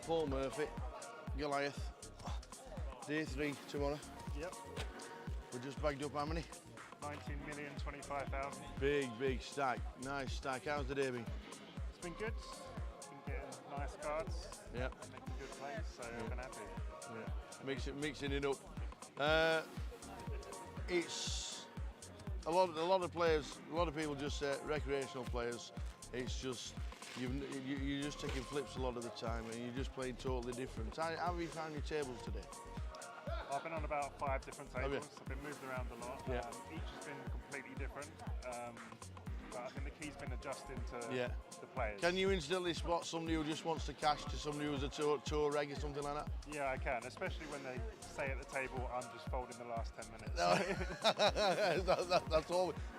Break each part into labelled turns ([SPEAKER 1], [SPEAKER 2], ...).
[SPEAKER 1] Paul Murphy, Goliath. Day 3 tomorrow.
[SPEAKER 2] Yep.
[SPEAKER 1] We just bagged up how many?
[SPEAKER 2] 19,025,000.
[SPEAKER 1] Big stack. Nice stack. How's the day been?
[SPEAKER 2] It's been good. Been getting nice cards.
[SPEAKER 1] Yeah.
[SPEAKER 2] Making good plays, so I've been happy.
[SPEAKER 1] Yeah. Mixing it up. It's a lot of players. A lot of people just say recreational players. It's just you're just taking flips a lot of the time, and you're just playing totally different. How have you found your tables today?
[SPEAKER 2] I've been on about 5 different tables.
[SPEAKER 1] Yeah.
[SPEAKER 2] I've been moved around a lot.
[SPEAKER 1] Yeah.
[SPEAKER 2] Each has been completely different. But I think the key's been adjusting to the players.
[SPEAKER 1] Can you instantly spot somebody who just wants to cash to somebody who's a tour reg or something like that?
[SPEAKER 2] Yeah, I can, especially when they say at the table, I'm just folding the last 10 minutes.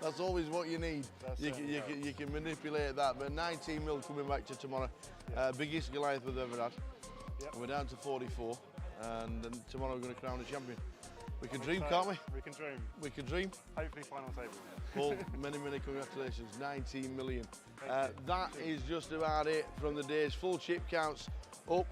[SPEAKER 1] That's always what you need. You can manipulate that. But 19 mil coming back to tomorrow. Biggest Goliath we've ever had.
[SPEAKER 2] Yep.
[SPEAKER 1] We're down to 44. And then tomorrow we're going to crown a champion. We can dream, can't we?
[SPEAKER 2] We can dream.
[SPEAKER 1] We can dream.
[SPEAKER 2] Hopefully final table.
[SPEAKER 1] Paul, many congratulations. 19 million. That is just about it from the days. Full chip counts up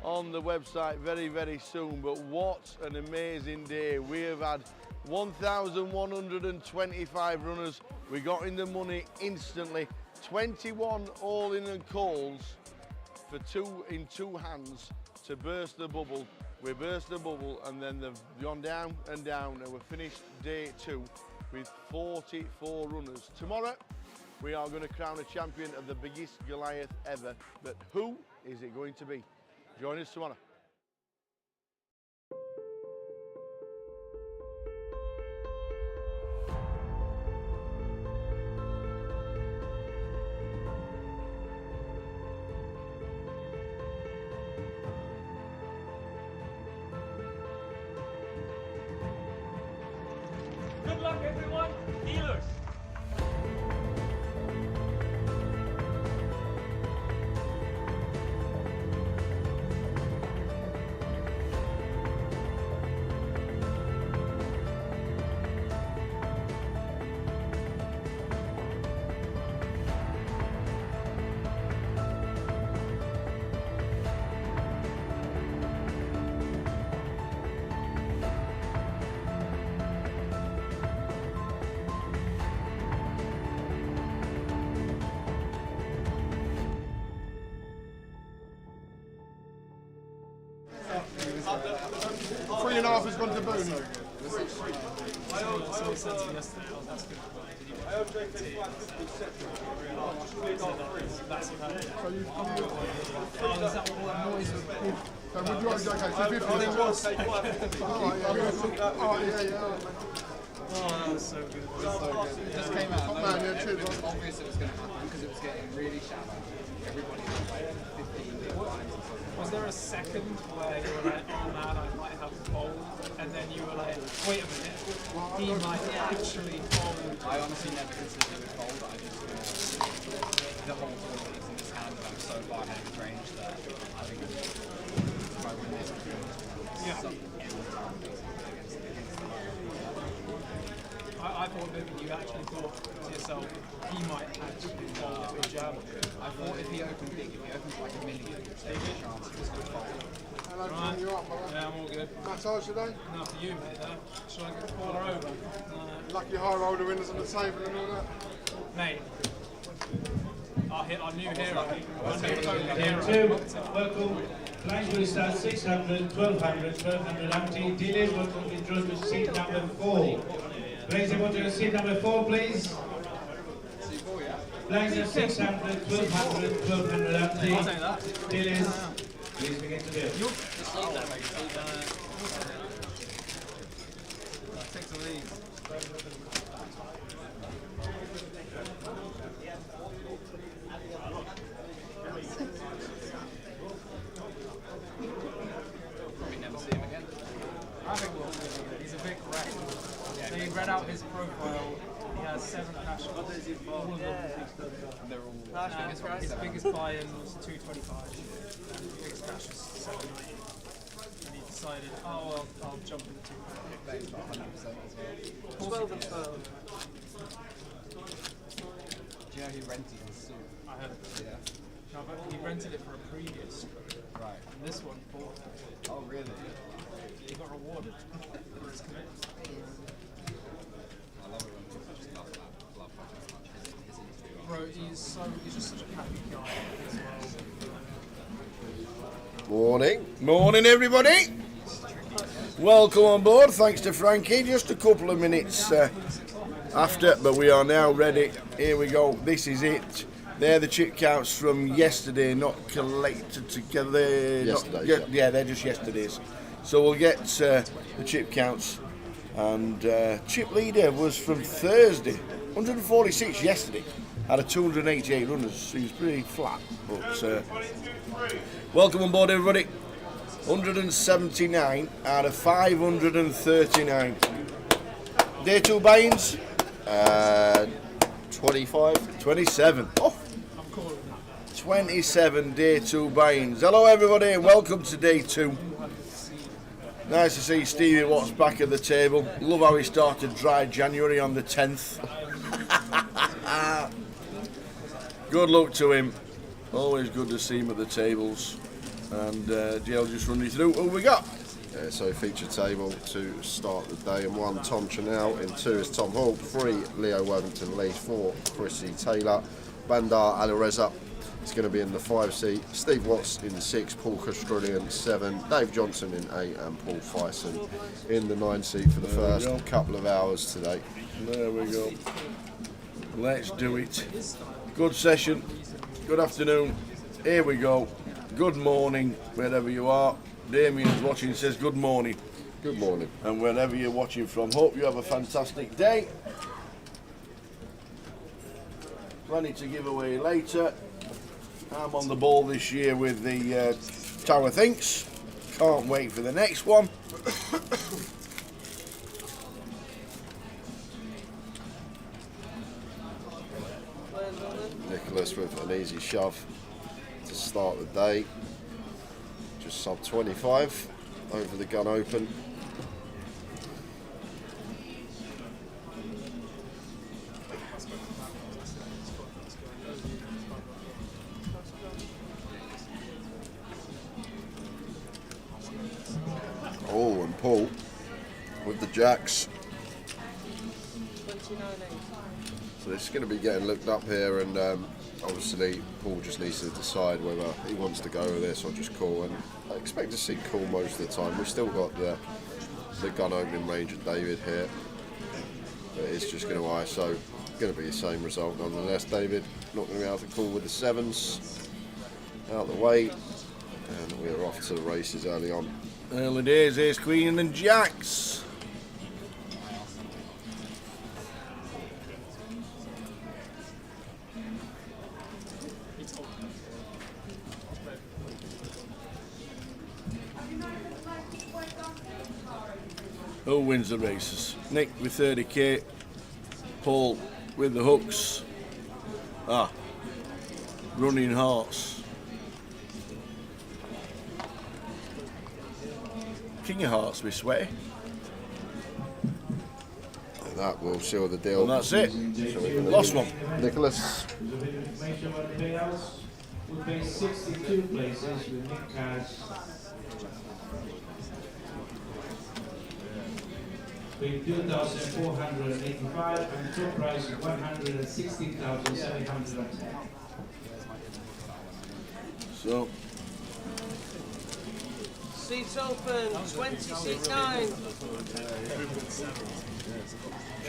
[SPEAKER 1] on the website very soon. But what an amazing day. We have had 1,125 runners. We got in the money instantly. 21 all-in and calls for in two hands to burst the bubble. We burst the bubble, and then they've gone down and down, and we've finished day 2 with 44 runners. Tomorrow, we are going to crown a champion of the biggest Goliath ever. But who is it going to be? Join us tomorrow.
[SPEAKER 3] Good luck, everyone. Dealers.
[SPEAKER 4] Three and a half has gone to Boone. So would you like to okay, 250?
[SPEAKER 5] Oh, that was so good. It just came out. It was obvious it was going to happen because it was getting really shallow. Everybody was like 15 big lines.
[SPEAKER 6] Was there a second where you were like, oh man, I might have to fold, and then you were like, wait a minute, he might actually fold?
[SPEAKER 5] I honestly never considered it a fold. I just the whole tournament is in his hand, and I'm so far ahead of his range that I think if I win this, something against the
[SPEAKER 6] I thought maybe you actually thought to yourself, he might actually fold with jam.
[SPEAKER 5] I thought if he opened big, if he opens like a million, there's a chance he was going to fold.
[SPEAKER 4] Hello, John, you up, brother?
[SPEAKER 6] Yeah, I'm all good.
[SPEAKER 4] Massage today?
[SPEAKER 6] Not for you, mate, though. Should I get call her over? No.
[SPEAKER 4] Lucky high roller winners on the table and all that.
[SPEAKER 6] Mate, our new hero. Our new total
[SPEAKER 3] Game
[SPEAKER 6] hero.
[SPEAKER 3] 2, Welcome. Blinds will start 600, 1200, 1200 empty. Dealers will withdraw to seat number 4. Blinds will to seat number 4, please. Blinds are 600, 1200, 1200 empty. Dealers, please begin to deal.
[SPEAKER 5] Take some of these. Probably never see him again.
[SPEAKER 6] I think we'll he's a big wreck. So you read out his profile. He has 7 cash. All of them.
[SPEAKER 5] They're all
[SPEAKER 6] His biggest buy-in was 225. And his biggest cash was 790. And he decided, oh well, I'll jump in the 200.
[SPEAKER 5] based about 100% as well.
[SPEAKER 6] 12 and 12.
[SPEAKER 5] Do you know he rented his suit?
[SPEAKER 6] I heard it.
[SPEAKER 5] Yeah.
[SPEAKER 6] No, but he rented it for a previous.
[SPEAKER 5] Right.
[SPEAKER 6] And this one bought.
[SPEAKER 5] Oh, really?
[SPEAKER 6] He got rewarded for his commitment.
[SPEAKER 5] I love it when people just love that. Love his interview.
[SPEAKER 6] Bro, he's just such a happy guy as well.
[SPEAKER 1] Morning. Morning, everybody. Welcome on board. Thanks to Frankie. Just a couple of minutes after, but we are now ready. Here we go. This is it. They're the chip counts from yesterday, not collected together. Yeah, they're just yesterday's. So we'll get the chip counts. And chip leader was from Thursday. 146 yesterday. Had a 288 runners. So he was pretty flat. But welcome on board, everybody. 179 out of 539. Day 2 buy-ins?
[SPEAKER 7] 25.
[SPEAKER 1] 27. Oh,
[SPEAKER 6] I'm calling that.
[SPEAKER 1] 27 day 2 buy-ins. Hello everybody and welcome to day 2. Nice to see Stevie Watts back at the table. Love how he started dry January on the 10th. Good luck to him. Always good to see him at the tables. And Jill just run you through who we got.
[SPEAKER 7] Yeah, so feature table to start the day. In 1, Tom Chanel. In 2 is Tom Hall. 3, Leo Worthington Lee. 4, Chrissy Taylor. Bandar Alireza. It's going to be in the 5 seat. Steve Watts in 6. Paul Castrullian 7. Dave Johnson in 8. And Paul Fyson in the 9 seat for the first couple of hours today.
[SPEAKER 1] There we go. Let's do it. Good session. Good afternoon. Here we go. Good morning, wherever you are. Damien's watching, says good morning.
[SPEAKER 7] Good morning.
[SPEAKER 1] And wherever you're watching from, hope you have a fantastic day. Plenty to give away later. I'm on the ball this year with the Tower Thinks. Can't wait for the next one.
[SPEAKER 7] Nicholas with an easy shove to start the day. Just sub 25 over the gun open. Oh, and Paul with the jacks. So this is going to be getting looked up here, and obviously Paul just needs to decide whether he wants to go with this or just call. And I expect to see call most of the time. We've still got the gun opening range of David here, but it's just going to ISO. Going to be the same result nonetheless. David not going to be able to call with the 7s out the way, and we are off to the races early on.
[SPEAKER 1] Early days, Ace, Queen and Jacks. Who wins the races? Nick with 30k, Paul with the hooks. Running Hearts. King of Hearts be sweaty.
[SPEAKER 7] And that will seal the deal.
[SPEAKER 1] And that's it. Lost one.
[SPEAKER 7] Nicholas.
[SPEAKER 3] Information about the payouts. We pay 62 places with Nick Cash. With 2,485 and top price of 116,710.
[SPEAKER 1] So,
[SPEAKER 8] Seats open, 20, seat 9.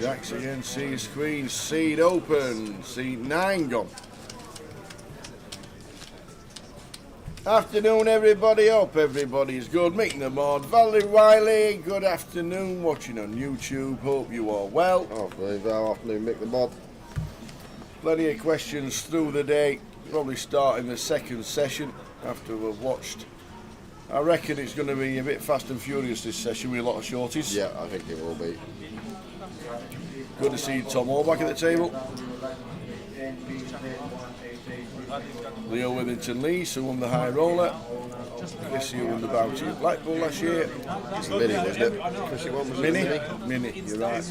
[SPEAKER 1] Jacks again, C's Queen, seat open, seat 9 gone. Afternoon everybody, hope everybody's good. Mick Namord, Valerie Wiley, good afternoon, watching on YouTube, hope you are well.
[SPEAKER 7] Afternoon, Mick the Mod.
[SPEAKER 1] Plenty of questions through the day, probably starting the second session after we've watched. I reckon it's going to be a bit fast and furious this session with a lot of shorties.
[SPEAKER 7] Yeah, I think it will be.
[SPEAKER 1] Good to see Tom Hall back at the table. Leo Worthington Lee, who won the high roller. Chrissy who won the bounty at Blackpool last year.
[SPEAKER 7] It's Mini, wasn't it? Chrissy won, was it?
[SPEAKER 1] Mini, you're right.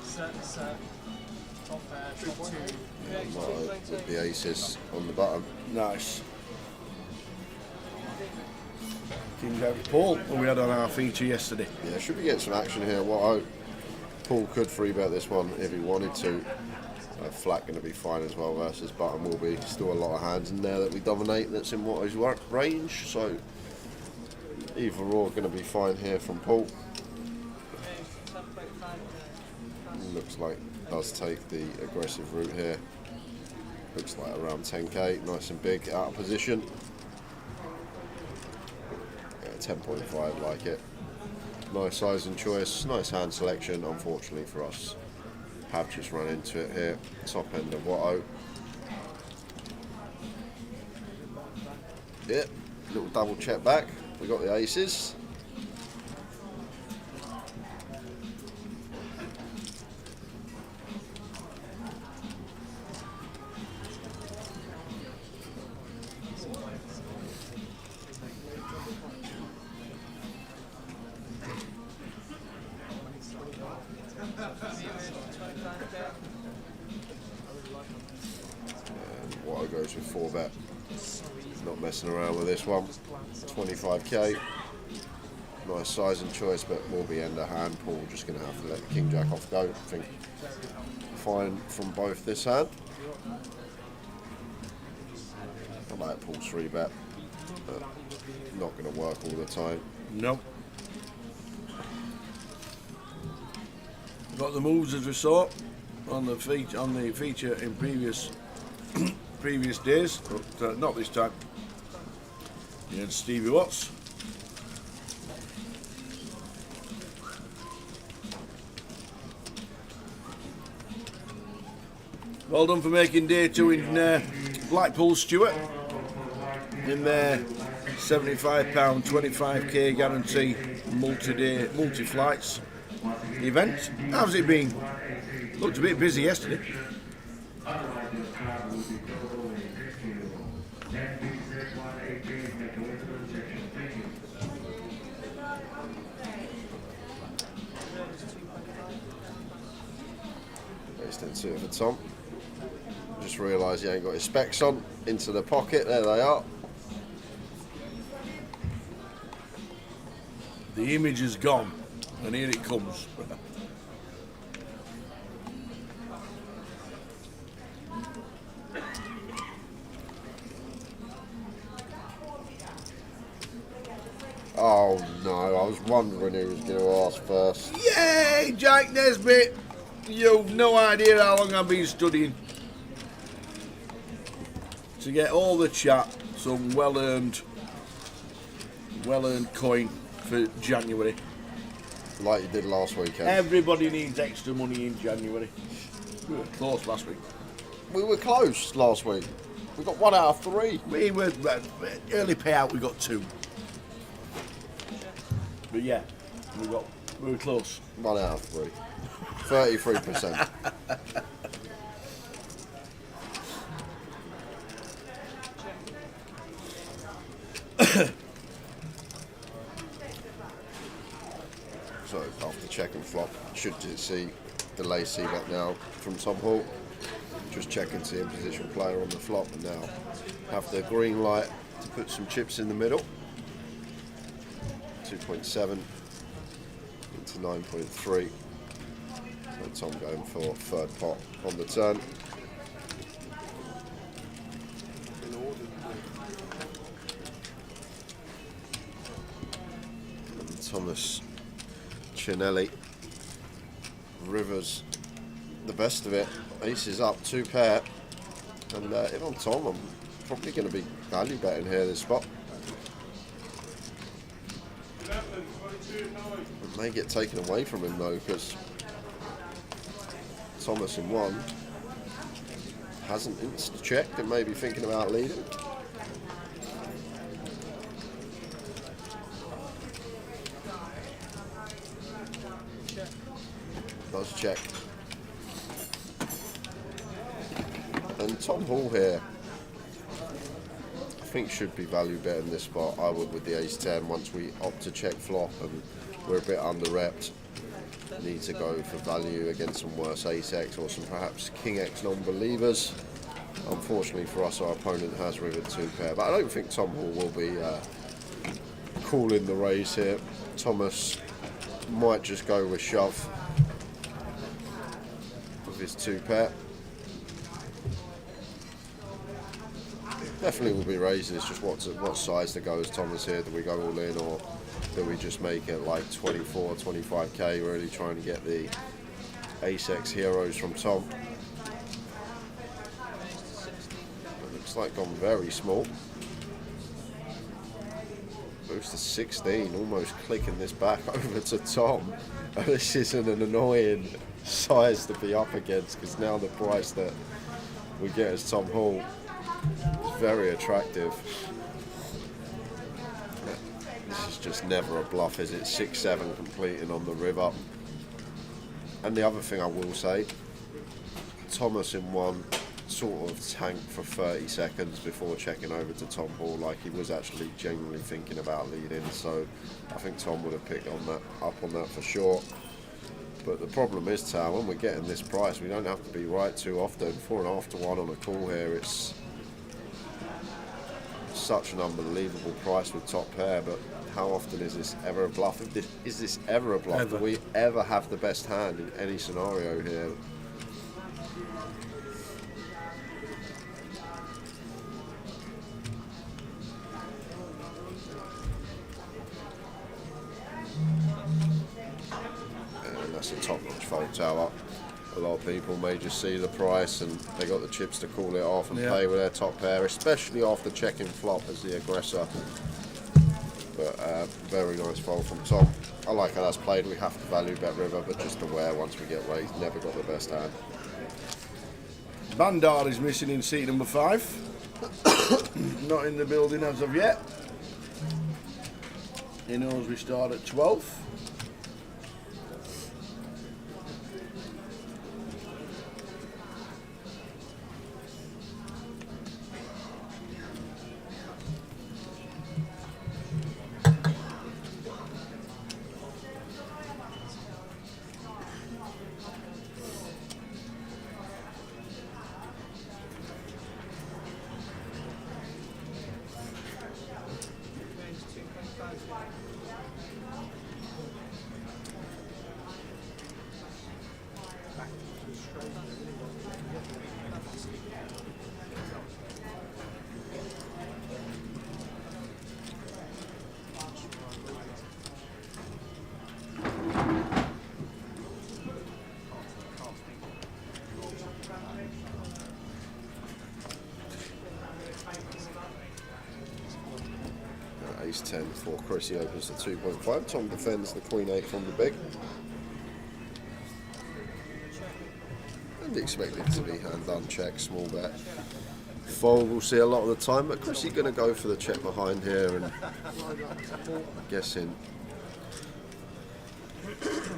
[SPEAKER 6] Set, top edge.
[SPEAKER 7] With the aces on the bottom.
[SPEAKER 1] Nice. King Jack Paul, who we had on our feature yesterday.
[SPEAKER 7] Yeah, should be getting some action here. What I hope Paul could free bet this one if he wanted to. Flat going to be fine as well versus button will be. Still a lot of hands in there that we dominate that's in what is range, so either or going to be fine here from Paul. Looks like does take the aggressive route here. Looks like around 10k, nice and big, out of position. Yeah, 10.5, like it. Nice size and choice, nice hand selection. Unfortunately for us, have just run into it here. Top end of Watto. Yeah, little double check back. We got the aces. Watto goes with 4-bet. Not messing around with this one. 25k. Nice size and choice, but will be end of hand. Paul just going to have to let the King Jack off go. I think fine from both this hand. I like Paul's 3-bet, but not going to work all the time.
[SPEAKER 1] Nope. Got the moves as we saw on the feature in previous previous days, but not this time. You had Stevie Watts. Well done for making day 2 in Blackpool, Stuart. In their £75, 25k guarantee multi-day, multi-flights event. How's it been? Looked a bit busy yesterday.
[SPEAKER 7] Didn't see it for Tom. Just realised he ain't got his specs on. Into the pocket, there they are.
[SPEAKER 1] The image is gone, and here it comes.
[SPEAKER 7] Oh no, I was wondering who was going to ask first.
[SPEAKER 1] Yay, Jack Nesbitt! You've no idea how long I've been studying to get all the chat, some well-earned coin for January.
[SPEAKER 7] Like you did last weekend.
[SPEAKER 1] Everybody needs extra money in January. We were close last week.
[SPEAKER 7] We were close last week. We got 1 out of 3.
[SPEAKER 1] We were early payout. We got 2. But yeah, we were close.
[SPEAKER 7] 1 out of 3. 33%. So after check and flop, should see delay see bet now from Tom Hall. Just checking to see in position player on the flop, and now have the green light to put some chips in the middle. 2.7 into 9.3. So Tom going for 3rd pot on the turn. And Thomas Chinelli. Rivers, the best of it. Aces up, 2 pair. And if I'm Tom, I'm probably going to be value betting here this spot. It may get taken away from him though, because Thomas in 1 hasn't insta-checked and may be thinking about leading. Does check. And Tom Hall here, I think should be value betting this spot. I would with the ace 10 once we opt to check flop and we're a bit under repped. need to go for value against some worse ace-X or some perhaps king-X non-believers. Unfortunately for us, our opponent has river 2 pair, but I don't think Tom Hall will be calling the raise here. Thomas might just go with shove with his 2 pair. Definitely will be raising. It's just what size to go as Thomas here. Do we go all in, or do we just make it like 24, 25k, really trying to get the ace-X heroes from Tom? It looks like gone very small. Moves to 16, almost clicking this back over to Tom. This isn't an annoying size to be up against, because now the price that we get as Tom Hall is very attractive. This is just never a bluff, is it? 6-7 completing on the river. And the other thing I will say, Thomas in one sort of tanked for 30 seconds before checking over to Tom Hall, like he was actually genuinely thinking about leading, so I think Tom would have picked on that, up on that for sure. But the problem is, Tal, when we're getting this price, we don't have to be right too often. 4.5 to 1 on a call here, it's such an unbelievable price with top pair, but how often is this ever a bluff? Is this ever a bluff?
[SPEAKER 9] Ever.
[SPEAKER 7] Do we ever have the best hand in any scenario here? And that's a top-notch fold tower. A lot of people may just see the price and they got the chips to call it off and play with their top pair, especially after checking flop as the aggressor. But very nice fold from Tom. I like how that's played. We have to value bet river, but just aware once we get raised, never got the best hand.
[SPEAKER 9] Bandar is missing in seat number 5. Not in the building as of yet. He knows we start at 12.
[SPEAKER 7] Ace 10 before Chrissy opens to 2.5. Tom defends the Queen 8 from the big. And expect it to be hand done check, small bet. Fold we'll see a lot of the time, but Chrissy going to go for the check behind here, and I'm guessing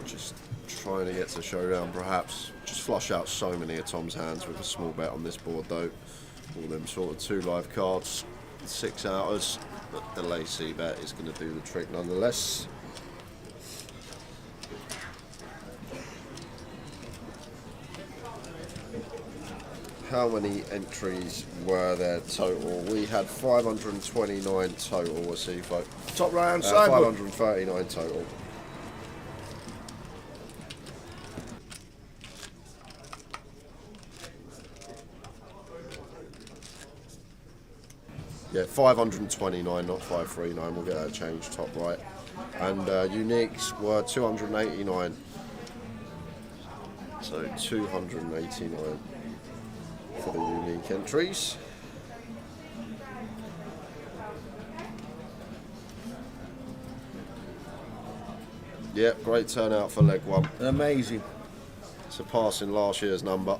[SPEAKER 7] just trying to get to showdown perhaps. Just flush out so many of Tom's hands with a small bet on this board though. All them sort of 2 live cards, 6 outers. But the lacy bet is going to do the trick nonetheless. How many entries were there total? We had 529 total, Wasifo.
[SPEAKER 9] Top right hand side.
[SPEAKER 7] 539 total. Yeah, 529, not 539. We'll get that changed top right. And uniques were 289. So 289 for the unique entries. Yep, great turnout for leg 1.
[SPEAKER 9] Amazing.
[SPEAKER 7] Surpassing last year's number.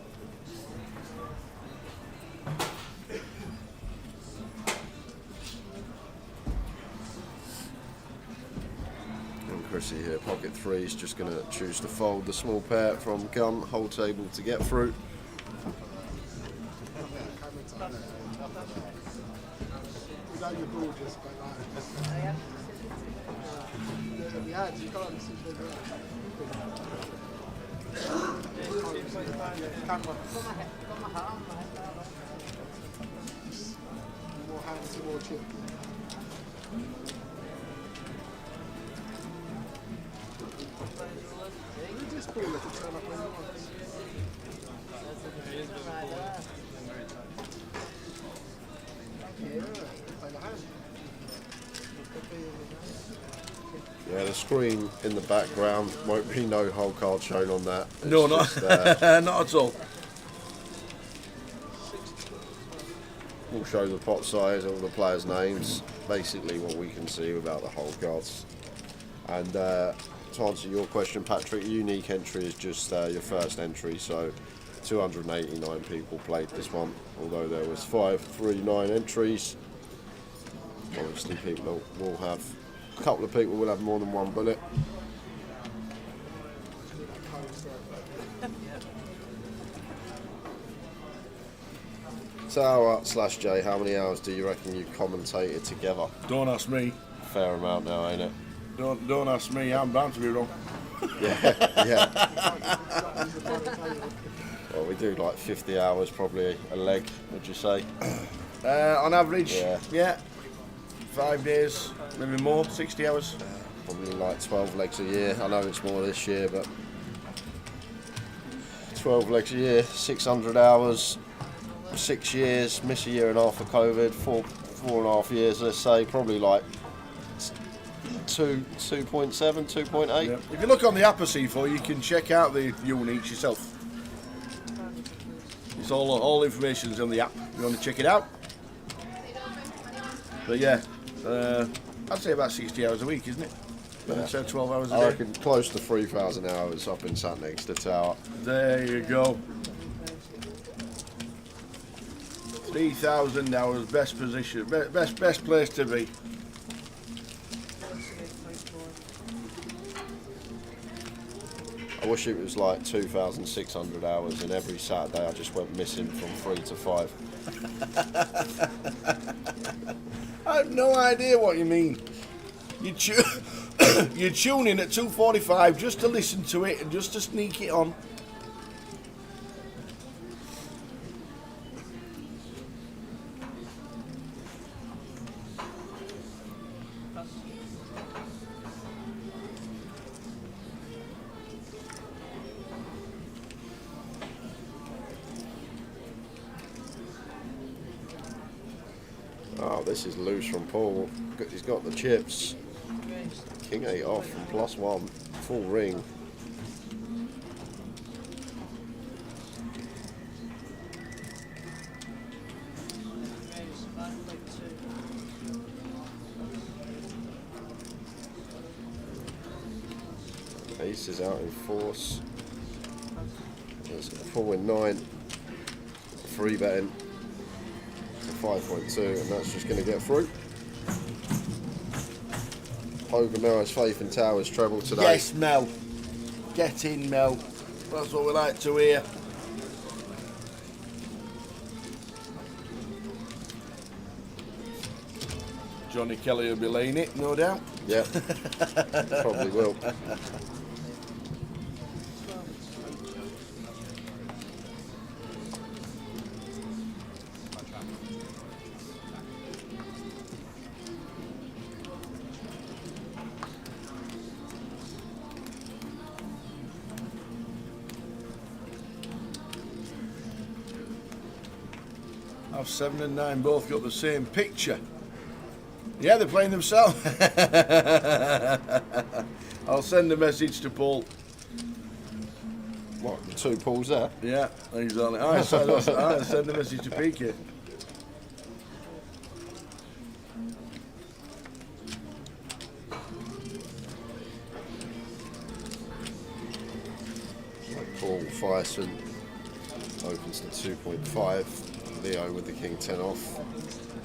[SPEAKER 7] Chrissy here, pocket 3 is just going to choose to fold the small pair from gun, whole table to get through.
[SPEAKER 4] More hands, more chin. You just feel like it's turn up when you want.
[SPEAKER 7] Yeah, the screen in the background won't be no hole card shown on that. It's
[SPEAKER 9] No, not,
[SPEAKER 7] just,
[SPEAKER 9] not at all.
[SPEAKER 7] we'll show the pot size, all the players' names, basically what we can see without the hole cards. And to answer your question, Patrick, unique entry is just your first entry, so 289 people played this one, although there was 539 entries. Obviously people will have, a couple of people will have more than one bullet. Tower/Jay, how many hours do you reckon you commentated together?
[SPEAKER 9] Don't ask me.
[SPEAKER 7] Fair amount now, ain't it?
[SPEAKER 9] Don't ask me. I'm bound to be wrong.
[SPEAKER 7] Yeah. Well, we do like 50 hours probably a leg, would you say?
[SPEAKER 9] On average,
[SPEAKER 7] Yeah.
[SPEAKER 9] yeah. 5 days, maybe more, 60 hours.
[SPEAKER 7] Probably like 12 legs a year. I know it's more this year, but 12 legs a year, 600 hours, 6 years, miss a year and a half for COVID, four and a half years, let's say, probably like 2.7, 2.8.
[SPEAKER 9] Yeah. If you look on the app of C4, you can check out the uniques yourself. It's all information's on the app. If you want to check it out. But yeah, I'd say about 60 hours a week, isn't it? So 12 hours a
[SPEAKER 7] I
[SPEAKER 9] day.
[SPEAKER 7] reckon close to 3,000 hours up in sat next to Tower.
[SPEAKER 9] There you go. 3,000 hours, best position, best place to be.
[SPEAKER 7] I wish it was like 2,600 hours, and every Saturday I just went missing from 3 to 5.
[SPEAKER 9] I have no idea what you mean. You tune in at 2:45 just to listen to it and just to sneak it on.
[SPEAKER 7] Oh, this is loose from Paul. He's got the chips. King 8 off from +1. Full ring. Ace is out in force. There's a 4 in 9. 3 betting. 5.2, and that's just going to get through. Hogan Mel has faith in Towers treble today.
[SPEAKER 9] Yes, Mel. Get in, Mel. That's what we like to hear. Johnny Kelly will be laying it, no doubt.
[SPEAKER 7] Yeah, probably will.
[SPEAKER 9] Have 7 and 9 both got the same picture. Yeah, they're playing themselves. I'll send a message to Paul.
[SPEAKER 7] What, 2 pulls there?
[SPEAKER 9] Yeah, exactly. I'll send a message to PK.
[SPEAKER 7] Paul Fison opens to 2.5. Leo with the King 10 off.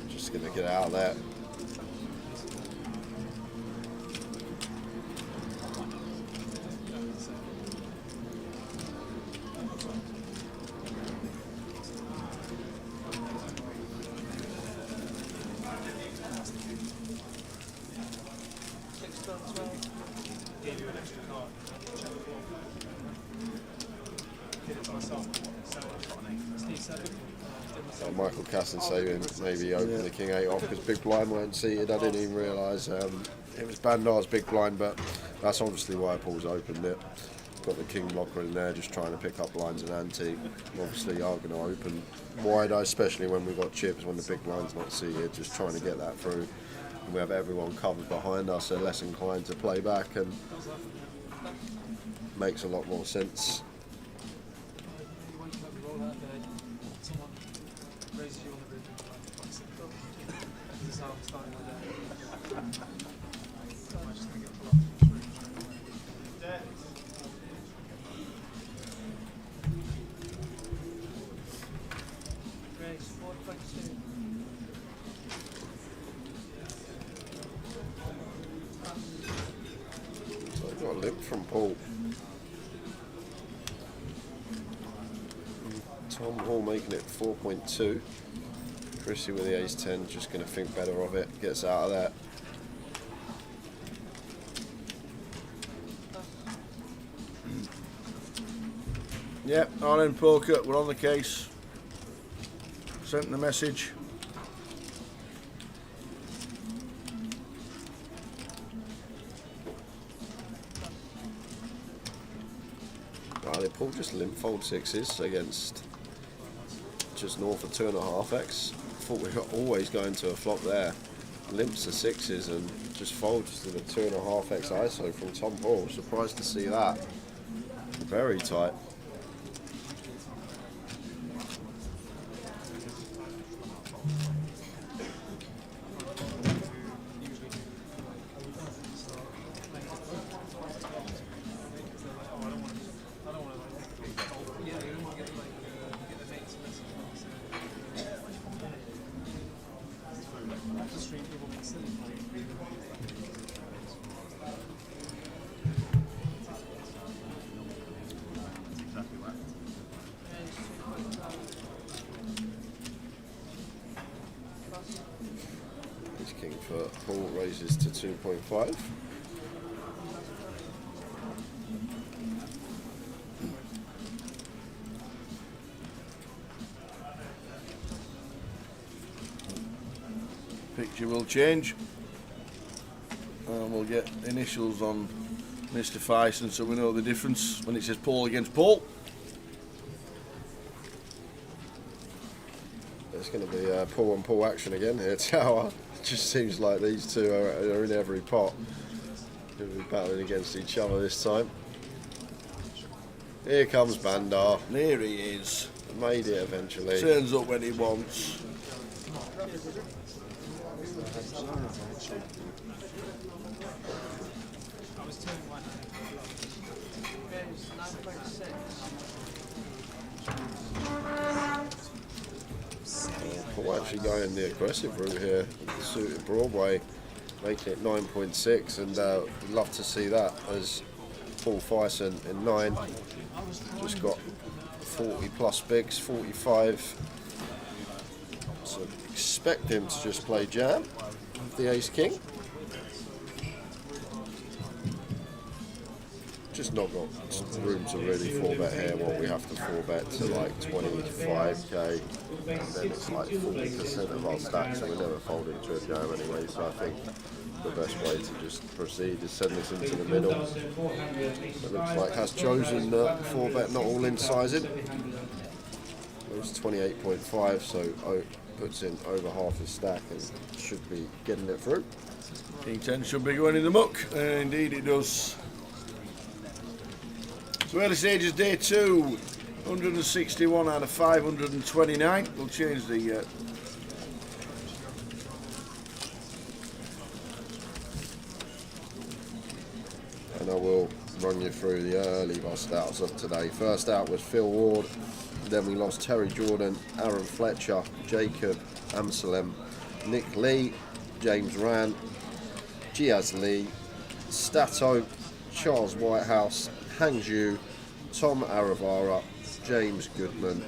[SPEAKER 7] Just going to get out of there. broadcast and saying maybe open the king 8 off because big blind weren't seated. I didn't even realise it was Bandar's big blind, but that's obviously why Paul's opened it. Got the king blocker in there, just trying to pick up blinds and ante. Obviously, are going to open wide, especially when we've got chips, when the big blind's not seated, just trying to get that through. And we have everyone covered behind us, they're less inclined to play back, and makes a lot more sense. So I've got a limp from Paul. Tom Hall making it 4.2. Chrissy with the ace 10, just going to think better of it, gets out of that.
[SPEAKER 9] Yep, Ireland Poker, we're on the case. Sent the message.
[SPEAKER 7] Right, Paul just limp fold 6s against just north of 2.5x. Thought we were always going to a flop there. Limps the 6s and just folds to the 2.5x ISO from Tom Paul. Surprised to see that. Very tight. King for Paul raises to 2.5.
[SPEAKER 9] Picture will change. And we'll get initials on Mr. Fison so we know the difference when it says Paul against Paul.
[SPEAKER 7] It's going to be Paul and Paul action again here, Tower. Just seems like these two are in every pot. Going to be battling against each other this time. Here comes Bandar.
[SPEAKER 9] There he is.
[SPEAKER 7] Made it eventually.
[SPEAKER 9] Turns up when he wants.
[SPEAKER 7] Paul actually going the aggressive route here. The suited Broadway, making it 9.6, and we'd love to see that as Paul Fison in 9. Just got 40 plus bigs, 45. So expect him to just play jam with the ace king. Just not got room to really 4-bet here. What we have to 4-bet to like 25k, and then it's like 40% of our stack, so we never fold into a jam anyway. So I think the best way to just proceed is send this into the middle. It looks like has chosen 4-bet, not all in sizing. It's 28.5, so puts in over half his stack and should be getting it through.
[SPEAKER 9] King 10 should be going in the muck, and indeed it does. So early stages day 2, 161 out of 529. We'll change the
[SPEAKER 7] and I will run you through the early bust outs of today. First out was Phil Ward, then we lost Terry Jordan, Aaron Fletcher, Jacob Amsalem, Nick Lee, James Rand, Giaz Lee, Stato, Charles Whitehouse, Hang Zhu, Tom Aravara, James Goodman,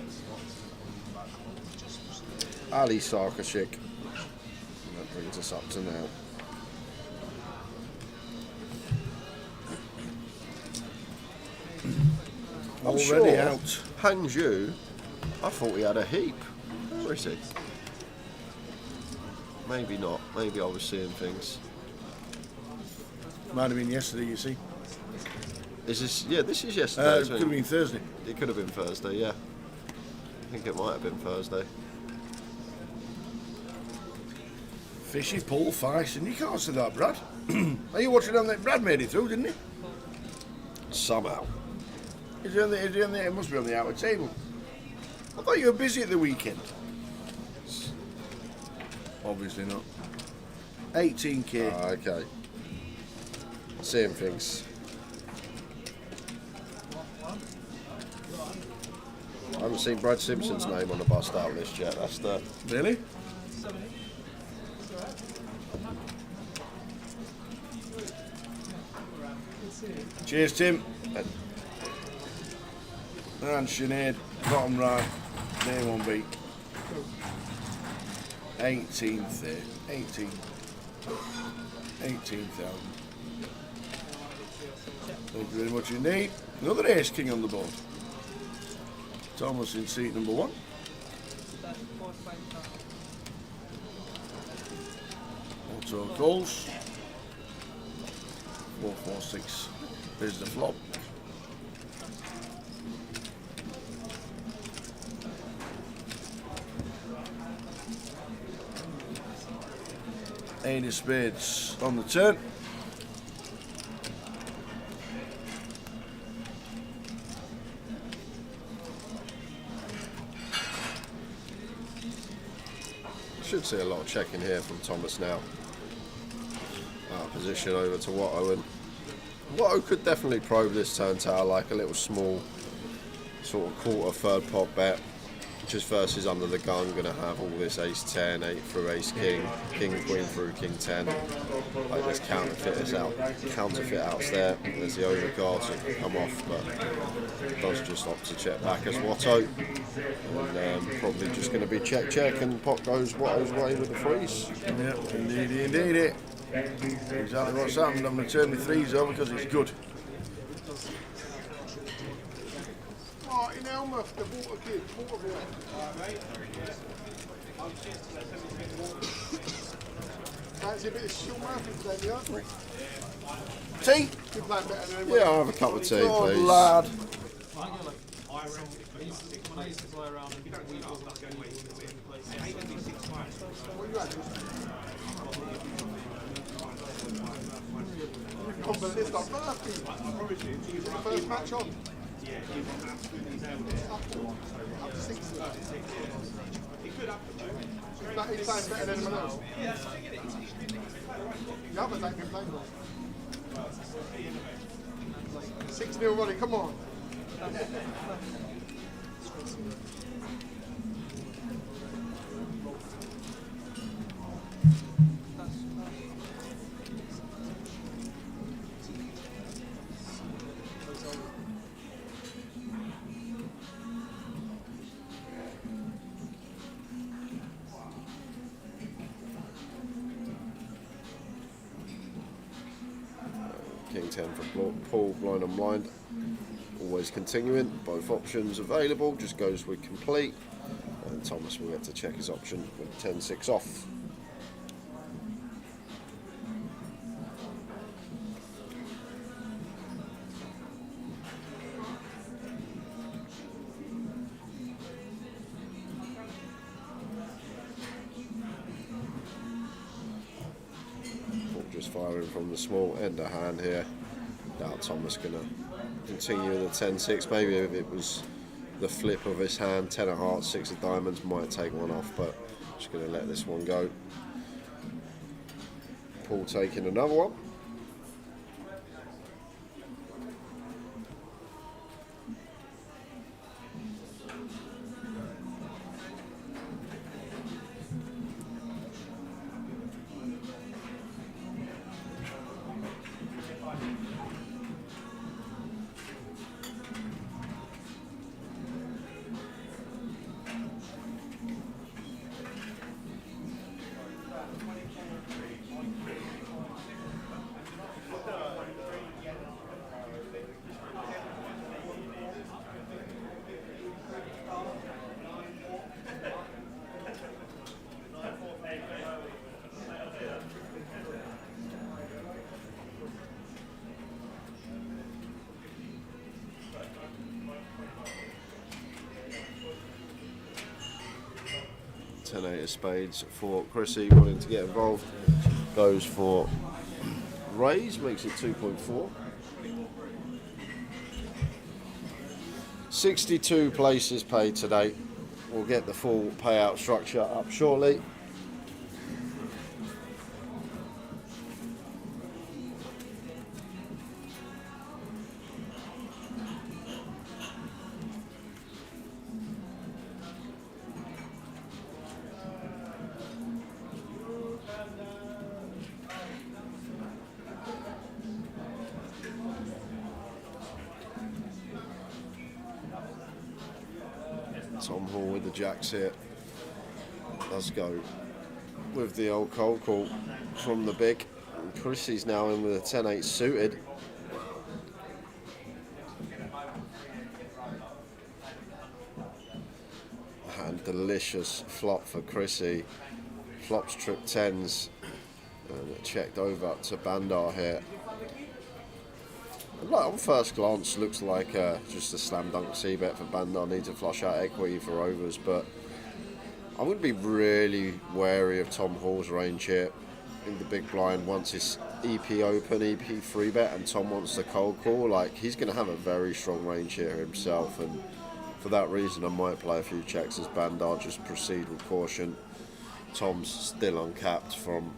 [SPEAKER 7] Ali Sarkashik, and that brings us up to now.
[SPEAKER 9] already out.
[SPEAKER 7] Hang Zhu, I thought he had a heap. Where is he? maybe not. Maybe I was seeing things.
[SPEAKER 9] Might have been yesterday, you see.
[SPEAKER 7] Is this? Yeah, this is yesterday.
[SPEAKER 9] It could have been Thursday.
[SPEAKER 7] It could have been Thursday. Yeah, I think it might have been Thursday.
[SPEAKER 9] Fishy, pull, feist, and you can't see that, Brad. Are you watching on that? Brad made it through, didn't he?
[SPEAKER 7] Somehow.
[SPEAKER 9] Is he on the, it must be on the outer table. I thought you were busy at the weekend. Obviously not. 18k.
[SPEAKER 7] Ah, okay. Seeing things. I haven't seen Brad Simpson's name on the bust out list yet. That's the.
[SPEAKER 9] Really? Cheers, Tim. And Sinead, bottom right, name on beat. 18,000. 18,000. Thank you very much indeed. Another ace king on the board. Thomas in seat number 1. Auto calls. 446. There's the flop. Eight of spades on the turn.
[SPEAKER 7] Should see a lot of checking here from Thomas now. Position over to Watto, and Watto could definitely probe this turn tower like a little small sort of quarter third pot bet. Just versus under the gun, going to have all this ace 10, 8 through ace king, king queen through king 10. Like there's counterfeit outs there. There's the overcard, so it can come off, but does just opt to check back as Watto. And probably just going to be check and pot goes Watto's way with the freeze.
[SPEAKER 9] Yep, indeed. Exactly what's happened. I'm going to turn my threes over because it's good.
[SPEAKER 4] In Elmouth, the water kid, Waterville. Fancy a bit of short mouth today, yeah?
[SPEAKER 9] Tea?
[SPEAKER 4] You're playing better than
[SPEAKER 7] Yeah, I'll have a cup of tea,
[SPEAKER 9] Oh,
[SPEAKER 7] please.
[SPEAKER 9] lad.
[SPEAKER 6] When I used to fly around and we wasn't going to place.
[SPEAKER 4] What you had? On the list on birthday. Is it the first match on? Up to 60. He's playing better than anyone else. The others ain't been playing well. 6-0 Roddy, come on.
[SPEAKER 7] King 10 for Paul, blind on blind. Always continuing, both options available, just goes with complete. And Thomas will get to check his option with 10-6 off. Just firing from the small end of hand here. Doubt Thomas gonna continue with the 10-6. Maybe if it was the flip of his hand, 10 of hearts, 6 of diamonds, might take one off, but just gonna let this one go. Paul taking another one. 10-8 of spades for Chrissy, wanting to get involved. Goes for raise, makes it 2.4. 62 places paid today. We'll get the full payout structure up shortly. Tom Hall with the jacks here. Let's go with the old cold call from the big. And Chrissy's now in with a 10-8 suited. And delicious flop for Chrissy. Flops trip 10s. And it checked over to Bandar here. On first glance, looks like just a slam dunk c-bet for Bandar. Needs to flush out equity for overs, but I would be really wary of Tom Hall's range here in the big blind. Once it's EP open, EP 3-bet, and Tom wants the cold call, like, he's going to have a very strong range here himself, and for that reason I might play a few checks as Bandar, just proceed with caution. Tom's still uncapped from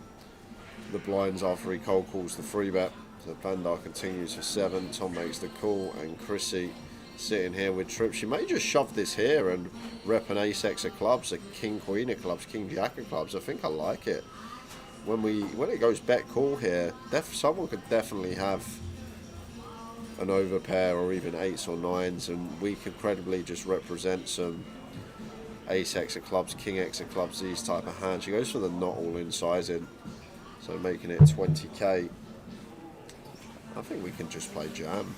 [SPEAKER 7] the blinds after he cold calls the 3-bet. So Bandar continues for 7, Tom makes the call, and Chrissy sitting here with trips. She may just shove this here and rep an ace-x of clubs, a king-queen of clubs, king-jack of clubs. I think I like it. When it goes bet call here, someone could definitely have an overpair or even 8s or 9s, and we could credibly just represent some ace-x of clubs, king-x of clubs, these type of hands. She goes for the not all-in sizing, so making it 20k. I think we can just play jam,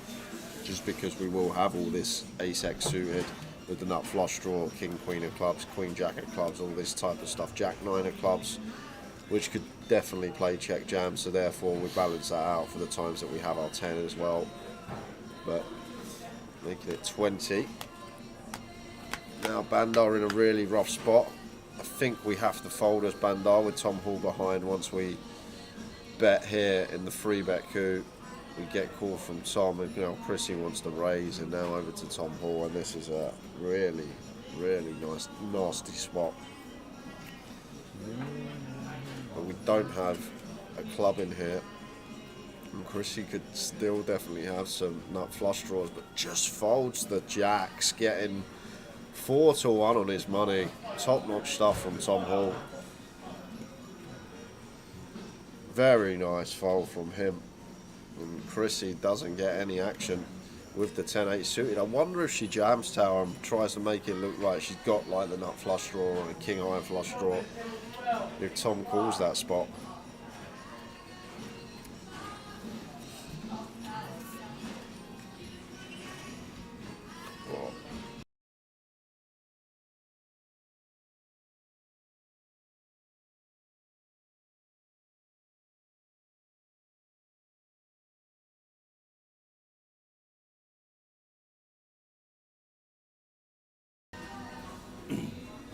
[SPEAKER 7] just because we will have all this ace-x suited with the nut flush draw, king, queen of clubs, queen, jack of clubs, all this type of stuff, jack, 9 of clubs, which could definitely play check jam, so therefore we balance that out for the times that we have our 10 as well. But making it 20. Now Bandar in a really rough spot. I think we have to fold as Bandar with Tom Hall behind. Once we bet here in the 3-bet coup, we get call from Tom, and Chrissy wants to raise, and now over to Tom Hall, and this is a really, really nice, nasty spot. But we don't have a club in here, and Chrissy could still definitely have some nut flush draws, but just folds the jacks, getting 4-1 on his money. Top-notch stuff from Tom Hall. Very nice fold from him. And Chrissy doesn't get any action with the 10-8 suited. I wonder if she jams tower and tries to make it look like she's got like the nut flush draw or a king high flush draw, if Tom calls that spot.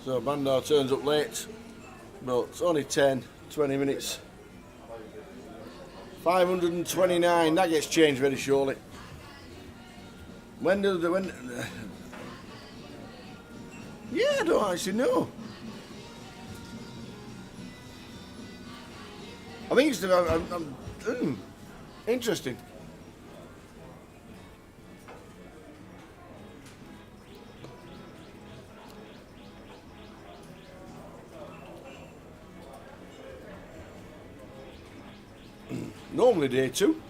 [SPEAKER 7] So Bandar turns up late, but it's only 10, 20 minutes. 529, that gets changed very shortly. When? Yeah, I don't actually know. I think it's interesting. Normally day 2.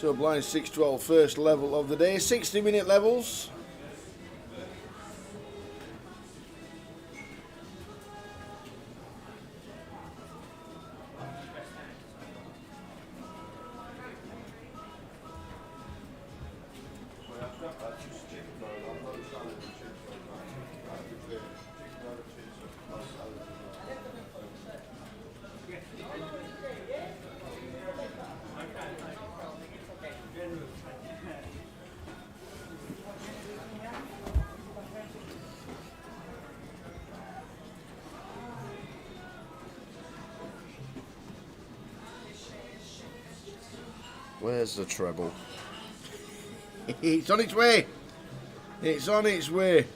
[SPEAKER 9] So blind 6-12, first level of the day, 60-minute levels. Where's the treble? It's on its way. It's on its way.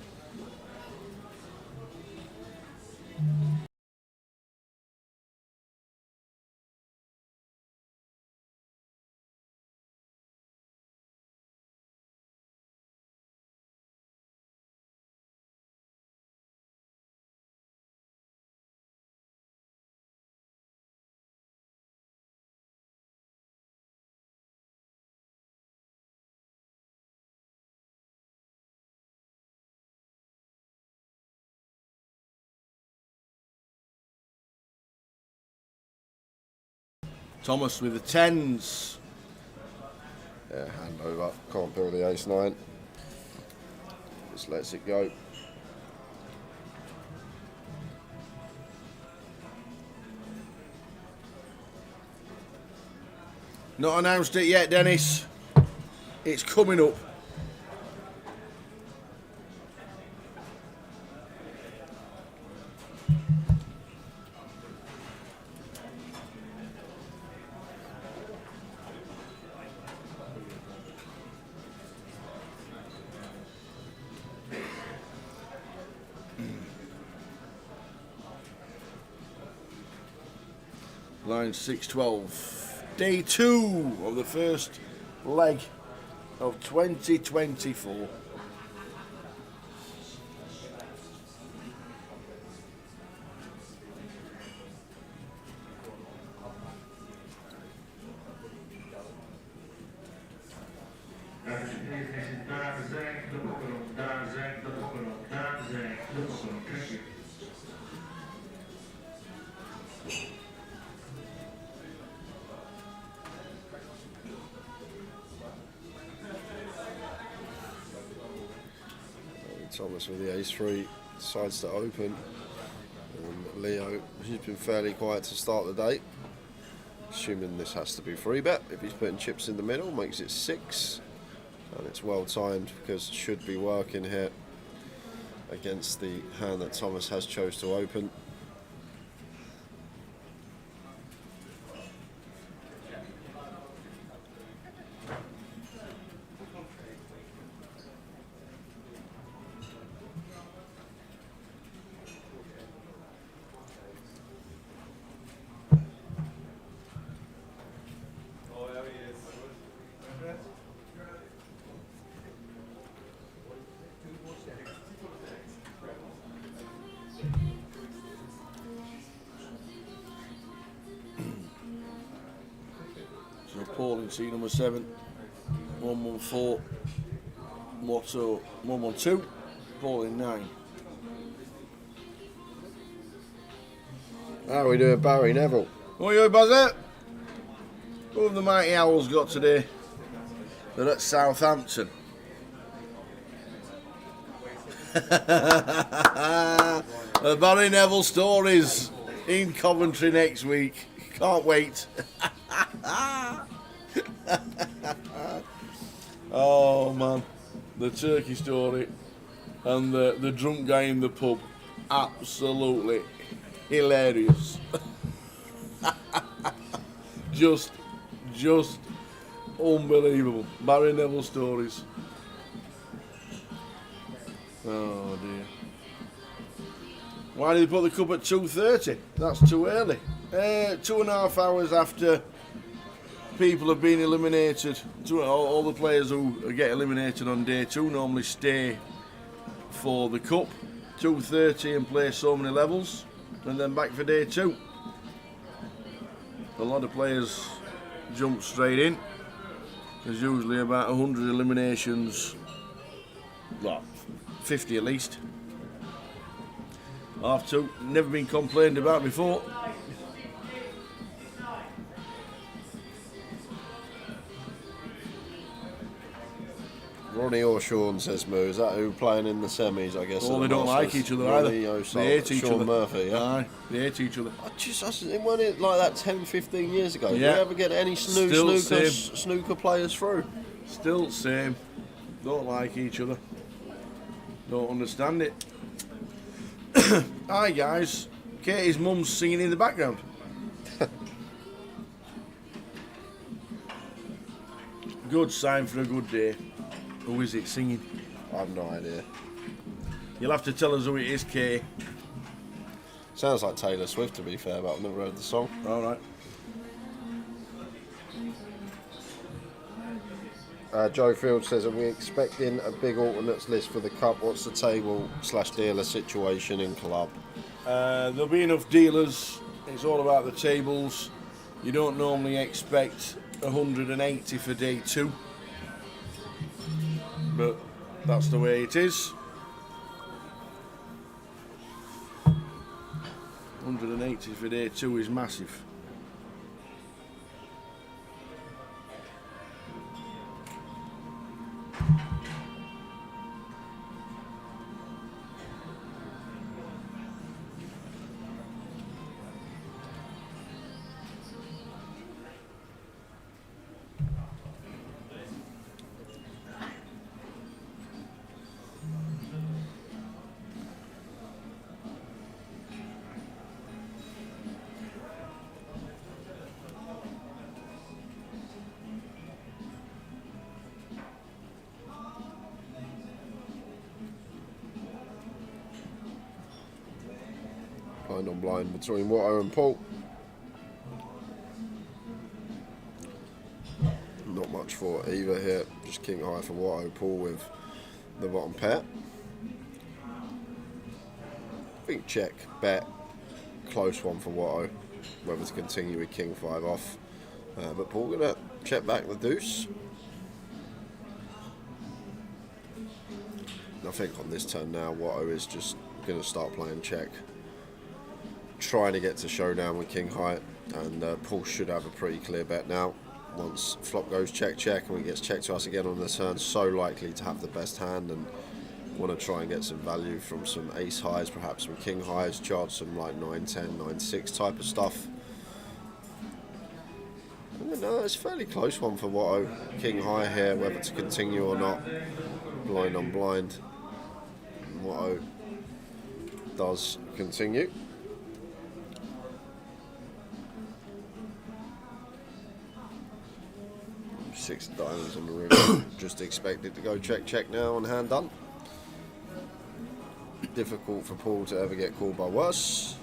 [SPEAKER 9] Thomas with the 10s. Yeah, hand over. Can't build the ace-9. Just lets it go. Not announced it yet, Dennis. It's coming up. Line 6-12, day 2 of the first leg of 2024. Thomas with the ace-3 decides to open, and Leo, he's been fairly quiet to start the day, assuming this has to be free bet. If he's putting chips in the middle, makes it 6, and it's well timed because it should be working here against the hand that Thomas has chose to open. So Paul in seat number 7, 114, Motto 112, Paul in 9. How are we doing, Barry Neville? What are you, Buzzer? Who have the Mighty Owls got today? They're at Southampton. The Barry Neville stories in Coventry next week. Can't wait. Oh man, the turkey story and the drunk guy in the pub, absolutely hilarious. just unbelievable. Barry Neville stories. Oh dear. Why did they put the cup at 2:30? That's too early. 2.5 hours after people have been eliminated. All the players who get eliminated on day 2 normally stay for the cup. 2:30 and play so many levels, and then back for day 2. A lot of players jump straight in.
[SPEAKER 1] There's usually about 100 eliminations, what, 50 at least. Half two, never been complained about before.
[SPEAKER 7] Ronnie or Sean, says Moo. Is that who playing in the semis, I guess?
[SPEAKER 1] Well, they don't like each other
[SPEAKER 7] Ronnie
[SPEAKER 1] either.
[SPEAKER 7] O'Sullivan,
[SPEAKER 1] They hate each
[SPEAKER 7] Sean
[SPEAKER 1] other.
[SPEAKER 7] Murphy, yeah?
[SPEAKER 1] Aye, they hate each other.
[SPEAKER 7] It wasn't like that 10, 15 years ago. Did
[SPEAKER 1] Yeah.
[SPEAKER 7] you ever get any
[SPEAKER 1] Still
[SPEAKER 7] snooker players through?
[SPEAKER 1] Still same. Don't like each other. Don't understand it. Hi guys. Katie's mum's singing in the background. Good sign for a good day. Who is it singing?
[SPEAKER 7] I have no idea.
[SPEAKER 1] You'll have to tell us who it is, Katie.
[SPEAKER 7] Sounds like Taylor Swift, to be fair, but I've never heard the song.
[SPEAKER 1] All right.
[SPEAKER 7] Joe Field says, are we expecting a big alternates list for the Cup? What's the table/dealer situation in club?
[SPEAKER 1] There'll be enough dealers. It's all about the tables. You don't normally expect 180 for day 2, but that's the way it is. 180 for day 2 is massive.
[SPEAKER 7] Blind on blind between Watto and Paul. Not much for either here. Just king high for Watto, Paul with the bottom pair. I think check, bet, close one for Watto. Whether to continue with king 5 off. But Paul gonna check back the deuce. And I think on this turn now, Watto is just gonna start playing check. Trying to get to showdown with king high, and Paul should have a pretty clear bet now. Once flop goes check check and when it gets checked to us again on the turn, so likely to have the best hand and want to try and get some value from some ace highs, perhaps some king highs, charge some like 9-10, 9-6 type of stuff. No, it's a fairly close one for Watto. King high here, whether to continue or not. Blind on blind. Watto does continue. 6 diamonds on the river. Just expected to go check check now and hand done. Difficult for Paul to ever get called by worse.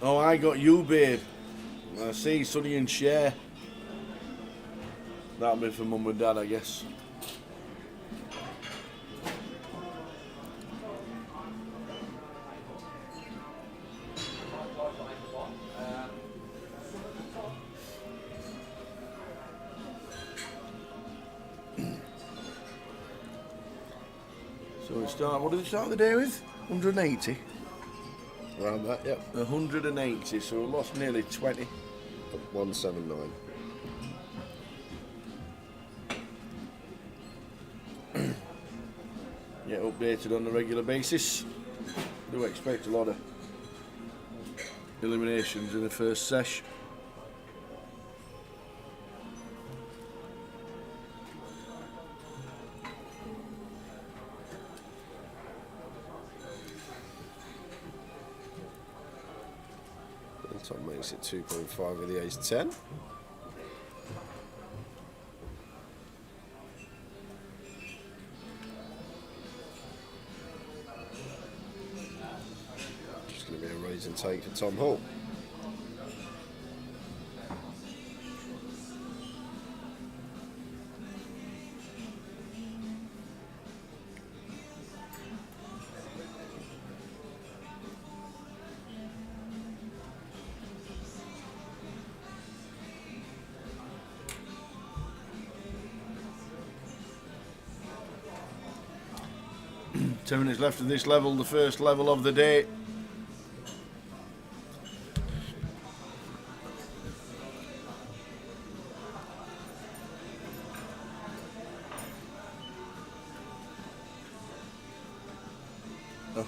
[SPEAKER 1] Oh, I got you, babe. I see, Sonny and Cher. That'll be for mum and dad, I guess. So we start, what did we start the day with? 180?
[SPEAKER 7] Around that, yep.
[SPEAKER 1] 180, so we lost nearly 20.
[SPEAKER 7] 179.
[SPEAKER 1] Get updated on a regular basis. Do expect a lot of eliminations in the first sesh.
[SPEAKER 7] Top makes it 2.5 with the ace 10. Just going to be a Amazing take for Tom Hall.
[SPEAKER 1] Two minutes left of this level, the first level of the day.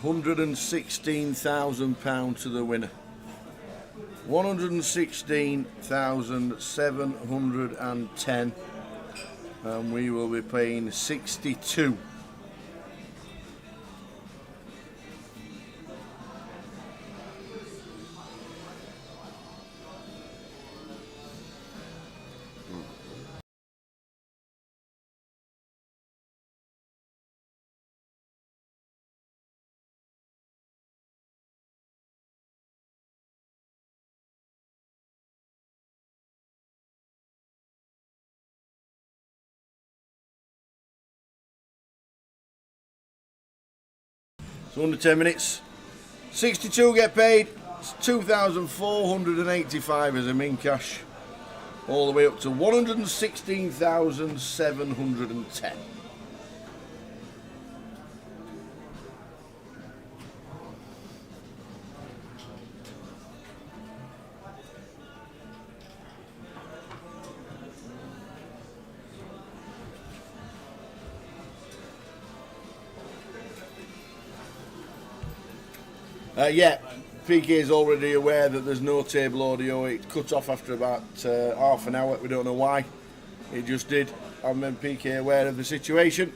[SPEAKER 1] £116,000 to the winner. 116,710, and we will be paying 62. So under 10 minutes, 62 get paid, it's 2,485 as a min cash, all the way up to 116,710. Yeah, PK is already aware that there's no table audio. It cut off after about half an hour. We don't know why. It just did. I've made PK aware of the situation.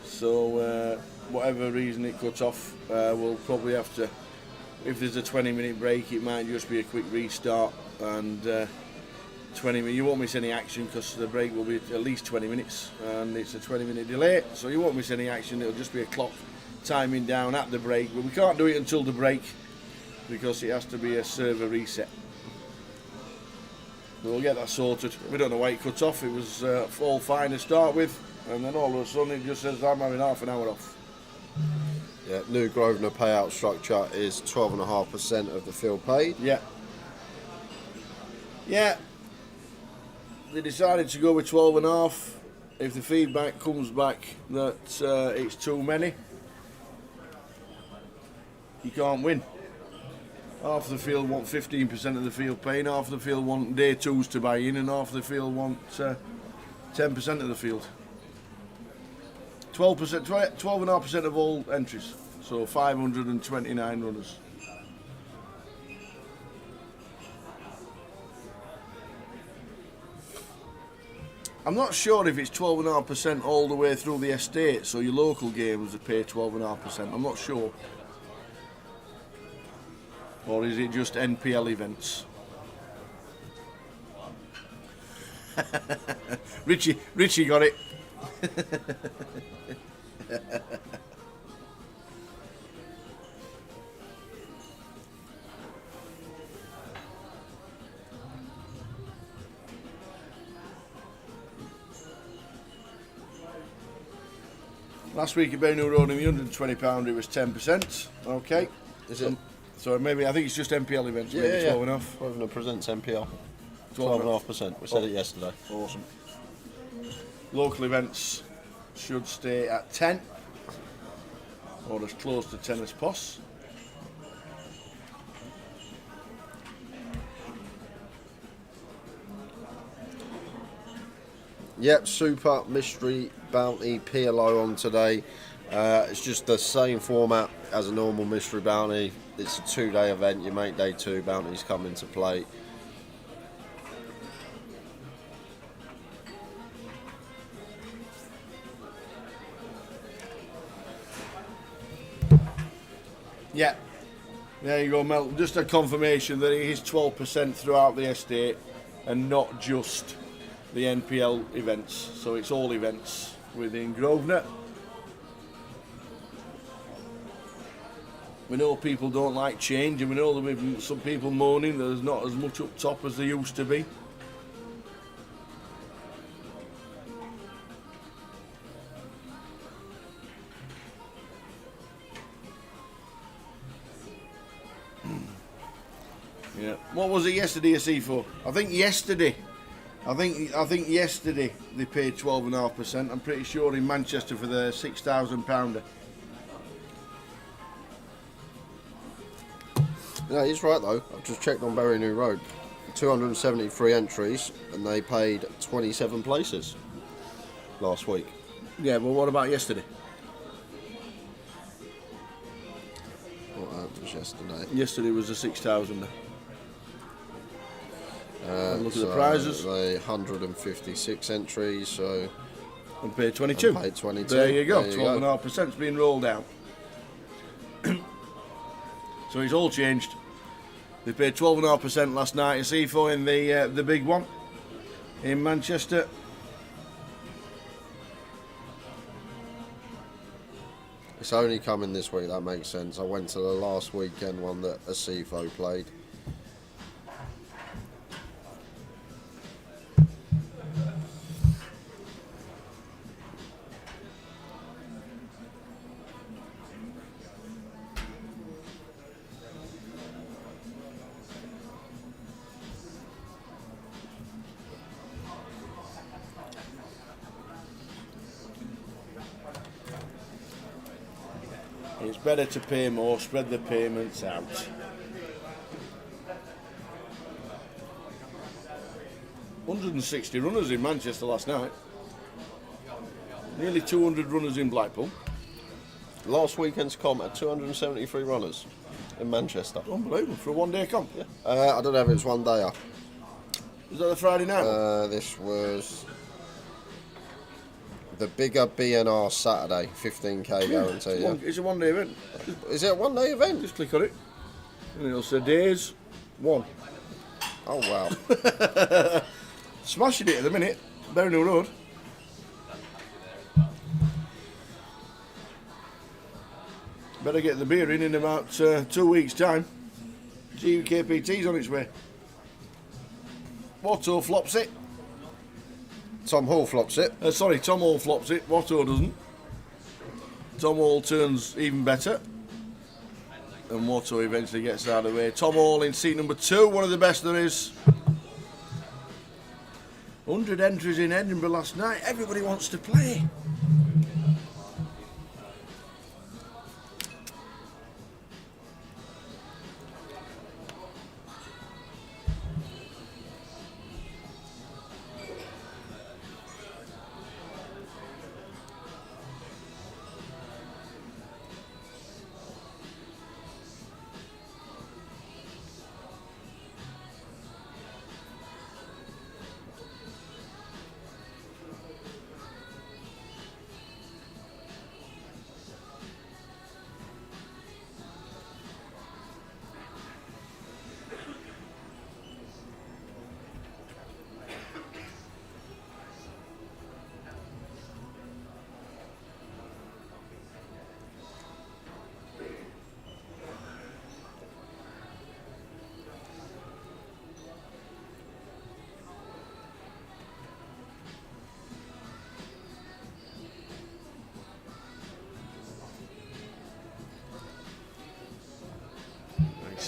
[SPEAKER 1] So whatever reason it cut off, we'll probably have to, if there's a 20-minute break, it might just be a quick restart. And 20 minutes, you won't miss any action because the break will be at least 20 minutes. And it's a 20-minute delay, so you won't miss any action. It'll just be a clock timing down at the break, but we can't do it until the break because it has to be a server reset. We'll get that sorted. We don't know why it cut off. It was all fine to start with, and then all of a sudden it just says I'm having half an hour off.
[SPEAKER 7] Yeah, new Grosvenor payout structure is 12.5% of the field paid.
[SPEAKER 1] Yeah. Yeah. They decided to go with 12.5. If the feedback comes back that it's too many, you can't win. Half the field want 15% of the field paying, half the field want day twos to buy in, and half the field want 10% of the field. 12.5% of all entries, so 529 runners. I'm not sure if it's 12.5% all the way through the estate, so your local games are pay 12.5%. I'm not sure. Or is it just NPL events? Richie got it. Last week at Baynou Road in the £120 it was 10%. Okay.
[SPEAKER 7] Is it?
[SPEAKER 1] So maybe, I think it's just NPL events,
[SPEAKER 7] Yeah,
[SPEAKER 1] maybe
[SPEAKER 7] yeah.
[SPEAKER 1] 12.5.
[SPEAKER 7] Grosvenor presents NPL. 12.5%. We said it yesterday.
[SPEAKER 1] Awesome. Local events should stay at 10, or as close to 10 as possible.
[SPEAKER 7] Yep, Super Mystery Bounty PLO on today. It's just the same format as a normal Mystery Bounty. It's a 2-day event. You make day 2, bounties come into play.
[SPEAKER 1] Yeah, there you go, Mel. Just a confirmation that it is 12% throughout the estate and not just the NPL events. So it's all events within Grosvenor. We know people don't like change, and we know there'll be some people moaning that there's not as much up top as there used to be. Yeah. What was it yesterday, you see, for? I think yesterday they paid 12.5%. I'm pretty sure in Manchester for the £6,000.
[SPEAKER 7] No, he's right though. I've just checked on Bury New Road. 273 entries, and they paid 27 places last week.
[SPEAKER 1] Yeah, well, what about yesterday?
[SPEAKER 7] What was yesterday?
[SPEAKER 1] Yesterday was the 6,000. Look at the
[SPEAKER 7] So
[SPEAKER 1] prizes.
[SPEAKER 7] They 156 entries, so
[SPEAKER 1] And paid 22.
[SPEAKER 7] paid 22.
[SPEAKER 1] There you go.
[SPEAKER 7] There you
[SPEAKER 1] 12.5%'s been rolled out. So it's all changed. They paid 12.5% last night at C4 in the big one in Manchester.
[SPEAKER 7] It's only coming this week, that makes sense. I went to the last weekend one that Acifo played.
[SPEAKER 1] It's better to pay more, spread the payments out. $160 runners in Manchester last night. Nearly 200 runners in Blackpool.
[SPEAKER 7] Last weekend's comp had 273 runners in Manchester.
[SPEAKER 1] Unbelievable for a one-day comp.
[SPEAKER 7] Yeah. I don't know if it was one day.
[SPEAKER 1] Was that the Friday night?
[SPEAKER 7] This was the bigger BNR Saturday, 15k guarantee. Yeah.
[SPEAKER 1] It's a one-day event.
[SPEAKER 7] Is it a one-day event?
[SPEAKER 1] Just click on it, and it'll say days one.
[SPEAKER 7] Oh wow!
[SPEAKER 1] Smashing it at the minute. Bury New Road. Better get the beer in about 2 weeks' time. GUKPT's on its way. Watto flops it.
[SPEAKER 7] Tom Hall flops it.
[SPEAKER 1] Sorry, Tom Hall flops it. Watto doesn't. Tom Hall turns even better. And Watto eventually gets out of the way. Tom Hall in seat number 2, one of the best there is. 100 entries in Edinburgh last night. Everybody wants to play.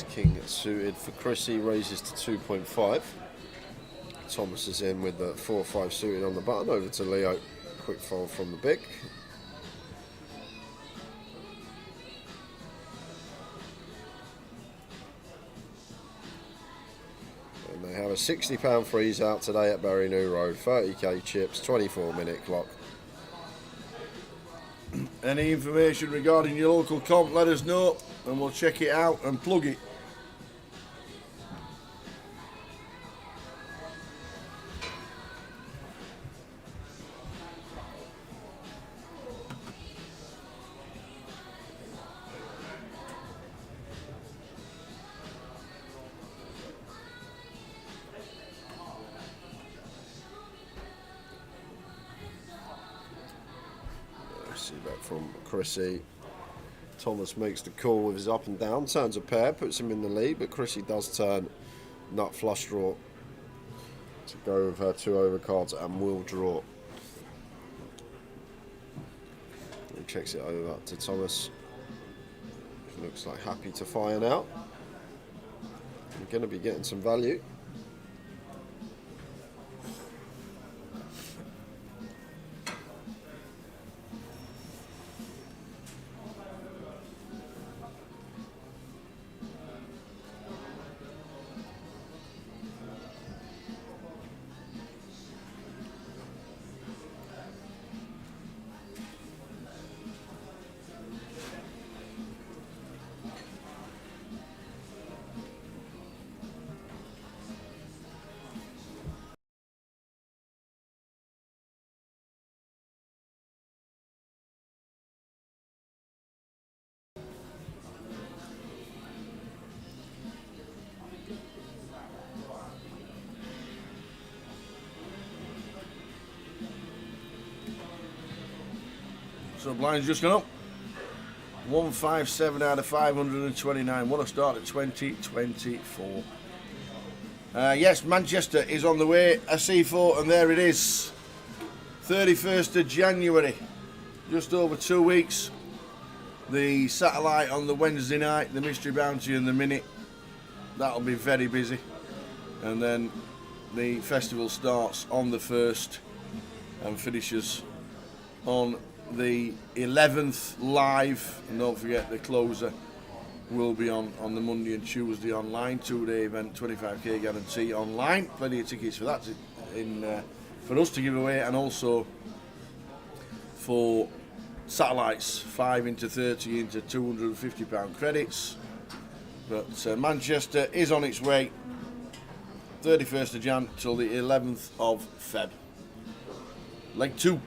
[SPEAKER 7] King suited for Chrissy, raises to 2.5. Thomas is in with the 4-5 suited on the button. Over to Leo. Quick fold from the big. And they have a £60 freeze out today at Bury New Road. 30k chips, 24-minute clock.
[SPEAKER 1] Any information regarding your local comp, let us know and we'll check it out and plug it.
[SPEAKER 7] See back from Chrissy. Thomas makes the call with his up and down, turns a pair, puts him in the lead, but Chrissy does turn nut flush draw to go with her 2 overcards and will draw. He checks it over to Thomas. He looks like happy to fire now. We're going to be getting some value.
[SPEAKER 1] So blind's just gone up. 157 out of 529. What a start at 2024. Yes, Manchester is on the way. A C4, and there it is. 31st of January. Just over 2 weeks. The satellite on the Wednesday night, the Mystery Bounty and the Minute. That'll be very busy. And then the festival starts on the 1st and finishes on the 11th live, and don't forget the closer will be on the Monday and Tuesday online. 2-day event, 25k guarantee online. Plenty of tickets for that for us to give away, and also for satellites, 5 into 30 into £250 credits. But Manchester is on its way, 31st of Jan till the 11th of Feb. Leg 2.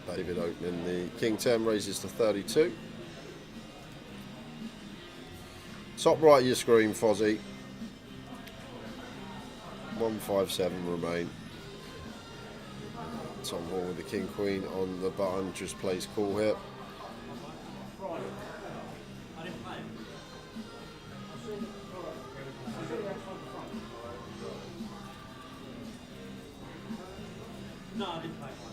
[SPEAKER 7] David opening the King 10, raises to 32. Top right of your screen, Fozzie. 157 remain. Tom Hall with the King Queen on the button, just plays cool here.
[SPEAKER 3] No, I didn't play one.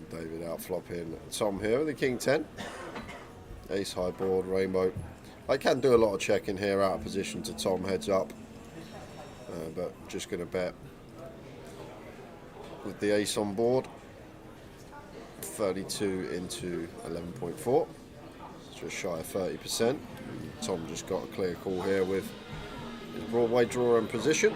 [SPEAKER 7] David out flopping. Tom here with the King 10. Ace high board, rainbow. I can do a lot of checking here out of position to Tom, heads up. But just going to bet with the ace on board. 32 into 11.4. Just shy of 30%. Tom just got a clear call here with his Broadway draw in position.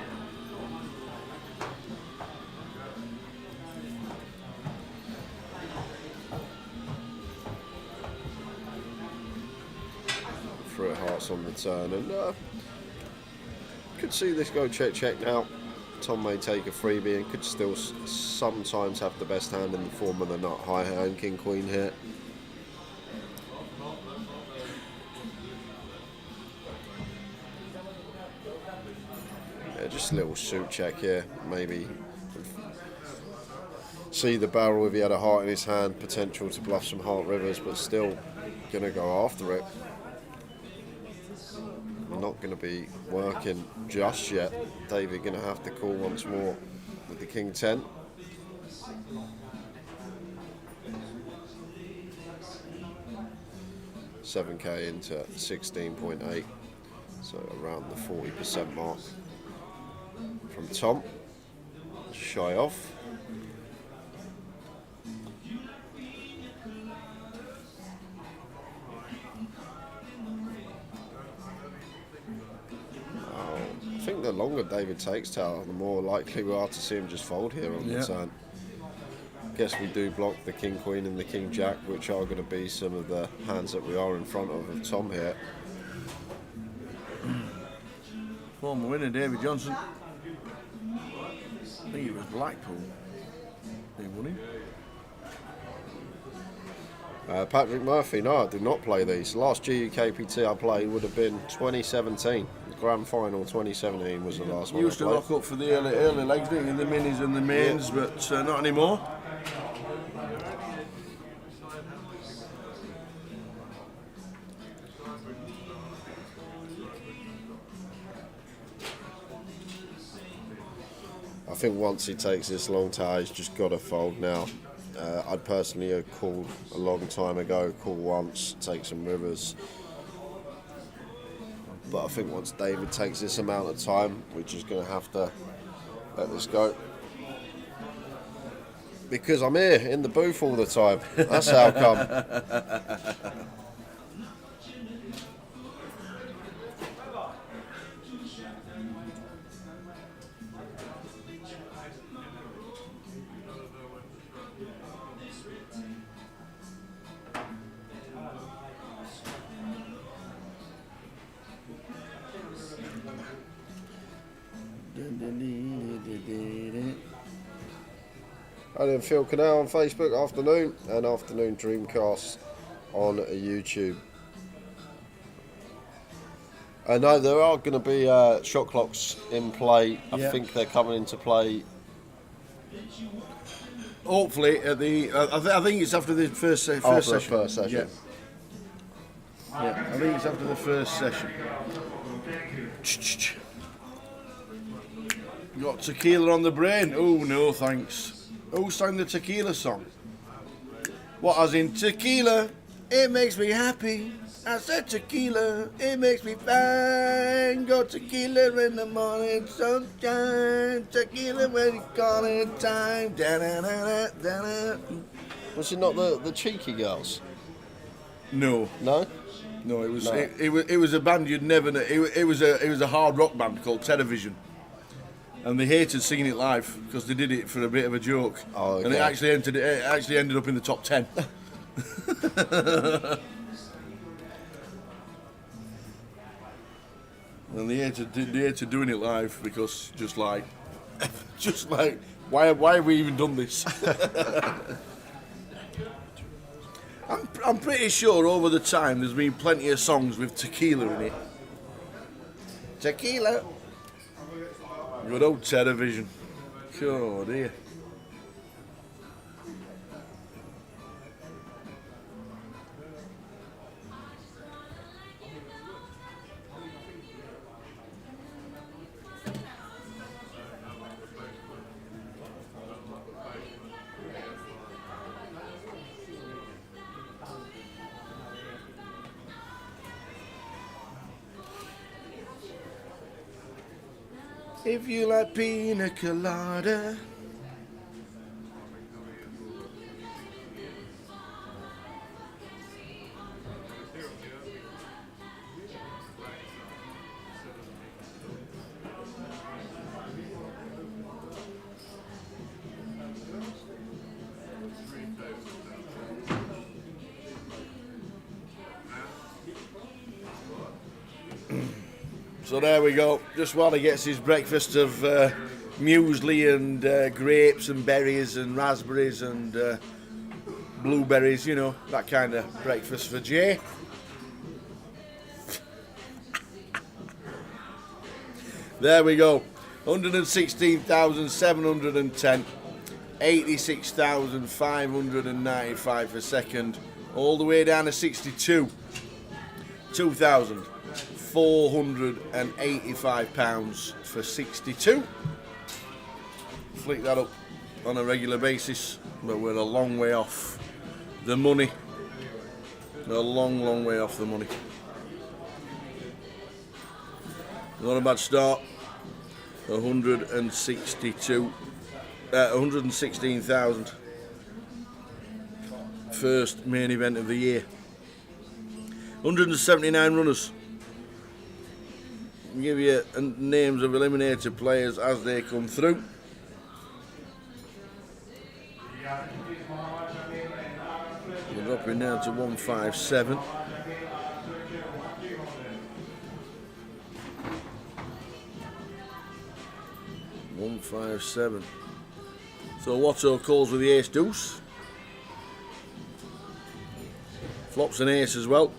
[SPEAKER 7] Three hearts on the turn, and could see this go check now. Tom may take a freebie and could still sometimes have the best hand in the form of the nut high hand, King Queen here. Yeah, just a little suit check here, maybe see the barrel if he had a heart in his hand, potential to bluff some heart rivers, but still gonna go after it. Not going to be working just yet. David going to have to call once more with the King 10. $7k into 16.8, so around the 40% mark from Tom. Shy off. I think the longer David takes Tower, the more likely we are to see him just fold here on the turn. Guess we do block the King Queen and the King Jack, which are going to be some of the hands that we are in front of Tom here.
[SPEAKER 1] Former winner David Johnson. I think it was Blackpool. Been winning.
[SPEAKER 7] Patrick Murphy, no, I did not play these. The last GUKPT I played would have been 2017. The Grand Final 2017 was the last one I
[SPEAKER 1] Used to
[SPEAKER 7] played.
[SPEAKER 1] lock up for the early legs, didn't you? The minis and the mains, but not anymore.
[SPEAKER 7] I think once he takes this long tie, he's just got to fold now. I'd personally have called a long time ago, call once, take some rivers. But I think once David takes this amount of time, we're just going to have to let this go. Because I'm here in the booth all the time. That's how come. And then Phil Canal on Facebook afternoon and afternoon Dreamcast on YouTube. I know there are going to be shot clocks in play. I think they're coming into play.
[SPEAKER 1] Hopefully, at the I think it's after the first session.
[SPEAKER 7] First session.
[SPEAKER 1] Yeah, I think it's after the first session. You got tequila on the brain? Oh no, thanks. Who sang the tequila song? What, as in tequila? It makes me happy. I said tequila, it makes me fine. Got tequila in the morning, sunshine. Tequila when you call it time. Da-da-da-da-da-da.
[SPEAKER 7] Was it not the Cheeky Girls?
[SPEAKER 1] No,
[SPEAKER 7] No?
[SPEAKER 1] no, it was
[SPEAKER 7] No.
[SPEAKER 1] It was a band you'd never know. It was a hard rock band called Television. And they hated singing it live because they did it for a bit of a joke.
[SPEAKER 7] Oh, okay.
[SPEAKER 1] And it actually ended up in the top 10. And they hated doing it live because just like why have we even done this? I'm pretty sure over the time there's been plenty of songs with tequila in it. Tequila. Good old Television. Oh dear. If you like pina colada. So there we go, just while he gets his breakfast of muesli and grapes and berries and raspberries and blueberries, you know, that kind of breakfast for Jay. There we go, 116,710, 86,595 for second, all the way down to 62, 2,485 pounds for 62. Flick that up on a regular basis, but we're a long way off the money. A long way off the money. Not a bad start. 116,000. First main event of the year. 179 runners. I'll give you names of eliminated players as they come through. We're dropping down to 157. So Watto calls with the ace deuce. Flops an ace as well.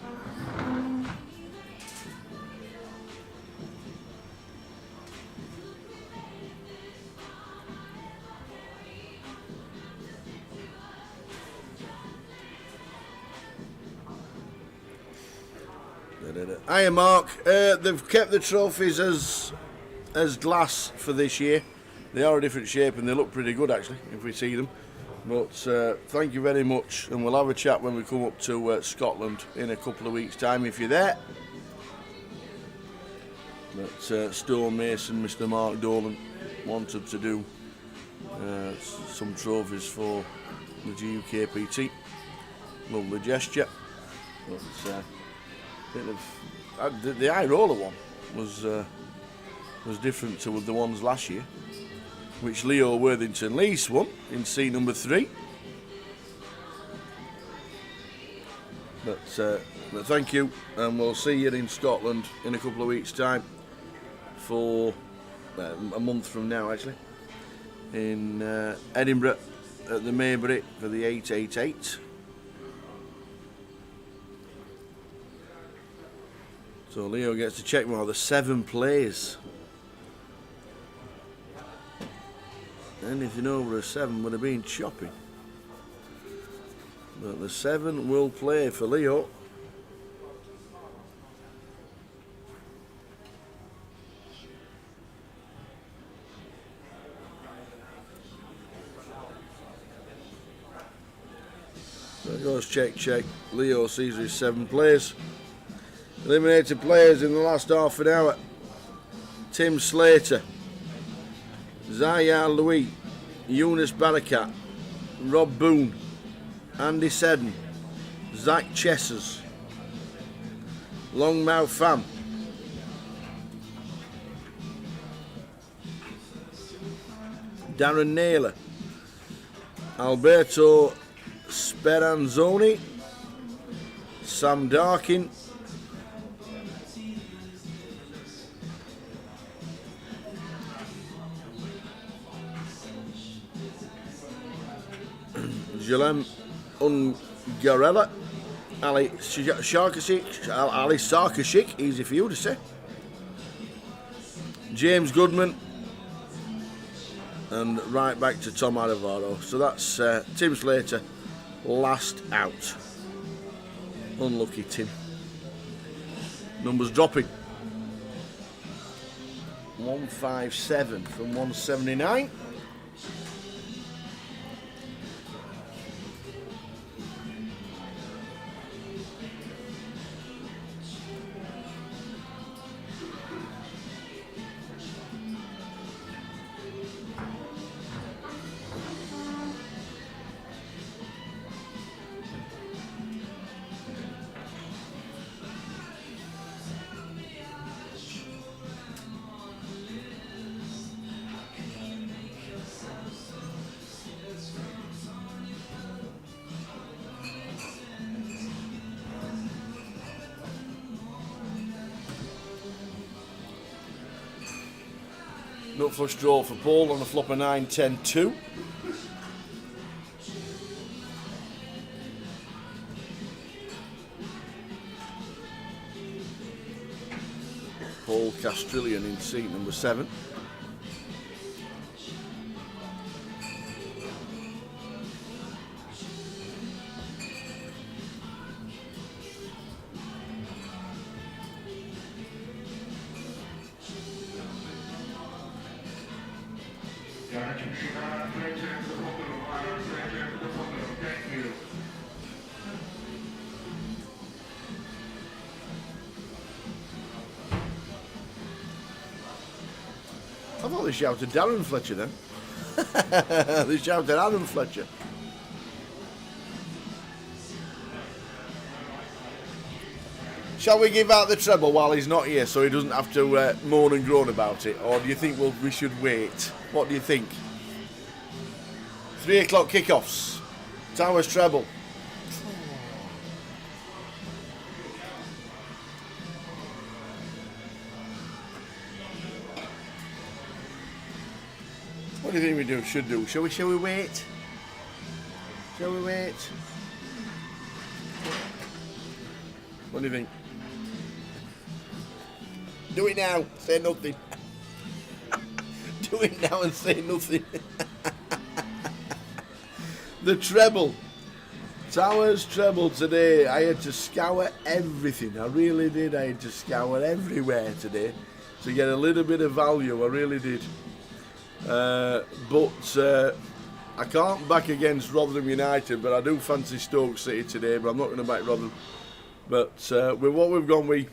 [SPEAKER 1] Hiya Mark, they've kept the trophies as glass for this year. They are a different shape and they look pretty good actually if we see them. But thank you very much, and we'll have a chat when we come up to Scotland in a couple of weeks' time if you're there. But Stonemason, Mr. Mark Dolan, wanted to do some trophies for the GUKPT. Lovely gesture. But bit of the high roller one was different to the ones last year, which Leo Worthington Lease won in seat number 3. But thank you, and we'll see you in Scotland in a couple of weeks' time for a month from now actually, in Edinburgh at the Maybury for the 888. So Leo gets to check more the 7 plays. Anything over a 7 would have been chopping. But the 7 will play for Leo. So it goes check, check. Leo sees his 7 plays. Eliminated players in the last half an hour. Tim Slater, Zayar Louis, Eunice Barakat, Rob Boone, Andy Seddon, Zach Chessers, Longmouth Fam, Darren Naylor, Alberto Speranzoni, Sam Darkin, Jalem Ungarella, Ali Sarkashik, easy for you to say, James Goodman, and right back to Tom Adavaro. So that's Tim Slater last out. Unlucky Tim. Numbers dropping. 157 from 179. Nut flush draw for Paul on a flop of 9, 10, 2. Paul Castrillion in seat number 7. I thought they shouted Darren Fletcher then. They shouted Aaron Fletcher. Shall we give out the treble while he's not here so he doesn't have to moan and groan about it? Or do you think we should wait? What do you think? 3 o'clock kickoffs. Towers treble. What do you think we should do? Shall we wait? Shall we wait? What do you think? Do it now, say nothing. Do it now and say nothing. The treble. Towers treble today. I had to scour everything. I really did. I had to scour everywhere today to get a little bit of value. I really did. But I can't back against Rotherham United, but I do fancy Stoke City today, but I'm not going to back Rotherham. But with what we've gone with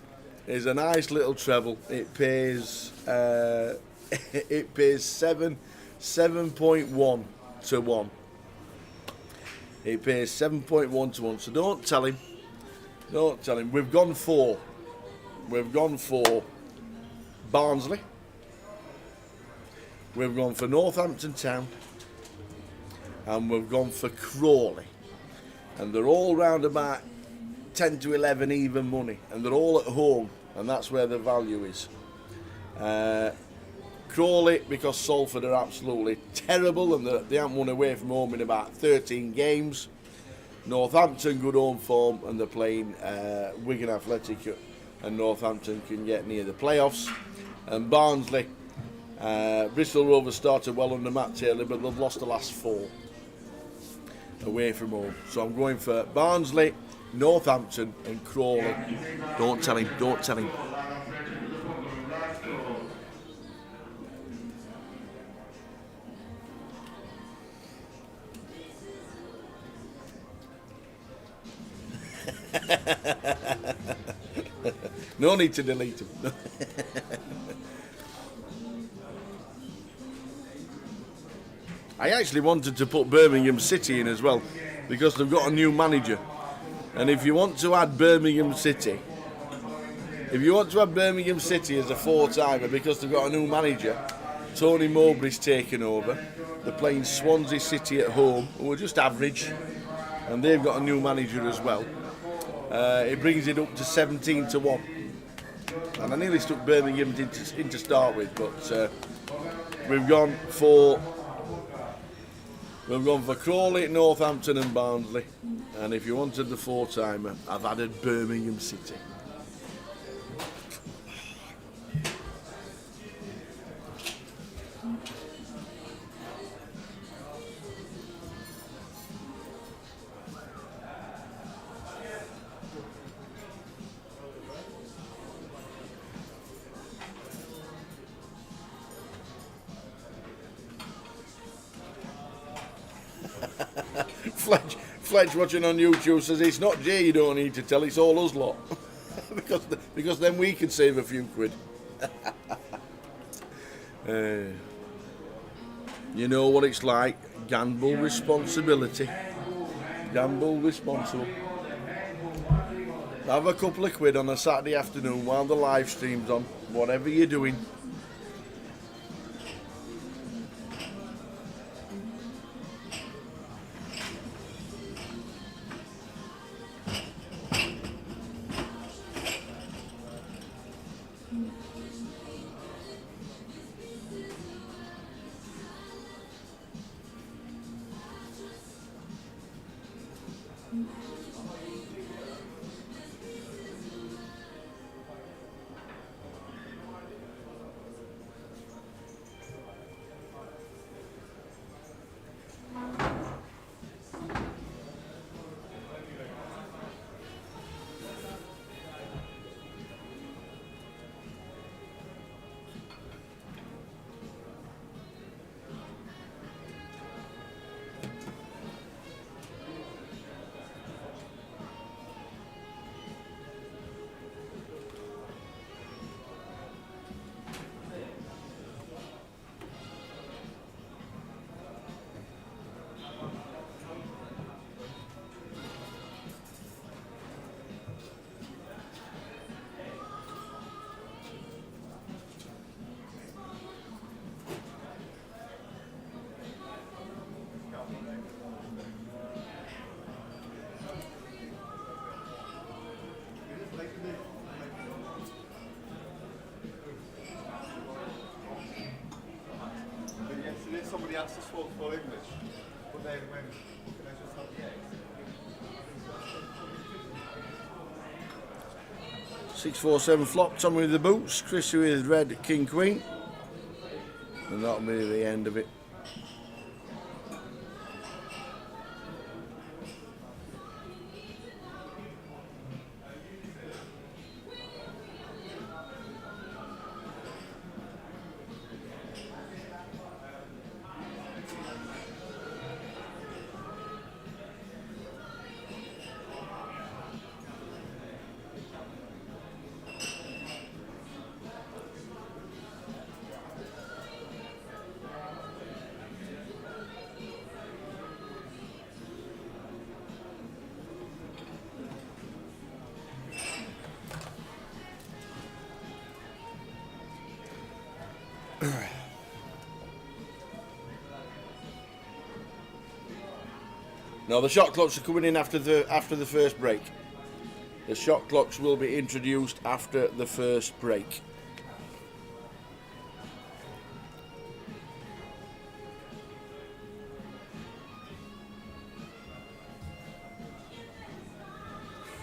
[SPEAKER 1] is a nice little treble. It pays 7.1 to 1. It pays 7.1 to 1. So don't tell him. Don't tell him. We've gone for Barnsley. We've gone for Northampton Town. And we've gone for Crawley. And they're all round about 10 to 11 even money. And they're all at home. And that's where the value is. Crawley, because Salford are absolutely terrible and they haven't won away from home in about 13 games. Northampton, good home form, and they're playing Wigan Athletic, and Northampton can get near the playoffs. And Barnsley, Bristol Rovers started well under Matt Taylor, but they've lost the last 4 away from home. So I'm going for Barnsley, Northampton and Crawley. Don't tell him, don't tell him. No need to delete them. I actually wanted to put Birmingham City in as well because they've got a new manager. And if you want to add Birmingham City, as a 4-timer because they've got a new manager, Tony Mowbray's taken over. They're playing Swansea City at home, who are just average, and they've got a new manager as well. It brings it up to 17 to 1. And I nearly stuck Birmingham in to start with, but we've gone for Crawley, Northampton and Barnsley. And if you wanted the 4-timer, I've added Birmingham City. Fletch watching on YouTube says it's not Jay you don't need to tell, it's all us lot. because then we can save a few quid. You know what it's like. Gamble responsibility. Gamble responsible. Have a couple of quid on a Saturday afternoon while the live stream's on. Whatever you're doing.
[SPEAKER 4] asked us for full English, but then when can I just have the eggs?
[SPEAKER 1] 647 flop, Tommy with the boots, Chrissy with red king queen, and that'll be the end of it. Now the shot clocks are coming in after the first break. The shot clocks will be introduced after the first break.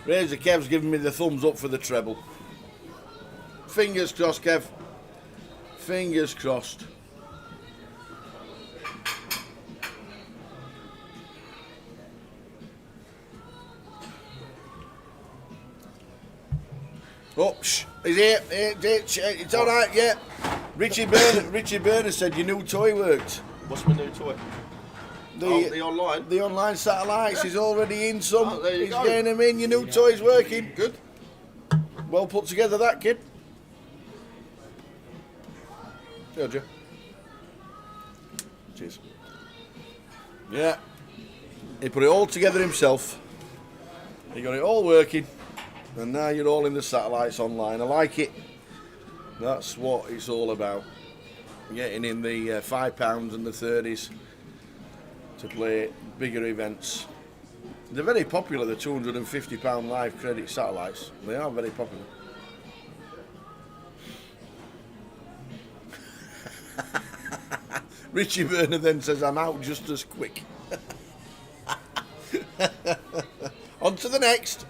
[SPEAKER 1] Razor Kev's giving me the thumbs up for the treble. Fingers crossed, Kev. Fingers crossed. Oh, shh, he's here. It's all right, yeah. Richie Burner said your new toy worked.
[SPEAKER 7] What's my new toy? The online?
[SPEAKER 1] The online satellites. He's already in some.
[SPEAKER 7] Oh, there you
[SPEAKER 1] He's
[SPEAKER 7] go.
[SPEAKER 1] getting them in. Your new toy's working.
[SPEAKER 7] Good.
[SPEAKER 1] Well put together, that kid. There, Joe. Cheers. Yeah. He put it all together himself. He got it all working. And now you're all in the satellites online. I like it. That's what it's all about. Getting in the £5 and the 30s to play bigger events. They're very popular, the £250 live credit satellites. They are very popular. Richie Burner then says, I'm out just as quick. On to the next.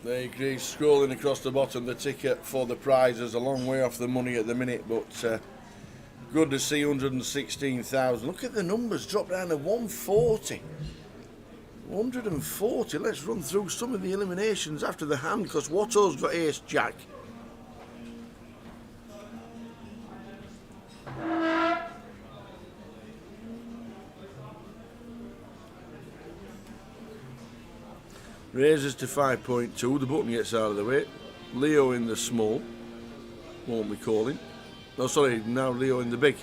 [SPEAKER 1] There you go, scrolling across the bottom, the ticket for the prizes, a long way off the money at the minute, but good to see 116,000. Look at the numbers, drop down to 140. 140, let's run through some of the eliminations after the hand, because Watto's got ace jack. Raises to 5.2, the button gets out of the way. Leo in the small, won't be calling. No, sorry, now Leo in the big.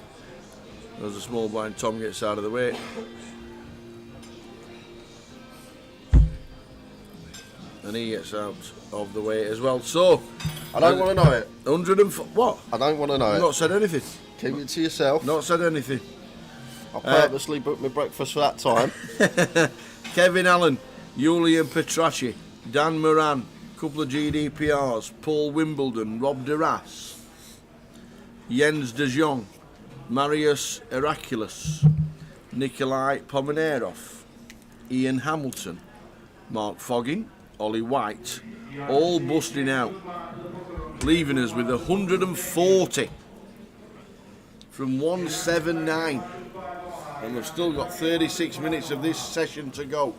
[SPEAKER 1] As the small blind Tom gets out of the way. And he gets out of the way as well. So,
[SPEAKER 7] I don't want to know it.
[SPEAKER 1] 104, what?
[SPEAKER 7] I don't want to know it.
[SPEAKER 1] Not said anything.
[SPEAKER 7] Keep it to yourself.
[SPEAKER 1] Not said anything.
[SPEAKER 7] I purposely booked my breakfast for that time.
[SPEAKER 1] Kevin Allen, Julian Petracci, Dan Moran, couple of GDPRs, Paul Wimbledon, Rob Duras, Jens de Jong, Marius Heraclius, Nikolai Pomenerov, Ian Hamilton, Mark Foggin, Ollie White, all busting out, leaving us with 140 from 179, and we've still got 36 minutes of this session to go.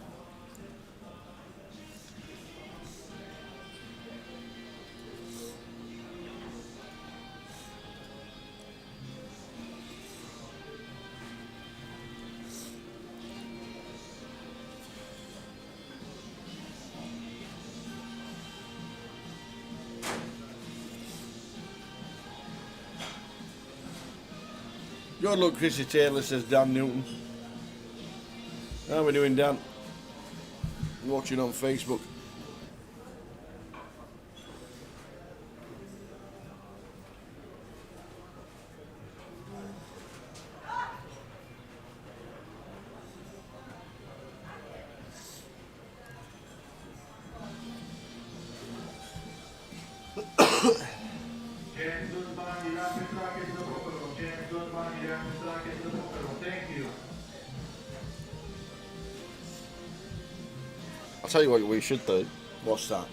[SPEAKER 1] Good luck, Chrissy Taylor, says Dan Newton. How are we doing, Dan? Watching on Facebook.
[SPEAKER 7] I'll tell you what we should do.
[SPEAKER 1] What's that?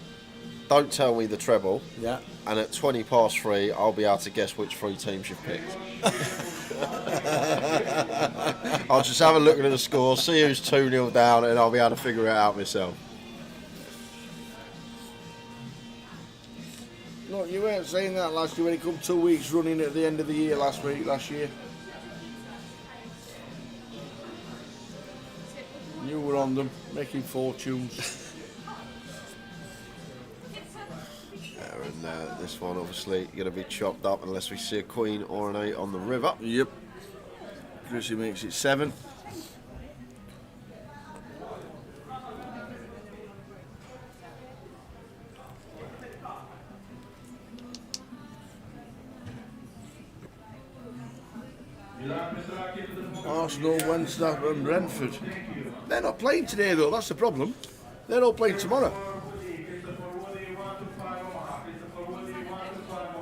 [SPEAKER 7] Don't tell me the treble.
[SPEAKER 1] Yeah.
[SPEAKER 7] And at 3:20, I'll be able to guess which 3 teams you've picked. I'll just have a look at the score, see who's 2-0 down, and I'll be able to figure it out myself.
[SPEAKER 1] Look, you weren't saying that last year when it come 2 weeks running at the end of the year last year. You were on them, making fortunes.
[SPEAKER 7] And this one obviously going to be chopped up unless we see a queen or an 8 on the river.
[SPEAKER 1] Yep. Chrissy makes it 7. Arsenal, Wednesday and Brentford. They're not playing today though, that's the problem. They're all playing tomorrow.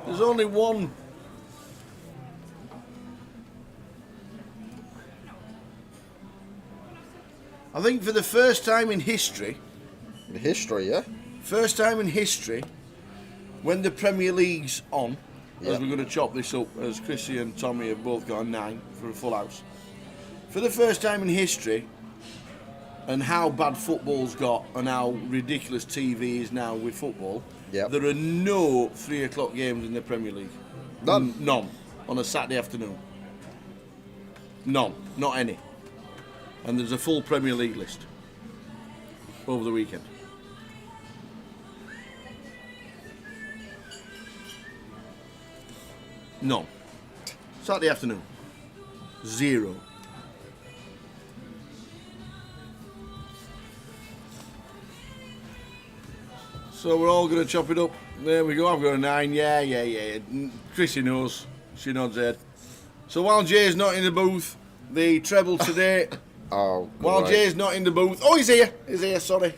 [SPEAKER 1] There's only one. I think for the first time in history.
[SPEAKER 7] In history, yeah?
[SPEAKER 1] First time in history, when the Premier League's on,
[SPEAKER 7] Yeah.
[SPEAKER 1] as we're going to chop this up, as Chrissy and Tommy have both got a 9 for a full house. For the first time in history, and how bad football's got, and how ridiculous TV is now with football,
[SPEAKER 7] Yep.
[SPEAKER 1] there are no 3 o'clock games in the Premier League.
[SPEAKER 7] None?
[SPEAKER 1] None. On a Saturday afternoon. None. Not any. And there's a full Premier League list over the weekend. None. Saturday afternoon. 0. So we're all going to chop it up. There we go. I've got a 9. Yeah. Chrissy knows. She nods head. So while Jay's not in the booth, the treble today.
[SPEAKER 7] Oh,
[SPEAKER 1] While
[SPEAKER 7] great.
[SPEAKER 1] Jay's not in the booth. Oh, he's here. He's here, sorry.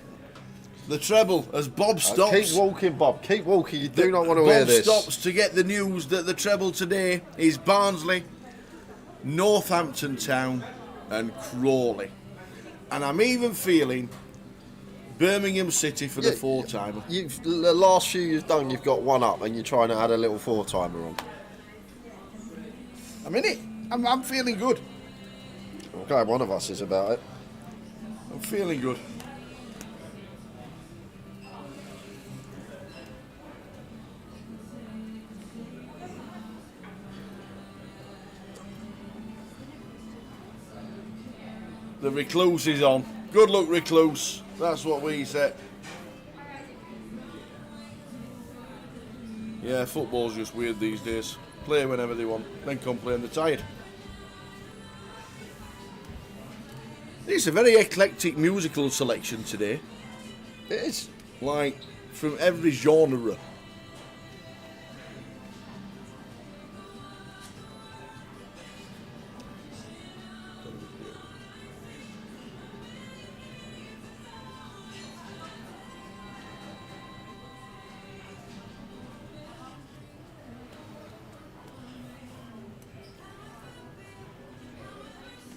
[SPEAKER 1] The treble, as Bob stops.
[SPEAKER 7] Keep walking, Bob. Keep walking. You do not want to hear
[SPEAKER 1] Bob
[SPEAKER 7] this.
[SPEAKER 1] stops to get the news that the treble today is Barnsley, Northampton Town, and Crawley. And I'm even feeling Birmingham City for the 4-timer.
[SPEAKER 7] The last few you've done, you've got 1 up, and you're trying to add a little 4-timer on.
[SPEAKER 1] I'm in it. I'm feeling good.
[SPEAKER 7] I'm glad one of us is about it.
[SPEAKER 1] I'm feeling good. The Recluse is on. Good luck, Recluse. That's what we said. Yeah, football's just weird these days. Play whenever they want, then complain they're tired. It's a very eclectic musical selection today.
[SPEAKER 7] It is.
[SPEAKER 1] Like, from every genre.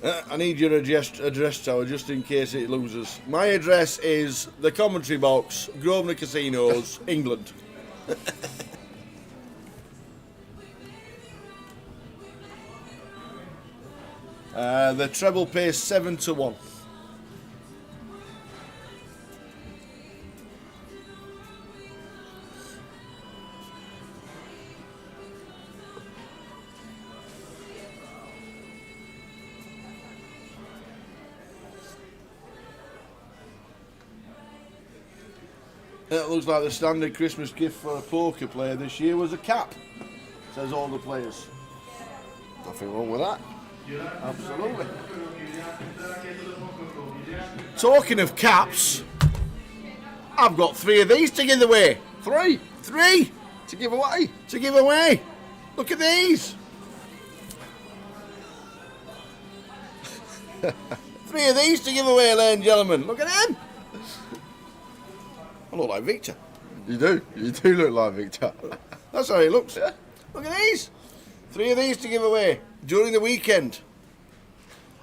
[SPEAKER 1] I need your address tower just in case it loses. My address is the commentary box, Grosvenor Casinos, England. The treble pays 7-1. It looks like the standard Christmas gift for a poker player this year was a cap, says all the players.
[SPEAKER 7] Nothing wrong with that.
[SPEAKER 1] Absolutely. Talking of caps, I've got 3 of these to give away. 3
[SPEAKER 7] To give away.
[SPEAKER 1] to give away. Look at these. 3 of these to give away, ladies and gentlemen. Look at them. I look like Victor.
[SPEAKER 7] You do look like Victor.
[SPEAKER 1] That's how he looks. Look at these. 3 of these to give away during the weekend.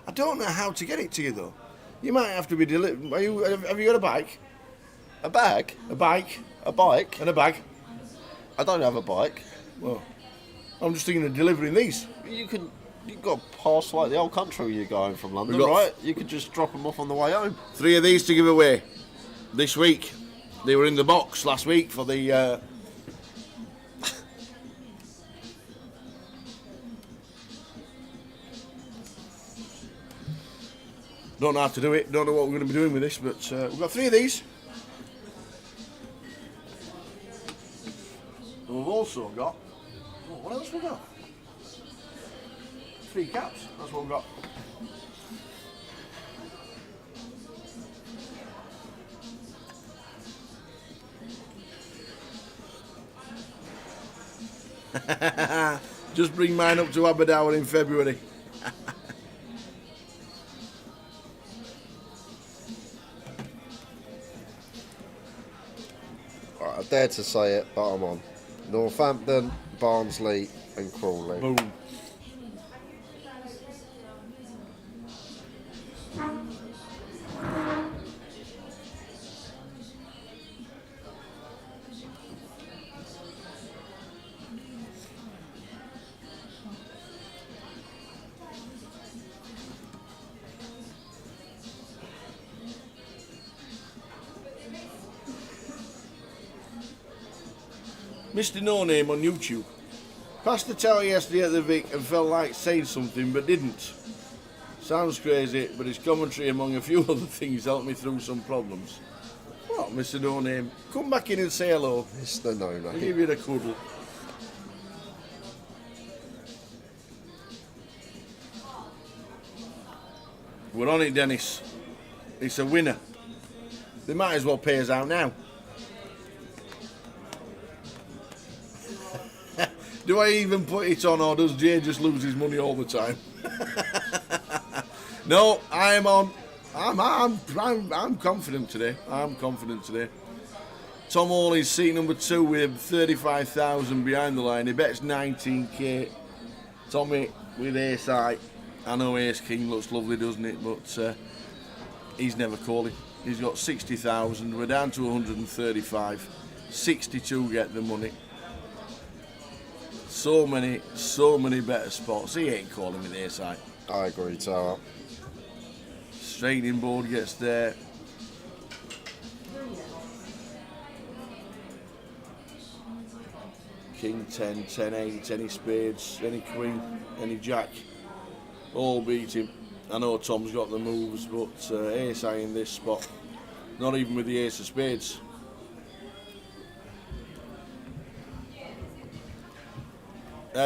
[SPEAKER 1] I don't know how to get it to you though. You might have to be delivered. Have you got a bike?
[SPEAKER 7] A bag?
[SPEAKER 1] A bike
[SPEAKER 7] A bike?
[SPEAKER 1] and a bag.
[SPEAKER 7] I don't have a bike.
[SPEAKER 1] Well, I'm just thinking of delivering these.
[SPEAKER 7] You've got to pass like the whole country when you're going from London,
[SPEAKER 1] We've got-
[SPEAKER 7] right? You could just drop them off on the way home.
[SPEAKER 1] 3 of these to give away this week. They were in the box last week for the. Don't know how to do it. Don't know what we're going to be doing with this, but we've got 3 of these. And we've also got. Oh, what else we got? 3 caps. That's what we've got. Just bring mine up to Aberdour in February.
[SPEAKER 7] Right, I dare to say it, but I'm on. Northampton, Barnsley and Crawley.
[SPEAKER 1] Boom. Mr. No Name on YouTube. Passed the tower yesterday at the Vic and felt like saying something but didn't. Sounds crazy, but his commentary among a few other things helped me through some problems. What, Mr. No Name? Come back in and say hello.
[SPEAKER 7] Mr. No
[SPEAKER 1] I'll
[SPEAKER 7] Name.
[SPEAKER 1] give you the cuddle. We're on it, Dennis. It's a winner. They might as well pay us out now. Do I even put it on, or does Jay just lose his money all the time? No, I am on. I'm confident today. I'm confident today. Tom Hall is seat number 2 with 35,000 behind the line. He bets 19k. Tommy with Ace High. I know Ace King looks lovely, doesn't it? But he's never calling. He's got 60,000. We're down to 135. 62 get the money. So many better spots. He ain't calling with Ace High.
[SPEAKER 7] I agree, Tower.
[SPEAKER 1] Straightening board gets there. King 10, 10 8, any spades, any queen, any jack. All beat him. I know Tom's got the moves, but Ace High in this spot. Not even with the ace of spades.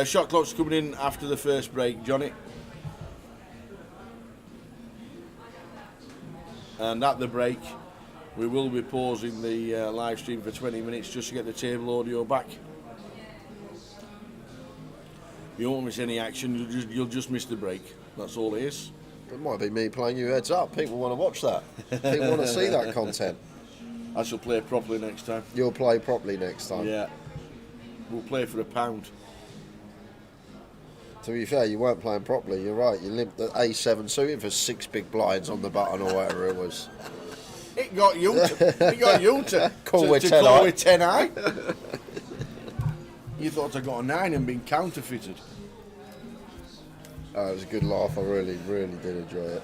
[SPEAKER 1] Shot clock's coming in after the first break, Johnny. And at the break, we will be pausing the live stream for 20 minutes just to get the table audio back. You won't miss any action, you'll just miss the break. That's all it is.
[SPEAKER 7] It might be me playing you heads up. People want to watch that. People want to see that content.
[SPEAKER 1] I shall play properly next time.
[SPEAKER 7] You'll play properly next time.
[SPEAKER 1] Yeah. We'll play for £1.
[SPEAKER 7] To be fair, you weren't playing properly. You're right. You limped the A7 suited for 6 big blinds on the button or whatever it was.
[SPEAKER 1] It got you to
[SPEAKER 7] Call with
[SPEAKER 1] to
[SPEAKER 7] 10
[SPEAKER 1] call
[SPEAKER 7] eye.
[SPEAKER 1] with 10 eye. You thought I got a 9 and been counterfeited.
[SPEAKER 7] It was a good laugh. I really, really did enjoy it.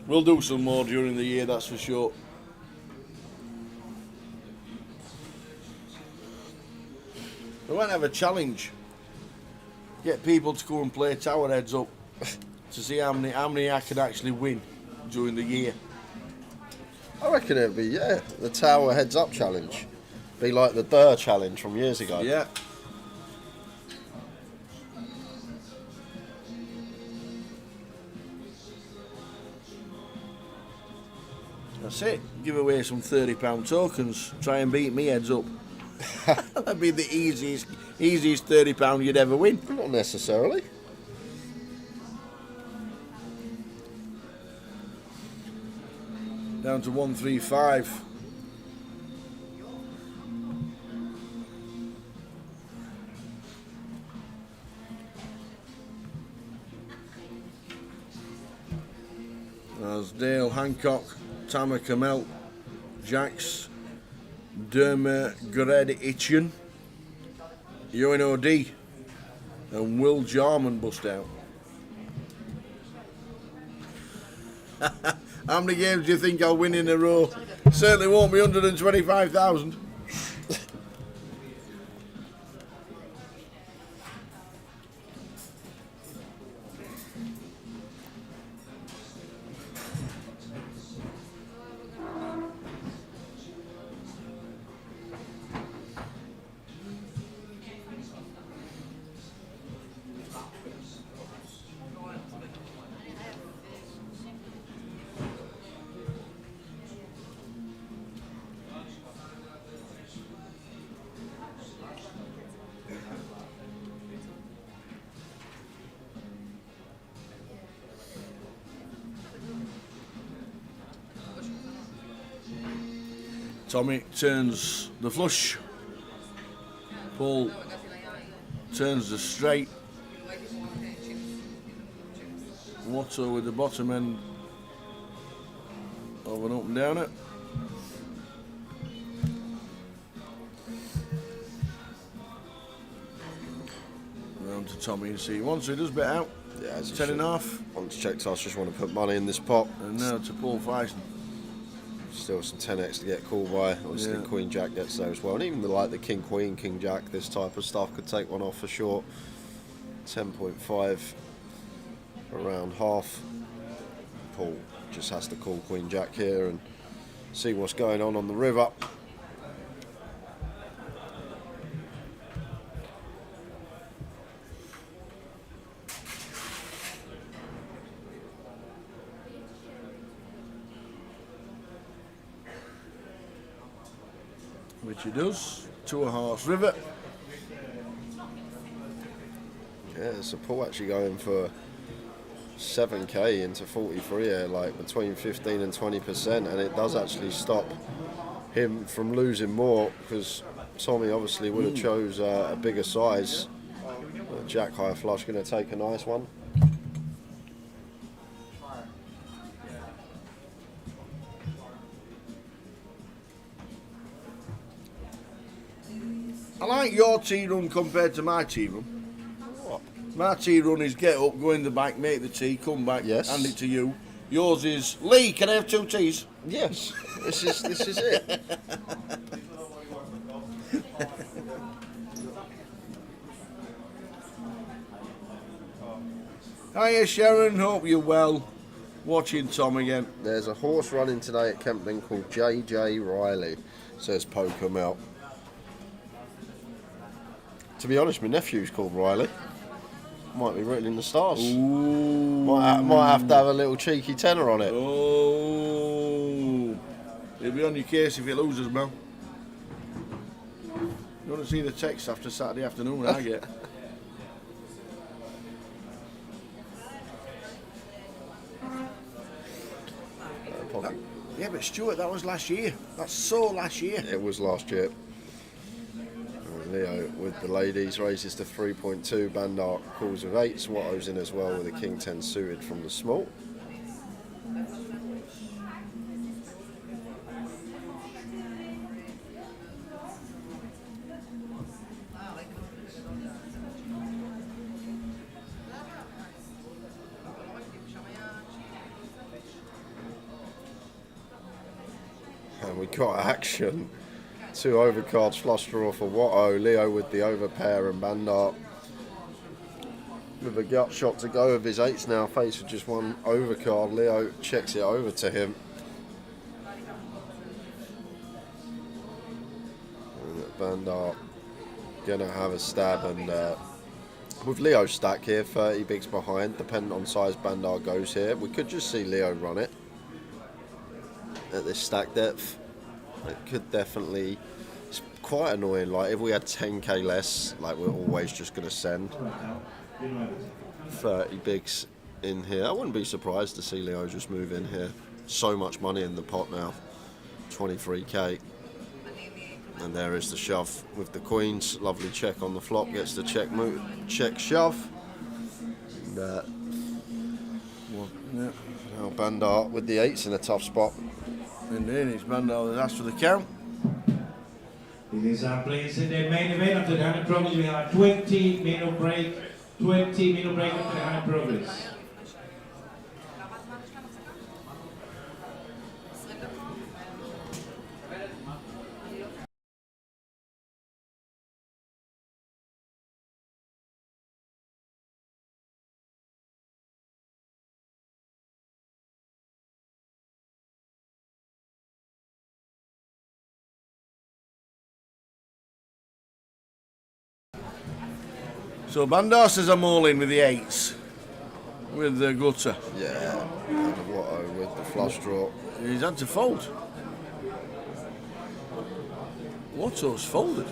[SPEAKER 1] We'll do some more during the year, that's for sure. We might have a challenge. Get people to go and play tower heads up to see how many I can actually win during the year.
[SPEAKER 7] I reckon it'd be, the Tower Heads Up Challenge. Be like the Durr Challenge from years ago.
[SPEAKER 1] Yeah. That's it. Give away some £30 tokens. Try and beat me heads up. That'd be the easiest £30 you'd ever win.
[SPEAKER 7] Not necessarily.
[SPEAKER 1] Down to 135. There's Dale, Hancock, Tamer Kamel, Jax, Derma Greditchen, UNOD, and Will Jarman bust out. How many games do you think I'll win in a row? Certainly won't be 125,000. Tommy turns the flush. Paul turns the straight. Watto with the bottom end of an up and down it. Round to Tommy and C1, so he does bet out.
[SPEAKER 7] Yeah, as
[SPEAKER 1] 10.5.
[SPEAKER 7] Once checked, I just want to put money in this pot.
[SPEAKER 1] And now to Paul Feisen.
[SPEAKER 7] Still some 10x to get called by. Obviously,
[SPEAKER 1] Yeah.
[SPEAKER 7] Queen Jack gets there as well. And even the King Queen, King Jack, this type of stuff could take one off for sure. 10.5 around half. Paul just has to call Queen Jack here and see what's going on the river.
[SPEAKER 1] Which he does. 2.5 river.
[SPEAKER 7] Yeah, so Paul actually going for 7k into 43 here, like between 15 and 20%, and it does actually stop him from losing more because Tommy obviously would have chose a bigger size. Jack high flush going to take a nice one.
[SPEAKER 1] I like your tea run compared to my tea run.
[SPEAKER 7] What?
[SPEAKER 1] My tea run is get up, go in the back, make the tea, come back,
[SPEAKER 7] Yes.
[SPEAKER 1] hand it to you. Yours is, Lee, can I have 2 teas?
[SPEAKER 7] Yes, this is it.
[SPEAKER 1] Hiya Sharon, hope you're well. Watching Tom again.
[SPEAKER 7] There's a horse running today at Kempton called JJ Riley, says Poker Melt. To be honest, my nephew's called Riley. Might be written in the stars.
[SPEAKER 1] Ooh.
[SPEAKER 7] Might have to have a little cheeky tenner on it.
[SPEAKER 1] Oh. You'll be on your case if he loses, Mel. You want to see the text after Saturday afternoon I get. Yeah, but Stuart, that was last year. That's so last year.
[SPEAKER 7] It was last year. Leo with the ladies raises to 3.2. Bandar calls with 8. Swatto's in as well with a King 10 suited from the small. And we got action. 2 overcards, flush draw for Watto. Leo with the overpair and Bandar with a gut shot to go of his 8s now. Faced with just 1 overcard. Leo checks it over to him. And Bandar gonna have a stab, and with Leo's stack here, 30 bigs behind, depending on size Bandar goes here. We could just see Leo run it. at this stack depth. It could definitely, it's quite annoying, like if we had 10k less, like we're always just going to send 30 bigs in here. I wouldn't be surprised to see Leo just move in here. So much money in the pot now, 23k. And there is the shove with the queens. Lovely check on the flop, gets the check move, check shove. And, now Bandar with the 8s in a tough spot.
[SPEAKER 1] Indeed, it's Bandar that's asked for the count.
[SPEAKER 3] These are players in the main event of the 100 progress. We have a 20-minute break. 20-minute break of the 100 progress.
[SPEAKER 1] So Bandar says I'm all in with the 8s. With the gutter.
[SPEAKER 7] Yeah, and Watto with the flush draw.
[SPEAKER 1] He's had to fold. Watto's folded.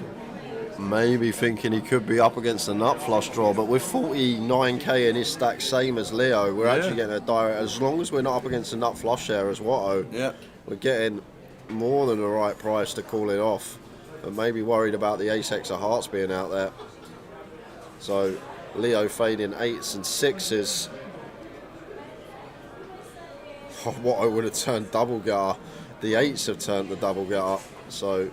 [SPEAKER 7] Maybe thinking he could be up against a nut flush draw, but with 49k in his stack, same as Leo, we're actually getting a direct. As long as we're not up against a nut flush there as Watto, we're getting more than the right price to call it off. But maybe worried about the ace-X of hearts being out there. So Leo fading 8s and 6s. Oh, Watto would have turned double gutter. The 8s have turned the double gutter. So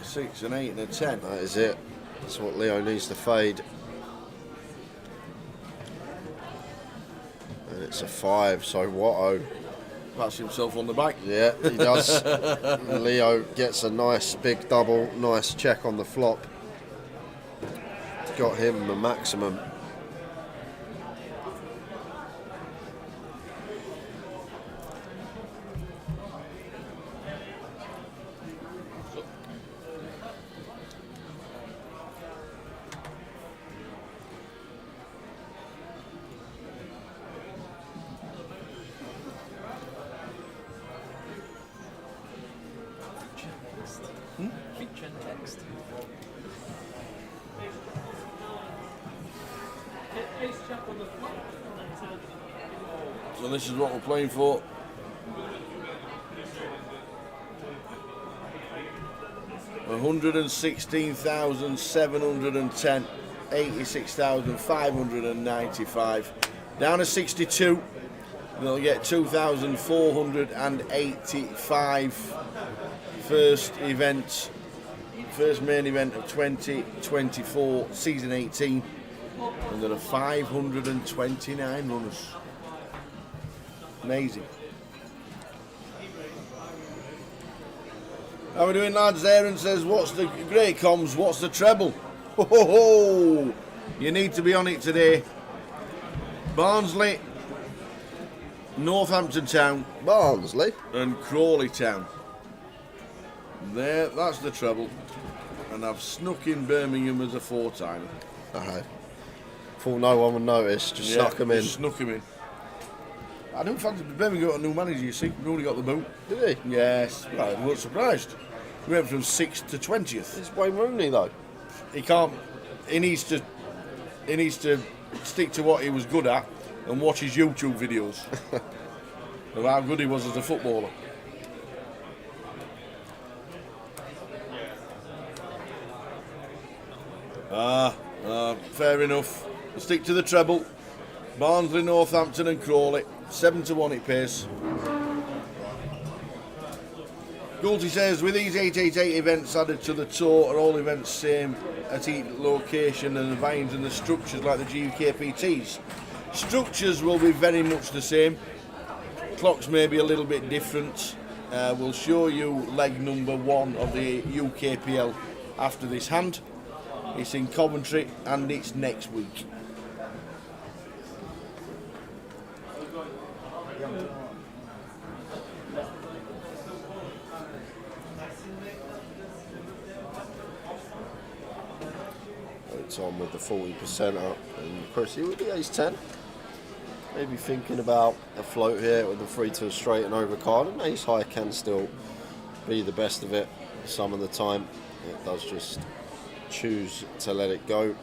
[SPEAKER 1] 6 and 8 and a 10.
[SPEAKER 7] that is it. That's what Leo needs to fade. And it's a 5, so Watto
[SPEAKER 1] Pats himself on the back.
[SPEAKER 7] Yeah, he does. Leo gets a nice big double, nice check on the flop. Got him the maximum.
[SPEAKER 6] Feature text.
[SPEAKER 1] So this is what we're playing for. $116,710, 86,595. Down to 62. They'll get 2,485. First main event of 2024, season 18. And there are 529 runners. Amazing. How are we doing, lads? Aaron says, what's the great comms? What's the treble? Ho ho ho! You need to be on it today. Barnsley, Northampton Town,
[SPEAKER 7] Barnsley
[SPEAKER 1] and Crawley Town. There, that's the treble. And I've snuck in Birmingham as a 4-timer.
[SPEAKER 7] Thought no one would notice, just snuck him in.
[SPEAKER 1] Snuck him in. I don't fancy Birmingham got a new manager, you see. We've already got the boot.
[SPEAKER 7] Did he?
[SPEAKER 1] Yes. Well, I wasn't surprised. We went from 6th to 20th.
[SPEAKER 7] It's Wayne Rooney though.
[SPEAKER 1] He can't. He needs to stick to what he was good at and watch his YouTube videos of how good he was as a footballer. Fair enough. Stick to the treble. Barnsley, Northampton and Crawley. 7-1 it pays. Goulty says, with these 888 events added to the tour, are all events same at each location and the vines and the structures like the GUKPTs? Structures will be very much the same. Clocks may be a little bit different. We'll show you leg number 1 of the UKPL after this hand. It's in Coventry and it's next week. It's on with the 40% up, and Chrissy with the ace 10.
[SPEAKER 7] maybe thinking about a float here with the 3-2 straight and over card, and ace high can still be the best of it some of the time. It does just choose to let it go.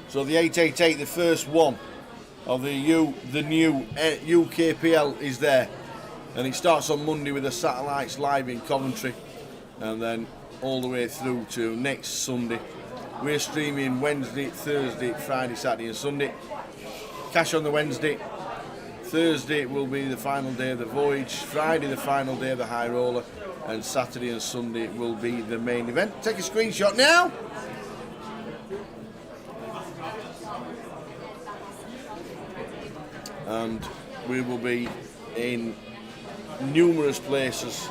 [SPEAKER 1] So the 888, the first one of the new UKPL is there, and it starts on Monday with the satellites live in Coventry, and then all the way through to next Sunday. We're streaming Wednesday, Thursday, Friday, Saturday and Sunday. Cash on the Wednesday. Thursday will be the final day of the voyage, Friday the final day of the high roller, and Saturday and Sunday will be the main event. Take a screenshot now. And we will be in numerous places.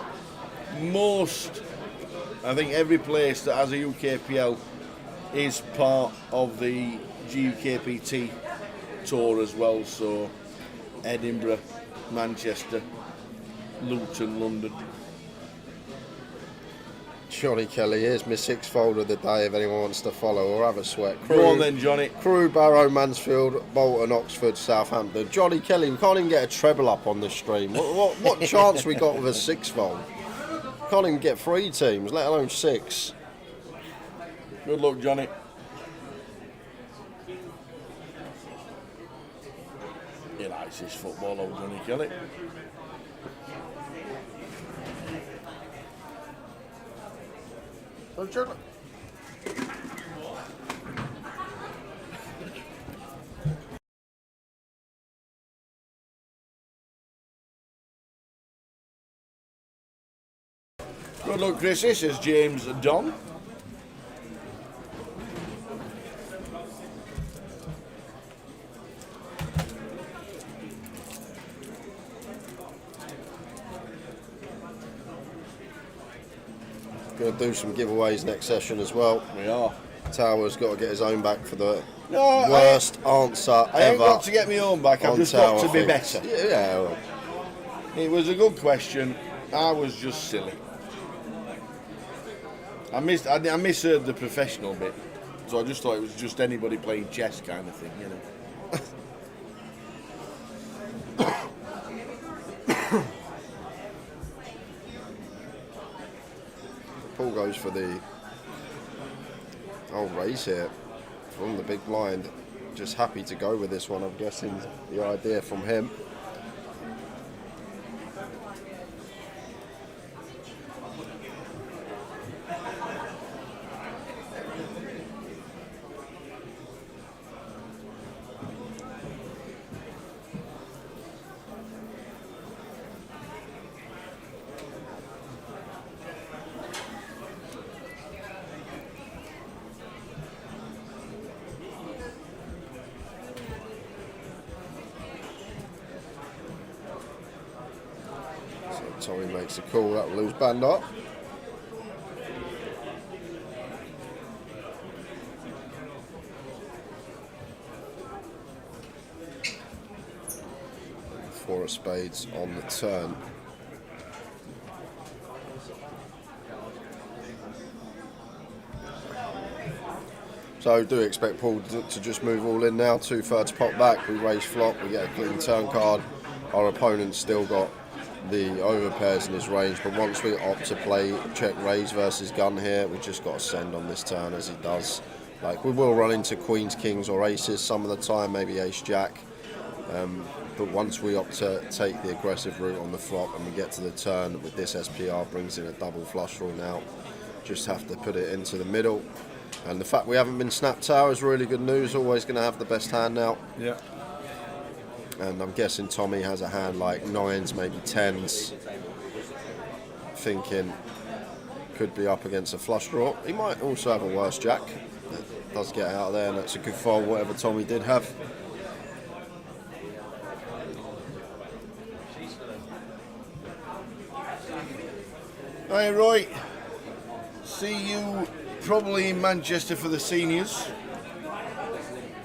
[SPEAKER 1] I think every place that has a UKPL is part of the GUKPT tour as well, so Edinburgh, Manchester, Luton, London.
[SPEAKER 7] Johnny Kelly, here's my 6th fold of the day if anyone wants to follow or have a sweat.
[SPEAKER 1] Go on then, Johnny.
[SPEAKER 7] Crewe, Barrow, Mansfield, Bolton, Oxford, Southampton. Johnny Kelly, we can't even get a treble up on this stream. What chance we got with a 6th fold? Can't even get 3 teams, let alone 6.
[SPEAKER 1] Good luck, Johnny. He likes his football, old Johnny Kelly. Good luck, Chrissy, says James Don.
[SPEAKER 7] Going to do some giveaways next session as well.
[SPEAKER 1] We are.
[SPEAKER 7] Tower's got to get his own back for the worst answer ever.
[SPEAKER 1] I ain't got to get my own back, I've just got to be better.
[SPEAKER 7] Yeah, well.
[SPEAKER 1] It was a good question. I was just silly. I misheard the professional bit, so I just thought it was just anybody playing chess kind of thing, you know.
[SPEAKER 7] Paul goes for the raise here from the big blind. Just happy to go with this one. I'm guessing the idea from him. Tommy makes a call, that will lose band up. Four of spades on the turn. So do expect Paul to just move all in now. 2/3 pot back, we raise flop, we get a clean turn card. Our opponent's still got the over pairs in his range, but once we opt to play check raise versus gun here, we've just got to send on this turn as he does. Like, we will run into queens, kings or aces some of the time, maybe ace jack, but once we opt to take the aggressive route on the flop and we get to the turn with this SPR, brings in a double flush draw now, just have to put it into the middle. And the fact we haven't been snapped tower is really good news. Always going to have the best hand now.
[SPEAKER 1] Yeah.
[SPEAKER 7] And I'm guessing Tommy has a hand like 9s, maybe 10s. Thinking could be up against a flush draw. He might also have a worse jack. It does get out there, and that's a good fold, whatever Tommy did have.
[SPEAKER 1] Hi, Roy. See you probably in Manchester for the seniors.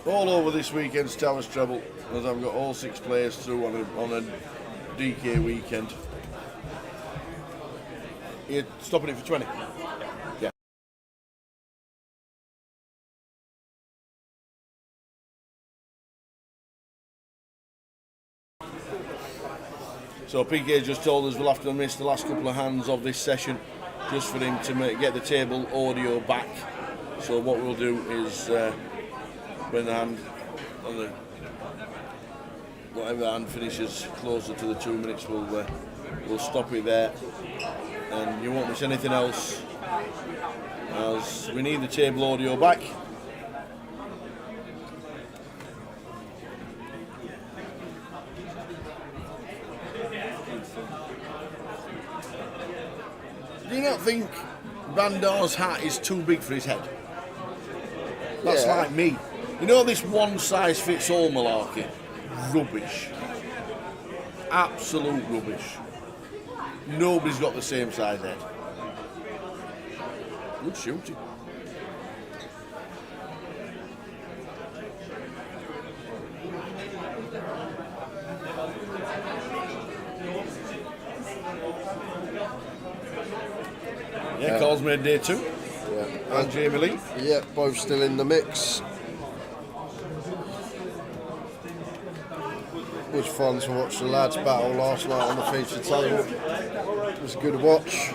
[SPEAKER 1] All over this weekend's Towers treble, as I've got all 6 players through on a DK weekend. You're stopping it for 20? So PK just told us we'll have to miss the last couple of hands of this session just for him to get the table audio back. So what we'll do is when the hand, whatever hand finishes closer to the 2 minutes, we'll stop it there, and you won't miss anything else, as we need the table audio back. Do you not think Bandar's hat is too big for his head? That's like me. You know this one size fits all malarkey? Rubbish. Absolute rubbish. Nobody's got the same size head. Good shooting. Yeah, Carl's made day 2. Yeah. And Jamie Lee.
[SPEAKER 7] Yeah, both still in the mix. It was fun to watch the lads battle last night on the feature table. It was a good watch.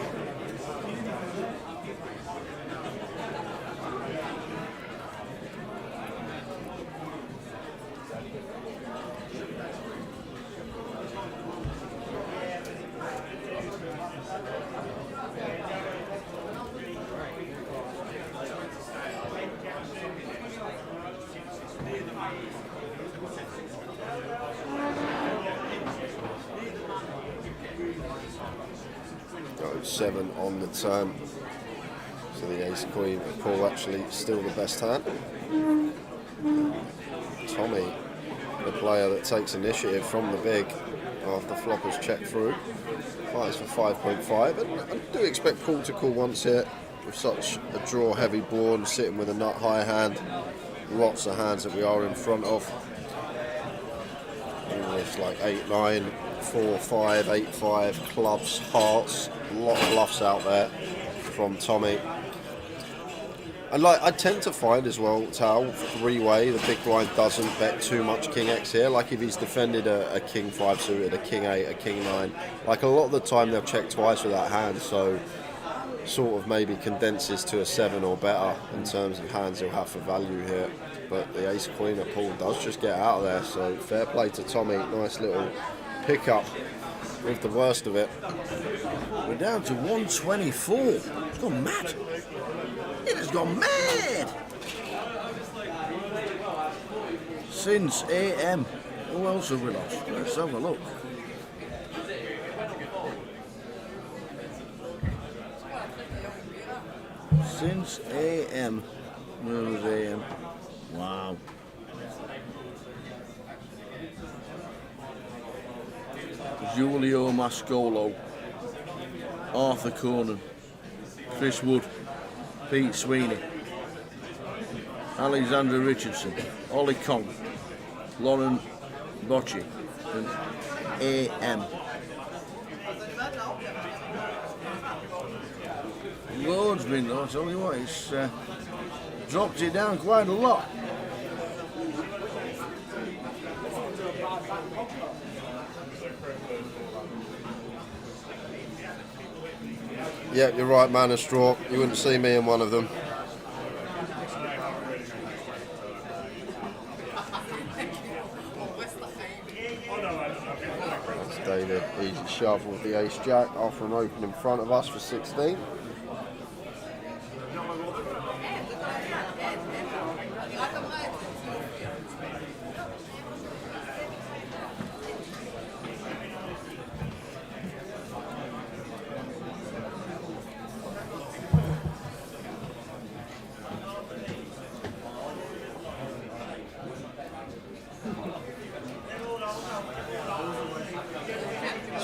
[SPEAKER 7] Got 7 on the turn. So the ace queen of Paul actually still the best hand. Tommy, the player that takes initiative from the big after flop has checked through, fights for 5.5, and I do expect Paul to call once here with such a draw heavy board and sitting with a nut high hand. Lots of hands that we are in front of. It's like 8-9, 4-5, 8-5, clubs, hearts, a lot of bluffs out there from Tommy. And like I tend to find as well, Tal, 3-way, the big blind doesn't bet too much King X here. Like if he's defended a King 5 suited, a King 8, a King 9, like a lot of the time they'll check twice with that hand, so sort of maybe condenses to a 7 or better in terms of hands he'll have for value here. But the ace queen of Paul does just get out of there, so fair play to Tommy. Nice little pickup with the worst of it.
[SPEAKER 1] We're down to 124. It's gone mad. It has gone mad. Since AM. Who else have we lost? Let's have a look. Since AM. Where was AM? Wow. Giulio Mascolo, Arthur Conan, Chris Wood, Pete Sweeney, Alexander Richardson, Ollie Kong, Lauren Bocci, and AM. Loads been though, I tell you what, it's dropped it down quite a lot.
[SPEAKER 7] Yeah, you're right, man of straw. You wouldn't see me in one of them. That's David, easy shove with the ace jack after an open in front of us for 16.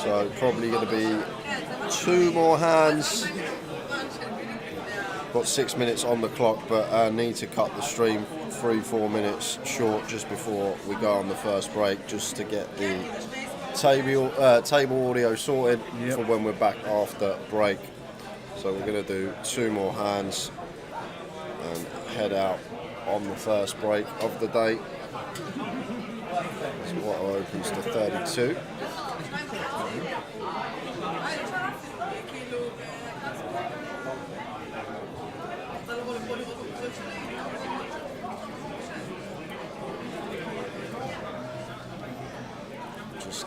[SPEAKER 7] So probably going to be 2 more hands. Got 6 minutes on the clock, but need to cut the stream 3-4 minutes short just before we go on the first break, just to get the table audio sorted for when we're back after break. So we're going to do 2 more hands and head out on the first break of the day. So what opens to 32.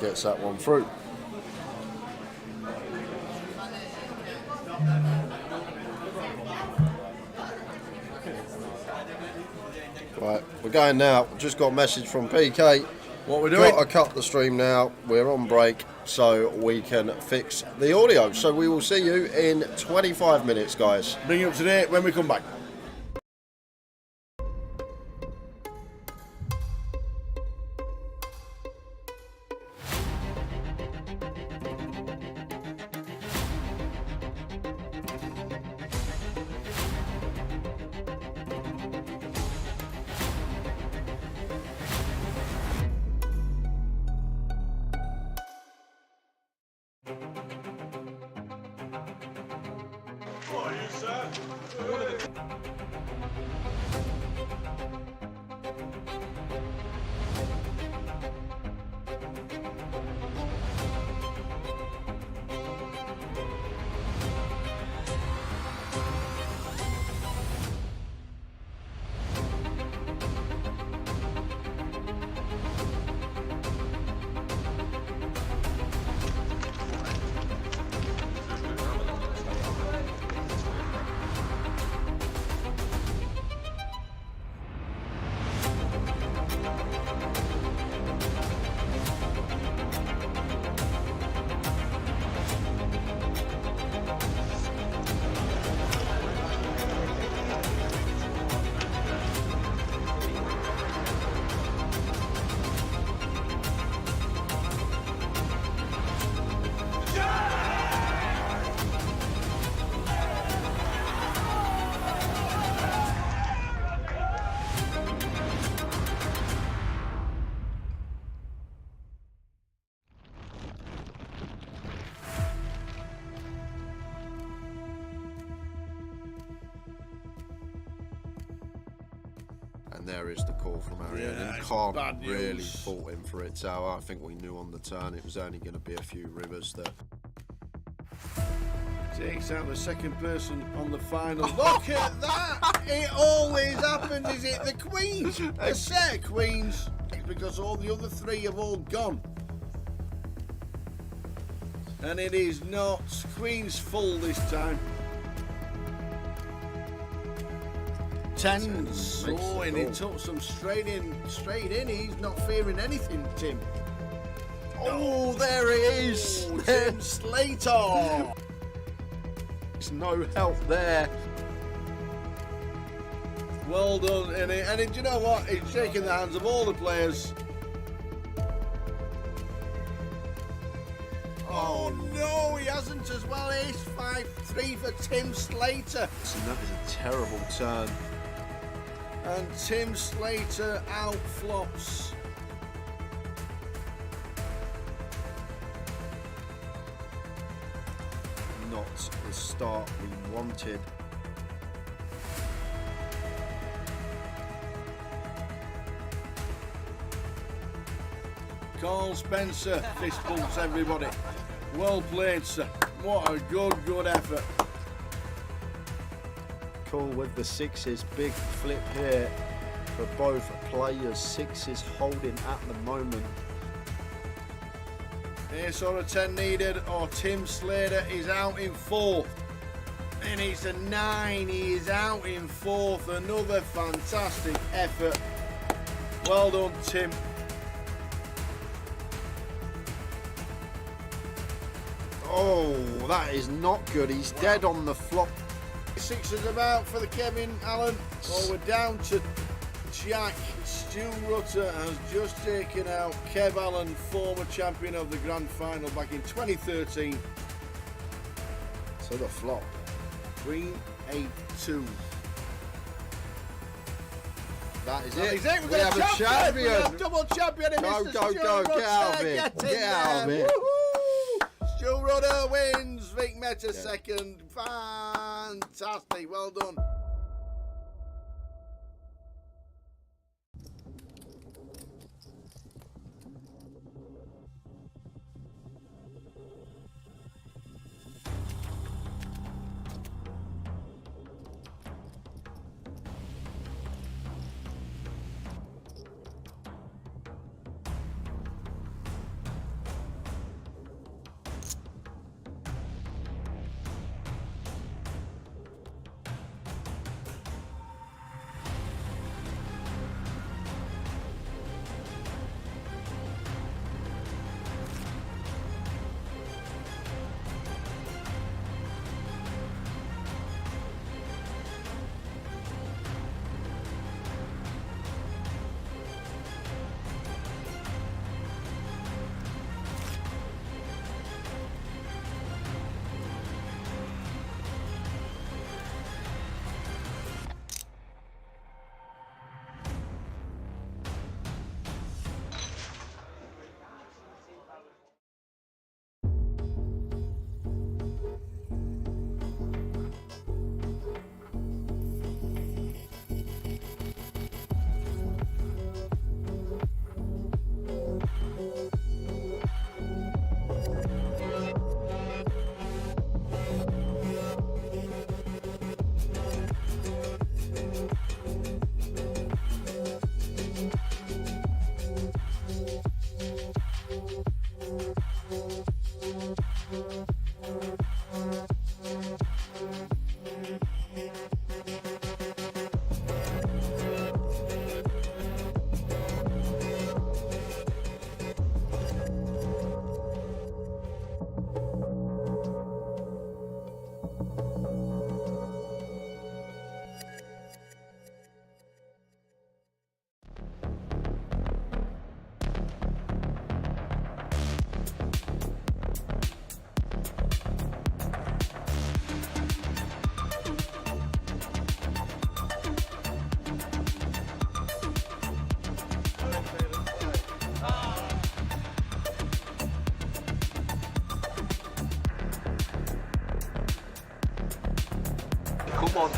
[SPEAKER 7] gets that one through. Right, we're going now. Just got a message from PK.
[SPEAKER 1] What we're doing?
[SPEAKER 7] Got to cut the stream now. We're on break, so we can fix the audio. So we will see you in 25 minutes, guys.
[SPEAKER 1] Bring you up to date when we come back.
[SPEAKER 7] And there is the call from Arian.
[SPEAKER 1] Yeah,
[SPEAKER 7] And
[SPEAKER 1] it's
[SPEAKER 7] can't
[SPEAKER 1] bad
[SPEAKER 7] really
[SPEAKER 1] news.
[SPEAKER 7] fault him for it, Tower. I think we knew on the turn it was only going to be a few rivers that.
[SPEAKER 1] Takes out the second person on the final. Look at that! It always happens. Is it the queens? A set of queens. Because all the other three have all gone. And it is not queens full this time. Tens.
[SPEAKER 7] Makes
[SPEAKER 1] Oh,
[SPEAKER 7] it
[SPEAKER 1] and he
[SPEAKER 7] all.
[SPEAKER 1] took some straight in. He's not fearing anything, Tim. Oh, there he is.
[SPEAKER 7] Oh,
[SPEAKER 1] Tim Slater.
[SPEAKER 7] There's no help there.
[SPEAKER 1] Well done, and do you know what? He's shaking the hands of all the players. Oh no, he hasn't as well. Ace 5-3 for Tim Slater.
[SPEAKER 7] And that is a terrible turn.
[SPEAKER 1] And Tim Slater out flops.
[SPEAKER 7] Not the start we wanted.
[SPEAKER 1] Carl Spencer, fist bumps everybody. Well played, sir. What a good effort.
[SPEAKER 7] Cool with the sixes. Big flip here for both players. Sixes holding at the moment.
[SPEAKER 1] Ace or a 10 needed, or Tim Slater is out in fourth. And it's a 9, he is out in fourth. Another fantastic effort. Well done, Tim.
[SPEAKER 7] Oh, that is not good. He's dead on the flop.
[SPEAKER 1] Sixes about for the Kevin Allen. Oh, we're down to Jack. Stu Rutter has just taken out Kev Allen, former champion of the Grand Final back in 2013.
[SPEAKER 7] So the flop.
[SPEAKER 1] Queen 8-2.
[SPEAKER 7] That is
[SPEAKER 1] That
[SPEAKER 7] it.
[SPEAKER 1] is it.
[SPEAKER 7] We have a champion.
[SPEAKER 1] We have double champion. And
[SPEAKER 7] Go,
[SPEAKER 1] Mr.
[SPEAKER 7] go,
[SPEAKER 1] Stu
[SPEAKER 7] go.
[SPEAKER 1] Rutter.
[SPEAKER 7] Get out of here.
[SPEAKER 1] Get in
[SPEAKER 7] Get out of
[SPEAKER 1] there.
[SPEAKER 7] here.
[SPEAKER 1] Woohoo! Stu Rutter wins. Vic Meta second. Fantastic. Well done.
[SPEAKER 10] come on.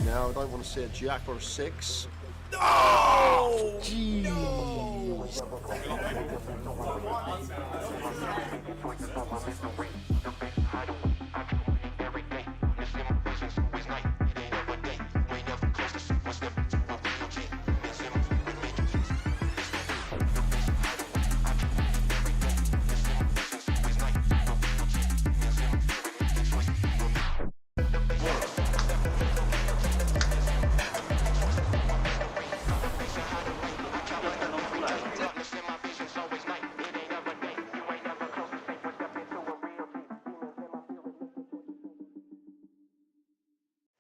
[SPEAKER 7] Now I don't want to see a jack or a 6.
[SPEAKER 10] Oh!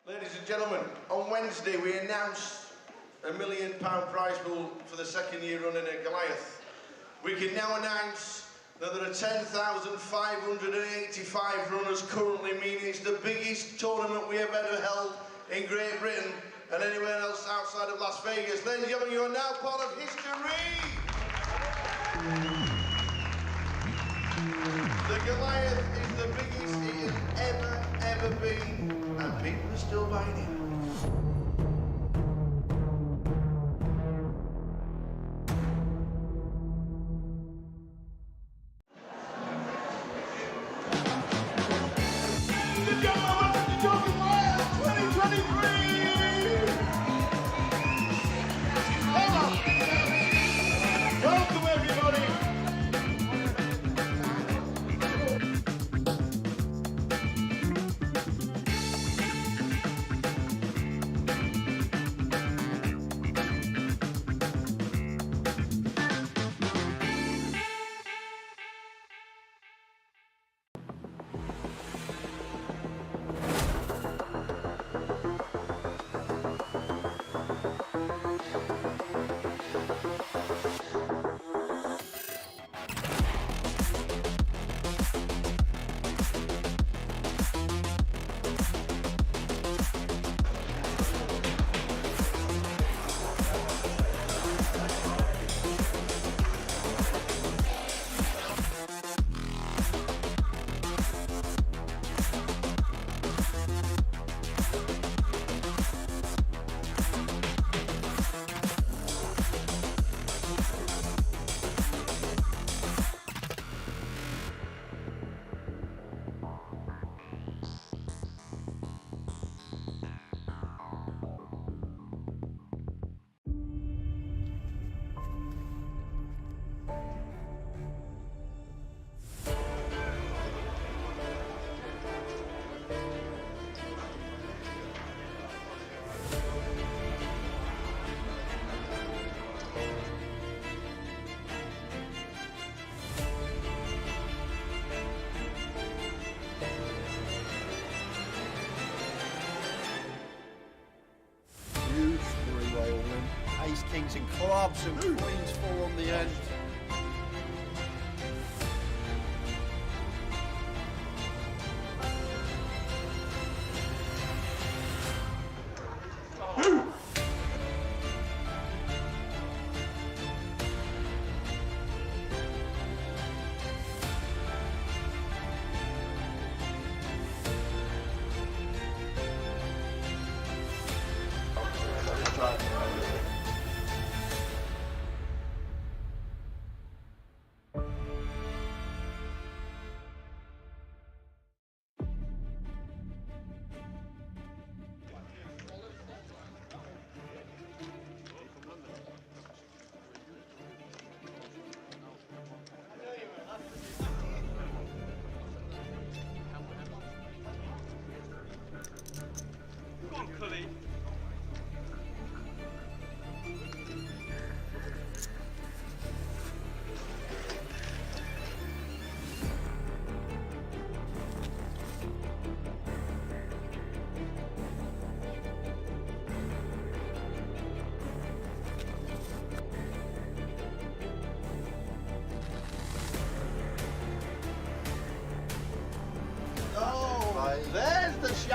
[SPEAKER 1] Ladies and gentlemen, on Wednesday we announced a £1 million prize pool for the second year running at Goliath. We can now announce that there are 10,585 runners currently, meaning it's the biggest tournament we have ever held in Great Britain and anywhere else outside of Las Vegas. Ladies and gentlemen, you are now part of history! The Goliath is the biggest it has ever been, and people are still buying it. Welcome everybody!
[SPEAKER 7] Huge three-way all-in. Ace, kings and clubs and queens 4 on the end.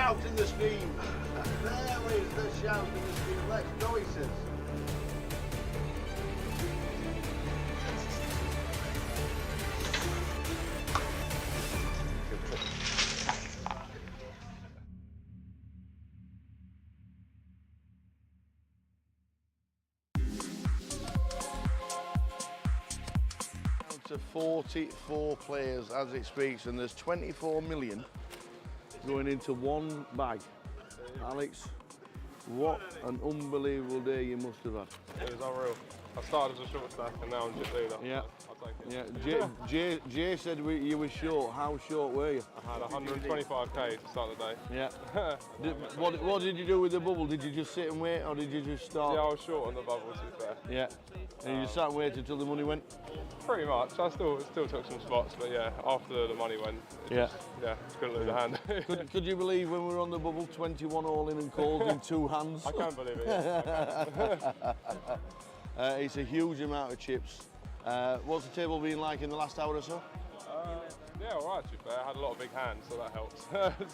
[SPEAKER 1] shout and the scream. There is the shout and the scream. Let's go, he says. To 44 players as it speaks, and there's 24 million going into one bag. Alex, what an unbelievable day you must have had.
[SPEAKER 11] It was unreal. I started as a short stack and now I'm just leader.
[SPEAKER 1] Yeah.
[SPEAKER 11] I'll take it.
[SPEAKER 1] Yeah. Jay said you were short. How short were you?
[SPEAKER 11] I had 125k to start the day.
[SPEAKER 1] Yeah. What did you do with the bubble? Did you just sit and wait, or did you just start?
[SPEAKER 11] Yeah, I was short on the bubble, to be fair.
[SPEAKER 1] Yeah. And you just sat and waited until the money went?
[SPEAKER 11] Pretty much. I still took some spots, but yeah, after the money went, just couldn't lose a hand.
[SPEAKER 1] Could you believe when we were on the bubble, 21 all in and called in 2 hands?
[SPEAKER 11] I can't believe it. Yeah.
[SPEAKER 1] It's a huge amount of chips. What's the table been like in the last hour or so?
[SPEAKER 11] Yeah, all right, to be fair. I had a lot of big hands, so that helps.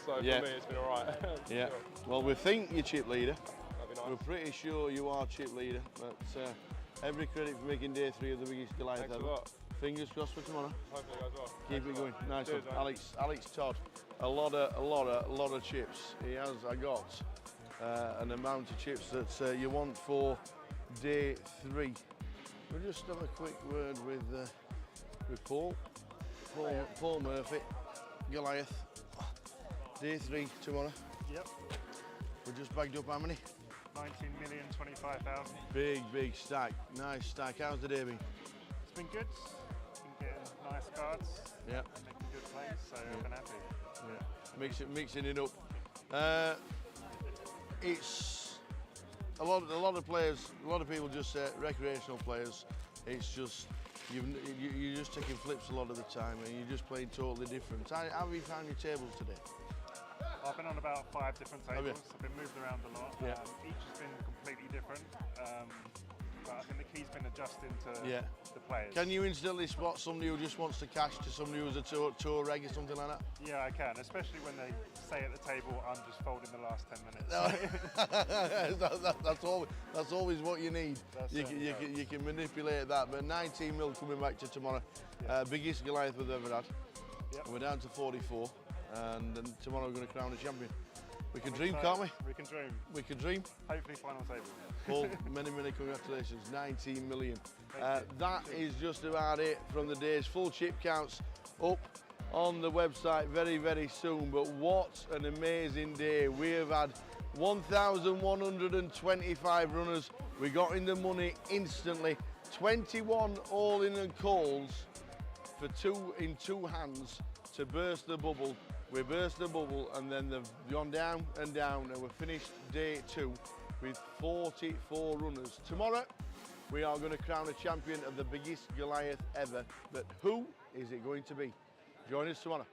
[SPEAKER 11] So for me, it's been all right.
[SPEAKER 1] Yeah. Well, we think you're chip leader.
[SPEAKER 11] That'd be nice.
[SPEAKER 1] We're pretty sure you are chip leader, but every credit for making day 3 of the biggest Goliath
[SPEAKER 11] Thanks
[SPEAKER 1] ever.
[SPEAKER 11] a lot.
[SPEAKER 1] Fingers crossed for tomorrow.
[SPEAKER 11] Hopefully it goes well.
[SPEAKER 1] Keep it going. Nice
[SPEAKER 11] Cheers,
[SPEAKER 1] one.
[SPEAKER 11] mate.
[SPEAKER 1] Alex Todd, a lot of chips. I got an amount of chips that you want for day 3. We'll just have a quick word with Paul Murphy, Goliath. Day 3 tomorrow.
[SPEAKER 2] Yep.
[SPEAKER 1] We just bagged up how many?
[SPEAKER 2] 19,025,000.
[SPEAKER 1] Big stack. Nice stack. How's the day been?
[SPEAKER 2] It's been good. Been getting nice cards.
[SPEAKER 1] Yeah.
[SPEAKER 2] Making good plays, so I've been happy.
[SPEAKER 1] Yeah. Mixing it up. It's a lot of players. A lot of people just say recreational players. It's just you're just taking flips a lot of the time, and you're just playing totally different. How have you found your tables today?
[SPEAKER 2] I've been on about 5 different tables.
[SPEAKER 1] you?
[SPEAKER 2] I've been moved around a lot.
[SPEAKER 1] Yeah.
[SPEAKER 2] Each has been completely different. But I think the key's been adjusting to the players.
[SPEAKER 1] Can you instantly spot somebody who just wants to cash to somebody who's a tour reg or something like that?
[SPEAKER 2] Yeah, I can, especially when they say at the table, I'm just folding the last 10 minutes.
[SPEAKER 1] That's always what you need. You can manipulate that. But 19 mil coming back to tomorrow. Biggest Goliath we've ever had.
[SPEAKER 2] Yep.
[SPEAKER 1] We're down to 44, and then tomorrow we're going to crown a champion. We can dream, can't we?
[SPEAKER 2] We can dream.
[SPEAKER 1] We can dream.
[SPEAKER 2] Hopefully final table.
[SPEAKER 1] Paul, many congratulations. 19 million. That is just about it from the day's full chip counts up on the website very soon. But what an amazing day. We have had 1,125 runners. We got in the money instantly. 21 all in and calls for 2 in 2 hands to burst the bubble. We burst the bubble, and then they've gone down and down, and we've finished day 2 with 44 runners. Tomorrow, we are going to crown a champion of the biggest Goliath ever. But who is it going to be? Join us tomorrow.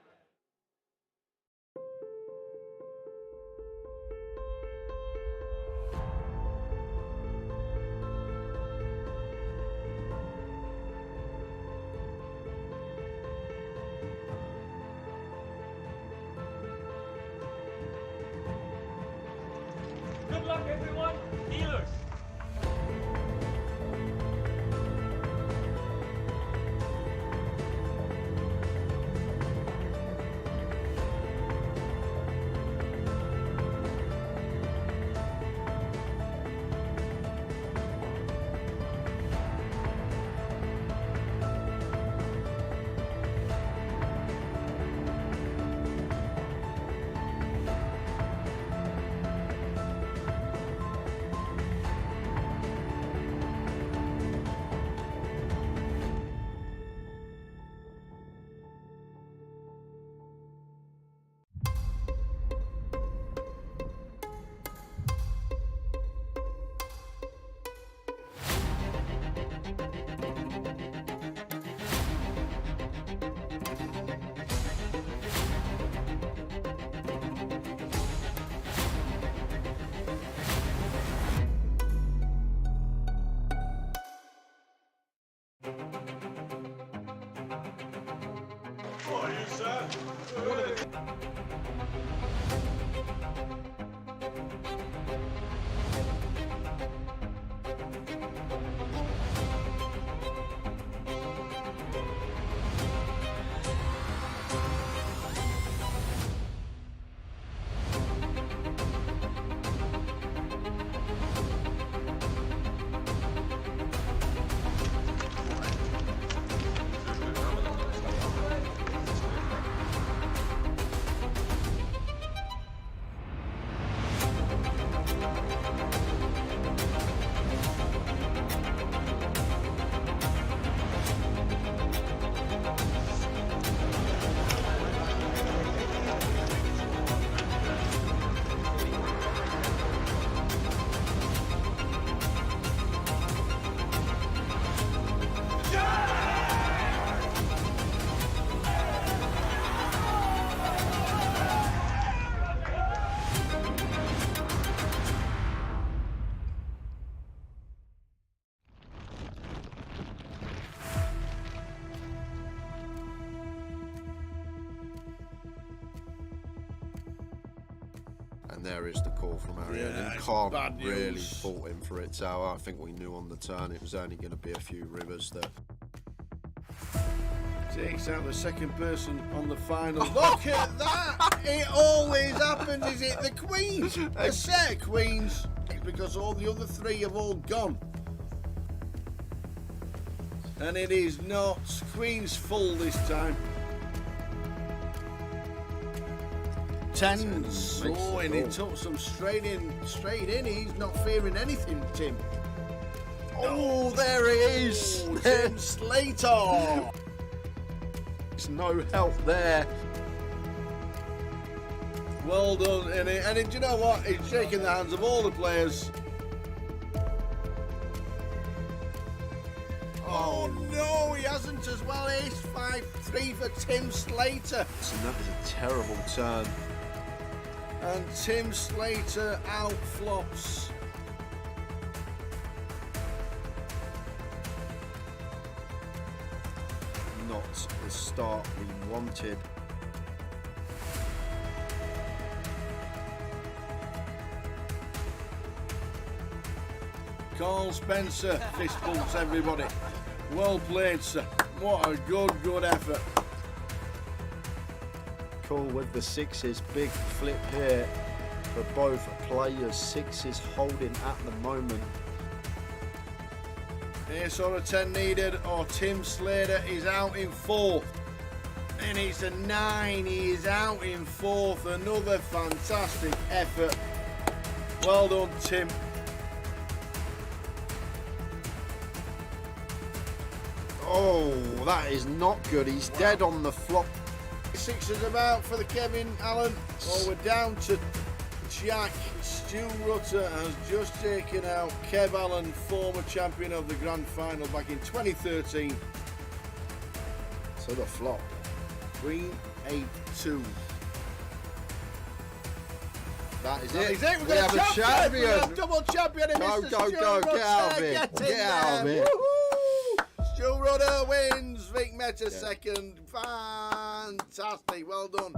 [SPEAKER 12] Good luck, everyone. Dealers.
[SPEAKER 7] And there is the call from Arian.
[SPEAKER 1] Yeah,
[SPEAKER 7] He
[SPEAKER 1] it's
[SPEAKER 7] can't
[SPEAKER 1] bad
[SPEAKER 7] really
[SPEAKER 1] news.
[SPEAKER 7] fault him for it. So I think we knew on the turn it was only going to be a few rivers that.
[SPEAKER 1] Takes out the second person on the final. Look at that! It always happens. Is it the queens? A set of queens. It's because all the other three have all gone. And it is not queens full this time. Tens.
[SPEAKER 7] Makes
[SPEAKER 1] Oh,
[SPEAKER 7] the
[SPEAKER 1] and he
[SPEAKER 7] call.
[SPEAKER 1] took some straight in. He's not fearing anything, Tim. Oh, there it is.
[SPEAKER 7] Oh,
[SPEAKER 1] Tim Slater.
[SPEAKER 7] There's no help there.
[SPEAKER 1] Well done, and do you know what? He's shaking the hands of all the players. Oh no, he hasn't as well. Ace 5-3 for Tim Slater.
[SPEAKER 7] And that is a terrible turn.
[SPEAKER 1] And Tim Slater out flops.
[SPEAKER 7] Not the start we wanted.
[SPEAKER 1] Carl Spencer fist bumps everybody. Well played, sir. What a good effort.
[SPEAKER 7] Cool with the sixes. Big flip here for both players. Sixes holding at the moment.
[SPEAKER 1] Ace or a 10 needed, or Tim Slater is out in fourth. And it's a 9, he is out in fourth. Another fantastic effort. Well done, Tim.
[SPEAKER 7] Oh, that is not good. He's dead on the flop.
[SPEAKER 1] Sixes about for the Kevin Allen. Oh, we're down to Jack. Stu Rutter has just taken out Kev Allen, former champion of the Grand Final back in 2013.
[SPEAKER 7] So the flop.
[SPEAKER 1] Queen 8-2.
[SPEAKER 7] That is
[SPEAKER 1] That
[SPEAKER 7] it.
[SPEAKER 1] is it.
[SPEAKER 7] We have a champion.
[SPEAKER 1] We have double champion in
[SPEAKER 7] Go,
[SPEAKER 1] Mr.
[SPEAKER 7] go,
[SPEAKER 1] Stu
[SPEAKER 7] go.
[SPEAKER 1] Rutter.
[SPEAKER 7] Get out of here.
[SPEAKER 1] Get in
[SPEAKER 7] Get out of
[SPEAKER 1] there.
[SPEAKER 7] here.
[SPEAKER 1] Woohoo! Stu Rutter wins. Vic Meta second. Fantastic. Well done.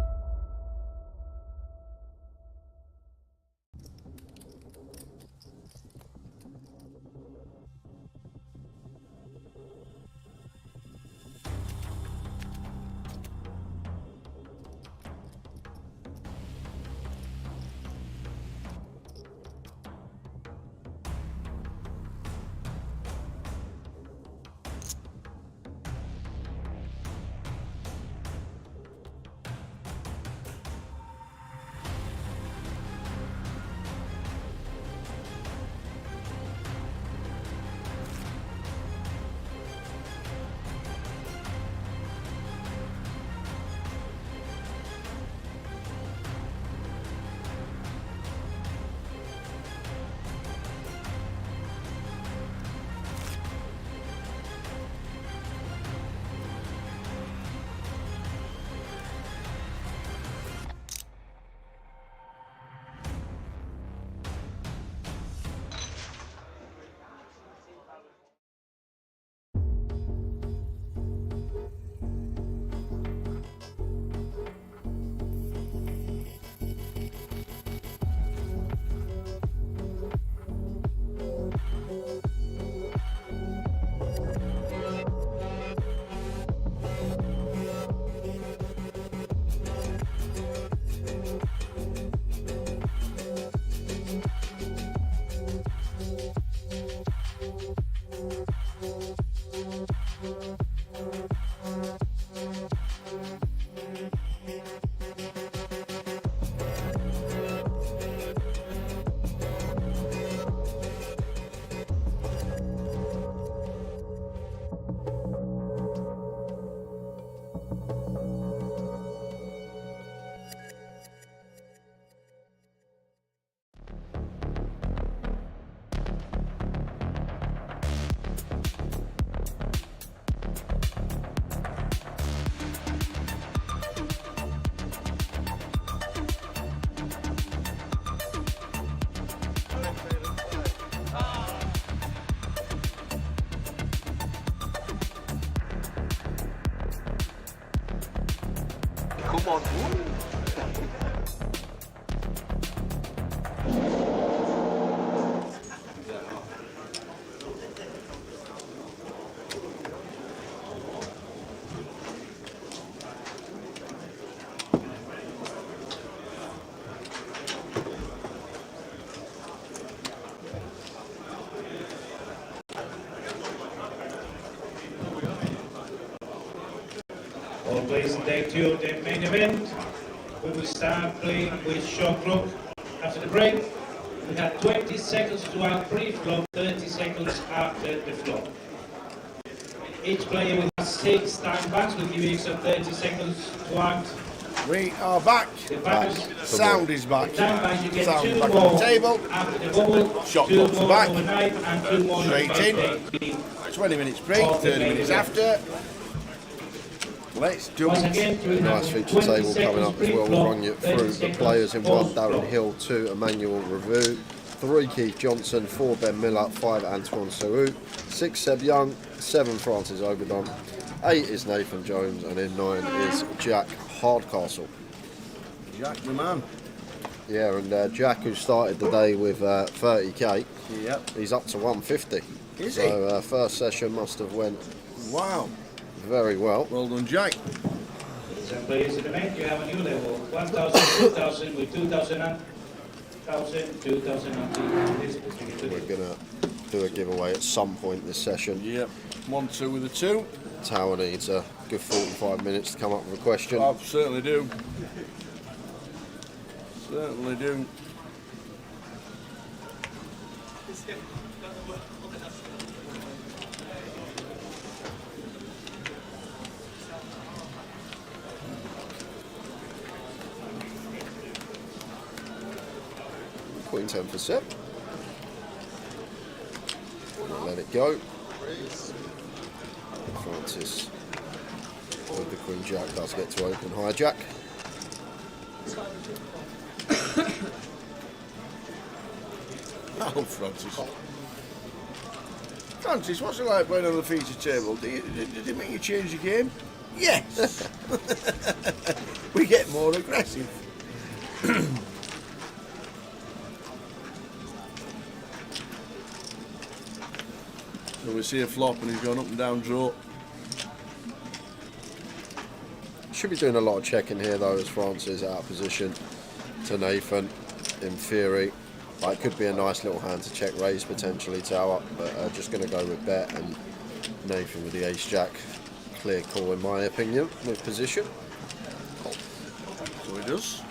[SPEAKER 10] Come on.
[SPEAKER 3] All players in day 2 of the main event. We will start playing with shot clock. After the break, we have 20 seconds to act pre-flop, 30 seconds after the flop. Each player will have 6 time banks. We'll give you some 30 seconds to act.
[SPEAKER 1] We are back. Sound is back.
[SPEAKER 3] Time banks, you get
[SPEAKER 1] Sound
[SPEAKER 3] 2
[SPEAKER 1] back
[SPEAKER 3] more
[SPEAKER 1] on the table.
[SPEAKER 3] after the bubble,
[SPEAKER 1] Shot
[SPEAKER 3] 2
[SPEAKER 1] clock's
[SPEAKER 3] more
[SPEAKER 1] back.
[SPEAKER 3] overnight, and 2 more
[SPEAKER 1] Straight in. 20 minutes break, 30 minutes after. Let's do
[SPEAKER 3] Once
[SPEAKER 1] it.
[SPEAKER 3] again, we
[SPEAKER 7] Nice
[SPEAKER 3] have
[SPEAKER 7] feature
[SPEAKER 3] 20
[SPEAKER 7] table coming up as well. We'll
[SPEAKER 3] pre-flop,
[SPEAKER 7] run you
[SPEAKER 3] 30
[SPEAKER 7] through the
[SPEAKER 3] seconds
[SPEAKER 7] players in 1,
[SPEAKER 3] post-flop.
[SPEAKER 7] Darren Hill, 2, Emmanuel Revue, 3, Keith Johnson, 4, Ben Miller, 5, Antoine Saoud, 6, Seb Young, 7, Francis Oberdon, 8 is Nathan Jones, and in 9 is Jack Hardcastle.
[SPEAKER 1] Jack the man.
[SPEAKER 7] Yeah, and Jack, who started the day with 30k,
[SPEAKER 1] Yep.
[SPEAKER 7] he's up to 150.
[SPEAKER 1] Is
[SPEAKER 7] So first session must have went
[SPEAKER 1] Wow.
[SPEAKER 7] very well.
[SPEAKER 1] Well done, Jack.
[SPEAKER 3] Some players in the event, you have a new level, 1,000, 2,000 with 2,000 and 2,000 and this
[SPEAKER 7] We're going to do a giveaway at some point this session.
[SPEAKER 1] Yep. 1, 2 with a 2.
[SPEAKER 7] Tower needs a good 45 minutes to come up with a question.
[SPEAKER 1] I certainly do. Certainly do.
[SPEAKER 7] Queen 10 for Seb. Let it go. Francis with the Queen Jack does get to open hijack.
[SPEAKER 1] Oh, Francis. Francis, what's it like playing on the feature table? Did it make you change the game? Yes! We get more aggressive. So we see a flop and he's going up and down draw.
[SPEAKER 7] Should be doing a lot of checking here though, as Francis out of position to Nathan. In theory, it could be a nice little hand to check raise potentially Tower, but just going to go with bet, and Nathan with the ace jack. Clear call in my opinion with position.
[SPEAKER 1] So he does.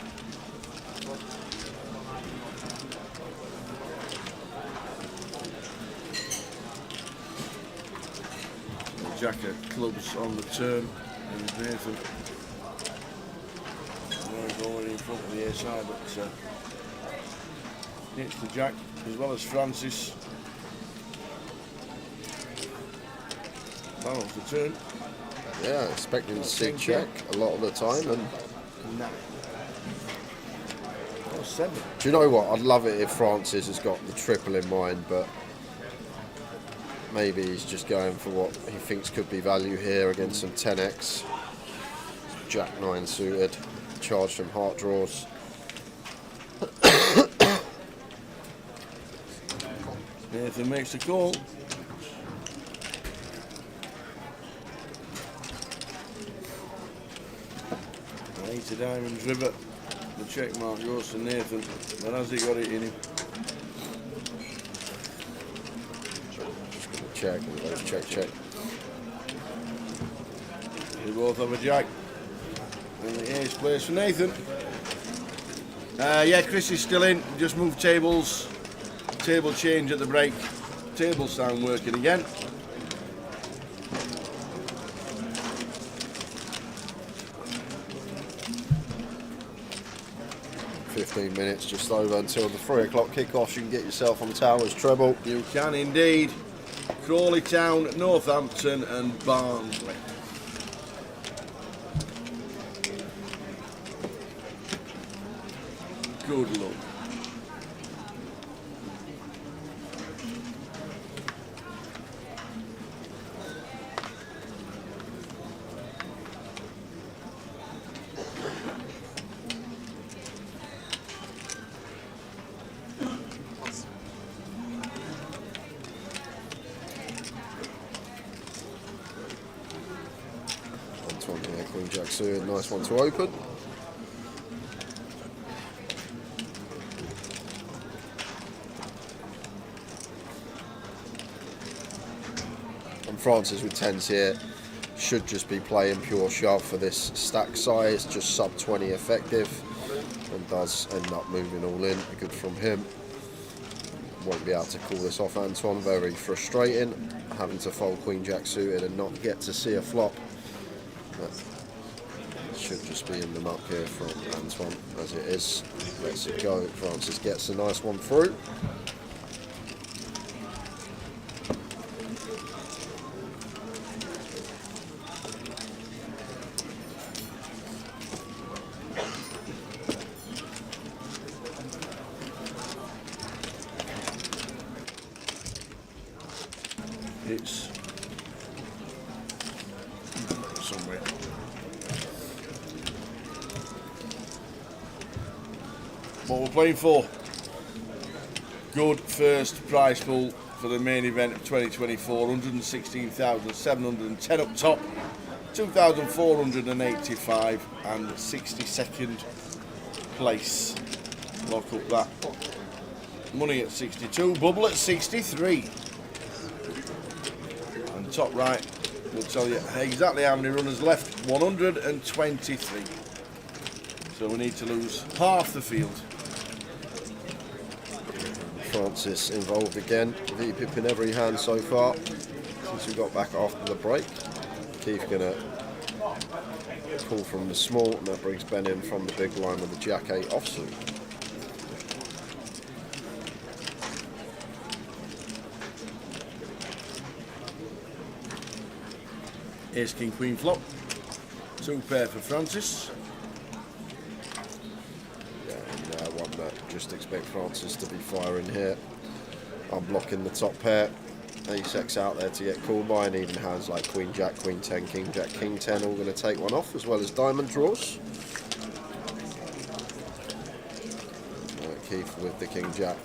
[SPEAKER 1] Jack of clubs on the turn, and Nathan going in front of the ace side, but hits the Jack as well as Francis. Balance the turn.
[SPEAKER 7] Yeah, expecting to see check a lot of the time, and
[SPEAKER 1] Nah. Oh, 7.
[SPEAKER 7] do you know what? I'd love it if Francis has got the triple in mind, but maybe he's just going for what he thinks could be value here against some 10x. Jack 9 suited, charged from heart draws.
[SPEAKER 1] Nathan makes the call. Eight of diamonds river. The check mark goes to Nathan, but has he got it in him?
[SPEAKER 7] Just going to check, and goes check, check.
[SPEAKER 1] They both have a jack. And the ace plays for Nathan. Yeah, Chris is still in. Just moved tables. Table change at the break. Table sound working again.
[SPEAKER 7] Minutes just over until the 3 o'clock kickoff. You can get yourself on Towers treble.
[SPEAKER 1] You can indeed. Crawley Town, Northampton and Barnsley. Good luck.
[SPEAKER 7] Queen Jack suited, nice one to open. And Francis with 10s here should just be playing pure shove for this stack size, just sub 20 effective, and does end up moving all in. Good from him. Won't be able to call this off, Antoine. Very frustrating having to fold Queen Jack suited and not get to see a flop. But should just be in the muck here from Antoine, as it is. Lets it go. Francis gets a nice one through.
[SPEAKER 1] It's somewhere. What we're playing for. Good first prize pool for the main event of 2024. 116,710 up top. 2,485 and 62nd place. Lock up that. Money at 62, bubble at 63. And top right will tell you exactly how many runners left. 123. So we need to lose half the field.
[SPEAKER 7] Francis involved again. VPip in every hand so far since we got back after the break. Keith gonna pull from the small, and that brings Ben in from the big line with the Jack 8 offsuit.
[SPEAKER 1] Ace King Queen flop. 2 pair for Francis.
[SPEAKER 7] Yeah, and one that just expect Francis to be firing here. I'm blocking the top pair. Ace X out there to get called by, and even hands like Queen Jack, Queen 10, King Jack, King 10 all going to take one off, as well as diamond draws. Keith with the King Jack.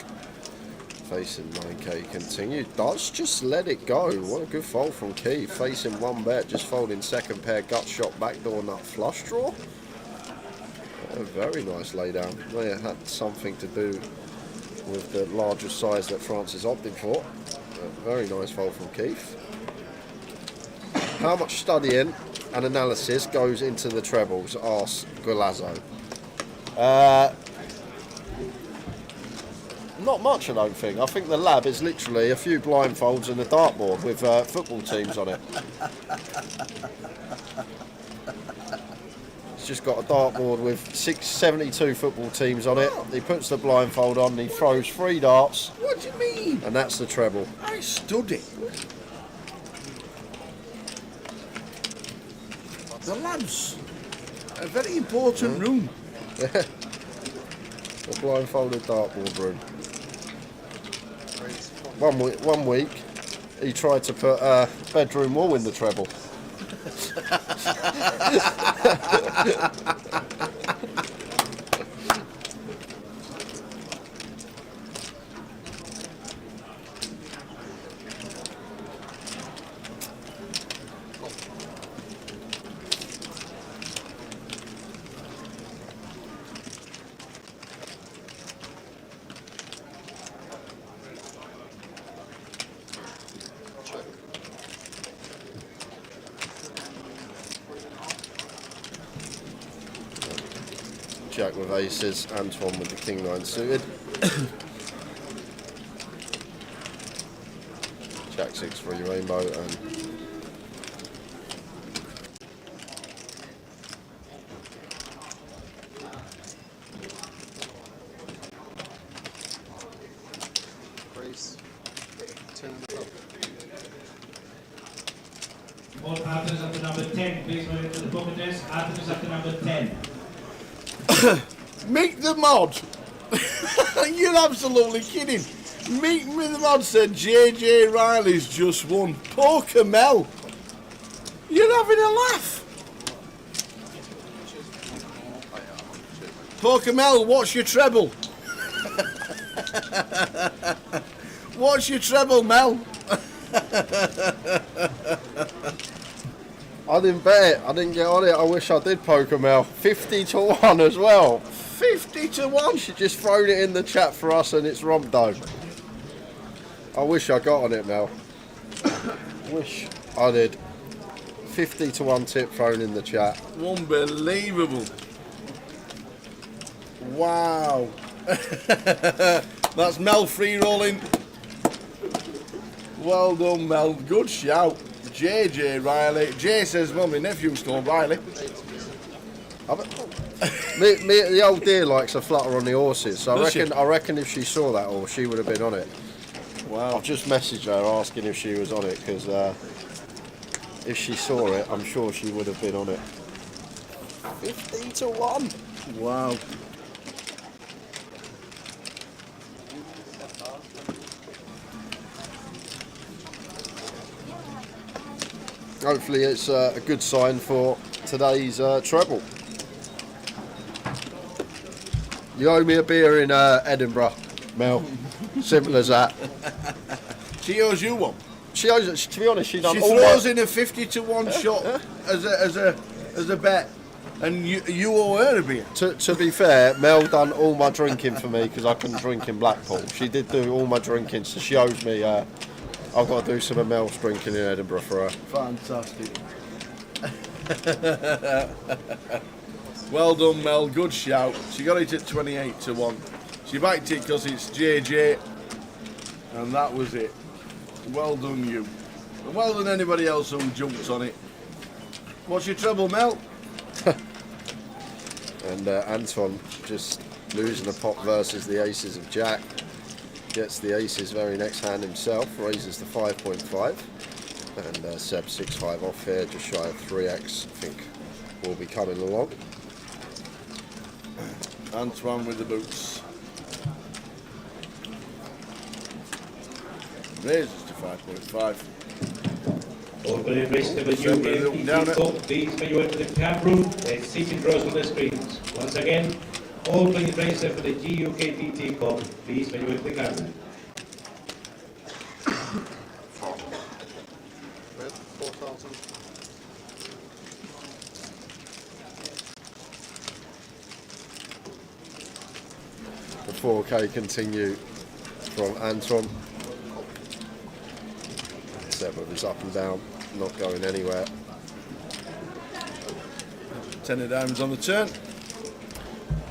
[SPEAKER 7] Facing 9k continued. Does just let it go. What a good fold from Keith. Facing one bet, just folding second pair, gut shot, backdoor nut flush draw. A very nice laydown. May have had something to do with the larger size that Francis opted for. A very nice fold from Keith. How much studying and analysis goes into the trebles? Ask Golazzo. Not much, I don't think. I think the lab is literally a few blindfolds and a dartboard with football teams on it. It's just got a dartboard with 72 football teams on it. He puts the blindfold on, he throws 3 darts.
[SPEAKER 1] What do you mean?
[SPEAKER 7] And that's the treble.
[SPEAKER 1] I stood it. The lab's a very important room.
[SPEAKER 7] Yeah. The blindfolded dartboard room. One week, he tried to put a bedroom wall in the treble. Jack with aces, Antoine with the King 9 suited. Jack 6 for your rainbow and
[SPEAKER 5] Grace.
[SPEAKER 3] All partners at the number 10, please move into the pocket desk. Partners at the number 10.
[SPEAKER 1] Meet the mod. You're absolutely kidding. Meet me the mod said JJ Riley's just won. Poker Mel. You're having a laugh. Poker Mel, what's your treble? What's your treble, Mel?
[SPEAKER 7] I didn't bet it. I didn't get on it. I wish I did poker Mel. 50 to 1 as well.
[SPEAKER 1] 50 to 1.
[SPEAKER 7] She just thrown it in the chat for us and it's romp dome. I wish I got on it, Mel. Wish I did. 50 to 1 tip thrown in the chat.
[SPEAKER 1] Unbelievable. Wow. That's Mel free rolling. Well done, Mel. Good shout. JJ Riley. Jay says, well, my nephew's called Riley.
[SPEAKER 7] The old dear likes a flutter on the horses, so
[SPEAKER 1] Does she?
[SPEAKER 7] I reckon if she saw that horse, she would have been on it.
[SPEAKER 1] Wow.
[SPEAKER 7] I've just messaged her asking if she was on it, because if she saw it, I'm sure she would have been on it. 50 to 1.
[SPEAKER 1] Wow.
[SPEAKER 7] Hopefully it's a good sign for today's treble. You owe me a beer in Edinburgh, Mel. Simple as that.
[SPEAKER 1] She owes you one.
[SPEAKER 7] She owes. To be honest, she done
[SPEAKER 1] She
[SPEAKER 7] all
[SPEAKER 1] throws
[SPEAKER 7] my...
[SPEAKER 1] in a 50 to 1 shot as a bet, and you owe her a beer.
[SPEAKER 7] To be fair, Mel done all my drinking for me because I couldn't drink in Blackpool. She did do all my drinking, so she owes me. I've got to do some of Mel's drinking in Edinburgh for her.
[SPEAKER 1] Fantastic. Well done, Mel. Good shout. She got it at 28 to 1. She backed it because it's JJ, and that was it. Well done, you. And well done, anybody else who jumped on it. What's your treble, Mel?
[SPEAKER 7] And Anton just losing a pot versus the aces of Jack. Gets the aces very next hand himself, raises to 5.5. And Seb 6-5 off here, just shy of 3x, I think will be coming along.
[SPEAKER 1] Antoine with the boots. Raises to 5.5.
[SPEAKER 3] Opening race number GUKPT Cup, please when you enter the camp room, there's seating draws on the screens. Once again, opening race for the GUKPT Cup, please when you enter the camp room.
[SPEAKER 7] The 4K continue from Anton. Seb with his up and down, not going anywhere.
[SPEAKER 1] 10 of diamonds on the turn.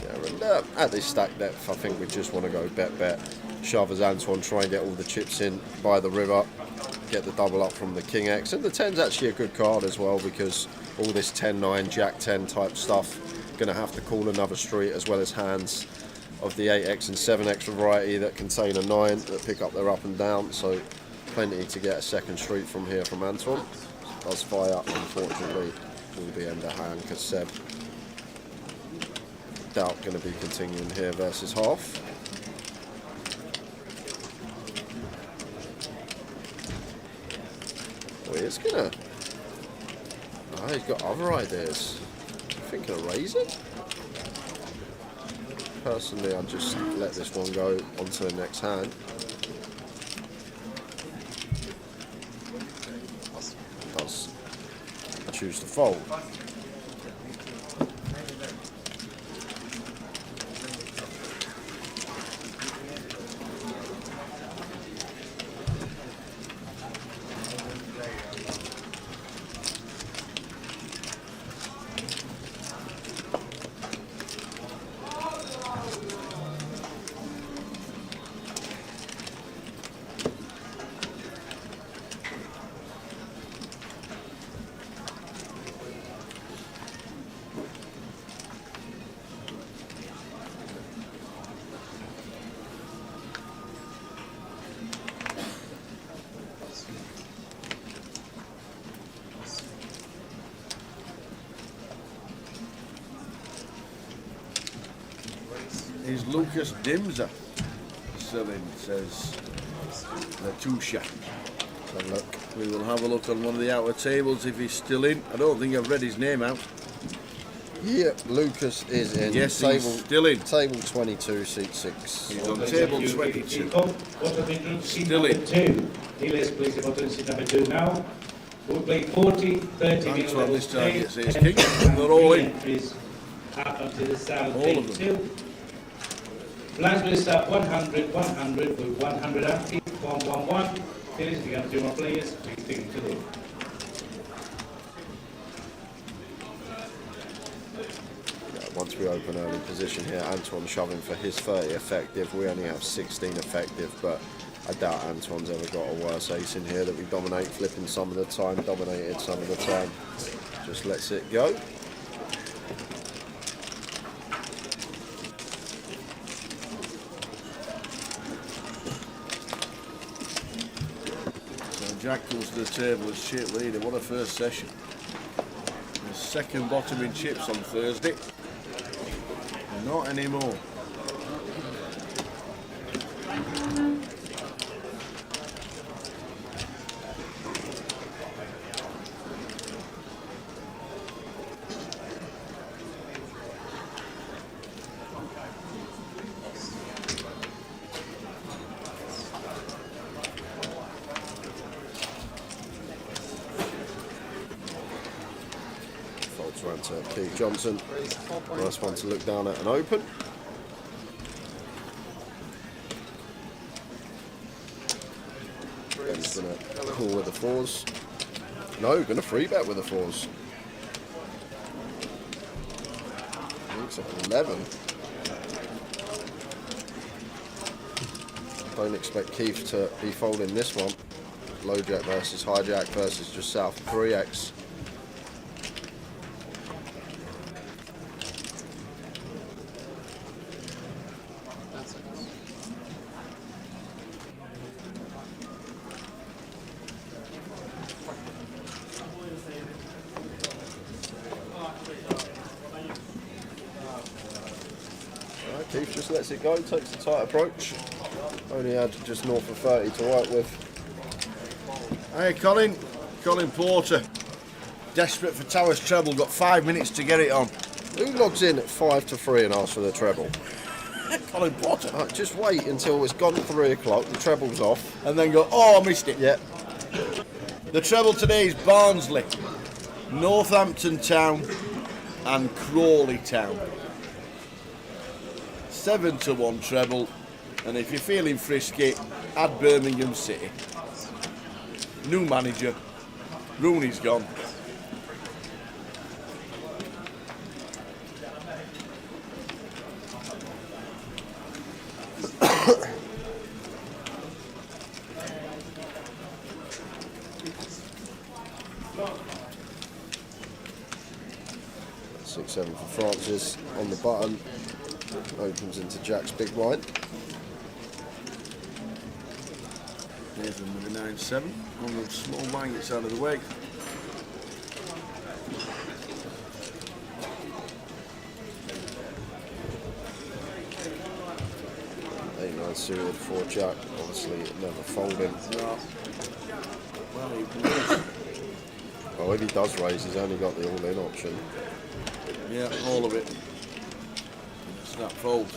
[SPEAKER 7] Yeah, and at this stack depth, I think we just want to go bet, shove as Antoine, try and get all the chips in by the river, get the double up from the King X. And the 10's actually a good card as well, because all this 10-9, Jack 10 type stuff, going to have to call another street, as well as hands of the 8X and 7X variety that contain a 9 that pick up their up and down. So plenty to get a second street from here from Anton. Does fire up, unfortunately, will be end of hand because Seb doubt going to be continuing here versus half. Well, he's gonna. Oh, he's got other ideas. Thinking of raising. Personally, I'd just let this one go onto the next hand. Does choose to fold.
[SPEAKER 1] Is Lucas Dimser selling, says Latusha.
[SPEAKER 7] Look.
[SPEAKER 1] We will have a look on one of the outer tables if he's still in. I don't think I've read his name out.
[SPEAKER 7] Yeah, Lucas is in.
[SPEAKER 1] Yes,
[SPEAKER 7] table,
[SPEAKER 1] he's still in.
[SPEAKER 7] Table 22, seat 6.
[SPEAKER 1] He's on table 22.
[SPEAKER 3] Still
[SPEAKER 1] Still in.
[SPEAKER 3] 2. Dealers, please, the button seat number 2 now. We'll play 40, 30 minutes.
[SPEAKER 1] Antoine this time gets his kick, and they're all in.
[SPEAKER 3] Up until the south
[SPEAKER 1] All
[SPEAKER 3] gate
[SPEAKER 1] of them.
[SPEAKER 3] 2. Flags will start 100, 100 with 100 active, 111. Please, if you have 2 more players, please take them to the
[SPEAKER 7] Once we open early position here, Antoine shoving for his 30 effective. We only have 16 effective, but I doubt Antoine's ever got a worse ace in here that we dominate, flipping some of the time, dominated some of the time. Just lets it go.
[SPEAKER 1] So Jack goes to the table as chip leader. What a first session. The second bottom in chips on Thursday. Not anymore.
[SPEAKER 7] Folds around to Pete Johnson. Nice one to look down at and open. Ben's going to call with the 4s. No, going to 3-bet with the 4s. Looks at 11. Don't expect Keith to be folding this one. Low jack versus high jack versus just south of 3x. Keith just lets it go, takes the tight approach. Only had just north of 30 to work with.
[SPEAKER 1] Hey Colin Porter. Desperate for Towers treble, got 5 minutes to get it on.
[SPEAKER 7] Who logs in at 5 to 3 and asks for the treble?
[SPEAKER 1] Colin Porter.
[SPEAKER 7] Right, just wait until it's gone 3 o'clock, the treble's off.
[SPEAKER 1] And then go, oh, I missed it.
[SPEAKER 7] Yeah.
[SPEAKER 1] The treble today is Barnsley, Northampton Town and Crawley Town. 7 to 1 treble, and if you're feeling frisky, add Birmingham City. New manager, Rooney's gone.
[SPEAKER 7] Six, 7 for Francis on the button. Opens into Jack's big blind.
[SPEAKER 1] Here's them with a 9-7. One of the small blind gets out of the way.
[SPEAKER 7] Eight, 9 suited for Jack. Obviously, never folding.
[SPEAKER 1] No. Well, he can raise.
[SPEAKER 7] Oh, if he does raise, he's only got the all-in option.
[SPEAKER 1] Yeah, all of it. Snap fold.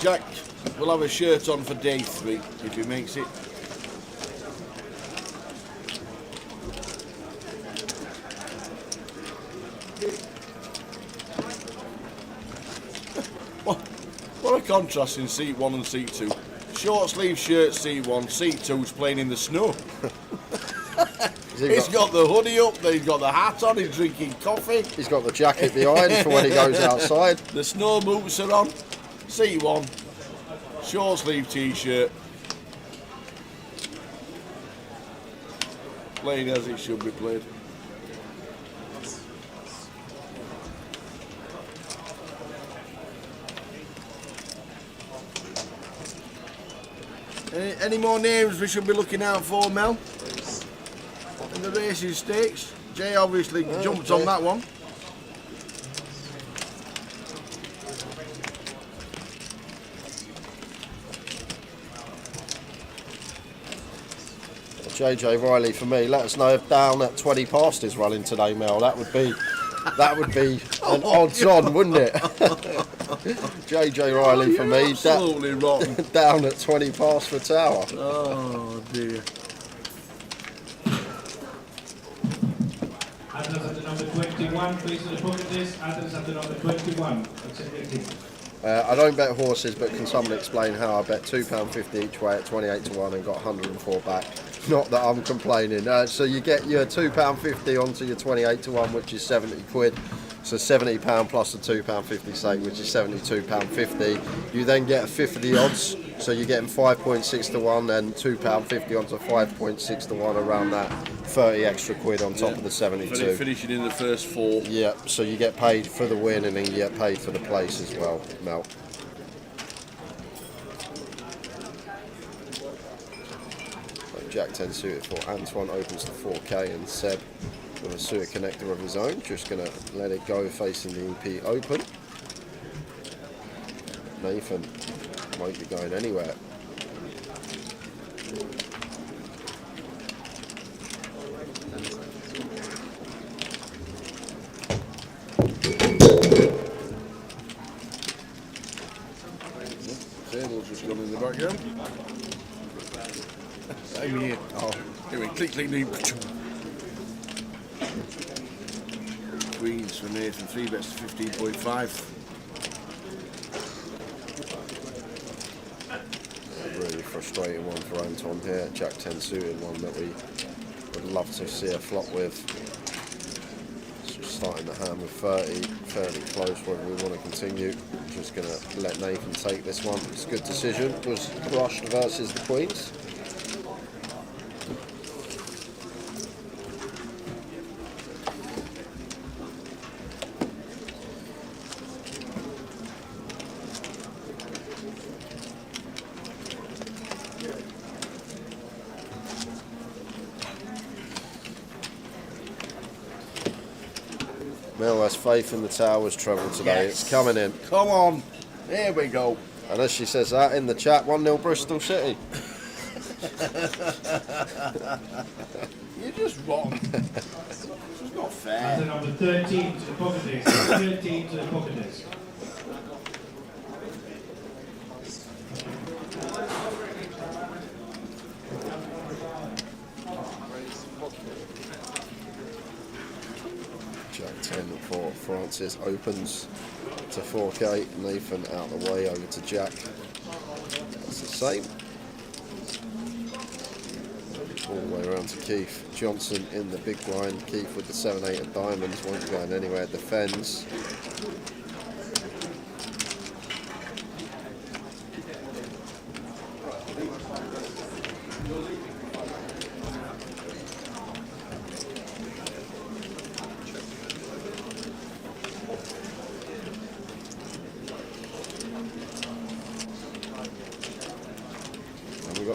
[SPEAKER 1] Jack will have a shirt on for day 3 if he makes it. What a contrast in seat 1 and seat 2. Short sleeve shirt seat 1, seat 2's playing in the snow. He's got the hoodie up, he's got the hat on, he's drinking coffee.
[SPEAKER 7] He's got the jacket behind for when he goes outside.
[SPEAKER 1] The snow boots are on. Seat 1, short sleeve t-shirt. Playing as it should be played. Any more names we should be looking out for, Mel? In the racing stakes? Jay obviously jumped on that one.
[SPEAKER 7] JJ Riley for me. Let us know if down at 20 past is running today, Mel. That would be an odds on, wouldn't it? JJ Riley for me.
[SPEAKER 1] Absolutely rotten.
[SPEAKER 7] Down at 20 past for Tower.
[SPEAKER 1] Oh dear.
[SPEAKER 3] Others at the number 21, please to the pocket list. Others at the number 21.
[SPEAKER 7] I don't bet horses, but can someone explain how I bet £2.50 each way at 28 to 1 and got 104 back? Not that I'm complaining. So you get your £2.50 onto your 28 to 1, which is 70 quid. So £70 plus the £2.50 stake, which is £72.50. You then get a fifth of the odds, so you're getting 5.6 to 1 and £2.50 onto 5.6 to 1 around that. 30 extra quid on top of the 72.
[SPEAKER 1] Finishing in the first 4.
[SPEAKER 7] Yeah, so you get paid for the win and then you get paid for the place as well, Mel. Jack 10 suited for Antoine opens to 4K, and Seb with a suited connector of his own, just going to let it go facing the EP open. Nathan won't be going anywhere.
[SPEAKER 1] Table's just gone in the background. Same here. Oh, anyway, click, click, click. Queens for Nathan, 3 bets to 15.5.
[SPEAKER 7] Really frustrating one for Anton here. Jack 10 suited, one that we would love to see a flop with. Starting the hand with 30, fairly close whether we want to continue. Just going to let Nathan take this one. It's a good decision. Was crushed versus the Queens. Mel has faith in the Tower's treble today.
[SPEAKER 1] Yes.
[SPEAKER 7] It's coming in.
[SPEAKER 1] Come on. There we go.
[SPEAKER 7] And as she says that in the chat, 1-0 Bristol City.
[SPEAKER 1] You're just wrong. It's not fair.
[SPEAKER 3] Under number 13 to the pocket list. 13 to the pocket list.
[SPEAKER 7] Jack 10 for Francis opens to 4K. Nathan out the way over to Jack. That's the same. All the way around to Keith. Johnson in the big blind. Keith with the 7-8 of diamonds. Won't go anywhere. Defends.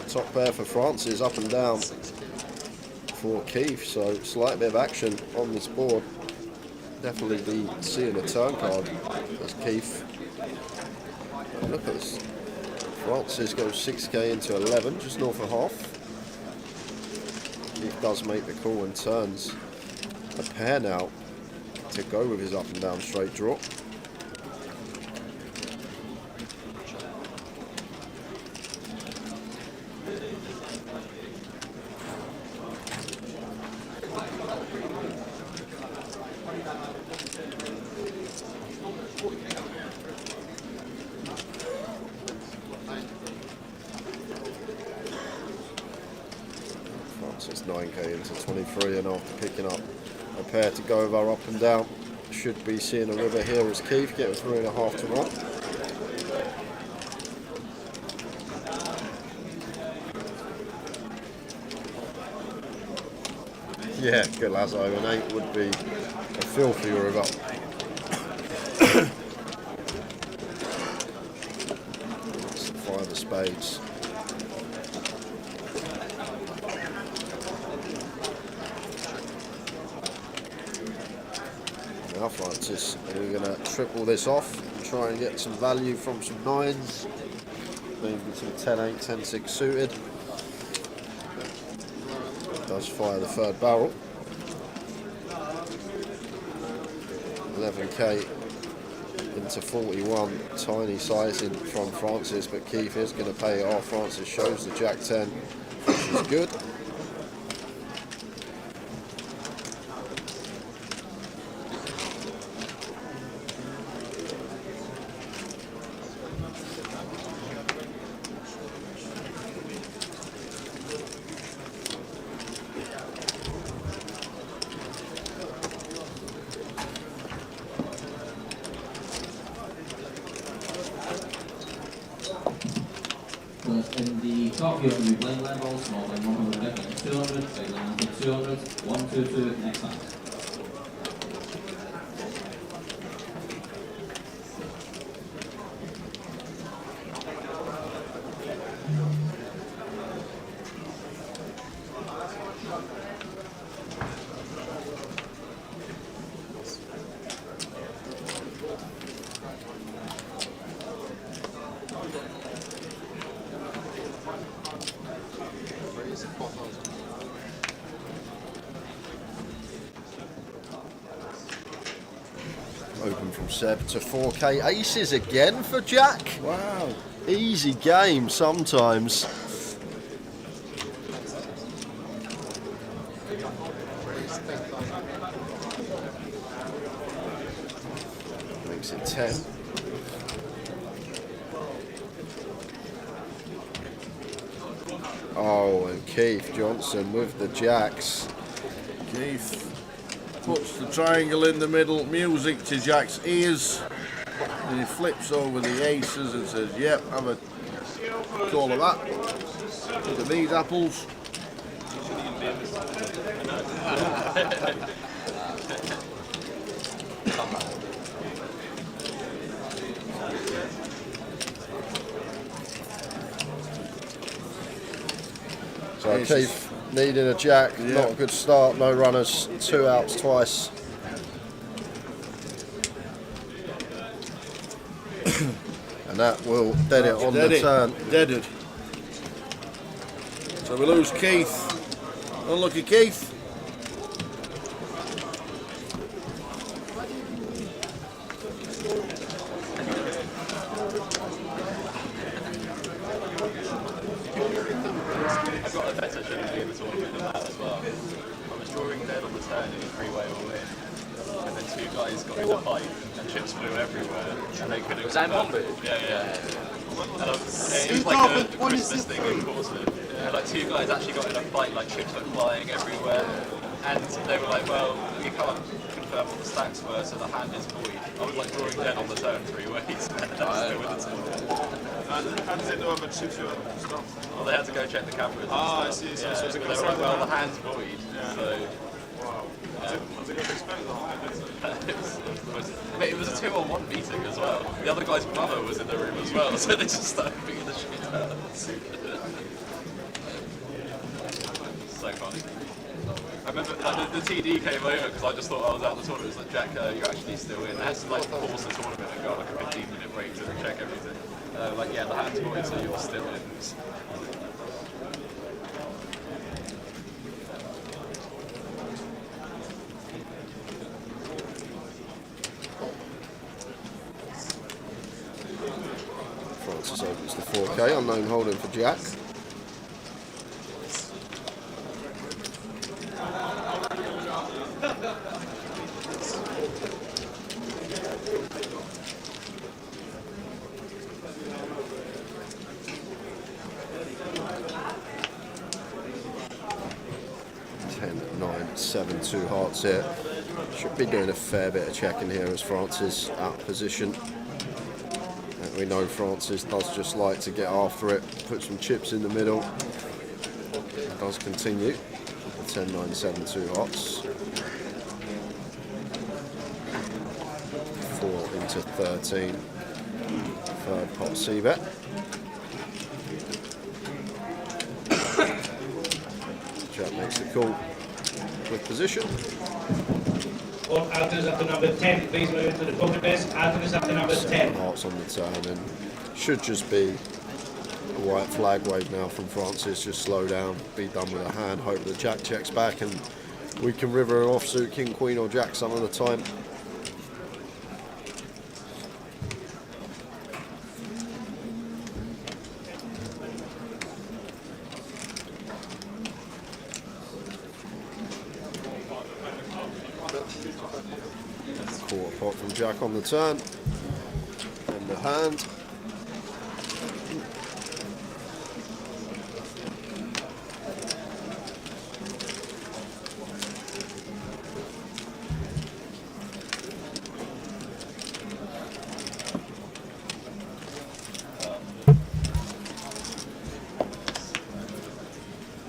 [SPEAKER 7] Top pair for Francis, up and down for Keith, so slight bit of action on this board. Definitely be seeing a turn card as Keith. Look at this. Francis goes 6K into 11, just north of half. Keith does make the call and turns a pair now to go with his up and down straight draw. Francis 9K into 23, and after picking up a pair to go with our up and down, should be seeing a river here as Keith getting 3.5 to 1. Yeah, Goliath, an 8 would be a filthy river. It's the 5 of spades. Now Francis, we're going to triple this off and try and get some value from some 9s. Maybe some 10-8, 10-6 suited. Does fire the third barrel. 11K into 41, tiny sizing from Francis, but Keith is going to pay it off. Francis shows the Jack 10, which is good.
[SPEAKER 13] In the top, you have to be playing levels, more than 100 and 200, so you land to 200, 1, 2, 2, next time.
[SPEAKER 7] Open from Seb to 4K. Aces again for Jack.
[SPEAKER 1] Wow.
[SPEAKER 7] Easy game sometimes. Makes it 10. Oh, and Keith Johnson with the jacks.
[SPEAKER 1] Keith puts the triangle in the middle, music to Jack's ears, and he flips over the aces and says, yep, have a call of that. Look at these apples.
[SPEAKER 7] So Keith needing a jack, not a good start, no runners, 2 outs twice. And that will dead it on the turn.
[SPEAKER 1] Deaded. So we lose Keith. Unlucky Keith.
[SPEAKER 14] I've got a better shooting in the tournament than that as well. I was drawing dead on the turn in a 3-way all-in, and then 2 guys got in a fight, and chips flew everywhere, and they couldn't... Was that in Yeah. And it was like the Christmas thing in Portsmouth. And like 2 guys actually got in a fight, like chips were flying everywhere, and they were like, well, we can't confirm what the stacks were, so the hand is void. I was like drawing dead on the turn 3 ways, and still with the turn.
[SPEAKER 11] How did they know about chips were stuff?
[SPEAKER 14] Well, they had to go check the cameras.
[SPEAKER 11] I see. So
[SPEAKER 14] yeah,
[SPEAKER 11] it's a
[SPEAKER 14] they were like, well, the hand's void.
[SPEAKER 11] Yeah.
[SPEAKER 14] So,
[SPEAKER 11] wow. Was it good to expect that?
[SPEAKER 14] it was a 2-on-1 meeting as well. The other guy's brother was in the room as well, so they just started beating the shit out of us. So funny. I remember the TD came over because I just thought I was out of the tournament. It was like, Jack, you're actually still in. I had to like pause the tournament and go on like a 15-minute break to check everything. Like, yeah, the hand's void, so you're still in.
[SPEAKER 7] Francis opens the 4K, unknown holding for Jack. Seven, 2 hearts here. Should be doing a fair bit of checking here as Francis out of position. And we know Francis does just like to get after it, put some chips in the middle. It does continue. 10, 9, 7, 2 hearts. 4 into 13. Third pot C-bet. Jack makes the call. With position.
[SPEAKER 3] All alternate up to number 10, please move into the poker desk. Alternate up to number 10.
[SPEAKER 7] Hearts on the turn, and should just be a white flag wave now from Francis. Just slow down, be done with a hand, hope the Jack checks back, and we can river an offsuit, King, Queen, or Jack some of the time. quarter pot from Jack on the turn. And the hand.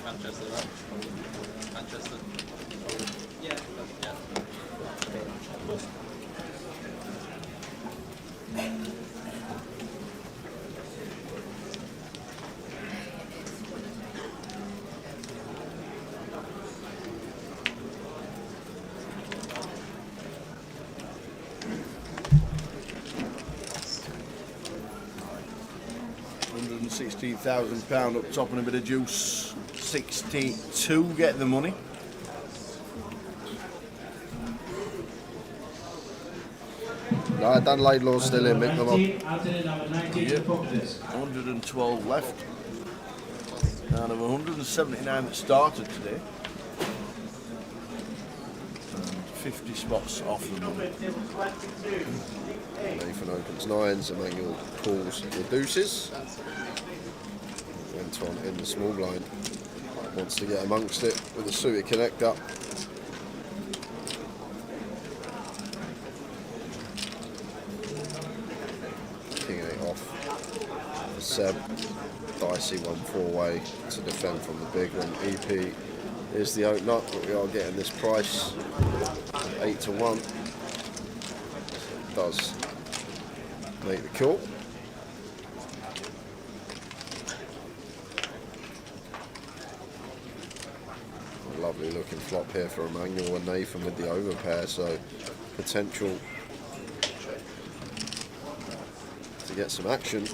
[SPEAKER 14] Manchester, right? Manchester. Yeah.
[SPEAKER 1] £116,000 up top and a bit of juice. 62 get the money.
[SPEAKER 7] No, Dan Laidlaw's still in, Mick them up.
[SPEAKER 1] Yep. 112 left. Out of 179 that started today. And 50 spots off the money.
[SPEAKER 7] Nathan opens nines, Emmanuel calls the deuces. Went on in the small blind. Wants to get amongst it with a suited connector. King 8 off. Seb, dicey 1-4-way to defend from the big one. EP is the opener, but we are getting this price 8-1. It does make the call. A lovely looking flop here for Emmanuel and Nathan with the overpair, so potential to get some action.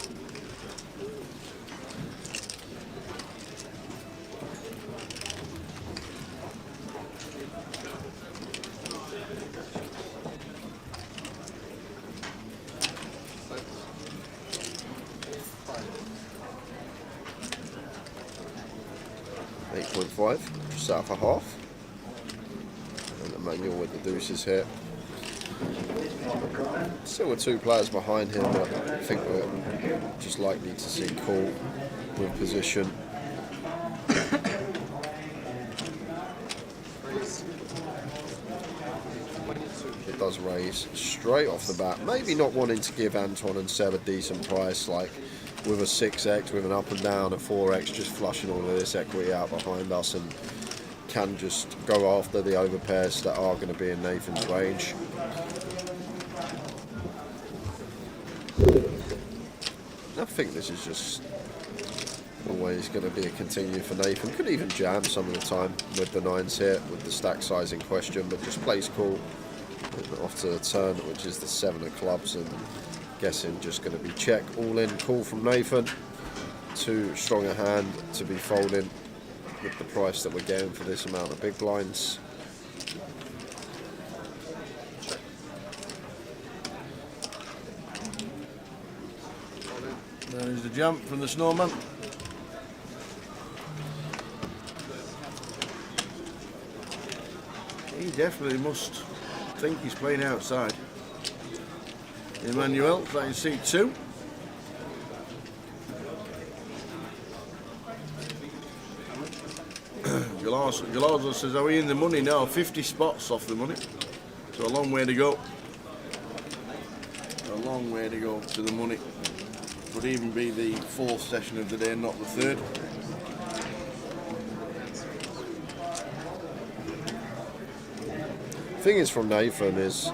[SPEAKER 7] Just out for half. And Emmanuel with the deuces here. Still with two players behind him, but I think we're just likely to see call with position. It does raise straight off the bat. Maybe not wanting to give Anton and Seb a decent price, like with a 6x, with an up and down, a 4x, just flushing all of this equity out behind us, and can just go after the overpairs that are going to be in Nathan's range. I think this is just always going to be a continue for Nathan. Could even jam some of the time with the nines here, with the stack size in question, but just plays cool. Off to the turn, which is the 7 of clubs, and guessing just going to be check, all in, call from Nathan. Too strong a hand to be folding with the price that we're getting for this amount of big blinds.
[SPEAKER 1] There's the jump from the snowman. He definitely must think he's playing outside. Emmanuel playing seat 2. Galazzo says, are we in the money now? 50 spots off the money. So a long way to go. A long way to go to the money. Would even be the 4th session of the day, not the 3rd.
[SPEAKER 7] Thing is from Nathan is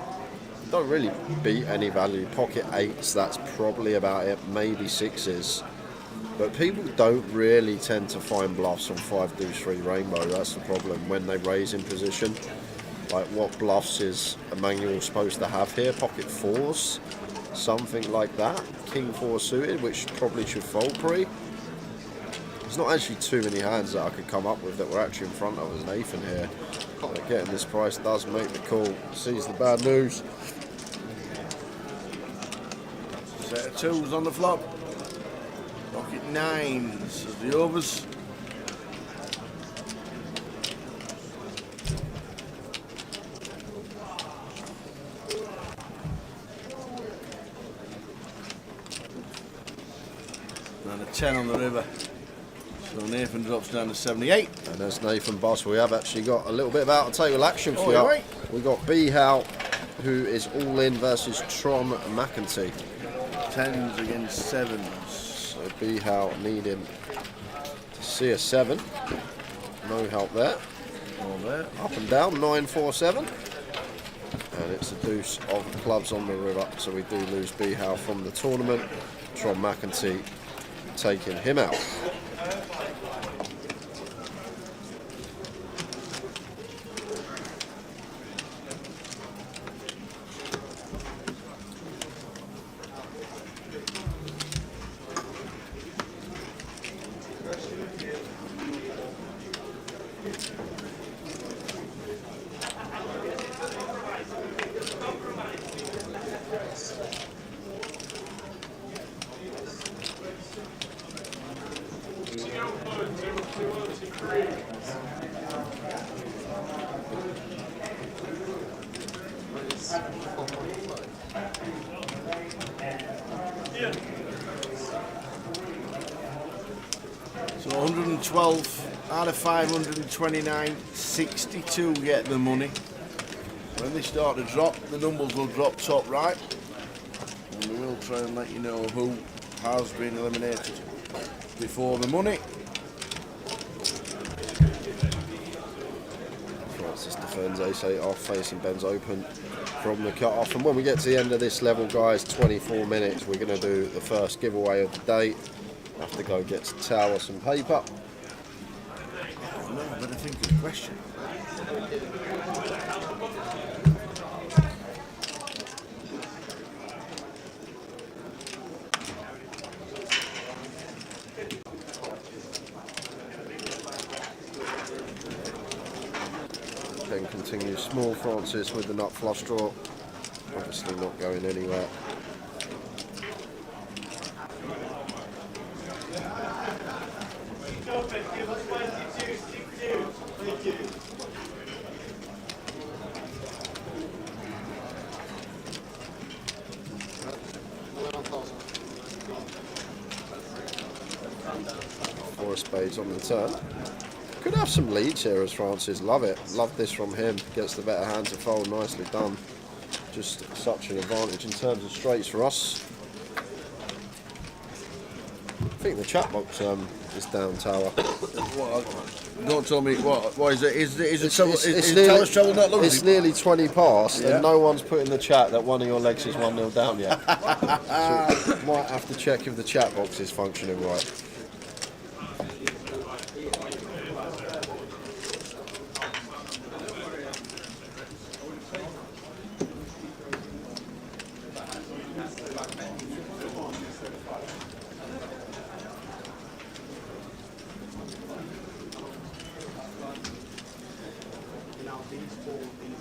[SPEAKER 7] don't really beat any value. Pocket 8s, that's probably about it, maybe 6s. But people don't really tend to find bluffs on 5 deuce 3 rainbow. That's the problem when they raise in position. Like what bluffs is Emmanuel supposed to have here? Pocket 4s, something like that. King 4 suited, which probably should fold pre. There's not actually too many hands that I could come up with that were actually in front of us. Nathan here. But getting this price does make the call. Sees the bad news.
[SPEAKER 1] Set of 2s on the flop. Pocket 9s as the overs. 10 on the river. So Nathan drops down to 78.
[SPEAKER 7] And as Nathan Boss, we have actually got a little bit of out of table action for
[SPEAKER 1] Oh,
[SPEAKER 7] you.
[SPEAKER 1] right.
[SPEAKER 7] We got B Howe, who is all in versus Tron McEntee.
[SPEAKER 1] 10s against 7s.
[SPEAKER 7] So B Howe needing to see a 7. No help there.
[SPEAKER 1] All there.
[SPEAKER 7] Up and down, 9-4-7. And it's a deuce of clubs on the river, so we do lose B Howe from the tournament. Tron McEntee taking him out.
[SPEAKER 1] So 112 out of 529, 62 get the money. When they start to drop, the numbers will drop top right. And we will try and let you know who has been eliminated before the money.
[SPEAKER 7] Francis defends ace-8 off, facing Ben's open from the cut-off. And when we get to the end of this level, guys, 24 minutes, we're going to do the first giveaway of the day. Have to go get some towel, some paper.
[SPEAKER 1] Oh no, I better think of the question.
[SPEAKER 7] Ben continues small, Francis with the nut flush draw. Obviously not going anywhere. Four of spades on the turn. Could have some leads here as Francis. Love it. Love this from him. Gets the better hand to fold. Nicely done. Just such an advantage in terms of straights for us. I think the chat box is down, Tower.
[SPEAKER 1] Don't tell me what is it? Is it trouble? Is
[SPEAKER 7] nearly,
[SPEAKER 1] Tower's trouble not losing?
[SPEAKER 7] it's nearly 20 past,
[SPEAKER 1] Yeah.
[SPEAKER 7] and no one's put in the chat that one of your legs is 1-0 down yet. So might have to check if the chat box is functioning right.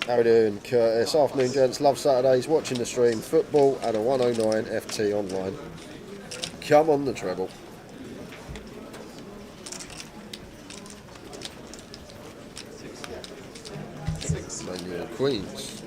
[SPEAKER 7] How we doing, Curtis? Afternoon, gents. Love Saturdays. Watching the stream. Football and a 109 FT online. Come on the treble. Manual Queens.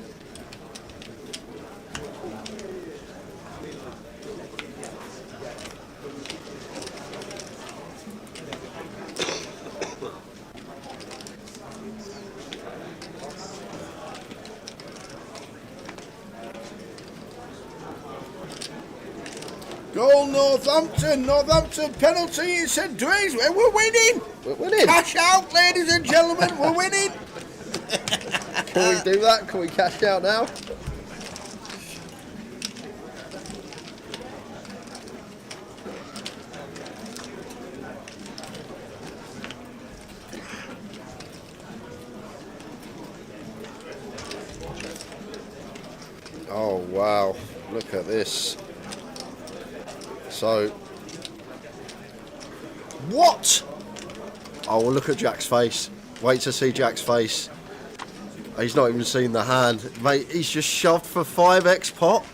[SPEAKER 1] Goal Northampton, Northampton penalty in St Drews. We're winning.
[SPEAKER 7] We're winning.
[SPEAKER 1] Cash out, ladies and gentlemen. We're winning.
[SPEAKER 7] Can we do that? Can we cash out now? Oh wow, look at this. So, what? Oh, well, look at Jack's face. Wait to see Jack's face. He's not even seen the hand. Mate, he's just shoved for 5x pot.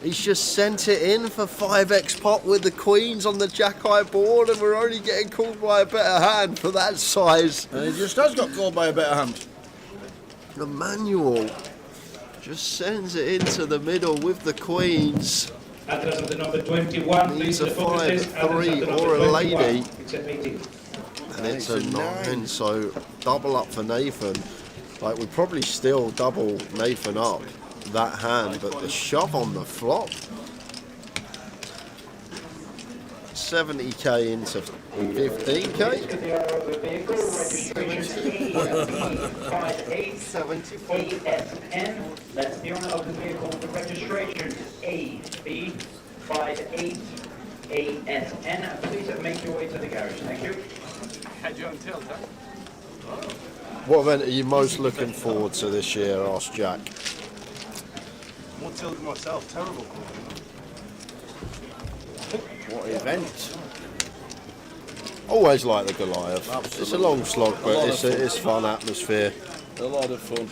[SPEAKER 7] He's just sent it in for 5x pot with the queens on the jack-eye board, and we're only getting called by a better hand for that size.
[SPEAKER 1] And he just has got called by a better hand.
[SPEAKER 7] The manual just sends it into the middle with the queens.
[SPEAKER 3] Atlas of the number 21, please,
[SPEAKER 7] Needs a
[SPEAKER 3] the pocket
[SPEAKER 7] 5,
[SPEAKER 3] test. Atlas of
[SPEAKER 7] 3
[SPEAKER 3] the number
[SPEAKER 7] or a
[SPEAKER 3] 21.
[SPEAKER 7] lady.
[SPEAKER 3] It's at 18.
[SPEAKER 7] And it's a 9, so double up for Nathan. Like, we probably still double Nathan up that hand, but the shove on the flop. 70k into 15k.
[SPEAKER 15] 58ASN. That's the owner of the vehicle with the registration AB58ASN. Please make your way to the garage. Thank you.
[SPEAKER 14] Had you on tilt, huh?
[SPEAKER 7] What event are you most looking forward to this year? Asked Jack.
[SPEAKER 16] More tilt than myself, terrible.
[SPEAKER 7] What event? Always like the Goliath.
[SPEAKER 16] Absolutely.
[SPEAKER 7] It's a long slog, but it's fun atmosphere.
[SPEAKER 16] A lot of fun.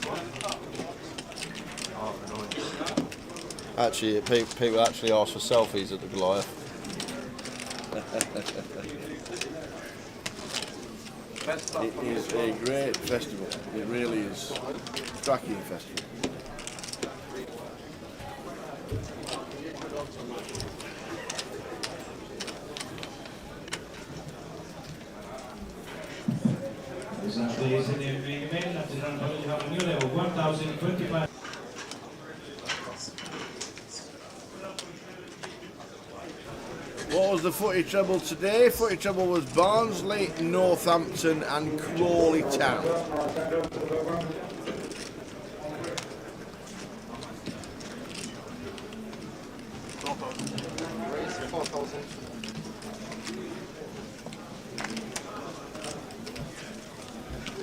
[SPEAKER 7] Actually, people actually ask for selfies at the Goliath.
[SPEAKER 16] It is a great festival. It really is. Cracking festival.
[SPEAKER 3] Please, in the main event, at the round you have a new level 1025.
[SPEAKER 1] What was the footy treble today? Footy treble was Barnsley, Northampton and Crawley Town.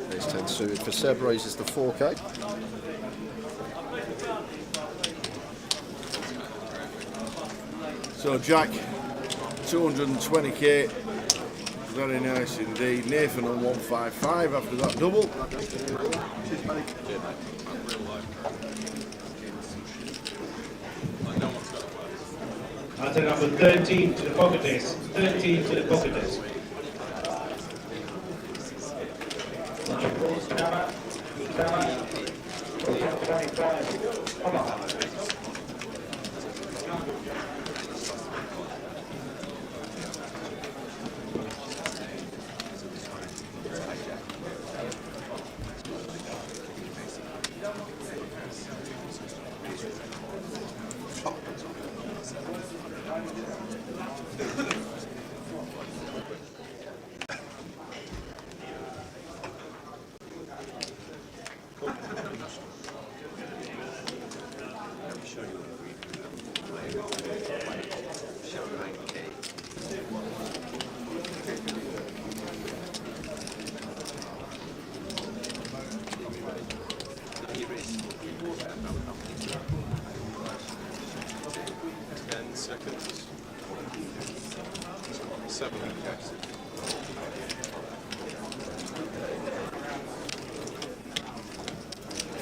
[SPEAKER 7] There's 10 suited for Seb, raises the 4k.
[SPEAKER 1] So Jack, 220k, very nice indeed. Nathan on 155 after that double.
[SPEAKER 3] At the number 13 to the pocket desk. 13 to the pocket desk.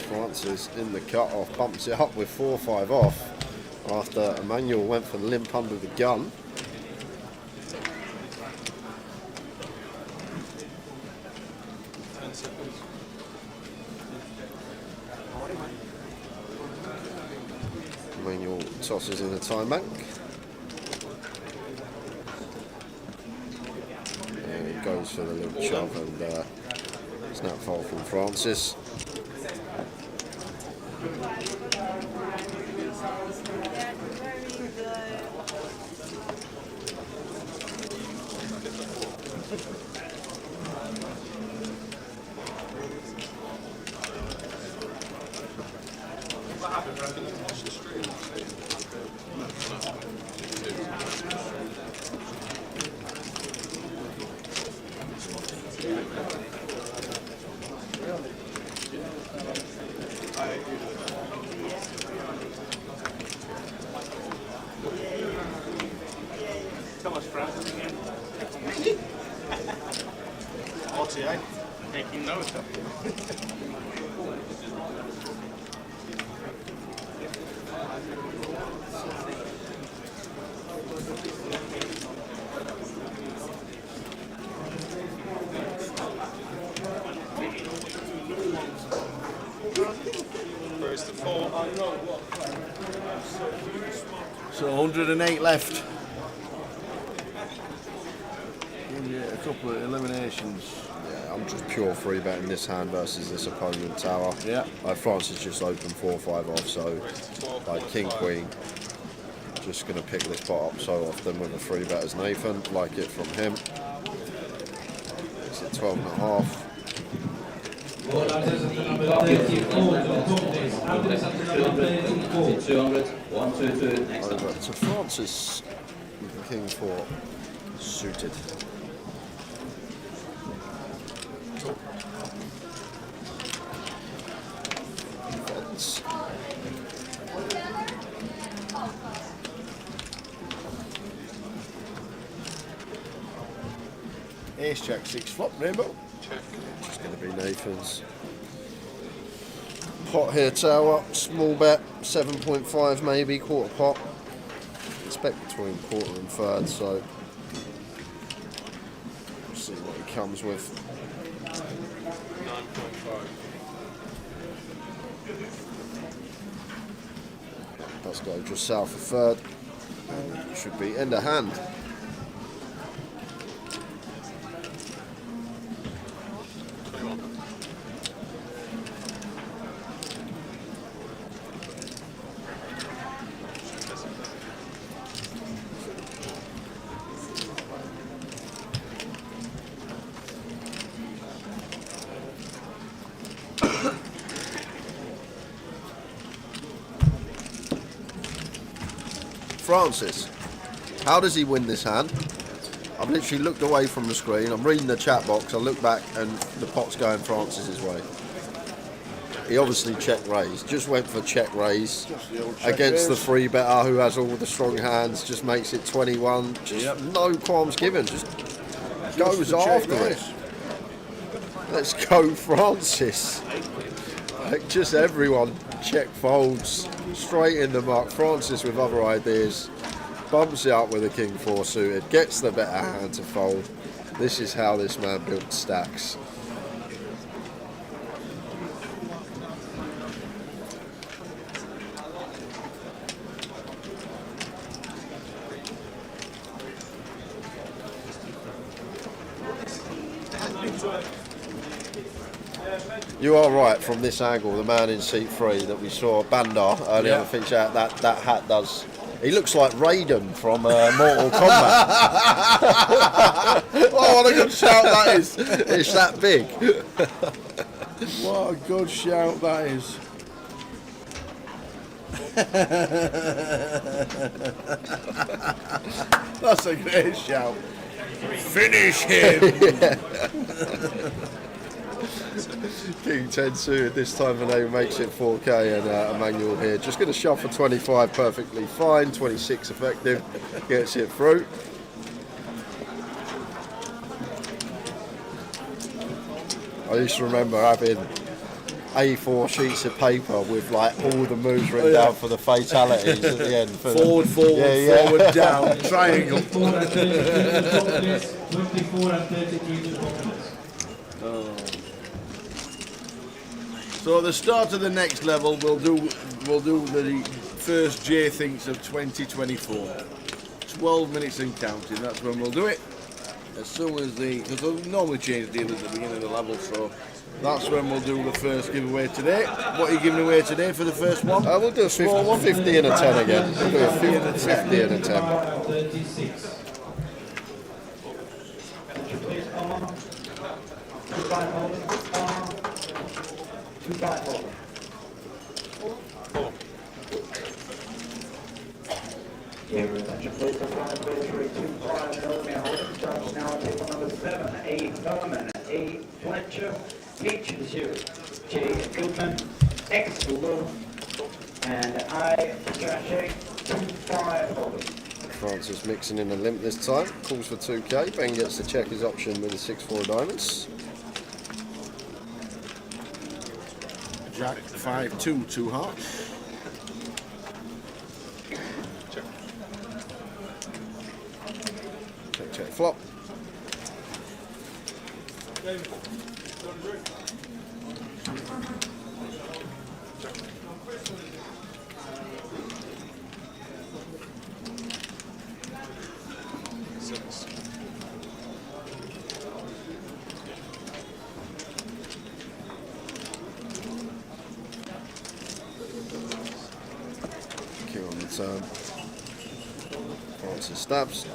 [SPEAKER 7] Francis in the cut-off, bumps it up with 4-5 off after Emmanuel went for the limp under the gun. Emmanuel tosses in the time bank. And he goes for the limp shove and snap foul from Francis.
[SPEAKER 2] Thomas Francis again. RTA, taking note.
[SPEAKER 14] Where's the 4?
[SPEAKER 16] So 108 left. Give you a couple of eliminations.
[SPEAKER 7] Yeah, I'm just pure free betting this hand versus this opponent tower.
[SPEAKER 16] Yeah.
[SPEAKER 7] France just opened 4-5 off, so like King Queen. Just going to pick this pot up so often with a free bet as Nathan. Like it from him. It's at 12.5. Over to Francis with the King 4 suited. Defense.
[SPEAKER 16] Ace jack 6 flop, rainbow.
[SPEAKER 7] Just going to be Nathan's. Pot here, tower. Small bet, 7.5 maybe, quarter pot. Expect between quarter and third, so we'll see what he comes with.
[SPEAKER 11] 9.5.
[SPEAKER 7] Let's go just south of third. Should be end of hand. Francis, how does he win this hand? I've literally looked away from the screen, I'm reading the chat box, I look back and the pot's going Francis's way. He obviously check raised, just went for check raise against the free better who has all the strong hands, just makes it 21, just no qualms given, just goes after it. Let's go Francis. Like just everyone check folds straight in the mark. Francis with other ideas bumps it up with a King 4 suited, gets the better hand to fold. This is how this man built stacks. You are right, from this angle, the man in seat 3 that we saw, Bandar, earlier on the feature, that hat does. He looks like Raiden from Mortal Kombat. Oh, what a good shout that is. It's that big.
[SPEAKER 16] What a good shout that is. That's a great shout. Finish him!
[SPEAKER 7] King 10 suited this time, Vinay makes it 4K, and Emmanuel here just going to shove for 25 perfectly fine, 26 effective, gets it through. I used to remember having A4 sheets of paper with like all the moves written down for the fatalities at the end. For
[SPEAKER 16] forward, forward, down, triangle.
[SPEAKER 3] 24 and 33
[SPEAKER 16] So at the start of the next level, we'll do the first J thinks of 2024. 12 minutes and counting. That's when we'll do it. As soon as because we'll normally change dealers at the beginning of the level, so that's when we'll do the first giveaway today. What are you giving away today for the first one?
[SPEAKER 7] We'll do a 50 and a 10 again. We'll do a 50 and a 10.
[SPEAKER 3] 36.
[SPEAKER 15] Here is attention please for 5-3-2-5 Millman starts now at table number 7, A. Thurman, A. Fletcher, H. Zero, J. Goodman, X. Blue, and I. Trashay, 2-5
[SPEAKER 7] Francis mixing in a limp this time, calls for 2K, Ben gets to check his option with a 6-4 diamonds.
[SPEAKER 16] Jack 5-2, 2 hearts.
[SPEAKER 7] Check, flop. turn. Francis stabs.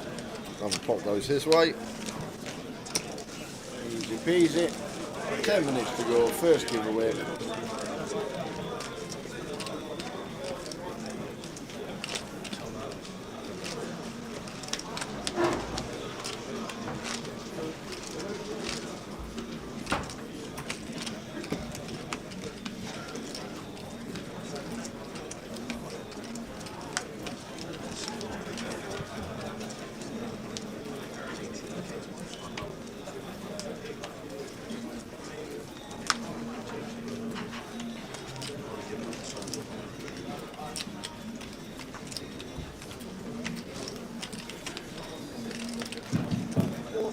[SPEAKER 7] Another pot goes his way.
[SPEAKER 16] Easy peasy. 10 minutes to go. First giveaway.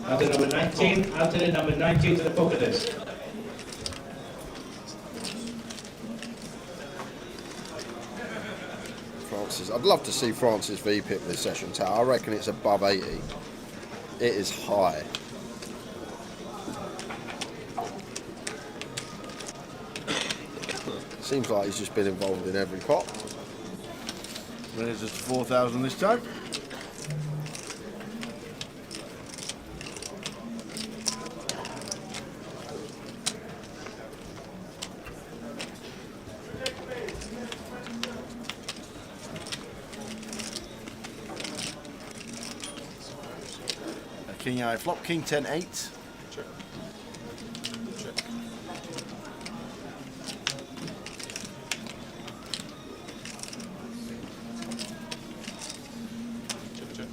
[SPEAKER 3] After number 19, after the number 19 to the poker desk.
[SPEAKER 7] Francis, I'd love to see Francis VPIP this session tower. I reckon it's above 80. It is high. Seems like he's just been involved in every pot.
[SPEAKER 16] There's just 4,000 this time. King eye flop, king 10 8.
[SPEAKER 11] Check. Check. Check, check.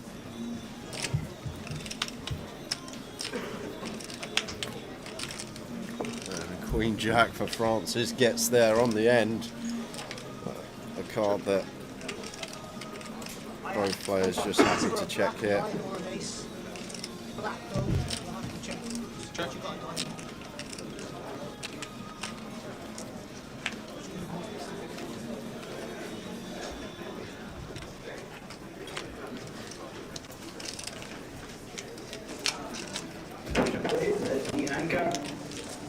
[SPEAKER 7] And Queen Jack for Francis gets there on the end. A card that both players just happy to check here.
[SPEAKER 15] Bianca,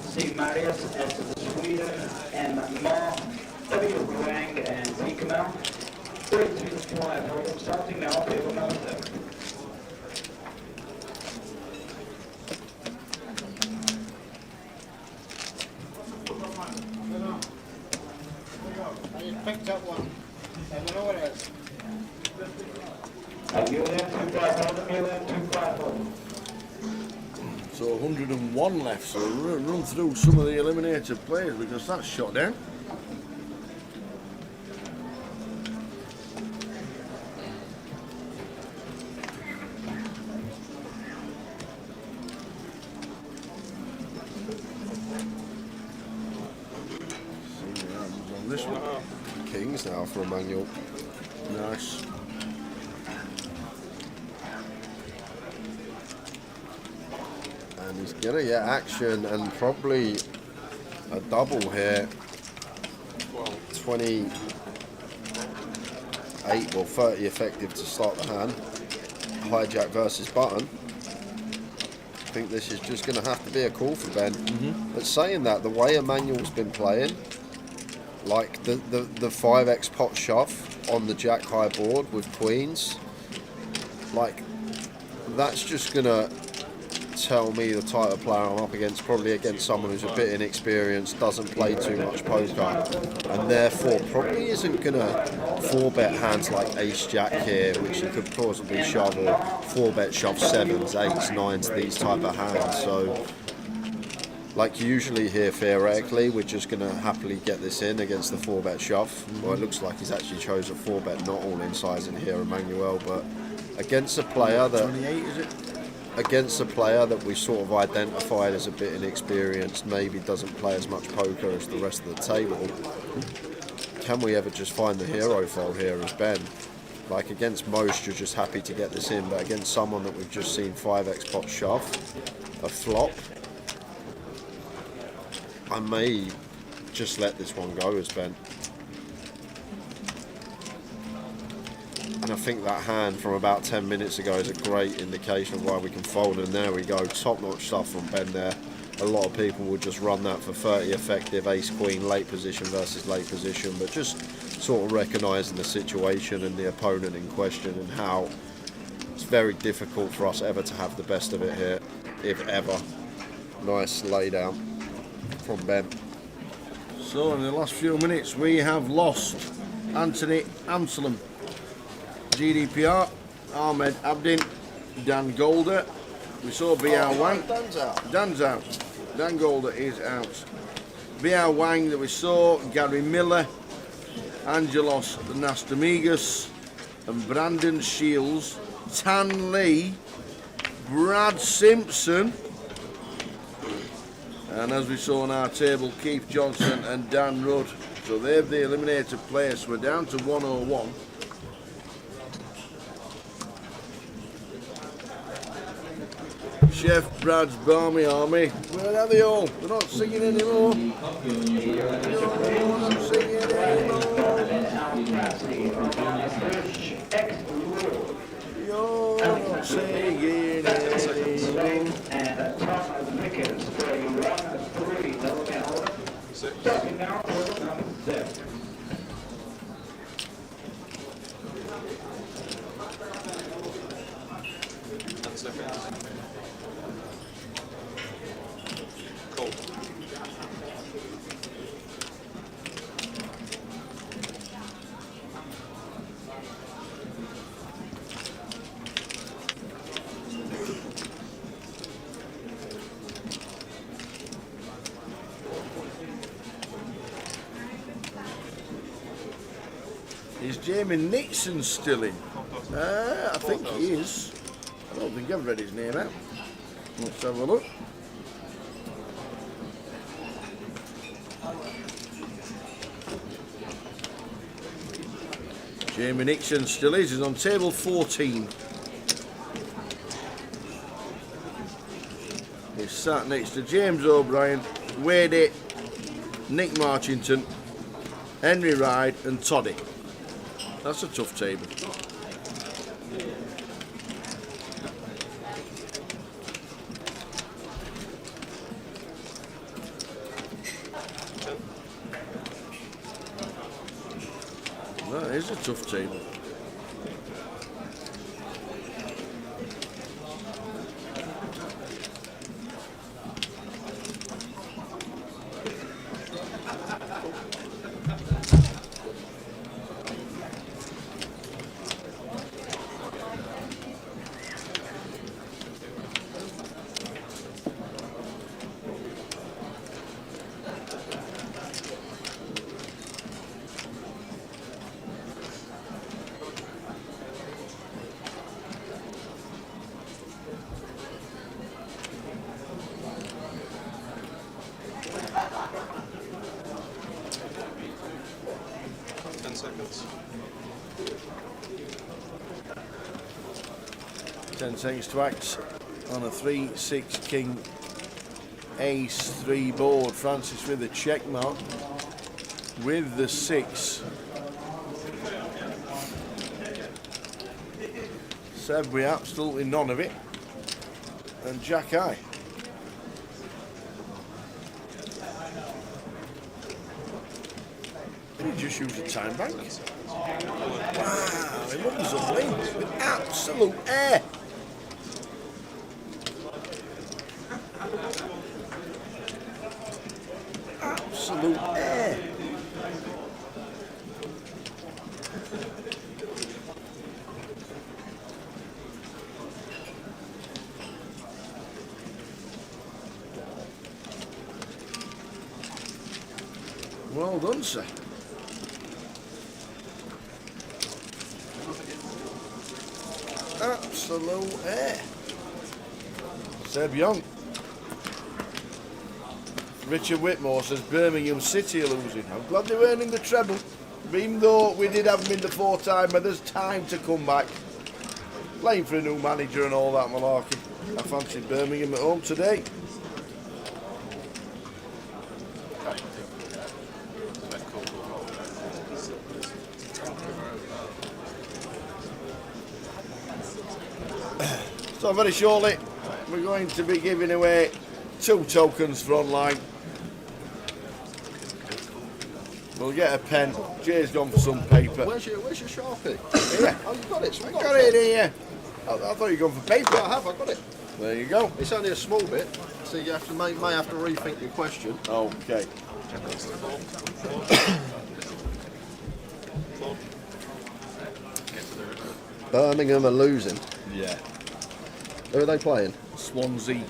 [SPEAKER 15] C. Marius, S. of Sweden, M. Ma, W. Wang, and Z. Kamal. 3-5, hold starting now, table number 7.
[SPEAKER 4] I just picked up one. I don't know what it is.
[SPEAKER 16] So 101 left, so we'll run through some of the eliminated players because that's shot down. See what happens on this one.
[SPEAKER 7] Kings now for Emmanuel.
[SPEAKER 16] Nice.
[SPEAKER 7] And he's gonna get action and probably a double here. 28, well 30 effective to start the hand. Hijack versus button. I think this is just gonna have to be a call for Ben. But saying that, the way Emmanuel's been playing, like the 5x pot shove on the jack high board with queens, like that's just gonna tell me the type of player I'm up against, probably against someone who's a bit inexperienced, doesn't play too much poker, and therefore probably isn't gonna 4-bet hands like ace jack here, which you could plausibly shove, or 4-bet shove 7s, 8s, 9s, these type of hands. So like usually here theoretically we're just gonna happily get this in against the 4-bet shove. Well, it looks like he's actually chose a 4-bet not all in size in here, Emmanuel, but against a player that
[SPEAKER 16] 28 is it?
[SPEAKER 7] Against a player that we sort of identified as a bit inexperienced, maybe doesn't play as much poker as the rest of the table, can we ever just find the hero fold here as Ben? Like against most you're just happy to get this in, but against someone that we've just seen 5x pot shove, a flop, I may just let this one go as Ben. And I think that hand from about 10 minutes ago is a great indication of why we can fold, and there we go, top-notch stuff from Ben there. a lot of people would just run that for 30 effective ace-queen late position versus late position, but just sort of recognising the situation and the opponent in question and how it's very difficult for us ever to have the best of it here, if ever. Nice lay down from Ben.
[SPEAKER 16] So in the last few minutes we have lost Anthony Amsalem, GDPR, Ahmed Abdin, Dan Golder. We saw B.R. Wang.
[SPEAKER 7] Dan's out.
[SPEAKER 16] Dan's out. Dan Golder is out. B.R. Wang that we saw, Gary Miller, Angelos Nastamigas, and Brandon Shields, Tan Lee, Brad Simpson, and as we saw on our table, Keith Johnson and Dan Rudd. So they've the eliminated players. We're down to 101. Chef Brad's Barmy Army. Where are they all? They're not singing anymore. You're not singing anymore. You're not singing anymore.
[SPEAKER 15] And Thomas Vickers for a 1-3 double count. Starting now for number 7.
[SPEAKER 16] Is Jamie Nixon still in? I think he is. I don't think I've read his name out. Let's have a look. Jamie Nixon still is. He's on table 14. He's sat next to James O'Brien, Wade, Nick Marchington, Henry Ride and Toddy. That's a tough table. That is a tough table.
[SPEAKER 14] Seconds.
[SPEAKER 16] 10 seconds to act on a 3-6 king ace 3 board. Francis with a check mark with the 6. Seb with absolutely none of it, and Jack Eye. Did he just use a time bank? Wow, he runs away with absolute air. Absolute air. Well done, sir. Absolute air. Seb Young. Richard Whitmore says Birmingham City are losing. I'm glad they weren't in the treble. Even though we did have them in the 4-time, but there's time to come back. Playing for a new manager and all that malarkey. I fancy Birmingham at home today. So very shortly we're going to be giving away 2 tokens for online. We'll get a pen. Jay's gone for some paper.
[SPEAKER 7] Where's your Sharpie?
[SPEAKER 16] Here.
[SPEAKER 7] Oh, you got it. So
[SPEAKER 16] I got it in here. I thought you were going for paper.
[SPEAKER 7] Yeah, I have. I got it.
[SPEAKER 16] There you go.
[SPEAKER 7] It's only a small bit, so you have to may have to rethink your question.
[SPEAKER 16] Okay.
[SPEAKER 7] Birmingham are losing.
[SPEAKER 16] Yeah.
[SPEAKER 7] Who are they playing?
[SPEAKER 16] Swansea.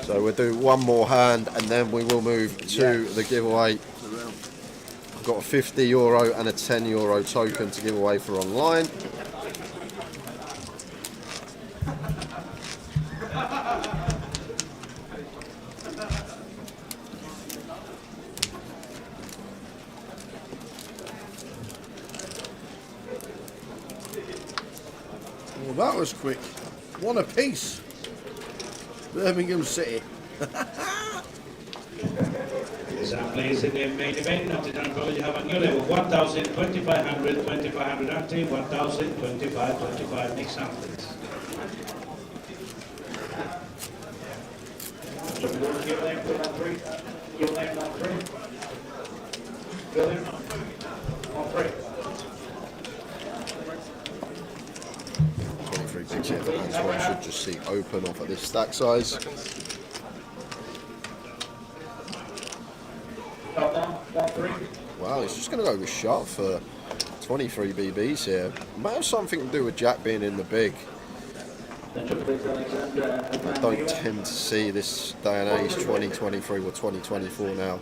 [SPEAKER 7] So we'll do one more hand and then we will move to the giveaway. I've got a €50 and a €10 token to give away for online.
[SPEAKER 16] Well, that was quick. One apiece. Birmingham City.
[SPEAKER 3] Some players in the main event of the time you have a new level 1,000, 2,500, 2,500 active, 1,000, 25, 25 next round, please.
[SPEAKER 15] Your name, put on 3. Your name on 3. Fill in on 3.
[SPEAKER 7] 23 bigs here for hands one should just see open off at this stack size. Wow, he's just going to go with shot for 23 BBs here. Might have something to do with Jack being in the big. I don't tend to see this day and age, 2023 or 2024 now,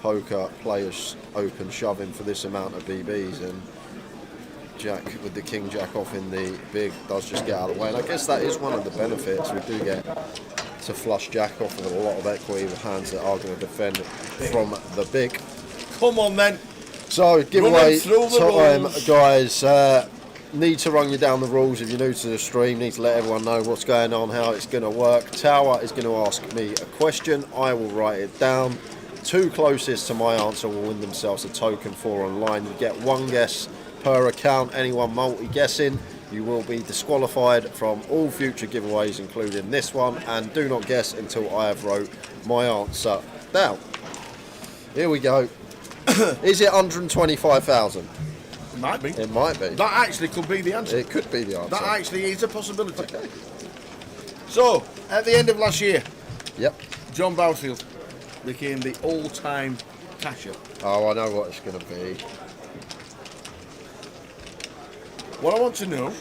[SPEAKER 7] poker players open shoving for this amount of BBs, and Jack with the King Jack off in the big does just get out of the way. And I guess that is one of the benefits. We do get to flush Jack off with a lot of equity with hands that are going to defend from the big.
[SPEAKER 16] Come on then.
[SPEAKER 7] So giveaway time,
[SPEAKER 16] rules.
[SPEAKER 7] guys. Need to run you down the rules if you're new to the stream. Need to let everyone know what's going on, how it's going to work. Tower is going to ask me a question. I will write it down. 2 closest to my answer will win themselves a token for online. You get 1 guess per account. Anyone multi-guessing, you will be disqualified from all future giveaways, including this one. And do not guess until I have wrote my answer down. Here we go. Is it 125,000?
[SPEAKER 16] It might be.
[SPEAKER 7] It might be.
[SPEAKER 16] That actually could be the answer.
[SPEAKER 7] It could be the answer.
[SPEAKER 16] That actually is a possibility.
[SPEAKER 7] Okay.
[SPEAKER 16] So, at the end of last year,
[SPEAKER 7] yep,
[SPEAKER 16] John Bousfield became the all-time casher.
[SPEAKER 7] Oh, I know what it's going to be.
[SPEAKER 16] What I want to know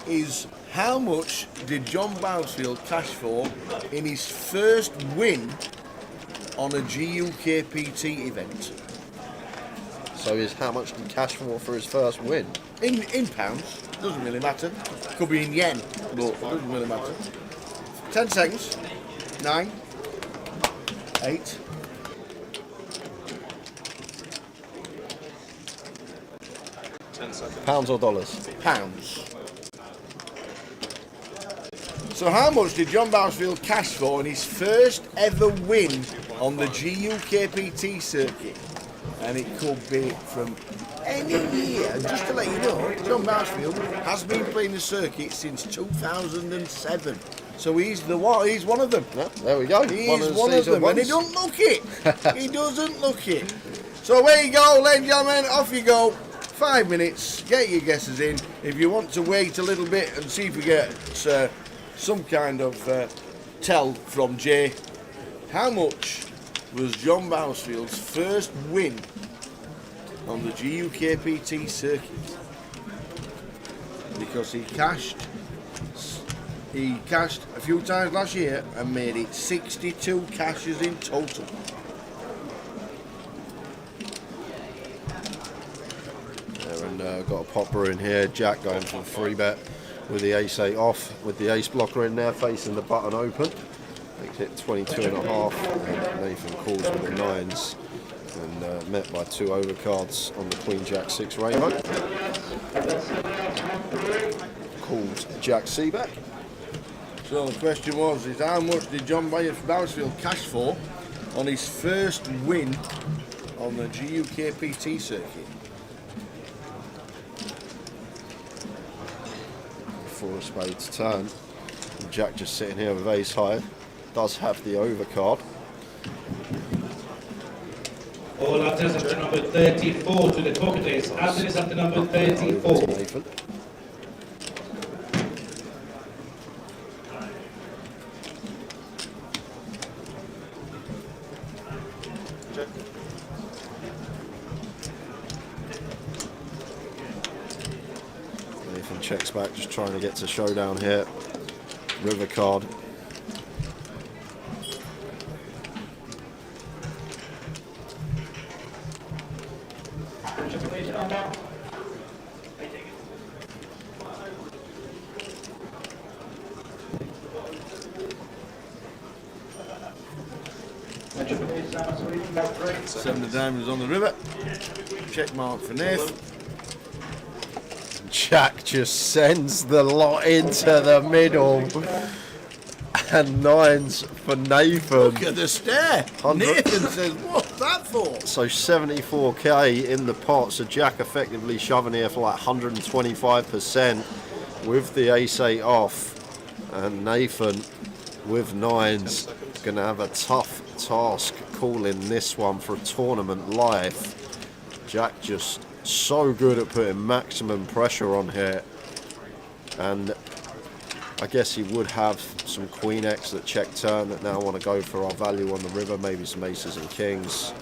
[SPEAKER 16] is how much did John Bousfield cash for in his first win on a GUKPT event?
[SPEAKER 7] So is how much did he cash for his first win?
[SPEAKER 16] In pounds, doesn't really matter. Could be in yen, but it doesn't really matter. 10 seconds. 9, 8.
[SPEAKER 7] Pounds or dollars?
[SPEAKER 16] Pounds. So how much did John Bousfield cash for in his first ever win on the GUKPT circuit? And it could be from any year. Just to let you know, John Bousfield has been playing the circuit since 2007. So he's one of them.
[SPEAKER 7] Yeah, there we go.
[SPEAKER 16] He's
[SPEAKER 7] one
[SPEAKER 16] of them, and he doesn't look it. He doesn't look it. So there you go, ladies and gentlemen, off you go. 5 minutes, get your guesses in. If you want to wait a little bit and see if we get some kind of tell from Jay, how much was John Bousfield's first win on the GUKPT circuit? Because he cashed a few times last year and made it 62 cashes in total.
[SPEAKER 7] And got a popper in here. Jack going for a free bet with the ace-8 off, with the ace blocker in there facing the button open. Makes it 22.5. And Nathan calls with the 9s and met by 2 overcards on the Queen Jack 6 rainbow. Calls Jack C back.
[SPEAKER 16] So the question was, is how much did John Barrisfield cash for on his first win on the GUKPT circuit?
[SPEAKER 7] Four of spades turn. Jack just sitting here with ace high. Does have the overcard.
[SPEAKER 3] All after up to number 34 to the pocket ace. After this up to number 34.
[SPEAKER 7] Nathan. Nathan checks back, just trying to get to showdown here. River card.
[SPEAKER 16] Seven of diamonds on the river. Check mark for Nath.
[SPEAKER 7] Jack just sends the lot into the middle. And nines for Nathan.
[SPEAKER 16] Look at the stare. Nathan says, what's that for?
[SPEAKER 7] So 74k in the pot. So Jack effectively shoving here for like 125% with the ace-8 off. And Nathan with nines going to have a tough task calling this one for a tournament life. Jack just so good at putting maximum pressure on here. And I guess he would have some Queen X that check turn that now want to go for our value on the river, maybe some aces and kings.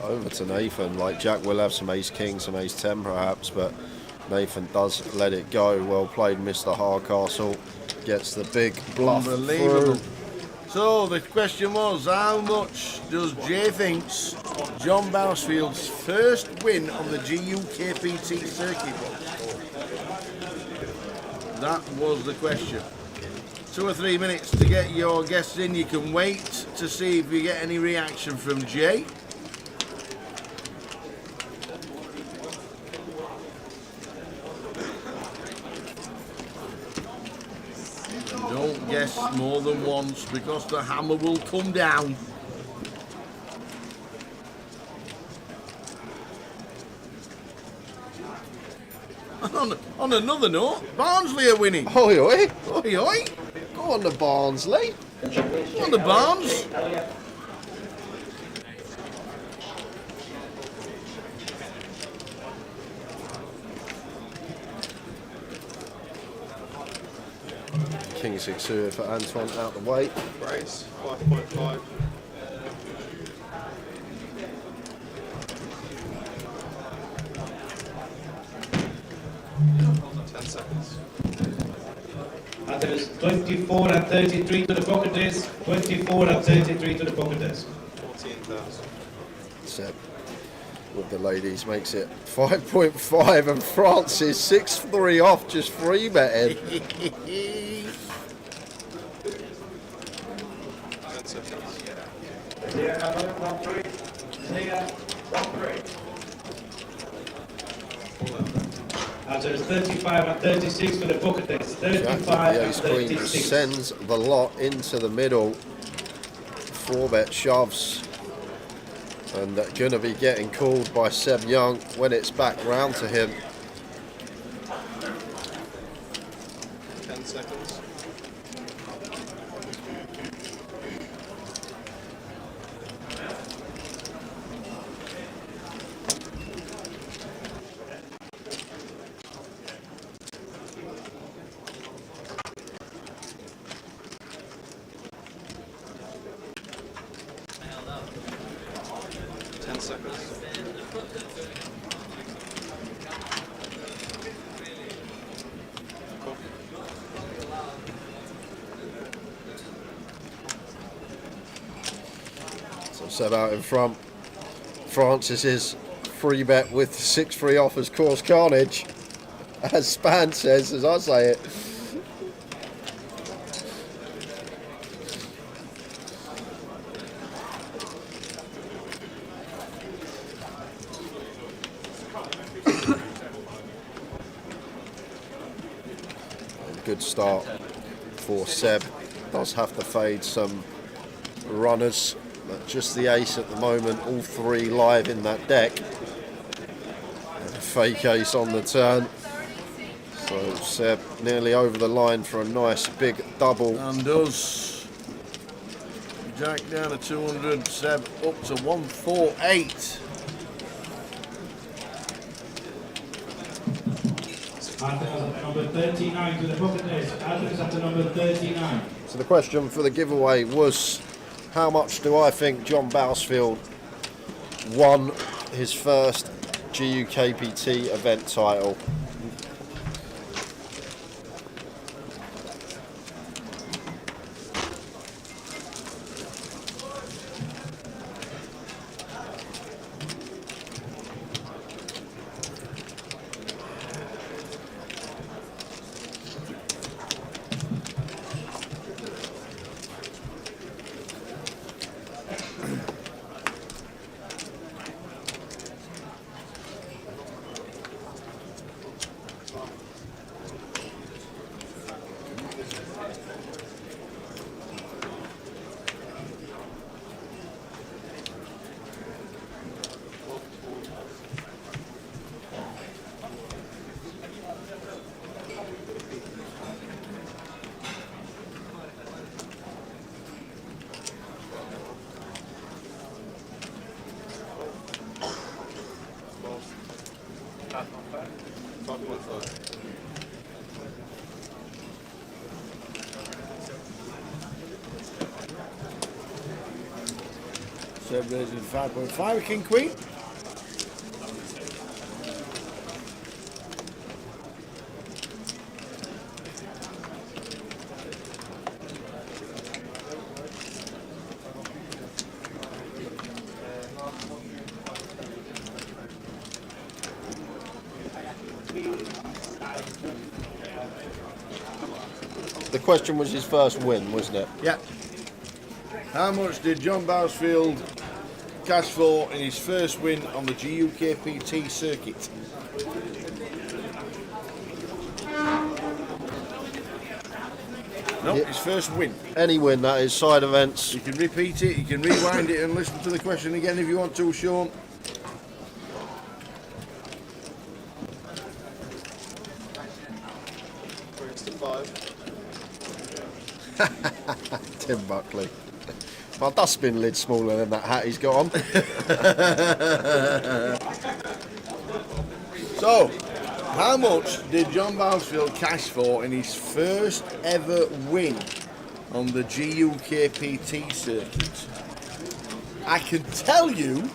[SPEAKER 7] Over to Nathan, like Jack will have some ace king, some ace 10 perhaps, but Nathan does let it go. Well played, Mr. Hardcastle. Gets the big bluff
[SPEAKER 16] Unbelievable.
[SPEAKER 7] through.
[SPEAKER 16] So the question was, how much does Jay thinks John Barrisfield's first win on the GUKPT circuit was? That was the question. 2 or 3 minutes to get your guests in. You can wait to see if you get any reaction from Jay. Don't guess more than once because the hammer will come down. On another note, Barnsley are winning.
[SPEAKER 7] Oi, oi.
[SPEAKER 16] Oi, oi.
[SPEAKER 7] Go on to Barnsley.
[SPEAKER 16] On the Barnes.
[SPEAKER 7] King 6 here for Antoine out the way.
[SPEAKER 14] Brace, 5.5.
[SPEAKER 3] And there is 24 and 33 to the pocket ace. 24 and 33 to the pocket ace.
[SPEAKER 14] 14,000.
[SPEAKER 7] Seb with the ladies makes it 5.5 and Francis 6-3 off, just free betting.
[SPEAKER 14] 10 seconds.
[SPEAKER 3] And there is 35 and 36 to the pocket ace. 35
[SPEAKER 7] The
[SPEAKER 3] and
[SPEAKER 7] ace queen just
[SPEAKER 3] 36.
[SPEAKER 7] sends the lot into the middle. 4-bet shoves. And going to be getting called by Seb Young when it's back round to him.
[SPEAKER 14] 10 seconds.
[SPEAKER 7] So Seb out in front. Francis's free bet with 6-3 offers cause carnage. As Span says, as I say it. good start for Seb. Does have to fade some runners, but just the ace at the moment, all three live in that deck. And a fake ace on the turn. So Seb nearly over the line for a nice big double.
[SPEAKER 16] And does. Jack down to 200, Seb up to 148.
[SPEAKER 3] Arthur's at number 39 to the pocket ace. Arthur's at the number 39.
[SPEAKER 7] So the question for the giveaway was, how much do I think John Bousfield won his first GUKPT event title?
[SPEAKER 16] Seb raising 5.5, King Queen.
[SPEAKER 7] The question was his first win, wasn't it?
[SPEAKER 16] Yeah. How much did John Bousfield cash for in his first win on the GUKPT circuit? No, his first win.
[SPEAKER 7] Any win, that is, side events.
[SPEAKER 16] You can repeat it, you can rewind it and listen to the question again if you want to, Sean.
[SPEAKER 7] Tim Buckley. My dustbin lid's smaller than that hat he's got on.
[SPEAKER 16] So, how much did John Bousfield cash for in his first ever win on the GUKPT circuit? I can tell you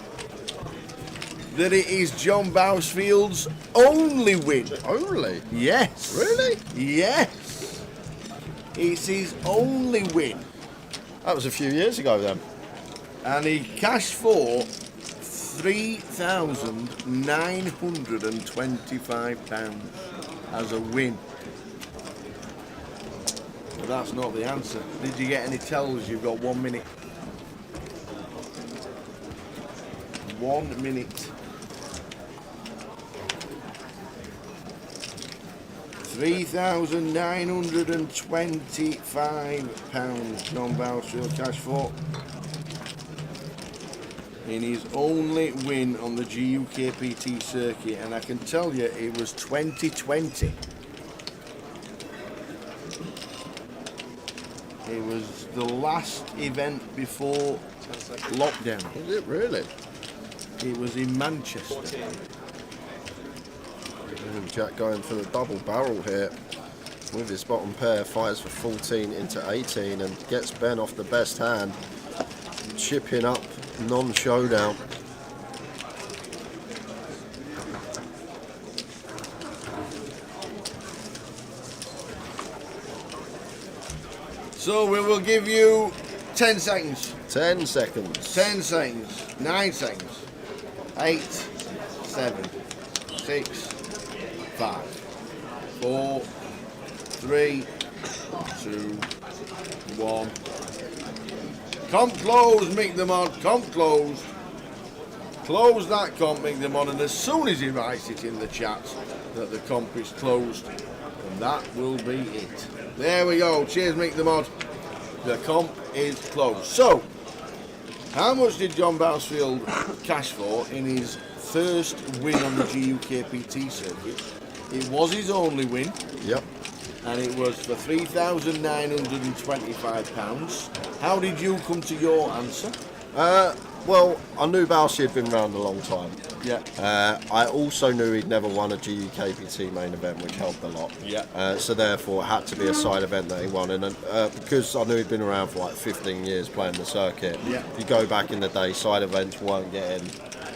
[SPEAKER 16] that it is John Bousfield's only win.
[SPEAKER 7] Only?
[SPEAKER 16] Yes.
[SPEAKER 7] Really?
[SPEAKER 16] Yes. It's his only win.
[SPEAKER 7] That was a few years ago then.
[SPEAKER 16] And he cashed for £3,925 as a win. But that's not the answer. Did you get any tells? You've got 1 minute. 1 minute. £3,925 John Bousfield cash for in his only win on the GUKPT circuit, and I can tell you it was 2020. It was the last event before lockdown.
[SPEAKER 7] Was it really?
[SPEAKER 16] It was in Manchester.
[SPEAKER 7] Jack going for the double barrel here with his bottom pair, fires for 14 into 18 and gets Ben off the best hand, chipping up non-showdown.
[SPEAKER 16] So we will give you 10 seconds.
[SPEAKER 7] 10 seconds.
[SPEAKER 16] 10 seconds. 9 seconds. 8, 7, 6, 5, 4, 3, 2, 1. Comp closed, make them on. Comp closed. Close that comp, make them on. And as soon as he writes it in the chat that the comp is closed, the that will be it. There we go. Cheers, Mick the Mod. The comp is closed. So, how much did John Bousfield cash for in his first win on the GUKPT circuit? It was his only win.
[SPEAKER 7] Yep.
[SPEAKER 16] And it was for £3,925. How did you come to your answer?
[SPEAKER 7] Well, I knew Bousy had been around a long time.
[SPEAKER 16] Yeah.
[SPEAKER 7] I also knew he'd never won a GUKPT main event, which helped a lot.
[SPEAKER 16] Yeah.
[SPEAKER 7] So therefore, it had to be a side event that he won. And because I knew he'd been around for like 15 years playing the circuit,
[SPEAKER 16] Yeah.
[SPEAKER 7] if you go back in the day, side events weren't getting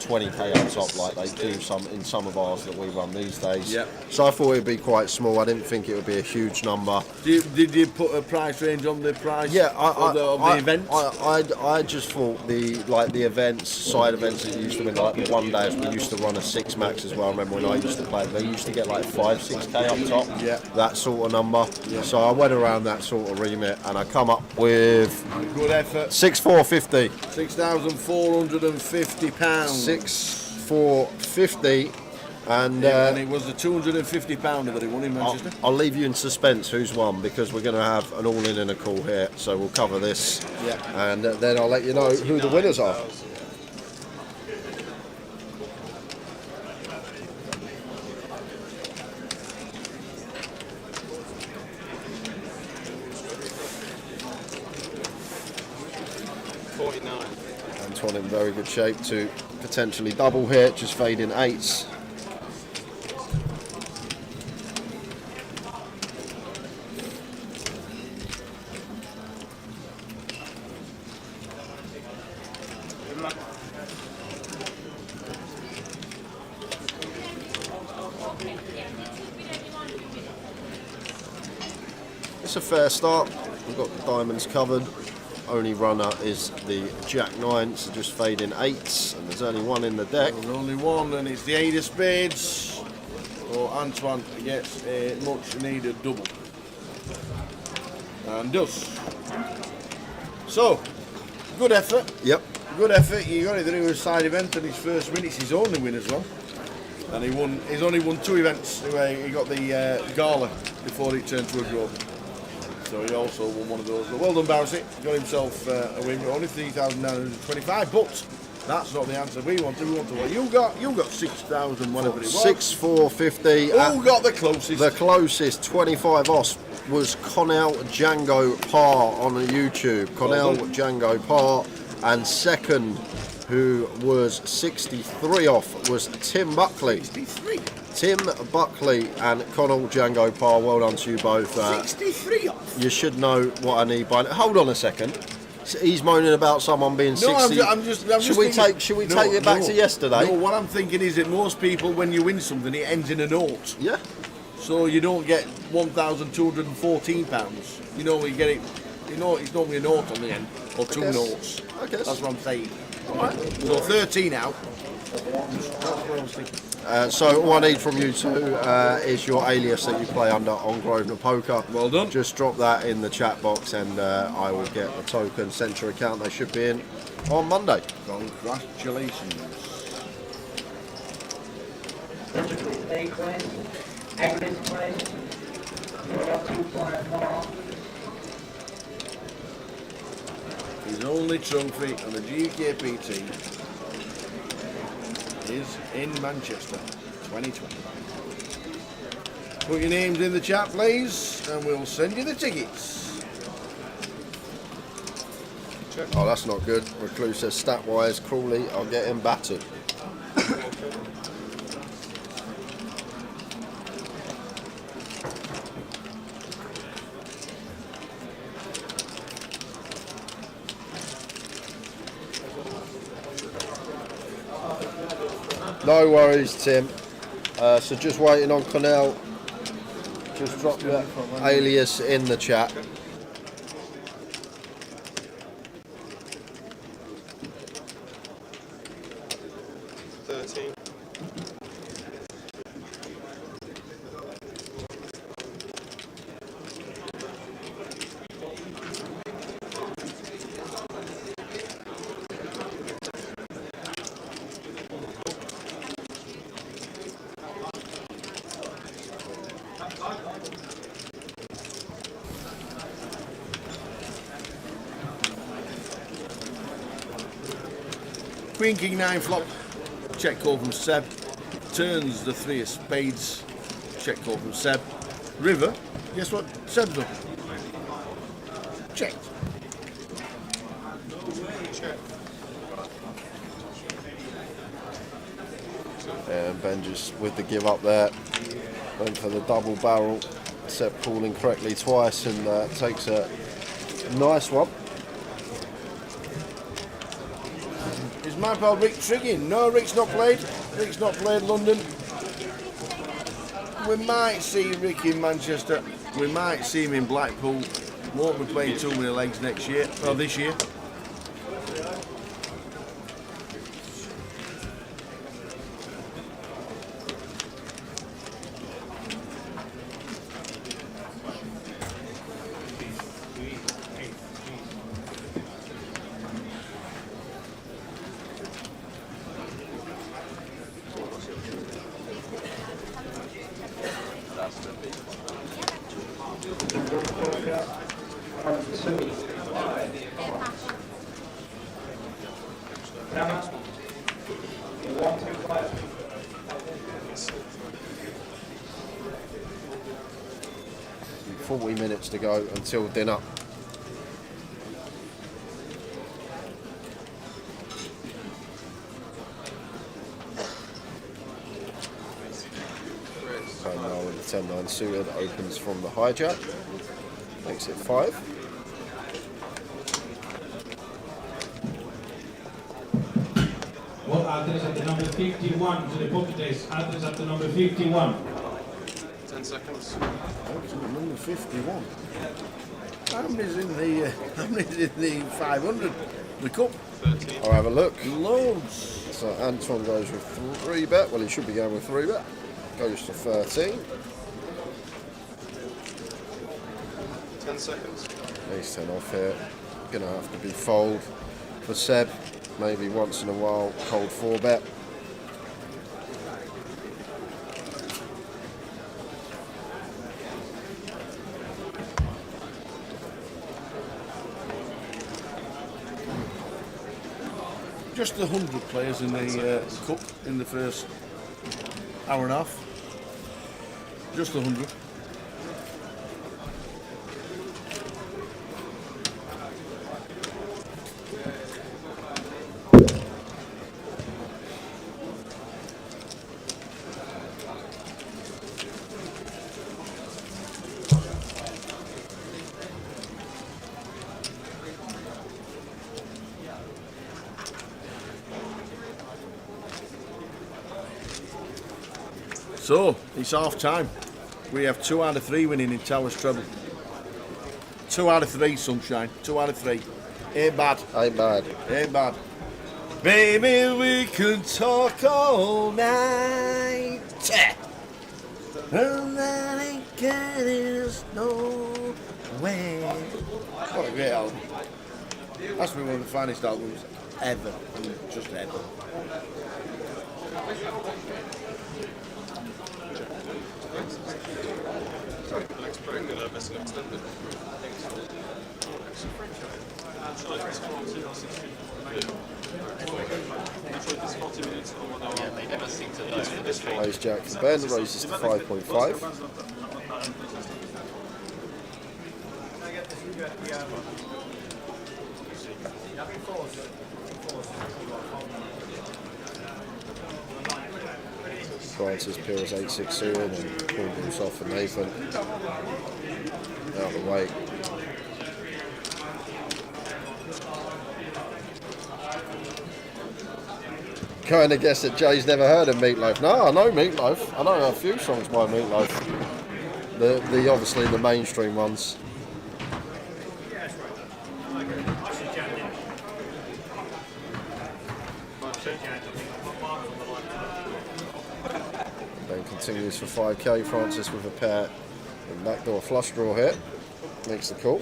[SPEAKER 7] 20k on top like they do in some of ours that we run these days.
[SPEAKER 16] Yeah.
[SPEAKER 7] So I thought it'd be quite small. I didn't think it would be a huge number.
[SPEAKER 16] Did you put a price range on the price?
[SPEAKER 7] Yeah,
[SPEAKER 16] of the event?
[SPEAKER 7] I just thought the events, side events that you used to win, like the one days we used to run a 6 max as well. I remember when I used to play, they used to get like 5-6k up top.
[SPEAKER 16] Yeah.
[SPEAKER 7] That sort of number.
[SPEAKER 16] Yeah.
[SPEAKER 7] So I went around that sort of remit and I come up with
[SPEAKER 16] good effort.
[SPEAKER 7] 6,450.
[SPEAKER 16] £6,450.
[SPEAKER 7] 6,450. And
[SPEAKER 16] it was the £250 that he won in Manchester.
[SPEAKER 7] I'll leave you in suspense who's won because we're going to have an all-in and a call here, so we'll cover this.
[SPEAKER 16] Yeah.
[SPEAKER 7] And then I'll let you know who the winners are. Antoine in very good shape to potentially double here, just fading 8s. It's a fair start. We've got the diamonds covered. Only runner is the Jack 9, so just fading 8s, and there's only one in the deck.
[SPEAKER 16] There's only one, and it's the 8 of spades. So Antoine gets a much needed double. And does. So, good effort.
[SPEAKER 7] Yep.
[SPEAKER 16] Good effort. You got it through a side event, and his first win. It's his only win as well. And he's only won 2 events. He got the gala before it turned to a draw. So he also won one of those. Well done, Bousy. Got himself a win, only 3,925. But that's not the answer we wanted. We wanted what you got. You got 6,000, whatever it was.
[SPEAKER 7] 6,450.
[SPEAKER 16] Who got the closest?
[SPEAKER 7] The closest, 25 os, was Connell Django Parr on YouTube. Connell Django Parr. And second, who was 63 off, was Tim Buckley.
[SPEAKER 16] 63?
[SPEAKER 7] Tim Buckley and Connell Django Parr, well done to you both.
[SPEAKER 16] 63 off?
[SPEAKER 7] You should know what I need by now. Hold on a second. He's moaning about someone being 60.
[SPEAKER 16] I'm just
[SPEAKER 7] should we take it back to yesterday?
[SPEAKER 16] No, what I'm thinking is that most people, when you win something, it ends in a naught.
[SPEAKER 7] Yeah.
[SPEAKER 16] So you don't get £1,214. You know, you get it. You know, it's normally a naught on the end, or 2 noughts.
[SPEAKER 7] I guess.
[SPEAKER 16] That's what I'm saying. Right. So 13 out. That's what I was thinking.
[SPEAKER 7] So all I need from you two is your alias that you play under on Grosvenor Poker.
[SPEAKER 16] Well done.
[SPEAKER 7] Just drop that in the chat box and I will get the token sent to your account. They should be in on Monday.
[SPEAKER 16] Congratulations.
[SPEAKER 15] Stay clean. Aggregate play. 2.4.
[SPEAKER 16] His only trophy on the GUKPT is in Manchester 2020. Put your names in the chat, please, and we'll send you the tickets.
[SPEAKER 7] Oh, that's not good. Recluse says stat-wise, Crawley, I'll get him battered. No worries, Tim. So just waiting on Connell. Just drop your alias in the chat.
[SPEAKER 16] Queen, king, 9 flop. Check call from Seb. Turns the 3 of spades. Check call from Seb. River. Guess what? Seb's up. Checked.
[SPEAKER 7] And Ben just with the give up there. Went for the double barrel. Seb calling correctly twice and takes a nice one.
[SPEAKER 16] Is my pal Rick trigging? No, Rick's not played. Rick's not played London. We might see Rick in Manchester. We might see him in Blackpool. Won't be playing too many legs next year, or this year.
[SPEAKER 7] To go until dinner. And now with the 10-9 suited opens from the hijack, makes it 5.
[SPEAKER 3] What address at the number 51 to the pocket ace? Address at the number 51.
[SPEAKER 14] 10 seconds.
[SPEAKER 16] Number 51. How many's in the 500? The cup?
[SPEAKER 14] 13.
[SPEAKER 7] I'll have a look.
[SPEAKER 16] Loads.
[SPEAKER 7] So Anton goes with 3 bet. Well, he should be going with 3 bet. Goes to 13.
[SPEAKER 14] 10 seconds.
[SPEAKER 7] Ace 10 off here. Gonna have to be fold for Seb. Maybe once in a while, cold 4 bet.
[SPEAKER 16] Just the 100 players in the cup in the first hour and a half. Just the 100. So, it's half time. We have 2 out of 3 winning in Towers Treble. 2 out of 3, Sunshine. 2 out of 3. Ain't bad.
[SPEAKER 7] Ain't bad.
[SPEAKER 16] Ain't bad. Baby, we can talk all night. And that ain't getting us nowhere. What a great album. That's been one of the finest albums ever. I mean, just ever.
[SPEAKER 7] Ace Jack for Ben, raises to 5.5. Francis Peels 8-6 suited and Paul Brusoff and Nathan out of the way. Kind of guess that Jay's never heard of Meatloaf. No, I know Meatloaf. I know a few songs by Meatloaf. The obviously the mainstream ones. Then continues for 5k. Francis with a pair and backdoor flush draw here. Makes the call.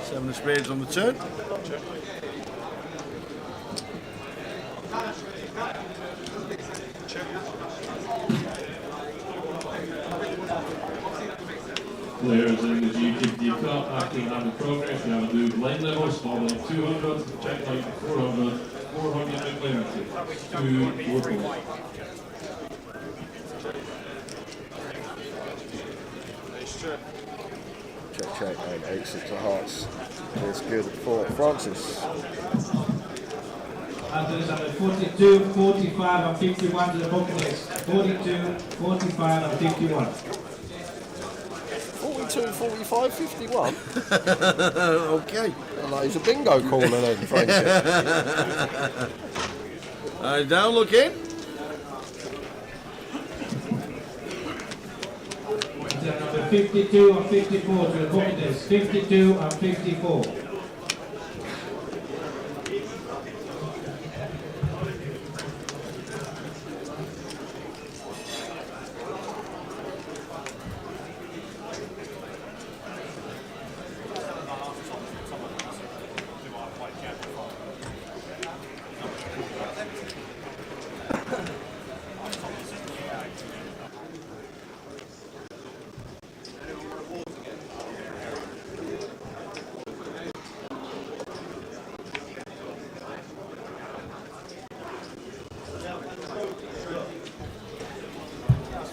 [SPEAKER 16] Seven of spades on the turn.
[SPEAKER 17] Players in the GUKPT Cup acting on the progress. We have a new blame level, small blame 200, check light 400, 400 and blame 2 4.
[SPEAKER 9] Check, and 8-6 of hearts. It's good for Francis.
[SPEAKER 3] Others are 42, 45 and 51 to the booking list. 42, 45 and 51.
[SPEAKER 9] 42, 45, 51?
[SPEAKER 16] Okay.
[SPEAKER 9] Well, he's a bingo corner then, Francis.
[SPEAKER 16] Eyes down, look in.
[SPEAKER 3] Number 52 and 54 to the booking list. 52 and 54.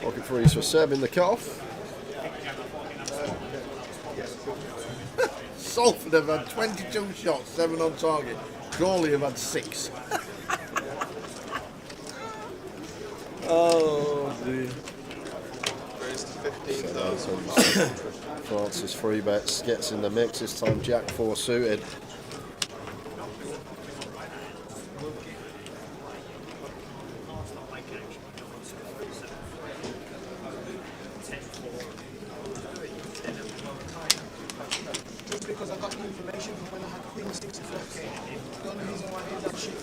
[SPEAKER 9] Pocket threes for Seb in the cutoff.
[SPEAKER 16] Salford have had 22 shots, 7 on target. Crawley have had 6. Oh dear.
[SPEAKER 9] Francis 3 bets, gets in the mix, this time Jack 4 suited.
[SPEAKER 4] Because I got the information from when I had Queen 64. The only reason why I did that shit.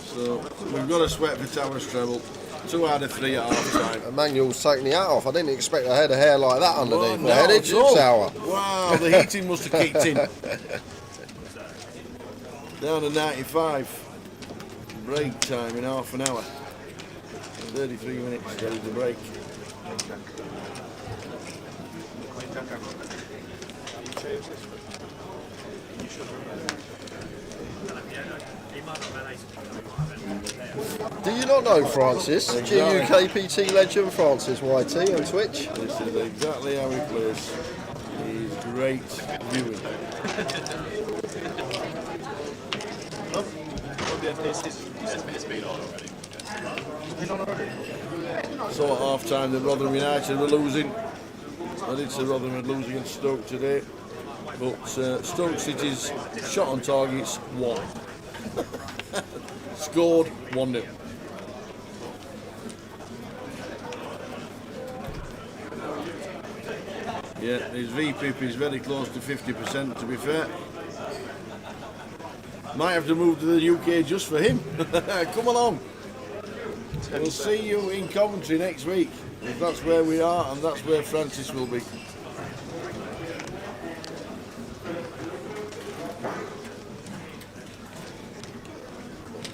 [SPEAKER 16] So we've got a sweat for Towers treble. 2 out of 3 at half time.
[SPEAKER 9] Emmanuel's taking the hat off. I didn't expect a head of hair like that underneath
[SPEAKER 16] Oh,
[SPEAKER 9] the head. It's Tower.
[SPEAKER 16] Wow, the heating must have kicked in. Down to 95. Break time in half an hour. 33 minutes ready to break.
[SPEAKER 9] Do you not know Francis?
[SPEAKER 16] Exactly.
[SPEAKER 9] GUKPT legend Francis YT on Twitch.
[SPEAKER 16] This is exactly how he plays. He's great viewing. So at half time the Rotherham United were losing. I did say Rotherham were losing against Stoke today. But Stoke City's shot on targets 1. Scored 1-0. Yeah, his VPIP is very close to 50%, to be fair. Might have to move to the UK just for him. Come along. We'll see you in Coventry next week. If that's where we are, and that's where Francis will be.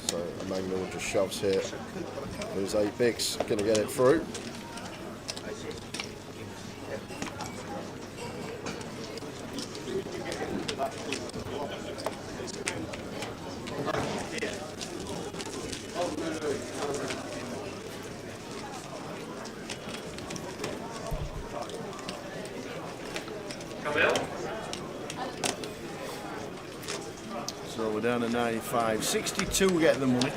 [SPEAKER 9] So Emmanuel just shoves here. There's 8 bigs, going to get it through.
[SPEAKER 16] So we're down to 95. 62 get the money.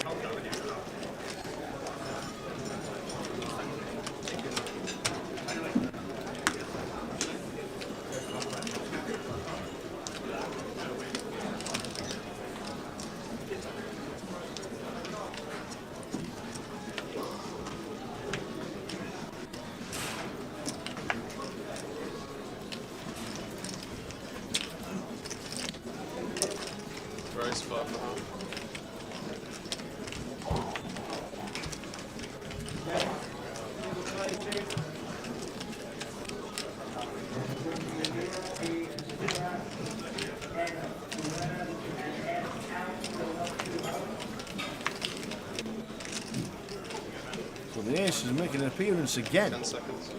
[SPEAKER 14] Very spot.
[SPEAKER 16] So the ace is making an appearance again.
[SPEAKER 14] 10 seconds.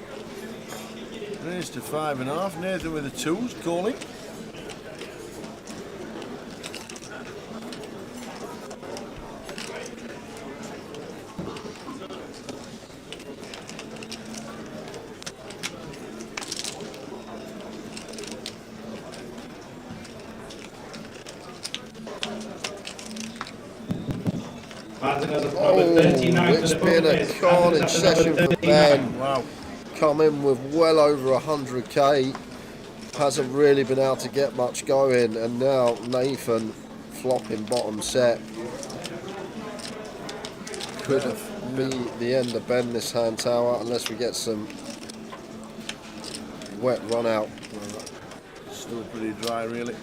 [SPEAKER 16] Raised to 5.5. Nathan with the 2s calling.
[SPEAKER 9] It's been a carnage session for Ben.
[SPEAKER 16] Wow.
[SPEAKER 9] Come in with well over 100k. Hasn't really been able to get much going, and now Nathan flopping bottom set. Could be the end of Ben this hand tower unless we get some wet run out.
[SPEAKER 16] Still pretty dry, really.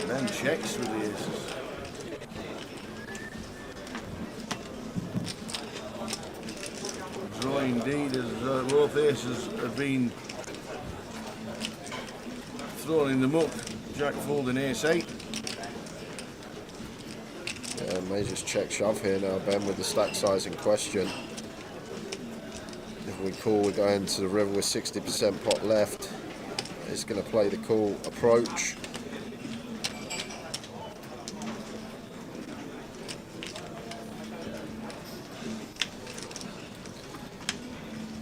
[SPEAKER 16] Ben checks with the aces. Draw indeed, as both aces have been thrown in the muck. Jack folding ace 8.
[SPEAKER 9] Yeah, may just check shove here now, Ben, with the stack size in question. If we call, we're going to the river with 60% pot left. He's going to play the call approach.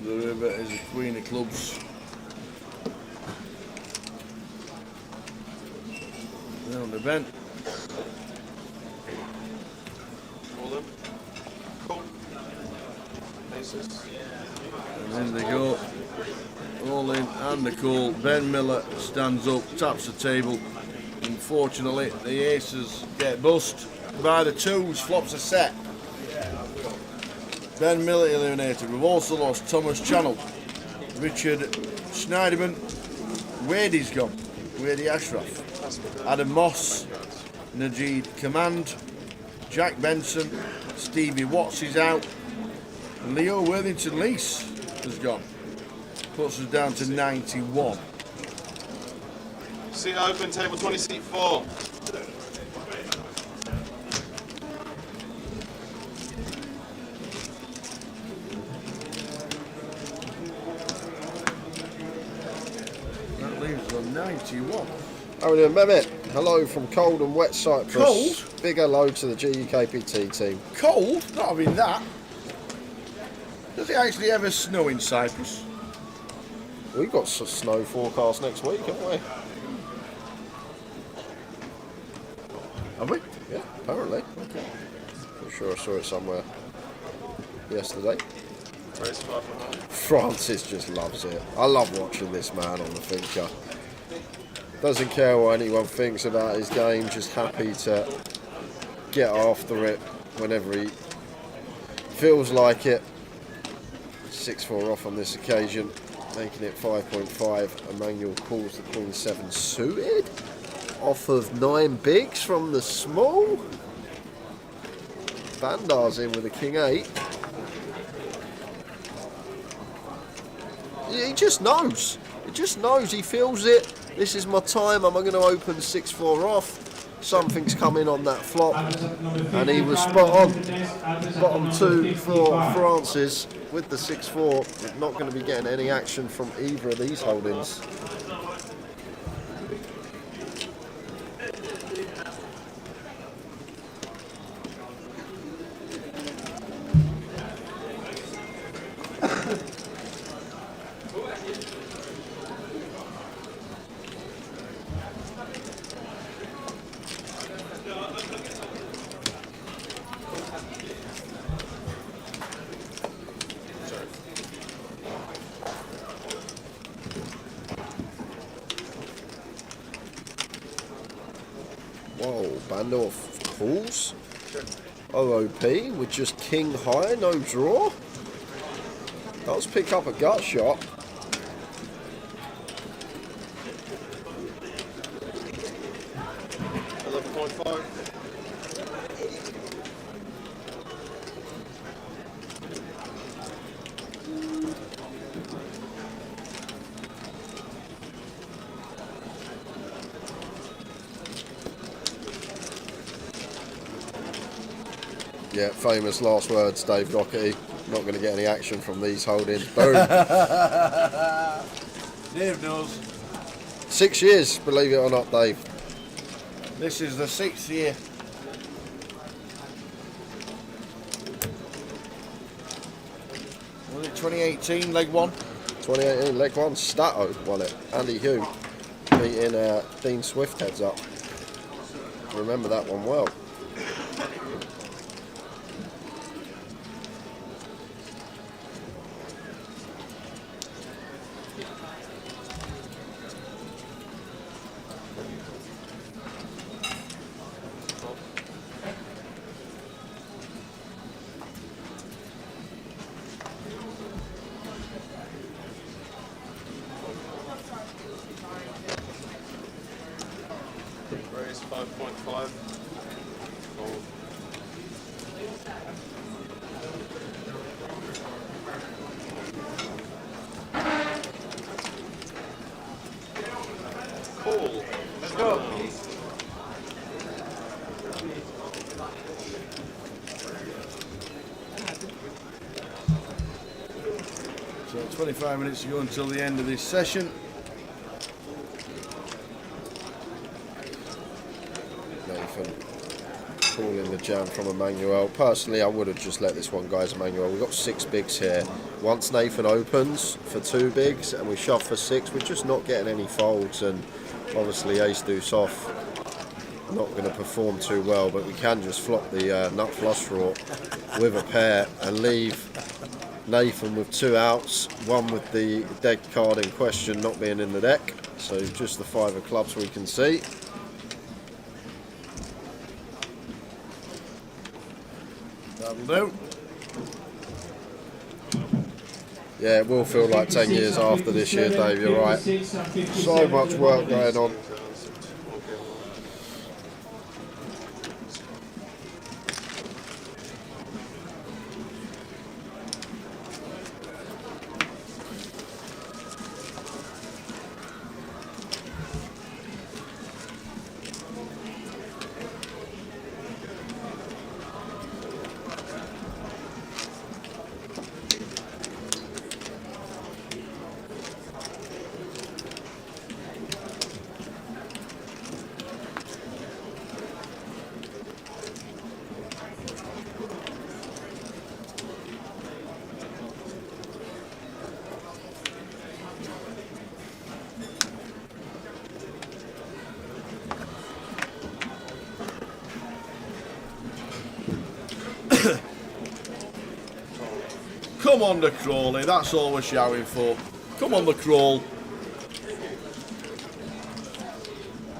[SPEAKER 16] The river is a queen of clubs. Down the bent.
[SPEAKER 14] Call them. Cool. Aces.
[SPEAKER 16] And in they go. All in and the call. Ben Miller stands up, taps the table. Unfortunately, the aces get bust by the 2s, flops a set. Ben Miller eliminated. We've also lost Thomas Channel, Richard Schneiderman, Wadey's gone, Wadey Ashraf, Adam Moss, Najid Command, Jack Benson, Stevie Watts is out, and Leo Worthington Lease has gone. Puts us down to 91.
[SPEAKER 14] Seat open, table 20, seat 4.
[SPEAKER 16] That leaves us on 91.
[SPEAKER 9] How are we doing, Mehmet? Hello from cold and wet Cyprus.
[SPEAKER 16] Cold?
[SPEAKER 9] Big hello to the GUKPT team.
[SPEAKER 16] Cold? Not having that. Does it actually ever snow in Cyprus?
[SPEAKER 9] We've got snow forecast next week, haven't we?
[SPEAKER 16] Have we?
[SPEAKER 9] Yeah, apparently.
[SPEAKER 16] Okay.
[SPEAKER 9] I'm sure I saw it somewhere yesterday.
[SPEAKER 14] Raise 5.5.
[SPEAKER 9] Francis just loves it. I love watching this man on the thinker. Doesn't care what anyone thinks about his game, just happy to get after it whenever he feels like it. 6-4 off on this occasion, making it 5.5. Emmanuel calls the Queen 7 suited. Off of 9 bigs from the small. Bandar's in with a King 8. He just knows. He just knows. He feels it. This is my time. I'm going to open 6-4 off. Something's coming on that flop. And he was spot on. Bottom 2 for Francis with the 6-4. Not going to be getting any action from either of these holdings. Whoa, Bandorf calls. OOP with just king high, no draw. Does pick up a gut shot. Yeah, famous last words, Dave GUKPT.
[SPEAKER 7] Not going to get any action from these holdings. Boom.
[SPEAKER 16] Dave knows.
[SPEAKER 7] 6 years, believe it or not, Dave.
[SPEAKER 16] This is the 6th year. Was it 2018, leg 1?
[SPEAKER 7] 2018, leg 1, Stato won it. Andy Hugh beating Dean Swift heads up. Remember that one well.
[SPEAKER 11] Raise 5.5. Fold. Cool. Let's go.
[SPEAKER 16] So 25 minutes to go until the end of this session.
[SPEAKER 7] Nathan calling the jam from Emmanuel. Personally, I would have just let this one go as Emmanuel. We've got 6 bigs here. Once Nathan opens for 2 bigs and we shove for 6, we're just not getting any folds, and obviously ace deuce off not going to perform too well, but we can just flop the nut flush draw with a pair and leave Nathan with 2 outs, one with the dead card in question not being in the deck, so just the 5 of clubs we can see.
[SPEAKER 16] That'll do.
[SPEAKER 7] Yeah, it will feel like 10 years after this year, Dave, you're right. So much work going on.
[SPEAKER 16] Come on, the Crawley, that's all we're shouting for. Come on, the Crawl.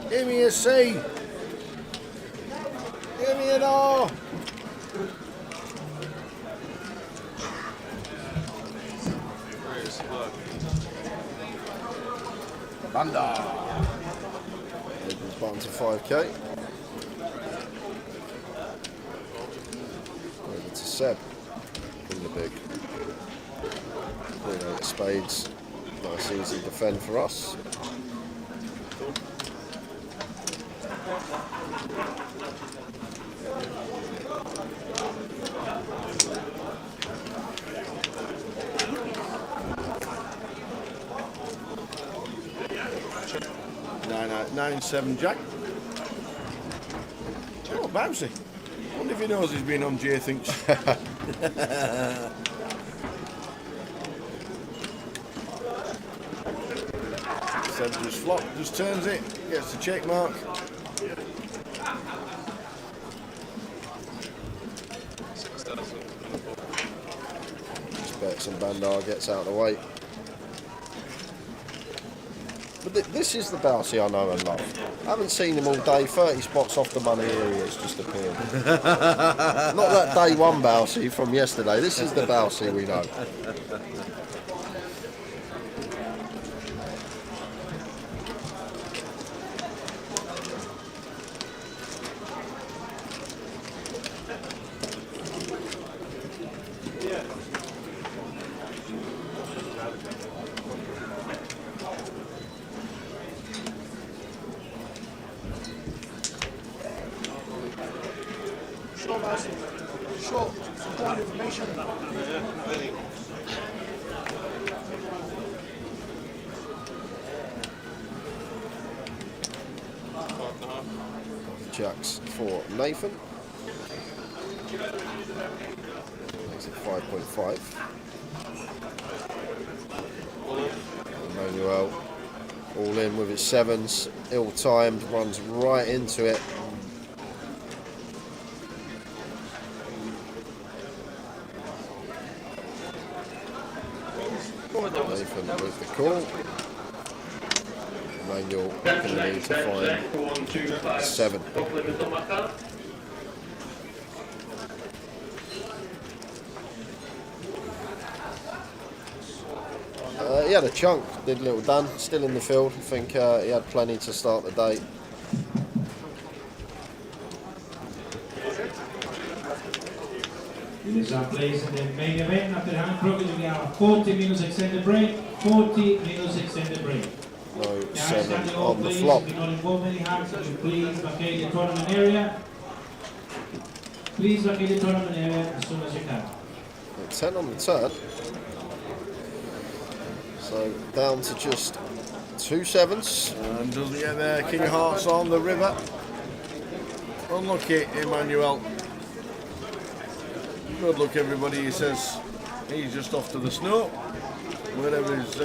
[SPEAKER 16] Give me a C. Give me an R. Banda.
[SPEAKER 7] Opens button to 5k. Over to Seb in the big. Queen 8 spades. Nice easy defend for us.
[SPEAKER 16] Nine, 7 Jack. Oh, bouncy. Wonder if he knows he's been on J thinks. Seb just flop, just turns it, gets the check mark.
[SPEAKER 7] Just bets and Bandar gets out of the way. But this is the Bousey I know and love. I haven't seen him all day. 30 spots off the money here he has just appeared. Not that day one Bousey from yesterday. This is the Bousey we know.
[SPEAKER 4] Short, supporting information.
[SPEAKER 7] jacks for Nathan. Makes it 5.5. Emmanuel all in with his sevens, ill-timed, runs right into it. Nathan with the call. Emmanuel going to need to find 7. He had a chunk, did little Dan, still in the field. I think he had plenty to start the day.
[SPEAKER 3] Winners are placed in the main event. After the hand program, we have 40 minutes extended break. 40 minutes extended break.
[SPEAKER 7] No 7 on the flop.
[SPEAKER 3] If you don't involve any hands, so please vacate the tournament area. Please vacate the tournament area as soon as you can.
[SPEAKER 7] 10 on the turn. So down to just 2 sevens.
[SPEAKER 16] And doesn't get there. King of Hearts on the river. Unlucky, Emmanuel. Good luck, everybody. He says he's just off to the snow. Wherever he's.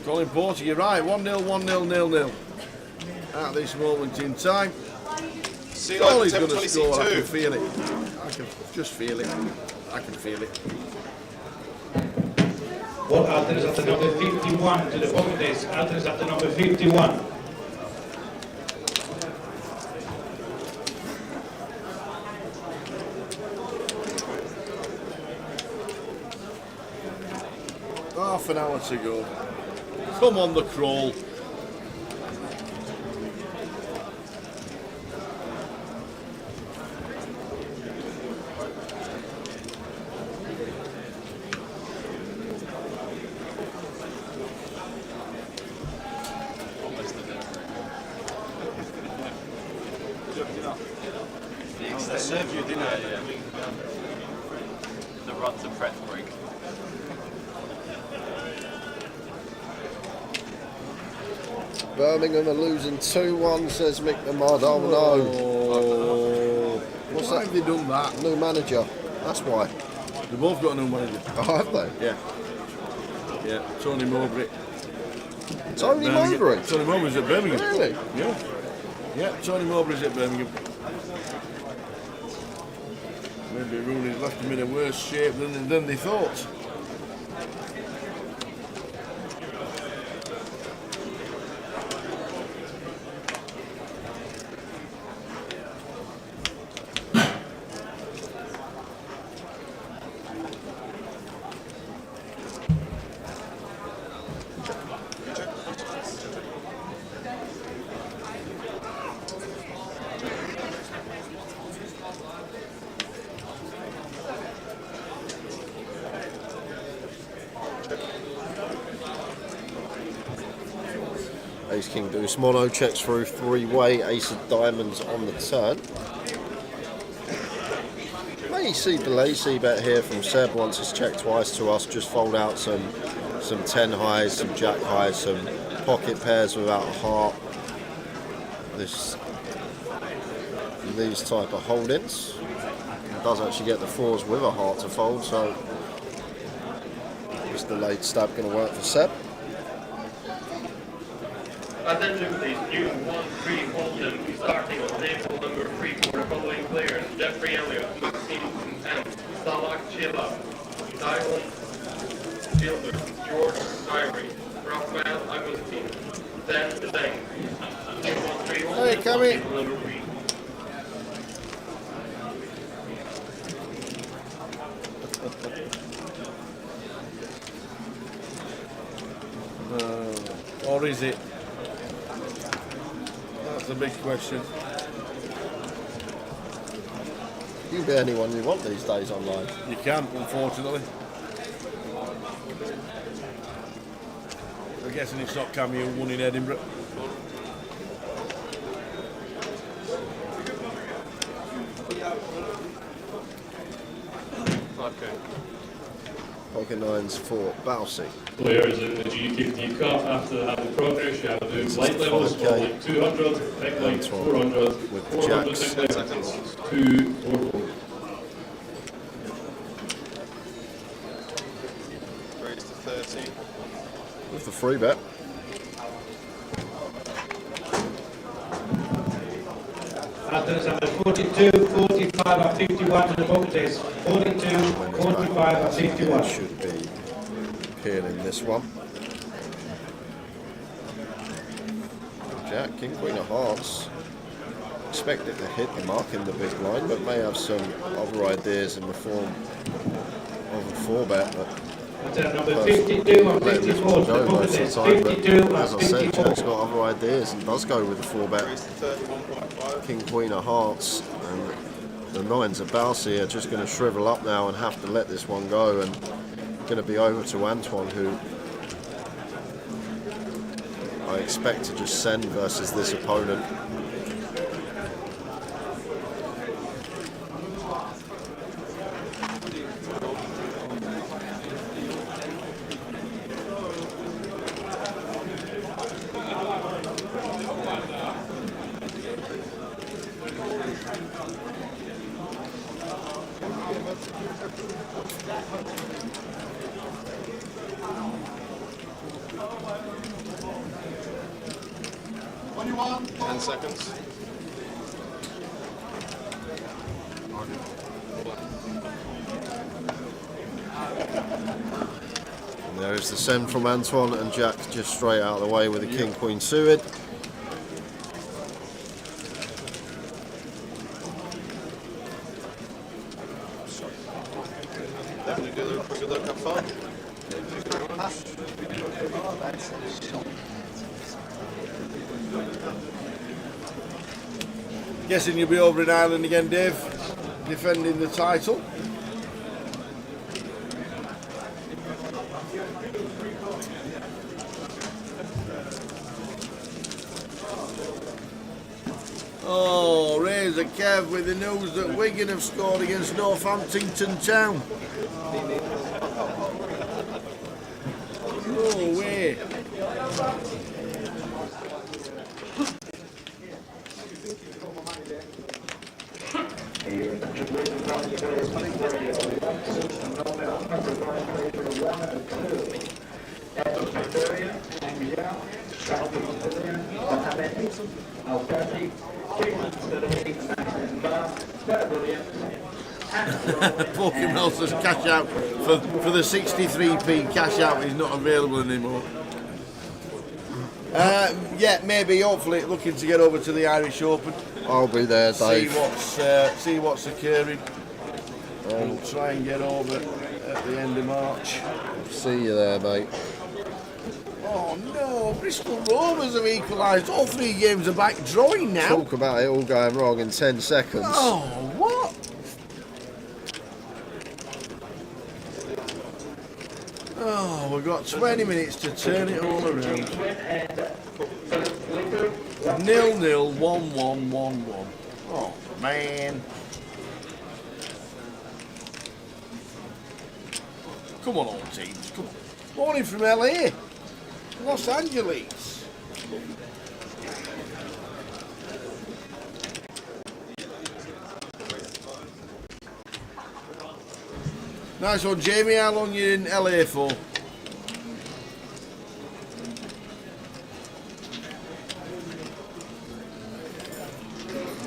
[SPEAKER 16] Colin Porter, you're right. 1-0, 1-0, 0-0. At this moment in time. All he's going to score. I can feel it. I can just feel it. I can feel it.
[SPEAKER 3] What alters after number 51 to the pocket days? Alters after number 51.
[SPEAKER 16] Half an hour to go. Come on, the crawl.
[SPEAKER 14] Served you, didn't it? Yeah. The run to prep break.
[SPEAKER 7] Birmingham are losing 2-1, says Mick Lamard. Oh no. What's
[SPEAKER 16] Why
[SPEAKER 7] that?
[SPEAKER 16] have they done that?
[SPEAKER 7] New manager. That's why.
[SPEAKER 16] They've both got a new manager.
[SPEAKER 7] Oh, have they?
[SPEAKER 16] Yeah. Yeah, Tony Mowbray.
[SPEAKER 7] Tony Mowbray?
[SPEAKER 16] Tony Mowbray's at Birmingham.
[SPEAKER 7] Really?
[SPEAKER 16] Yeah. Yeah, Tony Mowbray's at Birmingham. Maybe Rooney's left him in a worse shape than they thought.
[SPEAKER 7] Ace King Deuce Mono checks through 3-way, Ace of Diamonds on the turn. May see delay c-bet here from Seb once it's checked twice to us. Just fold out some 10 highs, some jack highs, some pocket pairs without a heart. These type of holdings. It does actually get the 4s with a heart to fold, so this delayed stab going to work for Seb.
[SPEAKER 18] Attention please, new 1-3 Holden, starting on table number 3 for the following players: Jeffrey Elliott, Maxime M, Salak Chila, Dylan Gilbert, George Irie, Rafael Agustin, Dan Zeng. New 1-3 Holden,
[SPEAKER 16] Hey, come in.
[SPEAKER 18] table number 3.
[SPEAKER 16] Or is it? That's a big question.
[SPEAKER 7] You can be anyone you want these days online.
[SPEAKER 16] You can, unfortunately. I'm guessing it's not Camille who won in Edinburgh.
[SPEAKER 11] Okay.
[SPEAKER 7] Pocket 9s for Balsi.
[SPEAKER 17] Players in the GUKPT Cup, after having progress, you have to do light levels, small like 200, big like 400,
[SPEAKER 7] with
[SPEAKER 17] 400
[SPEAKER 7] jacks.
[SPEAKER 17] big levels, 2 4.
[SPEAKER 14] Raise to 30.
[SPEAKER 7] With the free bet.
[SPEAKER 3] After number 42, 45 and 51 to the pocket is 42, 45 and 51.
[SPEAKER 7] Should be peeling this one. Jack, King, Queen of Hearts. Expect it to hit the mark in the big line, but may have some other ideas in the form of a 4-bet.
[SPEAKER 3] After number 52 and 54 to the pocket is 52 and
[SPEAKER 7] as I
[SPEAKER 3] 54.
[SPEAKER 7] said, Jack's got other ideas and does go with the 4-bet. King, Queen of Hearts, and the 9s of Balsi are just going to shrivel up now and have to let this one go, and going to be over to Antoine, who I expect to just send versus this opponent.
[SPEAKER 14] What do you want? 10 seconds.
[SPEAKER 7] And there is the send from Antoine, and Jack just straight out of the way with the King Queen suited.
[SPEAKER 14] Definitely good luck, have fun. Thank you very much.
[SPEAKER 16] Guessing you'll be over in Ireland again, Dave, defending the title. Oh, Razor Kev with the news that Wigan have scored against Northampton Town. No way. Pokemon says cash out for the 63p. Cash out is not available anymore. Yeah, maybe, hopefully, looking to get over to the Irish Open.
[SPEAKER 7] I'll be there, Dave.
[SPEAKER 16] See what's occurring. We'll try and get over at the end of March.
[SPEAKER 7] See you there, mate.
[SPEAKER 16] Oh no, Bristol Rovers have equalised. All 3 games are back drawing now.
[SPEAKER 7] Talk about it all going wrong in 10 seconds.
[SPEAKER 16] Oh, what? Oh, we've got 20 minutes to turn it all around. 0-0, 1-1, 1-1. Oh, man. Come on, all teams, come on. Morning from LA, Los Angeles. Nice one, Jamie. How long you in LA for?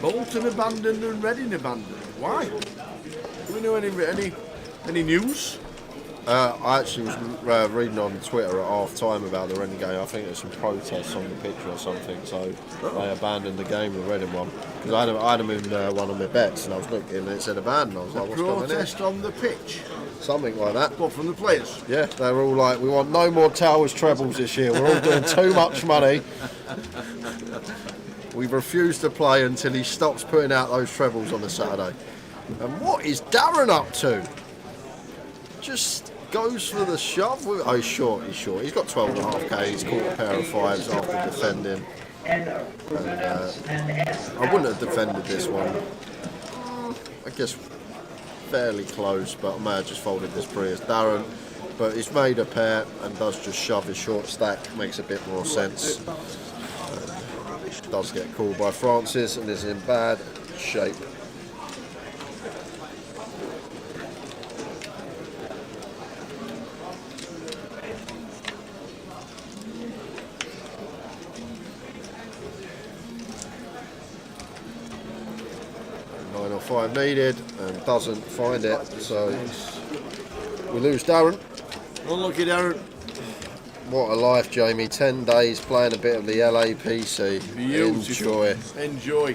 [SPEAKER 16] Bolton abandoned and Reading abandoned. Why? Do we know any news?
[SPEAKER 7] I actually was reading on Twitter at half time about the Reading game. I think there's some protests on the pitch or something, so they abandoned the game, the Reading one. Because I had them in one of my bets, and I was looking and it said abandoned. I was like, what's going on?
[SPEAKER 16] Protest on the pitch?
[SPEAKER 7] Something like that.
[SPEAKER 16] What, from the players?
[SPEAKER 7] Yeah, they were all like, we want no more Towers trebles this year. We're all doing too much money. We refuse to play until he stops putting out those trebles on a Saturday. And what is Darren up to? Just goes for the shove. Oh, he's short. He's got 12.5k. He's caught a pair of 5s after defending. And, I wouldn't have defended this one. I guess fairly close, but I may have just folded this pre as Darren but he's made a pair and does just shove his short stack, makes a bit more sense. Does get called by Francis and is in bad shape. Needed and doesn't find it, so we lose Darren.
[SPEAKER 16] Unlucky Darren.
[SPEAKER 7] What a life, Jamie. 10 days playing a bit of the LAPC.
[SPEAKER 16] Beautiful.
[SPEAKER 7] Enjoy.
[SPEAKER 16] Enjoy.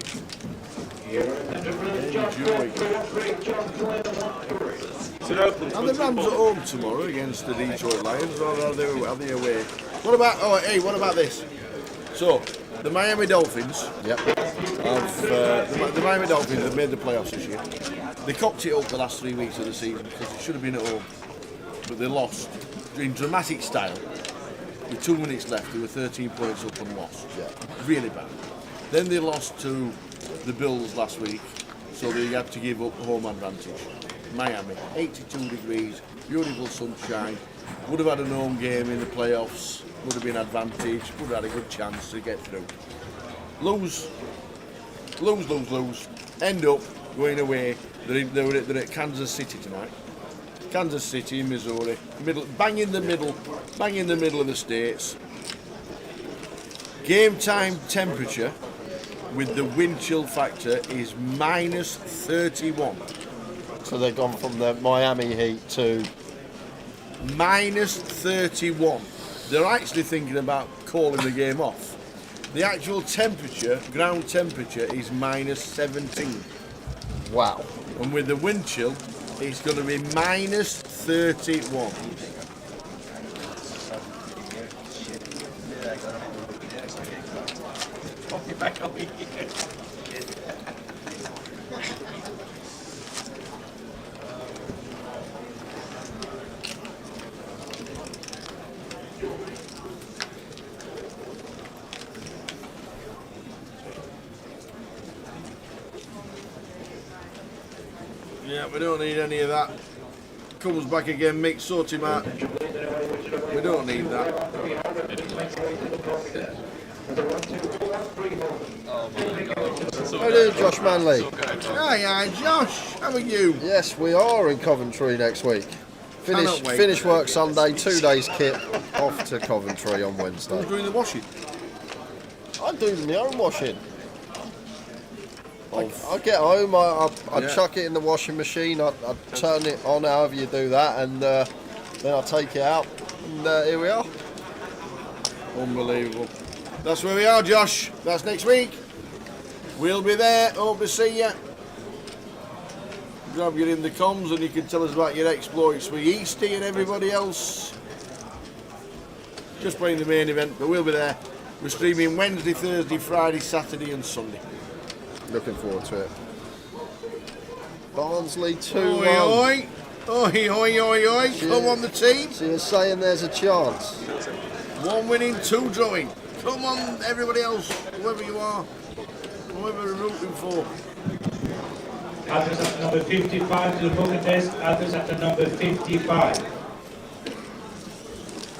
[SPEAKER 16] Are the Rams at home tomorrow against the Detroit Lions, or are they away? What about? Oh, hey, what about this? So, the Miami Dolphins.
[SPEAKER 7] Yep.
[SPEAKER 16] The Miami Dolphins have made the playoffs this year. They cocked it up the last 3 weeks of the season because it should have been at home, but they lost in dramatic style. With 2 minutes left, they were 13 points up and lost.
[SPEAKER 7] Yeah.
[SPEAKER 16] Really bad. Then they lost to the Bills last week, so they had to give up home advantage. Miami, 82 degrees, beautiful sunshine. Would have had a home game in the playoffs. Would have been advantage. Would have had a good chance to get through. Lose. End up going away. They're at Kansas City tonight. Kansas City in Missouri. Bang in the middle of the States. Game time temperature with the wind chill factor is minus 31.
[SPEAKER 7] So they've gone from the Miami heat to
[SPEAKER 16] minus 31. They're actually thinking about calling the game off. The actual temperature, ground temperature, is minus 17.
[SPEAKER 7] Wow.
[SPEAKER 16] And with the wind chill, it's going to be minus 31. Yeah, we don't need any of that. Comes back again, Mick, sort him out. We don't need that.
[SPEAKER 7] How are you, Josh Manley?
[SPEAKER 16] Hi, Josh. How are you?
[SPEAKER 7] Yes, we are in Coventry next week.
[SPEAKER 16] Cannot wait.
[SPEAKER 7] Finish work Sunday, 2 days kit, off to Coventry on Wednesday.
[SPEAKER 16] Who's doing the washing?
[SPEAKER 7] I do my own washing. I get home, I chuck it in the washing machine, I turn it on however you do that, and then I take it out, and here we are.
[SPEAKER 16] Unbelievable. That's where we are, Josh. That's next week. We'll be there. Hope to see you. Grab you in the comms and you can tell us about your exploits with Easty and everybody else. Just playing the main event, but we'll be there. We're streaming Wednesday, Thursday, Friday, Saturday and Sunday.
[SPEAKER 7] Looking forward to it. Barnsley 2-1.
[SPEAKER 16] Oi, oi. Come on, the team.
[SPEAKER 7] So you're saying there's a chance?
[SPEAKER 16] 1 winning, 2 drawing. Come on, everybody else, whoever you are, whoever you're rooting for.
[SPEAKER 3] Others at number 55 to the poker test, others at the number 55.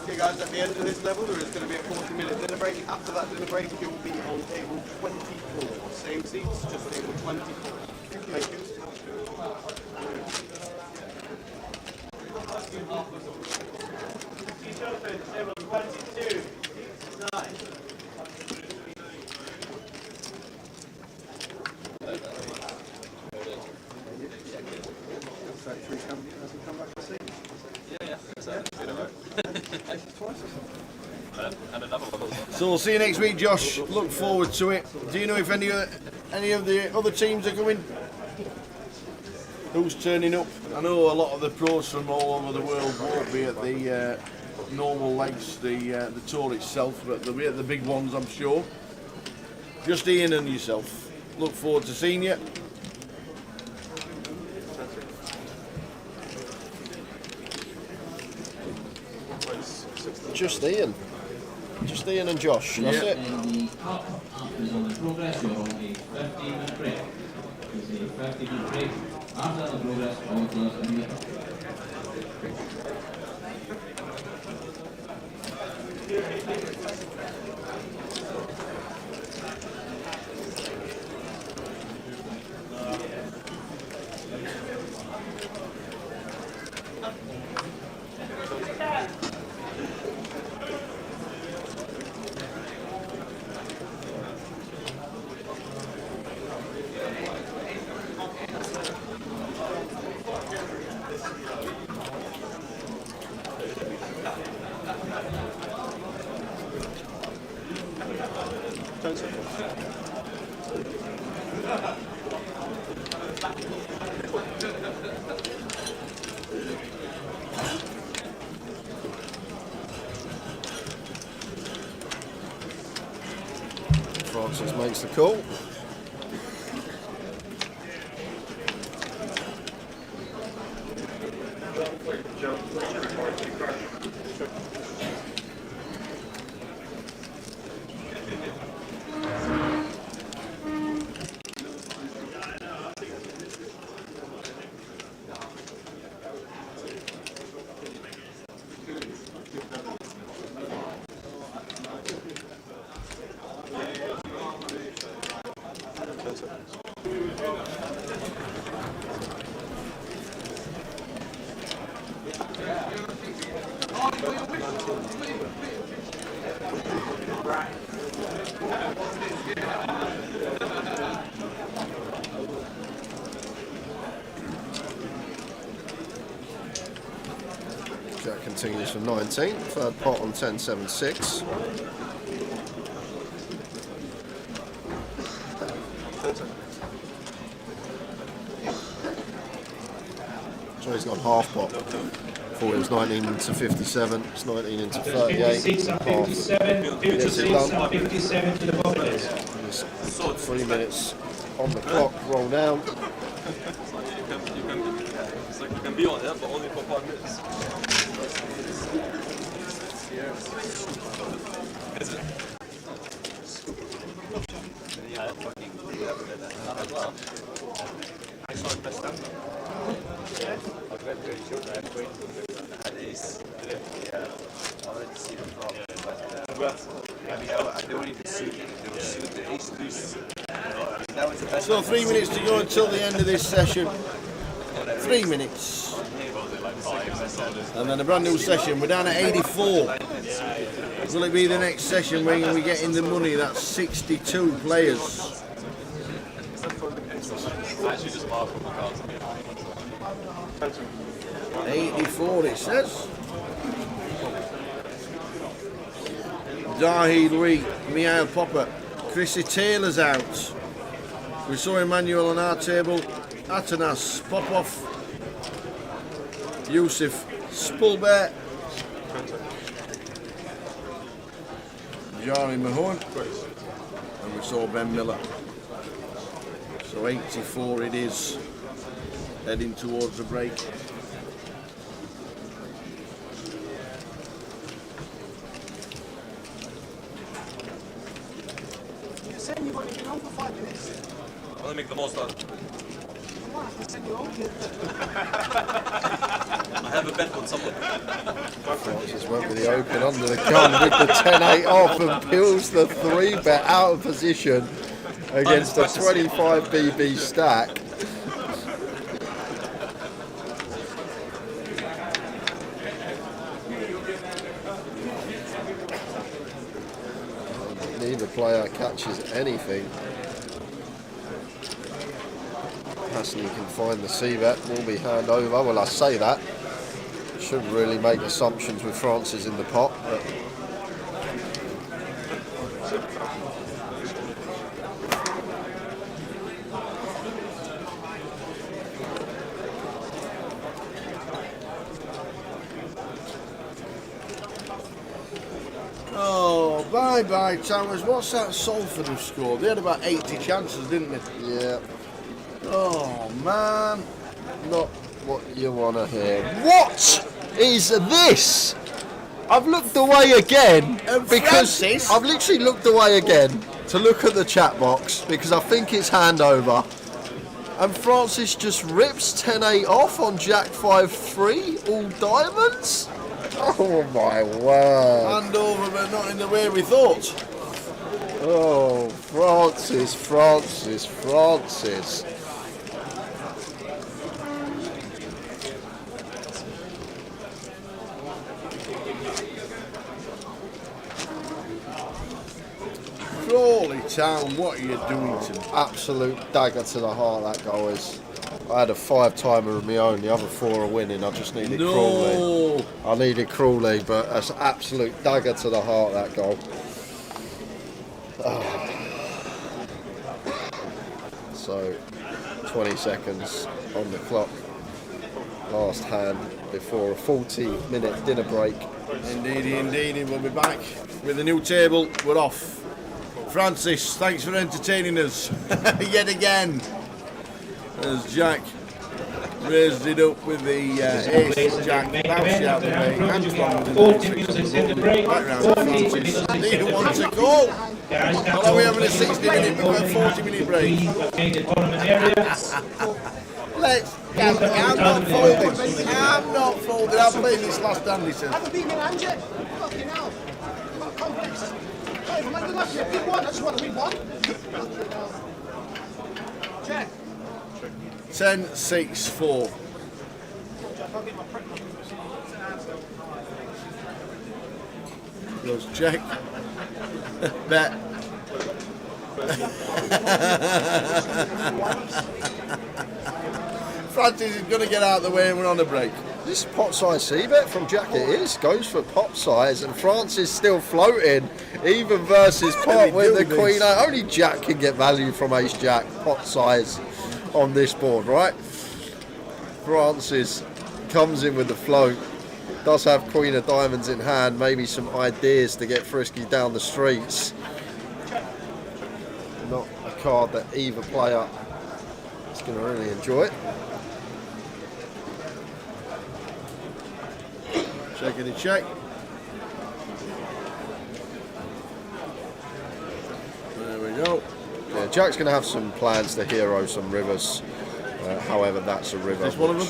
[SPEAKER 19] Okay guys, at the end of this level there is going to be a 40-minute dinner break. After that dinner break you'll be on table 24. Same seats, just table 24. Thank you.
[SPEAKER 12] Seats open, table 22. 9.
[SPEAKER 16] So we'll see you next week, Josh. Look forward to it. Do you know if any of the other teams are coming? Who's turning up? I know a lot of the pros from all over the world won't be at the normal legs, the tour itself, but they'll be at the big ones, I'm sure. Just Ian and yourself. Look forward to seeing you.
[SPEAKER 7] Just Ian and Josh, that's it.
[SPEAKER 13] And the cup is on the progress, you're on a 15-minute break. It's a 15-minute break. After the progress, all clubs in the cup.
[SPEAKER 9] Francis makes the call. Jack continues from 19, third pot on 10-7-6. So he's gone half pot. Thought it was 19 into 57, it's 19 into 38.
[SPEAKER 3] 56 and 57, 56 and 57 to the bobblers.
[SPEAKER 9] 3 minutes on the clock, roll down.
[SPEAKER 14] It's like you can be on it, but only for 5 minutes. Is it? Yeah, fucking well. I saw it best time. Yeah, I've got to shoot that way. Had ace. Yeah, I wanted to see the flop. I mean, I don't even see it. They would shoot the ace deuce. That was the best.
[SPEAKER 16] So 3 minutes to go until the end of this session. 3 minutes. And then a brand new session. We're down at 84. Will it be the next session when we get in the money? That's 62 players.
[SPEAKER 14] Actually, just mark on the cards.
[SPEAKER 16] 84 it says. Dahi Louis, Mihail Popper, Chrissy Taylor's out. We saw Emmanuel on our table. Atanas, Popov, Yusuf, Spulbert, Jari Mahone, and we saw Ben Miller. So 84 it is, heading towards the break.
[SPEAKER 4] You're saying you've only been on for 5 minutes?
[SPEAKER 14] I want to make the most out of it. I have a bet with someone.
[SPEAKER 9] Francis went with the open under the gun with the 10-8 off and peels the 3-bet out of position against a 25 BB stack. Neither player catches anything. Hassan can find the C-bet, will be hand over. Well, I say that. Shouldn't really make assumptions with Francis in the pot, but
[SPEAKER 16] Oh, bye-bye, Towers. What's that Salford have scored? They had about 80 chances, didn't they?
[SPEAKER 9] yeah,
[SPEAKER 16] Oh, man.
[SPEAKER 9] not what you want to hear. What is this? I've looked away again because
[SPEAKER 16] Francis?
[SPEAKER 9] I've literally looked away again to look at the chat box because I think it's handover. And Francis just rips 10-8 off on Jack 5-3, all diamonds. Oh my word!
[SPEAKER 16] Hand over, but not in the way we thought.
[SPEAKER 9] Oh, Francis, Francis, Francis.
[SPEAKER 16] Town, what are you doing to me?
[SPEAKER 7] Absolute dagger to the heart, that goal is. I had a 5-timer of my own, the other 4 are winning. I just needed Crawley. I needed Crawley, but that's absolute dagger to the heart, that goal. So, 20 seconds on the clock. Last hand before a 40-minute dinner break.
[SPEAKER 16] Indeedy, we'll be back with a new table. We're off. Francis, thanks for entertaining us yet again. As Jack raised it up with the ace Jack, bounce out the way, Antoine with the background to Francis. Neither one to go. Although we're having a 60-minute, we've got a 40-minute break. Let's go. I'm not folding. I'm not folding. I'll play this last hand, he says.
[SPEAKER 4] Have a beat me, Angie. Fucking hell. Not complex. Hey, if I'm not going to win one, I just want to win one. Check.
[SPEAKER 16] 10-6-4. Goes check. Bet. Francis is going to get out of the way and we're on a break.
[SPEAKER 7] This is pot size C-bet from Jack. It is. Goes for pot size and Francis still floating. Even versus pot with the Queen. Only Jack can get value from Ace Jack. Pot size on this board, right? Francis comes in with the float. Does have Queen of Diamonds in hand. Maybe some ideas to get frisky down the streets. Not a card that either player is going to really enjoy.
[SPEAKER 16] Checking the check. There we go.
[SPEAKER 7] Yeah, Jack's going to have some plans to hero some rivers. However, that's a river.
[SPEAKER 16] Is this one of them?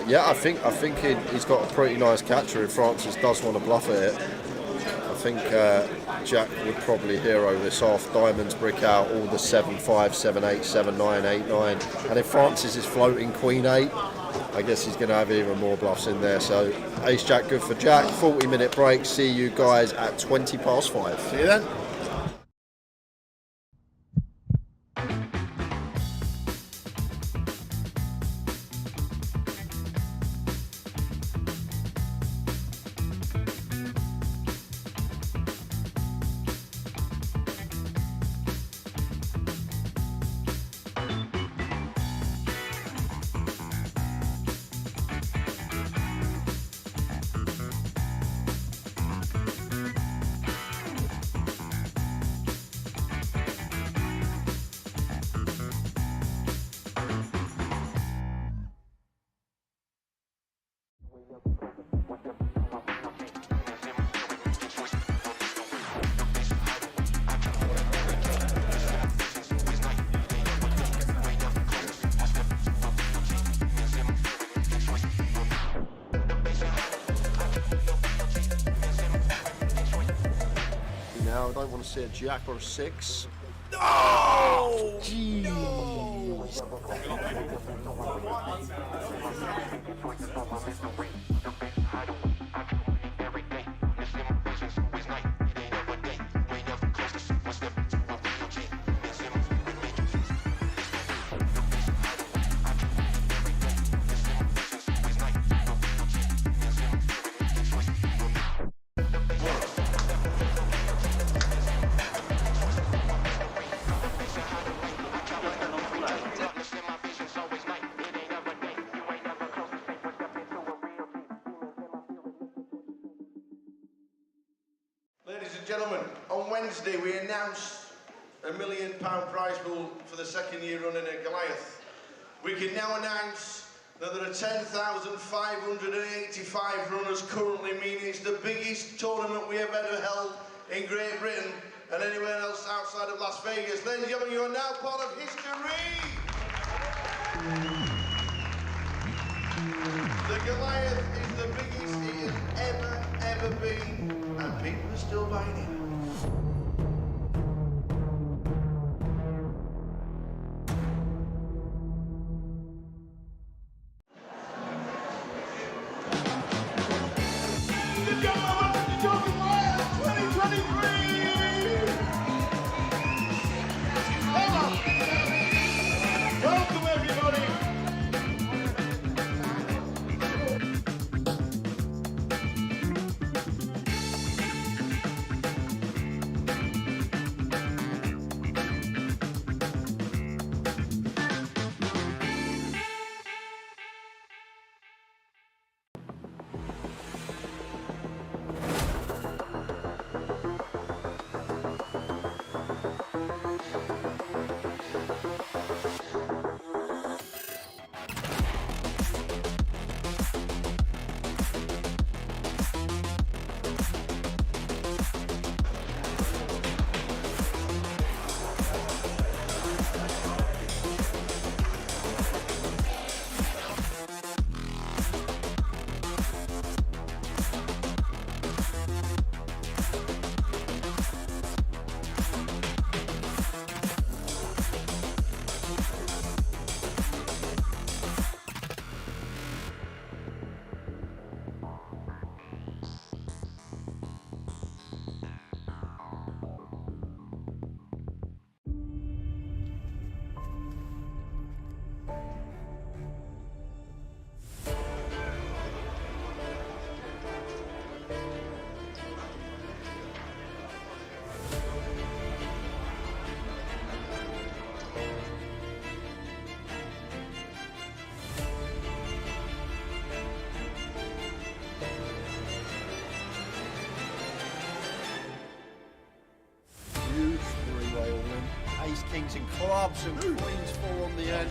[SPEAKER 7] Yeah, I think he's got a pretty nice catcher if Francis does want to bluff at it. I think Jack would probably hero this off. Diamonds brick out all the 7-5, 7-8, 7-9, 8-9. And if Francis is floating Queen 8, I guess he's going to have even more bluffs in there. So Ace Jack good for Jack. 40-minute break. See you guys at 5:20.
[SPEAKER 16] See you then.
[SPEAKER 7] Now I don't want to see a Jack or a 6.
[SPEAKER 16] Oh! Ladies and gentlemen, on Wednesday we announced £1 million prize pool for the second year running at Goliath. We can now announce that there are 10,585 runners currently, meaning it's the biggest tournament we have ever held in Great Britain and anywhere else outside of Las Vegas. Ladies and gentlemen, you are now part of history! The Goliath is the biggest it has ever been, and people are still buying it. have some queens full on the end.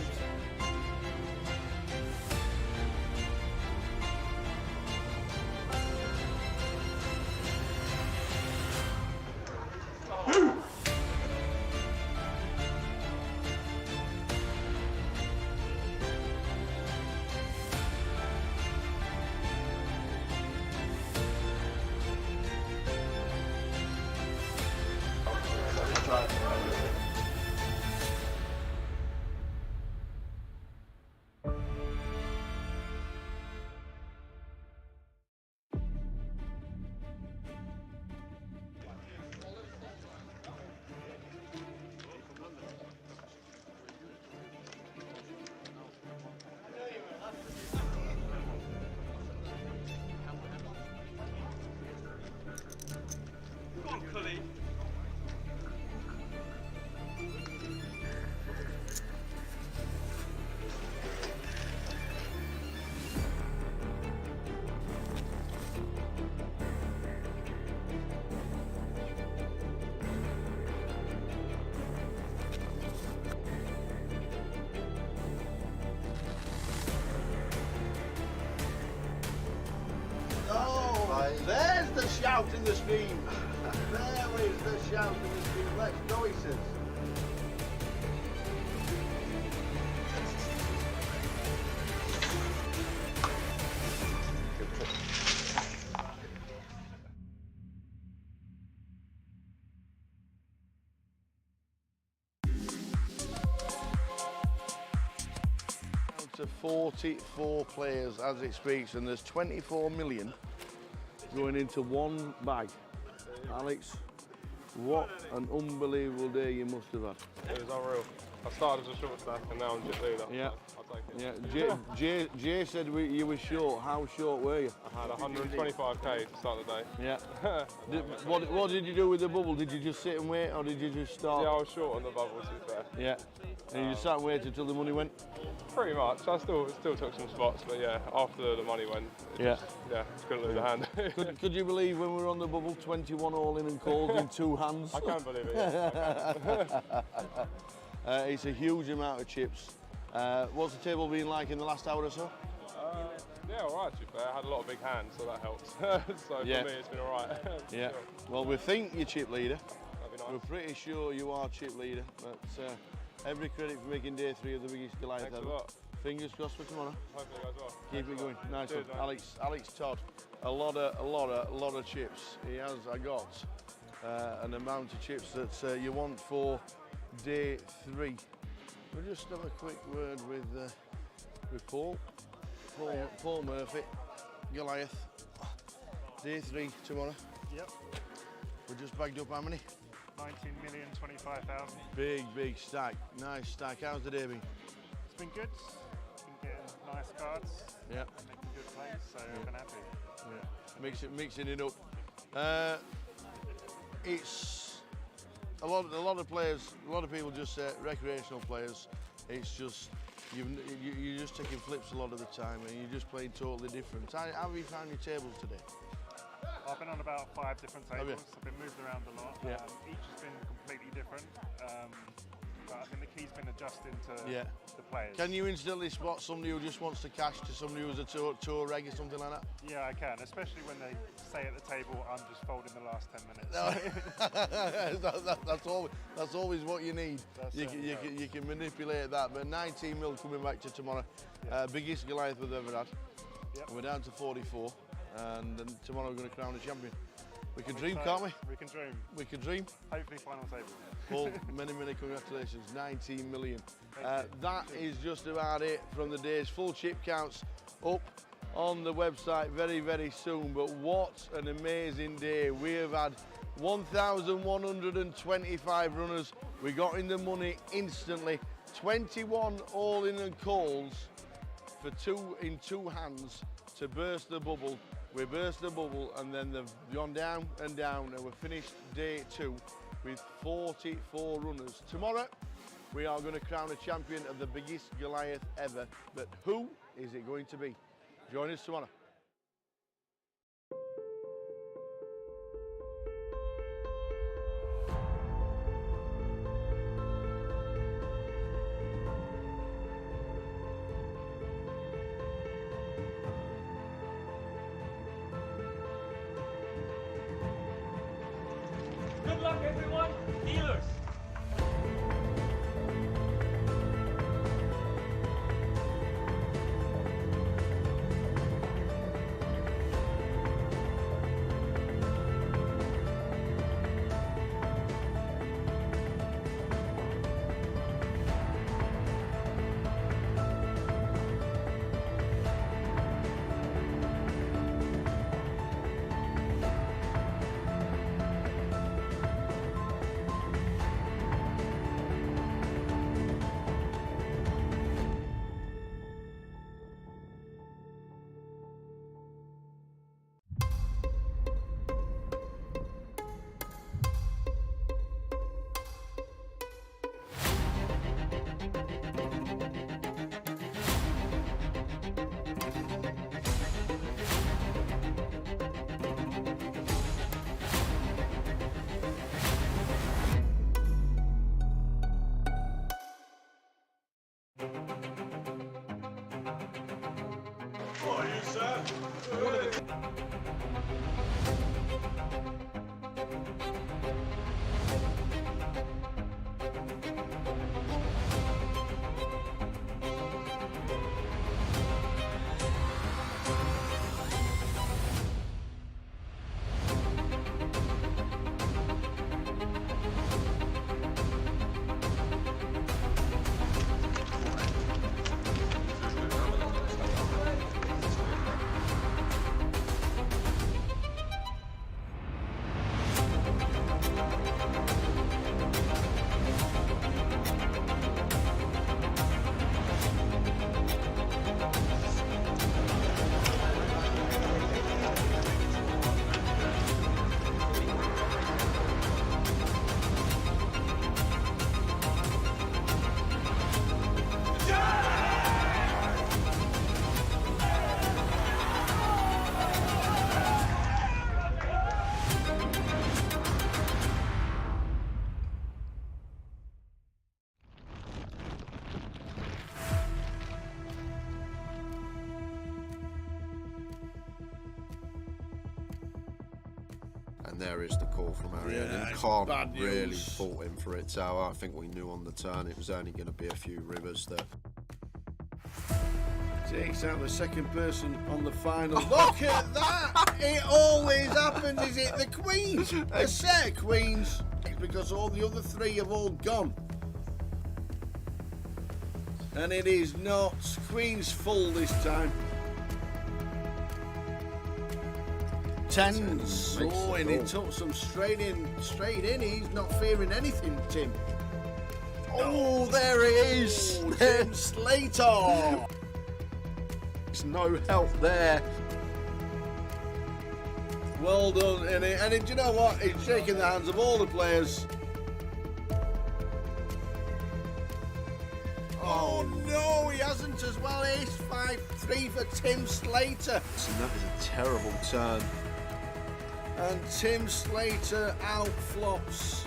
[SPEAKER 12] Go on, Cully.
[SPEAKER 16] Oh, there's the shout in the stream. There is the shout in the stream. Let's go, he says. To 44 players as it speaks, and there's 24 million going into one bag. Alex, what an unbelievable day you must have had.
[SPEAKER 11] It was unreal. I started as a short stack and now I'm just leader.
[SPEAKER 16] Yeah.
[SPEAKER 11] So I'll take it.
[SPEAKER 16] Yeah. Jay said you were short. How short were you?
[SPEAKER 11] I had 125k to start the day.
[SPEAKER 16] Yeah. What did you do with the bubble? Did you just sit and wait, or did you just start?
[SPEAKER 11] Yeah, I was short on the bubble, to be fair.
[SPEAKER 16] Yeah. And you just sat and waited until the money went?
[SPEAKER 11] Pretty much. I still took some spots, but yeah, after the money went, just couldn't lose a hand.
[SPEAKER 16] Could you believe when we were on the bubble, 21 all in and calls in 2 hands?
[SPEAKER 11] I can't believe it. Yeah.
[SPEAKER 16] It's a huge amount of chips. What's the table been like in the last hour or so?
[SPEAKER 11] Yeah, all right, to be fair. I had a lot of big hands, so that helps. So for me, it's been all right.
[SPEAKER 16] Yeah. Well, we think you're chip leader.
[SPEAKER 11] That'd be nice.
[SPEAKER 16] We're pretty sure you are chip leader, but every credit for making day 3 of the biggest Goliath ever.
[SPEAKER 11] Thanks a lot.
[SPEAKER 16] Fingers crossed for tomorrow.
[SPEAKER 11] Hopefully it goes well.
[SPEAKER 16] Keep it going. Nice
[SPEAKER 11] Cheers,
[SPEAKER 16] one.
[SPEAKER 11] mate.
[SPEAKER 16] Alex Todd, a lot of chips. I got an amount of chips that you want for day 3. We'll just have a quick word with Paul Murphy, Goliath. Day 3 tomorrow.
[SPEAKER 2] Yep.
[SPEAKER 16] We just bagged up how many?
[SPEAKER 2] 19,025,000.
[SPEAKER 16] Big stack. Nice stack. How's the day been?
[SPEAKER 2] It's been good. Been getting nice cards.
[SPEAKER 16] Yeah.
[SPEAKER 2] Making good plays, so I've been happy.
[SPEAKER 16] Yeah. Mixing it up. It's a lot of players. A lot of people just say recreational players. It's just you're just taking flips a lot of the time, and you're just playing totally different. How have you found your tables today?
[SPEAKER 2] I've been on about 5 different
[SPEAKER 16] Have you?
[SPEAKER 2] tables. I've been moved around a lot.
[SPEAKER 16] Yeah.
[SPEAKER 2] Each has been completely different. But I think the key's been adjusting to the players.
[SPEAKER 16] Can you instantly spot somebody who just wants to cash to somebody who's a tour reg or something like that?
[SPEAKER 2] Yeah, I can, especially when they say at the table, I'm just folding the last 10 minutes.
[SPEAKER 16] That's always what you need. You can manipulate that. But 19 mil coming back to tomorrow. Biggest Goliath we've ever had.
[SPEAKER 2] Yep.
[SPEAKER 16] We're down to 44, and then tomorrow we're going to crown a champion. We can dream,
[SPEAKER 2] excited.
[SPEAKER 16] can't we?
[SPEAKER 2] We can dream.
[SPEAKER 16] We can dream.
[SPEAKER 2] Hopefully final table.
[SPEAKER 16] Paul, many congratulations, 19 million. That is just about it from the day's full chip counts up on the website very soon. But what an amazing day. We have had 1,125 runners. We got in the money instantly. 21 all in and calls for 2 in 2 hands to burst the bubble. We burst the bubble, and then they've gone down and down, and we've finished day 2 with 44 runners. Tomorrow, we are going to crown a champion of the biggest Goliath ever. But who is it going to be? Join us tomorrow.
[SPEAKER 12] Good luck, everyone. Dealers.
[SPEAKER 7] And there is the call from Ariane.
[SPEAKER 16] Yeah, it's
[SPEAKER 7] Can't
[SPEAKER 16] bad
[SPEAKER 7] really
[SPEAKER 16] news.
[SPEAKER 7] fault him for it. So I think we knew on the turn it was only going to be a few rivers that
[SPEAKER 16] takes out the second person on the final. Look at that! It always happens. Is it the queens? A set of queens. Because all the other three have all gone. And it is not queens full this time. Tens. Oh, and he took some straight in. He's not fearing anything, Tim.
[SPEAKER 7] Oh, there it is.
[SPEAKER 16] Oh, Tim Slater.
[SPEAKER 7] There's no help there.
[SPEAKER 16] Well done. And do you know what? He's shaking the hands of all the players. Oh no, he hasn't as well. Ace 5-3 for Tim Slater.
[SPEAKER 7] And that is a terrible turn.
[SPEAKER 16] And Tim Slater out flops.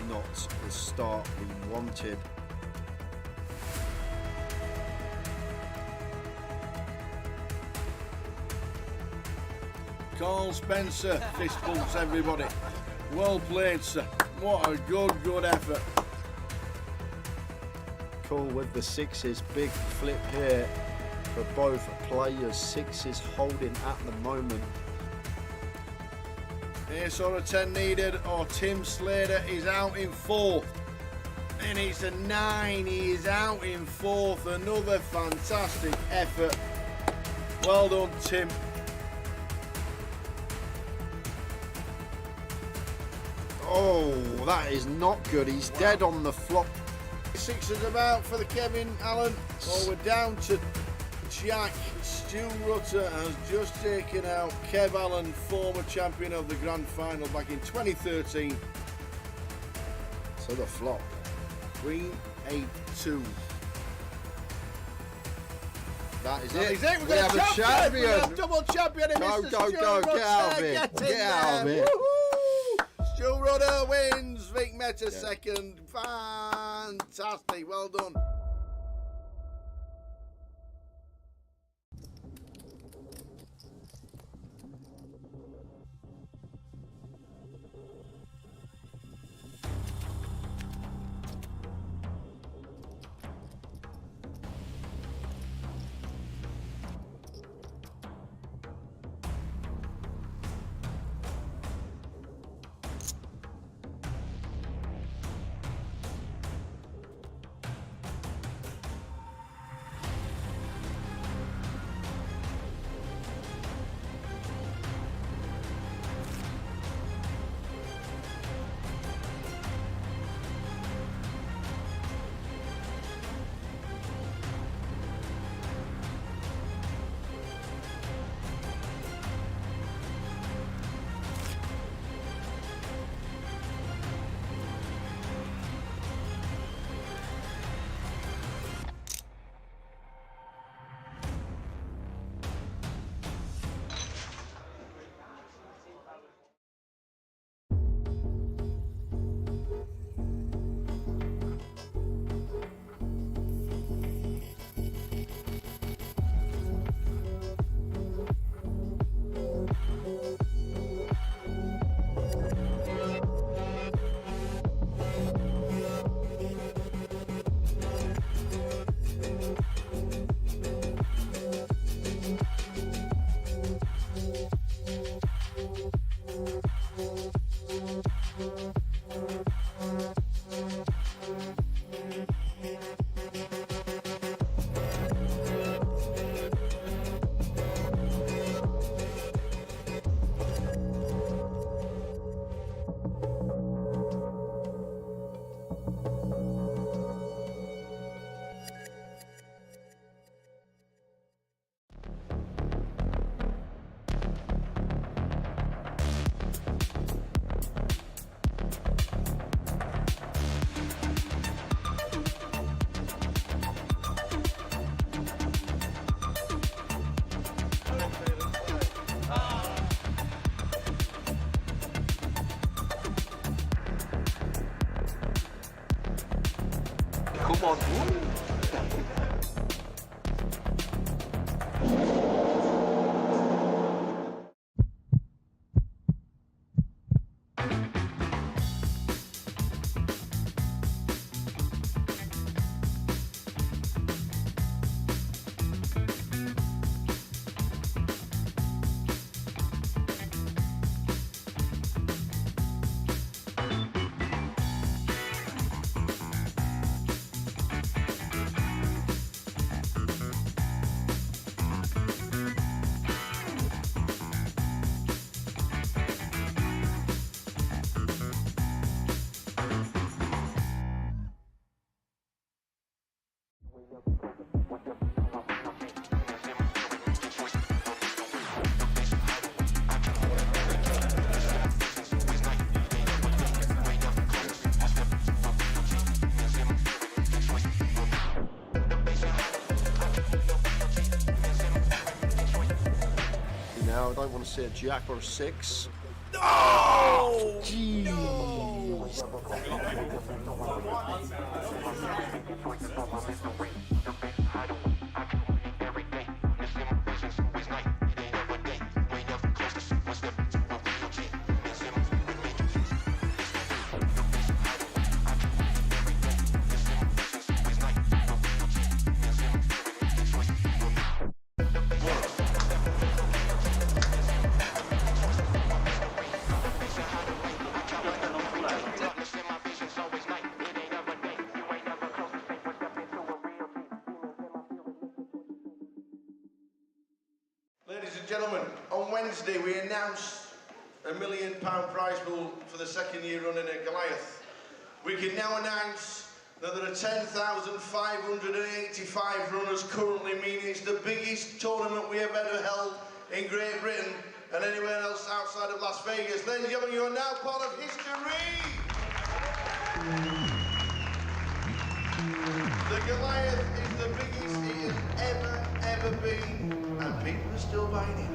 [SPEAKER 7] Not the start we wanted.
[SPEAKER 16] Carl Spencer fist bumps everybody. Well played, sir. What a good effort.
[SPEAKER 7] Cool with the sixes. Big flip here for both players. Sixes holding at the moment.
[SPEAKER 16] Ace or a 10 needed, or Tim Slater is out in fourth. And it's a 9. He is out in fourth. Another fantastic effort. Well done, Tim.
[SPEAKER 7] Oh, that is not good. He's dead on the flop.
[SPEAKER 16] Sixes about for the Kevin Allen. Oh, we're down to Jack. Stu Rutter has just taken out Kev Allen, former champion of the Grand Final back in 2013.
[SPEAKER 7] So the flop.
[SPEAKER 16] Queen 8-2.
[SPEAKER 7] That is
[SPEAKER 16] That
[SPEAKER 7] it.
[SPEAKER 16] is it.
[SPEAKER 7] We have a champion.
[SPEAKER 16] We have double champion in
[SPEAKER 7] Go,
[SPEAKER 16] Mr.
[SPEAKER 7] go,
[SPEAKER 16] Stu
[SPEAKER 7] go.
[SPEAKER 16] Rutter.
[SPEAKER 7] Get out of here. Get out of here.
[SPEAKER 16] Stu Rutter wins. Vic Meta second. Fantastic. Well done.
[SPEAKER 19] Come on. Now I don't want to see a jack or a 6.
[SPEAKER 16] Oh!
[SPEAKER 19] Jeez.
[SPEAKER 1] Ladies and gentlemen, on Wednesday we announced £1 million prize pool for the second year running at Goliath. We can now announce that there are 10,585 runners currently, meaning it's the biggest tournament we have ever held in Great Britain and anywhere else outside of Las Vegas. Ladies and gentlemen, you are now part of history! The Goliath is the biggest it has ever been, and people are still buying it.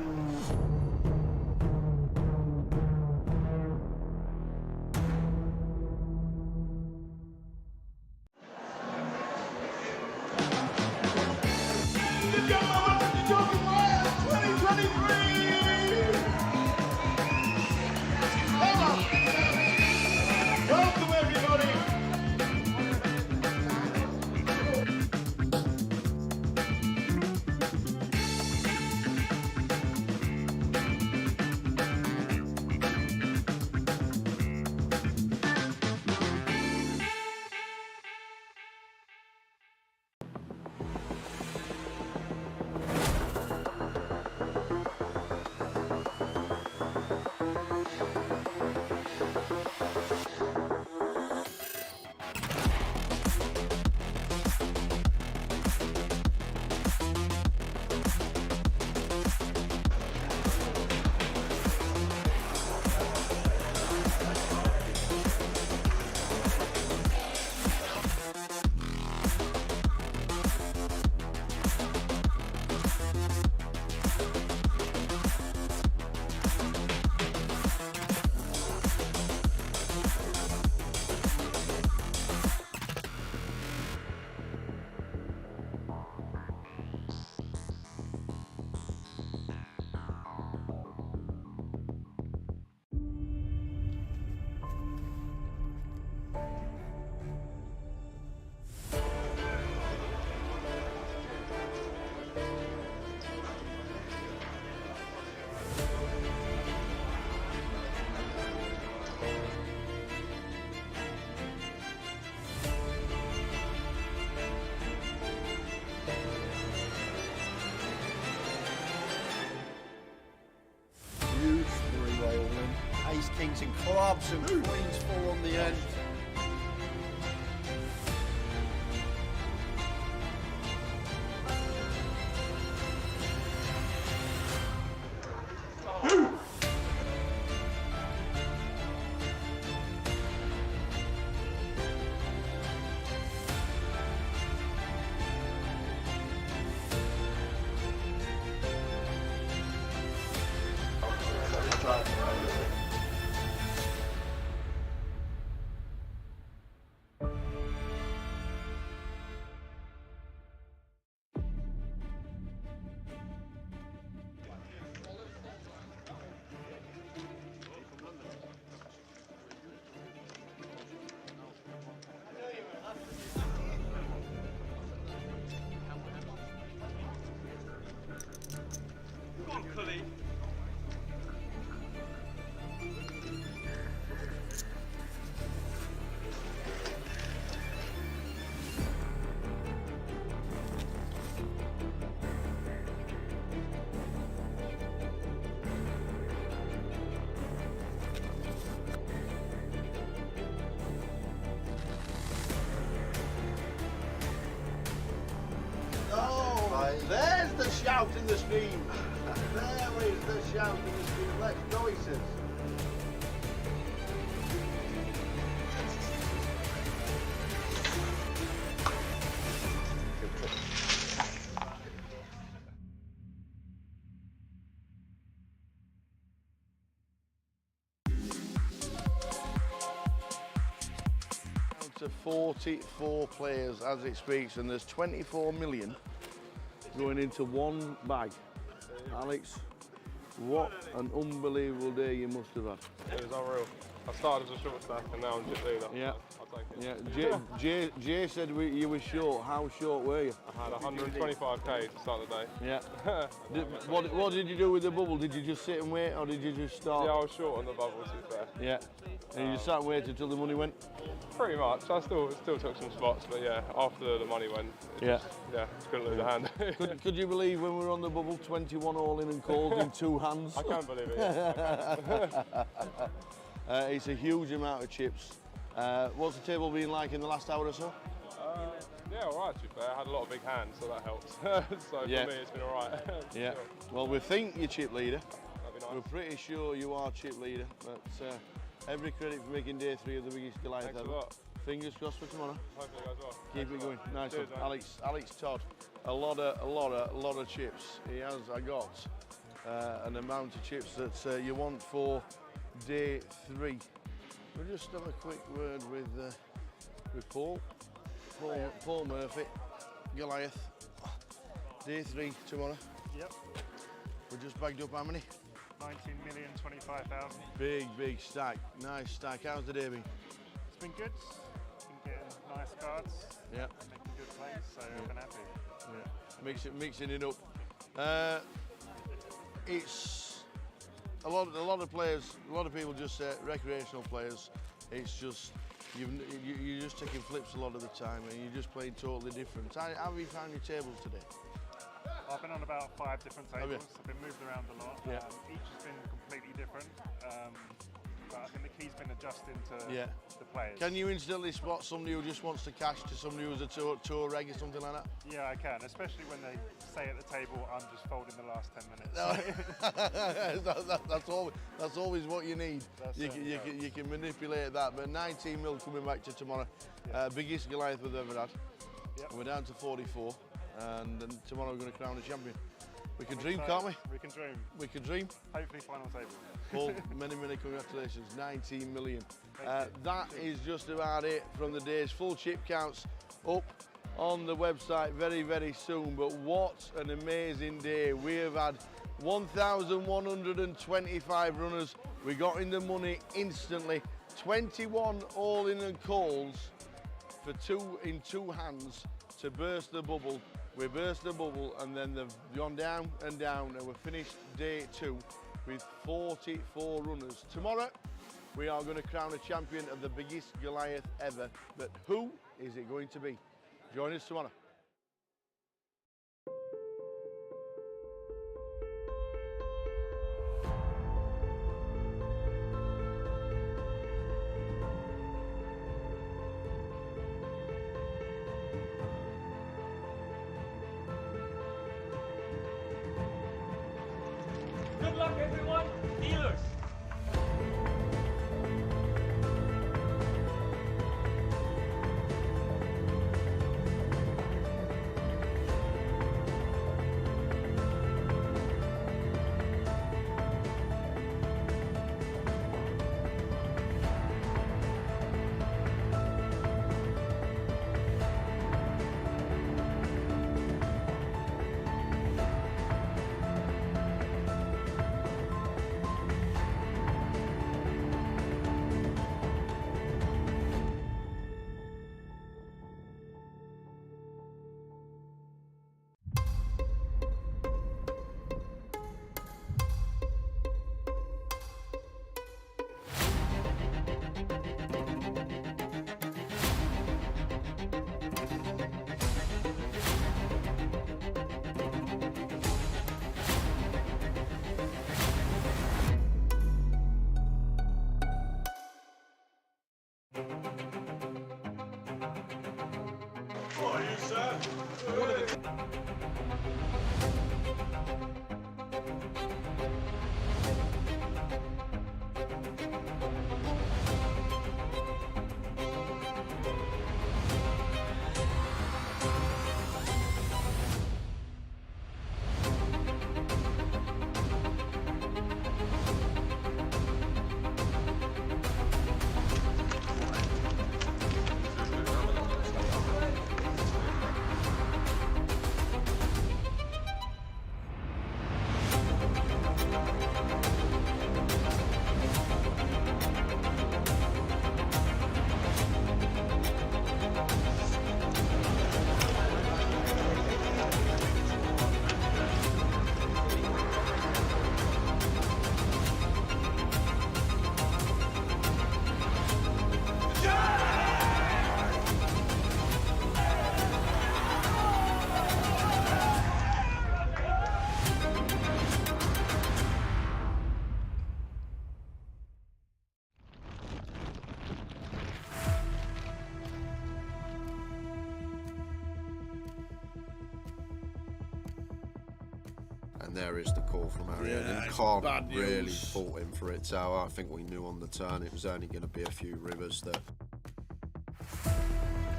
[SPEAKER 1] Welcome everybody!
[SPEAKER 19] Huge three-way all-in. Ace, kings and clubs and queens full on the end.
[SPEAKER 1] shout and the scream. There is the shout and the scream. Let's go, he says. To 44 players as it speaks, and there's 24 million going into one bag. Alex, what an unbelievable day you must have had.
[SPEAKER 11] It was unreal. I started as a short stack and now I'm chip leader.
[SPEAKER 1] Yeah.
[SPEAKER 11] I'll take it.
[SPEAKER 1] Yeah. Jay said you were short. How short were you?
[SPEAKER 11] I had 125k to start the day.
[SPEAKER 1] Yeah. What did you do with the bubble? Did you just sit and wait, or did you just start?
[SPEAKER 11] Yeah, I was short on the bubble, to be fair.
[SPEAKER 1] Yeah. And you just sat and waited until the money went?
[SPEAKER 11] Pretty much. I still took some spots, but yeah, after the money went, just couldn't lose a hand.
[SPEAKER 1] Could you believe when we were on the bubble, 21 all in and called in 2 hands?
[SPEAKER 11] I can't believe it. Yeah.
[SPEAKER 1] It's a huge amount of chips. What's the table been like in the last hour or so?
[SPEAKER 11] Yeah, all right, to be fair. I had a lot of big hands, so that helps. So for me, it's been all right.
[SPEAKER 1] Yeah. Well, we think you're chip leader.
[SPEAKER 11] That'd be nice.
[SPEAKER 1] We're pretty sure you are chip leader, but every credit for making day 3 of the biggest Goliath
[SPEAKER 11] Thanks
[SPEAKER 1] ever.
[SPEAKER 11] a lot.
[SPEAKER 1] Fingers crossed for tomorrow.
[SPEAKER 11] Hopefully it goes well.
[SPEAKER 1] Keep it going. Nice
[SPEAKER 11] Cheers,
[SPEAKER 1] one.
[SPEAKER 11] man.
[SPEAKER 1] Alex Todd, a lot of chips. I got an amount of chips that you want for day 3. We'll just have a quick word with Paul Murphy, Goliath. Day 3 tomorrow.
[SPEAKER 2] Yep.
[SPEAKER 1] We just bagged up how many?
[SPEAKER 2] 19,025,000.
[SPEAKER 1] Big stack. Nice stack. How's the day been?
[SPEAKER 2] It's been good. Been getting nice cards.
[SPEAKER 1] Yeah.
[SPEAKER 2] Making good plays, so I've been happy.
[SPEAKER 1] Yeah. Mixing it up. It's a lot of players. A lot of people just say recreational players. It's just you're just taking flips a lot of the time, and you're just playing totally different. How have you found your tables today?
[SPEAKER 2] I've been on about 5 different
[SPEAKER 1] Have you?
[SPEAKER 2] tables. I've been moved around a lot.
[SPEAKER 1] Yeah.
[SPEAKER 2] Each has been completely different. But I think the key's been adjusting to the players.
[SPEAKER 1] Can you instantly spot somebody who just wants to cash to somebody who's a tour reg or something like that?
[SPEAKER 2] Yeah, I can, especially when they say at the table, I'm just folding the last 10 minutes.
[SPEAKER 1] That's always what you need. You can manipulate that. But 19 mil coming back to tomorrow. Biggest Goliath we've ever had.
[SPEAKER 2] Yep.
[SPEAKER 1] We're down to 44, and then tomorrow we're going to crown a champion. We can dream,
[SPEAKER 2] excited.
[SPEAKER 1] can't we?
[SPEAKER 2] We can dream.
[SPEAKER 1] We can dream.
[SPEAKER 2] Hopefully final table.
[SPEAKER 1] Paul, many congratulations. 19 million. That is just about it from the days. Full chip counts up on the website very soon. But what an amazing day. We have had 1,125 runners. We got in the money instantly. 21 all in and calls for 2 in 2 hands to burst the bubble. We burst the bubble, and then they've gone down and down, and we've finished day 2 with 44 runners. Tomorrow, we are going to crown a champion of the biggest Goliath ever. But who is it going to be? Join us tomorrow.
[SPEAKER 12] Good luck, everyone. Dealers.
[SPEAKER 1] What are you, sir?
[SPEAKER 7] And there is the call from Arian.
[SPEAKER 16] Yeah,
[SPEAKER 7] And
[SPEAKER 16] it's
[SPEAKER 7] Can't
[SPEAKER 16] bad
[SPEAKER 7] really
[SPEAKER 16] news.
[SPEAKER 7] fault him for it, Tower. I think we knew on the turn it was only going to be a few rivers that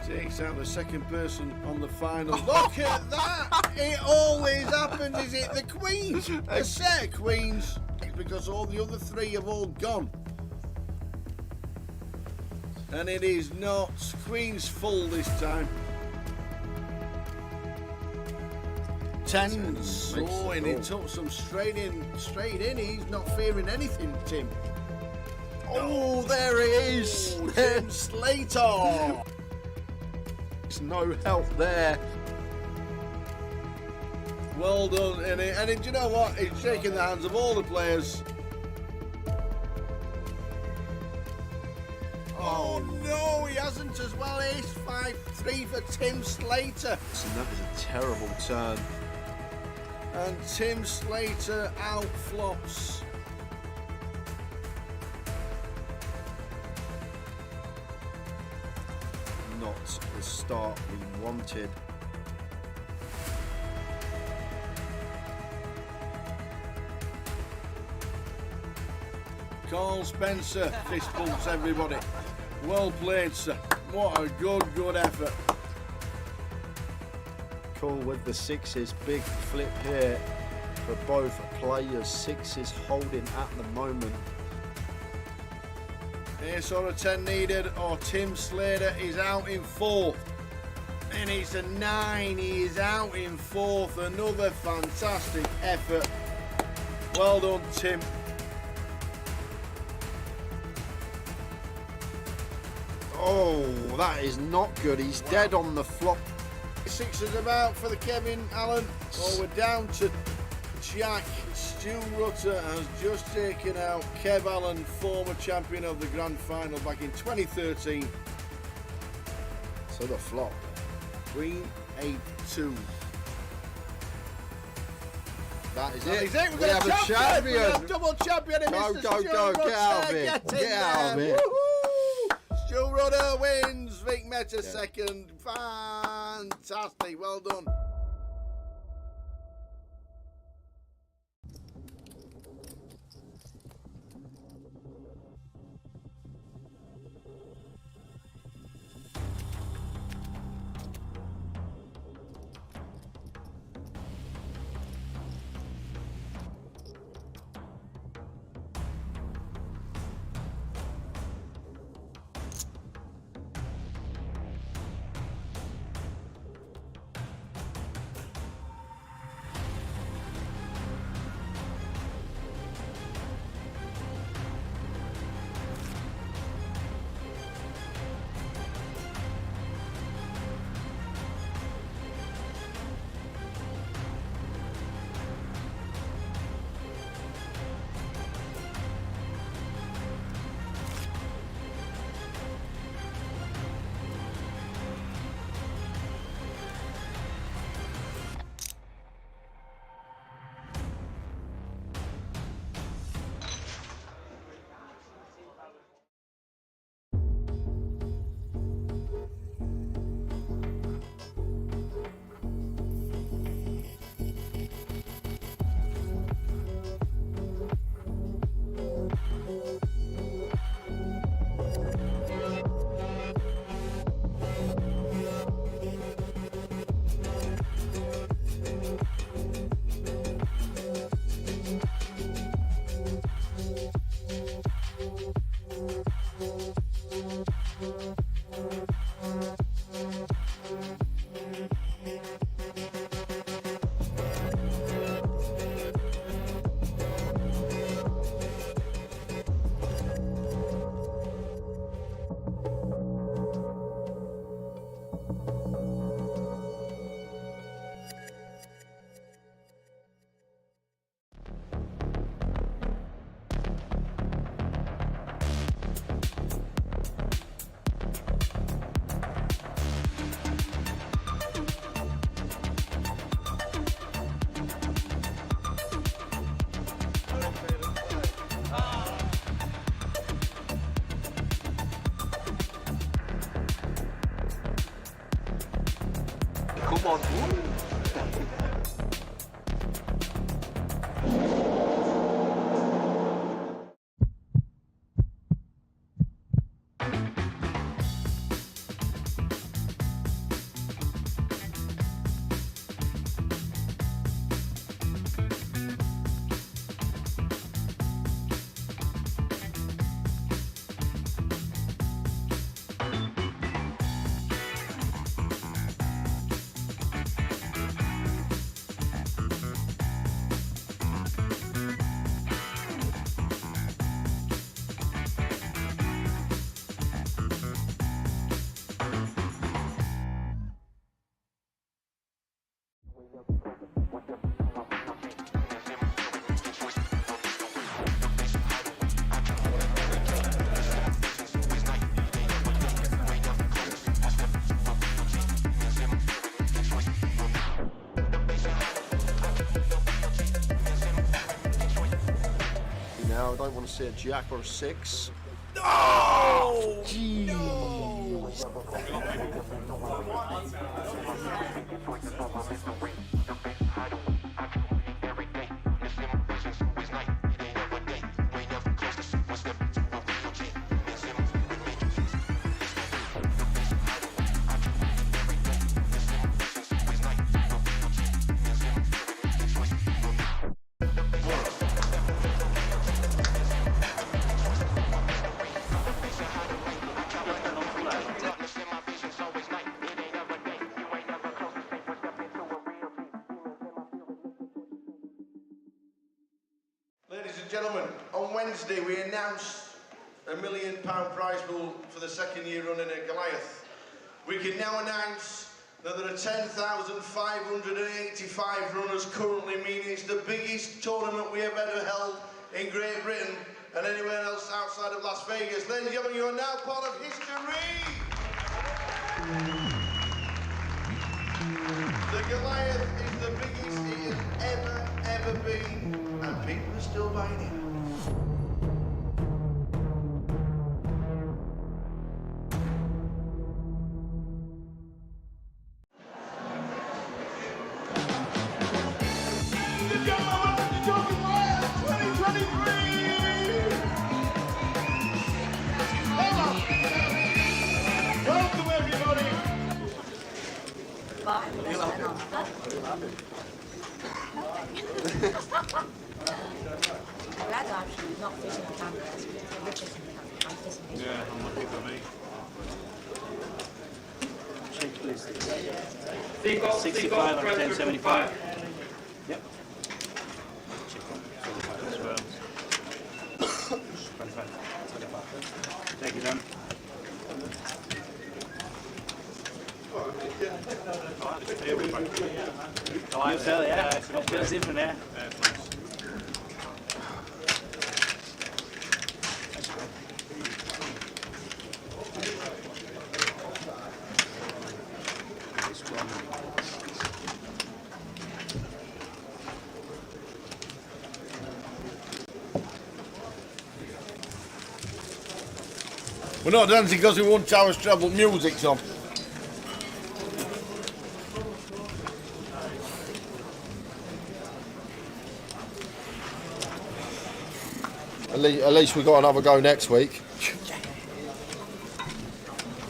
[SPEAKER 16] takes out the second person on the final. Look at that! It always happens. Is it the queens? A set of queens. Because all the other three have all gone. And it is not queens full this time. Tens. Oh, and he took some straight in. He's not fearing anything, Tim.
[SPEAKER 7] Oh, there it is.
[SPEAKER 16] Oh, Tim Slater.
[SPEAKER 7] There's no help there.
[SPEAKER 16] Well done, and do you know what? He's shaking the hands of all the players. Oh no, he hasn't as well. Ace 5-3 for Tim Slater.
[SPEAKER 7] And that was a terrible turn.
[SPEAKER 16] And Tim Slater outflops.
[SPEAKER 7] Not the start we wanted.
[SPEAKER 16] Carl Spencer fist bumps everybody. Well played, sir. What a good effort.
[SPEAKER 7] Cool with the sixes. Big flip here for both players. Sixes holding at the moment.
[SPEAKER 16] Ace or a 10 needed, or Tim Slater is out in fourth. And it's a 9. He is out in fourth. Another fantastic effort. Well done, Tim.
[SPEAKER 7] Oh, that is not good. He's dead on the flop.
[SPEAKER 16] Sixes about for the Kevin Allen. Oh, we're down to Jack. Stu Rutter has just taken out Kev Allen, former champion of the Grand Final back in 2013.
[SPEAKER 7] So the flop.
[SPEAKER 16] Queen 8-2.
[SPEAKER 7] That is
[SPEAKER 16] That
[SPEAKER 7] it.
[SPEAKER 16] is it.
[SPEAKER 7] We have a champion.
[SPEAKER 16] We have double champion.
[SPEAKER 7] Go,
[SPEAKER 16] Mr.
[SPEAKER 7] go,
[SPEAKER 16] Stu
[SPEAKER 7] go.
[SPEAKER 16] Rutter.
[SPEAKER 7] Get out of here. Get out of here.
[SPEAKER 16] Woohoo! Stu Rutter wins. Vic Meta second. Fantastic. Well done.
[SPEAKER 19] Come on.
[SPEAKER 7] Now I don't want to see a jack or a 6.
[SPEAKER 16] Oh!
[SPEAKER 1] Ladies and gentlemen, on Wednesday we announced a £1 million prize pool for the second year running at Goliath. We can now announce that there are 10,585 runners currently, meaning it's the biggest tournament we have ever held in Great Britain and anywhere else outside of Las Vegas. Ladies and gentlemen, you are now part of history! The Goliath is the biggest it has ever been, and people are still buying it. Welcome everybody!
[SPEAKER 20] That option is not fishing on cameras, we're fishing on fishing.
[SPEAKER 2] Yeah, I'm looking for me.
[SPEAKER 21] Check please.
[SPEAKER 18] 65
[SPEAKER 21] out of 1075.
[SPEAKER 18] Yep.
[SPEAKER 21] Thank you, Dan. You sell, yeah? Feels in from there.
[SPEAKER 16] We're not dancing because we want Tower Straddle music's on.
[SPEAKER 7] At least we got another go next week.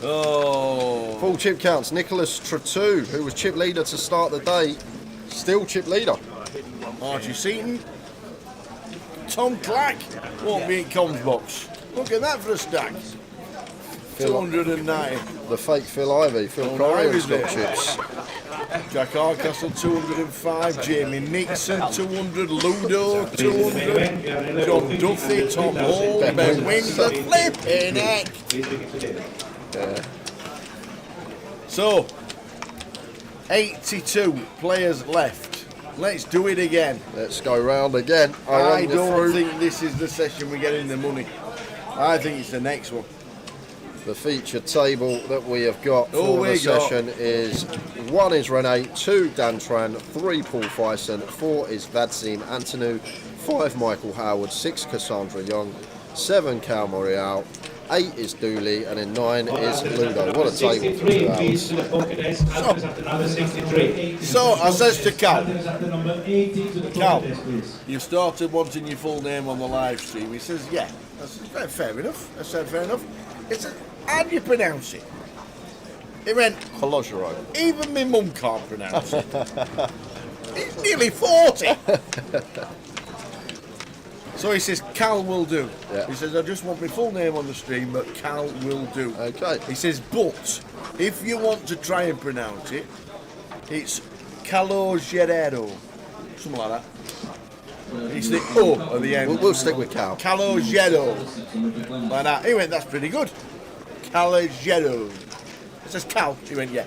[SPEAKER 16] Oh.
[SPEAKER 7] Full chip counts. Nicholas Tratu, who was chip leader to start the day, still chip leader.
[SPEAKER 16] Archie Seaton. Tom Clack won't be in Comms box. Look at that for a stack. 209.
[SPEAKER 7] The fake Phil Ivey. Phil Corrion's got chips.
[SPEAKER 16] Jack Hardcastle 205, Jamie Nixon 200, Ludo 200, John Duffy, Tom Hall, Ben Winsler, flipping heck.
[SPEAKER 7] Yeah.
[SPEAKER 16] So, 82 players left. Let's do it again.
[SPEAKER 7] Let's go round again.
[SPEAKER 16] I don't think this is the session we get in the money. I think it's the next one.
[SPEAKER 7] The featured table that we have got for the session is 1 is Rene, 2 Dan Tran, 3 Paul Fyson, 4 is Vadim Antonu, 5 Michael Howard, 6 Cassandra Young, 7 Cal Morial,
[SPEAKER 9] 8 is Dooley, and then 9 is Ludo. What a table for
[SPEAKER 3] 63,
[SPEAKER 9] 2
[SPEAKER 3] please, to
[SPEAKER 9] hours.
[SPEAKER 3] the pocket desk. Answers after number 63.
[SPEAKER 16] So I says to Cal,
[SPEAKER 3] Answers after number 80 to the
[SPEAKER 16] Cal,
[SPEAKER 3] pocket desk, please.
[SPEAKER 16] you started wanting your full name on the live stream. He says, yeah. I said, fair enough. I said, fair enough. He said, how do you pronounce it? He went,
[SPEAKER 9] Cologero.
[SPEAKER 16] Even my mum can't pronounce it. He's nearly 40. So he says, Cal will do.
[SPEAKER 9] Yeah.
[SPEAKER 16] He says, I just want my full name on the stream, but Cal will do.
[SPEAKER 9] Okay.
[SPEAKER 16] He says, but if you want to try and pronounce it, it's Calogero. Something like that. It's the O at the end.
[SPEAKER 9] We'll stick with Cal.
[SPEAKER 16] Calogero. Like that. He went, that's pretty good. Calogero. It says Cal. He went, yeah.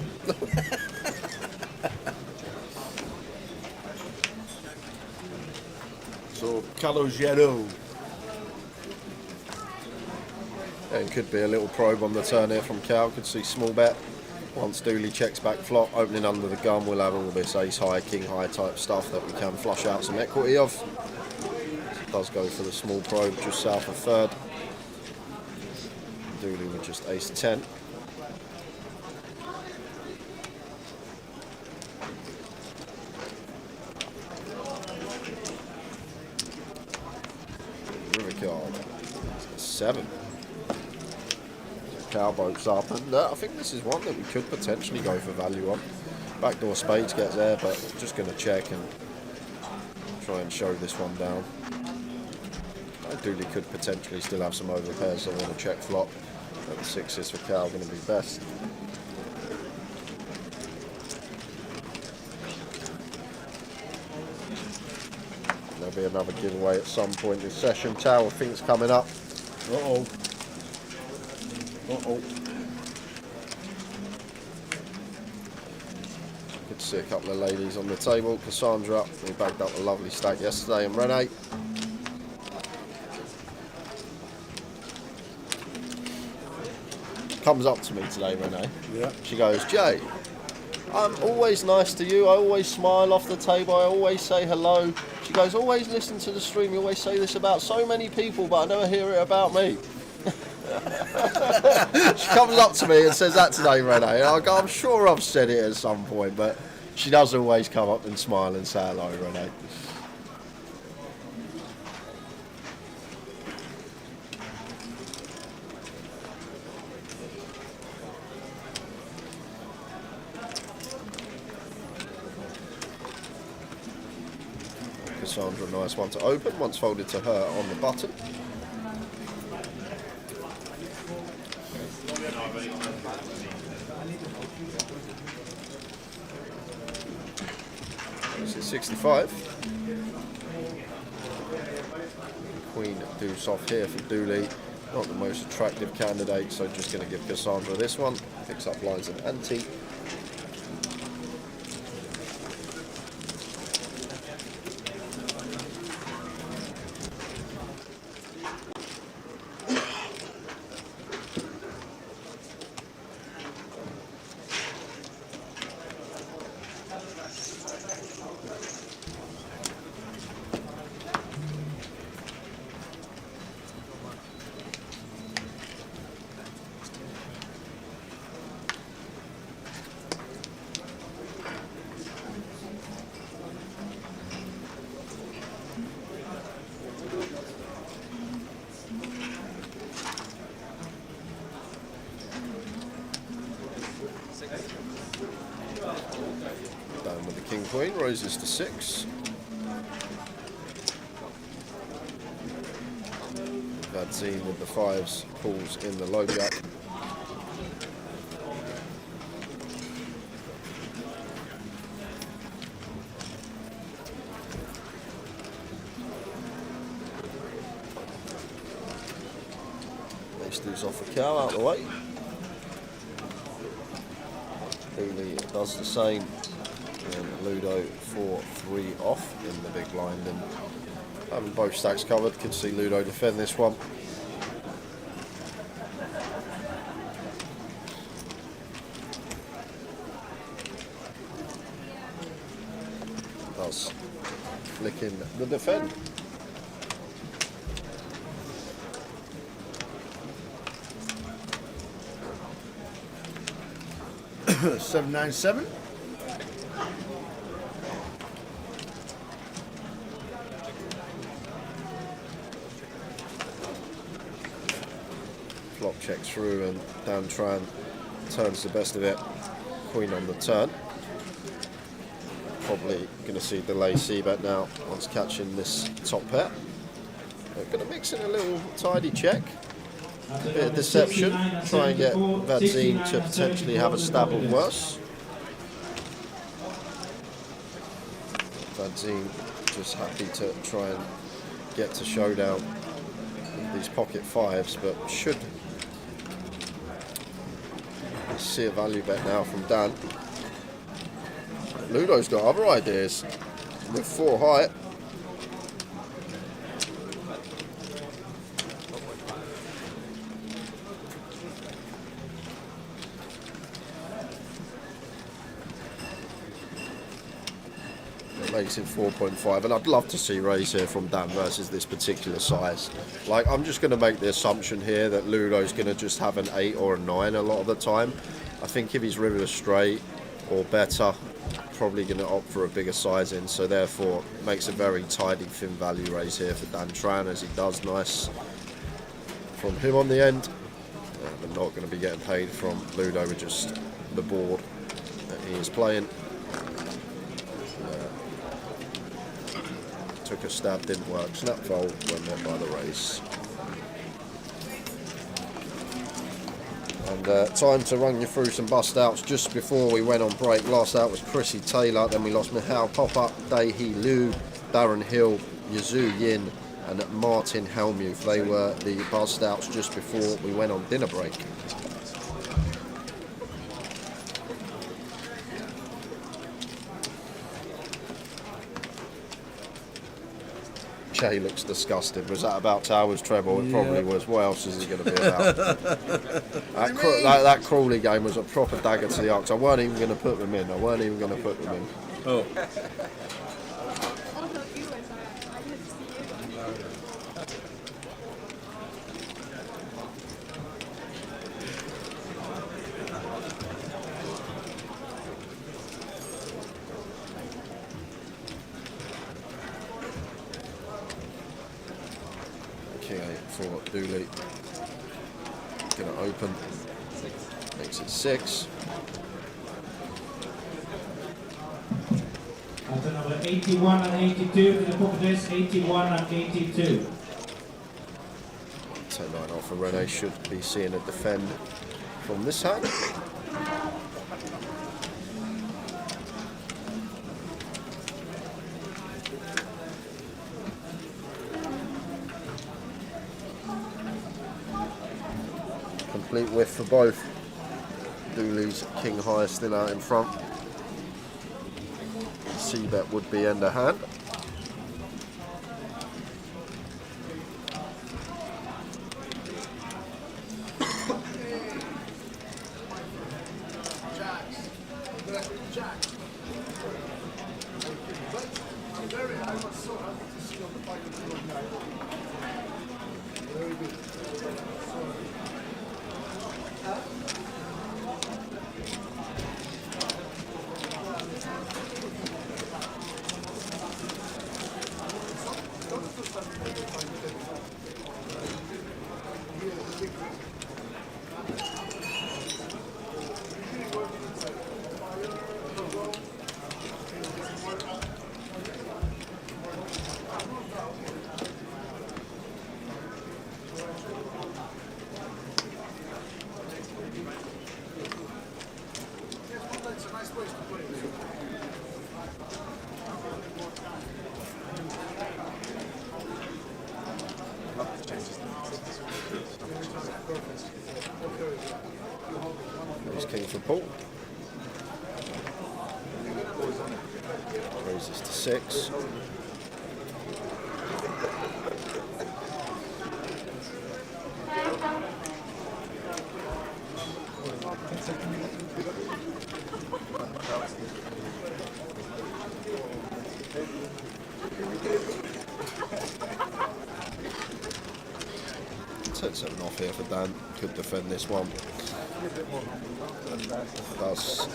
[SPEAKER 16] So, Calogero.
[SPEAKER 9] Yeah, it could be a little probe on the turn here from Cal. Could see small bet. Once Dooley checks back flop, opening under the gun, we'll have all this ace high, king high type stuff that we can flush out some equity of. It does go for the small probe just south of third. Dooley with just ace 10. River card. 7. Cow boats up, and I think this is one that we could potentially go for value on. Backdoor spades gets there, but just going to check and try and show this one down. Dooley could potentially still have some overpairs, so I want to check flop. But the 6s for Cow going to be best. There'll be another giveaway at some point this session. Tower things coming up.
[SPEAKER 16] Uh-oh. Uh-oh.
[SPEAKER 9] Good to see a couple of ladies on the table. Cassandra, we bagged up a lovely stack yesterday, and Renee. Comes up to me today, Renee.
[SPEAKER 16] Yeah.
[SPEAKER 9] She goes, Jay, I'm always nice to you. I always smile off the table. I always say hello. She goes, always listen to the stream. You always say this about so many people, but I never hear it about me. She comes up to me and says that today, Renee. And I go, I'm sure I've said it at some point, but she does always come up and smile and say hello, Renee. Cassandra, nice one to open. Once folded to her on the button. This is 65. Queen deuce off here for Dooley. Not the most attractive candidate, so just going to give Cassandra this one. Picks up lines and ante. Down with the king queen, raises to 6. Vadzine with the 5s, pulls in the low jack. Ace deuce off the cow, out the way. Dooley does the same, and Ludo 4-3 off in the big blind, and having both stacks covered, could see Ludo defend this one. Does flick in the defend.
[SPEAKER 16] 797.
[SPEAKER 9] Flop checks through and Dan Tran turns the best of it. Queen on the turn. Probably going to see delay c-bet now once catching this top pair. They're going to mix in a little tidy check. A bit of deception. Try and get Vadzine to potentially have a stab or worse. Vadzine just happy to try and get to showdown with these pocket fives, but should see a value bet now from Dan. Ludo's got other ideas with 4 high. Makes it 4.5, and I'd love to see raise here from Dan versus this particular size. Like, I'm just going to make the assumption here that Ludo's going to just have an 8 or a 9 a lot of the time. I think if he's river straight or better, probably going to opt for a bigger size in, so therefore makes a very tidy thin value raise here for Dan Tran, as he does nice from him on the end. But not going to be getting paid from Ludo with just the board that he is playing. Took a stab, didn't work. Snap fold, went there by the race. And time to run you through some bust outs just before we went on break. Last out was Chrissy Taylor, then we lost Michal Popper, Dae-Hee Liu, Darren Hill, Yazoo Yin and Martin Helmuth. They were the bust outs just before we went on dinner break. Jay looks disgusted. Was that about Towers treble? It probably was. What else is it going to be about? that Crawley game was a proper dagger to the ox. I weren't even going to put them in. Oh. For Dooley, going to open, makes it 6.
[SPEAKER 3] After number 81 and 82 for the pocketers, 81 and 82.
[SPEAKER 9] 10-9 off for Rene, should be seeing a defend from this hand. Complete whiff for both. Dooley's king high still out in front. C-bet would be end of hand. There's king for Paul. Raises to 6. Set 7 off here for Dan. Could defend this one. That's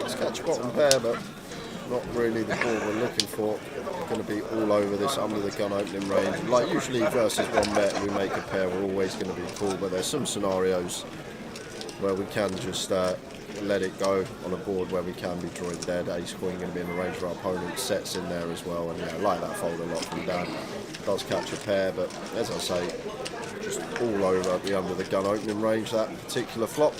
[SPEAKER 9] let's catch bottom pair, but not really the ball we're looking for. Going to be all over this under the gun opening range. Like usually versus one bet, we make a pair, we're always going to be cool, but there's some scenarios where we can just let it go on a board where we can be drawing dead. Ace queen going to be in the range of our opponent, sets in there as well, and yeah, I like that fold a lot from Dan. Does catch a pair, but as I say, just all over the under the gun opening range, that particular flop.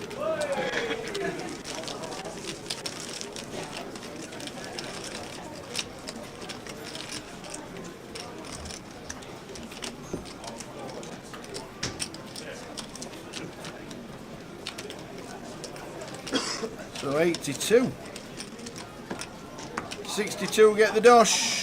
[SPEAKER 16] So 82. 62 get the dosh.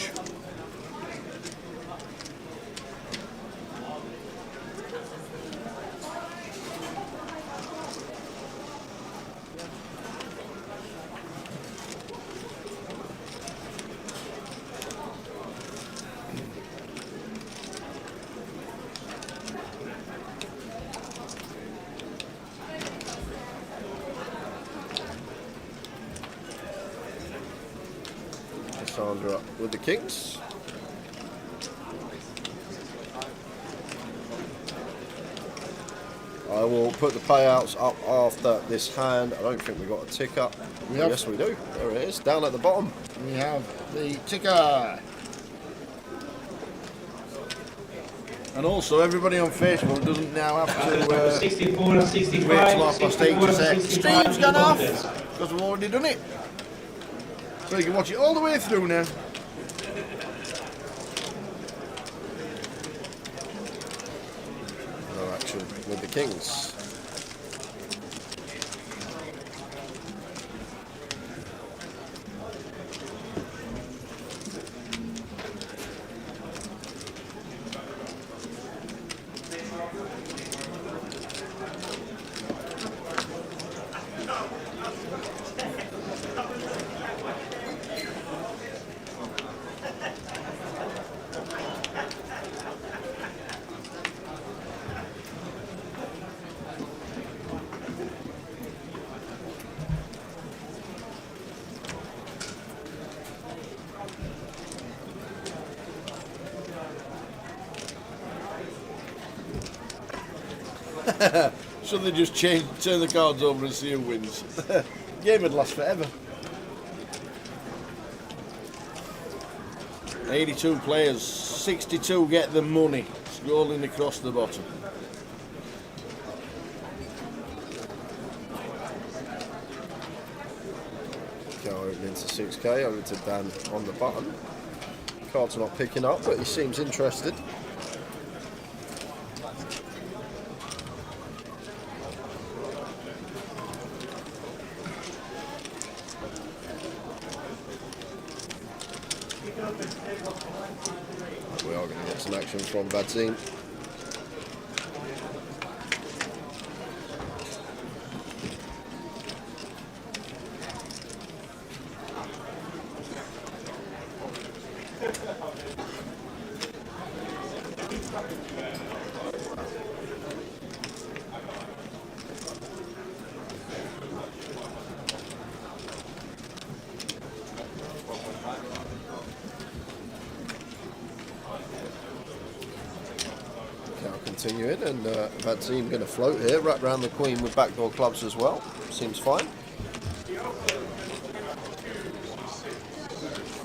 [SPEAKER 9] Cassandra up with the kings. I will put the payouts up after this hand. I don't think we got a tick up. Yes, we do. There it is, down at the bottom.
[SPEAKER 16] We have the ticker. And also, everybody on Facebook doesn't now have to
[SPEAKER 3] 64 and 65,
[SPEAKER 16] wait till half past 8 to say,
[SPEAKER 3] 65
[SPEAKER 16] stream's gone off, because we've already done it. So you can watch it all the way through now.
[SPEAKER 9] No action with the kings.
[SPEAKER 16] So they just turn the cards over and see who wins. Game would last forever. 82 players, 62 get the money, scrolling across the bottom.
[SPEAKER 9] Go over into 6k, over to Dan on the button. Cards not picking up, but he seems interested. We are going to get some action from Vadzim. Continuing, and Vadzim going to float here, wrap around the queen with backdoor clubs as well. Seems fine.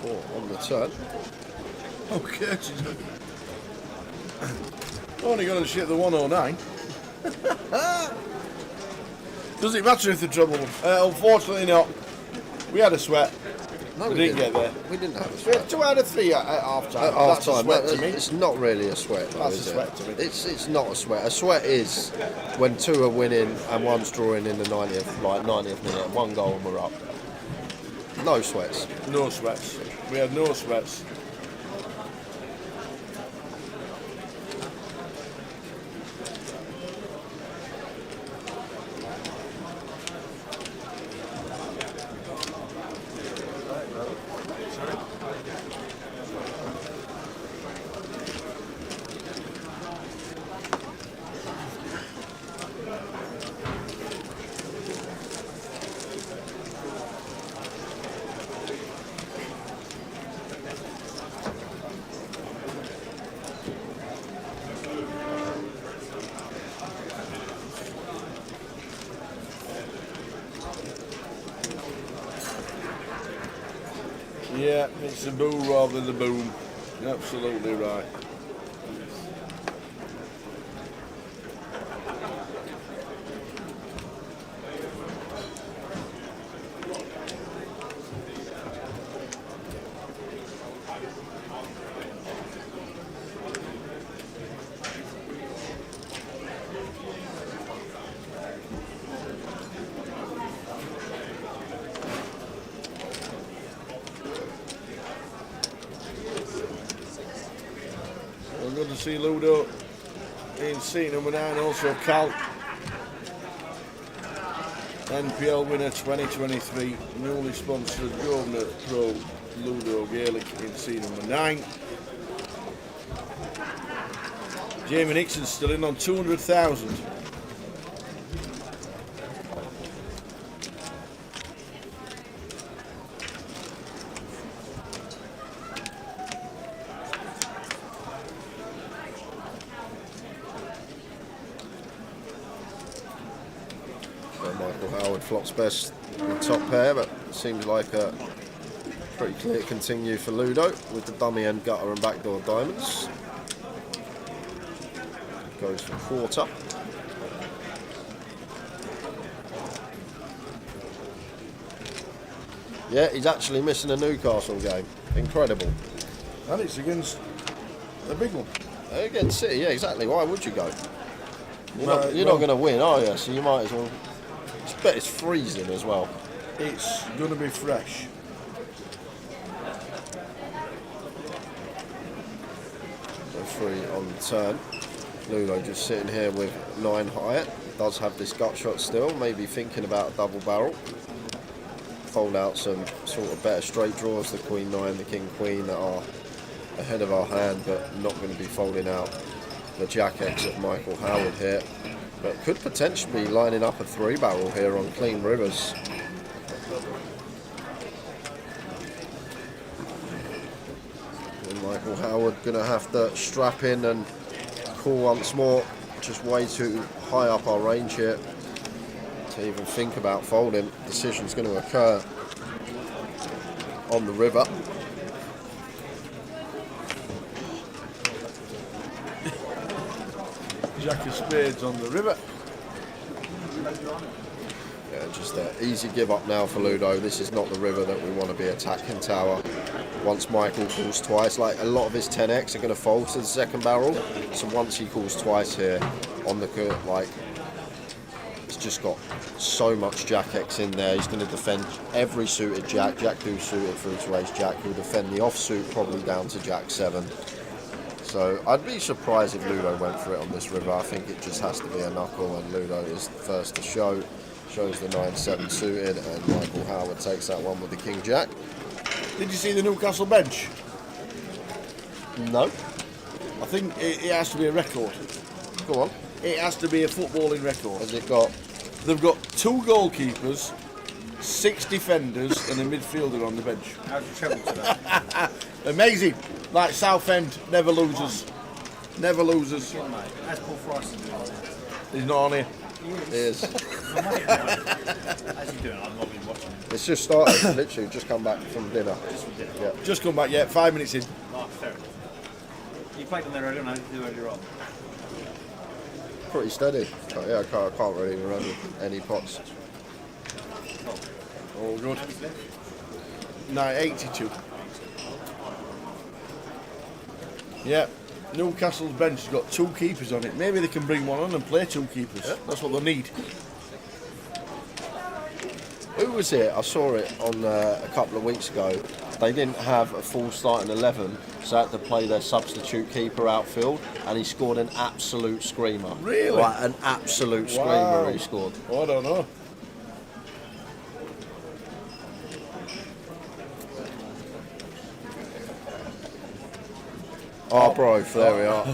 [SPEAKER 9] 4 on the turn.
[SPEAKER 16] Okay. Only going to shit the 109. Does it matter if the trouble? Unfortunately not. We had a sweat.
[SPEAKER 9] No,
[SPEAKER 16] we didn't get there.
[SPEAKER 9] We didn't have a
[SPEAKER 16] We
[SPEAKER 9] sweat.
[SPEAKER 16] had 2 out of 3 at half time.
[SPEAKER 9] At half
[SPEAKER 16] That's a
[SPEAKER 9] time,
[SPEAKER 16] sweat to me.
[SPEAKER 9] it's not really a sweat. Though,
[SPEAKER 16] That's a
[SPEAKER 9] is
[SPEAKER 16] sweat
[SPEAKER 9] it?
[SPEAKER 16] to me.
[SPEAKER 9] It's not a sweat. A sweat is when 2 are winning and 1's drawing in the 90th minute, 1 goal and we're up. No sweats.
[SPEAKER 16] No sweats. We had no sweats. Yeah, it's the boo rather than the boom. Absolutely right. Well, good to see Ludo in seat number 9, also Cal. NPL winner 2023, newly sponsored Governor Pro Ludo Gaelic in seat number 9. Jamie Nixon's still in on 200,000. Michael Howard flops best in top pair, but seems like a pretty clear continue for Ludo with the dummy end gutter and backdoor diamonds. Goes for quarter. Yeah, he's actually missing a Newcastle game. Incredible. And it's against the big one.
[SPEAKER 7] Against City, yeah, exactly. Why would you go? You're not going to win, are you? So you might as well. I bet it's freezing as well.
[SPEAKER 16] It's going to be fresh.
[SPEAKER 7] So 3 on the turn. Ludo just sitting here with 9 Hyatt. Does have this gut shot still. Maybe thinking about a double barrel. Fold out some sort of better straight draws. The Queen 9, the King Queen that are ahead of our hand, but not going to be folding out the Jack X of Michael Howard here. But could potentially be lining up a 3 barrel here on clean rivers. And Michael Howard going to have to strap in and call once more. Just way too high up our range here to even think about folding. Decision's going to occur on the river.
[SPEAKER 16] Jack of spades on the river.
[SPEAKER 7] Yeah, just an easy give up now for Ludo. This is not the river that we want to be attacking tower. Once Michael calls twice, like a lot of his 10x are going to fold to the second barrel. So once he calls twice here on the court, like it's just got so much Jack X in there. He's going to defend every suited Jack. Jack 2 suited through to Ace Jack. He'll defend the offsuit probably down to Jack 7. So I'd be surprised if Ludo went for it on this river. I think it just has to be a knuckle, and Ludo is the first to show. Shows the 9-7 suited, and Michael Howard takes that one with the King Jack.
[SPEAKER 16] Did you see the Newcastle bench?
[SPEAKER 7] No.
[SPEAKER 16] I think it has to be a record.
[SPEAKER 7] Go on.
[SPEAKER 16] It has to be a footballing record.
[SPEAKER 7] Has it got?
[SPEAKER 16] They've got 2 goalkeepers, 6 defenders, and a midfielder on the bench.
[SPEAKER 21] How'd you travel to that?
[SPEAKER 16] Amazing. Like Southend, never losers. Never losers.
[SPEAKER 21] How's Paul Frost doing?
[SPEAKER 16] He's not on here.
[SPEAKER 7] He is.
[SPEAKER 21] How's he doing? I've not been watching him.
[SPEAKER 7] It's just started, literally, just come back from dinner.
[SPEAKER 21] Just from dinner?
[SPEAKER 7] Yeah.
[SPEAKER 16] Just come back, yeah, 5 minutes in.
[SPEAKER 21] Oh, fair enough. You played on there earlier, and how did you do earlier on?
[SPEAKER 7] Pretty steady. But yeah, I can't really remember any pots.
[SPEAKER 16] All good. 982. Yeah, Newcastle's bench has got 2 keepers on it. Maybe they can bring one on and play 2 keepers. Yeah. That's what they need.
[SPEAKER 7] Who was it? I saw it on a couple of weeks ago. They didn't have a full starting 11, so they had to play their substitute keeper outfield, and he scored an absolute screamer.
[SPEAKER 16] Really?
[SPEAKER 7] Like an absolute screamer he scored.
[SPEAKER 16] Oh, I don't know.
[SPEAKER 7] Oh, bro, there we are.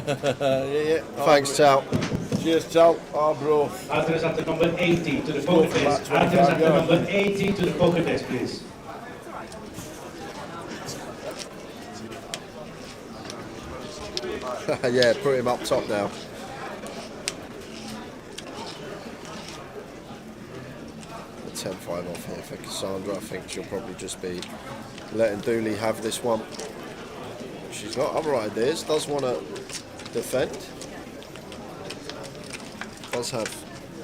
[SPEAKER 16] Yeah.
[SPEAKER 7] Thanks, Tal.
[SPEAKER 16] Cheers, Tal. Oh, bro.
[SPEAKER 3] Alternate at the number 80 to the poker desk. Alternate at the number 80 to the poker desk, please.
[SPEAKER 7] Yeah, put him up top now. The
[SPEAKER 9] 10-5 off here for Cassandra. I think she'll probably just be letting Dooley have this one. She's got other ideas, does want to defend. Does have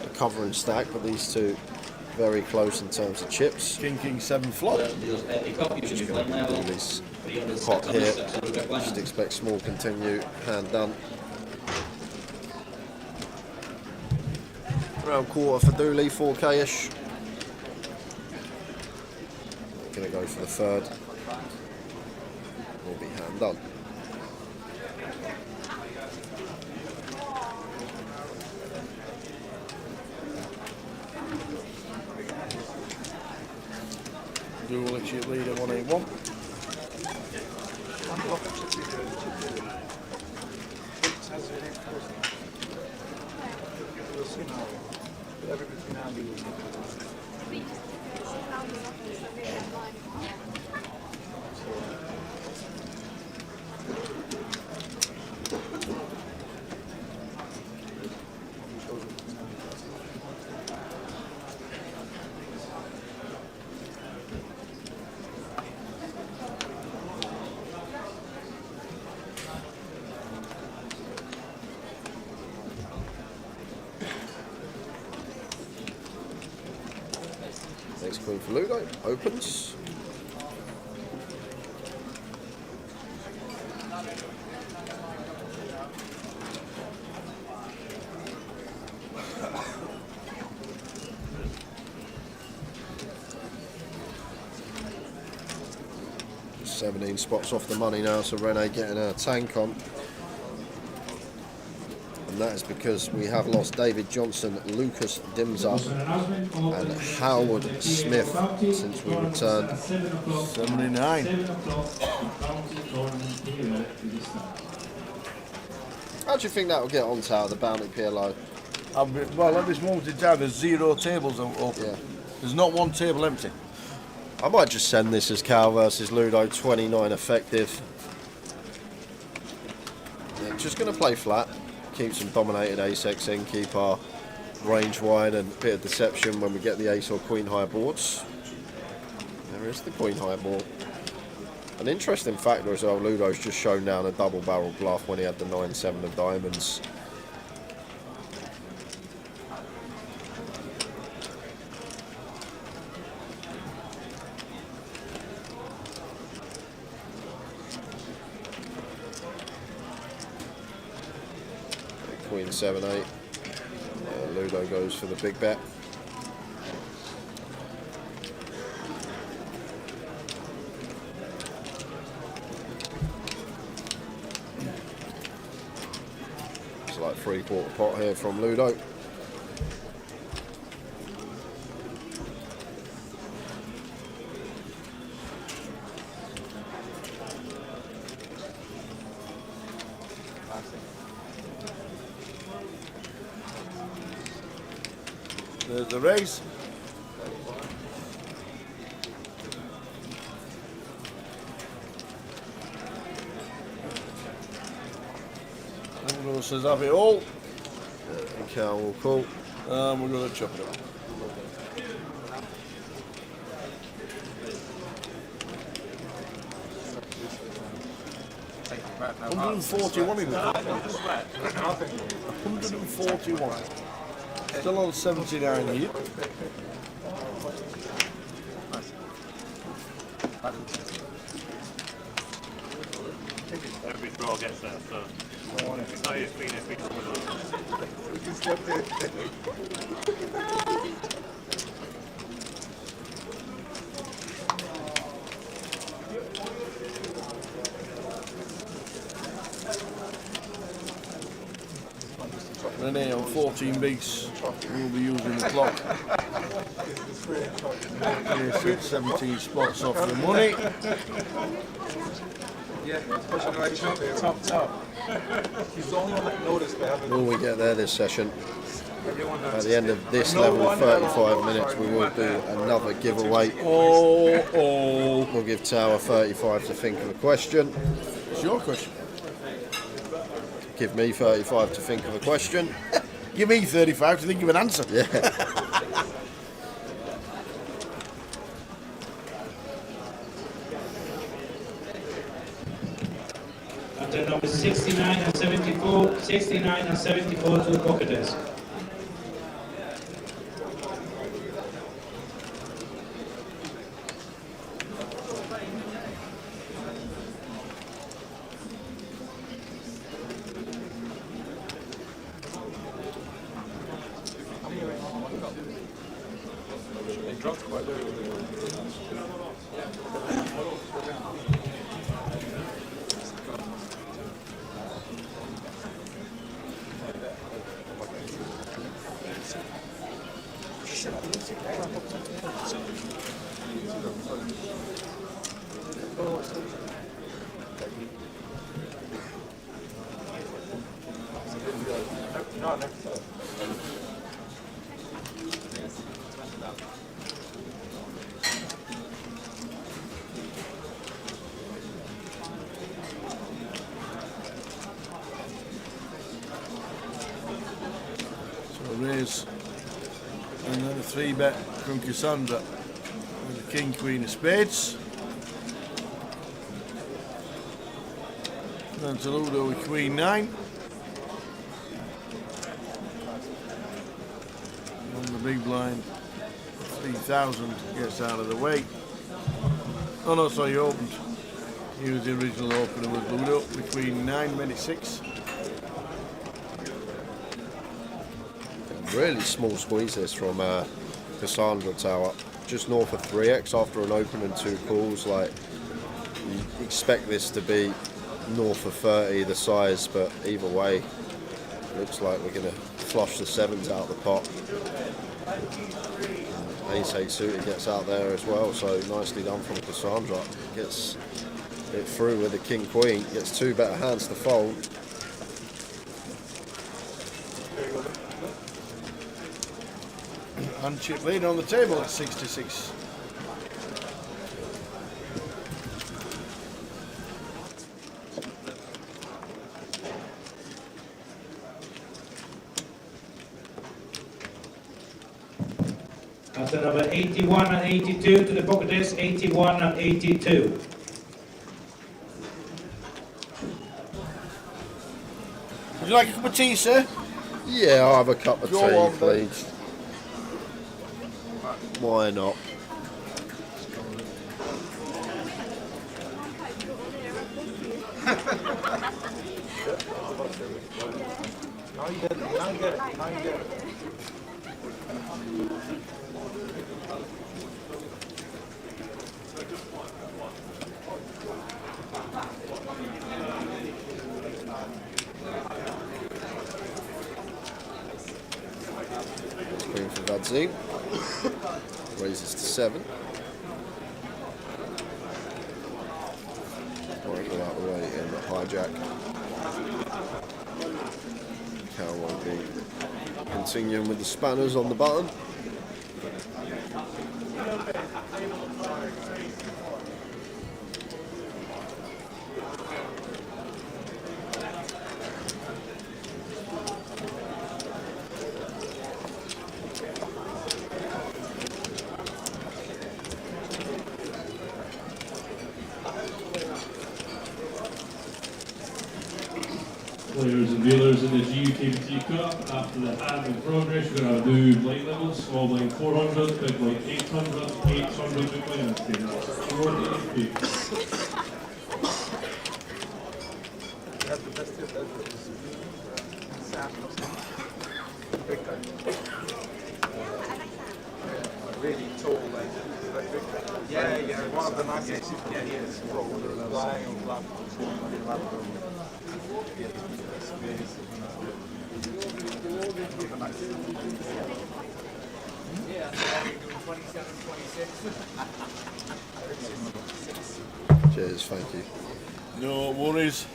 [SPEAKER 9] a covering stack, but these two very close in terms of chips.
[SPEAKER 16] King 7 flop.
[SPEAKER 9] Just going to do Dooley's pot here. Just expect small continue, hand done. Round quarter for Dooley, 4k-ish. Going to go for the third. Will be hand done.
[SPEAKER 16] Dual chip leader 181.
[SPEAKER 9] Next queen for Ludo, opens. Just 17 spots off the money now, so Renee getting a tank on. And that is because we have lost David Johnson, Lucas Dimza and Howard Smith since we returned.
[SPEAKER 16] 79.
[SPEAKER 9] How do you think that will get on tower, the bounty PLO?
[SPEAKER 16] Well, at this moment in time, there's 0 tables open.
[SPEAKER 9] Yeah.
[SPEAKER 16] There's not one table empty.
[SPEAKER 9] I might just send this as Cal versus Ludo, 29 effective. Yeah, just going to play flat. Keep some dominated ace-x in, keep our range wide and a bit of deception when we get the ace or queen high boards. There is the queen high board. An interesting factor as well, Ludo's just shown down a double barrel bluff when he had the 9-7 of diamonds. Queen 7-8. Ludo goes for the big bet. It's like 3/4 pot here from Ludo.
[SPEAKER 16] There's the race. Ludo says have it all.
[SPEAKER 9] And Cal will call.
[SPEAKER 16] And we're going to chop it up. $141 in that. 141. Still on 79 here.
[SPEAKER 2] Every draw gets there, so it's not your speed, it's
[SPEAKER 16] Renee on 14 bigs. We'll be using the clock. Yes, 17 spots off the money.
[SPEAKER 19] Yeah, especially right top. He's the only one that noticed they haven't.
[SPEAKER 9] Will we get there this session? At the end of this level, 35 minutes, we will do another giveaway. We'll give Tower 35 to think of a question.
[SPEAKER 16] It's your question.
[SPEAKER 9] Give me 35 to think of a question.
[SPEAKER 16] Give me 35 to think of an answer.
[SPEAKER 9] Yeah.
[SPEAKER 3] 69 and 74, 69 and 74 to the pocket desk.
[SPEAKER 16] Raise and then a 3-bet from Cassandra with the King Queen of Spades. Then to Ludo with Queen 9. On the big blind, 3,000 gets out of the way. Oh no, sorry, he opened. He was the original opener with Ludo with Queen 9, made it 6.
[SPEAKER 9] Really small squeeze this from Cassandra Tower, just north of 3x after an open and 2 calls. Like, you expect this to be north of 30 the size, but either way, looks like we're going to flush the 7s out of the pot. And Ace-8 suited gets out there as well, so nicely done from Cassandra. Gets it through with the King Queen, gets 2 better hands to fold.
[SPEAKER 16] And chip lead on the table at 66.
[SPEAKER 3] After number 81 and 82 to the pocket desk, 81 and 82.
[SPEAKER 16] Would you like a cup of tea, sir?
[SPEAKER 9] Yeah, I'll have a cup of
[SPEAKER 16] Go
[SPEAKER 9] tea,
[SPEAKER 16] on,
[SPEAKER 9] please. Why not?
[SPEAKER 19] Now you get it, now you get it, now you get it.
[SPEAKER 9] Queen for Vadzine. Raises to 7. Oracle out the way in the hijack. Cow will be continuing with the spanners on the button.
[SPEAKER 17] Players and dealers in the GUKPT Cup, after the hand in progress, we're going to do blind levels, small blind 400, big blind 800, 800 big blind 50. That's 480.
[SPEAKER 19] That's the best tip ever. Really tall, like, yeah, one of the nicest. Yeah, he is. Lying on platform.
[SPEAKER 9] Cheers, thank you.
[SPEAKER 16] No worries.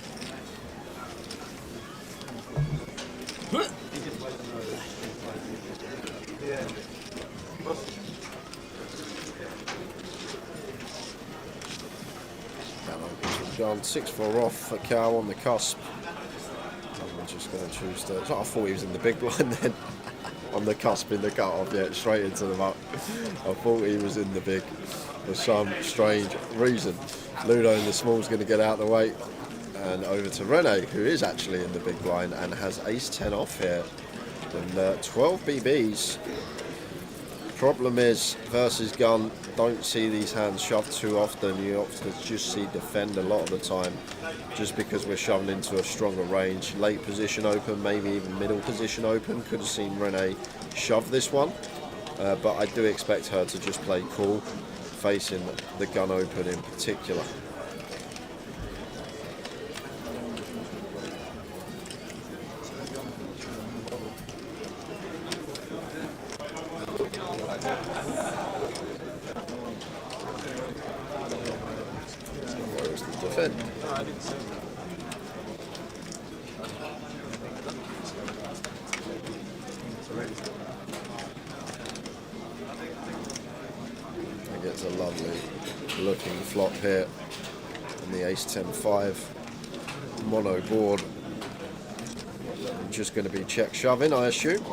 [SPEAKER 9] Gone 6-4 off for Cow on the cusp. I'm just going to choose to. I thought he was in the big blind then. On the cusp in the cut-off, yeah, straight into the muck. I thought he was in the big for some strange reason. Ludo in the small's going to get out of the way.
[SPEAKER 7] and over to Rene, who is actually in the big blind and has ace-10 off here. And 12 BBs. Problem is, versus gun, don't see these hands shoved too often. You often just see defend a lot of the time, just because we're shoving into a stronger range. Late position open, maybe even middle position open. Could have seen Rene shove this one, but I do expect her to just play cool, facing the gun open in particular. Where's the defend? He gets a lovely looking flop here on the ace-10-5 mono board. Just going to be check shoving, I assume.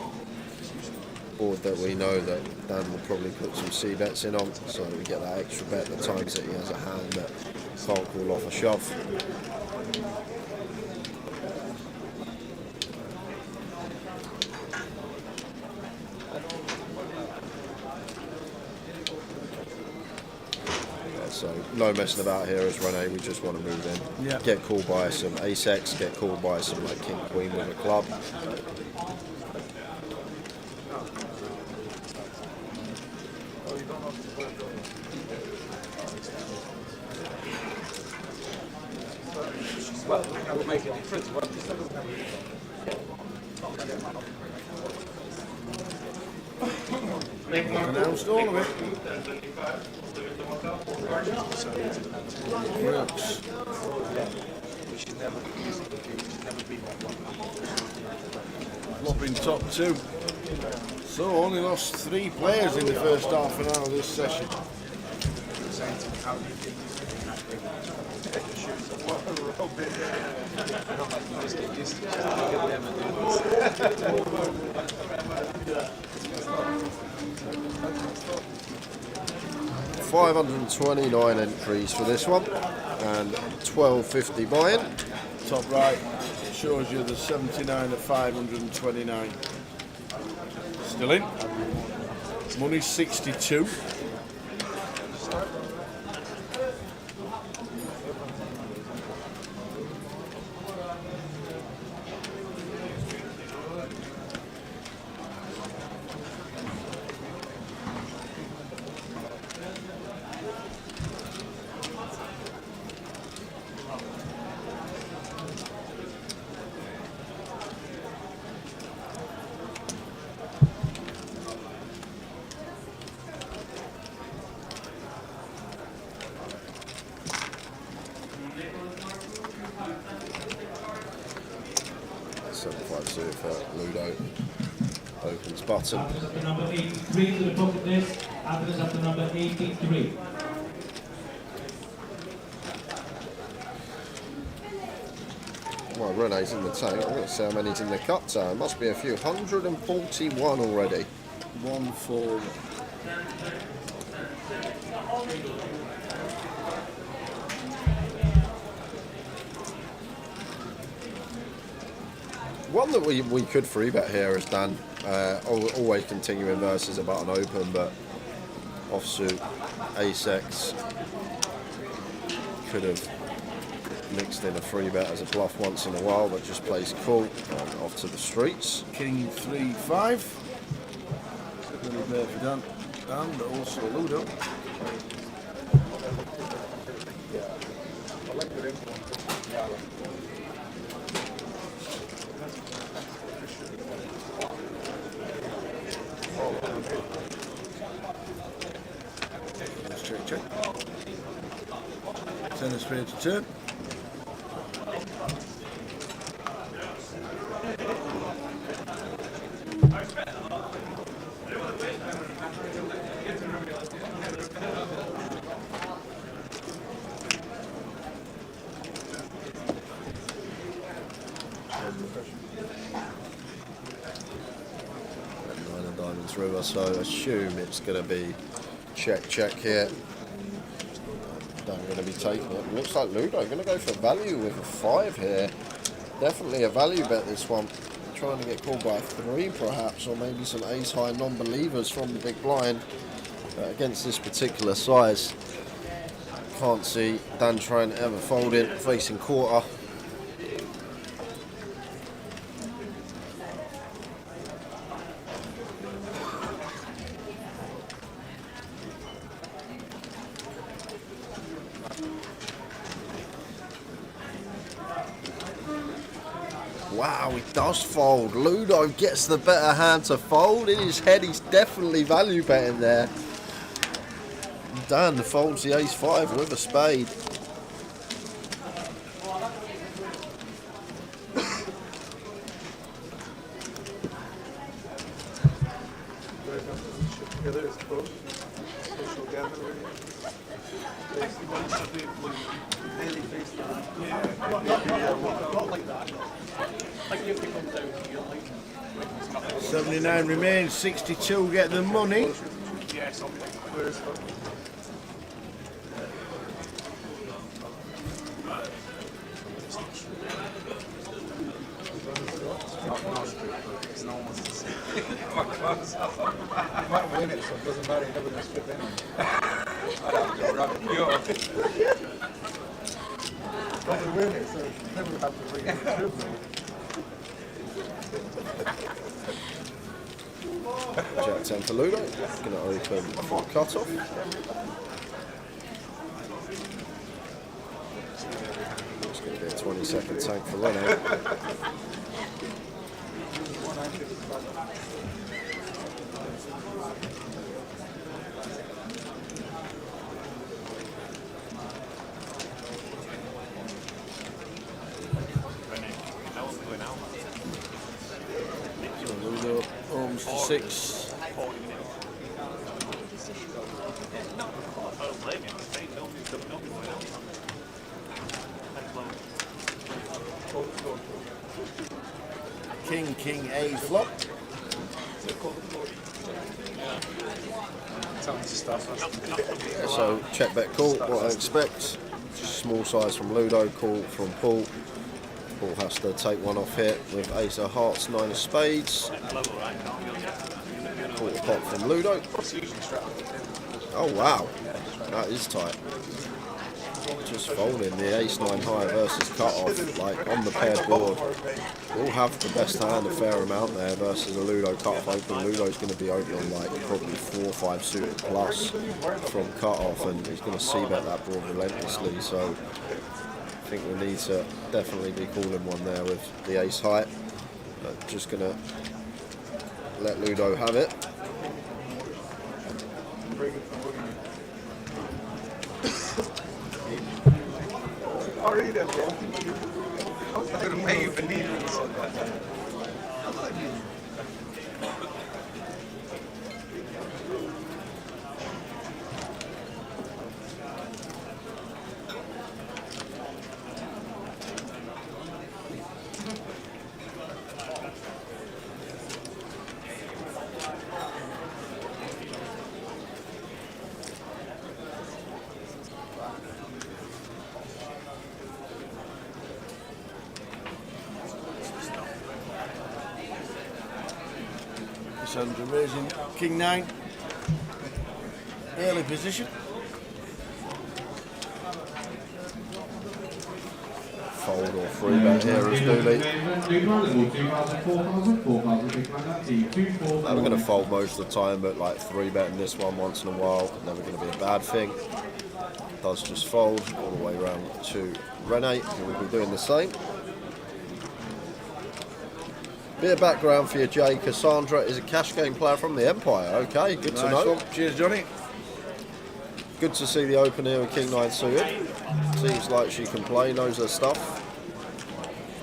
[SPEAKER 7] Board that we know that Dan will probably put some C bets in on, so we get that extra bet the times that he has a hand that can't call off a shove. So no messing about here as Rene, we just want to move in.
[SPEAKER 16] Yeah.
[SPEAKER 7] Get called by some ace-X, get called by some like king-queen with a club.
[SPEAKER 19] Well, it will make a difference.
[SPEAKER 16] Announced all of it. Works. Flopping top two. So only lost 3 players in the first half an hour of this session.
[SPEAKER 7] $529 entries for this one and $12.50 buy-in.
[SPEAKER 16] Top right shows you the 79 of 529. Still in. Money 62.
[SPEAKER 7] For Ludo opens button.
[SPEAKER 3] Average up to number 83 to the pocket list. Average up to number 83.
[SPEAKER 7] Well, Rene's in the tank. I'm going to see how many's in the cut time. Must be a few. 141 already.
[SPEAKER 16] 1-4.
[SPEAKER 7] One that we could free bet here is Dan. Always continuing versus a button open, but offsuit ace-X could have mixed in a free bet as a bluff once in a while, but just plays cool and off to the streets.
[SPEAKER 16] King 3-5. Little bit for Dan, but also Ludo. Check, check. 10 of spades to turn.
[SPEAKER 7] Nine of diamonds river, so I assume it's going to be check, check here. Dan going to be taking it. Looks like Ludo going to go for value with a 5 here. Definitely a value bet, this one. Trying to get called by a 3 perhaps, or maybe some ace high non-believers from the big blind against this particular size. Can't see Dan trying to ever fold in, facing quarter. Wow, he does fold. Ludo gets the better hand to fold. In his head, he's definitely value betting there. Dan folds the ace-5 with a spade.
[SPEAKER 19] Like
[SPEAKER 16] 79 remains, 62 get the money.
[SPEAKER 19] Yes,
[SPEAKER 5] It's almost the same. You might win it, so it doesn't matter. You're never going to split in. I'd have to run it pure. Probably win it, so you never have to bring it to
[SPEAKER 7] Jack 10 for Ludo. Going to open for cut-off. It's going to be a 20-second tank for Renault. Ludo arms to 6.
[SPEAKER 16] King, A flop.
[SPEAKER 7] So check bet call, what I expect. Small size from Ludo, call from Paul. Paul has to take one off here with ace of hearts, 9 of spades. Quarter pot from Ludo. Oh wow, that is tight. Just folding the ace-9 high versus cut-off, like on the paired board. We'll have the best hand a fair amount there versus a Ludo cut-off open. Ludo's going to be open on like probably 4 or 5 suited plus from cut-off, and he's going to see bet that board relentlessly. So I think we need to definitely be calling one there with the ace high. But just going to let Ludo have it.
[SPEAKER 19] I'll read it, bro. I was not going to pay you for needing it.
[SPEAKER 16] Sandra raising King 9. Early position.
[SPEAKER 7] Fold or free bet here as Dooley. We're going to fold most of the time, but like 3 betting this one once in a while, never going to be a bad thing. Does just fold all the way around to Rene, who will be doing the same. Bit of background for you, Jay. Cassandra is a cash game player from the Empire. Okay, good to know.
[SPEAKER 16] One. Cheers, Johnny.
[SPEAKER 7] Good to see the open here with King 9 suited. Seems like she can play, knows her stuff.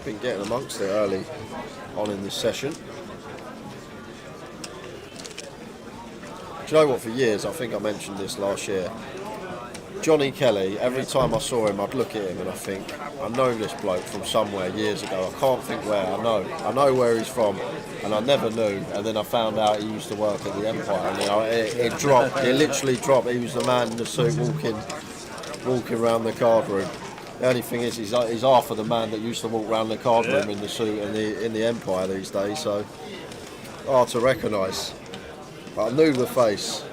[SPEAKER 7] Been getting amongst it early on in this session. Do you know what, for years, I think I mentioned this last year, Johnny Kelly, every time I saw him, I'd look at him and I think, I know this bloke from somewhere years ago. I can't think where. I know where he's from, and I never knew. And then I found out he used to work at the Empire, and it dropped. It literally dropped. He was the man in the suit walking
[SPEAKER 9] walking around the card room. The only thing is, he's half of the man that used to walk around the card room in the suit and in the Empire these days, so hard to recognise. But I knew the face.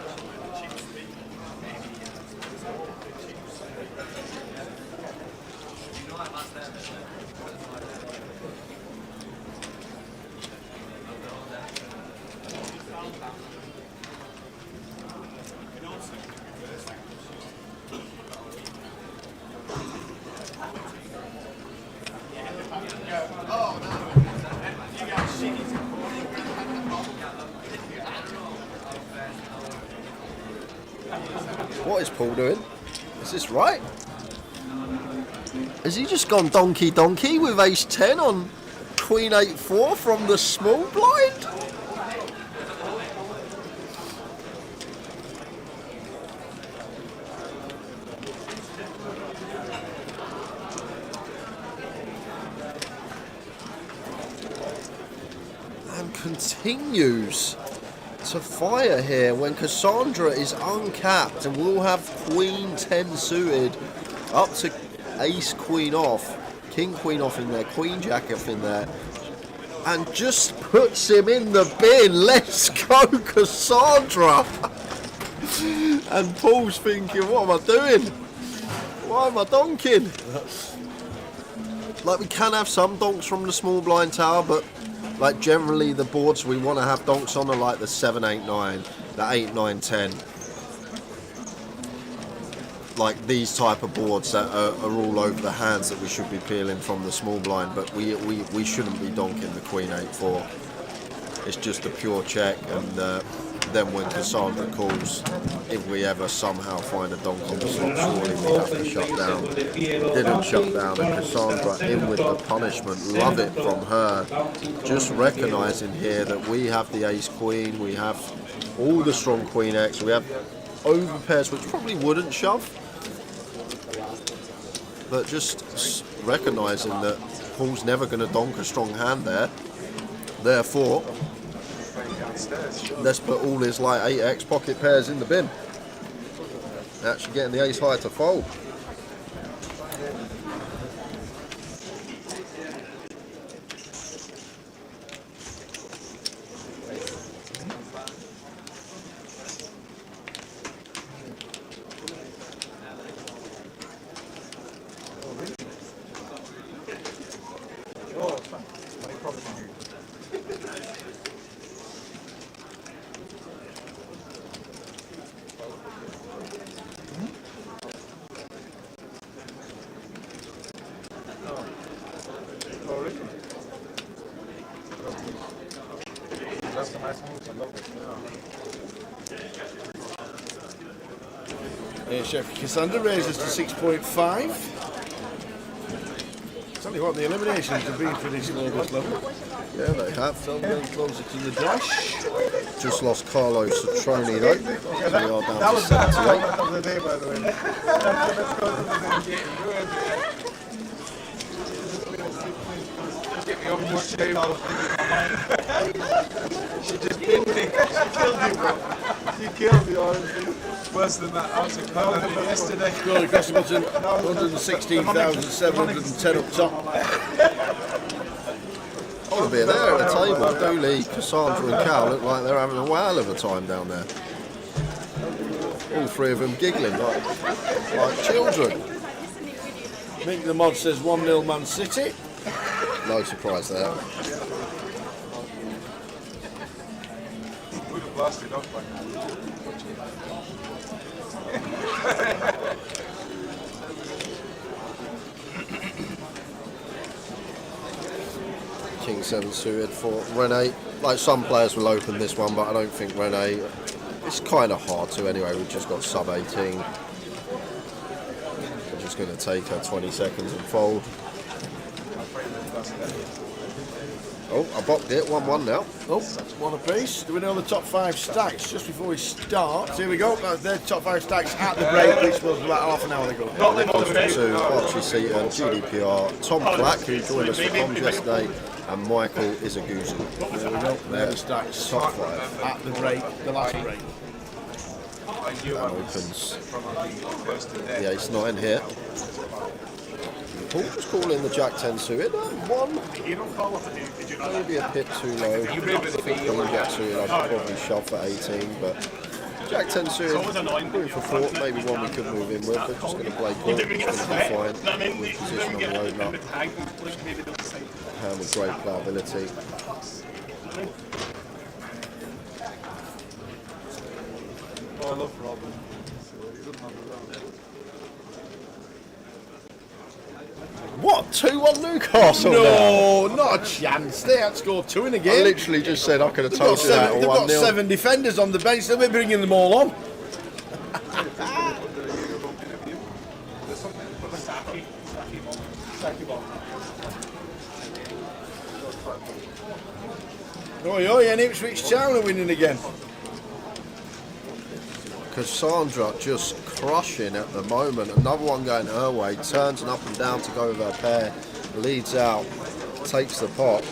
[SPEAKER 9] What is Paul doing? Is this right? Has he just gone donkey with ace 10 on queen 8-4 from the small blind? And continues to fire here when Cassandra is uncapped, and we'll have queen 10 suited up to ace queen off, king queen off in there, queen jack off in there, and just puts him in the bin. Let's go, Cassandra. And Paul's thinking, what am I doing? Why am I donking? Like, we can have some donks from the small blind tower, but like generally the boards we want to have donks on are like the 7, 8, 9, the 8, 9, 10. Like these type of boards that are all over the hands that we should be peeling from the small blind, but we shouldn't be donking the queen 8-4. It's just a pure check, and then when Cassandra calls, if we ever somehow find a donk on the slot, surely we have to shut down. Didn't shut down, and Cassandra in with the punishment. Love it from her. Just recognising here that we have the ace queen, we have all the strong queen X, we have over pairs which probably wouldn't shove, but just recognising that Paul's never going to donk a strong hand there. Therefore, let's put all his like 8x pocket pairs in the bin. Actually getting the ace high to fold.
[SPEAKER 16] Chef Cassandra raises to 6.5. Tell you what, the eliminations have been pretty slow this level.
[SPEAKER 9] Yeah, they have.
[SPEAKER 16] Fell down closer to the dash.
[SPEAKER 9] Just lost Carlo Citroni though. So we are down
[SPEAKER 19] That
[SPEAKER 9] to
[SPEAKER 19] was the
[SPEAKER 9] 78.
[SPEAKER 19] highlight of the day, by the way. Let's go to the get me off more shame out of She just pinned me. She killed me, bro. She killed me, honestly. Worse than that. I was a clown yesterday.
[SPEAKER 16] Well, it cost us 116,710 up top.
[SPEAKER 9] Oh, they're there at the table. Dooley, Cassandra and Cal look like they're having a whale of a time down there. All three of them giggling like children.
[SPEAKER 16] Mick the mod says 1-0 Man City.
[SPEAKER 9] No surprise there.
[SPEAKER 19] Would have blasted off by now.
[SPEAKER 9] King 7 suited for Rene. Like, some players will open this one, but I don't think Rene. It's kind of hard to anyway. We've just got sub 18. We're just going to take her 20 seconds and fold. Oh, I blocked it. 1-1 now.
[SPEAKER 16] Oh, one apiece. Do we know the top 5 stacks just before we start? Here we go. That's their top 5 stacks at the break, which was about half an hour ago.
[SPEAKER 9] Nicholas to Archie Seaton, GDPR, Tom Black, who joined us for comms yesterday, and Michael Izaguzi.
[SPEAKER 16] There we go. They're the stacks.
[SPEAKER 9] Top 5
[SPEAKER 16] at the break, the last break.
[SPEAKER 7] That opens the ace-9 here. Paul's calling the Jack-10 suited. One, maybe a bit too low. If Queen Jack suited, I'd probably shove for 18, but Jack-10 suited, room for thought, maybe one we could move in with, but just going to play ball, it's going to be fine with position on the open up. Hand with great playability.
[SPEAKER 16] I love Robin.
[SPEAKER 7] What? 2-1 Newcastle
[SPEAKER 16] No,
[SPEAKER 7] now?
[SPEAKER 16] not a chance. They had scored 2 in a game.
[SPEAKER 7] I literally just said I could have told you that.
[SPEAKER 16] They've got 7 defenders on the bench. They'll be bringing them all on. Oi, and Ipswich Town are winning again.
[SPEAKER 7] Cassandra just crushing at the moment. Another one going her way. Turns and up and down to go with her pair. Leads out. Takes the pot.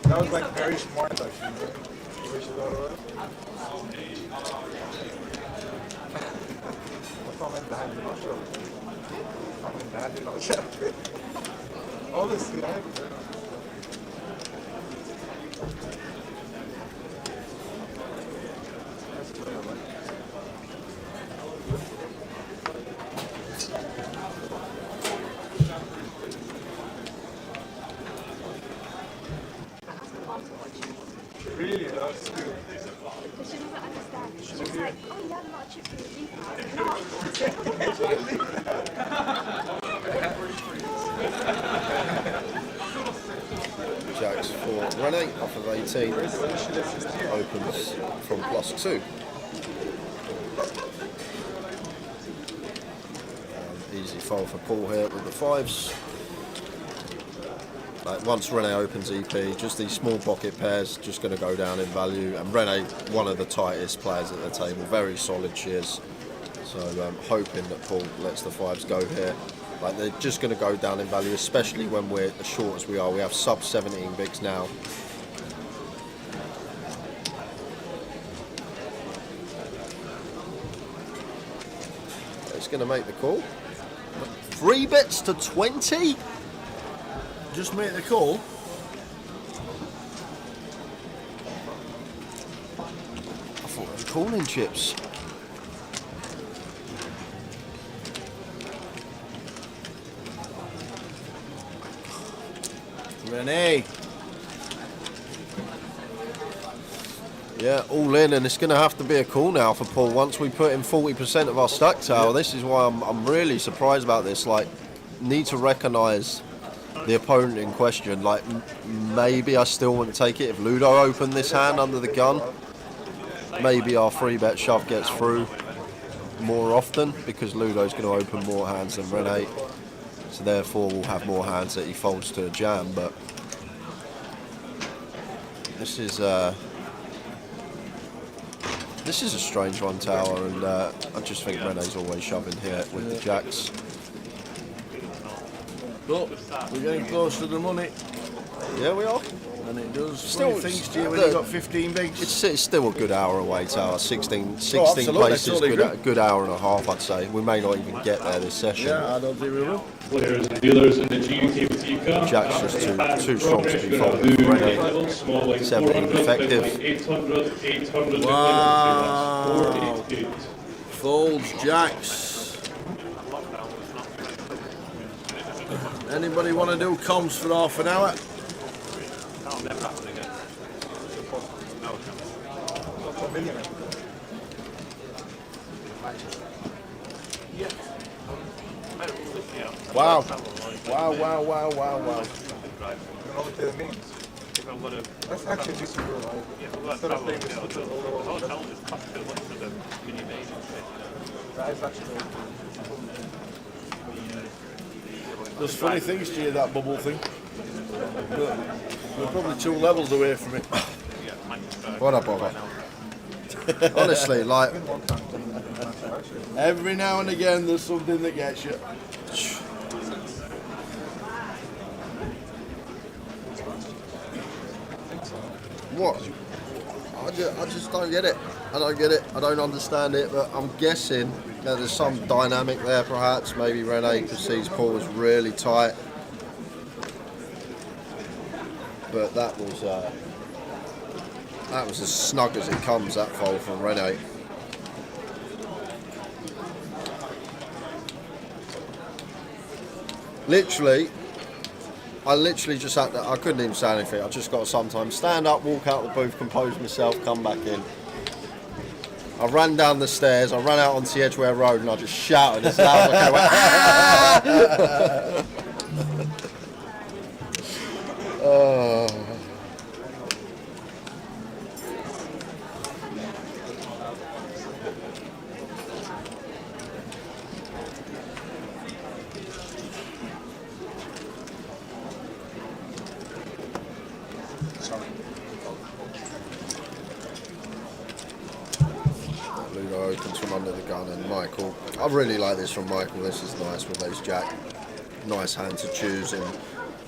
[SPEAKER 19] That was like very smart actually. Honestly, really, that's good.
[SPEAKER 20] Because she doesn't understand. She's like, oh yeah, I'm not chipping the deep
[SPEAKER 7] Jacks for Renee off of 18. Opens from +2. Easy fold for Paul here with the 5s. Like once Renee opens EP, just these small pocket pairs just going to go down in value. And Renee, one of the tightest players at the table, very solid she is. So I'm hoping that Paul lets the 5s go here. Like they're just going to go down in value, especially when we're as short as we are. We have sub 17 bigs now. It's going to make the call. 3 bets to 20.
[SPEAKER 16] Just make the call.
[SPEAKER 7] I thought it was calling chips.
[SPEAKER 16] Renee.
[SPEAKER 7] Yeah, all in, and it's going to have to be a call now for Paul once we put in 40% of our stack tower. Yeah. This is why I'm really surprised about this. Like, need to recognise the opponent in question. Like, maybe I still wouldn't take it if Ludo opened this hand under the gun. Maybe our 3-bet shove gets through more often because Ludo's going to open more hands than Renee. So therefore we'll have more hands that he folds to a jam. But this is a strange one, Tower, and I just think Renee's always shoving here with the jacks.
[SPEAKER 16] But we're getting close to the money.
[SPEAKER 7] Yeah, we are.
[SPEAKER 16] And it does
[SPEAKER 7] still
[SPEAKER 16] things to you when you've got 15 bigs.
[SPEAKER 7] It's still a good hour away, Tower. 16
[SPEAKER 16] absolutely,
[SPEAKER 7] places, good hour and a half, I'd say. We may not even get there this session.
[SPEAKER 16] Yeah, I don't think we will.
[SPEAKER 17] Players and dealers in the GUKPT Cup.
[SPEAKER 7] Jack's just too strong to be folded for Renee. 17 effective.
[SPEAKER 17] 800, 800.
[SPEAKER 16] Wow. Folds, Jacks. Anybody want to do comms for half an hour? Wow. Wow.
[SPEAKER 19] That's actually just super light. Instead of playing this that is actually
[SPEAKER 16] There's funny things to you, that bubble thing. We're probably 2 levels away from it.
[SPEAKER 7] What a bother. Honestly, like,
[SPEAKER 16] every now and again there's something that gets you.
[SPEAKER 9] What? I just don't get it. I don't get it. I don't understand it. But I'm guessing that there's some dynamic there, perhaps. Maybe Rene perceives Paul was really tight. But that was as snug as it comes, that fold from Rene. I literally just had to, I couldn't even say anything. I just got to sometimes stand up, walk out the booth, compose myself, come back in. I ran down the stairs, I ran out onto the Edgware Road and I just shouted as loud as I went, oh. Ludo opens from under the gun and Michael. I really like this from Michael. This is nice with ace jack. Nice hand to choose and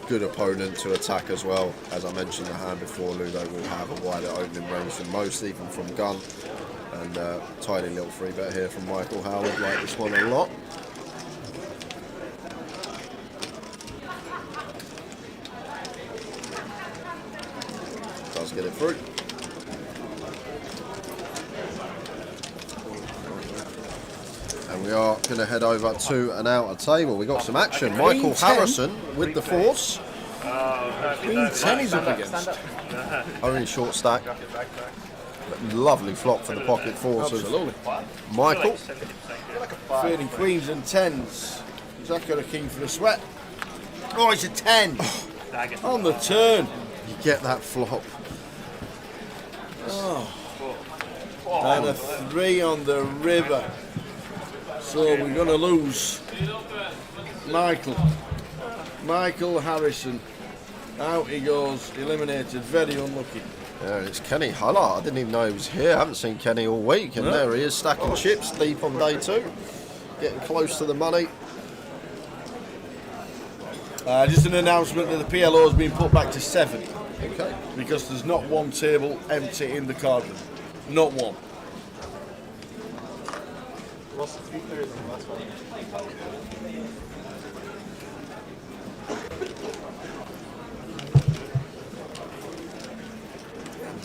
[SPEAKER 9] good opponent to attack as well. As I mentioned the hand before, Ludo will have a wider opening range than most, even from gun. And tiny little free bet here from Michael Howard. Like this one a lot. Does get it through. And we are going to head over to an outer table. We got some action. Michael Harrison with the force.
[SPEAKER 16] Queen 10 he's up against.
[SPEAKER 9] Only short stack. Lovely flop for the pocket fours of Michael.
[SPEAKER 16] Fading queens and 10s. Jack got a king for the sweat. Oh, it's a 10. On the turn.
[SPEAKER 9] You get that flop.
[SPEAKER 16] Oh. And a 3 on the river. So we're going to lose Michael Harrison. Out he goes, eliminated, very unlucky.
[SPEAKER 9] Yeah, it's Kenny Hullard. I didn't even know he was here. I haven't seen Kenny all week. And there he is, stacking chips deep on day 2. Getting close to the money.
[SPEAKER 16] Just an announcement that the PLO has been put back to 7.
[SPEAKER 9] Okay.
[SPEAKER 16] Because there's not one table empty in the card room. Not one.
[SPEAKER 2] Lost 3 players on the last one.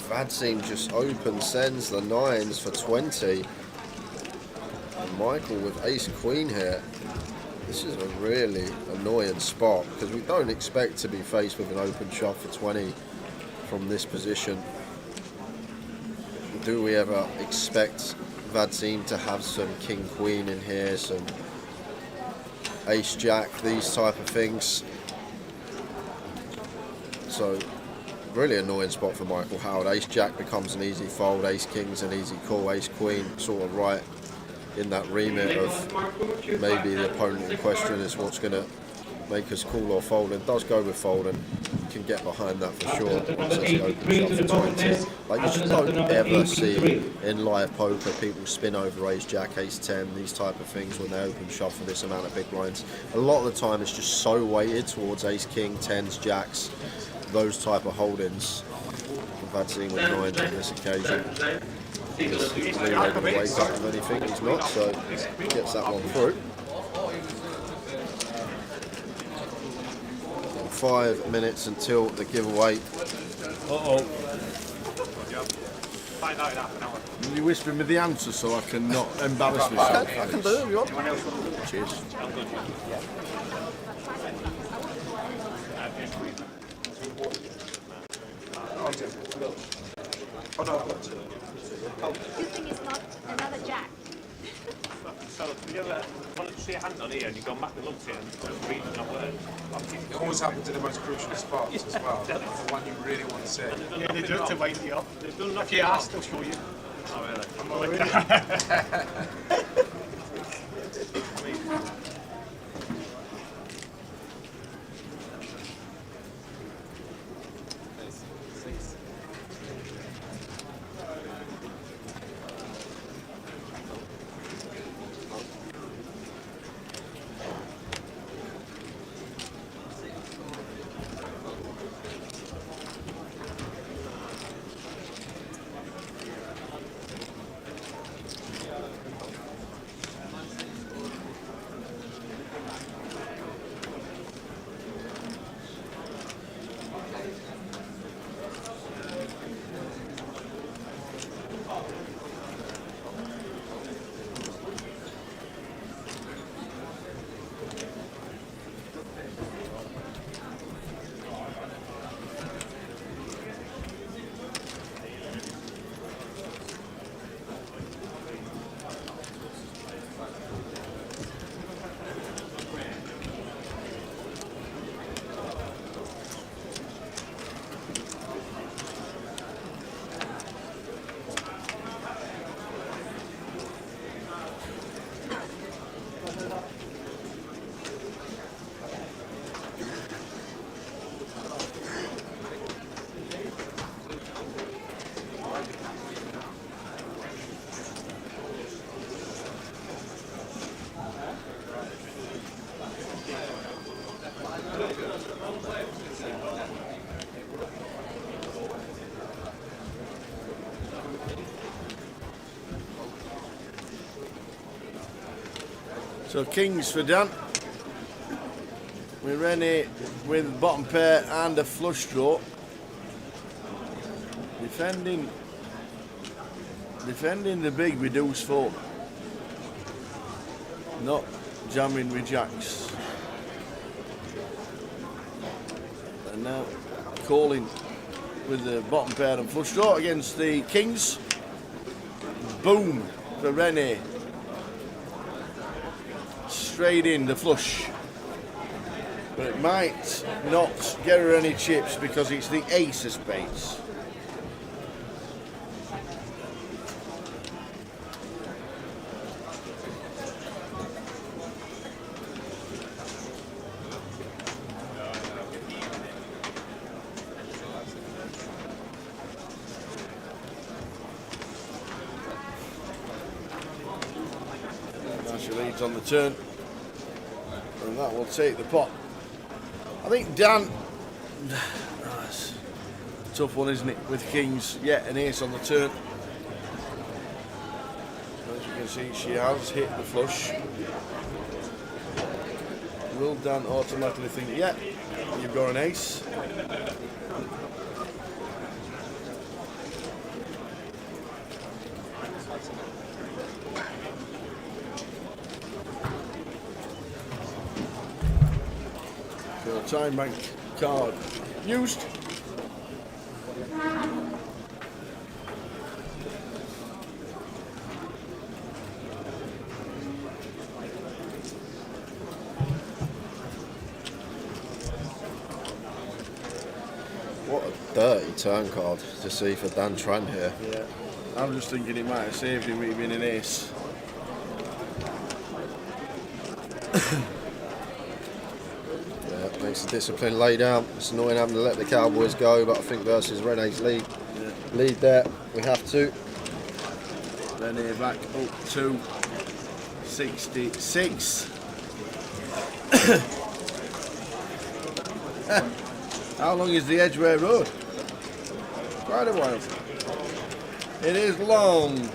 [SPEAKER 9] Vadseem just open, sends the 9s for 20. And Michael with ace queen here. This is a really annoying spot because we don't expect to be faced with an open shot for 20 from this position. Do we ever expect Vadseem to have some king queen in here, some ace jack, these type of things? So really annoying spot for Michael Howard. Ace jack becomes an easy fold, ace king's an easy call, ace queen sort of right in that remit of maybe the opponent in question is what's going to make us call or fold, and does go with fold and can get behind that for sure. Once it's the open shot for 20. Like you just don't ever see in live poker people spin over ace jack, ace 10, these type of things when they open shot for this amount of big blinds. A lot of the time it's just so weighted towards ace king, 10s, jacks, those type of holdings. We've had seen with 9s on this occasion. He's clearly ready to wake up with anything, he's not, so he gets that one through. 5 minutes until the giveaway.
[SPEAKER 16] Uh-oh. Will you whisper me the answer so I can not embarrass myself?
[SPEAKER 9] I can do it if you want.
[SPEAKER 16] Cheers.
[SPEAKER 19] Oh no, I've got two.
[SPEAKER 20] You think it's not another jack?
[SPEAKER 18] So, have you ever wanted to see a hand on here and you've gone back and looked at it and read it not work?
[SPEAKER 19] It always happens in the most crucial spots as well. The one you really want to see.
[SPEAKER 2] Yeah, they do it to wind you up.
[SPEAKER 18] They've done
[SPEAKER 2] If you ask, they'll show you.
[SPEAKER 18] Oh, really?
[SPEAKER 16] So kings for Dan. With Rennie with bottom pair and a flush draw. Defending the big with deuce 4. Not jamming with jacks. And now calling with the bottom pair and flush draw against the kings. Boom for Rennie. Straight in the flush. But it might not get her any chips because it's the ace of spades. Now she leads on the turn. And that will take the pot. I think Dan, that's a tough one, isn't it, with kings. Yeah, an ace on the turn. As you can see, she has hit the flush. Will Dan automatically think, yeah, you've got an ace? Time bank card used.
[SPEAKER 9] What a dirty turn card to see for Dan Tran here.
[SPEAKER 16] Yeah, I'm just thinking it might have saved him with being an ace.
[SPEAKER 9] Makes the discipline lay down. It's annoying having to let the Cowboys go, but I think versus Renee's lead there, we have to.
[SPEAKER 16] Renee back up to 66. How long is the Edgware Road? Quite a while. It is long.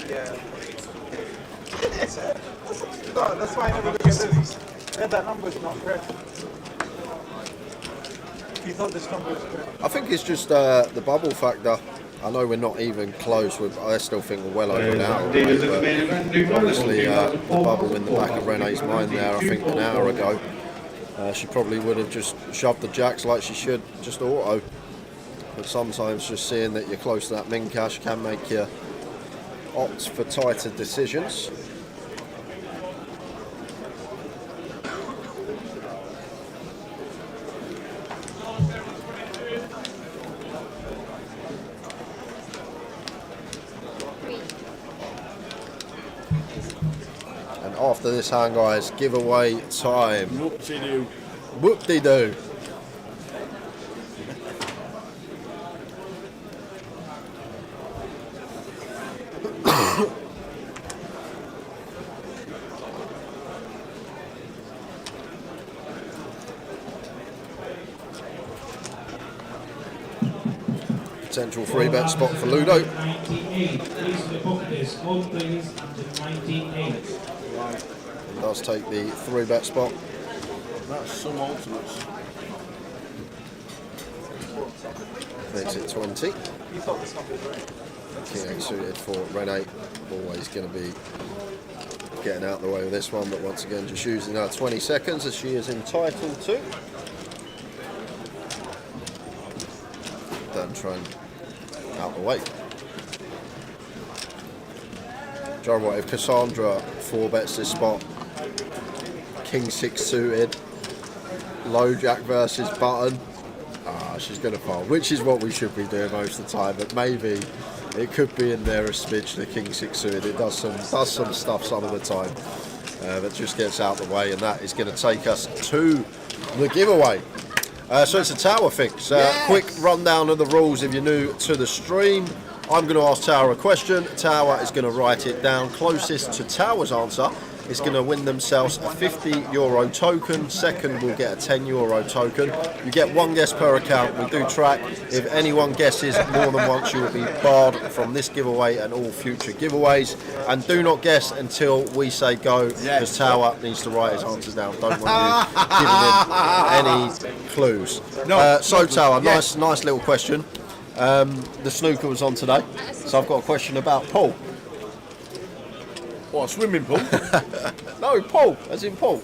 [SPEAKER 19] Yeah. No, that's why I never look at this. Yeah, that number is not correct. You thought this number was correct?
[SPEAKER 9] I think it's just the bubble factor. I know we're not even close. I still think we're well over now. But obviously, the bubble in the back of Renee's mind there, I think an hour ago, she probably would have just shoved the jacks like she should, just auto. But sometimes just seeing that you're close to that min cash can make you opt for tighter decisions. And after this hand, guys, giveaway time.
[SPEAKER 16] Whoop-de-doo.
[SPEAKER 9] Whoop-de-doo. Potential free bet spot for Ludo.
[SPEAKER 17] 98. Please the pocket is on please up to 98.
[SPEAKER 9] He does take the 3-bet spot.
[SPEAKER 16] That's some ultimates.
[SPEAKER 9] Makes it 20.
[SPEAKER 19] You thought this number was right.
[SPEAKER 9] King 8 suited for Renee. Always going to be getting out the way with this one, but once again just using her 20 seconds as she is entitled to. Then try and out the way. Joe, what if Cassandra 4-bets this spot? King 6 suited. Low jack versus button. She's going to fold, which is what we should be doing most of the time, but maybe it could be in there a smidge, the King 6 suited. It does some stuff some of the time, but just gets out the way, and that is going to take us to the giveaway. So it's a tower fix. Quick rundown of the rules if you're new to the stream. I'm going to ask Tower a question. Tower is going to write it down. Closest to Tower's answer is going to win themselves a €50 token. Second will get a €10 token. You get one guess per account. We do track. If anyone guesses more than once, you will be barred from this giveaway and all future giveaways. And do not guess until we say go, because Tower needs to write his answers down. Don't want you giving him any clues. So Tower, nice little question. The snooker was on today, so I've got a question about pool.
[SPEAKER 16] What, a swimming pool?
[SPEAKER 9] No, pool, as in pool.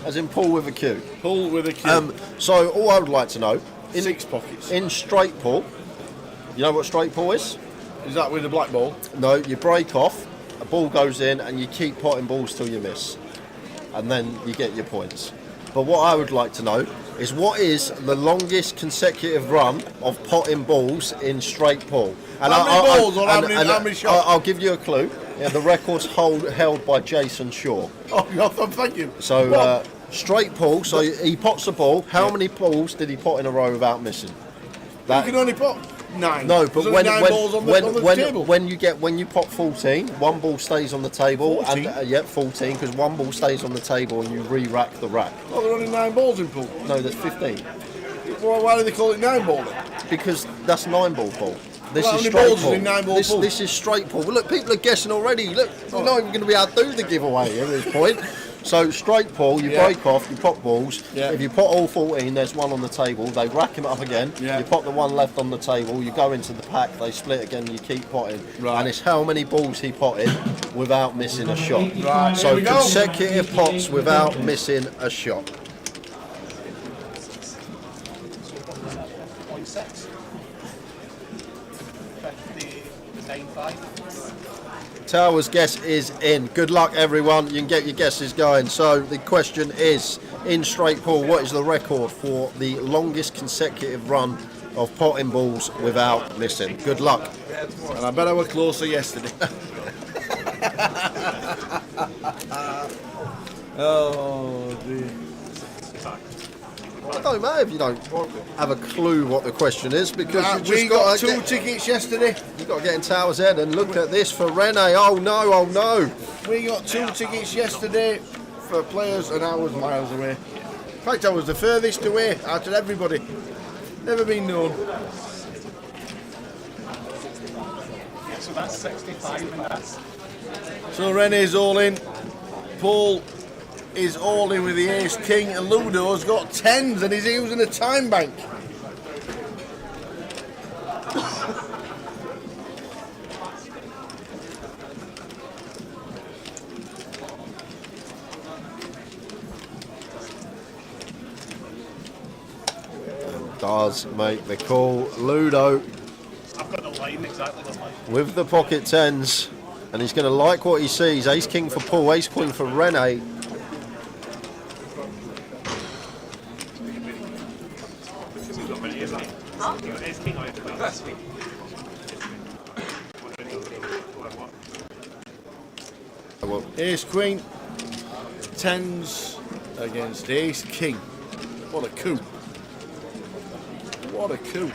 [SPEAKER 9] As in pool with a Q.
[SPEAKER 16] Pool with a Q.
[SPEAKER 9] So all I would like to know, in
[SPEAKER 16] 6 pockets.
[SPEAKER 9] In straight pool, you know what straight pool is?
[SPEAKER 16] Is that with a black ball?
[SPEAKER 9] No, you break off, a ball goes in, and you keep potting balls till you miss. And then you get your points. But what I would like to know is what is the longest consecutive run of potting balls in straight pool? And
[SPEAKER 16] how many balls or how many shots?
[SPEAKER 9] I'll give you a clue. Yeah, the record's held by Jason Shaw.
[SPEAKER 16] Oh, thank you.
[SPEAKER 9] So straight pool. So he pots a ball. How many balls did he pot in a row without missing?
[SPEAKER 16] You can only pot 9.
[SPEAKER 9] No, but
[SPEAKER 16] when
[SPEAKER 9] you pot 14, one ball stays on the table.
[SPEAKER 16] 14?
[SPEAKER 9] And 14, because one ball stays on the table and you re-rack the rack.
[SPEAKER 16] Oh, there are only 9 balls in pool.
[SPEAKER 9] No, there's 15.
[SPEAKER 16] Why do they call it 9 ball then?
[SPEAKER 9] Because that's 9 ball pool. This
[SPEAKER 16] Well,
[SPEAKER 9] is
[SPEAKER 16] how many
[SPEAKER 9] straight
[SPEAKER 16] balls is
[SPEAKER 9] pool.
[SPEAKER 16] in 9 ball
[SPEAKER 9] This,
[SPEAKER 16] pool?
[SPEAKER 9] this is straight pool. Well, look, people are guessing already. Look, we're not even going to be able to do the giveaway at this point. So straight pool, you break off, you pot balls. If you pot all 14, there's one on the table. They rack him up again. You pot the one left on the table. You go into the pack. They split again. You keep potting. And it's how many balls he potted without missing a shot.
[SPEAKER 16] Right,
[SPEAKER 9] So
[SPEAKER 16] here we go.
[SPEAKER 9] consecutive pots without missing a shot.
[SPEAKER 19] 0.6. 59.5.
[SPEAKER 9] Tower's guess is in. Good luck, everyone. You can get your guesses going. So the question is, in straight pool, what is the record for the longest consecutive run of potting balls without missing? Good luck.
[SPEAKER 16] And I bet I were closer yesterday. Oh dear.
[SPEAKER 9] Well, it don't matter if you don't have a clue what the question is, because you've just
[SPEAKER 16] we got
[SPEAKER 9] to
[SPEAKER 16] 2 tickets yesterday.
[SPEAKER 9] You've got to get in Tower's head and look at this for Rene. Oh no, oh no.
[SPEAKER 16] We got 2 tickets yesterday for players, and I was miles away. In fact, I was the furthest away out of everybody. Never been known.
[SPEAKER 19] So that's 65 and that's...
[SPEAKER 16] So Rene's all in. Paul is all in with the ace king, and Ludo's got 10s and he's using a time bank.
[SPEAKER 9] Does make the call. Ludo
[SPEAKER 19] I've got the line, exactly the line.
[SPEAKER 9] with the pocket 10s, and he's going to like what he sees. Ace king for Paul, ace queen for Rene.
[SPEAKER 16] Ace queen, 10s against ace king. What a coup. What a coup.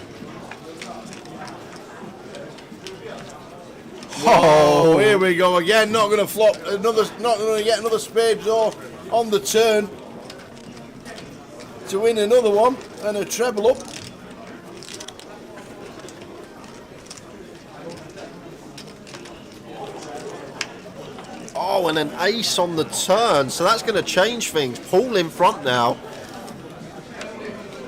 [SPEAKER 16] Oh, here we go again. Not going to flop. Not going to get another spade draw on the turn to win another one and a treble up.
[SPEAKER 9] Oh, and an ace on the turn, so that's going to change things. Paul in front now,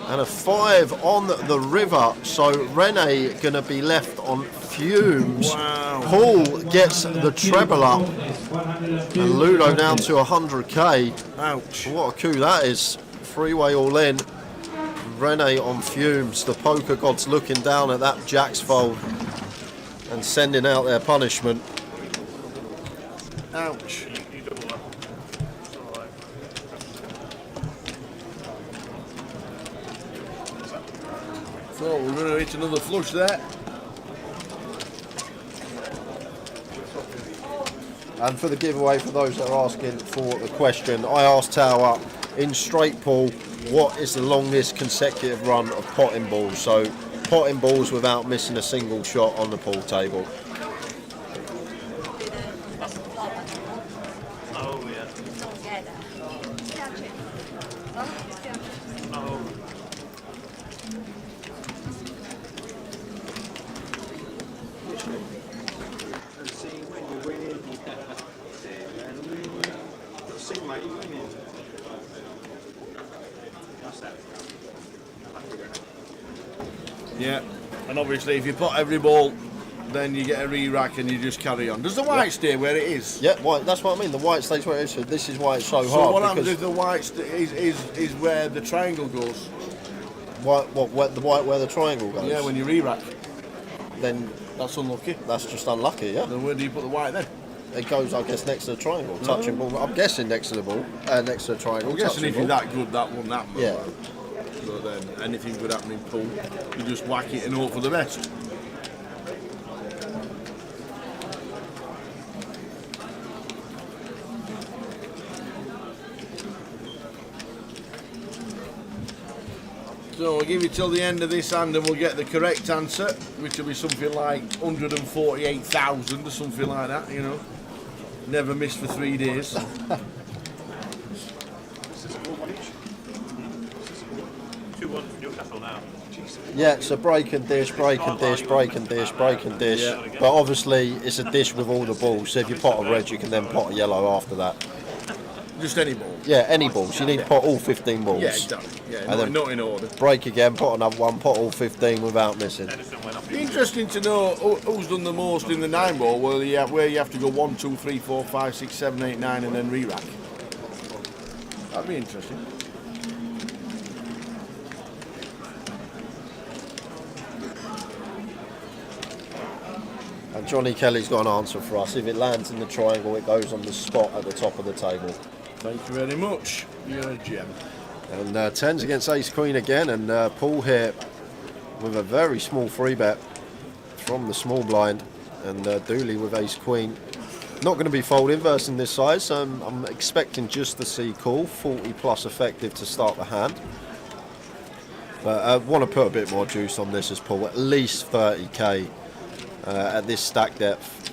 [SPEAKER 9] and a 5 on the river, so Rene going to be left on fumes.
[SPEAKER 16] Wow.
[SPEAKER 9] Paul gets the treble up, and Ludo down to 100k.
[SPEAKER 16] Ouch.
[SPEAKER 9] What a coup that is. 3-way all in. Rene on fumes. The poker gods looking down at that Jack's fold and sending out their punishment.
[SPEAKER 16] Ouch. So we're going to hit another flush there.
[SPEAKER 9] And for the giveaway, for those that are asking for the question, I asked Tower, in straight pool, what is the longest consecutive run of potting balls? So potting balls without missing a single shot on the pool table.
[SPEAKER 14] Oh, yeah. Oh.
[SPEAKER 19] And see when you're winning. Sing like you're winning. That's that.
[SPEAKER 16] Yeah, and obviously if you put every ball, then you get a re-rack and you just carry on. Does the white stay where it is?
[SPEAKER 9] Yeah, white. That's what I mean. The white stays where it is. So this is why it's so hard.
[SPEAKER 16] So what happens if the white is where the triangle goes?
[SPEAKER 9] What the white where the triangle goes?
[SPEAKER 16] Yeah, when you re-rack.
[SPEAKER 9] Then
[SPEAKER 16] that's unlucky.
[SPEAKER 9] That's just unlucky. Yeah.
[SPEAKER 16] Then where do you put the white then?
[SPEAKER 9] It goes, I guess, next to the triangle, touching ball. I'm guessing next to the ball, next to the triangle.
[SPEAKER 16] I'm guessing if you're
[SPEAKER 9] ball.
[SPEAKER 16] that good, that wouldn't happen.
[SPEAKER 9] Yeah.
[SPEAKER 16] So then anything could happen in pool. You just whack it and hope for the best. So we'll give you till the end of this hand and we'll get the correct answer, which will be something like 148,000 or something like that, you know. Never missed for 3 days.
[SPEAKER 14] Newcastle now.
[SPEAKER 9] Yeah, it's a break and dish, break and dish, break and dish, break and dish.
[SPEAKER 16] Yeah.
[SPEAKER 9] But obviously, it's a dish with all the balls. So if you pot a red, you can then pot a yellow after that.
[SPEAKER 16] Just any ball.
[SPEAKER 9] Yeah, any balls. You need to pot all 15 balls.
[SPEAKER 16] Yeah, exactly. Yeah,
[SPEAKER 9] And then
[SPEAKER 16] not in order.
[SPEAKER 9] break again, pot another one, pot all 15 without missing.
[SPEAKER 16] Be interesting to know who's done the most in the 9 ball, where you have to go 1, 2, 3, 4, 5, 6, 7, 8, 9 and then re-rack. That'd be interesting.
[SPEAKER 9] And Johnny Kelly's got an answer for us. If it lands in the triangle, it goes on the spot at the top of the table.
[SPEAKER 16] Thank you very much. You're a gem.
[SPEAKER 9] And 10s against ace queen again, and Paul here with a very small free bet from the small blind, and Dooley with ace queen. Not going to be fold inverse in this size, so I'm expecting just the C call, 40 plus effective to start the hand. But I want to put a bit more juice on this as Paul, at least 30k at this stack depth.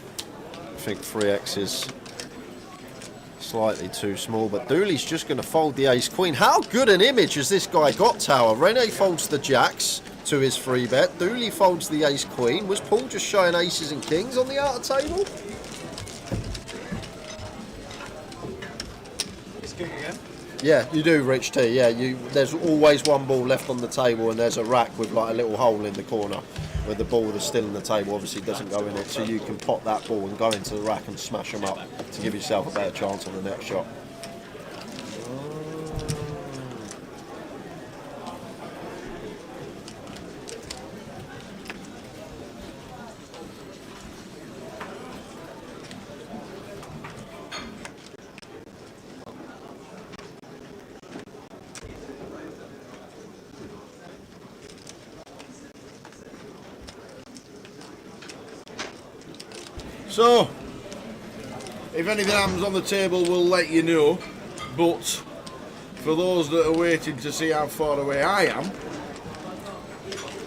[SPEAKER 9] I think 3x is slightly too small, but Dooley's just going to fold the ace queen. How good an image has this guy got, Tower? Rene folds the jacks to his free bet. Dooley folds the ace queen. Was Paul just showing aces and kings on the outer table?
[SPEAKER 19] It's king again.
[SPEAKER 9] Yeah, you do, Rich T. Yeah, there's always one ball left on the table, and there's a rack with like a little hole in the corner where the ball that's still in the table obviously doesn't go in it, so you can pop that ball and go into the rack and smash them up to give yourself a better chance on the next shot.
[SPEAKER 16] So, if anything happens on the table, we'll let you know. But for those that are waiting to see how far away I am,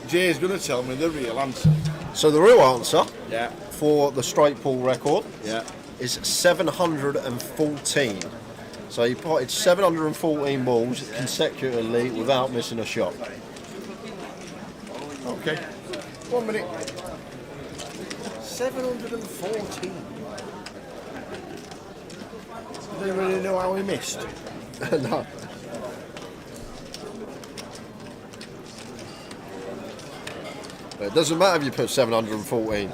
[SPEAKER 16] Jay's going to tell me the real answer.
[SPEAKER 9] So the real answer,
[SPEAKER 16] yeah,
[SPEAKER 9] for the straight pool record,
[SPEAKER 16] yeah,
[SPEAKER 9] is 714. So he potted 714 balls consecutively without missing a shot.
[SPEAKER 16] Okay. 1 minute. 714. Does anybody know how he missed?
[SPEAKER 9] No. But it doesn't matter if you put 714.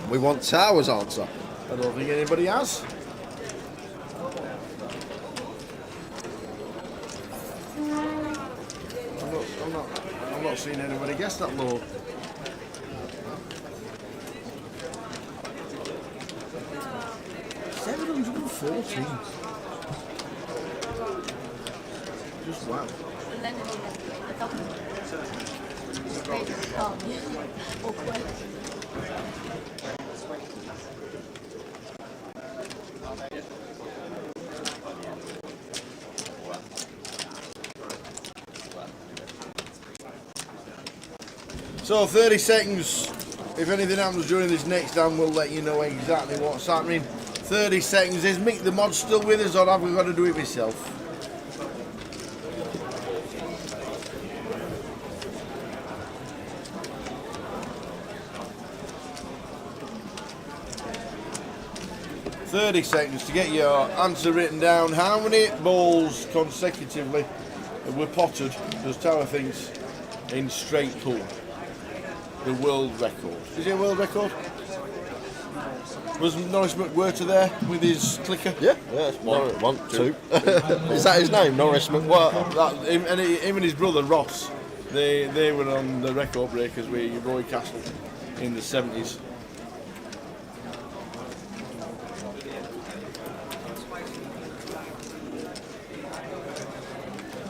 [SPEAKER 9] We want Tower's answer.
[SPEAKER 16] I don't think anybody has. I'm not seeing anybody guess that low. Just wow.
[SPEAKER 1] So 30 seconds. If anything happens during this next hand, we'll let you know exactly what's happening. 30 seconds. Is Mick the mod still with us, or have we got to do it myself? ...30 seconds to get your answer written down. How many balls consecutively were potted, does Tower thinks, in straight pool? The world record. Is it a world record? Was Norris McWhirter there with his clicker?
[SPEAKER 9] Yeah, it's one, two. Is that his name, Norris McWhirter?
[SPEAKER 1] Him and his brother Ross, they were on the record breakers with Roy Castle in the 70s.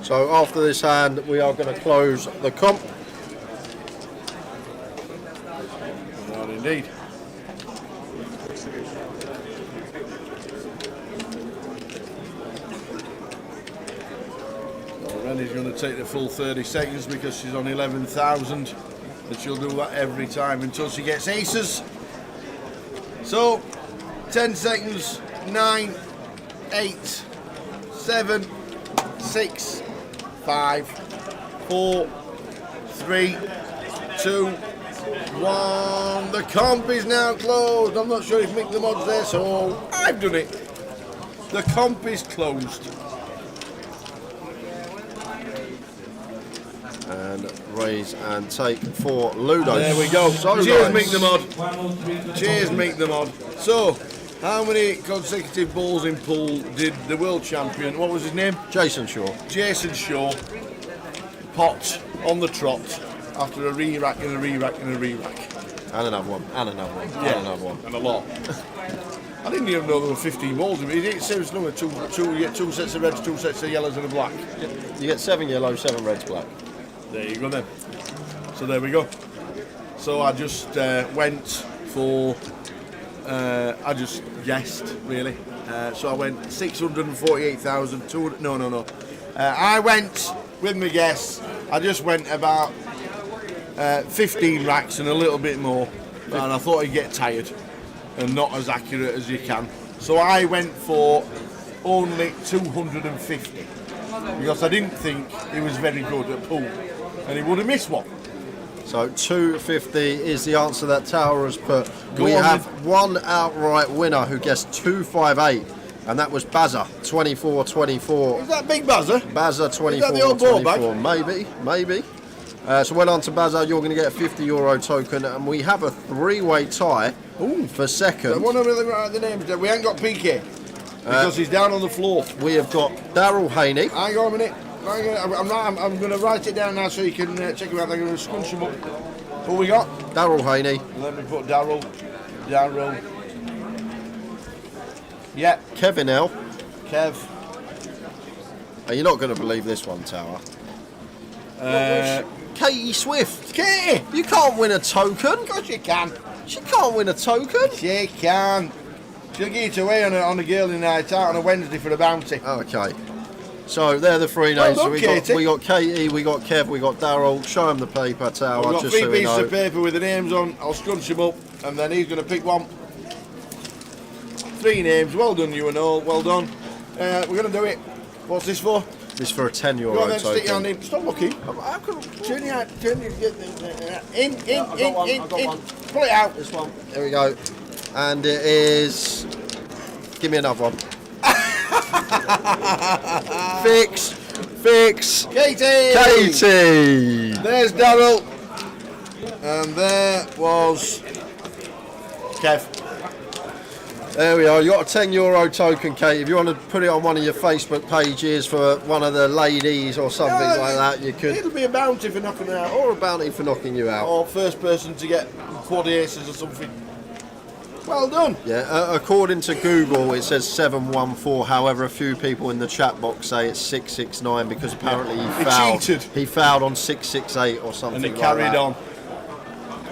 [SPEAKER 9] So after this hand, we are going to close the comp.
[SPEAKER 1] Not indeed. Randy's going to take the full 30 seconds because she's on 11,000, and she'll do that every time until she gets aces. So 10 seconds, 9, 8, 7, 6, 5, 4, 3, 2, 1. The comp is now closed. I'm not sure if Mick the mod's there, so I've done it. The comp is closed.
[SPEAKER 9] And raise and take for Ludo.
[SPEAKER 1] There we go.
[SPEAKER 9] So
[SPEAKER 1] cheers,
[SPEAKER 9] nice.
[SPEAKER 1] Mick the mod. Cheers, Mick the mod. So, how many consecutive balls in pool did the world champion, what was his name?
[SPEAKER 9] Jason Shaw.
[SPEAKER 1] Jason Shaw pot on the trot after a re-rack and a re-rack and a re-rack.
[SPEAKER 9] And another one, and another one,
[SPEAKER 1] Yeah,
[SPEAKER 9] and another one.
[SPEAKER 1] and a lot. I didn't even know there were 15 balls. It says no, you get 2 sets of reds, 2 sets of yellows and a black.
[SPEAKER 9] You get 7 yellow, 7 reds, black.
[SPEAKER 1] There you go then. So there we go. So I just went for, I just guessed really. So I went 648,200, no. I went with my guess, I just went about 15 racks and a little bit more. And I thought I'd get tired and not as accurate as you can. So I went for only 250 because I didn't think he was very good at pool. And he would have missed one.
[SPEAKER 9] So 250 is the answer that Tower has put.
[SPEAKER 1] Go
[SPEAKER 9] we
[SPEAKER 1] on
[SPEAKER 9] have one outright winner who guessed 258, and that was Bazza 24-24.
[SPEAKER 1] Is that big Bazza?
[SPEAKER 9] Bazza 24-24.
[SPEAKER 1] Is that the old ball bag?
[SPEAKER 9] Maybe. So well on to Bazza. You're going to get a €50 token, and we have a 3-way tie for second.
[SPEAKER 1] I want to really write the names down. We ain't got PK because he's down on the floor.
[SPEAKER 9] We have got Daryl Haney.
[SPEAKER 1] Hang on a minute. I'm going to write it down now so you can check him out. I'm going to scrunch him up. Who we got?
[SPEAKER 9] Daryl Haney.
[SPEAKER 1] Let me put Daryl. Yeah.
[SPEAKER 9] Kevin L.
[SPEAKER 1] Kev.
[SPEAKER 9] You're not going to believe this one, Tower. Katie Swift.
[SPEAKER 1] Katie!
[SPEAKER 9] You can't win a token.
[SPEAKER 1] Of course you can.
[SPEAKER 9] She can't win a token.
[SPEAKER 1] She can. She'll give it away on a girly night out on a Wednesday for a bounty.
[SPEAKER 9] Okay. So they're the 3 names.
[SPEAKER 1] Well done,
[SPEAKER 9] we got Katie, we got Kev, we got Daryl. Show them the paper, Tower.
[SPEAKER 1] We've got
[SPEAKER 9] just
[SPEAKER 1] 3
[SPEAKER 9] so
[SPEAKER 1] pieces
[SPEAKER 9] know.
[SPEAKER 1] of paper with the names on. I'll scrunch them up and then he's going to pick one. 3 names. Well done, you and all. Well done. We're going to do it. What's this for?
[SPEAKER 9] This for a €10
[SPEAKER 1] Go on then, stick your hand
[SPEAKER 9] token.
[SPEAKER 1] in. Stop looking. How can turn your hand, in. Pull it out.
[SPEAKER 9] This one. There we go. And it is. Give me another one. Fix. Katie.
[SPEAKER 1] There's Daryl. And there was Kev.
[SPEAKER 9] There we are. You got a €10 token, Kate. If you want to put it on one of your Facebook pages for one of the ladies or something like that, you could.
[SPEAKER 1] It'll be a bounty for knocking her out.
[SPEAKER 9] Or a bounty for knocking you out.
[SPEAKER 1] Or first person to get quad aces or something. Well done.
[SPEAKER 9] Yeah, according to Google, it says 714. However, a few people in the chat box say it's 669 because apparently he fouled.
[SPEAKER 1] Cheated.
[SPEAKER 9] He fouled on 668 or something.
[SPEAKER 1] And he
[SPEAKER 9] like
[SPEAKER 1] carried
[SPEAKER 9] that.
[SPEAKER 1] on.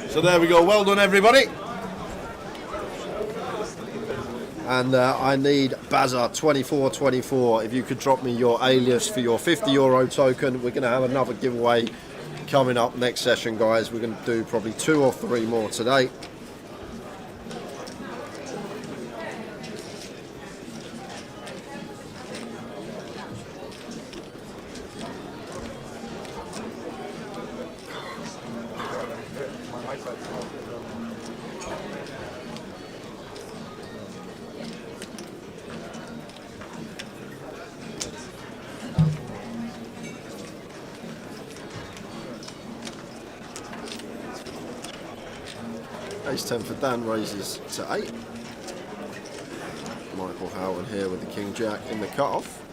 [SPEAKER 1] So there we go. Well done, everybody.
[SPEAKER 9] And I need Bazza 2424. If you could drop me your alias for your €50 token, we're going to have another giveaway
[SPEAKER 7] coming up next session, guys. We're going to do probably 2 or 3 more today. Ace 10 for Dan raises to 8. Michael Howard here with the King Jack in the cut-off.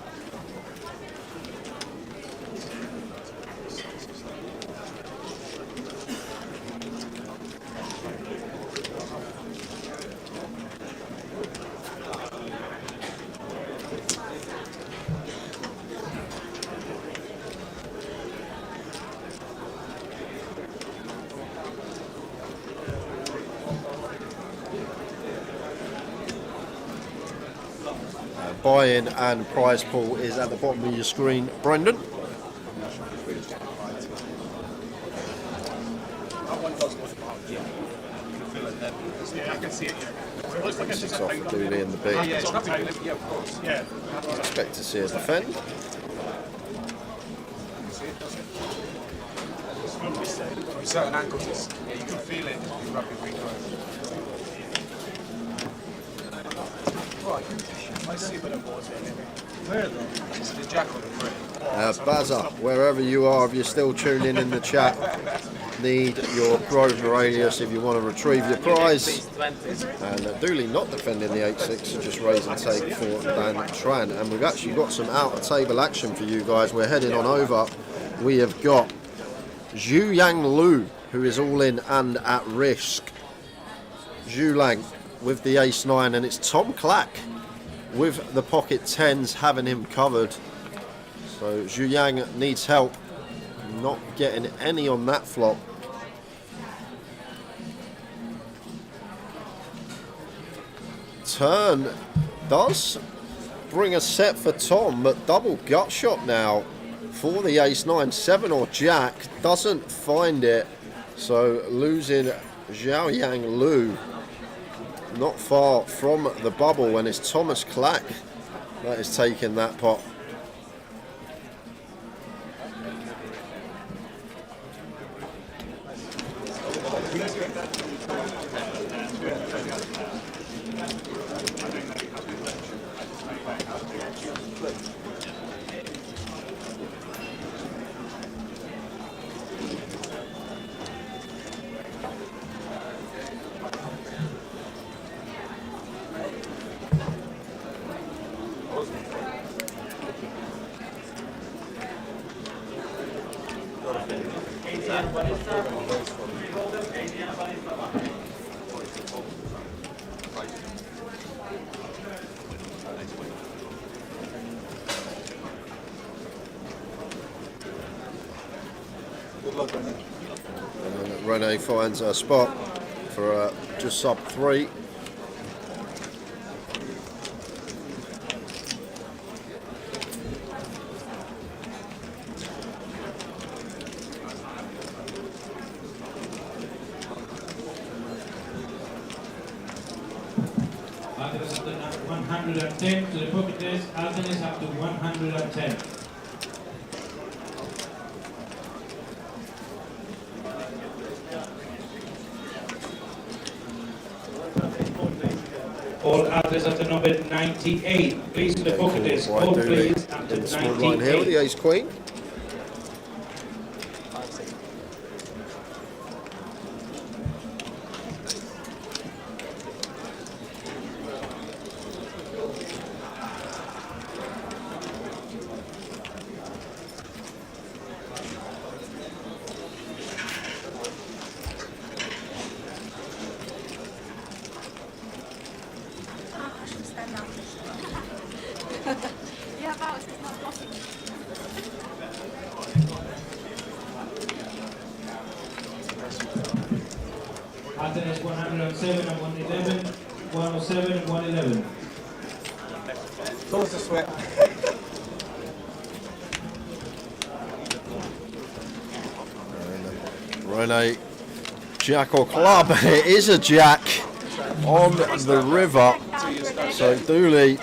[SPEAKER 7] Buy-in and prize pool is at the bottom of your screen, Brendan.
[SPEAKER 21] That one does look about, yeah. You can feel it there. Yeah, I can see it, yeah. It looks like it's just
[SPEAKER 7] Off for Dooley in the big.
[SPEAKER 21] yeah, it's not yeah, of course. Yeah.
[SPEAKER 7] Expect to see a defend.
[SPEAKER 21] With certain angles, yeah, you can feel it just be rapid recoil. Right, I see a bit of boards there. Where though? It's the jack or the free.
[SPEAKER 7] Bazza, wherever you are, if you're still tuning in the chat, need your Grosvenor radius if you want to retrieve your prize. And Dooley not defending the 8-6, so just raise and take for Dan Tran. And we've actually got some out of table action for you guys. We're heading on over. We have got Zhu Yang Lu, who is all in and at risk. Zhu Lang with the ace-9, and it's Tom Clack with the pocket 10s having him covered. So Zhu Yang needs help, not getting any on that flop. Turn does bring a set for Tom, but double gut shot now for the ace-9. 7 or jack, doesn't find it, so losing Zhao Yang Lu. Not far from the bubble, and it's Thomas Clack that is taking that pot. And Rene finds a spot for just sub 3.
[SPEAKER 3] Alden is up to 110 to the pocket test. Alden is up to 110. All others up to number 98. Please to the pocket test. All please up to 98.
[SPEAKER 7] Line here with the ace queen.
[SPEAKER 20] Yeah, that was not possible.
[SPEAKER 3] Alden is 107 and 111. 107 and 111.
[SPEAKER 19] Close the sweat.
[SPEAKER 7] Rene, jack or club? It is a jack on the river. So Dooley,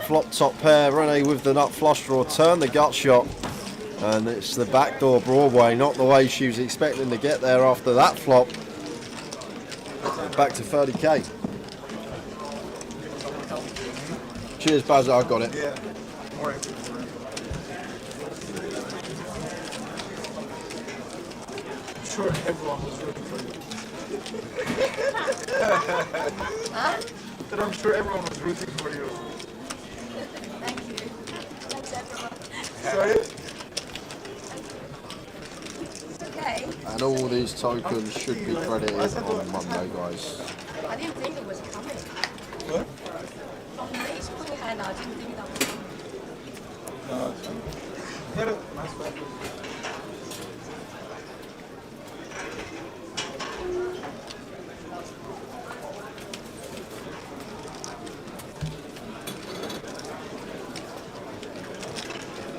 [SPEAKER 7] flop top pair. Rene with the nut flush draw, turn the gut shot. And it's the backdoor Broadway, not the way she was expecting to get there after that flop. Back to 30k. Cheers, Baz, I got it.
[SPEAKER 21] Yeah. I'm sure everyone was rooting for you. But I'm sure everyone was rooting for you.
[SPEAKER 20] Thank you. Thanks, everyone.
[SPEAKER 21] Sorry?
[SPEAKER 20] It's okay.
[SPEAKER 7] And all these tokens should be credited on Monday, guys.
[SPEAKER 20] I didn't think it was coming.
[SPEAKER 21] What?
[SPEAKER 20] He's putting your hand out. I didn't think that was coming.
[SPEAKER 21] No, it's fine. Hello. Nice one.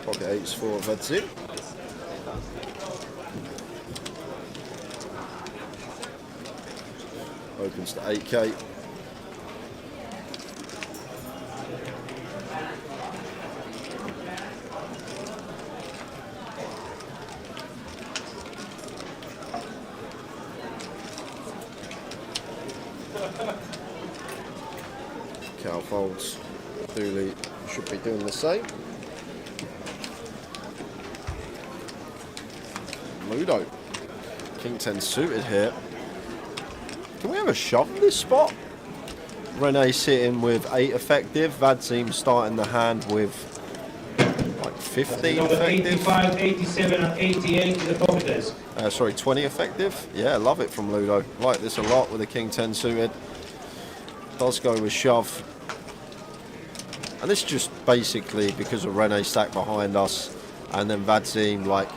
[SPEAKER 7] Pocket eights for Vedzi. Opens to 8k. Cal folds. Dooley should be doing the same. Ludo. King 10 suited here. Can we have a shove in this spot? Rene sitting with 8 effective. Vadzim starting the hand with like 15
[SPEAKER 3] Number
[SPEAKER 7] effective.
[SPEAKER 3] 85, 87 and 88 to the pocketers.
[SPEAKER 7] Sorry, 20 effective. Yeah, love it from Ludo. Like this a lot with the King 10 suited. Does go with shove. And this is just basically because of Rene stack behind us. And then Vadzim, like,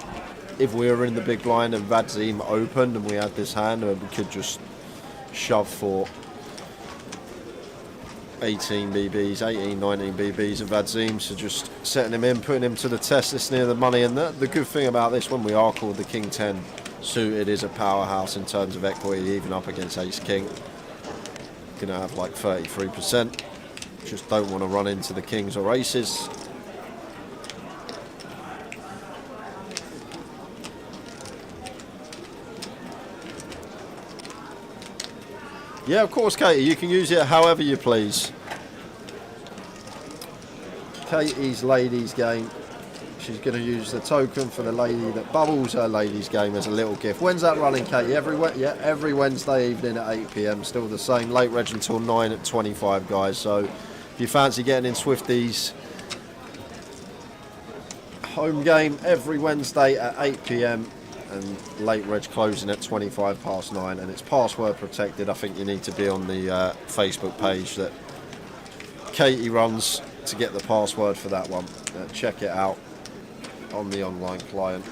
[SPEAKER 7] if we were in the big blind and Vadzim opened and we had this hand, we could just shove for 18 BBs, 18, 19 BBs of Vadzim, so just setting him in, putting him to the test this near the money. And the good thing about this, when we are called the King 10 suited, is a powerhouse in terms of equity, even up against Ace King. Gonna have like 33%. Just don't want to run into the Kings or Aces. Yeah, of course, Katie, you can use it however you please. Katie's ladies game. She's going to use the token for the lady that bubbles her ladies game as a little gift. When's that running, Katie? Every Wednesday evening at 8 PM. Still the same. Late reg until 9 at 25, guys. So if you fancy getting in Swifties, home game every Wednesday at 8 PM. And late reg closing at 25 past 9, and it's password protected. I think you need to be on the Facebook page that Katie runs to get the password for that one. Check it out on the online client.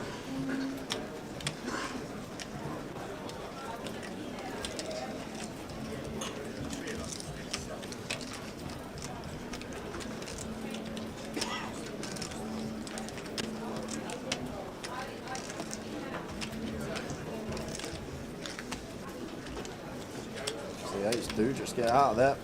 [SPEAKER 7] Do just get out of there.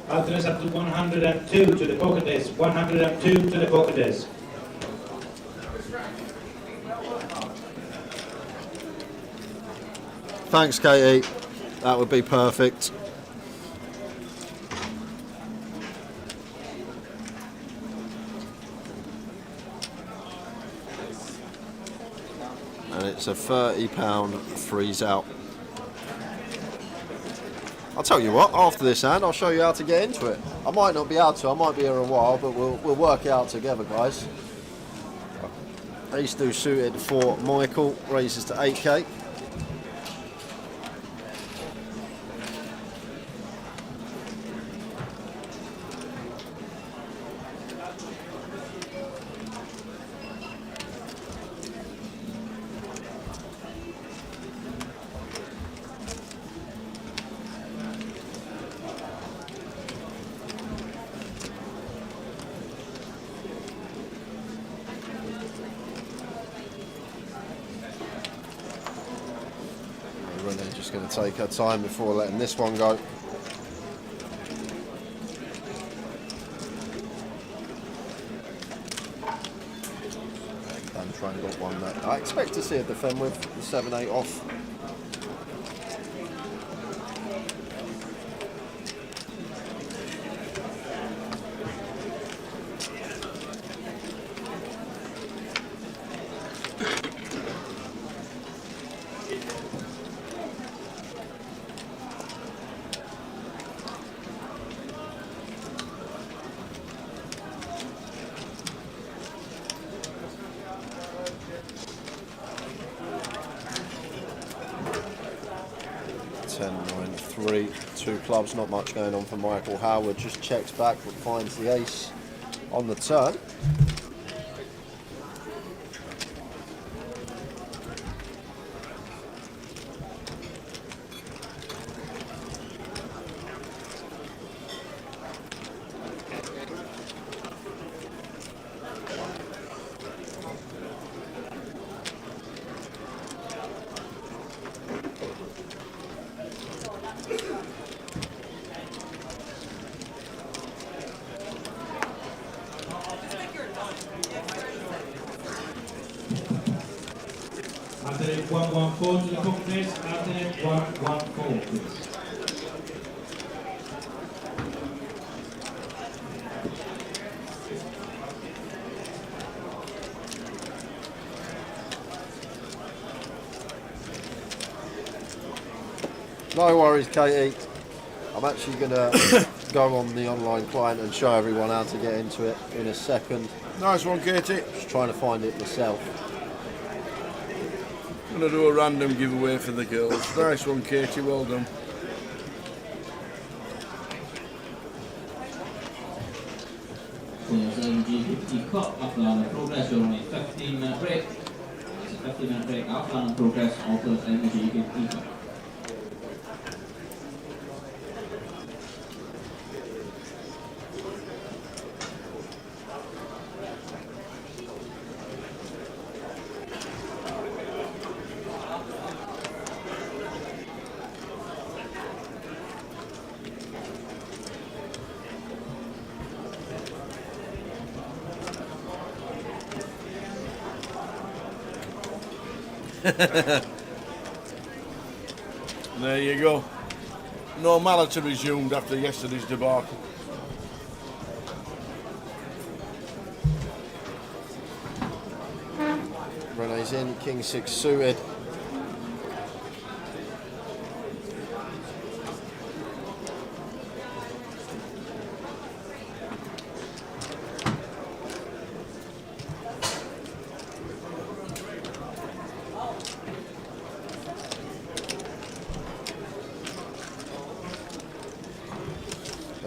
[SPEAKER 3] Alternates up to 102 to the pocketers. 102 to the pocketers.
[SPEAKER 7] Thanks, Katie. That would be perfect. And it's a £30 freeze out. I'll tell you what, after this hand, I'll show you how to get into it. I might not be able to, I might be here a while, but we'll work it out together, guys.
[SPEAKER 9] Ace do suited for Michael, raises to 8k. Renee's just going to take her time before letting this one go. Dan Triangle one that I expect to see her defend with the 7-8 off. Two clubs, not much going on for Michael Howard, just checks back but finds the ace on the turn.
[SPEAKER 3] Alternate 114 to the companies, alternate 114 please.
[SPEAKER 9] No worries, Katie. I'm actually going to go on the online client and show everyone how to get into it in a second.
[SPEAKER 16] Nice one, Katie.
[SPEAKER 9] Just trying to find it myself.
[SPEAKER 16] I'm going to do a random giveaway for the girls. Nice one, Katie. Well done.
[SPEAKER 13] Players in GUKPT Cup after the progress, you're on a 15-minute break. It's a 15-minute break after the progress, all players in the GUKPT Cup.
[SPEAKER 16] There you go. Normality resumed after yesterday's debacle.
[SPEAKER 9] Renee's in, King 6 suited.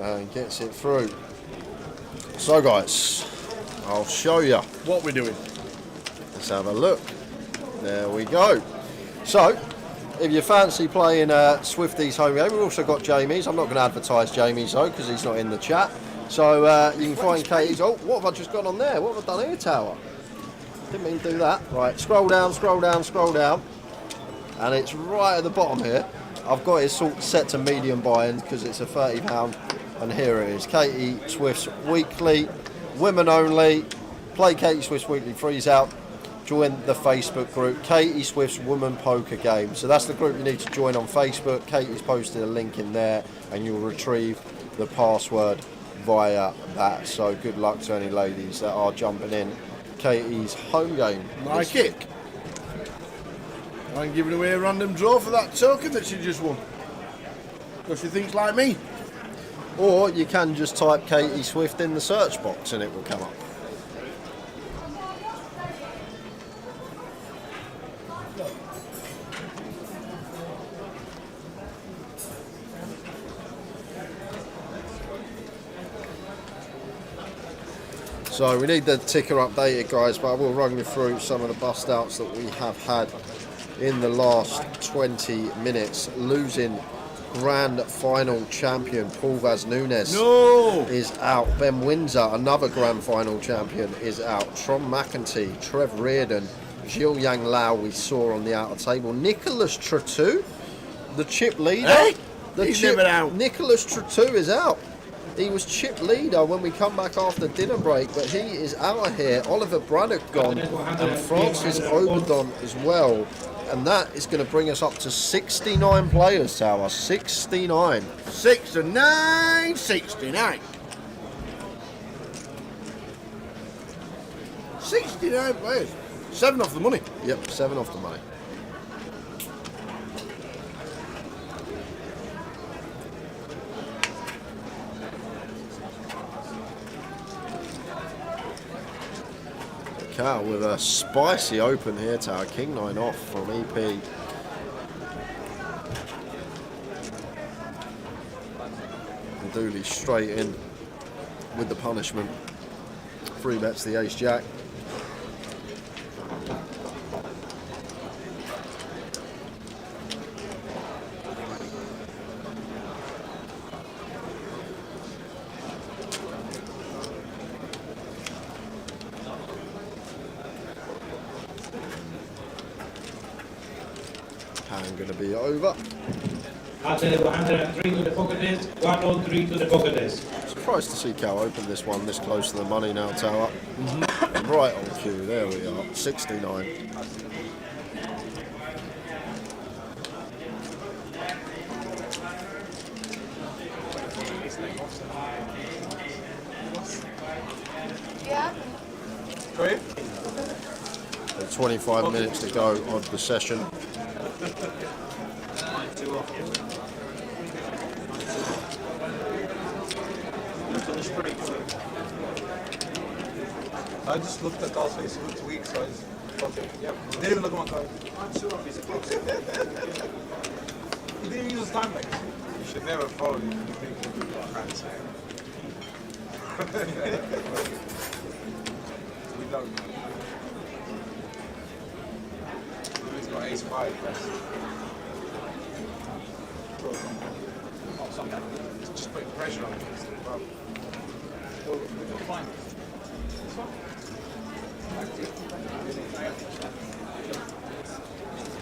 [SPEAKER 9] And gets it through. So guys, I'll show you
[SPEAKER 16] what we're doing.
[SPEAKER 9] Let's have a look. There we go. So, if you fancy playing Swifty's home game, we've also got Jamie's. I'm not going to advertise Jamie's though because he's not in the chat. So you can find Katie's. Oh, what have I just got on there? What have I done here, Tower? Didn't mean to do that. Right, scroll down, scroll down, scroll down. And it's right at the bottom here. I've got it sort set to medium buy-in because it's a £30. And here it is, Katie Swift's Weekly, women only. Play Katie Swift's Weekly Freeze Out. Join the Facebook group, Katie Swift's Woman Poker Game. So that's the group you need to join on Facebook. Katie's posted a link in there and you'll retrieve the password via that. So good luck to any ladies that are jumping in Katie's home game.
[SPEAKER 16] Like it. I'm giving away a random draw for that token that she just won. Because she thinks like me.
[SPEAKER 9] Or you can just type Katie Swift in the search box and it will come up.
[SPEAKER 7] So we need the ticker updated, guys, but I will run you through some of the bust outs that we have had in the last 20 minutes. Losing grand final champion Paul Vaz Nunes is out. Ben Windsor, another grand final champion, is out. Tron McEntee, Trev Reardon, Gilles Yang Lao we saw on the outer table. Nicholas Tretu, the chip leader.
[SPEAKER 16] Hey? He's never out.
[SPEAKER 7] Nicholas Tretu is out. He was chip leader when we come back after dinner break, but he is out of here. Oliver Braddock gone, and Francis Oberdon as well. And that is going to bring us up to 69 players, Tower. 69.
[SPEAKER 16] 69. 69 players. 7 off the money.
[SPEAKER 7] Yep, 7 off the money. Cal with a spicy open here, Tower. King 9 off from EP. And Dooley straight in with the punishment. 3 bets the ace jack. Going to be over.
[SPEAKER 3] After 103 to the pocket desk, 103 to the pocket desk.
[SPEAKER 7] Surprised to see Cal open this one this close to the money now, Tower. Right on cue, there we are, 69.
[SPEAKER 20] Yeah.
[SPEAKER 7] 25 minutes to go of the session.
[SPEAKER 19] I just looked at Carl's face, he looked weak, so I just, okay, yep. Didn't even look at my card. I'm sure he's a close. He didn't use his time like this. You should never follow you. We don't know. He's got ace 5. It's just putting pressure on him. Fine.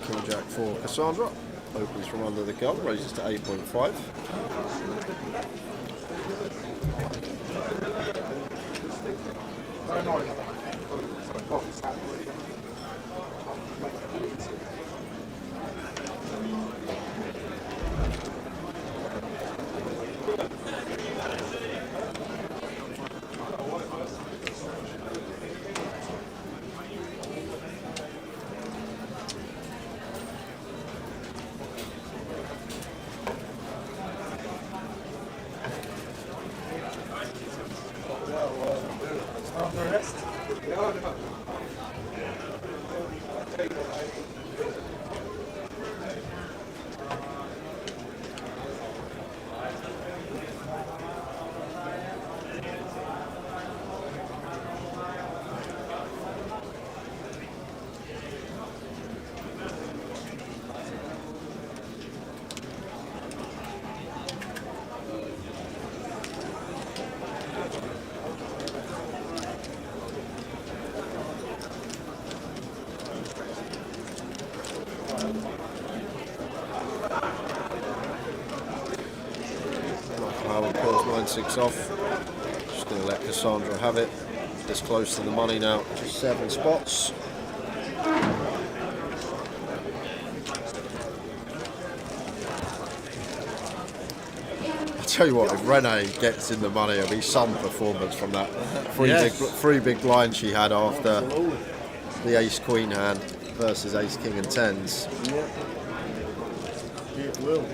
[SPEAKER 7] King Jack for Cassandra. Opens from under the gun, raises to 8.5. Pulls 9-6 off. Just going to let Cassandra have it. This close to the money now. Just 7 spots. I tell you what, if Renee gets in the money, it'll be some performance from that 3 big blinds she had after the Ace Queen hand versus Ace King and Tens.
[SPEAKER 16] Yeah, it will.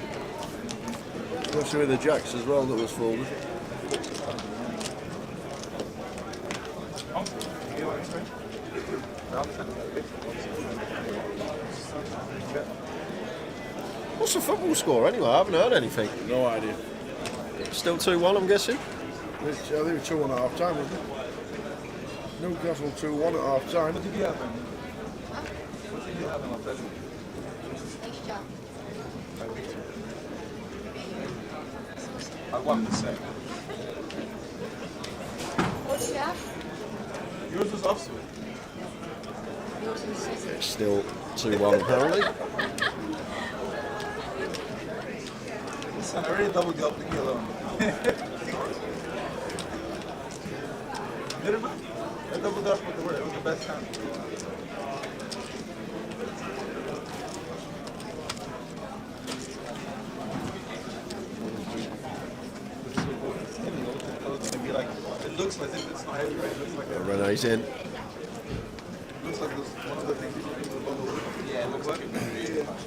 [SPEAKER 16] Especially with the jacks as well that was forward.
[SPEAKER 7] What's the football score anyway? I haven't heard anything.
[SPEAKER 16] No idea.
[SPEAKER 7] Still 2-1, I'm guessing?
[SPEAKER 16] I think it was 2.5 time, wasn't it? Newcastle 2-1 at half time.
[SPEAKER 21] What did you have him? What did you have him on February? I won the set.
[SPEAKER 20] What did you have?
[SPEAKER 21] Yours was offsuit.
[SPEAKER 20] Yours was scissors.
[SPEAKER 9] It's still 2-1 apparently.
[SPEAKER 21] Listen, I already doubled up the gear alone. Did it, man? I doubled up with the word. It was the best hand. It looks like it's not heavy, right? It looks like
[SPEAKER 9] Renee's in.
[SPEAKER 21] looks like one of the things you can bubble. Yeah, it looks like it.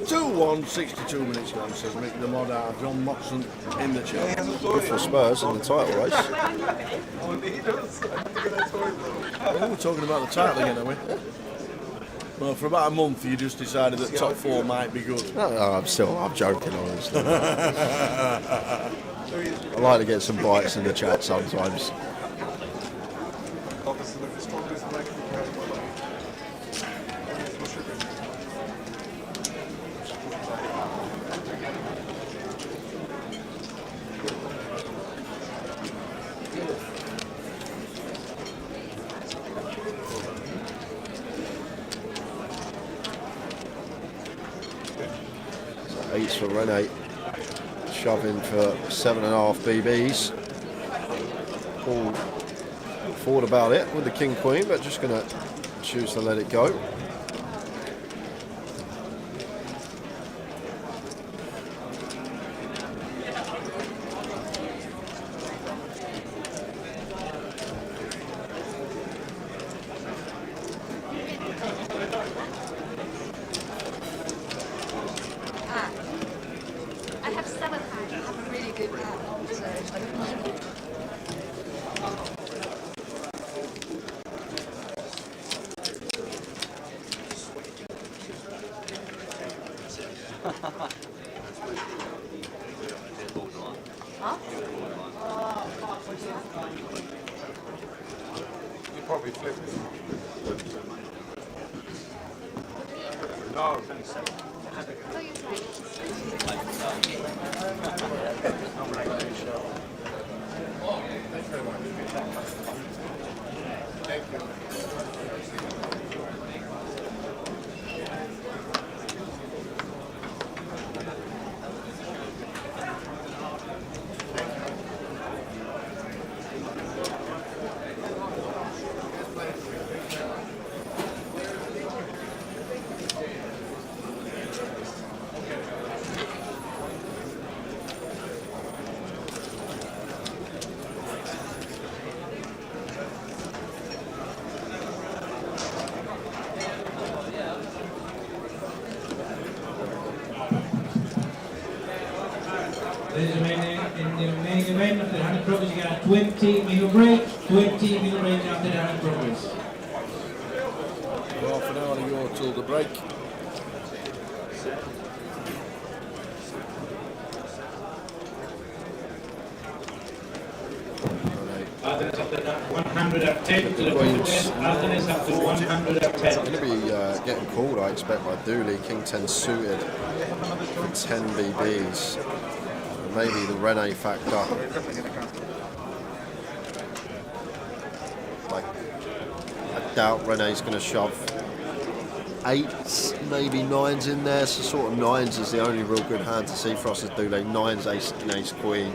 [SPEAKER 16] 2-1, 62 minutes gone, says Mick the Mod R. John Moxon in the chat.
[SPEAKER 9] Good for Spurs in the title race.
[SPEAKER 16] Oh, we're talking about the title again, are we? Well, for about a month you just decided that top 4 might be good.
[SPEAKER 9] No, I'm joking, honestly. I like to get some bites in the chat sometimes. Eights for Rene, shoving for 7.5 BBs. All thought about it with the King Queen, but just going to choose to let it go.
[SPEAKER 20] I have 7 hands. I have a really good hand, so I don't mind. Huh?
[SPEAKER 21] You probably flipped it. No, it's only 7. Thank you.
[SPEAKER 3] Ladies and gentlemen, in the main event after the 100 progress, you got a 20-minute break. 20-minute break after the 100 progress.
[SPEAKER 16] Half an hour to go till the break.
[SPEAKER 3] Athens after 110 to the progress. Athens after 110.
[SPEAKER 9] It's going to be getting called, I expect, by Dooley. King 10 suited for 10 BBs. Maybe the Rene factor. Like, I doubt Rene's going to shove 8s, maybe 9s in there. So sort of 9s is the only real good hand to see for us as Dooley. 9s, ace, and ace queen.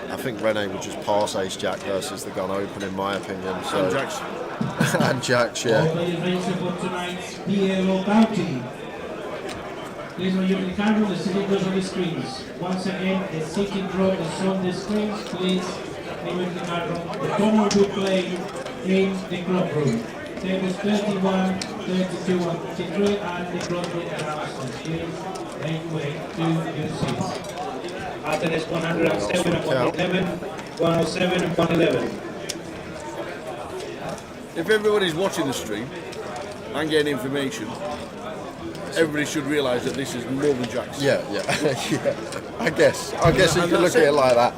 [SPEAKER 9] I think Rene would just pass ace jack versus the gun open, in my opinion. So.
[SPEAKER 16] And jacks.
[SPEAKER 9] And jacks, yeah.
[SPEAKER 3] All players registered for tonight's PLO bounty. Please when you're in the camera, the sitting goes on the screens. Once again, the sitting draw is on the screens. Please name in the camera. The tournament will be played in the club room. Tables 31, 32, and 53, and the club room downstairs. Please make way to your seats. Athens 107 and 111, 107 and 111.
[SPEAKER 16] If everybody's watching the stream and getting information, everybody should realise that this is more than jacks.
[SPEAKER 9] Yeah. Yeah. I guess you can look at it like that.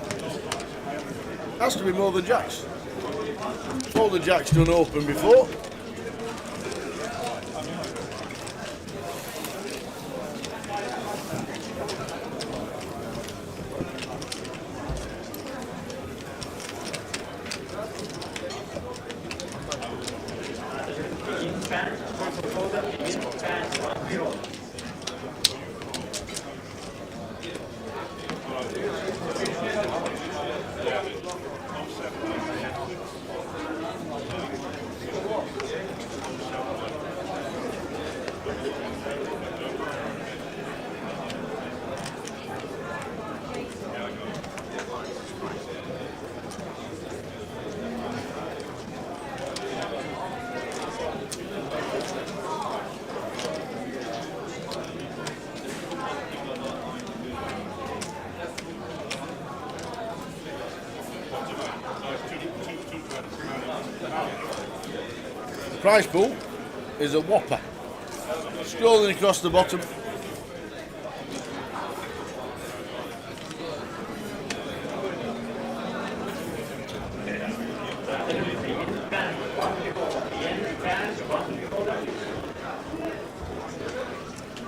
[SPEAKER 16] Has to be more than jacks. All the jacks done open before. Prize pool is a whopper. Scrolling across the bottom.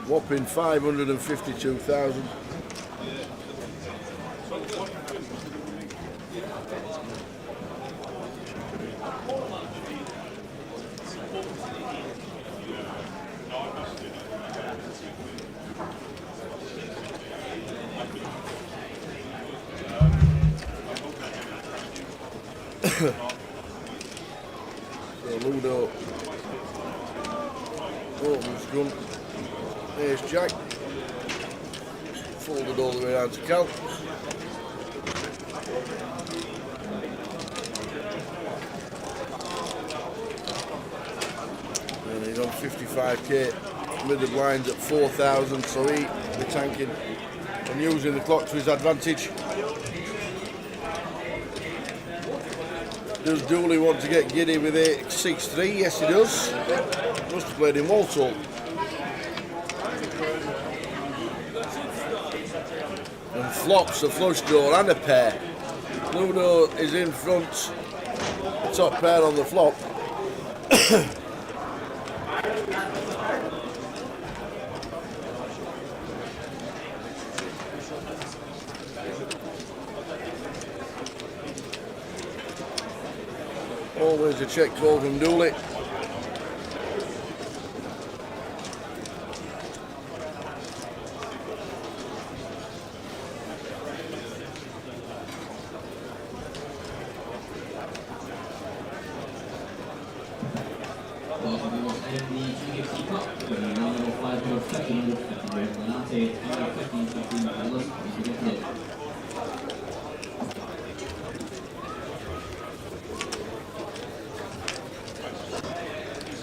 [SPEAKER 16] Whopping 552,000. Ludo opens gun. Ace Jack. Folded all the way around to count. And he's on 55k. Mid the blinds at 4,000, so he be tanking and using the clock to his advantage. Does Dooley want to get giddy with a 6-3? Yes, he does. Must have played in Walsall. And flops a flush draw and a pair. Ludo is in front, top pair on the flop. Always a check call from Dooley.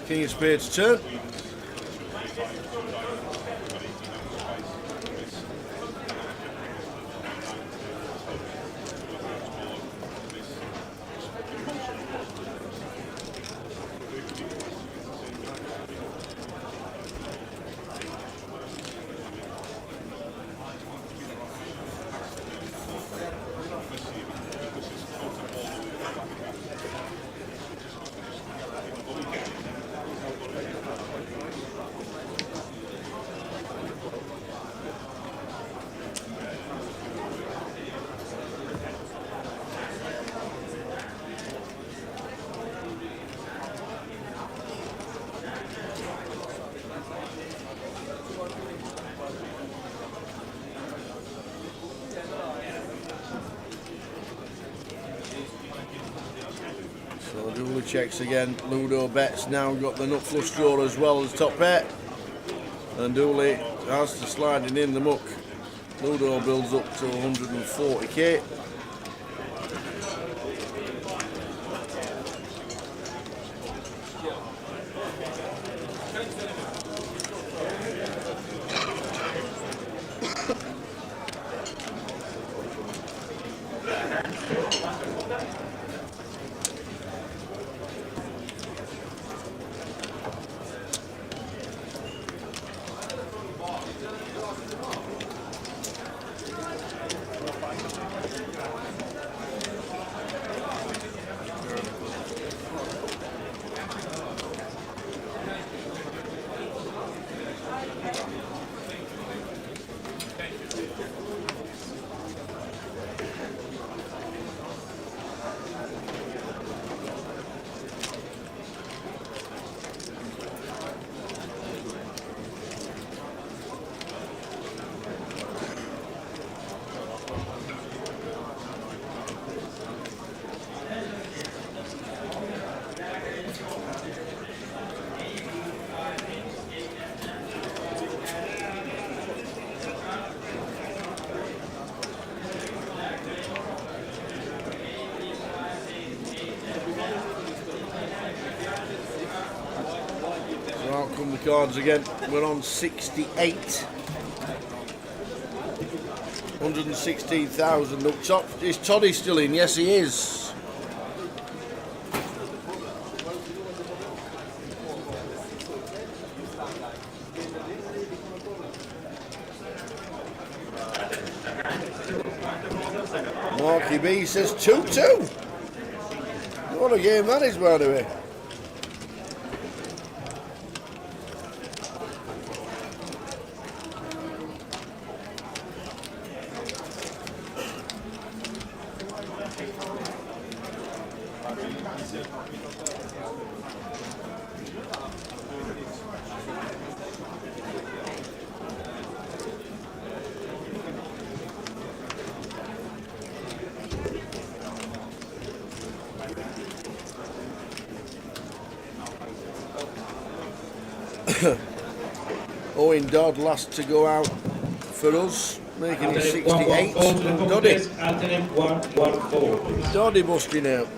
[SPEAKER 16] King of Spades turn. So Dooley checks again. Ludo bets now got the nut flush draw as well as top pair. And Dooley has to sliding in the muck. Ludo builds up to 140k. cards again. We're on 68. 116,000 up top. Is Toddy still in? Yes, he is. Marky B says 2-2. What a game that is, by the way. Owen Dodd last to go out for us, making it 68. Doddy busting out.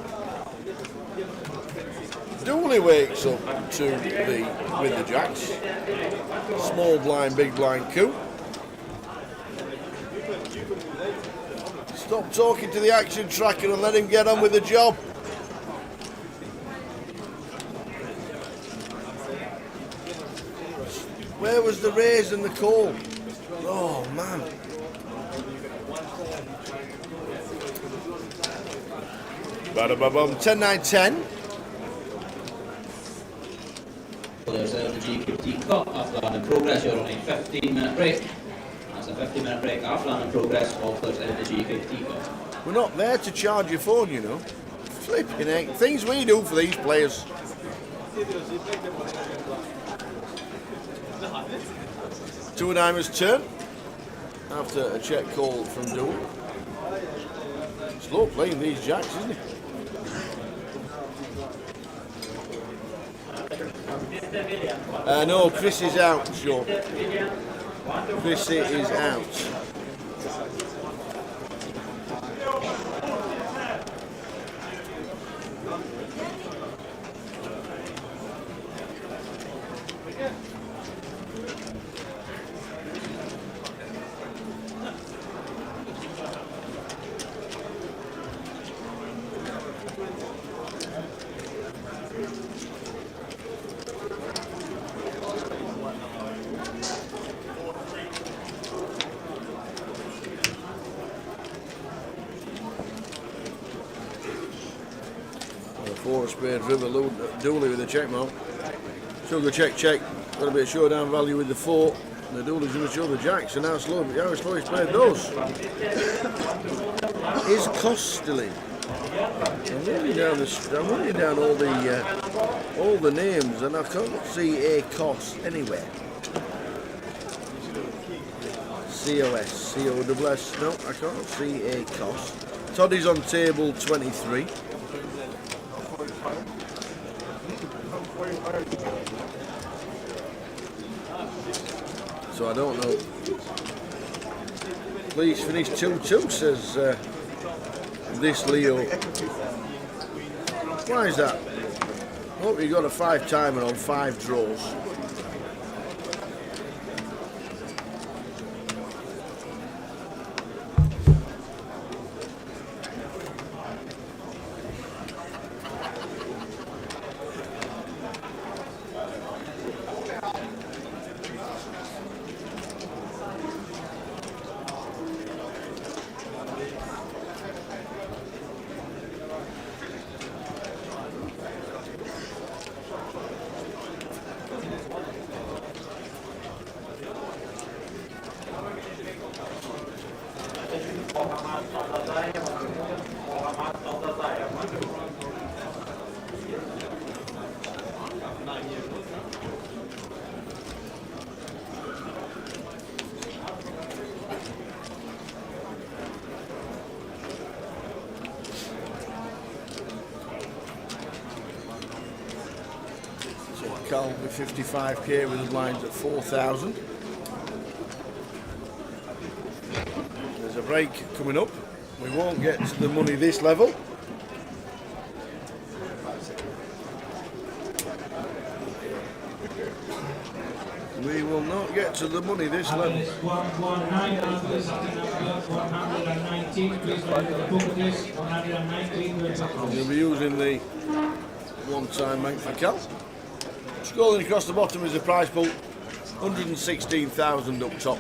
[SPEAKER 16] Dooley wakes up to with the jacks. Small blind, big blind coup. Stop talking to the action tracker and let him get on with the job. Where was the raise and the call? Oh man. Bada-ba-bum. 10-9-10.
[SPEAKER 13] There's the GUKPT Cup after land in progress. You're on a 15-minute break. That's a 15-minute break after land in progress. All players in the GUKPT Cup.
[SPEAKER 16] We're not there to charge your phone, you know. Flipping heck. Things we do for these players. Two-Dimer's turn after a check call from Dooley. Slow playing these jacks, isn't it? No, Chris is out, sure. Chris is out. Four spade river Dooley with the check mark. Sugar check. Got a bit of showdown value with the four. The Dooley's going to show the jacks, and how slow he's played those. Is Cost still in? I'm running down all the names, and I can't see a Cost anywhere. COS, COSS. No, I can't see a Cost. Toddy's on table 23. So I don't know. Please finish 2-2, says this Leo. Why is that? Oh, you got a 5-timer on 5 draws. Carl with 55k with the blinds at 4,000. There's a break coming up. We won't get to the money this level. We will not get to the money this level.
[SPEAKER 3] 119, 119, please go to the poker disc, 119.
[SPEAKER 16] We'll be using the one-time bank for Cal. Scrolling across the bottom is the prize pool, 116,000 up top.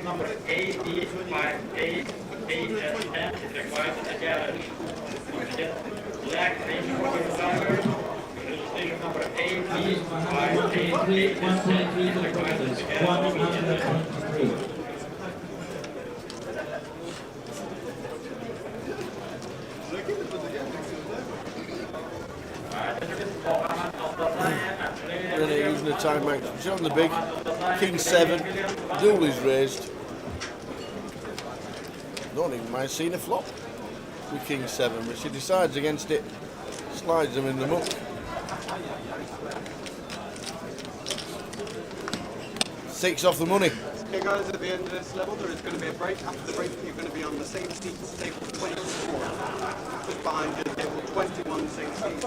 [SPEAKER 18] Number 8588 ASN is required to gather. Black range rover driver. Registration number 8588 ASN is required to gather.
[SPEAKER 16] Really using the time bank. She's on the big. King 7. Duel is raised. Don't even mind seeing a flop with King 7, but she decides against it. Slides them in the muck. 6 off the money.
[SPEAKER 19] Okay guys, at the end of this level there is going to be a break. After the break you're going to be on the same seats, table 24. Just behind you, table 21, same seats.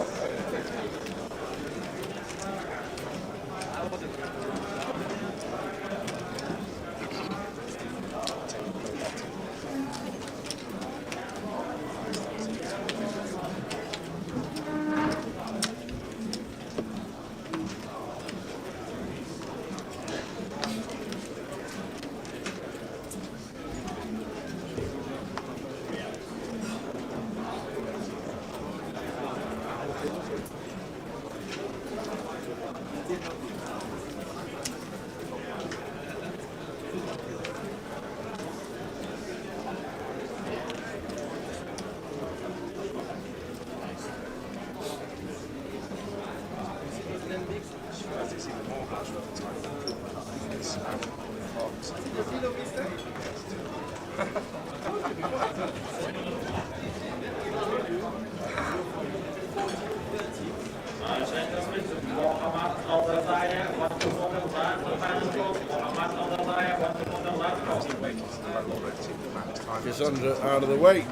[SPEAKER 16] Cassandra out of the way.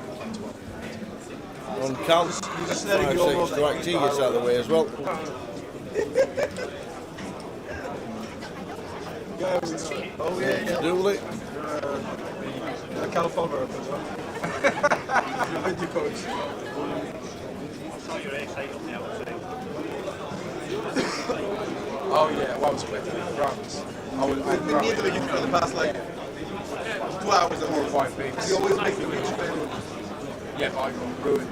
[SPEAKER 16] On Cal, 5-6 to act, he gets out of the way as well.
[SPEAKER 19] Oh yeah.
[SPEAKER 16] Duel it.
[SPEAKER 19] Cal follower up as well. Behind you, coach.
[SPEAKER 21] Oh yeah, well split. France.
[SPEAKER 19] We've been needling it for the past like 2 hours or more.
[SPEAKER 21] 5 bigs.
[SPEAKER 19] You always make the beach available.
[SPEAKER 21] Yeah, but I got ruined.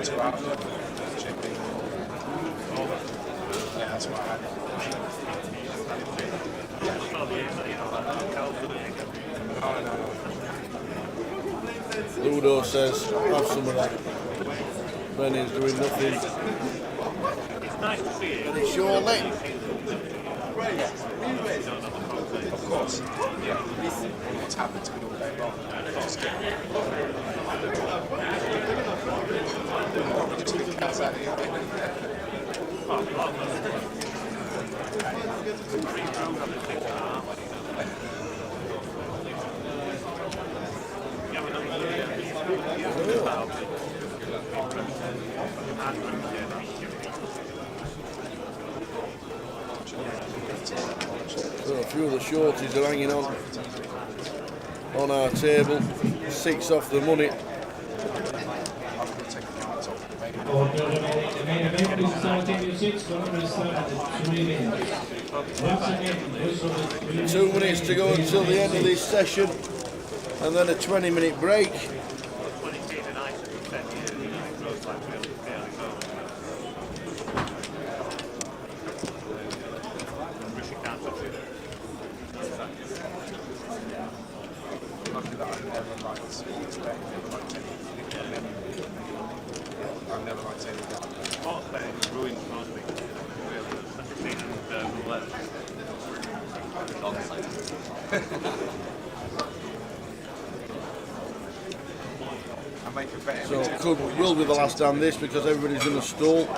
[SPEAKER 21] 2 hours. Chippy. Yeah, that's what I had.
[SPEAKER 16] Ludo says, have some of that. Benny's doing nothing.
[SPEAKER 18] It's nice to see it.
[SPEAKER 16] But it's your leg.
[SPEAKER 21] Of course. Yeah. What's happened to me all day long? Just get just get the cats out of here.
[SPEAKER 16] So a few of the shorties are hanging on our table. 6 off the money.
[SPEAKER 3] The main event is starting in 6, going start at 3 minutes. Once again,
[SPEAKER 16] 2 minutes to go until the end of this session, and then a 20-minute break.
[SPEAKER 14] ruined mostly.
[SPEAKER 21] I make a bet.
[SPEAKER 16] So will be the last stand this because everybody's going to stall.
[SPEAKER 21] And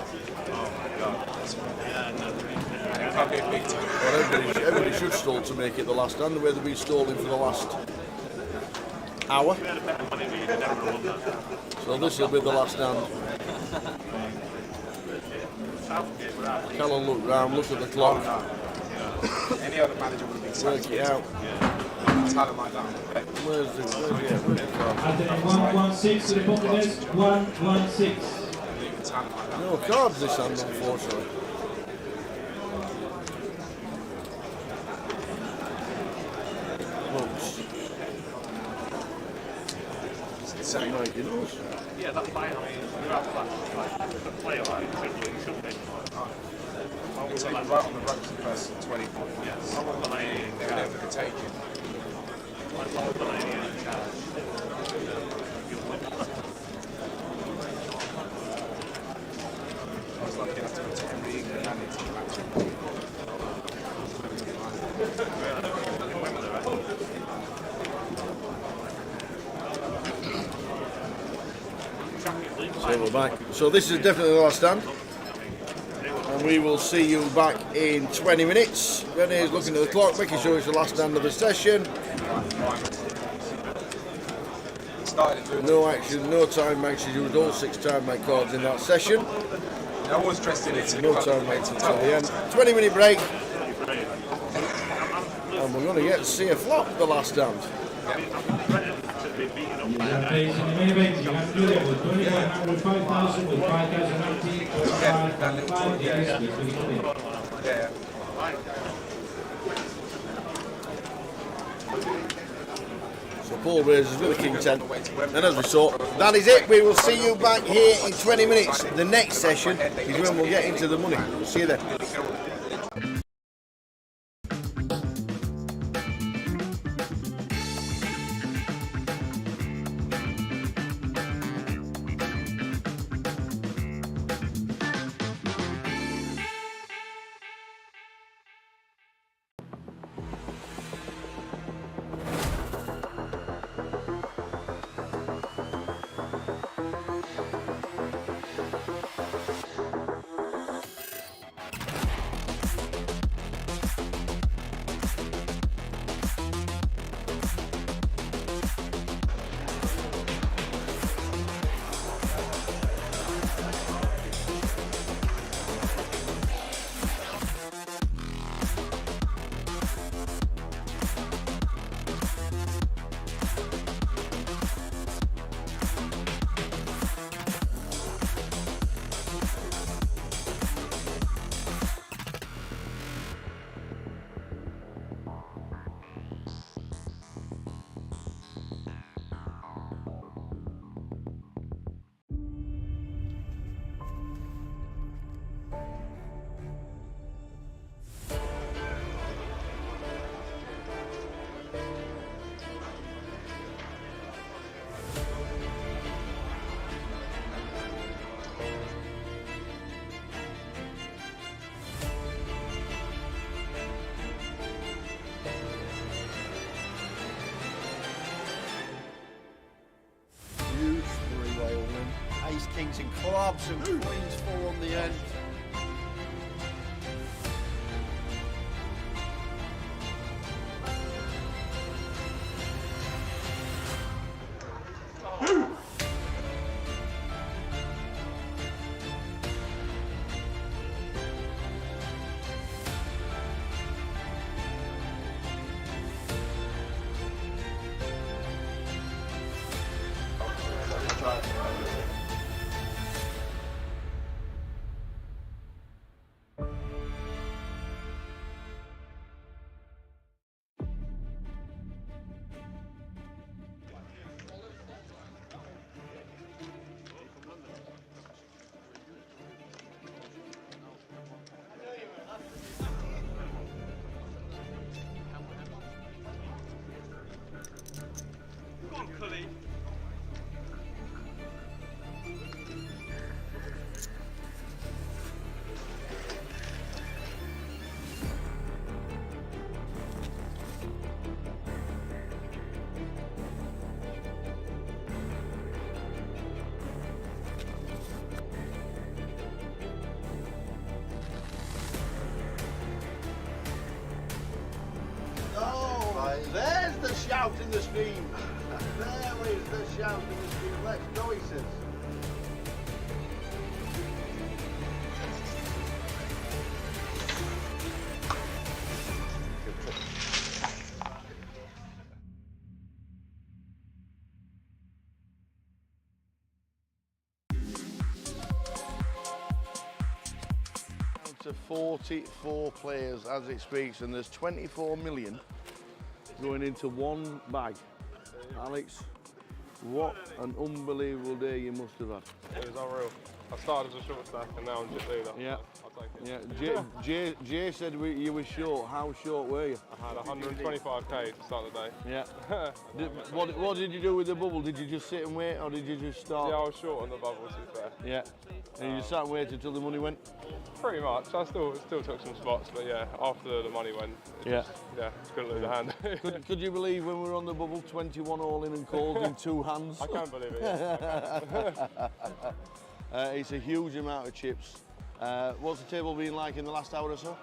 [SPEAKER 21] it can't be a big time.
[SPEAKER 16] Well, everybody should stall to make it the last stand, the way they've been stalling for the last hour. So this will be the last stand. Callum look round, look at the clock.
[SPEAKER 21] Any other manager would have been
[SPEAKER 16] Work it out.
[SPEAKER 21] Tell him I don't.
[SPEAKER 16] Where's the card?
[SPEAKER 17] And then 116 to the Portuguese, 116.
[SPEAKER 16] No cards this hand, unfortunately. Looks.
[SPEAKER 21] Same.
[SPEAKER 14] Yeah, that's fine. I mean, we're out of that play like simply should be.
[SPEAKER 21] You take right on the ropes the first 20 points.
[SPEAKER 14] Yes.
[SPEAKER 21] They're never going to take it. I was lucky enough to protect the England and into the match.
[SPEAKER 16] So we're back. So this is definitely the last stand. And we will see you back in 20 minutes. Renee's looking at the clock, making sure it's the last stand of the session. No action, no time makes. She used all 6 time make cards in that session.
[SPEAKER 21] No one's dressed in it.
[SPEAKER 16] No time makes until the end. 20-minute break. And we're going to get to see a flop the last stand.
[SPEAKER 17] In the main event, you have 2,100, 5,000 with 5,090, 5,500.
[SPEAKER 21] Yeah.
[SPEAKER 16] So Paul raises with the King 10. And as we saw, that is it. We will see you back here in 20 minutes. The next session is when we'll get into the money. We'll see you then. Huge three-way all in. Ace, kings and clubs and queens 4 on the end.
[SPEAKER 1] shout and the scream. There is the shout and the scream. Let's go, he says. To 44 players as it speaks, and there's 24 million going into one bag. Alex, what an unbelievable day you must have had.
[SPEAKER 11] It was unreal. I started as a short stack and now I'm just leader.
[SPEAKER 1] Yeah.
[SPEAKER 11] I'll take it.
[SPEAKER 1] Yeah. Jay said you were short. How short were you?
[SPEAKER 11] I had 125k to start the day.
[SPEAKER 1] Yeah. What did you do with the bubble? Did you just sit and wait, or did you just start?
[SPEAKER 11] Yeah, I was short on the bubble, to be fair.
[SPEAKER 1] Yeah. And you just sat and waited until the money went?
[SPEAKER 11] Pretty much. I still took some spots, but yeah, after the money went, couldn't lose a hand.
[SPEAKER 1] Could you believe when we were on the bubble, 21 all in and called in 2 hands?
[SPEAKER 11] I can't believe it. Yeah.
[SPEAKER 1] It's a huge amount of chips. What's the table been like in the last hour or so?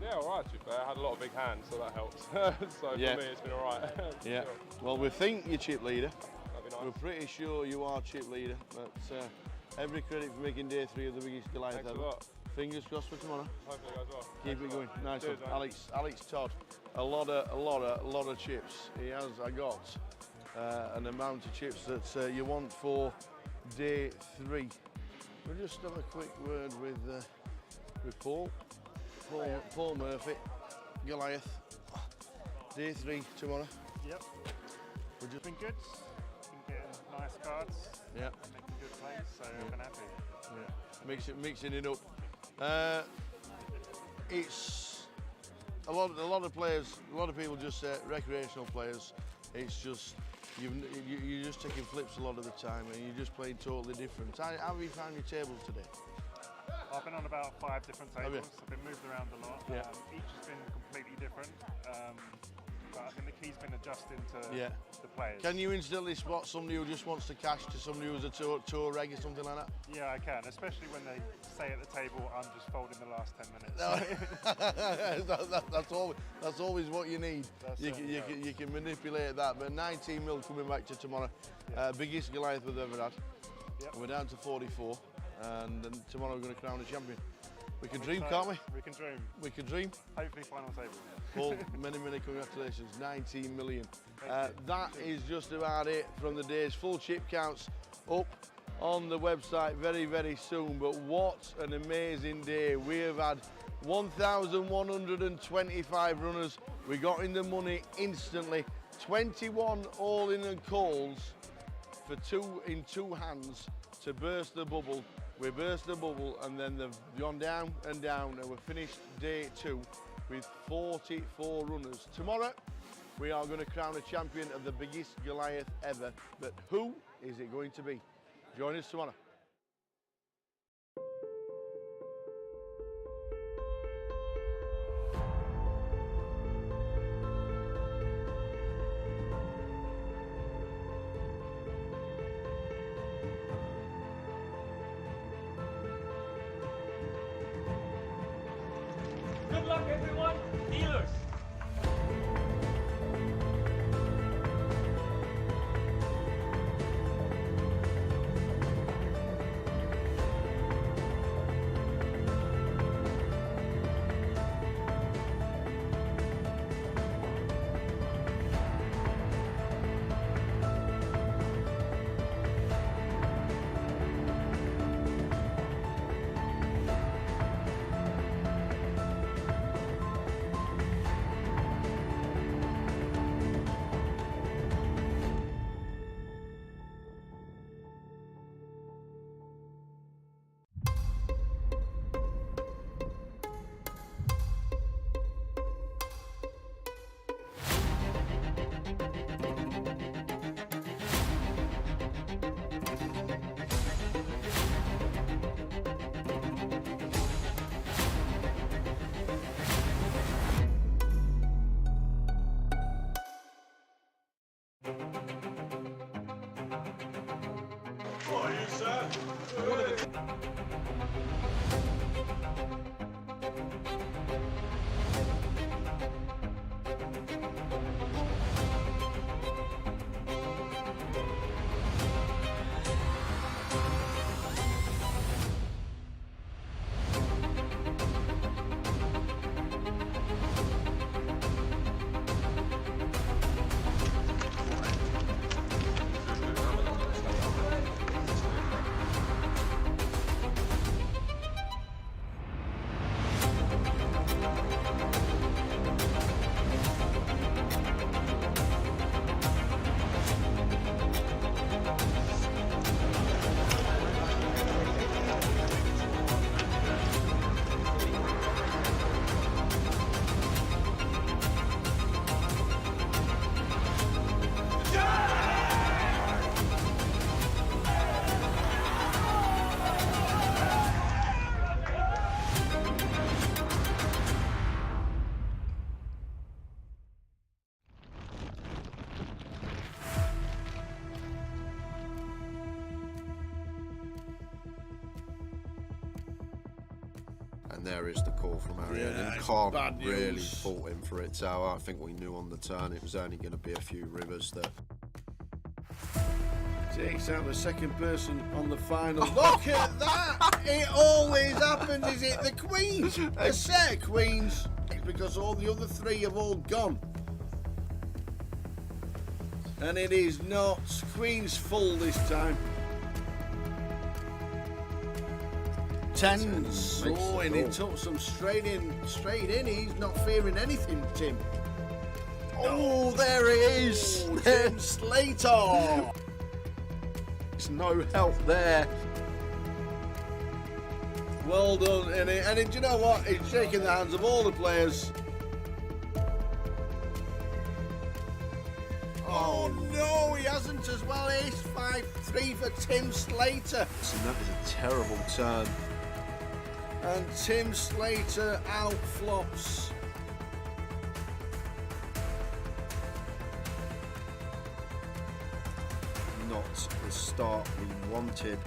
[SPEAKER 11] Yeah, all right, to be fair. I had a lot of big hands, so that helps. So for me, it's been all right.
[SPEAKER 1] Yeah. Well, we think you're chip leader.
[SPEAKER 11] That'd be nice.
[SPEAKER 1] We're pretty sure you are chip leader, but every credit for making day 3 of the biggest Goliath
[SPEAKER 11] Thanks
[SPEAKER 1] ever.
[SPEAKER 11] a lot.
[SPEAKER 1] Fingers crossed for tomorrow.
[SPEAKER 11] Hopefully it goes well.
[SPEAKER 1] Keep it going. Nice
[SPEAKER 11] Cheers,
[SPEAKER 1] one. Alex Todd, a lot of chips. He has. I got an amount of chips that you want for day 3. We'll just have a quick word with Paul Murphy, Goliath. Day 3 tomorrow.
[SPEAKER 2] Yep.
[SPEAKER 1] We've just
[SPEAKER 2] been good. Been getting nice cards.
[SPEAKER 1] Yeah.
[SPEAKER 2] Making good plays, so I've been happy.
[SPEAKER 1] Yeah. Mixing it up. It's a lot of players. A lot of people just say recreational players. It's just you're just taking flips a lot of the time, and you're just playing totally different. How have you found your tables today?
[SPEAKER 2] I've been on about 5 different
[SPEAKER 1] Have you?
[SPEAKER 2] tables. I've been moved around a lot.
[SPEAKER 1] Yeah.
[SPEAKER 2] Each has been completely different. But I think the key's been adjusting to the players.
[SPEAKER 1] Can you instantly spot somebody who just wants to cash to somebody who's a tour reg or something like that?
[SPEAKER 2] Yeah, I can, especially when they say at the table, I'm just folding the last 10 minutes.
[SPEAKER 1] That's always what you need. You can manipulate that. But 19 mil coming back to tomorrow. Biggest Goliath we've ever had.
[SPEAKER 2] Yep.
[SPEAKER 1] We're down to 44, and then tomorrow we're going to crown a champion. We can dream,
[SPEAKER 2] excited.
[SPEAKER 1] can't we?
[SPEAKER 2] We can dream.
[SPEAKER 1] We can dream.
[SPEAKER 2] Hopefully final table.
[SPEAKER 1] Paul, many congratulations, 19 million. That is just about it from the day's full chip counts up on the website very soon. But what an amazing day. We have had 1,125 runners. We got in the money instantly. 21 all in and calls for 2 in 2 hands to burst the bubble. We burst the bubble, and then they've gone down and down, and we've finished day 2 with 44 runners. Tomorrow, we are going to crown a champion of the biggest Goliath ever. But who is it going to be? Join us tomorrow.
[SPEAKER 12] Good luck, everyone. Dealers.
[SPEAKER 7] And there is the call from Ariane.
[SPEAKER 16] Yeah,
[SPEAKER 7] And
[SPEAKER 16] it's
[SPEAKER 7] can't
[SPEAKER 16] bad news.
[SPEAKER 7] really fault him for it. So I think we knew on the turn it was only going to be a few rivers that.
[SPEAKER 16] Takes out the second person on the final. Look at that! It always happens. Is it the queens? A set of queens. It's because all the other three have all gone. And it is not queens full this time. Tens. Oh, and he took some straight in. He's not fearing anything, Tim.
[SPEAKER 7] Oh, there it is.
[SPEAKER 16] Oh, Tim Slater.
[SPEAKER 7] There's no help there.
[SPEAKER 16] Well done, and do you know what? He's shaking the hands of all the players. Oh no, he hasn't as well. Ace 5-3 for Tim Slater.
[SPEAKER 7] And that is a terrible turn.
[SPEAKER 16] And Tim Slater out flops.
[SPEAKER 7] Not the start we wanted.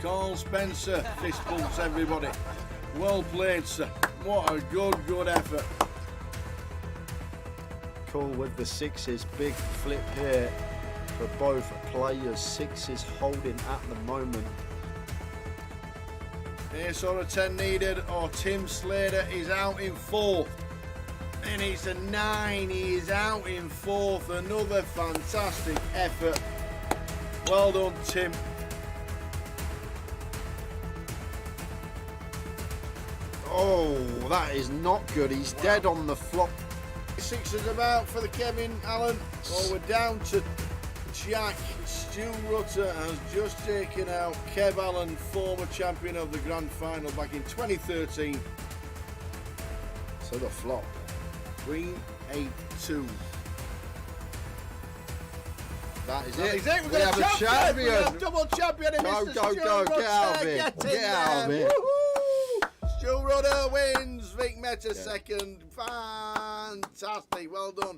[SPEAKER 16] Carl Spencer, fist bumps everybody. Well played, sir. What a good effort.
[SPEAKER 7] Cool with the sixes. Big flip here for both players. Sixes holding at the moment.
[SPEAKER 16] Ace or a 10 needed, or Tim Slater is out in fourth. And it's a 9, he is out in fourth. Another fantastic effort. Well done, Tim.
[SPEAKER 7] Oh, that is not good. He's dead on the flop.
[SPEAKER 16] Sixes about for the Kevin Allen. Oh, we're down to Jack. Stu Rutter has just taken out Kev Allen, former champion of the Grand Final back in 2013.
[SPEAKER 7] So the flop.
[SPEAKER 16] Queen 8-2.
[SPEAKER 7] That is
[SPEAKER 16] That
[SPEAKER 7] it.
[SPEAKER 16] is it. We've
[SPEAKER 7] We
[SPEAKER 16] got
[SPEAKER 7] have
[SPEAKER 16] a
[SPEAKER 7] a
[SPEAKER 16] champion.
[SPEAKER 7] champion.
[SPEAKER 16] We have double champion in
[SPEAKER 7] Go,
[SPEAKER 16] Mr.
[SPEAKER 7] go,
[SPEAKER 16] Stu
[SPEAKER 7] go.
[SPEAKER 16] Rutter.
[SPEAKER 7] Get out of it.
[SPEAKER 16] Get in
[SPEAKER 7] Get out of
[SPEAKER 16] there.
[SPEAKER 7] it.
[SPEAKER 16] Woohoo! Stu Rutter wins. Vic Meta second. Fantastic. Well done.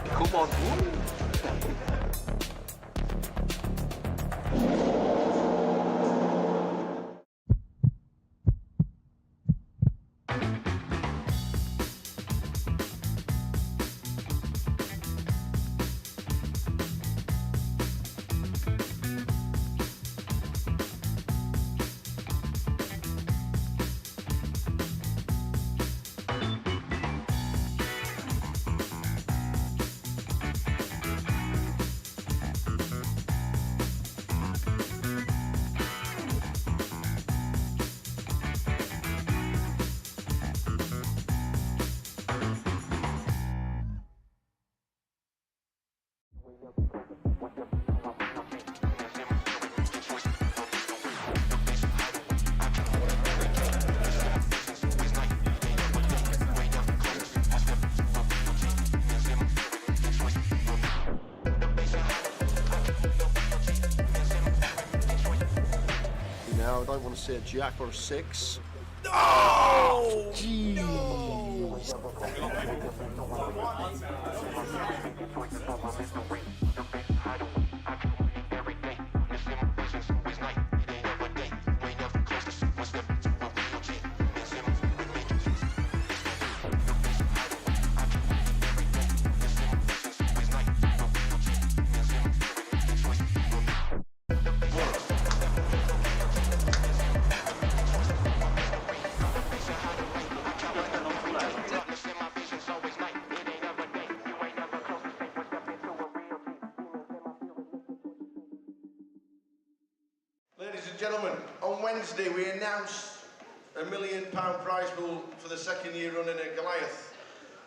[SPEAKER 19] Come on.
[SPEAKER 9] now. I don't want to see a jack or a 6.
[SPEAKER 10] Oh!
[SPEAKER 9] Jeez.
[SPEAKER 1] Ladies and gentlemen, on Wednesday we announced a £1 million prize pool for the second year running at Goliath.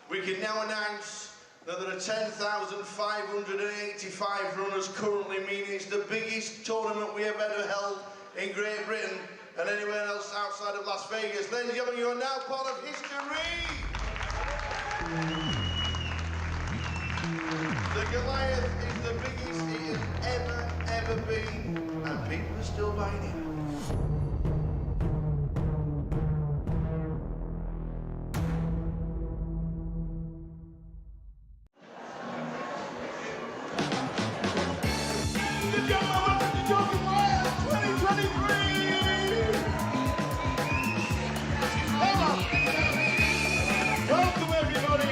[SPEAKER 1] We can now announce that there are 10,585 runners currently, meaning it's the biggest tournament we have ever held in Great Britain and anywhere else outside of Las Vegas. Ladies and gentlemen, you are now part of history! The Goliath is the biggest it has ever been, and people are still buying it. Welcome everybody!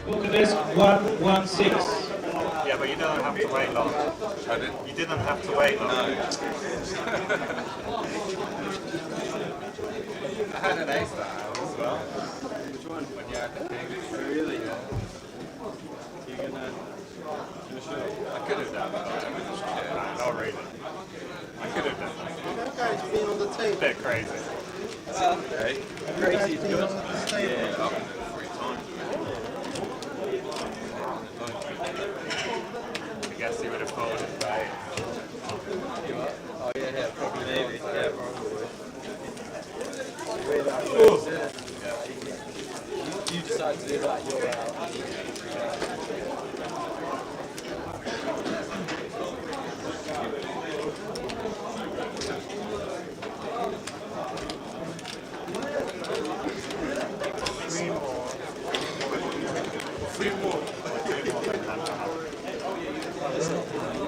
[SPEAKER 3] Look at this, 116.
[SPEAKER 2] Yeah, but you didn't have to wait long. You didn't have to wait long.
[SPEAKER 14] No. I had an ace that hour as well. Which one? When you had the king. Really? Yeah. You're gonna show? I could have done that.
[SPEAKER 2] Not really. I could have done that.
[SPEAKER 19] That guy's been on the table.
[SPEAKER 2] Bit crazy.
[SPEAKER 14] Okay. Crazy is good. Yeah, I can do it 3 times.
[SPEAKER 2] I guess he would have folded, right?
[SPEAKER 14] Oh yeah, probably maybe. Yeah, probably. You decide to do that, you're out.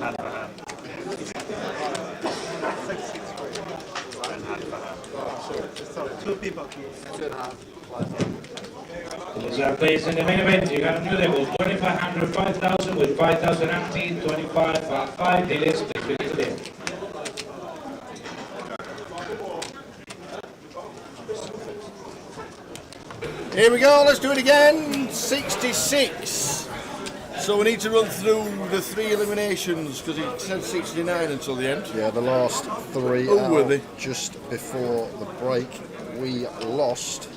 [SPEAKER 2] Hand for hand.
[SPEAKER 19] Two people. 2.5.
[SPEAKER 3] Those are placed in the main event. You got a new level, 2,500, 5,000 with 5,000 empty, 25, 5 dealers, please be today.
[SPEAKER 16] Here we go, let's do it again. 66. So we need to run through the 3 eliminations because it said 69 until the end.
[SPEAKER 9] Yeah, the last 3
[SPEAKER 16] Who were
[SPEAKER 9] out
[SPEAKER 16] they?
[SPEAKER 9] just before the break. We lost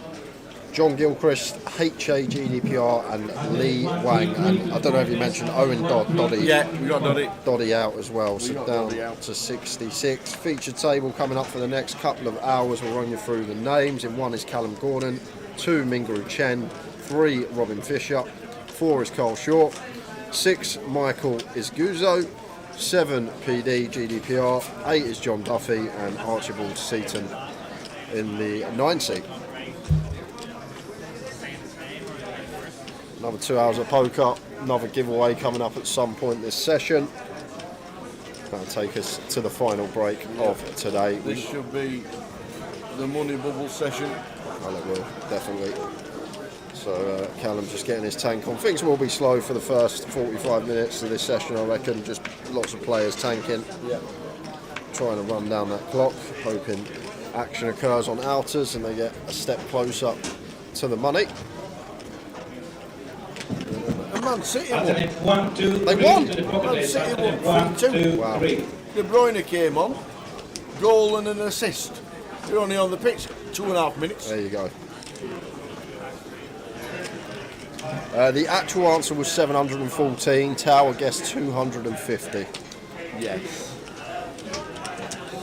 [SPEAKER 7] John Gilchrist, HA GDPR, and Lee Wang. And I don't know if you mentioned Owen Doddy.
[SPEAKER 16] Yeah, we got Doddy.
[SPEAKER 7] Doddy out as well,
[SPEAKER 16] We
[SPEAKER 7] so
[SPEAKER 16] got
[SPEAKER 7] down
[SPEAKER 16] Doddy out.
[SPEAKER 7] to 66. Feature table coming up for the next couple of hours. We'll run you through the names. In 1 is Callum Gordon, 2 Mingaru Chen, 3 Robin Fisher, 4 is Carl Short, 6 Michael Isguzo, 7 PD GDPR, 8 is John Duffy, and Archibald Seaton in the 9 seat. Another 2 hours of poker, another giveaway coming up at some point this session. That'll take us to the final break of today.
[SPEAKER 16] This should be the money bubble session.
[SPEAKER 7] Well, it will, definitely. So Callum's just getting his tank on. Things will be slow for the first 45 minutes of this session, I reckon. Just lots of players tanking.
[SPEAKER 16] Yeah.
[SPEAKER 7] Trying to run down that clock, hoping action occurs on outers and they get a step closer to the money.
[SPEAKER 16] And Man City won.
[SPEAKER 3] Alternate 1, 2,
[SPEAKER 7] They
[SPEAKER 3] 3
[SPEAKER 7] won.
[SPEAKER 3] to the pocket.
[SPEAKER 16] Man City
[SPEAKER 3] Alternate
[SPEAKER 16] won
[SPEAKER 3] 1,
[SPEAKER 16] 3-2.
[SPEAKER 3] 2,
[SPEAKER 7] Wow.
[SPEAKER 3] 3.
[SPEAKER 16] De Bruyne came on, goal and an assist. They're only on the pitch 2.5 minutes.
[SPEAKER 7] There you go. The actual answer was 714. Tower guessed 250.
[SPEAKER 16] Yes.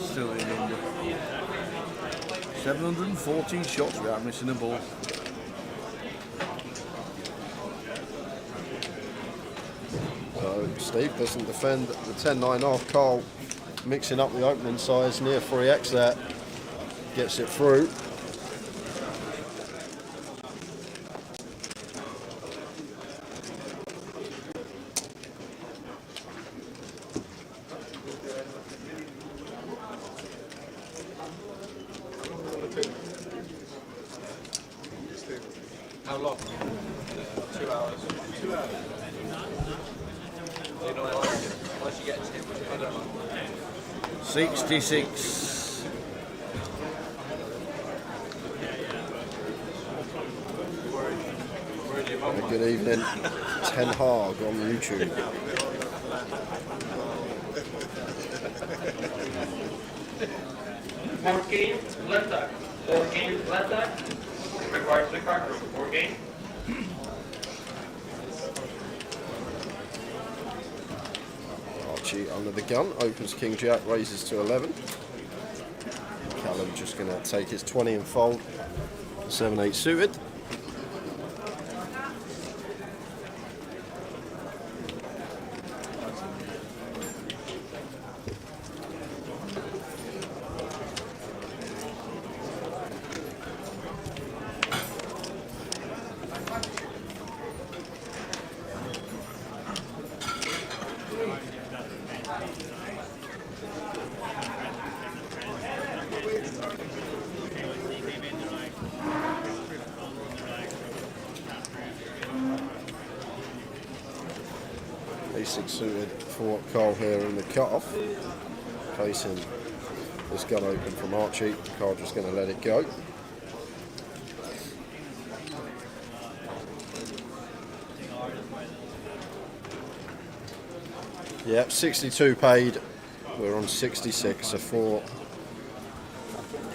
[SPEAKER 16] Still in number. 714 shots without missing a ball.
[SPEAKER 7] So Steve doesn't defend the 10-9 off. Carl mixing up the opening size near 3x there. Gets it through.
[SPEAKER 14] How long? 2 hours. 2 hours. You don't like it. Unless you get to him, I don't like
[SPEAKER 16] 66.
[SPEAKER 7] Good evening, Ten Hag on YouTube.
[SPEAKER 18] Four game, left back. 4 games, left back. Requires the crack room. 4 game.
[SPEAKER 7] Archie under the gun, opens King Jack, raises to 11. Callum just going to take his 20 and fold. 7-8 suited. A6 suited for Carl here in the cut-off. Facing this gun open from Archie. Carl just going to let it go. Yep, 62 paid. We're on 66, so 4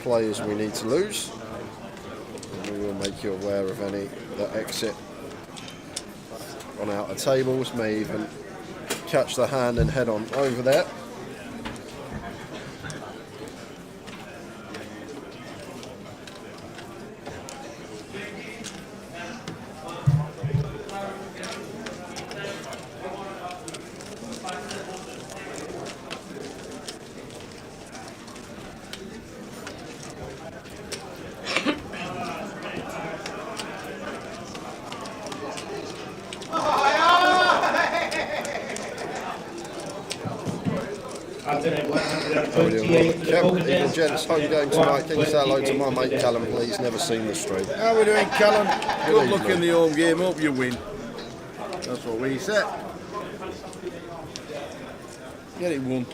[SPEAKER 7] players we need to lose. And we will make you aware of any that exit on outer tables, may even catch the hand and head on over there. Even gents, home game tonight. Can you say hello to my mate Callum, please? Never seen the stream.
[SPEAKER 16] How are we doing, Callum? Good luck in the home game. Hope you win. That's what we said. Get it won.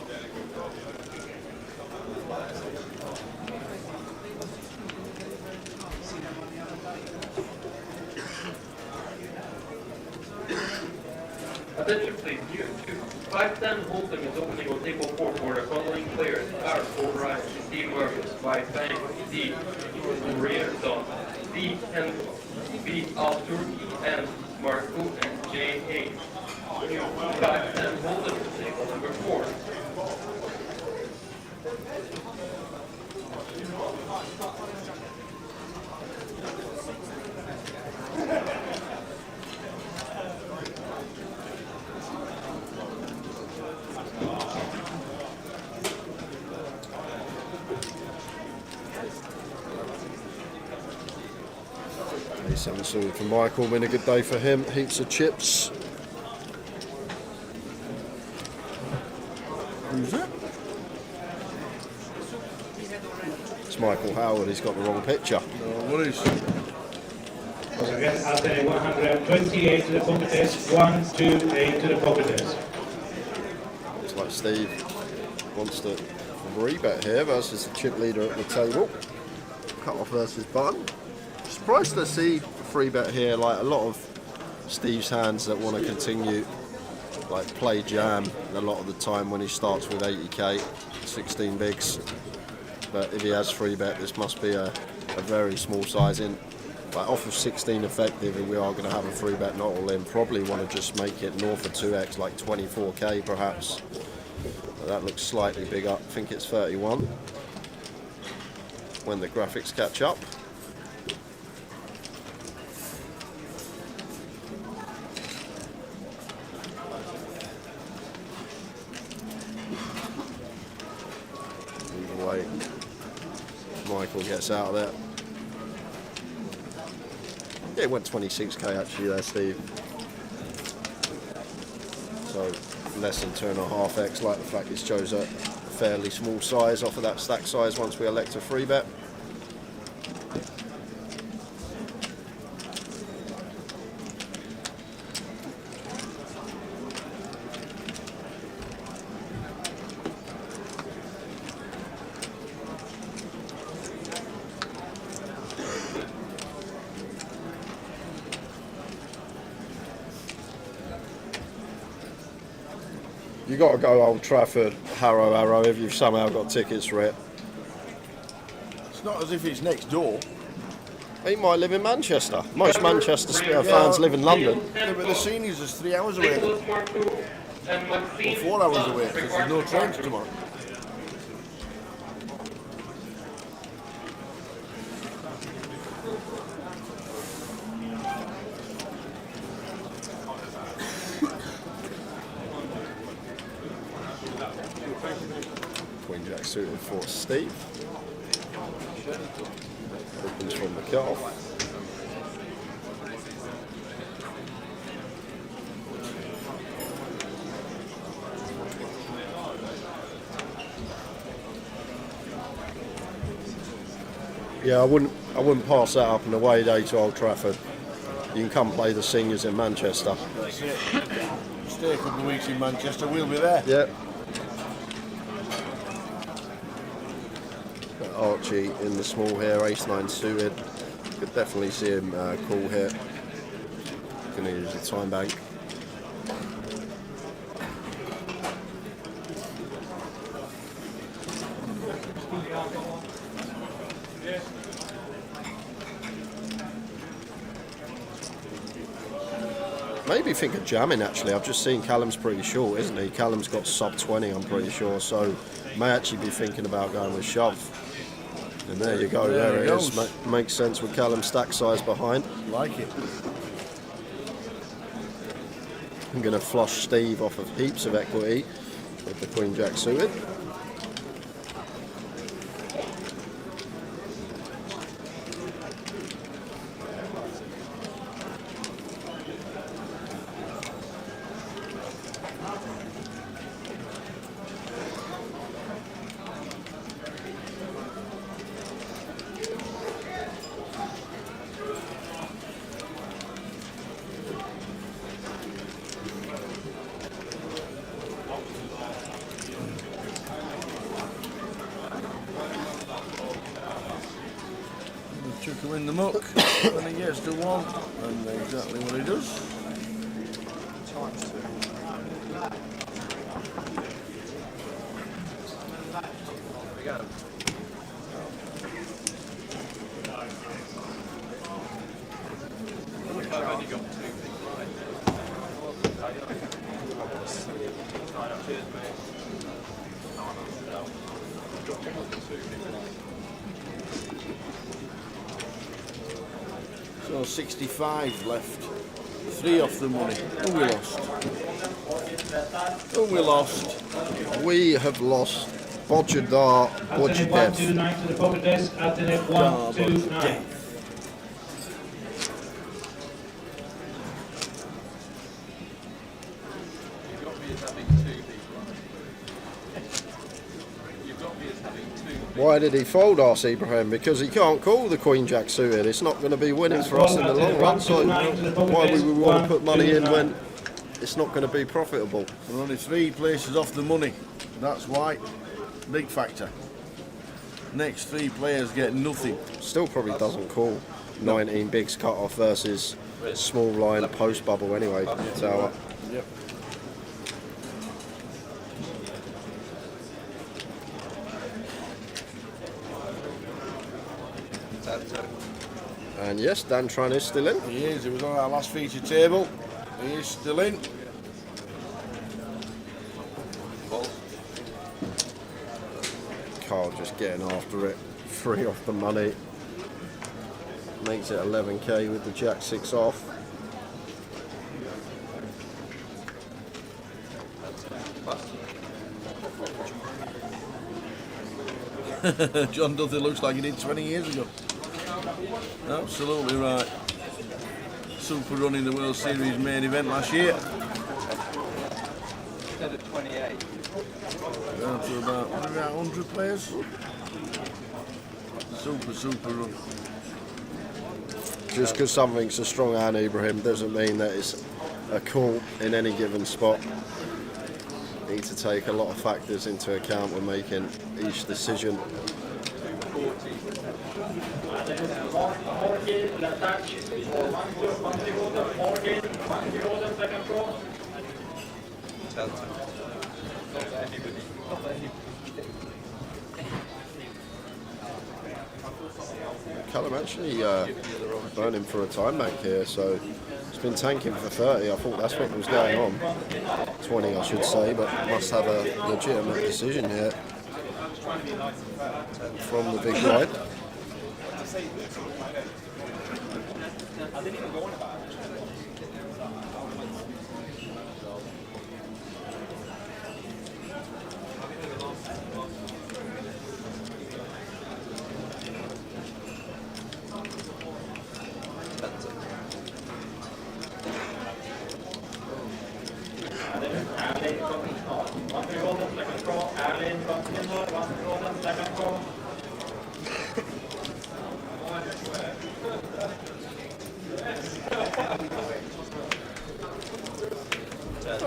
[SPEAKER 18] Attention please, you 510 holding is opening on table 4 for the following players are O'Brien, Steve Murphy, White Bank, D, Reardon, Steve Hendel, B. Al-Turki, and Marco and J. Hayes. New back and holder to table number 4.
[SPEAKER 9] A7 sorted for Michael, been a good day for him. Heaps of chips. Who's that? It's Michael Howard, he's got the wrong picture.
[SPEAKER 16] What is?
[SPEAKER 3] Again, after 128 to the pocket test, 128 to the pocket test.
[SPEAKER 9] Looks like Steve wants to rebet here versus the chip leader at the table. Cut off versus button. Surprised to see a free bet here, like a lot of Steve's hands that want to continue, like play jam a lot of the time when he starts with 80k, 16 bigs. But if he has free bet, this must be a very small size in. Like off of 16 effective, and we are going to have a free bet not all in. Probably want to just make it north of 2x, like 24k perhaps. But that looks slightly bigger. I think it's 31 when the graphics catch up. Either way, Michael gets out of there. Yeah, it went 26k actually there, Steve. So less than 2.5x, like the fact it shows a fairly small size off of that stack size once we elect a free bet. You got to go Old Trafford, Harrow, if you've somehow got tickets for it.
[SPEAKER 16] It's not as if it's next door.
[SPEAKER 9] He might live in Manchester. Most Manchester fans live in London.
[SPEAKER 16] Yeah, but the seniors is 3 hours away. Or 4 hours away, because there's no trains tomorrow.
[SPEAKER 9] Queen Jack suited for Steve. Opens from the cutoff. Yeah, I wouldn't pass that up on the away day to Old Trafford. You can come play the seniors in Manchester.
[SPEAKER 16] That's it. Stay a couple of weeks in Manchester, we'll be there.
[SPEAKER 9] Yep. Archie in the small here, ace-9 suited. Could definitely see him call here. Gonna use the time bank. Maybe think of jamming actually. I've just seen Callum's pretty short, isn't he? Callum's got sub 20, I'm pretty sure, so may actually be thinking about going with shove. And there you go, there it is. Makes sense with Callum's stack size behind.
[SPEAKER 16] Like it.
[SPEAKER 9] I'm going to flush Steve off of heaps of equity with the Queen Jack suited.
[SPEAKER 16] Chuck him in the muck when he gets to one, and exactly what he does.
[SPEAKER 14] only got 2 people right there. Cheers, mate.
[SPEAKER 16] So 65 left. 3 off the money. Who we lost? Who we lost?
[SPEAKER 9] We have lost Bojadar
[SPEAKER 3] Alternate 129 to the pocket desk. Alternate 129.
[SPEAKER 14] You've got me as having 2 people. You've got me as having 2 people.
[SPEAKER 9] Why did he fold us, Ibrahim? Because he can't call the Queen Jack suited. It's not going to be winning for us in the long run. So why would we want to put money in when it's not going to be profitable?
[SPEAKER 16] We're only 3 places off the money. That's why. Big factor. Next 3 players get nothing.
[SPEAKER 9] Still probably doesn't call 19 bigs cut off versus small line post bubble anyway. Tower.
[SPEAKER 16] Yep.
[SPEAKER 9] And yes, Dan Tran is still in.
[SPEAKER 16] He is. He was on our last feature table. He is still in.
[SPEAKER 9] Carl just getting after it. 3 off the money. Makes it 11k with the Jack 6 off.
[SPEAKER 16] John Duthie looks like he did 20 years ago. Absolutely right. Super run in the World Series main event last year.
[SPEAKER 21] Instead of 28.
[SPEAKER 16] Down to about 100 players. Super run.
[SPEAKER 9] Just because something's a strong hand, Ibrahim, doesn't mean that it's a call in any given spot. Need to take a lot of factors into account when making each decision. Callum actually burning for a time bank here, so it's been tanking for 30. I thought that's what was going on. 20, I should say, but must have a legitimate decision here from the big blind.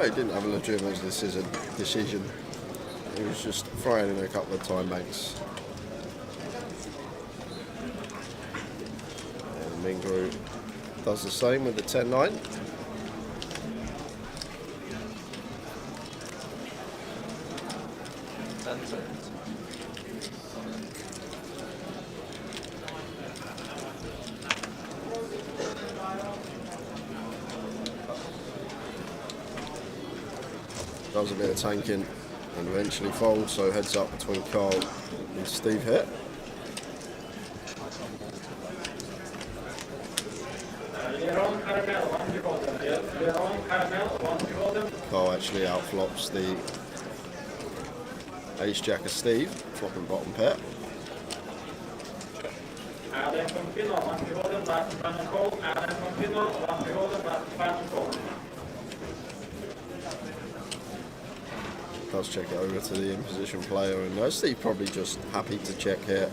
[SPEAKER 9] He didn't have a legitimate decision. He was just throwing in a couple of time banks. And Mingru does the same with the 10-9. Does a bit of tanking and eventually folds, so heads up between Carl and Steve here. Carl actually outflops the ace jack of Steve, flopping bottom pair. Does check it over to the in-position player, and Steve probably just happy to check here.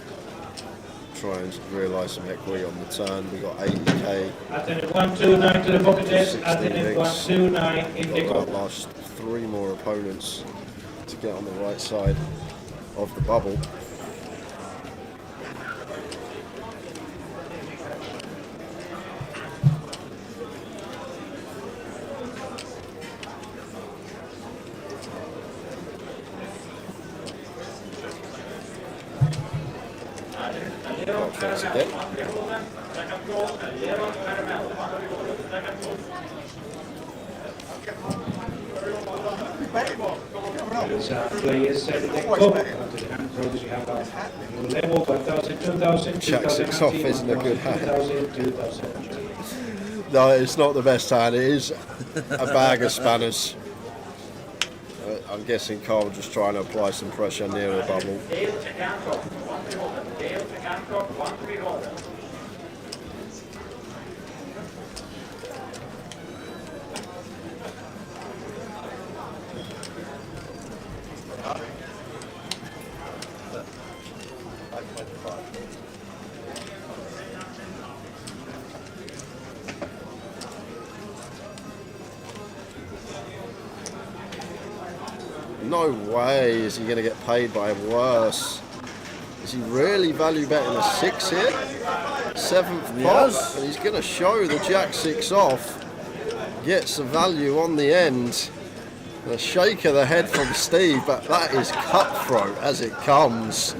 [SPEAKER 9] Try and realise some equity on the turn. We got 80k.
[SPEAKER 3] Alternate 129 to the pocket desk. Alternate 129 in the
[SPEAKER 9] got last 3 more opponents to get on the right side of the bubble. Thanks again.
[SPEAKER 3] Players set the deck up to the hand throws. We have a level 1000, 2000,
[SPEAKER 9] Jack 6 off isn't a good hand.
[SPEAKER 3] 2000, 2000.
[SPEAKER 9] No, it's not the best hand. It is a bag of spanners. I'm guessing Carl just trying to apply some pressure near the bubble. No way is he going to get paid by worse. Is he really value betting a 6 here? 7th pot, and he's going to show the Jack 6 off. Gets the value on the end. And a shake of the head from Steve, but that is cutthroat as it comes.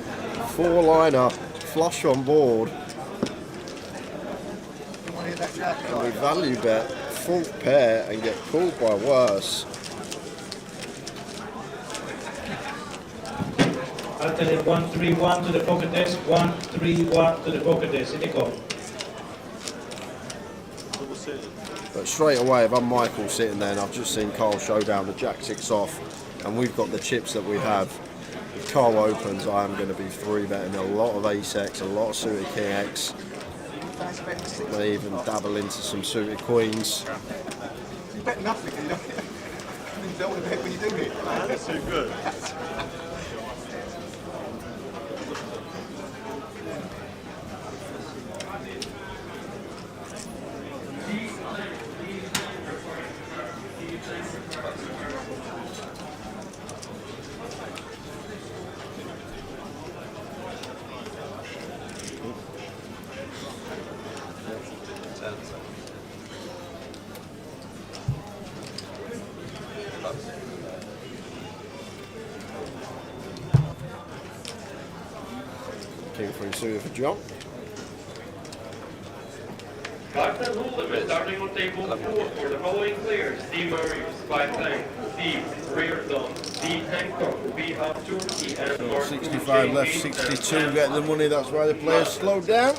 [SPEAKER 9] 4-liner, flush on board. And we value bet full pair and get called by worse.
[SPEAKER 3] Alternate 131 to the pocket desk, 131 to the pocket desk. In the call.
[SPEAKER 9] But straight away, if I'm Michael sitting there and I've just seen Carl show down the Jack 6 off, and we've got the chips that we have, if Carl opens, I am going to be 3-betting a lot of Ace-X, a lot of suited King-X. May even dabble into some suited Queens.
[SPEAKER 19] You bet nothing, you don't want to bet when you do it. That's too good.
[SPEAKER 9] King 3 suited for John.
[SPEAKER 18] Captain Hold'em is starting on table 4 for the following players. D. Murray, Spy Tank, D. Reardon, D. Hancock, B. Turkey, and Mark
[SPEAKER 16] 65 left, 62 get the money, that's why the players slowed down.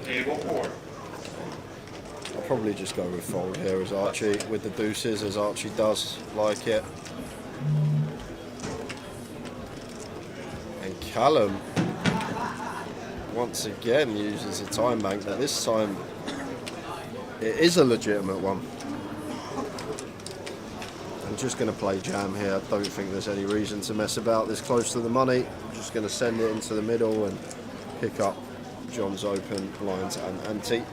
[SPEAKER 18] Table 4.
[SPEAKER 9] I'll probably just go with fold here as Archie, with the deuces as Archie does like it. And Callum once again uses a time bank, but this time it is a legitimate one. I'm just going to play jam here. I don't think there's any reason to mess about this close to the money. I'm just going to send it into the middle and pick up John's open, blinds and ante.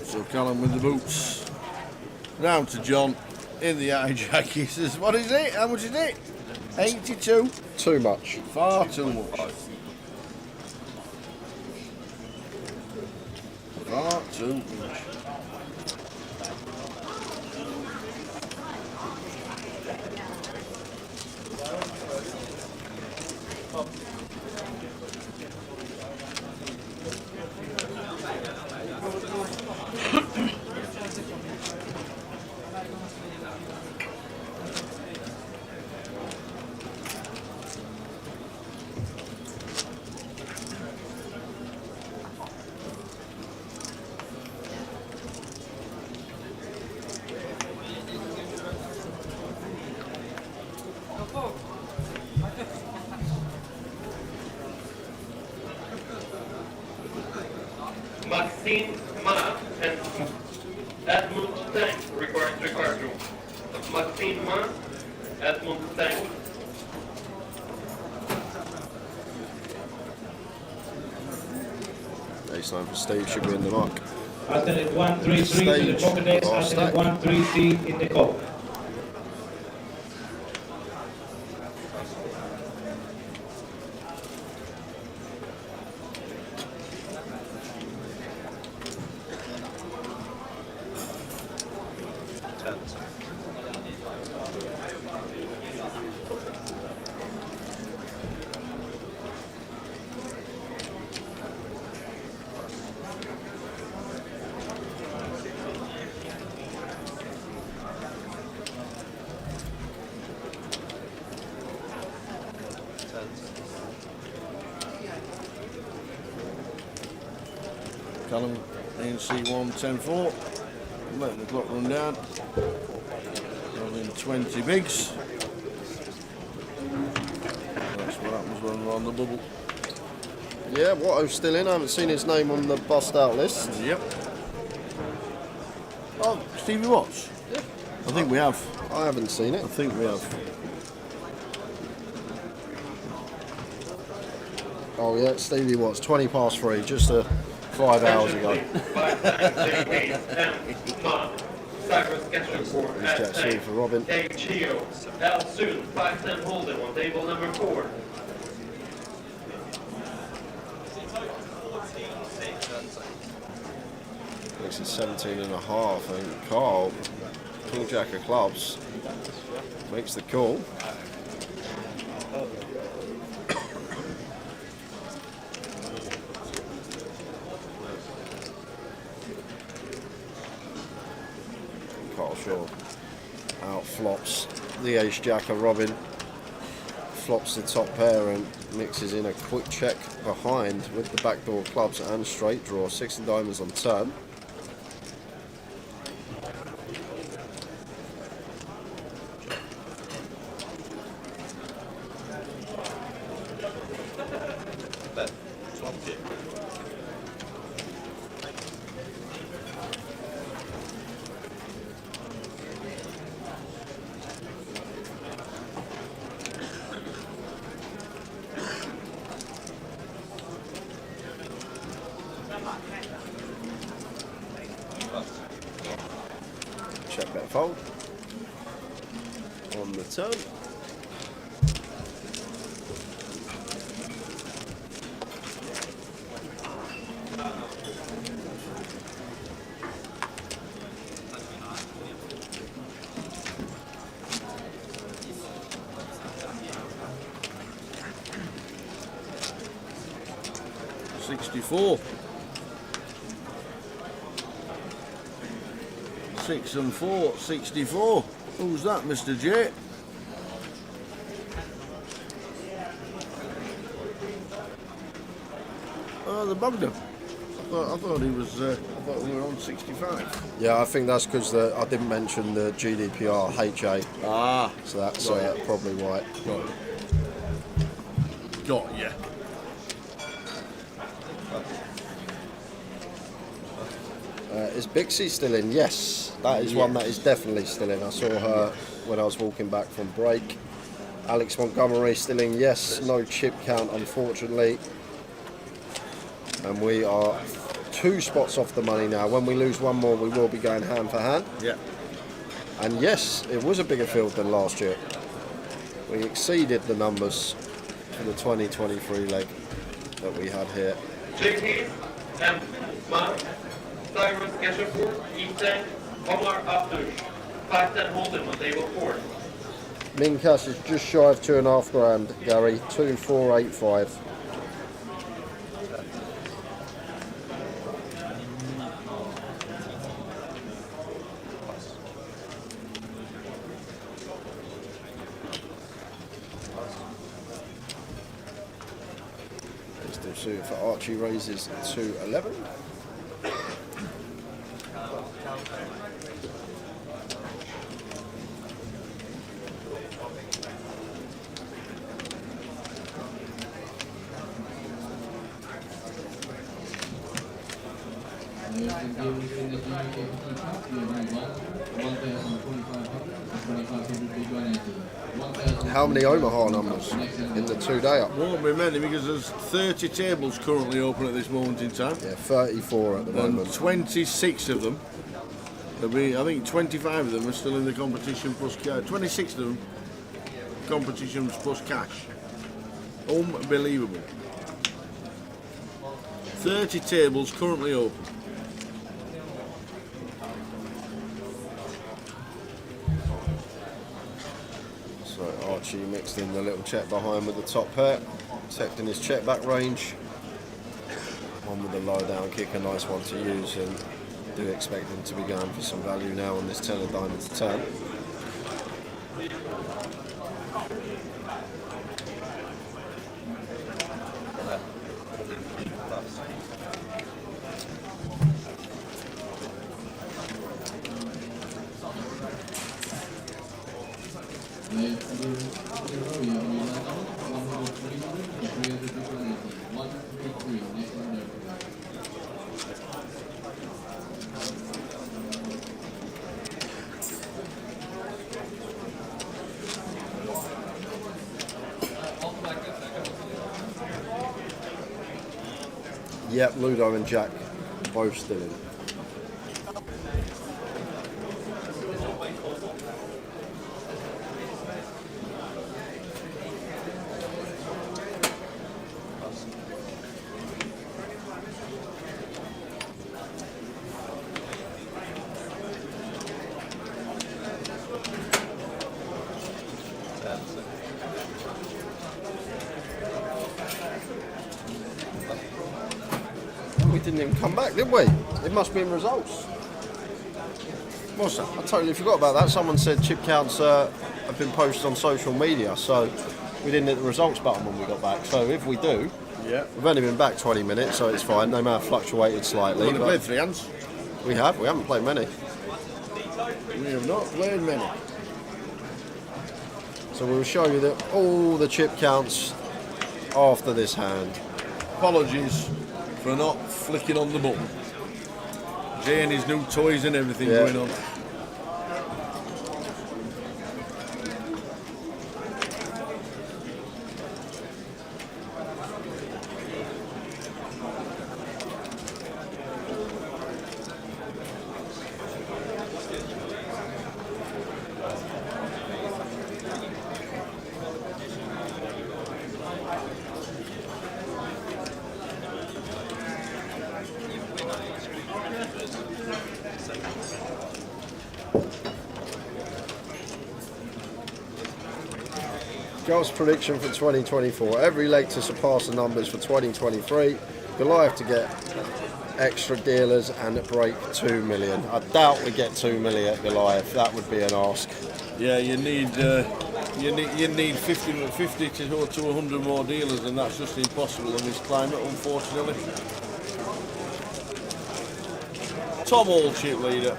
[SPEAKER 16] So Callum with the boots. Round to John in the hijack. He says, what is it? How much is it? 82?
[SPEAKER 9] Too much.
[SPEAKER 16] Far too much. Far too much.
[SPEAKER 18] Maxine Ma and Edmund Tank required 3 card room. Maxine Ma Edmund Tang.
[SPEAKER 9] Baseline for Steve should be in the mark.
[SPEAKER 3] Alternate 133 to the pocket X, alternate 133 in the cup.
[SPEAKER 16] Callum, ANC 1, 10-4. Letting the clock run down. Rolling 20 bigs. That's what happens when we're on the bubble.
[SPEAKER 9] Yeah, Watto's still in. I haven't seen his name on the bust out list.
[SPEAKER 16] Yep. Oh, Stevie Watts?
[SPEAKER 9] Yeah.
[SPEAKER 16] I think we have.
[SPEAKER 9] I haven't seen it.
[SPEAKER 16] I think we have.
[SPEAKER 9] Oh yeah, Stevie Watts, 20 past 3, just 5 hours ago. Here's Jack C for Robin.
[SPEAKER 18] Dave Chio, Al Soon, 510 Holden on table number 4.
[SPEAKER 9] Makes it 17 and a half, and Carl, King Jack of clubs, makes the call. Carl Shaw out flops the ace jack of Robin, flops the top pair and mixes in a quick check behind with the backdoor clubs and straight draw. 6 of diamonds on turn. Check bet fold on the turn.
[SPEAKER 16] $64. 6 and 4, 64. Who's that, Mr. J? Oh, the Bogdan. I thought he was. I thought we were on 65.
[SPEAKER 9] Yeah, I think that's because I didn't mention the GDPR HA.
[SPEAKER 16] Ah,
[SPEAKER 9] so that's
[SPEAKER 16] got ya.
[SPEAKER 9] probably why.
[SPEAKER 16] Got ya.
[SPEAKER 9] Is Bixie still in? Yes, that is one that is definitely still in. I saw her when I was walking back from break. Alex Montgomery still in? Yes, no chip count unfortunately. And we are 2 spots off the money now. When we lose one more, we will be going hand for hand.
[SPEAKER 16] Yeah.
[SPEAKER 9] And yes, it was a bigger field than last year. We exceeded the numbers for the 2023 leg that we had here.
[SPEAKER 18] JT, M, Mark, Cyrus Keshapour, Ethan, Omar Abdush, 510 Holden on table 4.
[SPEAKER 9] Minkas is just shy of £2.5 grand, Gary, 2485. Still suited for Archie, raises to 11. how many Omaha numbers in the 2-day up?
[SPEAKER 16] Won't be many because there's 30 tables currently open at this moment in time.
[SPEAKER 9] Yeah, 34 at the moment.
[SPEAKER 16] And 26 of them. There'll be, I think 25 of them are still in the competition plus cash. 26 of them competitions plus cash. Unbelievable. 30 tables currently open.
[SPEAKER 9] So Archie mixed in the little check behind with the top pair, protecting his check back range. One with the low down kick, a nice one to use, and do expect him to be going for some value now on this 10 of diamonds turn. Yep, Ludo and Jack both still in. We didn't even come back, did we? It must be in results. What's that? I totally forgot about that. Someone said chip counts have been posted on social media, so we didn't hit the results button when we got back. So if we do,
[SPEAKER 16] yeah,
[SPEAKER 9] we've only been back 20 minutes, so it's fine. They may have fluctuated slightly.
[SPEAKER 16] We've only played 3 hands.
[SPEAKER 9] We haven't played many.
[SPEAKER 16] We have not played many.
[SPEAKER 9] So we'll show you all the chip counts after this hand.
[SPEAKER 16] Apologies for not flicking on the button. Jay and his new toys and everything going on.
[SPEAKER 9] Joel's prediction for 2024. Every leg to surpass the numbers for 2023. Goliath to get extra dealers and break 2 million. I doubt we get 2 million at Goliath. That would be an ask.
[SPEAKER 16] Yeah, you need 50 to 100 more dealers, and that's just impossible in this climate, unfortunately. Tom Hall chip leader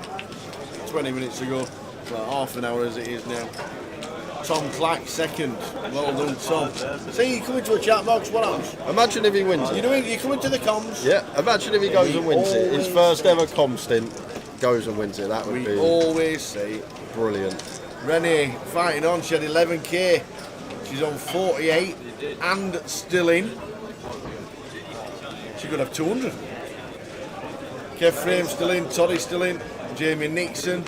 [SPEAKER 16] 20 minutes ago, well, half an hour as it is now. Tom Clack second. Well done, Tom. See, you come into a chat box, what happens?
[SPEAKER 9] Imagine if he wins it.
[SPEAKER 16] You come into the comms.
[SPEAKER 9] Yeah, imagine if he goes and wins it. His first ever comm stint goes and wins it. That would be...
[SPEAKER 16] We always say...
[SPEAKER 9] Brilliant.
[SPEAKER 16] Rennie fighting on, she had 11k. She's on 48 and still in. She could have 200. Kev Frame still in, Toddy still in, Jamie Nixon.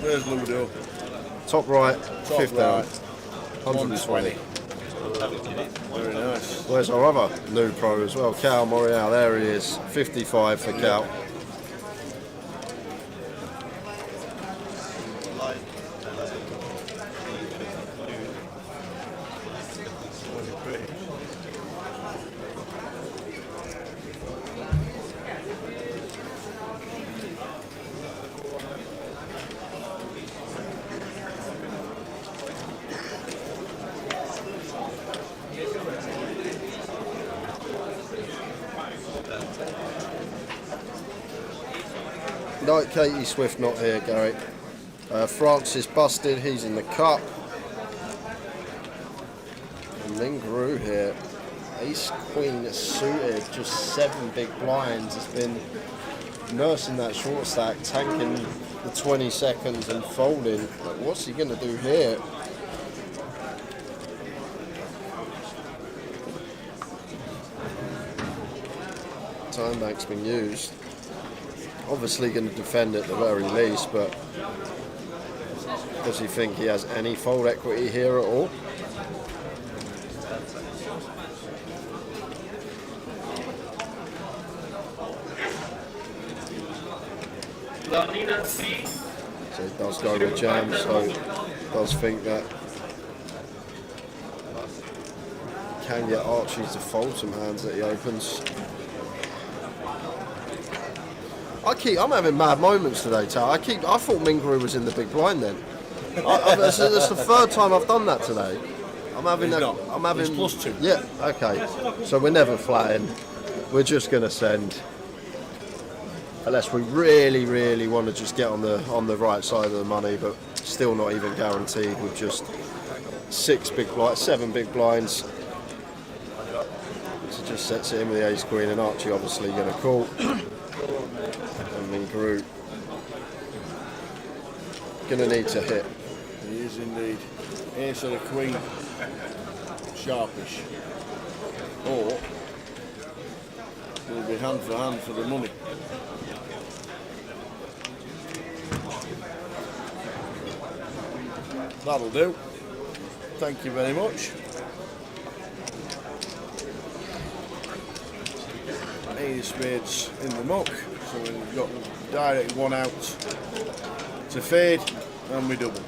[SPEAKER 16] Where's Ludo?
[SPEAKER 9] Top right,
[SPEAKER 16] Top
[SPEAKER 9] 5th down. 120.
[SPEAKER 16] Very nice.
[SPEAKER 9] Where's our other new pro as well? Cal Morial, there he is. 55 for Cal. No, Katie Swift not here, Gary. Francis busted, he's in the cup. And Lingaroo here. Ace Queen suited, just 7 big blinds. It's been nursing that short stack, tanking the 20 seconds and folding. What's he going to do here? Time bank's been used. Obviously going to defend at the very least, but does he think he has any fold equity here at all? So he does go with jam, so does think that can get Archie to fold some hands that he opens. I'm having mad moments today, Tal. I thought Mingaroo was in the big blind then. That's the third time I've done that today. I'm having
[SPEAKER 16] He's +2.
[SPEAKER 9] Yeah, okay. So we're never flatting. We're just going to send. Unless we really, really want to just get on the right side of the money, but still not even guaranteed with just 7 big blinds. So just sets it in with the ace queen, and Archie obviously going to call. And Mingaroo going to need to hit.
[SPEAKER 16] He is indeed. Ace of the queen, sharpish. Or will be hand for hand for the money. That'll do. Thank you very much. Eight of spades in the muck, so we've got direct one out to fade, and we double.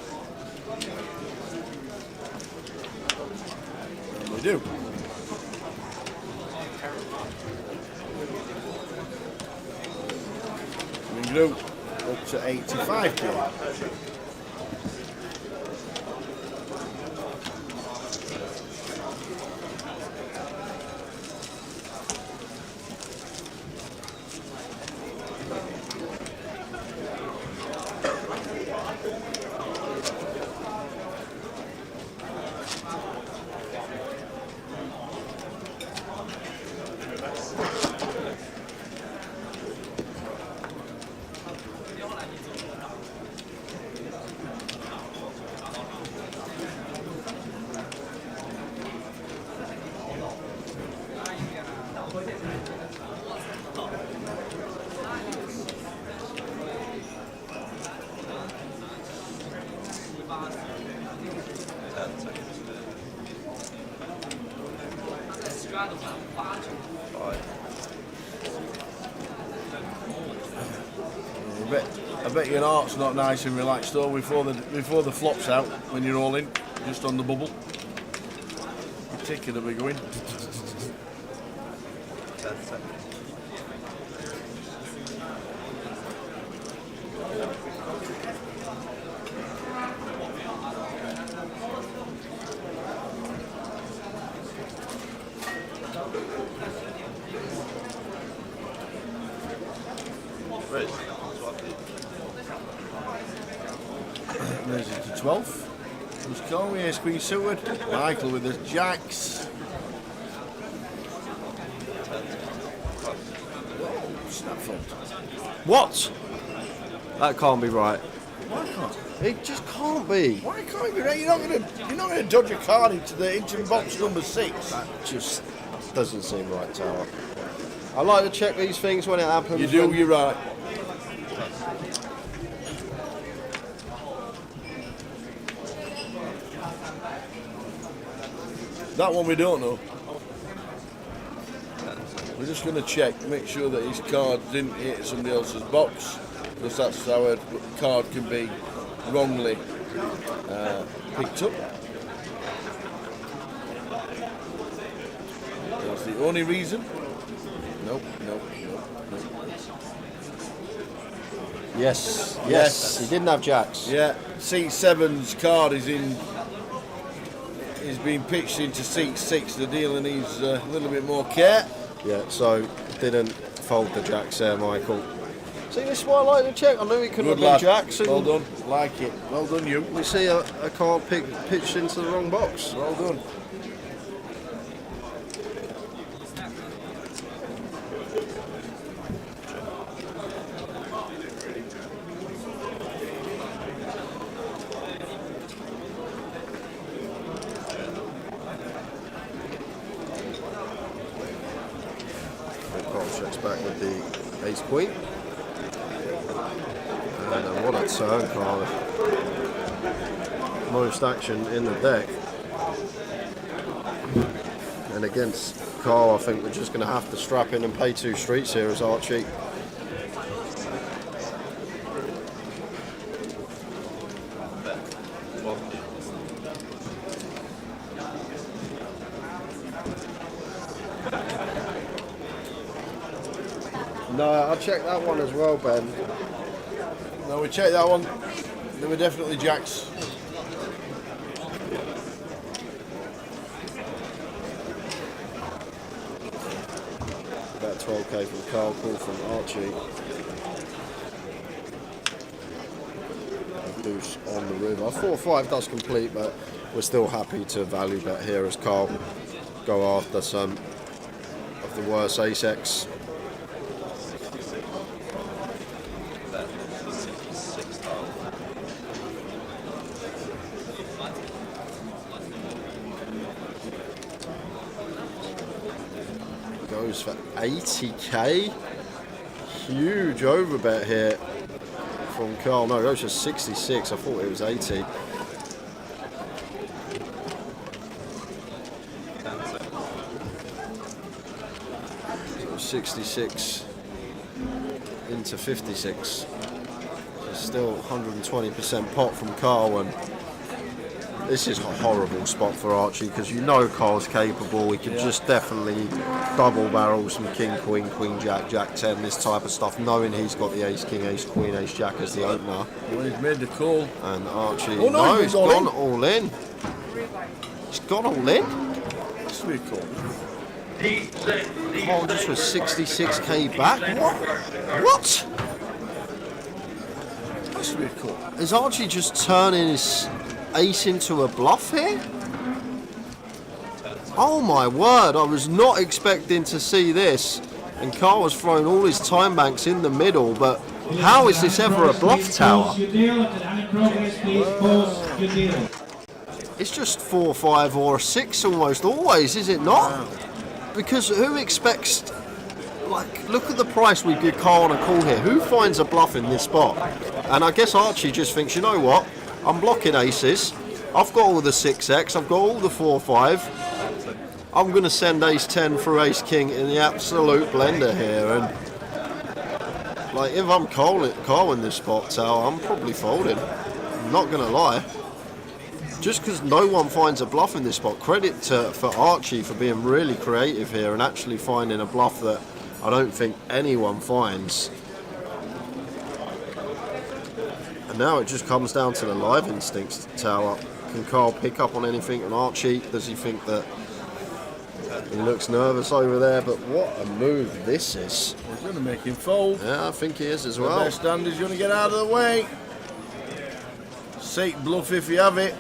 [SPEAKER 16] And we do. We go up to 85k. I bet your heart's not nice and relaxed though before the flop's out when you're all in, just on the bubble. Your ticket will be going. There's it to 12. Who's calling me? Ace Queen suited. Michael with the jacks. Whoa, snap fold.
[SPEAKER 9] What? That can't be right.
[SPEAKER 16] Why can't?
[SPEAKER 9] It just can't be.
[SPEAKER 16] Why can't it be right? You're not gonna dodge a card into box number 6.
[SPEAKER 9] That just doesn't seem right, Tower. I like to check these things when it happens.
[SPEAKER 16] You do, you're right. That one we don't know. We're just going to check, make sure that his card didn't hit somebody else's box, because that's how a card can be wrongly picked up. That's the only reason. Nope.
[SPEAKER 9] Yes. He didn't have jacks.
[SPEAKER 16] Yeah, C7's card is being pitched into seat 6. The dealer needs a little bit more care.
[SPEAKER 9] Yeah, so didn't fold the jacks there, Michael. See, this is why I like to check. I knew it couldn't have been jacks.
[SPEAKER 16] Well done, like it. Well done, you.
[SPEAKER 9] We see a card pitched into the wrong box.
[SPEAKER 16] Well done.
[SPEAKER 7] back with the ace queen. And what a turn card. Most action in the deck. And against Carl, I think we're just going to have to strap in and pay 2 streets here as Archie. No, I'll check that one as well, Ben.
[SPEAKER 16] No, we checked that one. They were definitely jacks.
[SPEAKER 7] About 12k from Carl, call from Archie. Deuce on the river. 4-5 does complete, but we're still happy to value bet here as Carl go after some of the worst ace-X. Goes for 80k. Huge overbet here from Carl. No, it goes for 66. I thought it was 80. So 66 into 56. So still 120% pot from Carl, and this is a horrible spot for Archie because you know Carl's capable. He could just definitely double barrel some king, queen, queen, jack, jack 10, this type of stuff, knowing he's got the ace, king, ace, queen, ace, jack as the opener.
[SPEAKER 16] Well, he's made the call.
[SPEAKER 7] And Archie,
[SPEAKER 16] oh, no,
[SPEAKER 7] he's gone all in. He's gone all in.
[SPEAKER 16] That's a weird call.
[SPEAKER 7] Carl just was 66k back. What?
[SPEAKER 16] That's a weird call.
[SPEAKER 7] Is Archie just turning his ace into a bluff here? Oh my word, I was not expecting to see this. And Carl has thrown all his time banks in the middle, but how is this ever a bluff tower? It's just 4-5 or a 6 almost always, is it not? Because who expects, like, look at the price we give Carl on a call here. Who finds a bluff in this spot? And I guess Archie just thinks, you know what? I'm blocking aces. I've got all the 6x. I've got all the 4-5. I'm going to send ace 10 through ace king in the absolute blender here. And like, if I'm Carl in this spot, Tal, I'm probably folding. I'm not going to lie. Just because no one finds a bluff in this spot. Credit for Archie for being really creative here and actually finding a bluff that I don't think anyone finds. And now it just comes down to the live instincts to Tower. Can Carl pick up on anything on Archie? Does he think that he looks nervous over there? But what a move this is.
[SPEAKER 16] He's going to make him fold.
[SPEAKER 7] Yeah, I think he is as
[SPEAKER 16] The
[SPEAKER 7] well.
[SPEAKER 16] best hand is going to get out of the way. Seek bluff if you have it.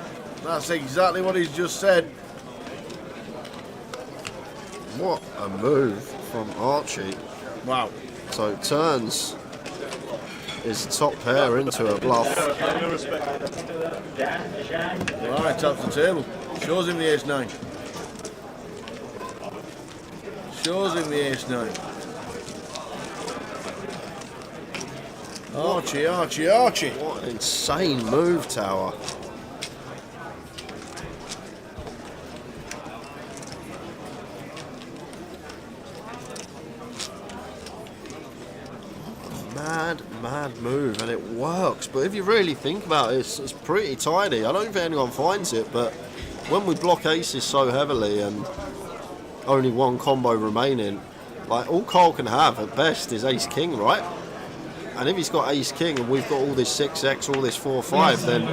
[SPEAKER 16] That's exactly what he's just said.
[SPEAKER 7] What a move from Archie.
[SPEAKER 16] Wow.
[SPEAKER 7] So turns his top pair into a bluff.
[SPEAKER 16] Right, taps the table. Shows him the ace 9. Shows him the ace 9. Archie, Archie, Archie.
[SPEAKER 7] What an insane move, Tower. Mad move, and it works. But if you really think about it, it's pretty tidy. I don't think anyone finds it, but when we block aces so heavily and only one combo remaining, like, all Carl can have at best is ace king, right? And if he's got ace king and we've got all this 6x, all this 4-5, then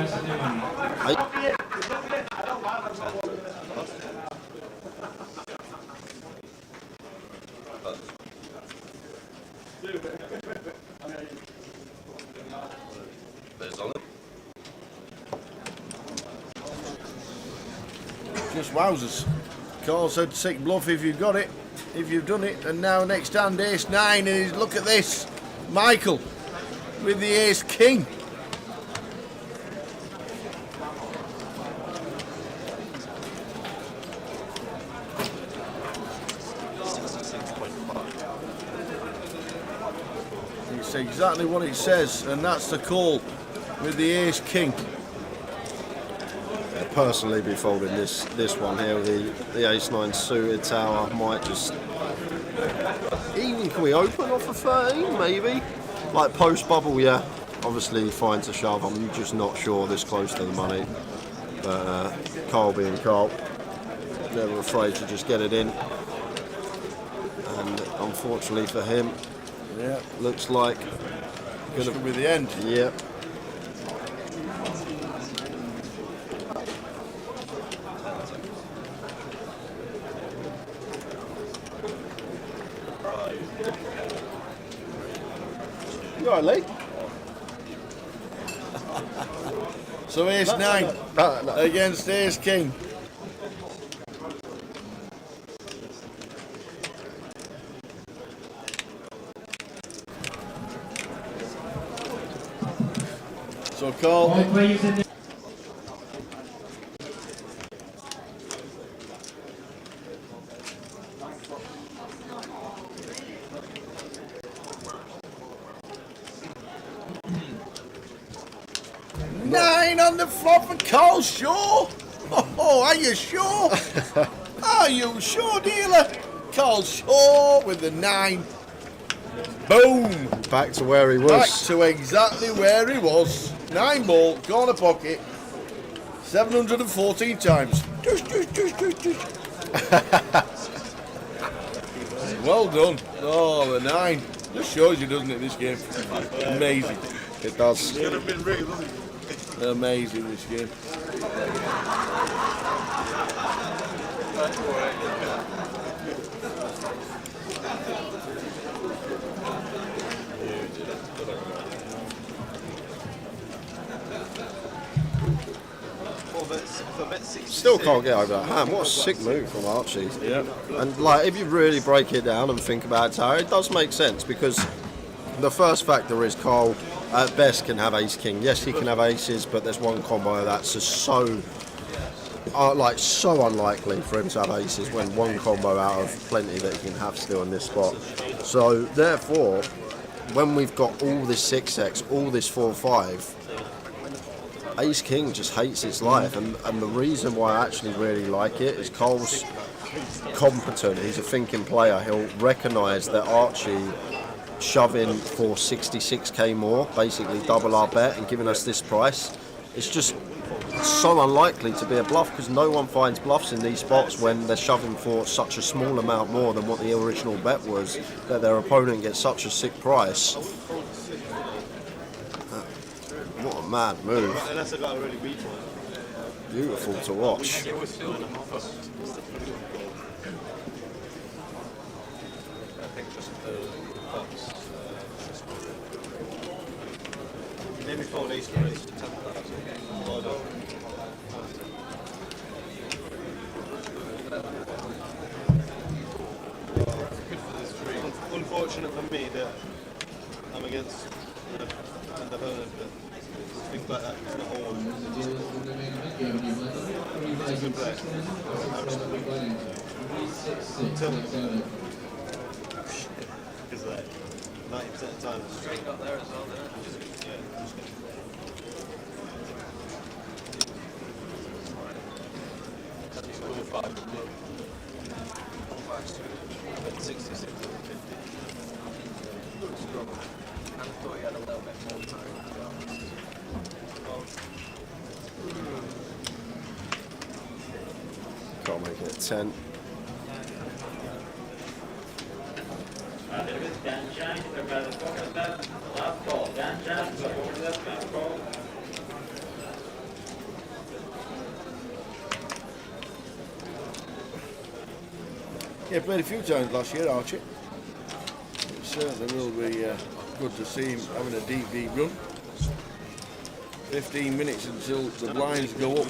[SPEAKER 16] Just wowzers. Carl said sick bluff if you've got it, if you've done it, and now next hand ace 9, and look at this. Michael with the ace king. exactly what it says, and that's the call with the ace king.
[SPEAKER 9] Yeah, personally, be folding this one here with the ace 9 suited tower. Might just even, can we open off a 13 maybe? Like post bubble, yeah. Obviously fine to shove. I'm just not sure this close to the money. But Carl being Carl, never afraid to just get it in. And unfortunately for him,
[SPEAKER 16] yeah,
[SPEAKER 9] looks like
[SPEAKER 16] gonna be the end.
[SPEAKER 9] Yeah.
[SPEAKER 16] You alright, Lee? So ace 9 against ace king. So Carl. Nine on the flop for Carl Shaw. Oh, are you sure? Are you sure, dealer? Carl Shaw with the 9. Boom.
[SPEAKER 9] Back to where he was.
[SPEAKER 16] Back to exactly where he was. 9 ball, corner pocket. 714 times. Well done. Oh, the 9. Just shows you, doesn't it, this game? Amazing.
[SPEAKER 9] It does.
[SPEAKER 16] It could have been rigged, doesn't it? Amazing, this game.
[SPEAKER 9] Still can't get over that hand. What a sick move from Archie.
[SPEAKER 16] Yeah.
[SPEAKER 9] And like, if you really break it down and think about it, it does make sense, because the first factor is Carl at best can have ace king. Yes, he can have aces, but there's one combo that's just so unlikely for him to have aces when one combo out of plenty that he can have still in this spot. So therefore, when we've got all this 6x, all this 4-5, ace king just hates its life, and the reason why I actually really like it is Carl's competent. He's a thinking player. He'll recognise that Archie shoving for 66k more, basically double our bet, and giving us this price, it's just so unlikely to be a bluff, because no one finds bluffs in these spots when they're shoving for such a small amount more than what the original bet was, that their opponent gets such a sick price. What a mad move. Beautiful to watch.
[SPEAKER 19] Maybe 4 days to race to 10,000. Unfortunate for me that I'm against the opponent, but things like that is not all. It's a good play. Because like 90% of the time it's straight up there as well.
[SPEAKER 9] Can't make it 10.
[SPEAKER 16] Yeah, played a few times last year, Archie. It certainly will be good to see him having a DV run. 15 minutes until the blinds go up.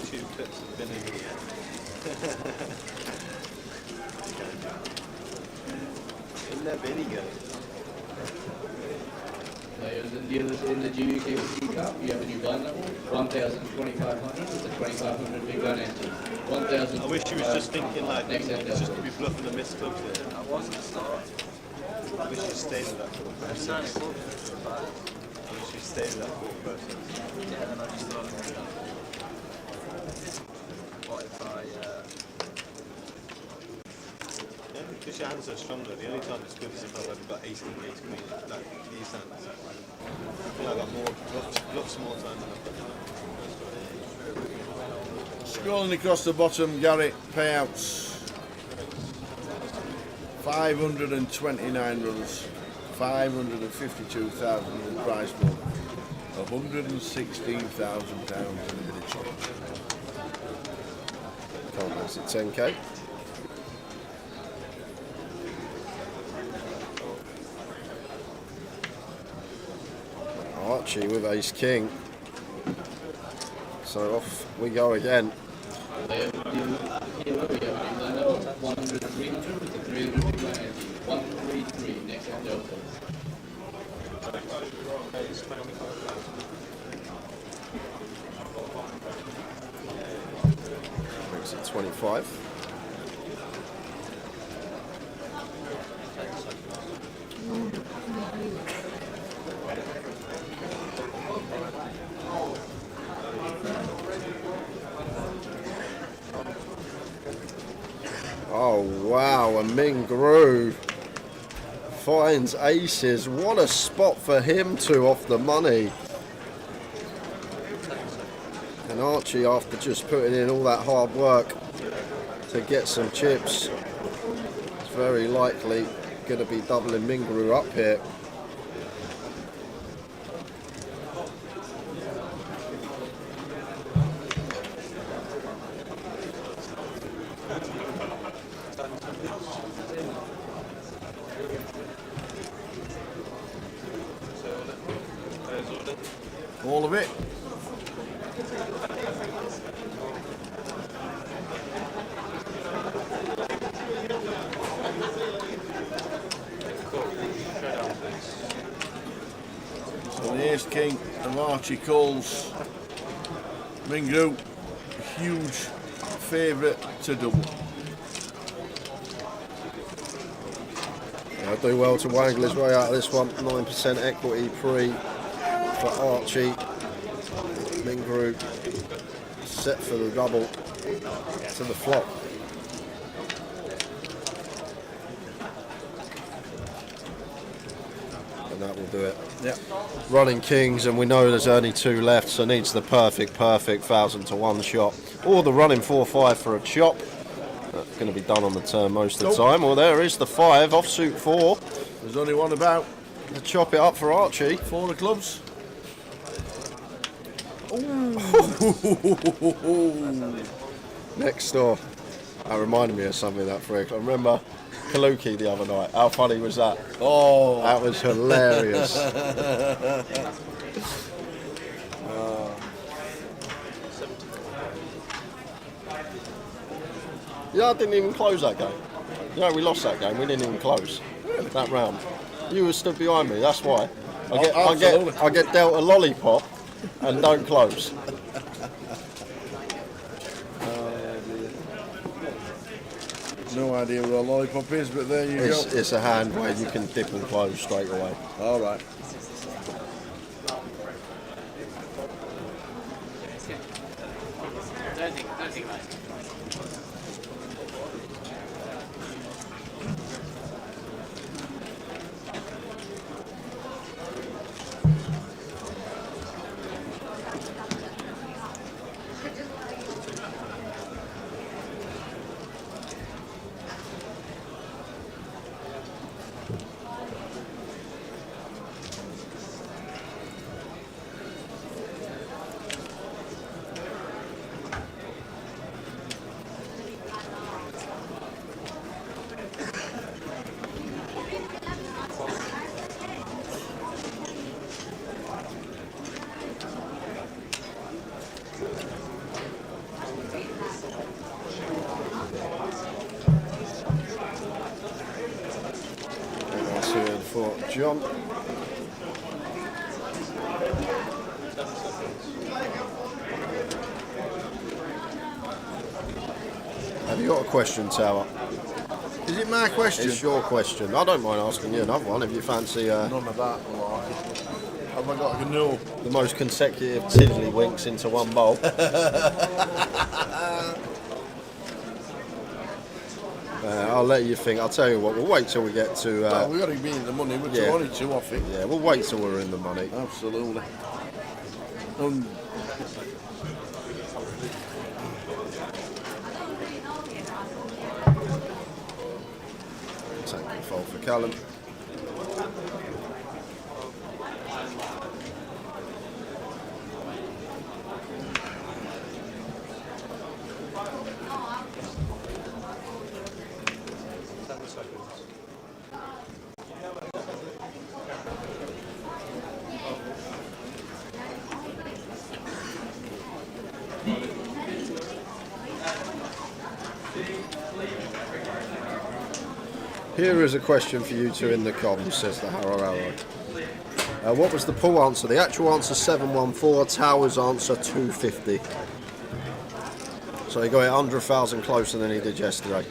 [SPEAKER 19] Isn't that Benny guy?
[SPEAKER 13] Players and dealers in the GUKPT Cup, you have a new blind level, 1,200 with a 2,500 big blind entry. 1,000.
[SPEAKER 19] I wish he was just thinking like, it's just to be bluffing the missed clubs there.
[SPEAKER 14] That wasn't the start.
[SPEAKER 8] I wish you stayed with that full process. I wish you stayed with that full process.
[SPEAKER 5] Yeah, then I just thought, what if I,
[SPEAKER 8] Yeah, because your hands are stronger. The only time it's good is if I've got ace king, like these hands. I feel like I've got more, lots more time than I've got.
[SPEAKER 16] Scrolling across the bottom, Garrett, payouts. 529 runs, 552,000 in the prize pool, £116,000 in a bit of change.
[SPEAKER 9] Can't miss it, 10k. Archie with ace king. So off we go again. Makes it 25. Oh wow, and Mingru finds aces. What a spot for him too, off the money. And Archie, after just putting in all that hard work to get some chips, is very likely going to be doubling Mingru up here.
[SPEAKER 16] All of it. So the ace king of Archie calls Mingru a huge favourite to double.
[SPEAKER 9] He'll do well to wangle his way out of this one. 9% equity pre for Archie. Mingru set for the double to the flop. And that will do it.
[SPEAKER 16] Yep.
[SPEAKER 9] Running kings, and we know there's only two left, so needs the perfect 1,000 to 1 shot. Or the running 4-5 for a chop. That's going to be done on the turn most of the time. Well, there is the 5, offsuit 4.
[SPEAKER 16] There's only one about.
[SPEAKER 9] To chop it up for Archie.
[SPEAKER 16] 4 of clubs.
[SPEAKER 9] Next door. That reminded me of something, that freak. I remember Kaluki the other night. How funny was that?
[SPEAKER 16] Oh,
[SPEAKER 9] that was hilarious. Yeah, I didn't even close that game. You know, we lost that game. We didn't even close that round. You were stood behind me. That's why. I get dealt a lollipop and don't close.
[SPEAKER 16] No idea what a lollipop is, but there you go.
[SPEAKER 9] It's a hand where you can dip and close straight away.
[SPEAKER 16] All right.
[SPEAKER 12] Don't think about it.
[SPEAKER 9] For John. Have you got a question, Tower?
[SPEAKER 16] Is it my question?
[SPEAKER 9] It's your question. I don't mind asking you another one if you fancy.
[SPEAKER 16] None of that. Have I got to know?
[SPEAKER 9] The most consecutive tiddlywinks into one bowl. I'll let you think. I'll tell you what. We'll wait till we get to.
[SPEAKER 16] Well, we've got to be in the money. We're only two off it.
[SPEAKER 9] Yeah, we'll wait till we're in the money.
[SPEAKER 16] Absolutely.
[SPEAKER 9] Take control for Callum. Here is a question for you two in the comms, says the Harrow Arrow. What was the pool answer? The actual answer 714, Towers answer 250. So he got it 100,000 closer than he did yesterday.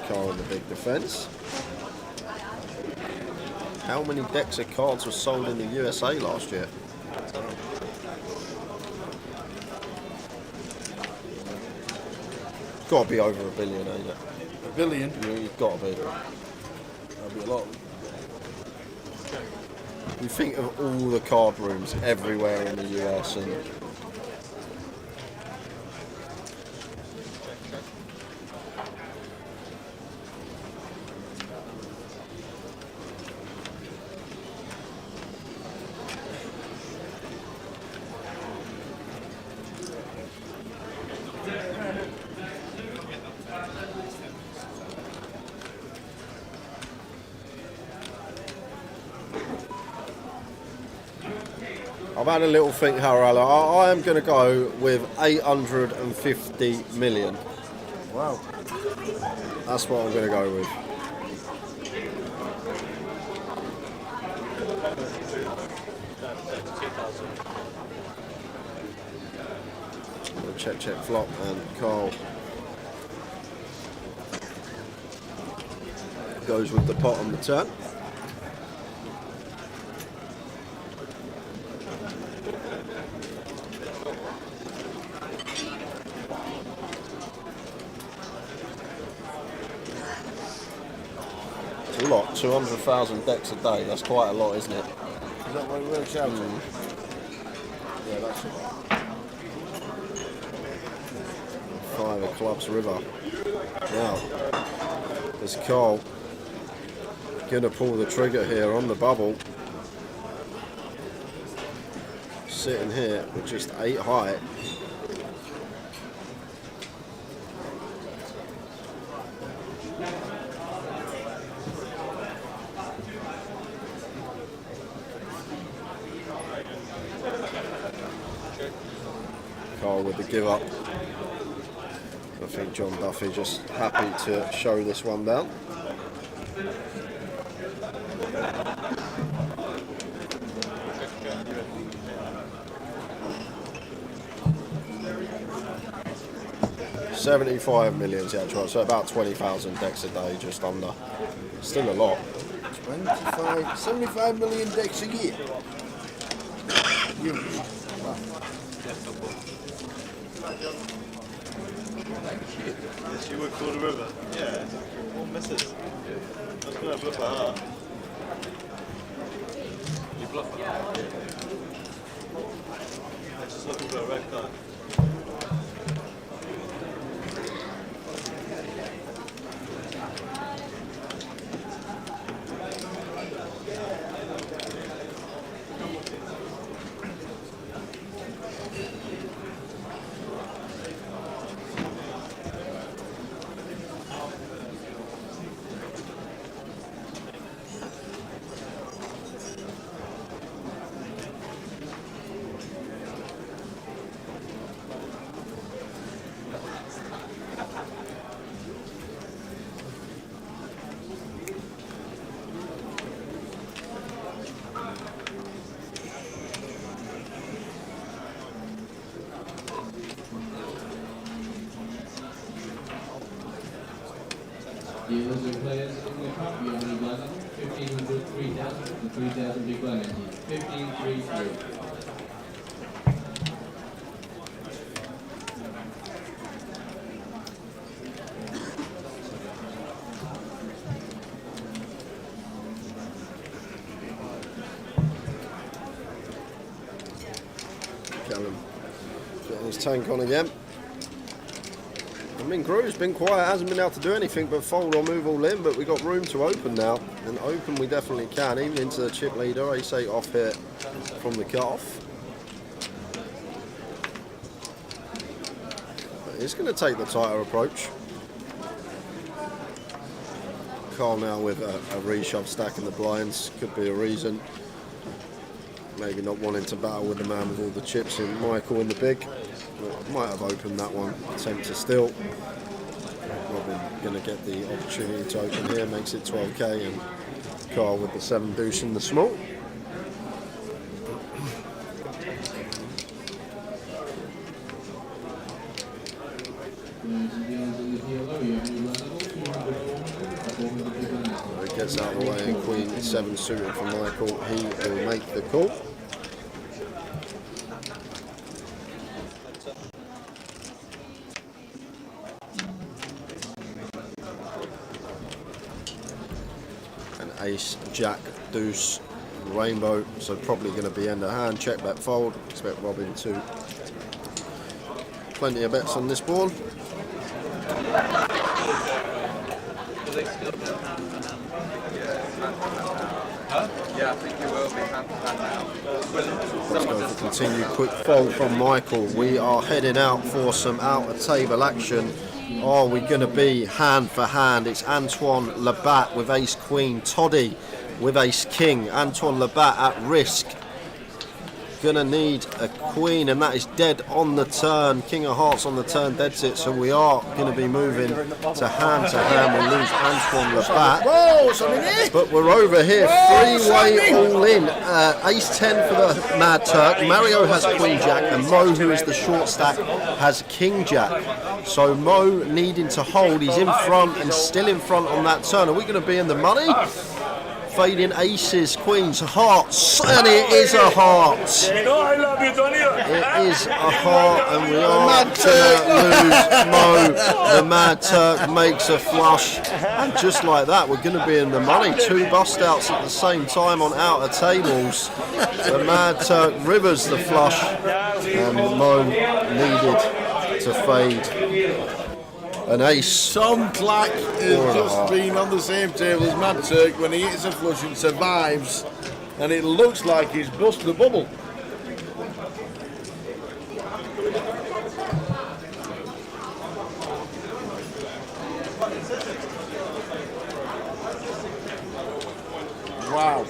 [SPEAKER 9] Carl in the big defence. How many decks of cards were sold in the USA last year? Got to be over 1 billion, ain't it?
[SPEAKER 16] 1 billion?
[SPEAKER 9] You've got to be.
[SPEAKER 16] That'll be a lot.
[SPEAKER 9] You think of all the card rooms everywhere in the US and I've had a little think, Harala. I am going to go with 850 million.
[SPEAKER 16] Wow.
[SPEAKER 9] That's what I'm going to go with. Check, flop, and Carl goes with the pot on the turn. It's a lot, 200,000 decks a day, that's quite a lot, isn't it?
[SPEAKER 16] Is that what it works out? Yeah, that's it.
[SPEAKER 9] 5 of clubs river. Now, is Carl going to pull the trigger here on the bubble? Sitting here with just 8 high. Carl with the give up. I think John Duffy just happy to show this one down. $75 million, yeah, that's right. So about 20,000 decks a day, just under. Still a lot.
[SPEAKER 16] 75 million decks a year.
[SPEAKER 8] Yes, you would call the river. Yeah. All misses. I was going to bluff like that. You bluff like that? I'm just looking for a red card.
[SPEAKER 13] Dealers and players in the cup, you only blind level, 1500, 3000, and 3000 big blind entry. 15, 3, 3.
[SPEAKER 7] Callum getting his tank on again. I mean, Grew's been quiet, hasn't been able to do anything but fold or move all in, but we've got room to open now, and open we definitely can, even into the chip leader. Ace-8 off here from the cut-off. But it's going to take the tighter approach. Carl now with a reshove stack in the blinds, could be a reason. Maybe not wanting to battle with the man with all the chips in, Michael in the big. Might have opened that one, attempt to still. Robin going to get the opportunity to open here, makes it 12k, and Carl with the 7 deuce in the small. He gets out of the way, and Queen 7 suited for Michael. He will make the call. Ace, Jack, Deuce, Rainbow, so probably going to be end of hand. Check bet fold. Expect Robin to. Plenty of bets on this board.
[SPEAKER 14] Yeah, I think you will be hand to hand now.
[SPEAKER 7] Let's go for continued quick fold from Michael. We are heading out for some out of table action. Are we going to be hand for hand? It's Antoine Labatt with ace queen, Toddy with ace king. Antoine Labatt at risk. Gonna need a queen, and that is dead on the turn. King of hearts on the turn, dead's it. So we are going to be moving to hand. We lose Antoine Labatt. But we're over here, three-way all in. Ace 10 for the Mad Turk. Mario has queen jack, and Mo, who is the short stack, has king jack. So Mo needing to hold. He's in front and still in front on that turn. Are we going to be in the money? Fading aces, queens, hearts, and it is a heart.
[SPEAKER 10] You know I love you, Tony.
[SPEAKER 7] It is a heart, and we are going to lose Mo. The Mad Turk makes a flush, and just like that, we're going to be in the money. 2 bust outs at the same time on outer tables. The Mad Turk rivers the flush, and Mo needed to fade. An ace.
[SPEAKER 16] Tom Clack has just been on the same table as Mad Turk when he hits a flush and survives, and it looks like he's bust the bubble. Wow.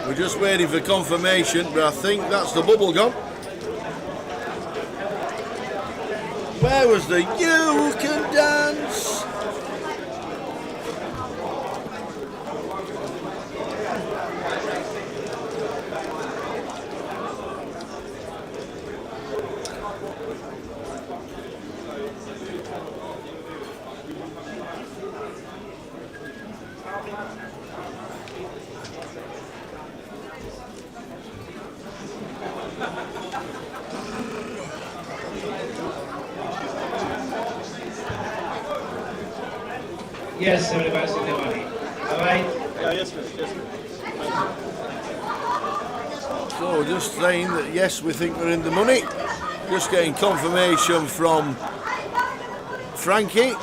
[SPEAKER 16] We're just waiting for confirmation, but I think that's the bubble gone. Where was the You Can Dance?
[SPEAKER 3] Yes, everybody's in the money. All right?
[SPEAKER 19] Yes, yes.
[SPEAKER 16] So just saying that yes, we think we're in the money. Just getting confirmation from Frankie.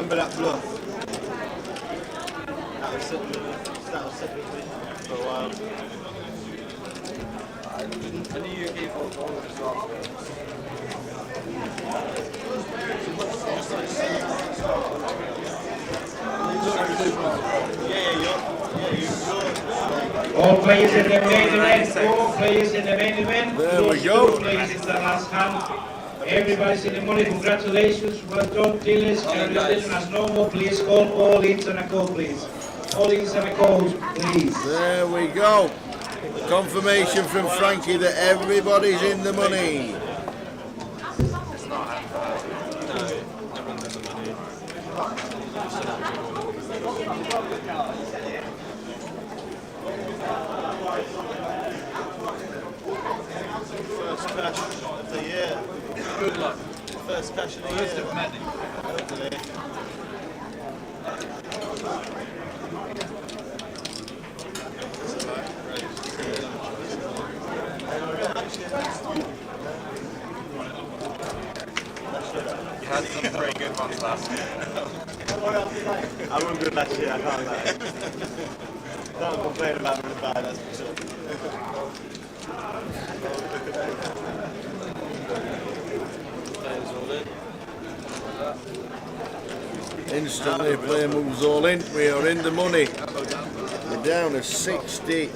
[SPEAKER 8] remember that bluff? That was sitting with me for a while.
[SPEAKER 5] I knew you gave up all of well.
[SPEAKER 3] All players in the main event, all players in the main event.
[SPEAKER 16] There we go.
[SPEAKER 3] All players in the last hand. Everybody's in the money, congratulations, well done, dealers. Everybody has no more, please call all ins and a call, please. All ins and a call, please.
[SPEAKER 16] There we go. Confirmation from Frankie that everybody's in the money.
[SPEAKER 14] It's not happening. No, everyone's in the money.
[SPEAKER 8] First cash of the year.
[SPEAKER 5] Good luck.
[SPEAKER 8] First cash of the year.
[SPEAKER 5] First of many.
[SPEAKER 8] Hopefully.
[SPEAKER 14] You had some pretty good ones last year.
[SPEAKER 8] I wasn't good last year, I can't lie. Don't complain about me bad, that's for sure.
[SPEAKER 16] Instantly, player moves all in. We are in the money. We're down to 62.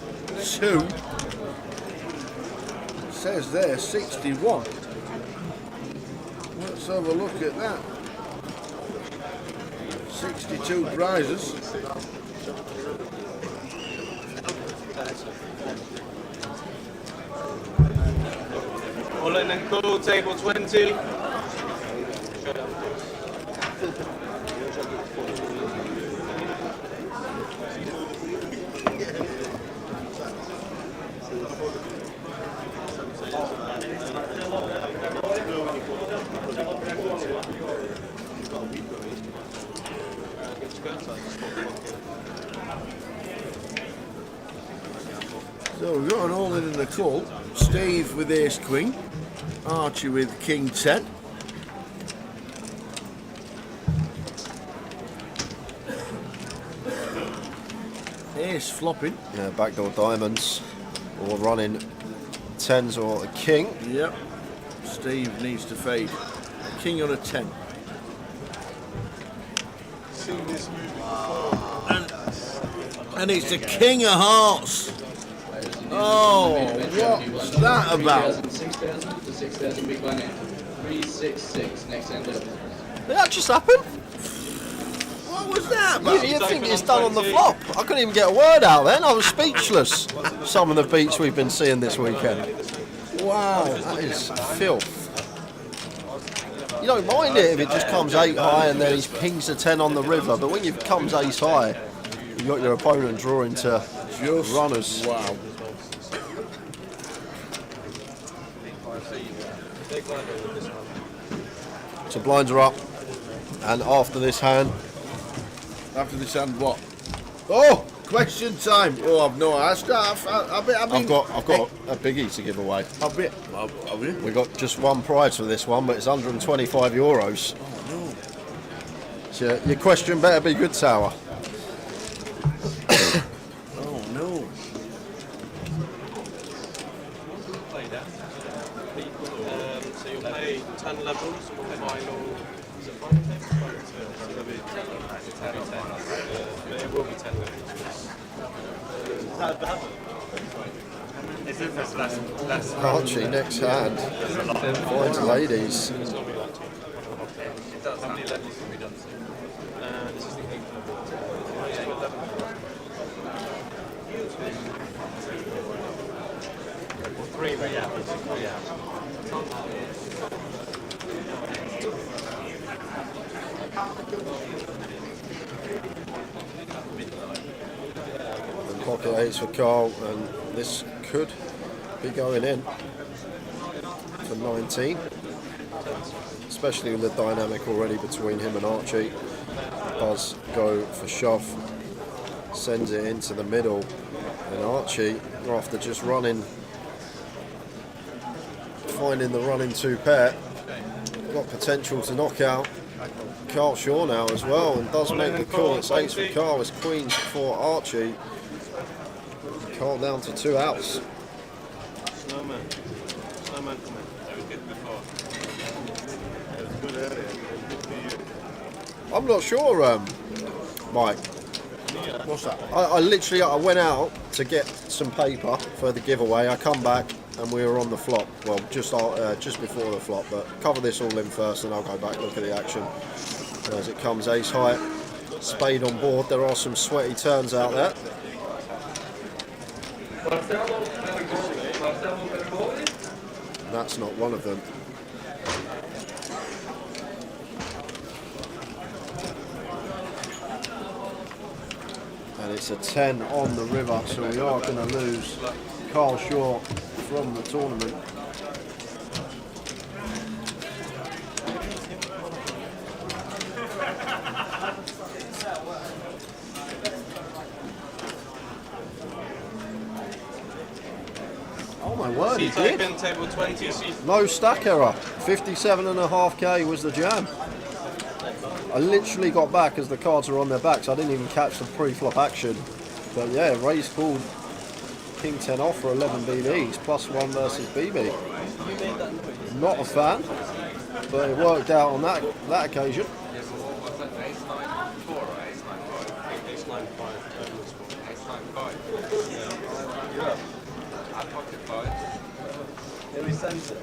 [SPEAKER 16] It says there 61. Let's have a look at that. 62 prizes.
[SPEAKER 8] All in and cool, table 20.
[SPEAKER 16] So we've got an all in the call. Steve with ace queen. Archie with king 10. Ace flopping.
[SPEAKER 7] Yeah, backdoor diamonds, or running tens or a king.
[SPEAKER 16] Yep. Steve needs to fade. A king on a 10.
[SPEAKER 19] Seen this movie
[SPEAKER 16] And it's the king of hearts. Oh, what's that about?
[SPEAKER 13] 6,000 to 6,000 big money. 366 next end up.
[SPEAKER 7] Did that just happen?
[SPEAKER 16] What was that about?
[SPEAKER 7] You'd think it's done on the flop. I couldn't even get a word out then. I was speechless. Some of the beats we've been seeing this weekend.
[SPEAKER 16] Wow,
[SPEAKER 7] that is filth. You don't mind it if it just comes 8 high and then he pings a 10 on the river, but when it comes ace high, you got your opponent drawing to
[SPEAKER 16] just
[SPEAKER 7] runners.
[SPEAKER 16] Wow.
[SPEAKER 7] So blinds are up, and after this hand.
[SPEAKER 16] After this hand, what? Oh, question time. Oh, I've no idea.
[SPEAKER 7] I've got a biggie to give away.
[SPEAKER 16] Have you?
[SPEAKER 7] We got just one prize for this one, but it's 125 euros.
[SPEAKER 16] Oh no.
[SPEAKER 7] So your question better be good, Tower.
[SPEAKER 16] Oh no.
[SPEAKER 8] So you'll play 10 levels or final. Is it final table? So there'll be 10. It will be 10 levels. Is that bad?
[SPEAKER 14] Is it less
[SPEAKER 7] Archie, next hand. Finds ladies.
[SPEAKER 14] It does. How many levels have we done?
[SPEAKER 8] This is the 8th level.
[SPEAKER 14] Three, yeah.
[SPEAKER 7] And pocket 8s for Carl, and this could be going in for 19. Especially with the dynamic already between him and Archie. Does go for shove, sends it into the middle, and Archie, after just finding the running 2 pair, got potential to knock out
[SPEAKER 9] Carl Shaw now as well, and does make the call. It's ace for Carl, it's queens for Archie. Carl down to 2 outs.
[SPEAKER 8] Snowman. Snowman coming. That was good before. It was good earlier. Good for you.
[SPEAKER 9] I'm not sure, Mike.
[SPEAKER 16] What's that?
[SPEAKER 9] I literally went out to get some paper for the giveaway. I come back and we were on the flop. Well, just before the flop, but cover this all in first and I'll go back, look at the action. As it comes ace high, spade on board. There are some sweaty turns out there. That's not one of them. And it's a 10 on the river, so we are going to lose Carl Shaw from the tournament. Oh my word, he did.
[SPEAKER 8] Table 20.
[SPEAKER 9] No stack error. 57.5k was the jam. I literally got back as the cards were on their backs. I didn't even catch the pre-flop action. But yeah, Ray's called King 10 off for 11 BBs, +1 versus BB. Not a fan, but it worked out on that occasion.
[SPEAKER 8] Yeah, we sent it.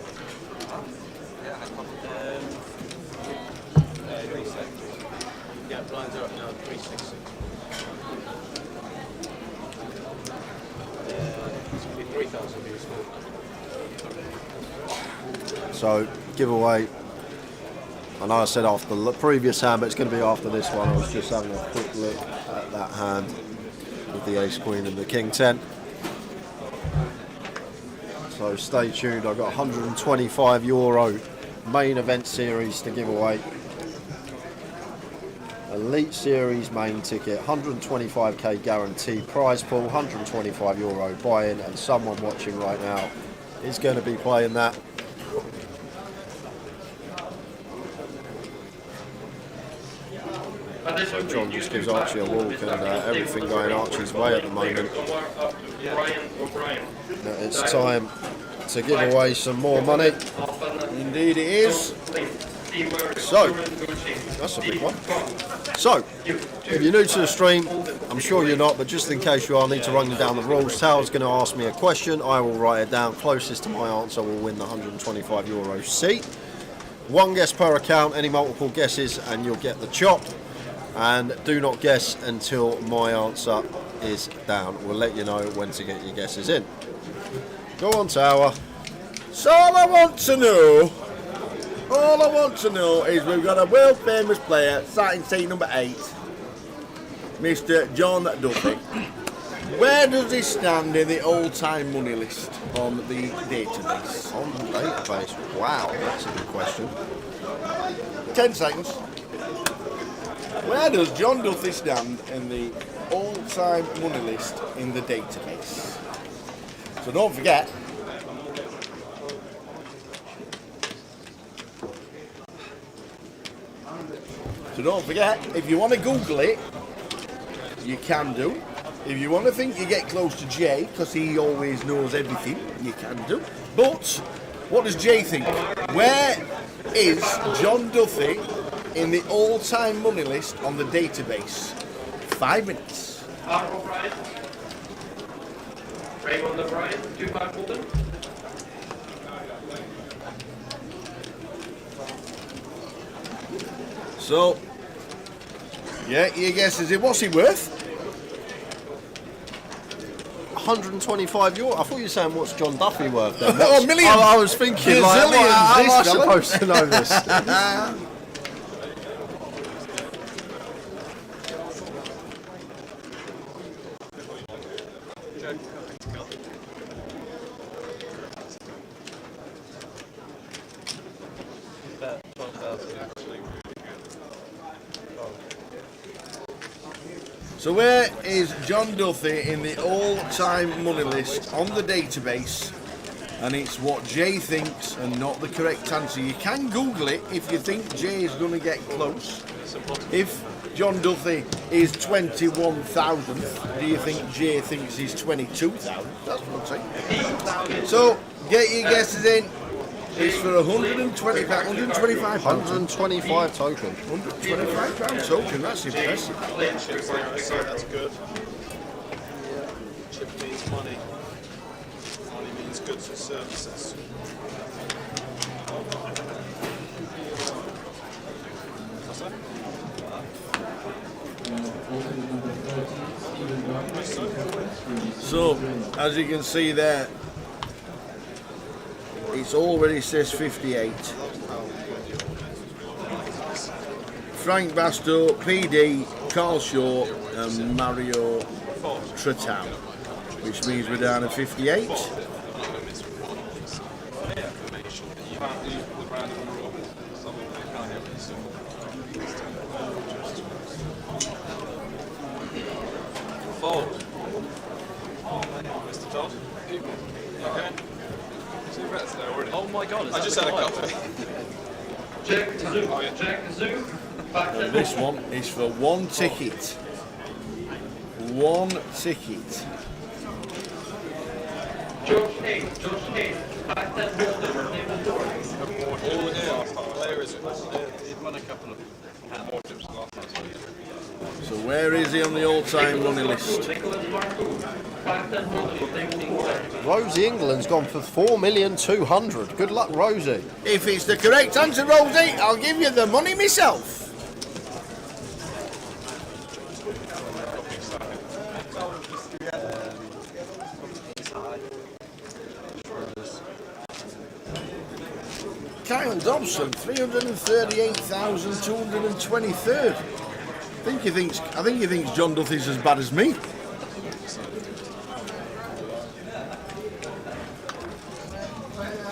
[SPEAKER 8] Yeah, blinds are up now, 360. It's going to be 3,000 views.
[SPEAKER 9] So, giveaway. I know I said after the previous hand, but it's going to be after this one. I was just having a quick look at that hand with the ace queen and the king 10. So stay tuned. I've got €125 main event series to give away. Elite Series main ticket, 125k guaranteed prize pool, €125 buy-in, and someone watching right now is going to be playing that. So John just gives Archie a walk, and everything going Archie's way at the moment. Now it's time to give away some more money.
[SPEAKER 16] Indeed it is.
[SPEAKER 9] So, that's a big one. So, if you're new to the stream, I'm sure you're not, but just in case you are, I need to run you down the rules. Tal's going to ask me a question. I will write it down. Closest to my answer will win the €125 seat. One guess per account, any multiple guesses, and you'll get the chop. And do not guess until my answer is down. We'll let you know when to get your guesses in. Go on, Tower.
[SPEAKER 16] So all I want to know is we've got a world famous player sat in seat number 8, Mr. John Duffy. Where does he stand in the all-time money list on the database?
[SPEAKER 9] On the database? Wow, that's a good question.
[SPEAKER 16] 10 seconds. Where does John Duffy stand in the all-time money list in the database? So don't forget. So don't forget, if you want to Google it, you can do. If you want to think you get close to Jay, because he always knows everything, you can do. But, what does Jay think? Where is John Duffy in the all-time money list on the database? 5 minutes.
[SPEAKER 18] O'Brien. Raymond O'Brien, 2-5 Holden.
[SPEAKER 16] So, yeah, your guess is it. What's he worth?
[SPEAKER 9] €125. I thought you were saying what's John Duffy worth then?
[SPEAKER 16] Oh, millions!
[SPEAKER 9] I was thinking, like, how am I supposed to know this?
[SPEAKER 16] So where is John Duffy in the all-time money list on the database? and it's what Jay thinks and not the correct answer. You can Google it if you think Jay is going to get close. If John Duthie is 21,000th, do you think Jay thinks he's 22,000? That's what I'm saying. So, get your guesses in. It's for 125
[SPEAKER 7] token.
[SPEAKER 16] £125 token, that's impressive.
[SPEAKER 8] That's good. Chip means money. Money means goods and services. What's that?
[SPEAKER 16] So, as you can see there, it already says 58. Frank Basto, PD, Carl Shaw and Mario Tretau, which means we're down to 58.
[SPEAKER 14] Fold. Mr. Todd? Okay. Oh my god, I just had a coffee.
[SPEAKER 18] Check the zoo. Check the zoo.
[SPEAKER 16] This one is for one ticket. One ticket.
[SPEAKER 18] George Hayes. Back that holder.
[SPEAKER 14] Where is it? He'd won a couple of more chips last time.
[SPEAKER 16] So where is he on the all-time money list?
[SPEAKER 7] Rosie England's gone for 4,200,000. Good luck, Rosie.
[SPEAKER 16] If it's the correct answer, Rosie, I'll give you the money myself. Kyle Dobson, 338,223rd. I think he thinks John Duthie's as bad as me.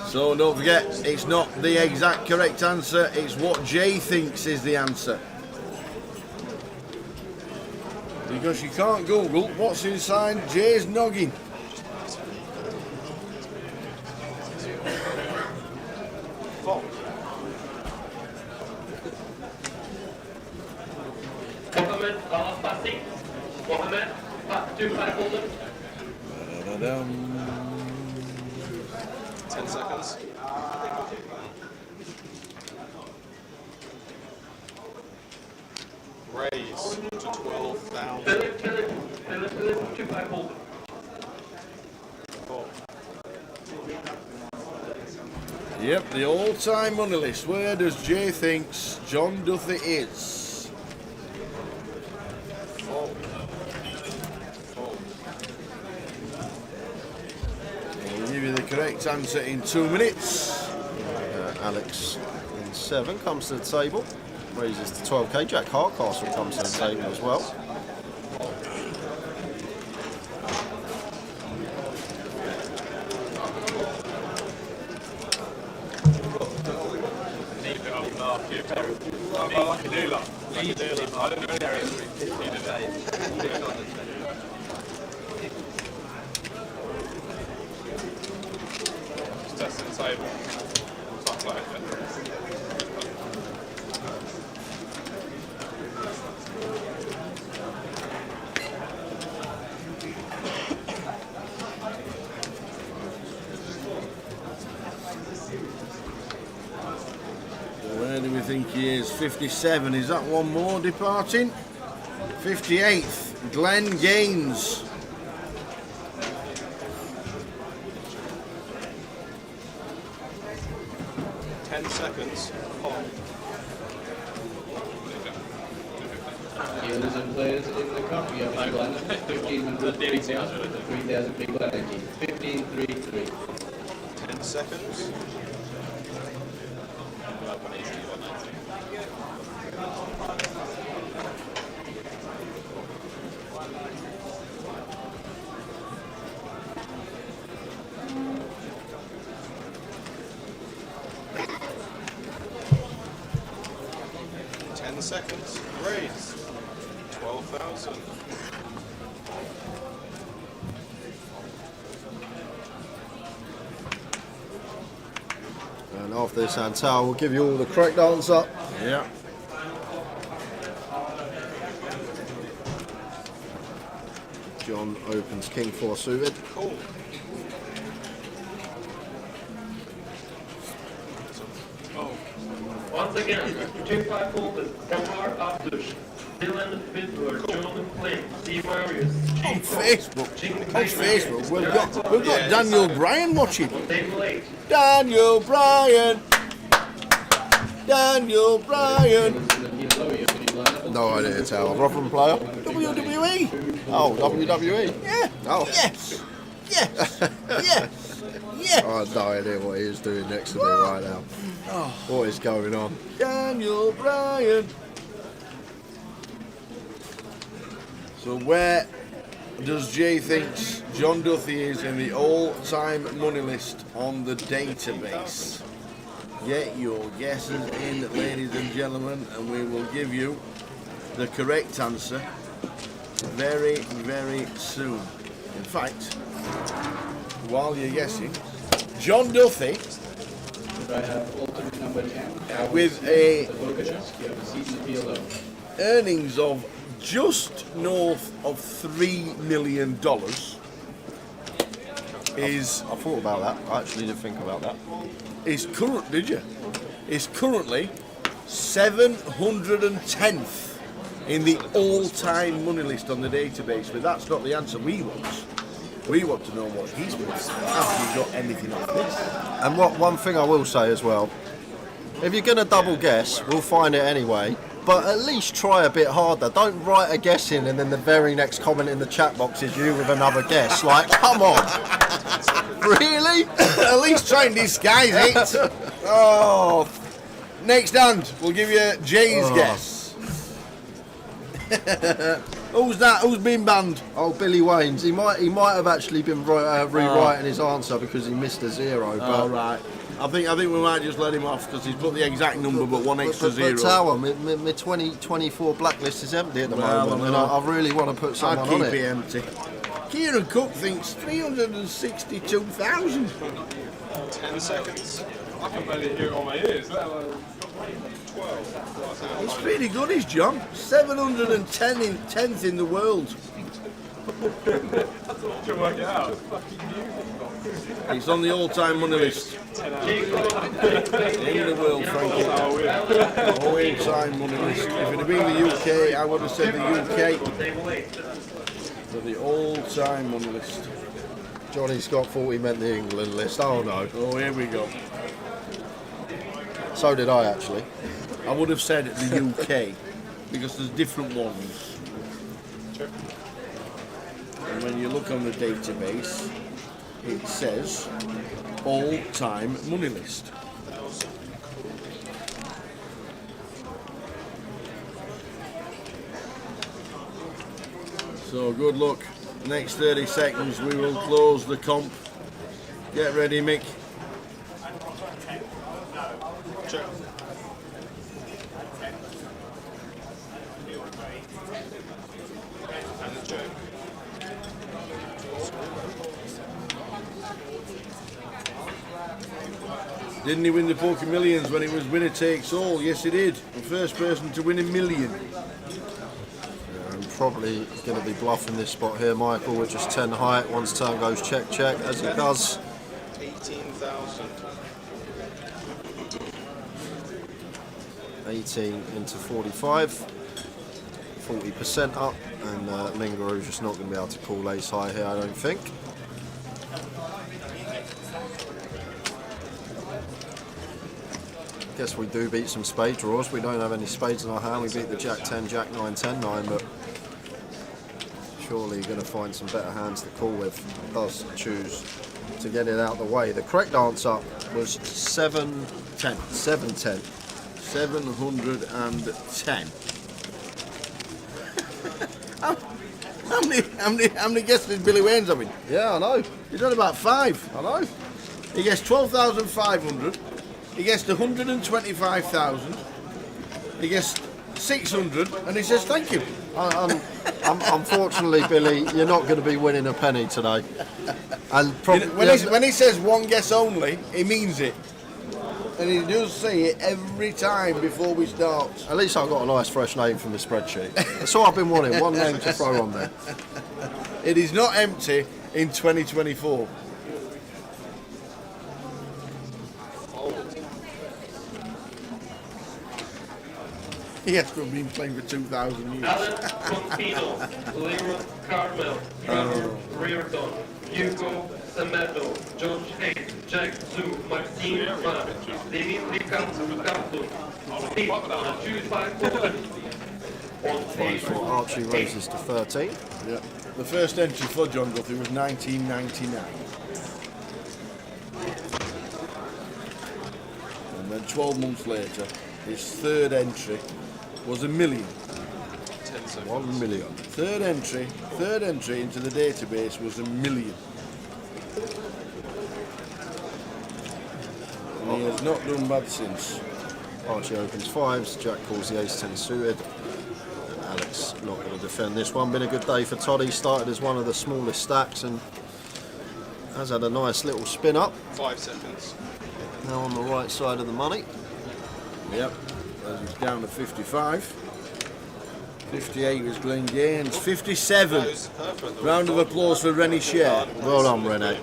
[SPEAKER 16] So don't forget, it's not the exact correct answer, it's what Jay thinks is the answer. Because you can't Google what's inside Jay's noggin.
[SPEAKER 18] Mohammed Al-Fasi. Mohammed, two pack holder.
[SPEAKER 8] 10 seconds. Raise to 12,000.
[SPEAKER 18] Philip, two pack holder.
[SPEAKER 16] Yep, the all-time money list. Where does Jay thinks John Duthie is? I'll give you the correct answer in 2 minutes.
[SPEAKER 7] Alex in 7 comes to the table, raises to 12k. Jack Hardcastle comes to the table as well.
[SPEAKER 14] Just testing the table. Something like that.
[SPEAKER 16] Where do we think he is? 57. Is that one more departing? 58th, Glenn Gaines.
[SPEAKER 8] Seconds.
[SPEAKER 13] Dealers and players in the cup, we have Big London, 1,500 Big 3,000 Big London, 15-3-3.
[SPEAKER 8] 10 seconds. Seconds. Raise 12,000.
[SPEAKER 9] after this hand. Tao will give you all the correct answer.
[SPEAKER 16] Yeah.
[SPEAKER 9] John opens King 4 suited.
[SPEAKER 19] Cool.
[SPEAKER 18] Once again, 2-5 holders, Omar Abdush, Dylan Fiddler, John Flynn, Steve Marius,
[SPEAKER 16] On Facebook, we've got Daniel Bryan watching. Daniel Bryan. Daniel Bryan.
[SPEAKER 9] No idea, Tao. Rotherham player?
[SPEAKER 16] WWE.
[SPEAKER 9] Oh, WWE?
[SPEAKER 16] Yeah.
[SPEAKER 9] Oh.
[SPEAKER 16] Yes. Yes. Yes. Yes.
[SPEAKER 9] I have no idea what he is doing next to me right now.
[SPEAKER 16] Oh.
[SPEAKER 9] What is going on?
[SPEAKER 16] Daniel Bryan. So where does Jay thinks John Duthie is in the all-time money list on the database? Get your guesses in, ladies and gentlemen, and we will give you the correct answer very, very soon. In fact, while you're guessing, John Duthie with a earnings of just north of $3 million is...
[SPEAKER 9] I thought about that. I actually did think about that.
[SPEAKER 16] Is currently 710th in the all-time money list on the database, but that's not the answer we want. We want to know what he's been. Have you got anything on this?
[SPEAKER 9] And one thing I will say as well, if you're going to double guess, we'll find it anyway, but at least try a bit harder. Don't write a guess in and then the very next comment in the chat box is you with another guess. Like, come on. Really?
[SPEAKER 16] At least try and disguise it. Oh. Next hand, we'll give you Jay's guess. Who's that? Who's been banned?
[SPEAKER 9] Oh, Billy Waynes. He might have actually been rewriting his answer because he missed a zero. But
[SPEAKER 16] Oh, right. I think we might just let him off because he's put the exact number but one extra zero.
[SPEAKER 9] But Tower, my 2024 blacklist is empty at the moment, and I really want to put someone
[SPEAKER 16] I'll keep
[SPEAKER 9] on
[SPEAKER 16] it
[SPEAKER 9] it.
[SPEAKER 16] empty. Kieran Cook thinks 362,000.
[SPEAKER 19] 10 seconds.
[SPEAKER 11] I can barely hear it on my ears. Let alone
[SPEAKER 19] 12.
[SPEAKER 16] It's pretty good, is John. 710th in the world.
[SPEAKER 11] to work it out.
[SPEAKER 16] It's on the all-time money list. In the world, Frankie. All-time money list. If it had been the UK, I would have said the UK. So the all-time money list.
[SPEAKER 9] Johnny Scott thought he meant the England list. Oh no.
[SPEAKER 16] Oh, here we go.
[SPEAKER 9] So did I actually.
[SPEAKER 16] I would have said the UK because there's different ones. And when you look on the database, it says all-time money list. So good luck. Next 30 seconds we will close the comp. Get ready, Mick.
[SPEAKER 19] Check.
[SPEAKER 16] Didn't he win the Poker Millions when it was winner takes all? Yes, he did. The first person to win $1 million.
[SPEAKER 9] I'm probably going to be bluffing this spot here, Michael, with just 10 height. Once turn goes check, check, as it does.
[SPEAKER 19] 18,000.
[SPEAKER 9] 18 into 45. 40% up, and Lingaru's just not going to be able to call ace high here, I don't think. Guess we do beat some spade draws. We don't have any spades in our hand. We beat the Jack 10, Jack 9, 10, 9, but surely you're going to find some better hands to call with. Does choose to get it out of the way. The correct answer was 710. 710.
[SPEAKER 16] 710. How many guesses did Billy Wayne's having?
[SPEAKER 9] Yeah, I know.
[SPEAKER 16] He's done about 5.
[SPEAKER 9] I know.
[SPEAKER 16] He guessed 12,500. He guessed 125,000. He guessed 600, and he says thank you.
[SPEAKER 9] Unfortunately, Billy, you're not going to be winning a penny today. And
[SPEAKER 16] When he says one guess only, he means it. And he does say it every time before we start.
[SPEAKER 7] At least I've got a nice fresh name from the spreadsheet. That's all I've been wanting, one name to throw on there.
[SPEAKER 16] It is not empty in 2024. Yes, we've been playing for 2,000 years.
[SPEAKER 18] Alan Confino, Leroy Carmel, Trevor Reardon, Hugo Semedo, George Hayes, Jack Zhu, Martin Mann, Dimitri Kaplan, Steve, choose 5 Poland.
[SPEAKER 7] Five for Archie raises to 13.
[SPEAKER 16] Yeah. The first entry for John Guthrie was 1999. And then 12 months later, his third entry was $1 million.
[SPEAKER 7] 1 million.
[SPEAKER 16] Third entry into the database was $1 million. And he has not done bad since.
[SPEAKER 7] Archie opens fives, Jack calls the ace-10 suited. Alex not going to defend this one. Been a good day for Toddy. Started as one of the smallest stacks and has had a nice little spin up.
[SPEAKER 14] 5 seconds.
[SPEAKER 7] Now on the right side of the money.
[SPEAKER 16] Yep, as he's down to 55. 58 was Glenn Gaines. 57. Round of applause for Rennie Share.
[SPEAKER 7] Well done, Rennie.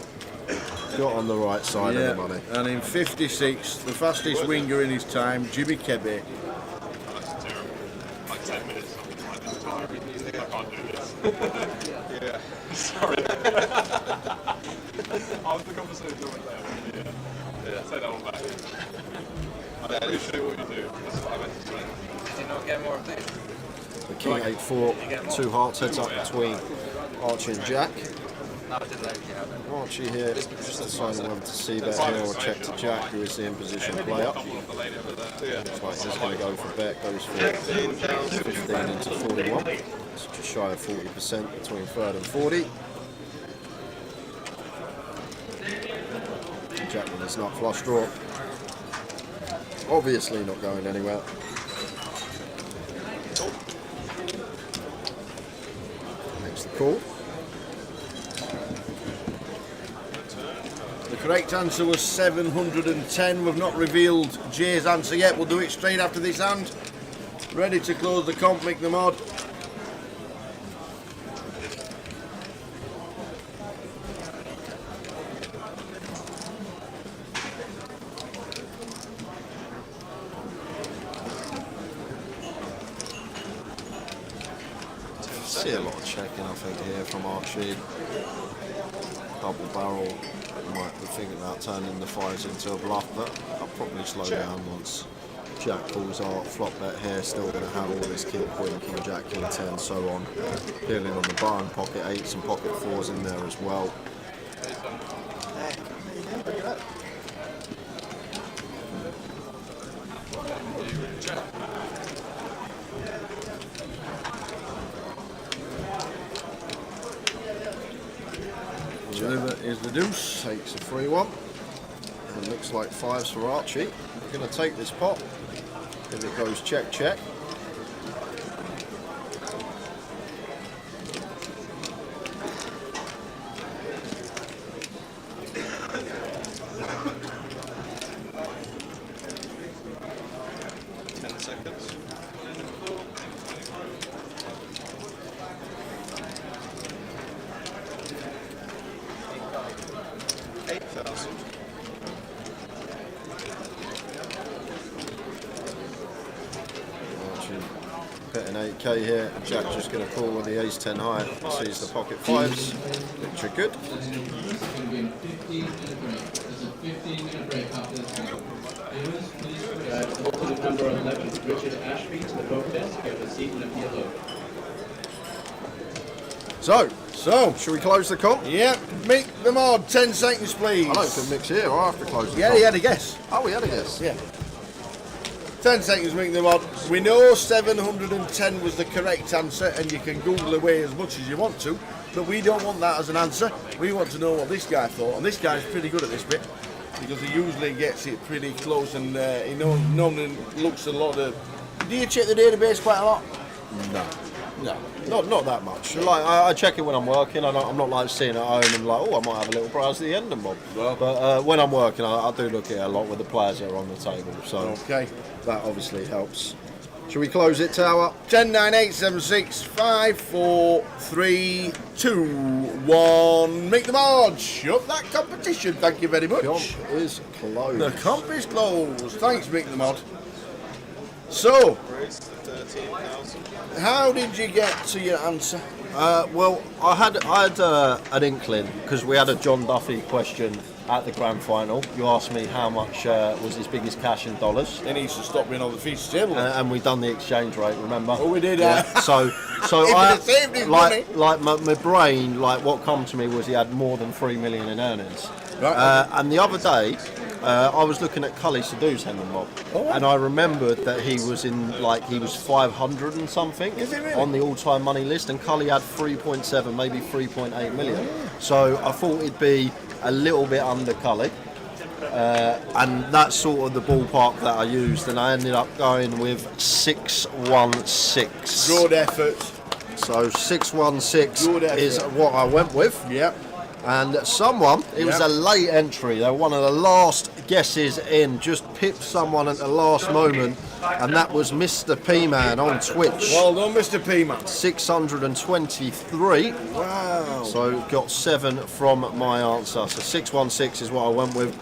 [SPEAKER 7] Got on the right side of the money.
[SPEAKER 16] And in 56, the fastest winger in his time, Jimmy Kebby.
[SPEAKER 11] Like 10 minutes. I can't do this.
[SPEAKER 14] Yeah.
[SPEAKER 11] Sorry. After the conversation I went there. Yeah. Say that one back. I appreciate what you do. That's what I meant to say.
[SPEAKER 5] Did you not get more of this?
[SPEAKER 7] The King 8-4, 2 hearts heads up between Archie and Jack.
[SPEAKER 5] No, I didn't let you have it.
[SPEAKER 7] Archie here deciding whether to see bet here or check to Jack, who is the in position player. Looks like he's going to go for bet, goes for 15 into 41. It's just shy of 40% between third and 40. Jack with his nut flush draw. Obviously not going anywhere. Makes the call.
[SPEAKER 16] The correct answer was 710. We've not revealed Jay's answer yet. We'll do it straight after this hand. Ready to close the comp, Mick the Mod.
[SPEAKER 7] See a lot of checking, I think, here from Archie. Double barrel. Might be thinking about turning the fives into a bluff, but I'll probably slow down once Jack calls out. Flop bet here, still going to have all this king, queen, king, jack, king 10, so on. Peeling on the bar and pocket eights and pocket fours in there as well.
[SPEAKER 16] Deliver is the deuce.
[SPEAKER 7] Takes a 3-1. And looks like fives for Archie. Going to take this pot. If it goes check, check. Betting 8k here. Jack just going to call with the ace-10 high. Sees the pocket fives, which are good.
[SPEAKER 13] Opponent number 11, Richard Ashby, to the protest. Have a seat in a yellow.
[SPEAKER 7] So, should we close the comp?
[SPEAKER 16] Yep, Mick the Mod, 10 seconds please.
[SPEAKER 7] I don't think Mick's here, I have to close the
[SPEAKER 16] Yeah,
[SPEAKER 7] comp.
[SPEAKER 16] he had a guess.
[SPEAKER 7] Oh, we had a guess.
[SPEAKER 16] Yeah. 10 seconds, Mick the Mod. We know 710 was the correct answer, and you can Google away as much as you want to, but we don't want that as an answer. We want to know what this guy thought, and this guy's pretty good at this bit, because he usually gets it pretty close, and he normally looks a lot of... Do you check the database quite a lot?
[SPEAKER 7] No.
[SPEAKER 9] No, not that much. Like I check it when I'm working. I'm not like sitting at home and like, oh, I might have a little browse at the end of mob. But when I'm working, I do look at it a lot with the players that are on the table. So
[SPEAKER 16] Okay.
[SPEAKER 9] that obviously helps. Should we close it, Tower?
[SPEAKER 16] 10, 9, 8, 7, 6, 5, 4, 3, 2, 1. Make the march up that competition. Thank you very much.
[SPEAKER 9] Comp is closed.
[SPEAKER 16] The comp is closed. Thanks, Mick the Mod. So, how did you get to your answer?
[SPEAKER 9] Well, I had an inkling because we had a John Duffy question at the grand final. You asked me how much was his biggest cash in dollars.
[SPEAKER 16] He needs to stop being on the feast table.
[SPEAKER 9] And we done the exchange rate. Remember?
[SPEAKER 16] Oh, we did.
[SPEAKER 9] Yeah. So
[SPEAKER 16] He
[SPEAKER 9] I
[SPEAKER 16] would've saved his money.
[SPEAKER 9] like my brain, like what come to me was he had more than 3 million in earnings.
[SPEAKER 16] Right.
[SPEAKER 9] And the other day, I was looking at Cully Sadhu's Hendon Mob, and I remembered that he was 500 and something
[SPEAKER 16] Is he really?
[SPEAKER 9] on the all-time money list, and Cully had 3.7, maybe 3.8 million. So I thought it'd be a little bit under Cully, and that's sort of the ballpark that I used, and I ended up going with 616.
[SPEAKER 16] Good effort.
[SPEAKER 9] So 616
[SPEAKER 16] Good effort.
[SPEAKER 9] is what I went with.
[SPEAKER 16] Yep.
[SPEAKER 9] And someone, it was a late entry, they were one of the last guesses in, just pipped someone at the last moment, and that was Mr. P-Man on Twitch.
[SPEAKER 16] Well done, Mr. P-Man.
[SPEAKER 9] 623.
[SPEAKER 16] Wow.
[SPEAKER 9] So got 7 from my answer. So 616 is what I went with.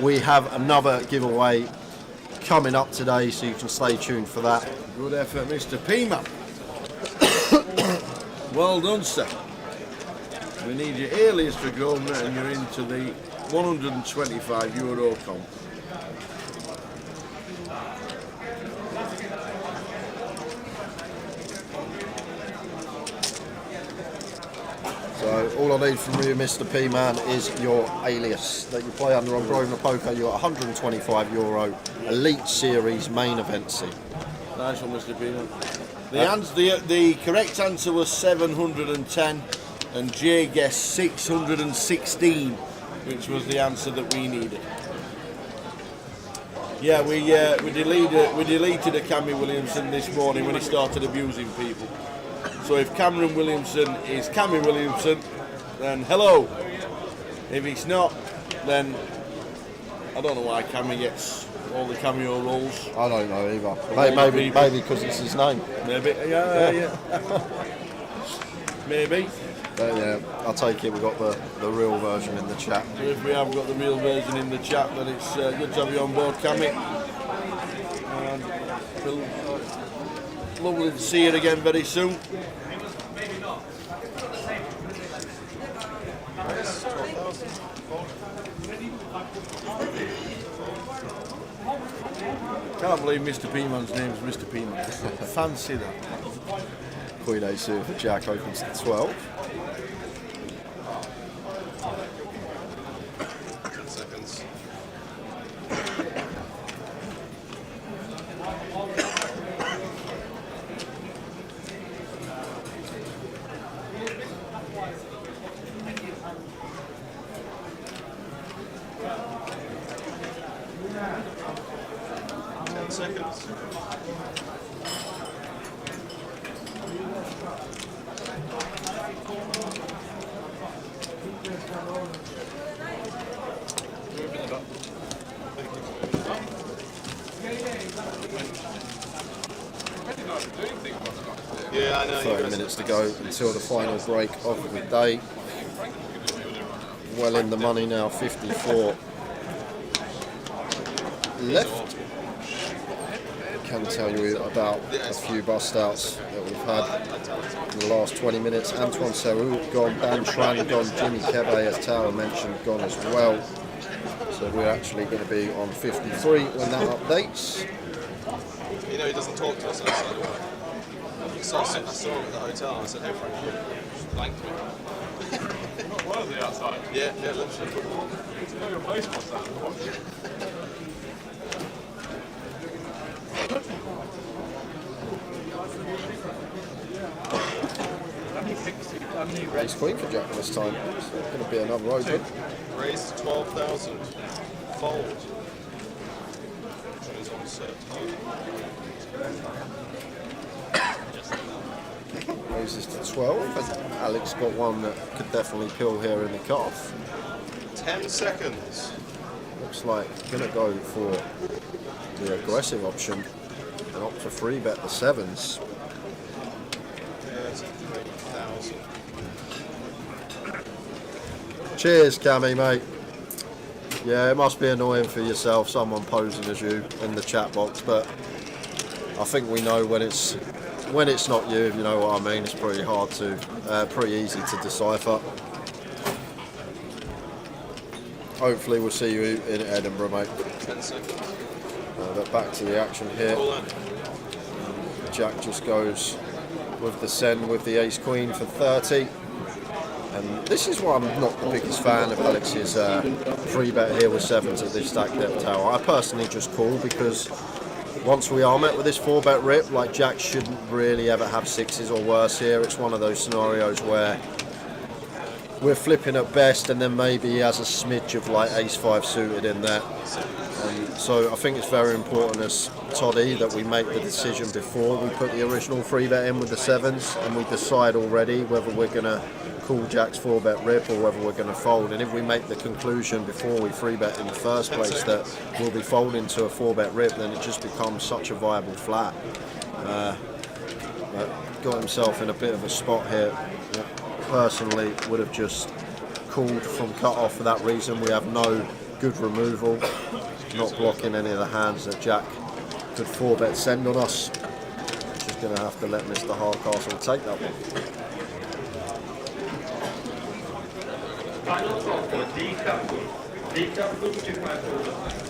[SPEAKER 9] We have another giveaway coming up today, so you can stay tuned for that.
[SPEAKER 16] Good effort, Mr. P-Man. Well done, sir. We need your alias to go, and you're into the €125 comp.
[SPEAKER 9] So all I need from you, Mr. P-Man, is your alias that you play under on Grosvenor Poker. You're at €125 Elite Series main event seat.
[SPEAKER 16] Nice one, Mr. P-Man. The correct answer was 710, and Jay guessed 616, which was the answer that we needed. Yeah, we deleted a Cammy Williamson this morning when he started abusing people. So if Cameron Williamson is Cammy Williamson, then hello. If he's not, then I don't know why Cammy gets all the cameo roles.
[SPEAKER 9] I don't know either. Maybe because it's his name.
[SPEAKER 16] Maybe, yeah. Maybe.
[SPEAKER 9] But yeah, I'll take it. We've got the real version in the chat.
[SPEAKER 16] If we have got the real version in the chat, then it's good to have you on board, Cammy. Lovely to see you again very soon. Can't believe Mr. P-Man's name is Mr. P-Man. Fancy that.
[SPEAKER 9] Queen Ace here for Jack opens to 12.
[SPEAKER 8] 10 seconds. Seconds. Yeah, I know.
[SPEAKER 9] 30 minutes to go until the final break of the day. Well in the money now, 54 left. Can tell you about a few bust outs that we've had in the last 20 minutes. Antoine Serroux gone, Dan Tran gone, Jimmy Kebe, as Tower mentioned, gone as well. So we're actually going to be on 53 when that updates.
[SPEAKER 8] You know, he doesn't talk to us outside work. So I saw him at the hotel and I said, hey Frank, blanked me.
[SPEAKER 11] What are they outside?
[SPEAKER 8] Yeah, literally.
[SPEAKER 11] You know your baseball stand.
[SPEAKER 9] Ace Queen for Jack this time. It's going to be another open.
[SPEAKER 8] Raise to 12,000. Fold. Choose on set.
[SPEAKER 9] Raises to 12, and Alex got one that could definitely pill here in the cut-off.
[SPEAKER 8] 10 seconds.
[SPEAKER 9] Looks like gonna go for the aggressive option and opt for free bet the sevens.
[SPEAKER 8] 33,000.
[SPEAKER 9] Cheers, Cammy, mate. Yeah, it must be annoying for yourself, someone posing as you in the chat box, but I think we know when it's not you, if you know what I mean. It's pretty hard to, pretty easy to decipher. Hopefully we'll see you in Edinburgh, mate.
[SPEAKER 8] 10 seconds.
[SPEAKER 9] But back to the action here. Jack just goes with the send with the ace queen for 30. And this is why I'm not the biggest fan of Alex's free bet here with sevens at this stack depth tower. I personally just call because once we are met with this 4-bet rip, like Jack shouldn't really ever have sixes or worse here. It's one of those scenarios where we're flipping at best and then maybe he has a smidge of like ace-5 suited in there. So I think it's very important as Toddy that we make the decision before we put the original free bet in with the sevens, and we decide already whether we're going to call Jack's 4-bet rip or whether we're going to fold. And if we make the conclusion before we free bet in the first place that we'll be folding to a 4-bet rip, then it just becomes such a viable flat. But got himself in a bit of a spot here. Personally would have just called from cut off for that reason. We have no good removal, not blocking any of the hands that Jack could 4-bet send on us. Just going to have to let Mr. Hardcastle take that one.
[SPEAKER 18] Final call for GUKPT 254.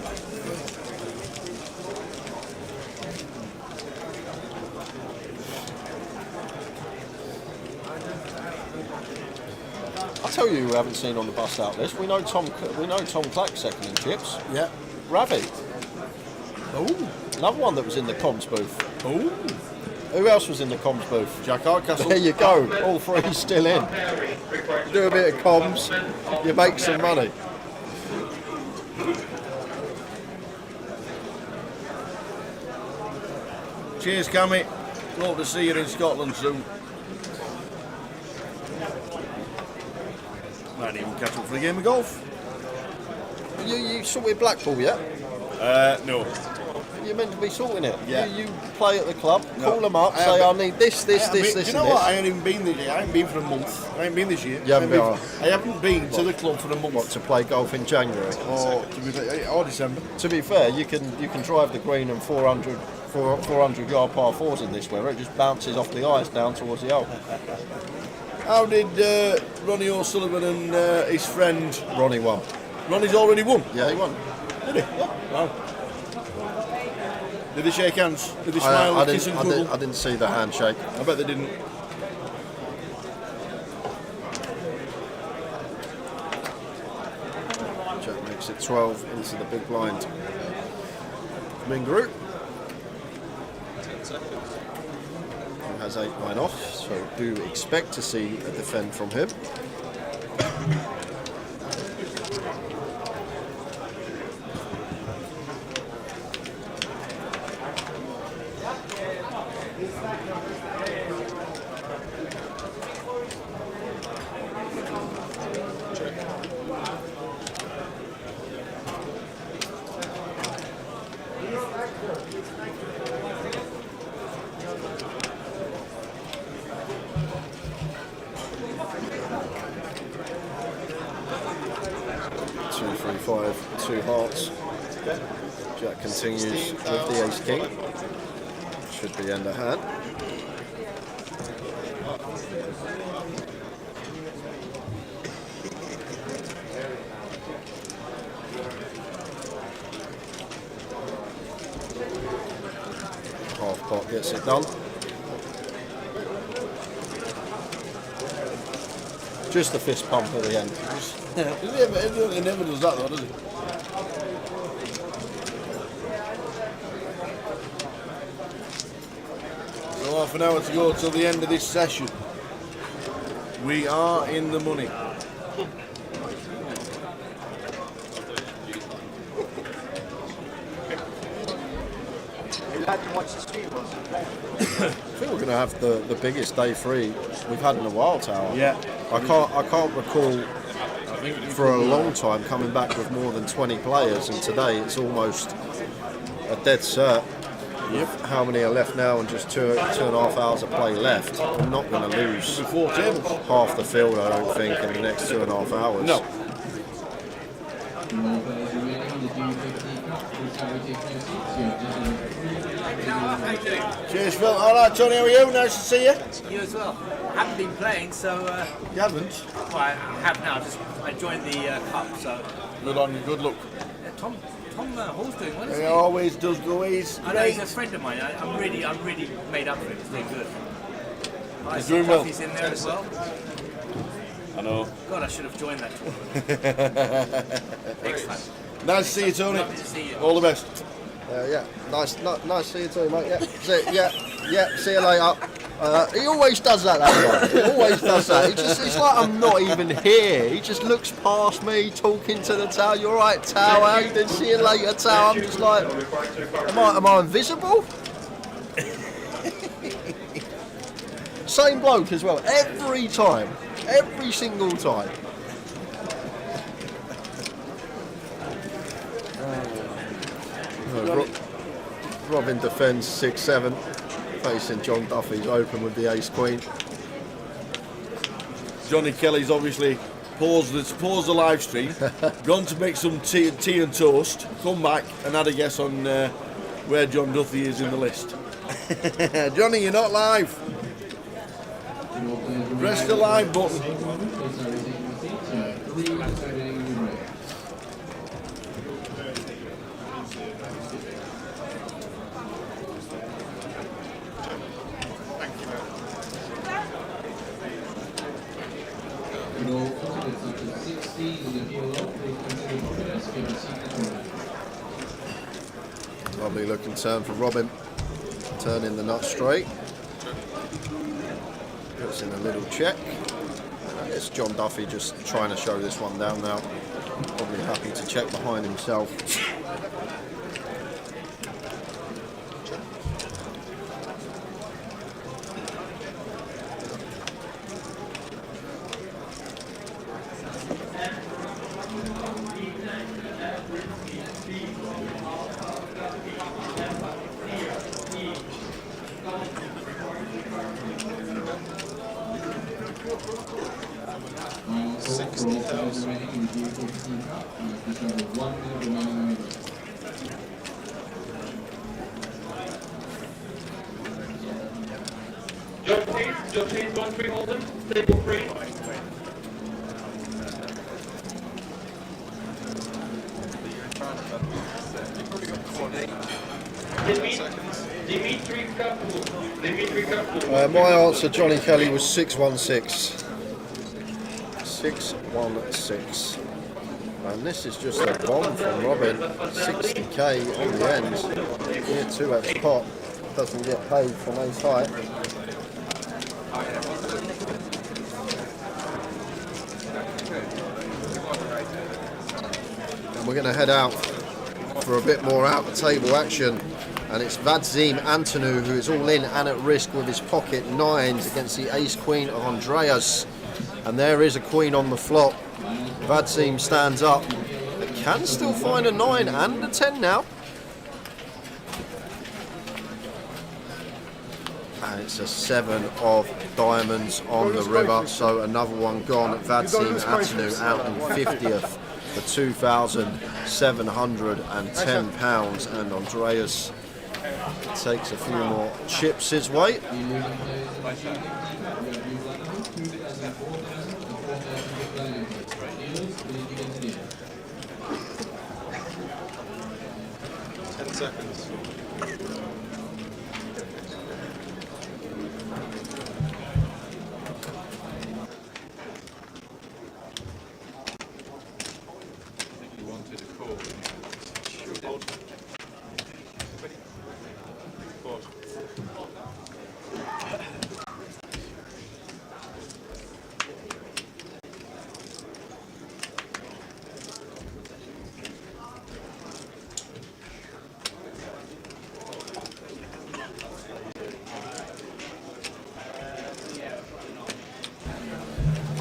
[SPEAKER 9] I'll tell you who we haven't seen on the bust out list. We know Tom Clack second in chips.
[SPEAKER 16] Yeah.
[SPEAKER 9] Ravi.
[SPEAKER 16] Oh.
[SPEAKER 9] Another one that was in the comms booth.
[SPEAKER 16] Oh.
[SPEAKER 9] Who else was in the comms booth?
[SPEAKER 16] Jack Hardcastle.
[SPEAKER 9] There you go. All three still in. Do a bit of comms, you make some money.
[SPEAKER 16] Cheers, Cammy. Hope to see you in Scotland soon. Might even catch up for a game of golf.
[SPEAKER 9] You sorted Blackpool yet?
[SPEAKER 16] No.
[SPEAKER 9] You're meant to be sorting it.
[SPEAKER 16] Yeah.
[SPEAKER 9] You play at the club,
[SPEAKER 16] No.
[SPEAKER 9] call them up, say I need this,
[SPEAKER 16] Do you
[SPEAKER 9] and
[SPEAKER 16] know
[SPEAKER 9] this.
[SPEAKER 16] what? I ain't even been this year. I ain't been for a month. I ain't been this year.
[SPEAKER 9] You haven't been?
[SPEAKER 16] I haven't been to the club for a month.
[SPEAKER 9] What, to play golf in January?
[SPEAKER 16] Or December.
[SPEAKER 9] To be fair, you can drive the green and 400 yard par 4s in this weather. It just bounces off the ice down towards the hole.
[SPEAKER 16] How did Ronnie O'Sullivan and his friend...
[SPEAKER 9] Ronnie won.
[SPEAKER 16] Ronnie's already won?
[SPEAKER 9] Yeah, he won.
[SPEAKER 16] Did he? Yeah. Wow. Did they shake hands? Did they smile and kiss and cuddle?
[SPEAKER 9] I didn't see the handshake.
[SPEAKER 16] I bet they didn't.
[SPEAKER 9] Jack makes it 12 into the big blind. Mingru.
[SPEAKER 8] 10 seconds.
[SPEAKER 9] Who has 8-9 off, so do expect to see a defend from him. Two hearts. Jack continues with the ace king. Should be end of hand. Half pot gets it done. Just a fist pump at the end.
[SPEAKER 16] He never does that though, does he? So half an hour to go till the end of this session. We are in the money.
[SPEAKER 21] How do you watch the stream?
[SPEAKER 9] I think we're going to have the biggest day 3 we've had in a while, Tower.
[SPEAKER 16] Yeah.
[SPEAKER 9] I can't recall for a long time coming back with more than 20 players, and today it's almost a dead cert. Yep. How many are left now, and just 2.5 hours of play left? I'm not going to lose half the field, I don't think, in the next 2.5 hours.
[SPEAKER 16] No. Cheers, Phil. All right, Tony, how are you? Nice to see you.
[SPEAKER 21] You as well. I haven't been playing, so...
[SPEAKER 16] You haven't?
[SPEAKER 21] Well, I have now. I joined the cup, so...
[SPEAKER 16] Good on you, good luck.
[SPEAKER 21] Tom Hall's doing well, isn't
[SPEAKER 16] He
[SPEAKER 21] he?
[SPEAKER 16] always does go easy.
[SPEAKER 21] I know, he's a friend of mine. I'm really made up for him. He's doing good.
[SPEAKER 16] He's doing well.
[SPEAKER 21] He's in there as well.
[SPEAKER 16] I know.
[SPEAKER 21] God, I should have joined that tournament. Next time.
[SPEAKER 16] Nice to see you, Tony.
[SPEAKER 21] Lovely to see you.
[SPEAKER 16] All the best.
[SPEAKER 9] Yeah, nice to see you too, mate. Yeah, see you later. He always does that guy. He always does that. It's like I'm not even here. He just looks past me, talking to the Tao. You alright, Tao? How you doing? See you later, Tao. I'm just like, am I invisible? Same bloke as well, every time. Every single time. Robin defends 6-7, facing John Duffy's open with the ace-queen.
[SPEAKER 16] Johnny Kelly's obviously paused the live stream, gone to make some tea and toast, come back and had a guess on where John Duffy is in the list. Johnny, you're not live. Press the live button.
[SPEAKER 9] Lovely looking turn for Robin, turning the nut straight. Puts in a little check. It's John Duffy just trying to show this one down now. Probably happy to check behind himself.
[SPEAKER 18] Job change 1-3 Holden, table 3.
[SPEAKER 9] My answer, Johnny Kelly, was 6-1-6. 6-1-6. And this is just a bomb from Robin. 60k on the end. Near 2x pot. Doesn't get paid from ace high. And we're going to head out for a bit more out the table action. And it's Vadzim Antonu who is all in and at risk with his pocket nines against the ace-queen of Andreas. And there is a queen on the flop. Vadzim stands up, but can still find a 9 and a 10 now. And it's a 7 of diamonds on the river, so another one gone. Vadzim Antonu out in 50th for £2,710, and Andreas takes a few more chips his way.
[SPEAKER 8] Seconds.
[SPEAKER 11] You wanted a call. Pause.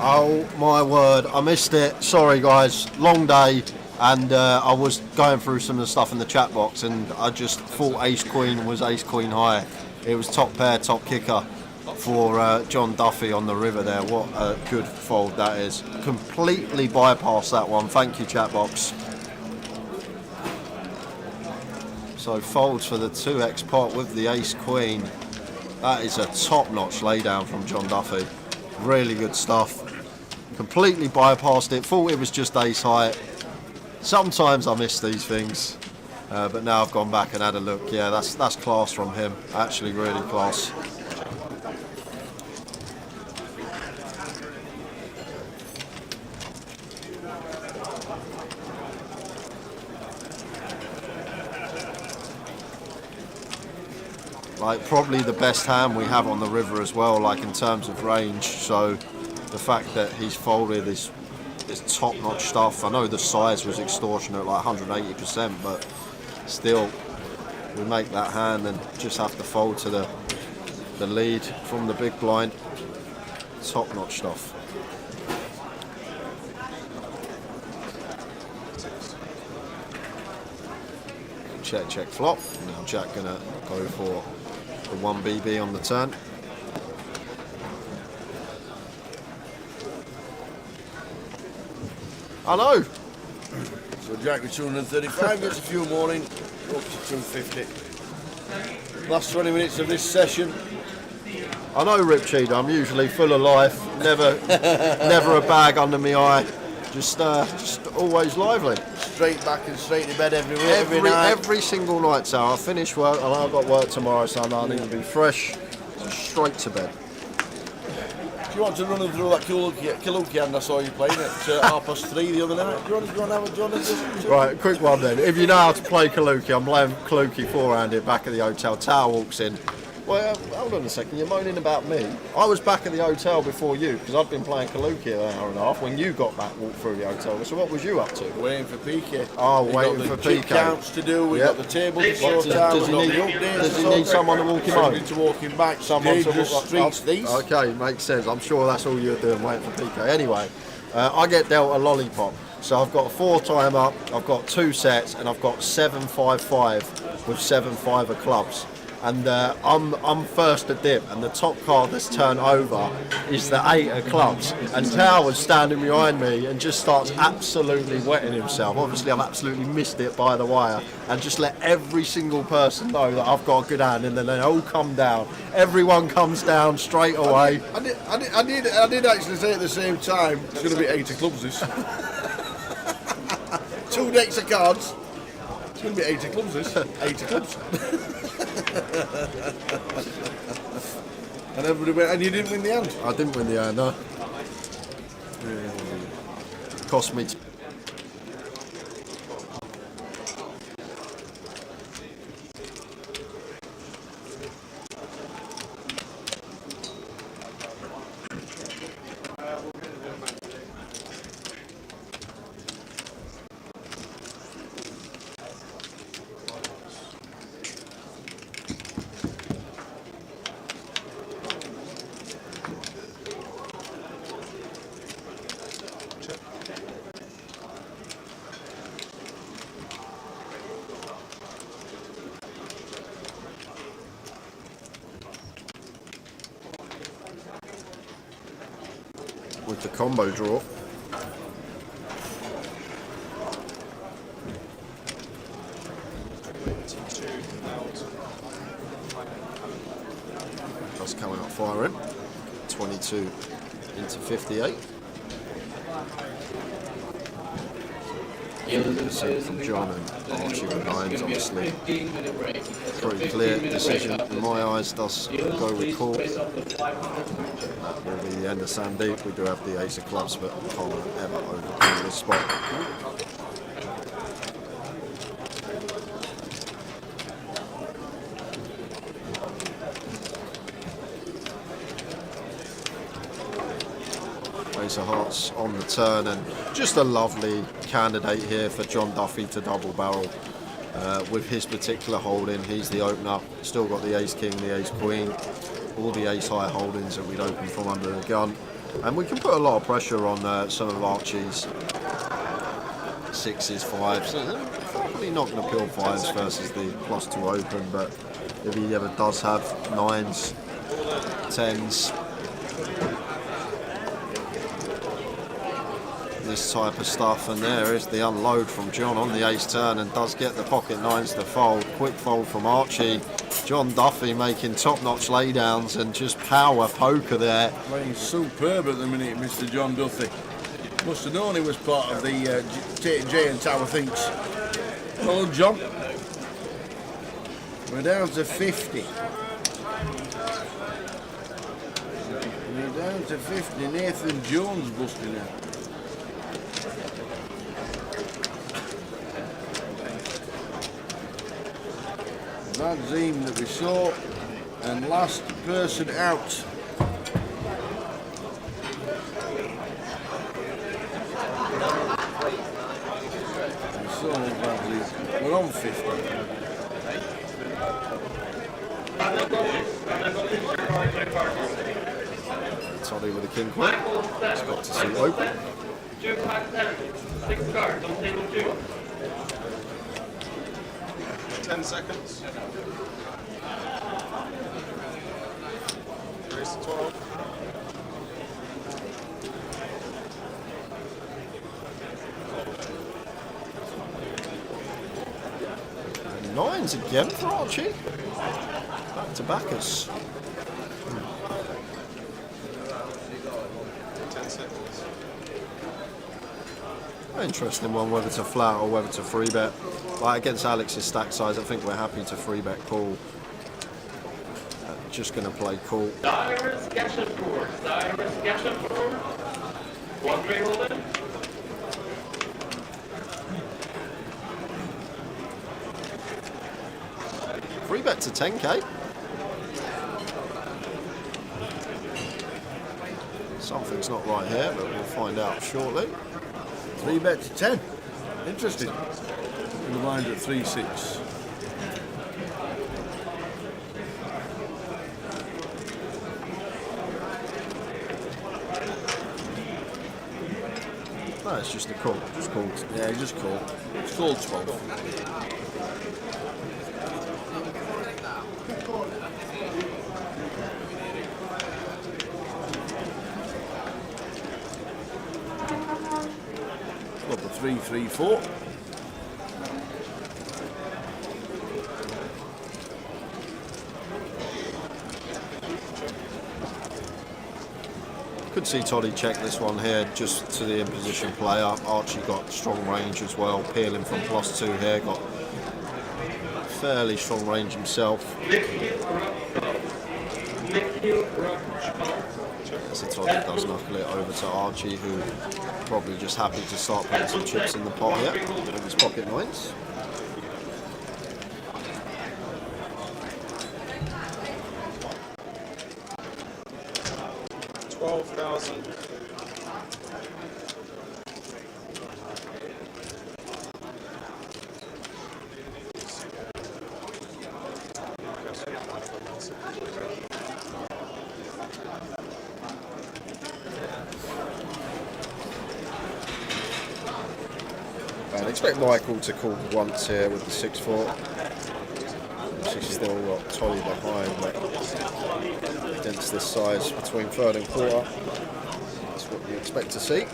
[SPEAKER 9] Oh my word, I missed it. Sorry guys, long day, and I was going through some of the stuff in the chat box, and I just thought ace queen was ace queen high. It was top pair, top kicker for John Duffy on the river there. What a good fold that is. Completely bypassed that one. Thank you, chat box. So folds for the 2x pot with the ace queen. That is a top-notch laydown from John Duffy. Really good stuff. Completely bypassed it. Thought it was just ace high. Sometimes I miss these things, but now I've gone back and had a look. Yeah, that's class from him. Actually, really class. Like probably the best hand we have on the river as well, like in terms of range. So the fact that he's folded is top-notch stuff. I know the size was extortionate, like 180%, but still, we make that hand and just have to fold to the lead from the big blind. Top-notch stuff. Check, check, flop. Now Jack gonna go for the 1BB on the turn. I know.
[SPEAKER 16] So Jack with 235 gets a few more in, up to 250. Last 20 minutes of this session.
[SPEAKER 9] I know, Rip Cheetah, I'm usually full of life, never a bag under my eye, just always lively.
[SPEAKER 16] Straight back and straight to bed every night.
[SPEAKER 9] Every single night, so I finish work and I've got work tomorrow, so I need to be fresh, so straight to bed.
[SPEAKER 16] Do you want to run through that Kaluki hand I saw you playing at 3:30 the other night? Do you want to have a
[SPEAKER 9] Right, quick one then. If you know how to play Kaluki, I'm playing Kaluki four-handed back at the hotel. Tower walks in. Well, hold on a second, you're moaning about me. I was back at the hotel before you, because I'd been playing Kaluki an hour and a half when you got back, walked through the hotel. So what was you up to?
[SPEAKER 16] Waiting for PK.
[SPEAKER 9] Oh, waiting for PK.
[SPEAKER 16] Counts to do, we've got the table to sort out.
[SPEAKER 9] Does he need someone to walk him home?
[SPEAKER 16] To walk him back. Someone to walk streets these.
[SPEAKER 9] Okay, makes sense. I'm sure that's all you're doing, waiting for PK. Anyway, I get dealt a lollipop. So I've got a 4-time up, I've got 2 sets, and I've got 7-5-5 with 7-5 of clubs. And I'm first to dip, and the top card that's turned over is the 8 of clubs. And Tower's standing behind me and just starts absolutely wetting himself. Obviously, I've absolutely missed it by the wire, and just let every single person know that I've got a good hand, and then they all come down. Everyone comes down straight away.
[SPEAKER 16] I did actually say at the same time, it's going to be 8 of clubs this. 2 decks of cards. It's going to be 8 of clubs this. 8 of clubs. And everybody went, and you didn't win the hand?
[SPEAKER 9] I didn't win the hand, no. Cost me. With the combo draw. Just coming up firing. 22 into 58. Decision from John and Archie with 9s, obviously. Pretty clear decision in my eyes, does go with call. That will be the end of Sandeep. We do have the ace of clubs, but can't ever overcome this spot. Ace of hearts on the turn, and just a lovely candidate here for John Duffy to double barrel. With his particular holding, he's the opener. Still got the ace king, the ace queen, all the ace high holdings that we'd open from under the gun.
[SPEAKER 7] And we can put a lot of pressure on some of Archie's 6s, 5s. So they're probably not going to pill 5s versus the +2 open, but if he ever does have 9s, 10s, this type of stuff, and there is the unload from John on the ace turn and does get the pocket 9s to fold. Quick fold from Archie. John Duffy making top-notch laydowns and just power poker there.
[SPEAKER 16] Playing superb at the minute, Mr. John Duffy. Must have known he was part of the J and Tower Thinks. Well, John, we're down to 50. We're down to 50. Nathan Jones busting out. That Zim that we saw, and last person out. We saw that we're on 50.
[SPEAKER 7] Toddy with a king queen. Expect to see open.
[SPEAKER 18] 2 pack 10, 6 cards on table 2.
[SPEAKER 8] 10 seconds. Race to 12.
[SPEAKER 7] And 9s again for Archie. Back to backers.
[SPEAKER 8] 10 seconds.
[SPEAKER 7] Interesting one, whether to flat or whether to free bet. Like against Alex's stack size, I think we're happy to free bet call. Just going to play call.
[SPEAKER 18] Cyrus Gashenford. Cyrus Gashenford. 1-3 holding.
[SPEAKER 7] Free bet to 10k. Something's not right here, but we'll find out shortly.
[SPEAKER 16] 3 bet to 10. Interesting. The blind at 3-6.
[SPEAKER 7] No, it's just a call. Just called.
[SPEAKER 16] Yeah, just call. It's called 12. Got the 3-3-4.
[SPEAKER 7] Could see Toddy check this one here just to the in-position player. Archie got strong range as well, peeling from +2 here, got fairly strong range himself. So Toddy does knuckle it over to Archie, who probably just happy to start putting some chips in the pot here with his pocket 9s. I expect Michael to call once here with the 6-4. She's still got Toddy behind, but against this size between third and quarter, that's what you expect to see.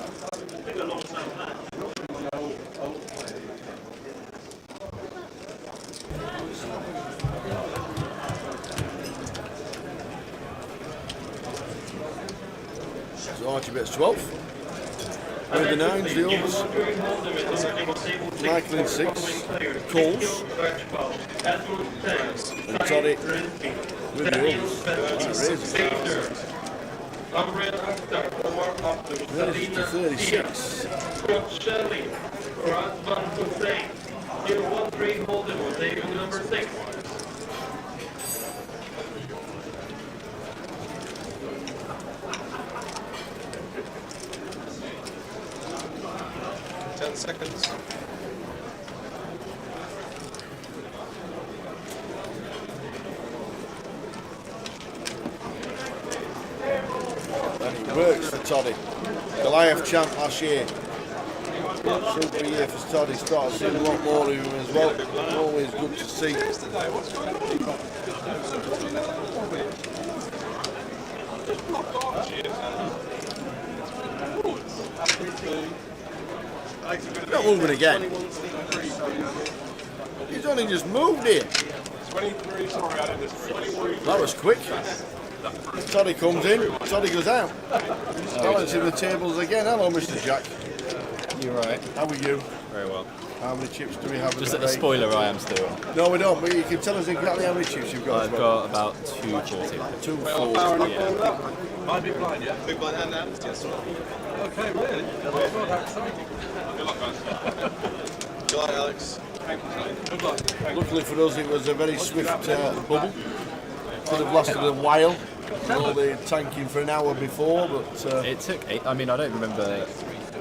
[SPEAKER 16] So Archie bets 12. With the 9s, the overs. Michael in 6. Calls. And Toddy with the overs. That is to 36.
[SPEAKER 18] Scott Shelley. Razvan Hussein. 0-1-3 holding on table number 6.
[SPEAKER 8] Seconds.
[SPEAKER 16] And it works for Toddy. Goliath champ last year. Super year for Toddy. Started seeing a lot more of him as well. Always good to see. Not moving again. He's only just moved here.
[SPEAKER 11] 23, sorry, I did this. 23.
[SPEAKER 16] That was quick. Toddy comes in, Toddy goes out. Balancing the tables again. Hello, Mr. Jack.
[SPEAKER 6] You're right.
[SPEAKER 16] How are you?
[SPEAKER 6] Very well.
[SPEAKER 16] How many chips do we have?
[SPEAKER 6] Just at the spoiler, I am still.
[SPEAKER 16] No, we don't, but you can tell us exactly how many chips you've got.
[SPEAKER 6] I've got about 240.
[SPEAKER 16] 240.
[SPEAKER 6] Yeah.
[SPEAKER 11] Might be blind, yeah? Big blind and empty as well. Okay, really? Oh, God, how exciting. Good luck, guys. Good luck, Alex. Thank you, good luck.
[SPEAKER 16] Luckily for us, it was a very swift bubble. Could have lasted a while. All the tanking for an hour before, but
[SPEAKER 6] it took 8. I mean, I don't remember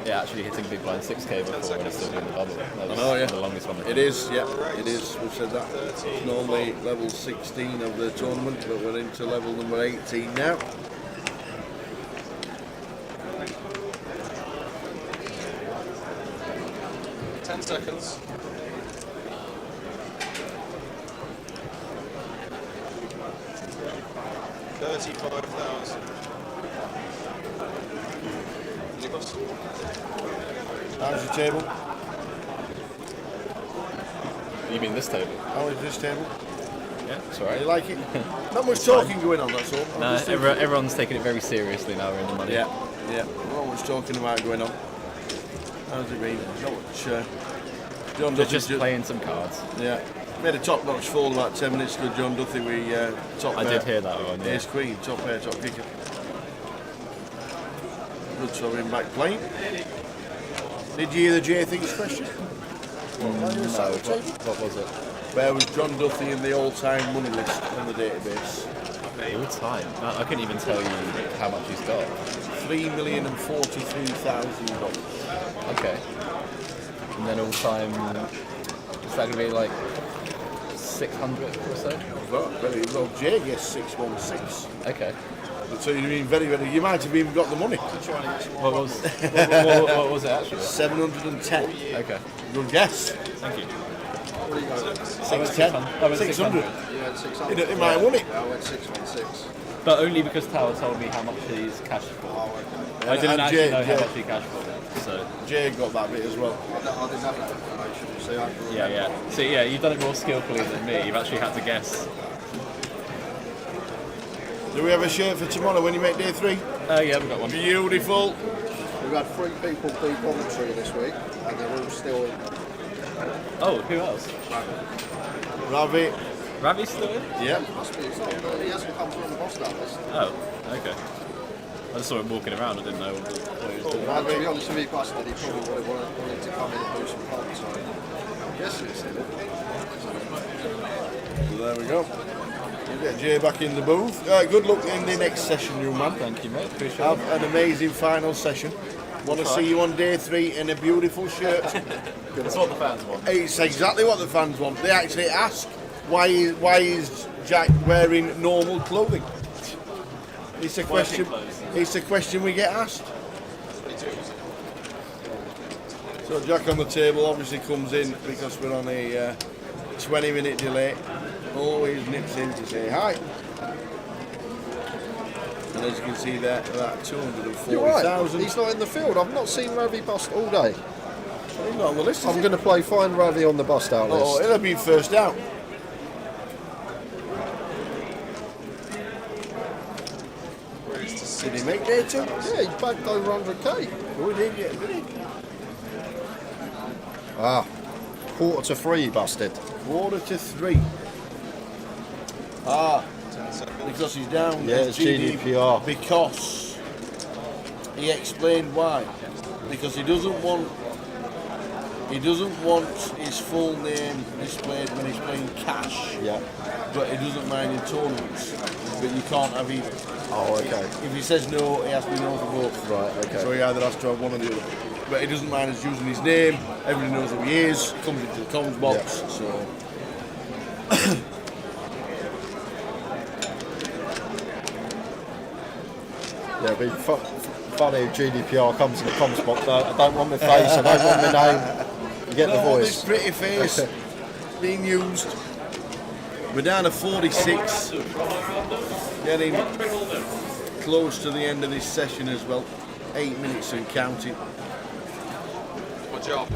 [SPEAKER 6] it actually hitting big blind 6k before when it's still doing the bubble. That was the longest one.
[SPEAKER 16] It is, yeah, it is. We've said that. It's normally level 16 of the tournament, but we're into level number 18 now.
[SPEAKER 8] Seconds. 35,000.
[SPEAKER 16] How's your table?
[SPEAKER 6] You mean this table?
[SPEAKER 16] How is this table?
[SPEAKER 6] Yeah, it's alright.
[SPEAKER 16] You like it? Not much talking going on, that's all.
[SPEAKER 6] No, everyone's taking it very seriously now. We're in the money.
[SPEAKER 16] Yeah, yeah. Not much talking about going on. How's it been? Not much. John
[SPEAKER 6] They're
[SPEAKER 16] Duffy
[SPEAKER 6] just playing some cards.
[SPEAKER 16] Yeah. Made a top notch fall about 10 minutes ago. John Duffy, we top
[SPEAKER 6] I did hear that one. Yeah.
[SPEAKER 16] Ace Queen, top pair, top kicker. Good to have him back playing. Did you hear the J Things question?
[SPEAKER 6] No, what was it?
[SPEAKER 16] Where was John Duffy in the all-time money list on the database?
[SPEAKER 6] All time? No, I couldn't even tell you how much he's got.
[SPEAKER 16] $3,043,000.
[SPEAKER 6] Okay. And then all time, is that going to be like 600 or so?
[SPEAKER 16] Very well. Jay gets 616.
[SPEAKER 6] Okay.
[SPEAKER 16] So you've been very, very. You might have even got the money.
[SPEAKER 6] What was it actually?
[SPEAKER 16] 710.
[SPEAKER 6] Okay.
[SPEAKER 16] Good guess.
[SPEAKER 6] Thank you.
[SPEAKER 16] 610. 600.
[SPEAKER 7] Yeah, 600.
[SPEAKER 16] He might have won it.
[SPEAKER 7] Yeah, I went 616.
[SPEAKER 6] But only because Tower told me how much he's cashed for.
[SPEAKER 7] Oh, okay.
[SPEAKER 6] I didn't actually know how much he cashed for. So
[SPEAKER 16] Jay got that bit as well.
[SPEAKER 7] I didn't have that information. So
[SPEAKER 6] yeah. So yeah, you've done it more skillfully than me. You've actually had to guess.
[SPEAKER 16] Do we have a shirt for tomorrow when you make day 3?
[SPEAKER 6] Yeah, we've got one.
[SPEAKER 16] Beautiful.
[SPEAKER 7] We've had 3 people do commentary this week, and they're all still in.
[SPEAKER 6] Oh, who else?
[SPEAKER 16] Ravi.
[SPEAKER 6] Ravi's still in?
[SPEAKER 16] Yeah.
[SPEAKER 7] Must be. He hasn't come through on the boss that list.
[SPEAKER 6] Oh, okay. I just saw him walking around. I didn't know what he was doing.
[SPEAKER 7] To be honest with you, busted. He probably would have wanted to come in and do some fun. So I guess it's in it.
[SPEAKER 16] So there we go. We'll get Jay back in the booth. Good luck in the next session, young man.
[SPEAKER 6] Thank you, mate. Appreciate
[SPEAKER 16] Have
[SPEAKER 6] it.
[SPEAKER 16] an amazing final session. Want to see you on day 3 in a beautiful shirt.
[SPEAKER 6] That's what the fans want.
[SPEAKER 16] It's exactly what the fans want. They actually ask, why is Jack wearing normal clothing? It's a question. It's a question we get asked. So Jack on the table obviously comes in because we're on a 20-minute delay. Always nips in to say hi. And as you can see there, that 240,000.
[SPEAKER 7] You're right. He's not in the field. I've not seen Ravi bust all day.
[SPEAKER 16] He's not on the list.
[SPEAKER 7] I'm going to play Find Ravi on the bust out list.
[SPEAKER 16] Oh, he'll have been first out. Did he make day 2?
[SPEAKER 7] Yeah, he bagged over 100k.
[SPEAKER 16] Oh, he did, yeah, did he?
[SPEAKER 7] Ah, 2:45 he busted.
[SPEAKER 16] 2:45. Ah, because he's down.
[SPEAKER 7] Yeah, it's GDPR.
[SPEAKER 16] Because he explained why. Because he doesn't want his full name displayed when he's playing cash.
[SPEAKER 7] Yeah.
[SPEAKER 16] But he doesn't mind in tournaments. But you can't have either.
[SPEAKER 7] Oh, okay.
[SPEAKER 16] If he says no, he has to be no for both.
[SPEAKER 7] Right, okay.
[SPEAKER 16] So he either has to have one or the other. But he doesn't mind us using his name. Everybody knows who he is. He comes into the comms box.
[SPEAKER 7] Yeah.
[SPEAKER 16] So.
[SPEAKER 7] Yeah, but
[SPEAKER 9] funny if GDPR comes in the comms box. I don't want my face, I don't want my name. You get the voice.
[SPEAKER 16] This pretty face being used. We're down to 46. Getting close to the end of this session as well. 8 minutes and counting.
[SPEAKER 11] Good job.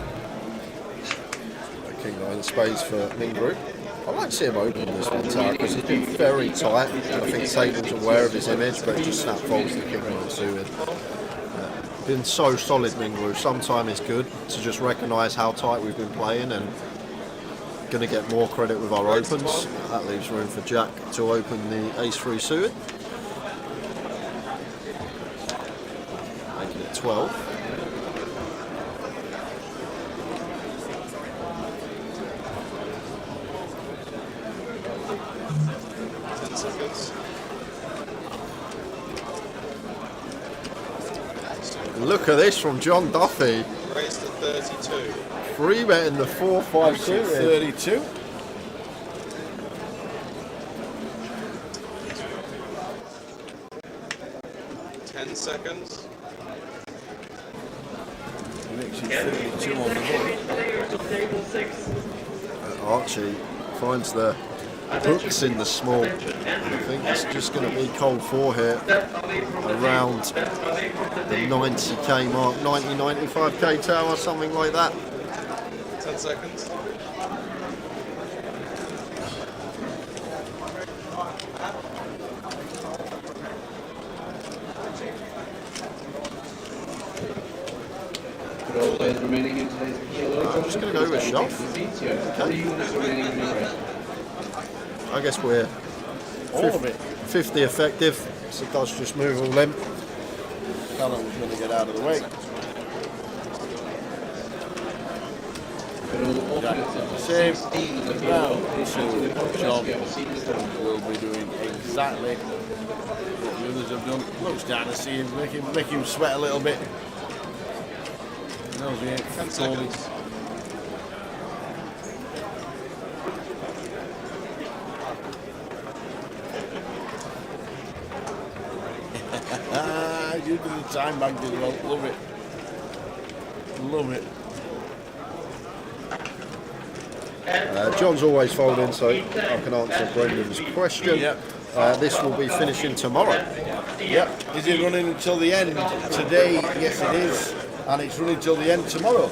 [SPEAKER 9] King 9 spades for Mingru. I'd like to see him open this one tower because he's been very tight. I think Satan's aware of his image, but he just snap folds the King 9 suited. Been so solid, Mingru. Sometime it's good to just recognise how tight we've been playing and going to get more credit with our opens. That leaves room for Jack to open the ace-3 suited. Making it 12. Look at this from John Duffy.
[SPEAKER 8] Raised to 32.
[SPEAKER 9] Free bet in the 4-5 suited.
[SPEAKER 16] 32.
[SPEAKER 8] Seconds.
[SPEAKER 16] Makes it 32 on the board.
[SPEAKER 9] Archie finds the hooks in the small. I think it's just going to be cold 4 here around the 90k mark, 90-95k tower, something like that.
[SPEAKER 8] 10 seconds.
[SPEAKER 9] I'm just going to go with shove. Okay. I guess we're
[SPEAKER 16] all of it
[SPEAKER 9] 50 effective, so it does just move all them.
[SPEAKER 16] Callum was going to get out of the way. Same. Now, so John will be doing exactly what the others have done. Looks down to see him, make him sweat a little bit. Knows he ain't
[SPEAKER 8] 10 seconds.
[SPEAKER 16] You do the time bank as well. Love it. Love it.
[SPEAKER 9] John's always folding, so I can answer Brendan's question.
[SPEAKER 16] Yep.
[SPEAKER 9] This will be finishing tomorrow.
[SPEAKER 16] Yep. Is it running until the end today? Yes, it is. And it's running till the end tomorrow.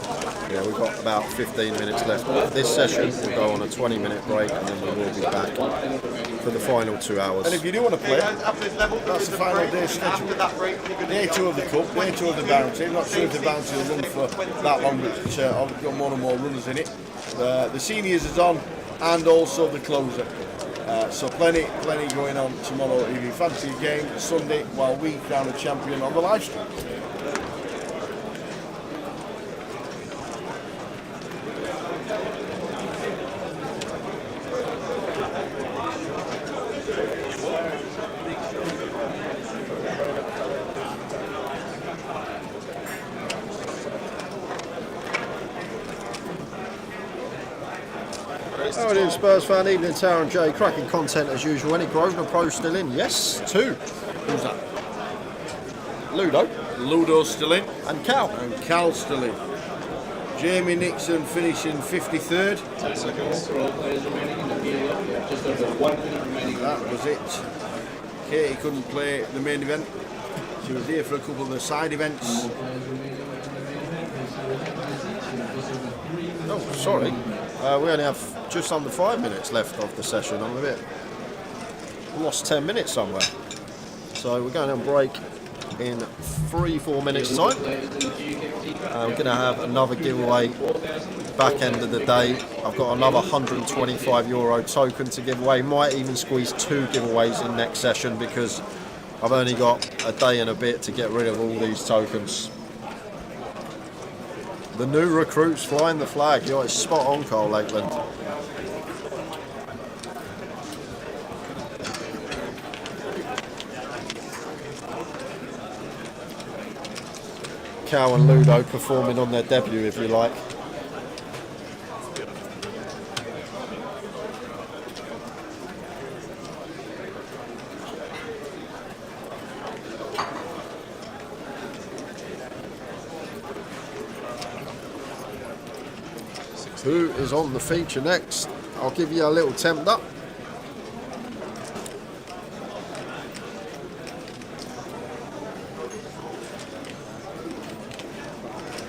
[SPEAKER 9] Yeah, we've got about 15 minutes left of this session. We'll go on a 20-minute break and then we will be back for the final 2 hours.
[SPEAKER 16] And if you do want to play, that's the final day schedule. Day 2 of the Cup, day 2 of the Bounty. I'm not sure if the Bounty will run for that long, but I've got more and more runners in it. The Seniors is on, and also the Closer. So plenty going on tomorrow. If you fancy a game, Sunday, while we crown a champion on the live stream.
[SPEAKER 9] How are we doing, Spurs fan? Evening, Tower and Jay. Cracking content as usual. Any Grosvenor pros still in? Yes, 2.
[SPEAKER 16] Who's that?
[SPEAKER 9] Ludo.
[SPEAKER 16] Ludo's still in.
[SPEAKER 9] And Cal.
[SPEAKER 16] And Cal's still in. Jamie Nixon finishing 53rd.
[SPEAKER 8] 10 seconds.
[SPEAKER 16] That was it. Katie couldn't play the main event. She was here for a couple of the side events.
[SPEAKER 9] Oh, sorry. We only have just under 5 minutes left of the session. I'm a bit lost 10 minutes somewhere. So we're going on break in 3-4 minutes time. We're going to have another giveaway back end of the day. I've got another €125 token to give away. Might even squeeze 2 giveaways in next session because I've only got a day and a bit to get rid of all these tokens. The new recruits flying the flag. You're spot on, Carl Lakeland. Cal and Ludo performing on their debut, if you like.
[SPEAKER 7] Who is on the feature next? I'll give you a little temp up.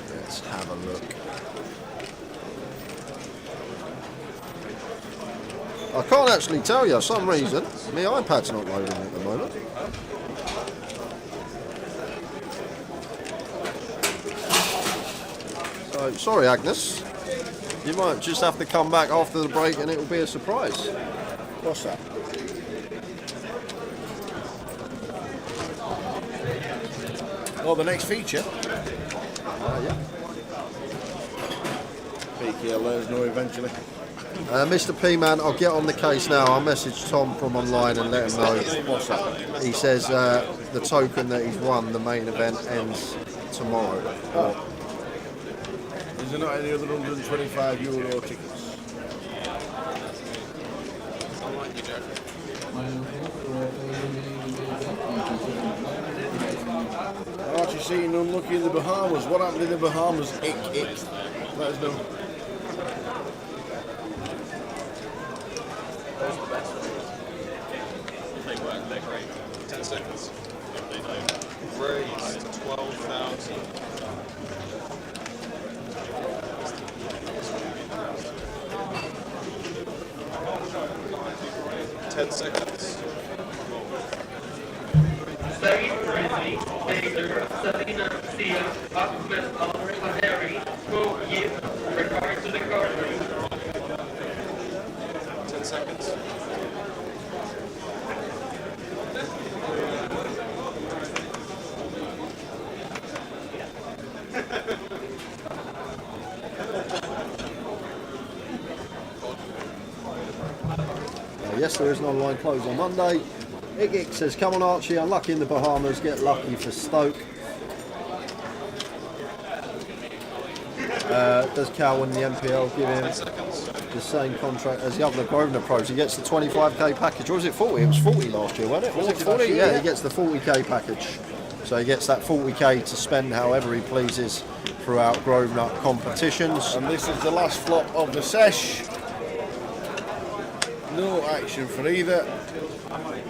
[SPEAKER 7] Let's have a look. I can't actually tell you, for some reason. My iPad's not loading at the moment. So, sorry Agnes. You might just have to come back after the break and it'll be a surprise. What's that?
[SPEAKER 16] Oh, the next feature?
[SPEAKER 7] Yeah.
[SPEAKER 16] Peaky will let us know eventually.
[SPEAKER 7] Mr. P-Man, I'll get on the case now. I'll message Tom from online and let him know.
[SPEAKER 16] What's that?
[SPEAKER 7] He says the token that he's won, the main event, ends tomorrow.
[SPEAKER 16] Oh. Is there not any other €125 tickets? I've actually seen Unlucky in the Bahamas. What happened in the Bahamas? Ick. Let us know.
[SPEAKER 11] They work, they're great. 10 seconds. They know. Raised 12,000. Seconds.
[SPEAKER 18] Saeed Rizvi, Taser, Selena, Sia, Ahmed Al-Taheri, Yip, required to the corner.
[SPEAKER 11] 10 seconds.
[SPEAKER 7] Yes, there is an online close on Monday. Igik says, come on Archie, unlucky in the Bahamas, get lucky for Stoke. Does Cal win the MPL give him the same contract as the other Grosvenor pros? He gets the 25k package, or was it 40? It was 40 last year, wasn't it? Was it 40? Yeah, he gets the 40k package. So he gets that 40k to spend however he pleases throughout Grosvenor competitions.
[SPEAKER 16] And this is the last flop of the sesh. No action for either.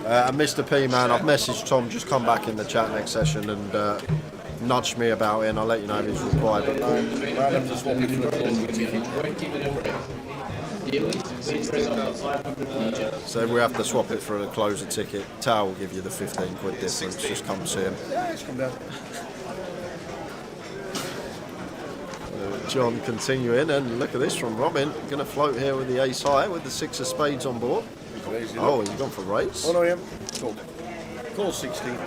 [SPEAKER 7] And Mr. P-Man, I've messaged Tom, just come back in the chat next session and nudge me about it, and I'll let you know if he's replied. But
[SPEAKER 16] I'd have to swap it for a closer ticket.
[SPEAKER 7] So if we have to swap it for a closer ticket, Tao will give you the 15 quid difference. Just come see him.
[SPEAKER 16] Yeah, it's come down.
[SPEAKER 7] John continuing, and look at this from Robin. Going to float here with the ace high with the 6 of spades on board. Oh, he's gone for raise.
[SPEAKER 16] Oh no, yeah. Call 16.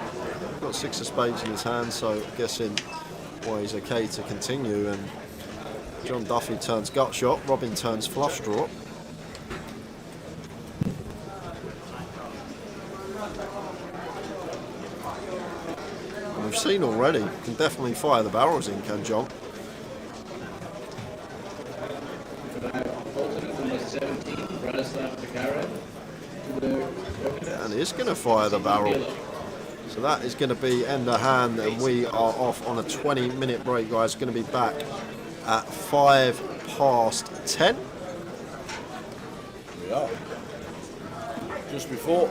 [SPEAKER 7] Got 6 of spades in his hand, so guessing why he's okay to continue. And John Duffy turns gut shot. Robin turns flush draw. And we've seen already. Can definitely fire the barrels in, can John? And he's going to fire the barrel. So that is going to be end of hand, and we are off on a 20-minute break, guys. Going to be back at 10:05.
[SPEAKER 16] We are. Just before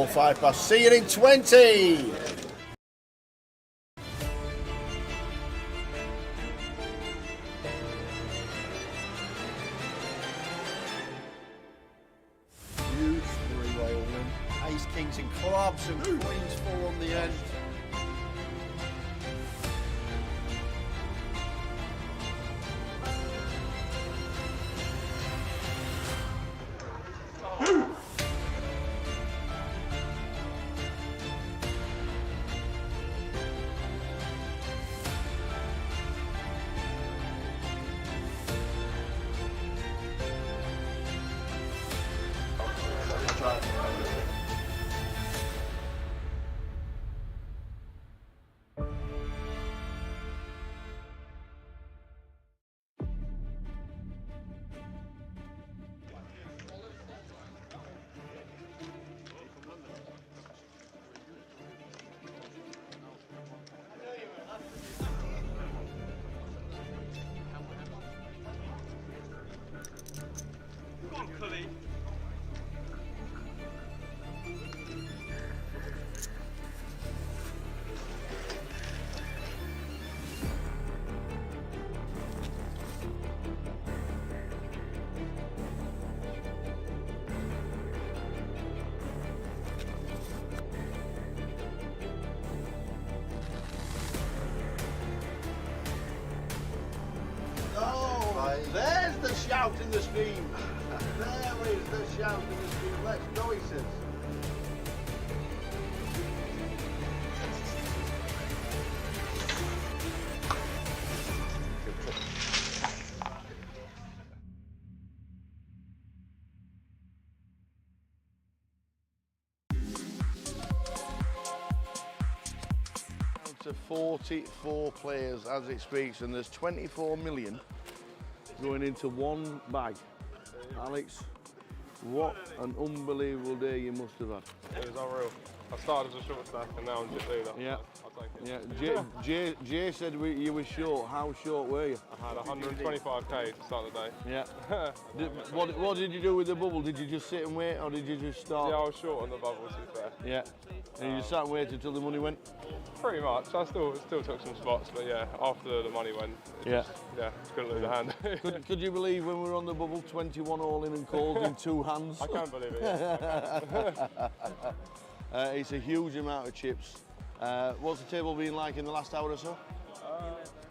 [SPEAKER 16] 5 past. See you in 20.
[SPEAKER 7] Kings and clubs and queens 4 on the end.
[SPEAKER 1] shout and the scream. There is the shout and the scream. Let's go, he says. To 44 players as it speaks, and there's 24 million going into one bag. Alex, what an unbelievable day you must have had.
[SPEAKER 15] It was unreal. I started as a short stack and now I'm just leader.
[SPEAKER 1] Yeah.
[SPEAKER 15] I'll take it.
[SPEAKER 1] Yeah, Jay said you were short. How short were you?
[SPEAKER 15] I had 125k to start the day.
[SPEAKER 1] Yeah. What did you do with the bubble? Did you just sit and wait, or did you just start?
[SPEAKER 15] Yeah, I was short on the bubble, to be fair.
[SPEAKER 1] Yeah. And you just sat and waited until the money went?
[SPEAKER 15] Pretty much. I still took some spots, but yeah, after the money went, couldn't lose a hand.
[SPEAKER 1] Could you believe when we were on the bubble, 21 all in and called in 2 hands?
[SPEAKER 15] I can't believe it. Yeah.
[SPEAKER 1] It's a huge amount of chips. What's the table been like in the last hour or so?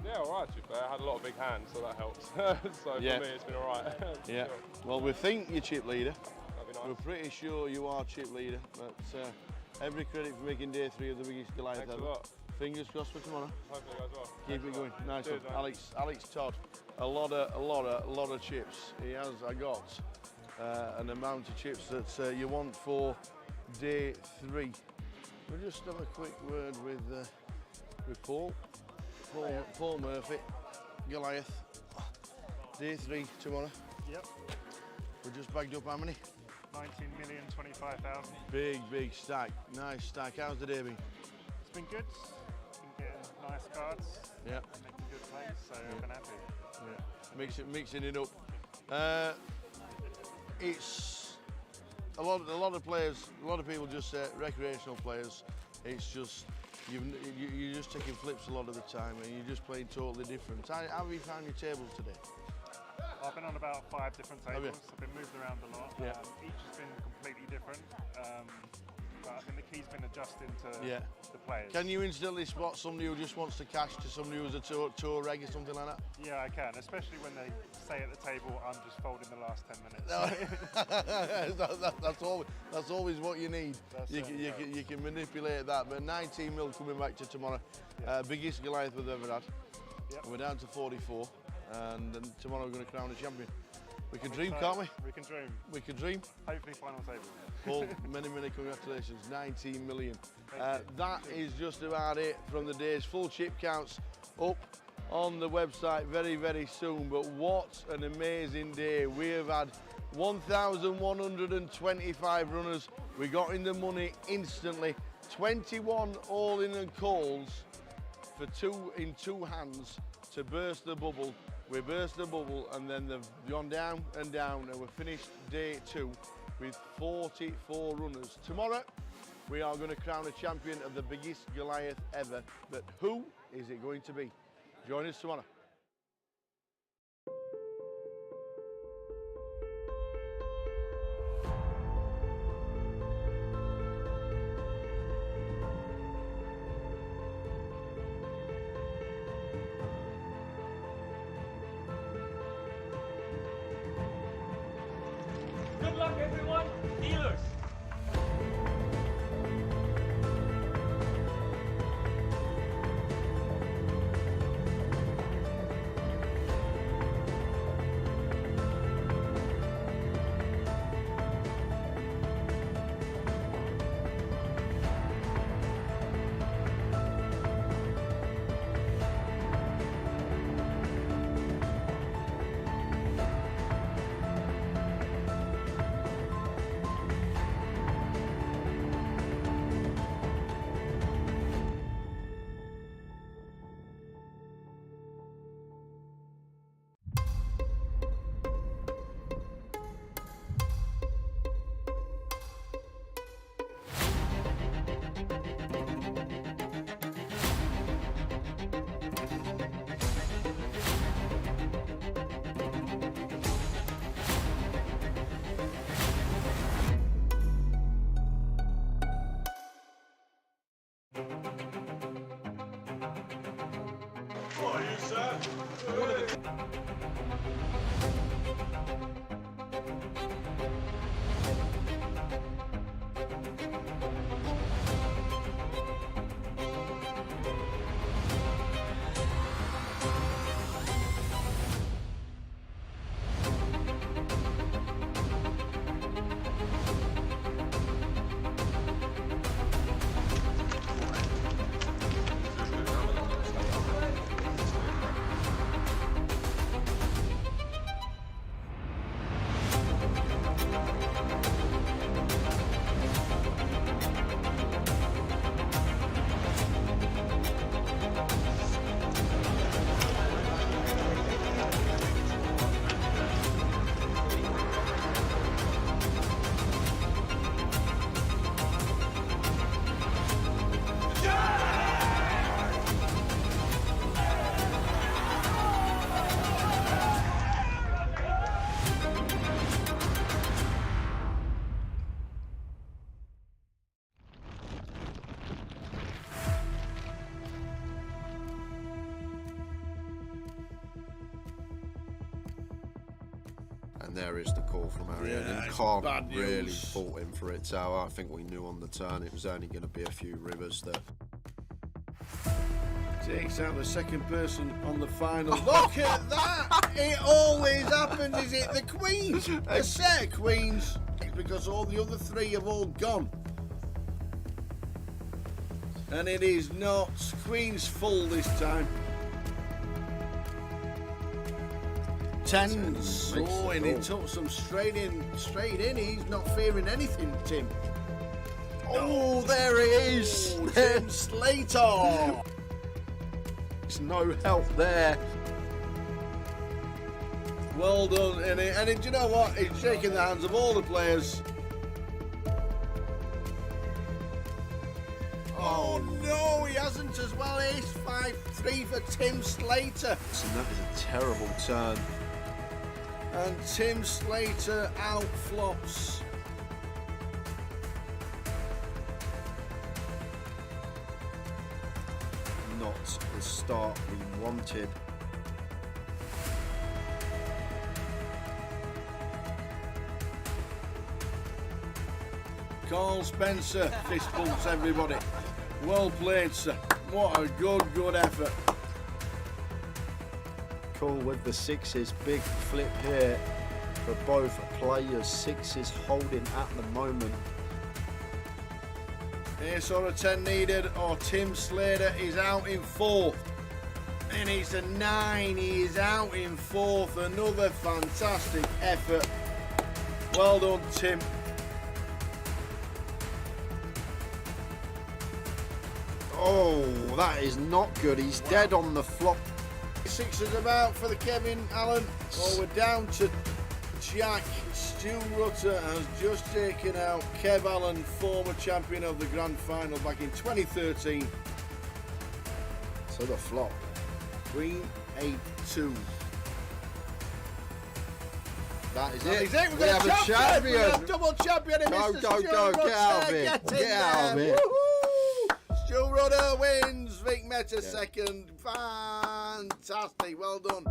[SPEAKER 15] Yeah, all right, to be fair. I had a lot of big hands, so that helps. So for me, it's been all right.
[SPEAKER 1] Yeah. Well, we think you're chip leader.
[SPEAKER 15] That'd be nice.
[SPEAKER 1] We're pretty sure you are chip leader, but every credit for making day 3 of the biggest Goliath
[SPEAKER 15] Thanks
[SPEAKER 1] ever.
[SPEAKER 15] a lot.
[SPEAKER 1] Fingers crossed for tomorrow.
[SPEAKER 15] Hopefully it goes well.
[SPEAKER 1] Keep it going. Nice
[SPEAKER 15] Cheers,
[SPEAKER 1] one. Alex Todd, a lot of chips. He has got an amount of chips that you want for day 3. We'll just have a quick word with Paul Murphy, Goliath. Day 3 tomorrow.
[SPEAKER 2] Yep.
[SPEAKER 1] We're just bagged up how many?
[SPEAKER 2] 19,025,000.
[SPEAKER 1] Big stack. Nice stack. How's the day been?
[SPEAKER 2] It's been good. Been getting nice cards.
[SPEAKER 1] Yeah.
[SPEAKER 2] Making good plays, so I've been happy.
[SPEAKER 1] Yeah. Mixing it up. It's a lot of players. A lot of people just say recreational players. It's just you're just taking flips a lot of the time, and you're just playing totally different. How have you found your tables today?
[SPEAKER 2] I've been on about 5 different
[SPEAKER 1] Have you?
[SPEAKER 2] tables. I've been moved around a lot.
[SPEAKER 1] Yeah.
[SPEAKER 2] Each has been completely different. But I think the key's been adjusting to the players.
[SPEAKER 1] Can you instantly spot somebody who just wants to cash to somebody who's a tour reg or something like that?
[SPEAKER 2] Yeah, I can, especially when they say at the table, I'm just folding the last 10 minutes.
[SPEAKER 1] That's always what you need. You can manipulate that. But 19 mil coming back to tomorrow. Biggest Goliath we've ever had.
[SPEAKER 2] Yep.
[SPEAKER 1] We're down to 44, and then tomorrow we're going to crown a champion. We can
[SPEAKER 2] I'm
[SPEAKER 1] dream,
[SPEAKER 2] excited.
[SPEAKER 1] can't we?
[SPEAKER 2] We can dream.
[SPEAKER 1] We can dream.
[SPEAKER 2] Hopefully final table.
[SPEAKER 1] Paul, many congratulations, 19 million. That is just about it from the day's full chip counts up on the website very soon. But what an amazing day. We have had 1,125 runners. We got in the money instantly. 21 all in and calls for 2 in 2 hands to burst the bubble. We burst the bubble, and then they've gone down and down, and we've finished day 2 with 44 runners. Tomorrow, we are going to crown a champion of the biggest Goliath ever. But who is it going to be? Join us tomorrow.
[SPEAKER 12] Good luck, everyone. Dealers.
[SPEAKER 11] Are you, sir?
[SPEAKER 7] And there is the call from Ariane.
[SPEAKER 16] Yeah,
[SPEAKER 7] And
[SPEAKER 16] it's
[SPEAKER 7] can't
[SPEAKER 16] bad
[SPEAKER 7] really
[SPEAKER 16] news.
[SPEAKER 7] fault him for it. So I think we knew on the turn it was only going to be a few rivers that
[SPEAKER 16] takes out the second person on the final. Look at that! It always happens. Is it the queens? A set of queens. Because all the other three have all gone. And it is not queens full this time. Tens. Oh, and he took some straight in. He's not fearing anything, Tim.
[SPEAKER 7] Oh, there it is.
[SPEAKER 16] Oh, Tim Slater.
[SPEAKER 7] There's no help there.
[SPEAKER 16] Well done, and do you know what? He's shaking the hands of all the players. Oh no, he hasn't as well. Ace 5-3 for Tim Slater.
[SPEAKER 7] And that is a terrible turn.
[SPEAKER 16] And Tim Slater outflops.
[SPEAKER 7] Not the start we wanted.
[SPEAKER 16] Carl Spencer fist bumps everybody. Well played, sir. What a good effort.
[SPEAKER 7] Cool with the sixes. Big flip here for both players. Sixes holding at the moment.
[SPEAKER 16] Ace or a 10 needed, or Tim Slater is out in fourth. And it's a 9. He is out in fourth. Another fantastic effort. Well done, Tim.
[SPEAKER 7] Oh, that is not good. He's dead on the flop.
[SPEAKER 16] Sixes about for the Kevin Allen. Oh, we're down to Jack. Stu Rutter has just taken out Kev Allen, former champion of the grand final back in 2013.
[SPEAKER 7] So the flop.
[SPEAKER 16] Queen 8-2.
[SPEAKER 7] That is
[SPEAKER 16] That
[SPEAKER 7] it.
[SPEAKER 16] is it. We've
[SPEAKER 7] We
[SPEAKER 16] got
[SPEAKER 7] have a
[SPEAKER 16] We
[SPEAKER 7] champion.
[SPEAKER 16] have double champion in
[SPEAKER 7] Go,
[SPEAKER 16] Mr.
[SPEAKER 7] go,
[SPEAKER 16] Stu
[SPEAKER 7] go.
[SPEAKER 16] Rutter.
[SPEAKER 7] Get out of here.
[SPEAKER 16] Get in
[SPEAKER 7] Get out of
[SPEAKER 16] there.
[SPEAKER 7] here.
[SPEAKER 16] Woohoo! Stu Rutter wins. Vic Meta second. Fantastic. Well done.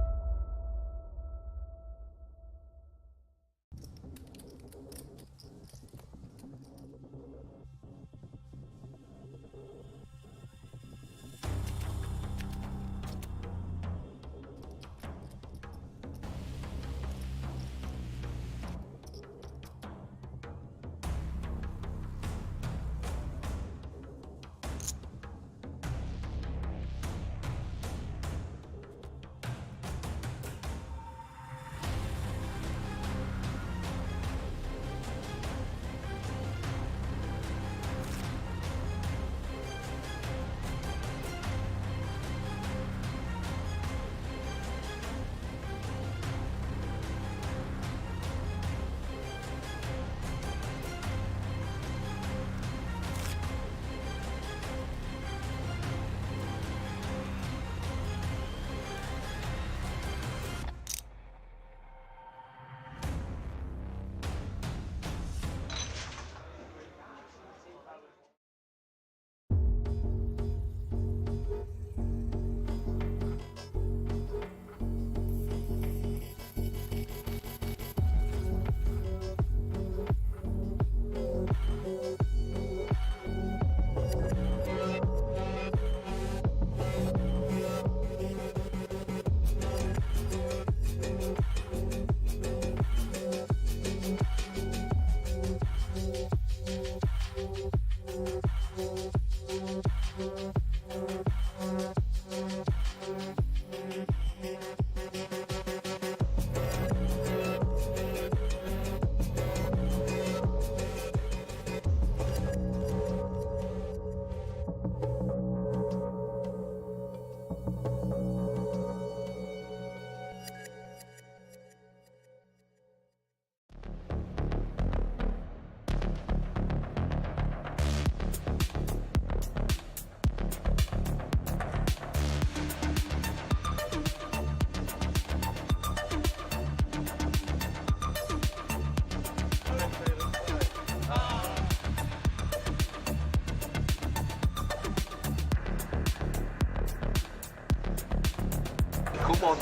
[SPEAKER 11] Come on.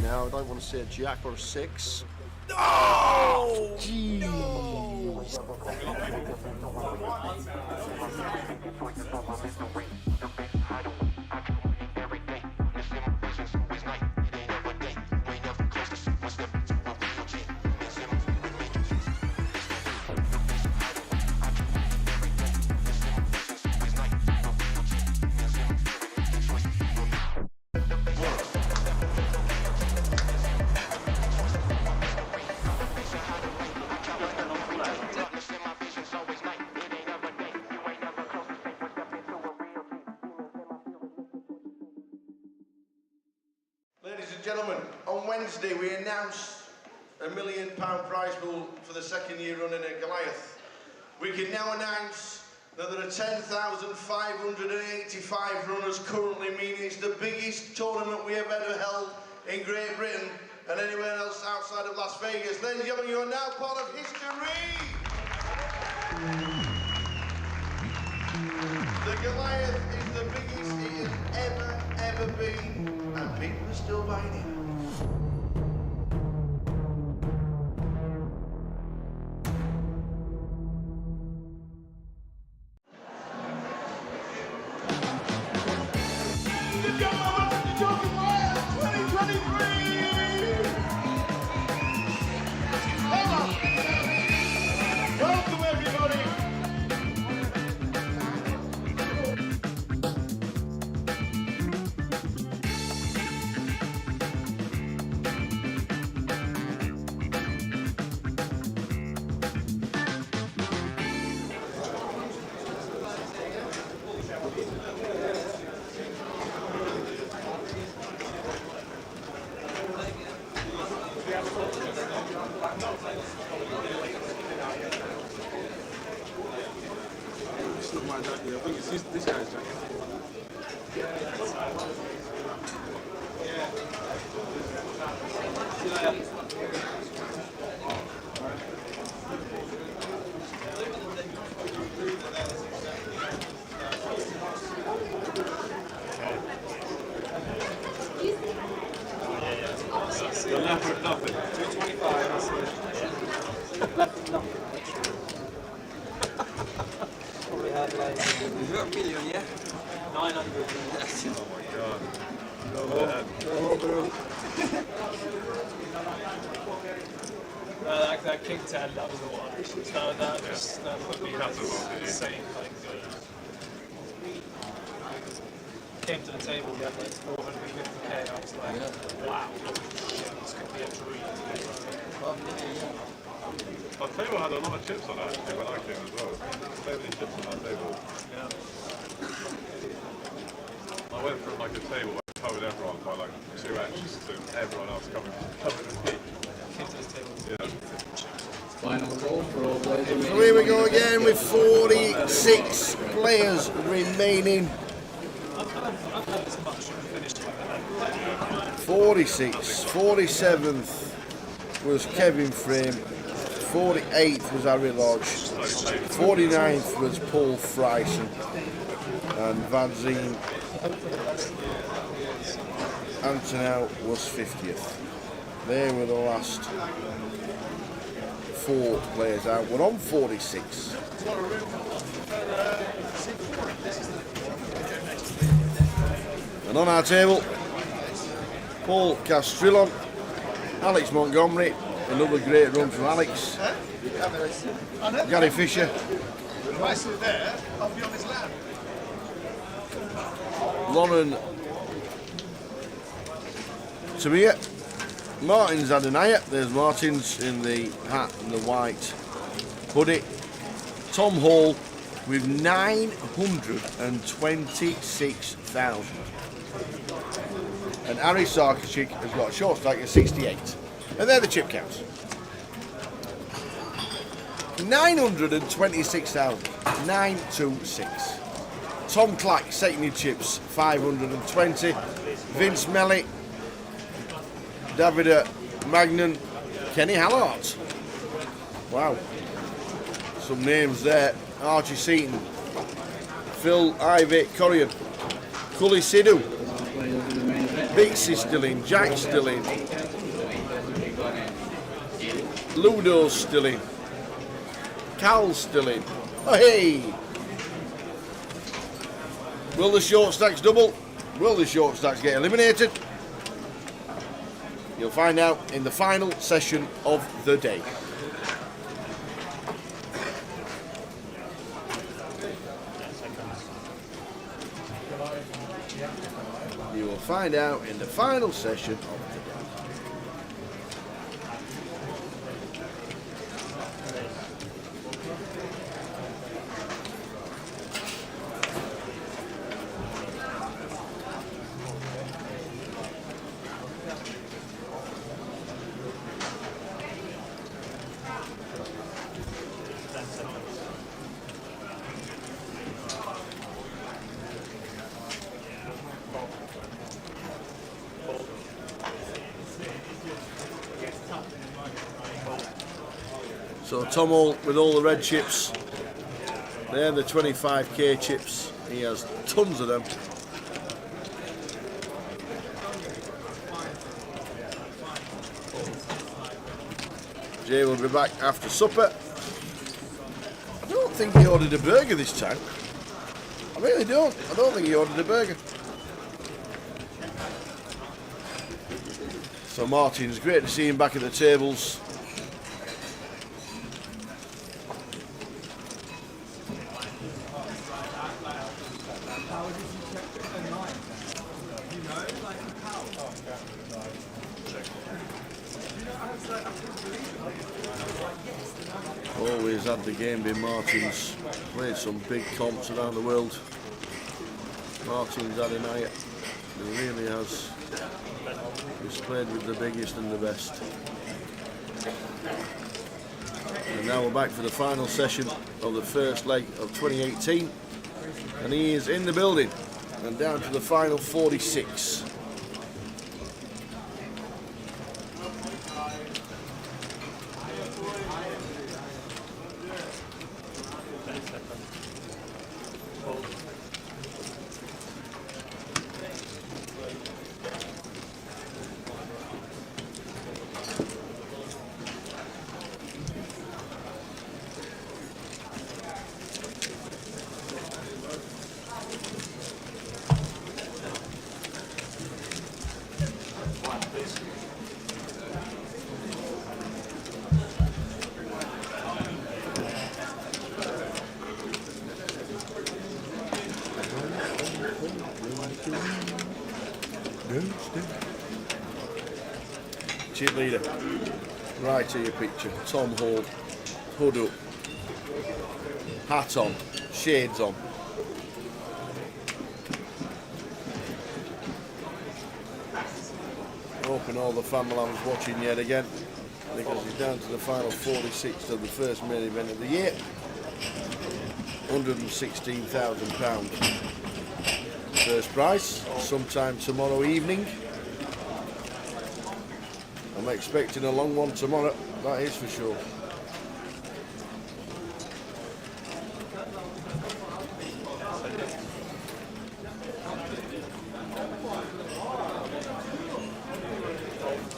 [SPEAKER 7] Now I don't want to see a jack or a 6.
[SPEAKER 10] No!
[SPEAKER 1] Ladies and gentlemen, on Wednesday we announced a £1 million prize pool for the second year running at Goliath. We can now announce that there are 10,585 runners currently, meaning it's the biggest tournament we have ever held in Great Britain and anywhere else outside of Las Vegas. Ladies and gentlemen, you are now part of history! The Goliath is the biggest it has ever been, and people are still buying it. Welcome everybody!
[SPEAKER 11] It's not my jacket. I think it's this guy's jacket. You're left with nothing. 225.
[SPEAKER 4] Probably had like... You got a million, yeah? 900.
[SPEAKER 11] Oh my god.
[SPEAKER 4] That King 10, that was the one. That put me insane. Like, came to the table, we had like 450k, and I was like, wow, shit, this could be a dream.
[SPEAKER 11] Our table had a lot of chips on it actually when I came as well. So many chips on that table.
[SPEAKER 4] Yeah.
[SPEAKER 11] I went from like a table where I covered everyone by like 2x to everyone else covered me.
[SPEAKER 4] Came to this table.
[SPEAKER 11] Yeah.
[SPEAKER 13] Final call for all players remaining.
[SPEAKER 16] So here we go again with 46 players remaining. 46, 47th was Kevin Frame, 48th was Harry Lodge, 49th was Paul Fryson, and Vadzine Antonel was 50th. They were the last 4 players out. We're on 46. And on our table, Paul Castrillon, Alex Montgomery, another great run from Alex, Gary Fisher, Lauren Tamia, Martin's Adenaya, there's Martin's in the hat and the white hoodie, Tom Hall with 926,000. And Ari Sarkisic has got a short stack of 68. And they're the chip counts. 926,000. 926. Tom Clack, second in chips, 520. Vince Melly, Davida Magnan, Kenny Hallart. Wow. Some names there. Archie Seaton, Phil Ivey, Corrigan, Cully Sidhu, Bixie still in, Jack still in, Ludo's still in, Cal's still in. Oh hey! Will the short stacks double? Will the short stacks get eliminated? You'll find out in the final session of the day. You will find out in the final session of the day. So Tom Hall with all the red chips, they're the 25k chips, he has tons of them. Jay will be back after supper. I don't think he ordered a burger this time. I really don't. I don't think he ordered a burger. So Martin's great to see him back at the tables. Always had the game in Martin's, played some big comps around the world. Martin's had a night, he really has. He's played with the biggest and the best. And now we're back for the final session of the first leg of 2018. And he is in the building and down to the final 46. Chip leader, right to your picture, Tom Hall, hood up, hat on, shades on. Hoping all the family was watching yet again, because he's down to the final 46 of the first main event of the year. £116,000. First prize, sometime tomorrow evening. I'm expecting a long one tomorrow, that is for sure.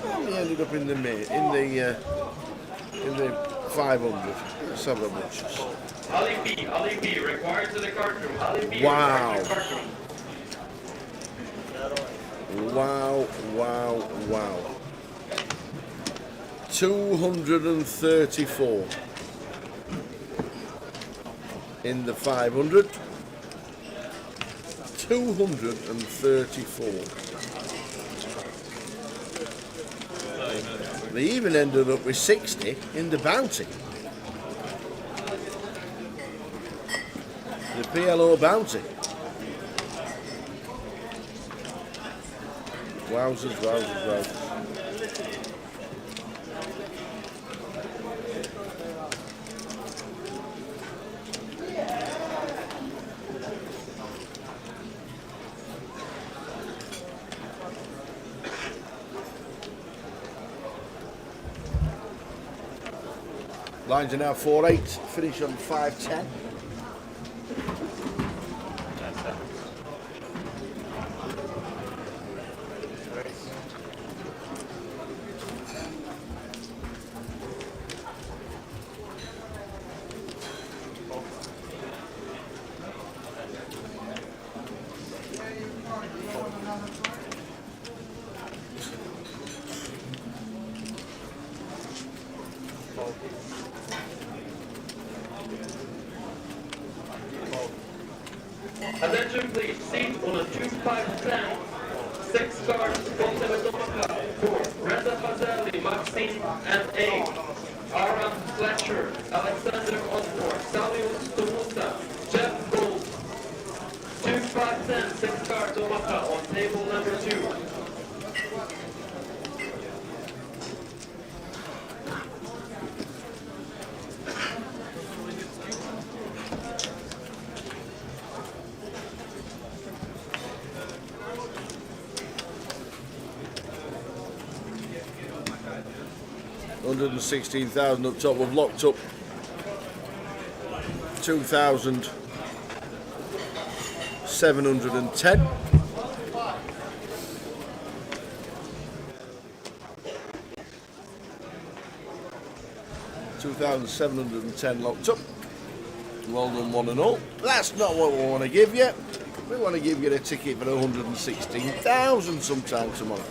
[SPEAKER 16] Well, he ended up in the 500. Let's have a watch.
[SPEAKER 18] Ali B, required to the card room. Ali B,
[SPEAKER 16] wow.
[SPEAKER 18] required to the card room.
[SPEAKER 16] Wow, wow, wow. 234 in the 500. 234. They even ended up with 60 in the bounty. The PLO bounty. Wowzers, wowzers, wowzers. Lines are now 4.8, finish on 5.10.
[SPEAKER 18] Attention please, seat on a 2-5-10. 6 cards, Pontevedova for Reza Fazeli, Maxine, and A. Aram Fletcher, Alexander Osborne, Salio Stomusa, Jeff Gold. 2-5-10, 6 cards, Omaha on table number 2.
[SPEAKER 16] $116,000 up top. We've locked up 2,710. $2,710 locked up. Well done, one and all. That's not what we want to give you. We want to give you a ticket for 116,000 sometime tomorrow.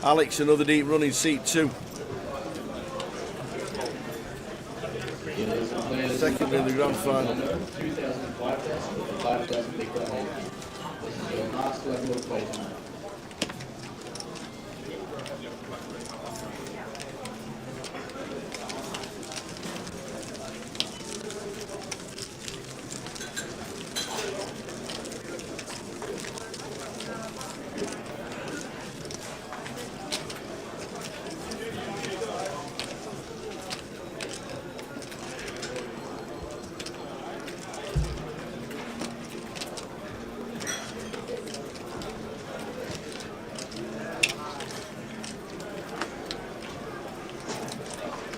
[SPEAKER 16] Alex, another deep run in seat 2. Second in the grand final.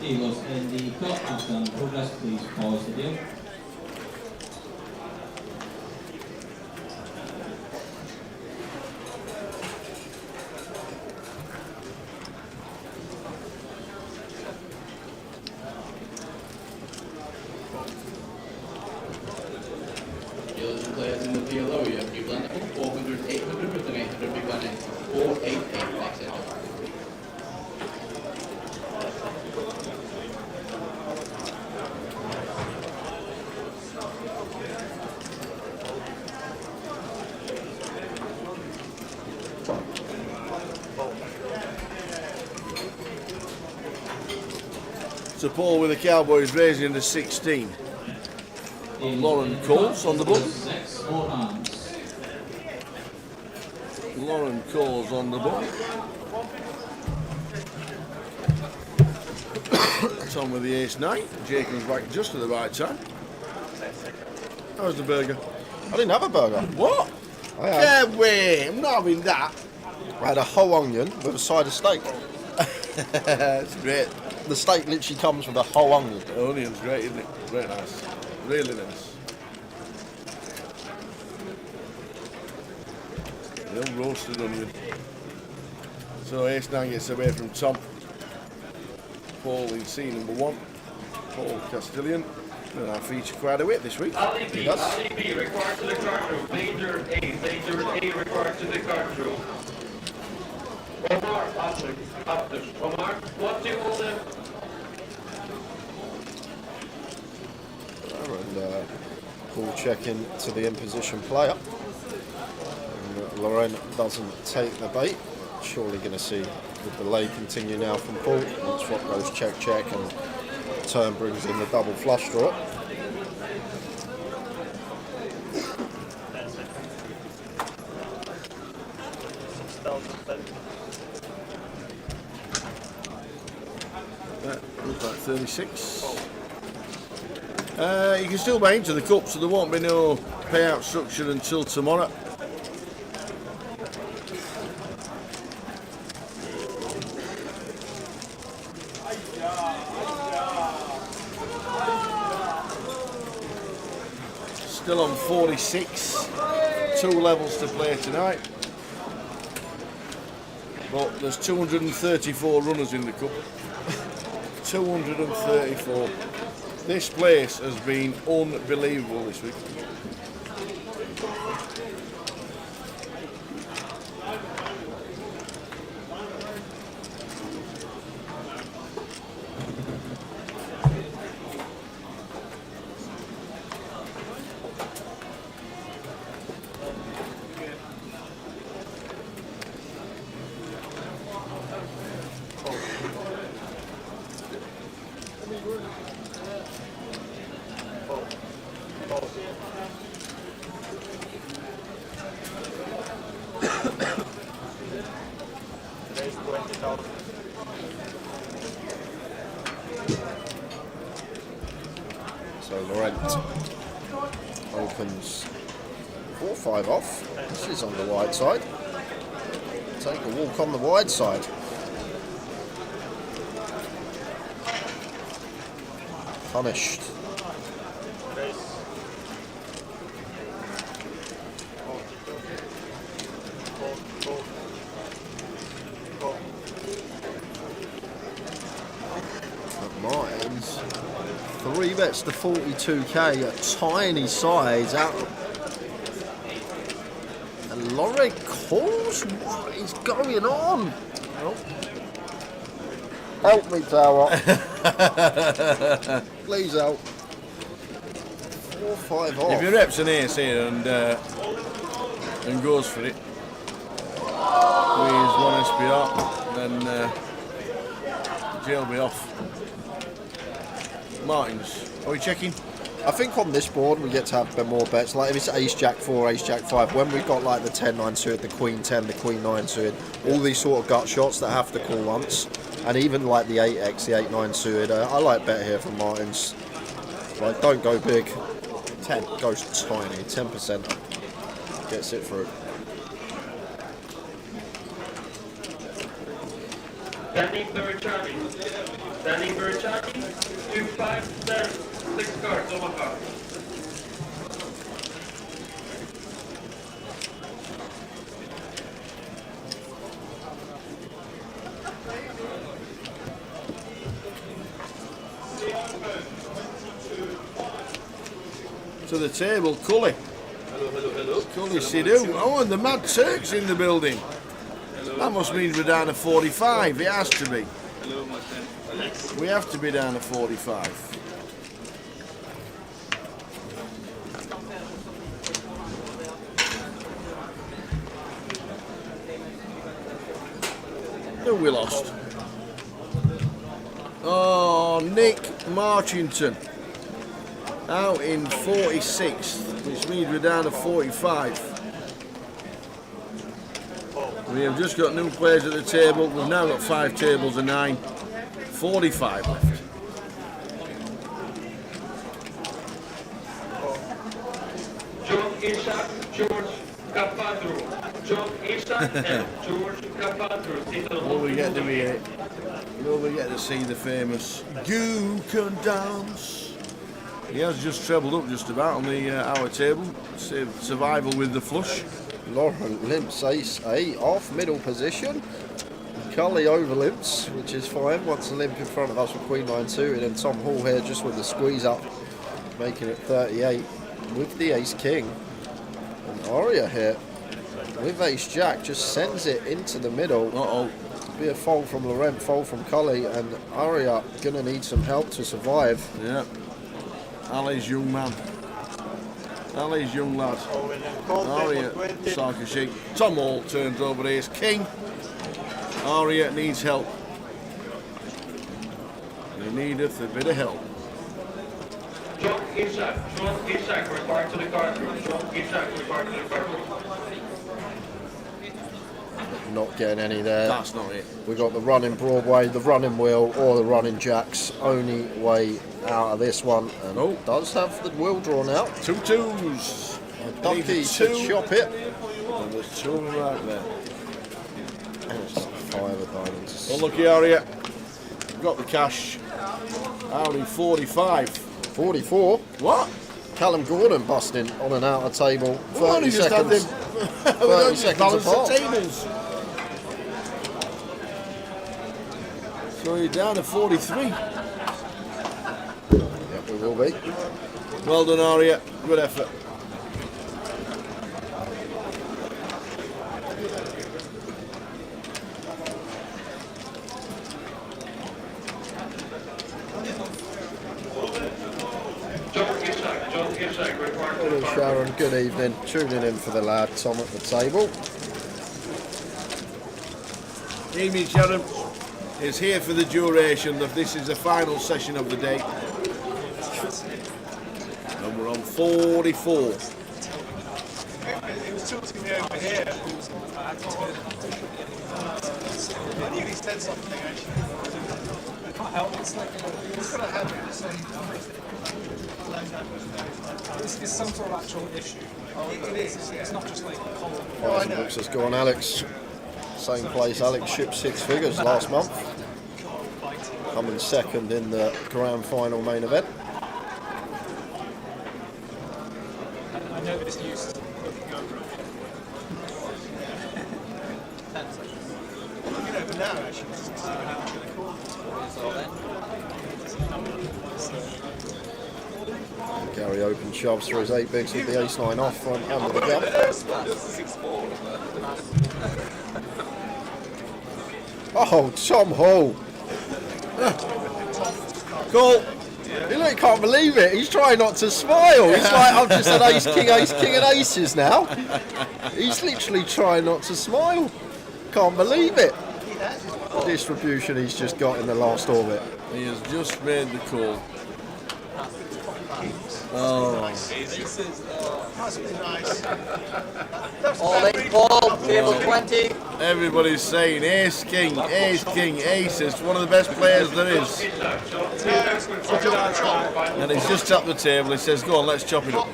[SPEAKER 13] Dealers in the cup after progress, please pause the deal.
[SPEAKER 20] Dealers and players in the PLO, you have new blend 400, 800 with an 800 big blending, 488 next set.
[SPEAKER 16] So Paul with the Cowboys raising to 16. Lauren Coles on the book. Lauren Coles on the book. Tom with the ace-9. Jake comes back just at the right time. How's the burger?
[SPEAKER 7] I didn't have a burger.
[SPEAKER 16] What?
[SPEAKER 7] Yeah,
[SPEAKER 16] way. I'm not having that.
[SPEAKER 7] I had a whole onion with a side of steak.
[SPEAKER 16] It's great.
[SPEAKER 7] The steak literally comes with a whole onion.
[SPEAKER 16] The onion's great, isn't it? Very nice. Really nice. The roasted onion. So ace-9 gets away from Tom. Paul in C number 1. Paul Castillion. And I feature quite a bit this week.
[SPEAKER 18] Ali B required to the card room, major 8. Danger A report to the card room. Omar, after. Omar, what do you hold them?
[SPEAKER 7] And Paul checking to the in position player. And, Loren doesn't take the bait. Surely going to see the delay continue now from Paul. And swap goes check, check, and turn brings in the double flush draw.
[SPEAKER 16] Looks like 36. You can still buy into the cup, so there won't be no payout structure until tomorrow. Still on 46. 2 levels to play tonight. But there's 234 runners in the cup. 234. This place has been unbelievable this week.
[SPEAKER 7] So Laurent opens 4-5 off. This is on the wide side. Take a walk on the wide side. Punished. Martins, 3 bets to 42k, a tiny size out. And Lorre calls, what is going on? Oh. Help me, Tower. Please help. 4-5 off.
[SPEAKER 16] If your rep's an ace here and goes for it with 1 SPR, then Jay'll be off. Martins, are we checking?
[SPEAKER 7] I think on this board we get to have a bit more bets. Like if it's Ace Jack 4, Ace Jack 5, when we've got like the 10-9 suited, the Queen 10, the Queen 9 suited, all these sort of gut shots that have to call once, and even like the 8x, the 8-9 suited, I like bet here from Martins. Like don't go big. 10 goes tiny, 10% gets it through.
[SPEAKER 18] Danny Berchani. Danny Berchani, 2, 5, 10, 6 cards, Omaha.
[SPEAKER 16] To the table, Cully. Cully Sidhu. Oh, and the Mad Turk's in the building. That must mean we're down to 45. It has to be. We have to be down to 45. Who we lost? Oh, Nick Marchington. Out in 46th, which means we're down to 45. We have just got new players at the table. We've now got 5 tables of 9. 45 left.
[SPEAKER 18] John Ishak, George Capadro. John Ishak and George Capadro.
[SPEAKER 16] Will we get to be it? Will we get to see the famous "You Can Dance"? He has just trebled up just about on the our table. Survival with the flush.
[SPEAKER 7] Laurent limps Ace 8 off middle position. Cully over limps, which is fine. Wants a limp in front of us with Queen 9 suited, and Tom Hall here just with the squeeze up, making it 38 with the Ace King. And Aria here
[SPEAKER 9] with Ace Jack, just sends it into the middle.
[SPEAKER 16] Uh-oh.
[SPEAKER 9] Be a fold from Laurent, fold from Cully, and Aria gonna need some help to survive.
[SPEAKER 16] Yeah. Ali's young man. Ali's young lad. Aria Sarkashik. Tom Hall turns over Ace King. Aria needs help. They needeth a bit of help.
[SPEAKER 18] John Isak required to the card room. John Isak required to the card room.
[SPEAKER 9] Not getting any there.
[SPEAKER 16] That's not it.
[SPEAKER 9] We got the running Broadway, the running wheel, or the running jacks. Only way out of this one, and does have the wheel drawn out.
[SPEAKER 16] 2 2s.
[SPEAKER 9] Ducky to chop it.
[SPEAKER 16] And there's 2 right there.
[SPEAKER 9] And it's 5 of diamonds.
[SPEAKER 16] Unlucky Aria. Got the cash. Aria 45.
[SPEAKER 9] 44.
[SPEAKER 16] What?
[SPEAKER 9] Callum Gordon busting on and out of table. 30
[SPEAKER 16] just had
[SPEAKER 9] seconds.
[SPEAKER 16] them
[SPEAKER 9] 30 seconds
[SPEAKER 16] balance the
[SPEAKER 9] apart.
[SPEAKER 16] tables. So you're down to 43.
[SPEAKER 9] Yep, we will be.
[SPEAKER 16] Well done, Aria. Good effort.
[SPEAKER 9] Hello Sharon, good evening. Tuning in for the lad Tom at the table.
[SPEAKER 16] Amy Sharon is here for the duration of this is the final session of the day. And we're on 44.
[SPEAKER 21] It was tilting me over here. I knew he said something actually. I can't help it. It's like you've got to have it. It's some sort of actual issue. It is. It's not just like a column.
[SPEAKER 9] Books has gone Alex. Same place Alex shipped 6 figures last month. Coming second in the grand final main event.
[SPEAKER 4] I know that it's used to looking over it.
[SPEAKER 21] Looking over now, actually, to see when I'm going to call
[SPEAKER 9] Gary open shoves for his 8 bigs with the ace-9 off front under the gun. Oh, Tom Hall.
[SPEAKER 16] Cool.
[SPEAKER 9] He can't believe it. He's trying not to smile. He's like, I've just had ace, king, and aces now. He's literally trying not to smile. Can't believe it. The distribution he's just got in the last orbit.
[SPEAKER 16] He has just made the call. Oh.
[SPEAKER 6] All in ball, table 20.
[SPEAKER 16] Everybody's saying ace, king, ace, king, ace. It's one of the best players there is. And he's just tapped the table. He says, go on, let's chop it up.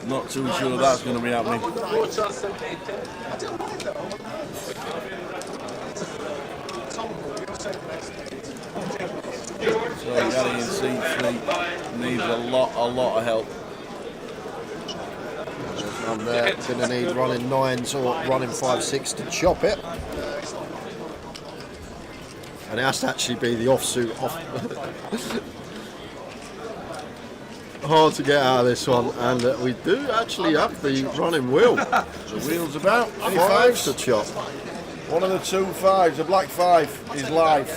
[SPEAKER 16] Not too sure that's going to be happening. So Gary in C3 needs a lot of help.
[SPEAKER 9] I'm there, going to need running 9s or running 5-6 to chop it. And it has to actually be the offsuit off. Hard to get out of this one, and we do actually have the running wheel.
[SPEAKER 16] The wheel's about. Any
[SPEAKER 9] 5s
[SPEAKER 16] fives?
[SPEAKER 9] to chop.
[SPEAKER 16] One of the 2 5s, a black 5 is live.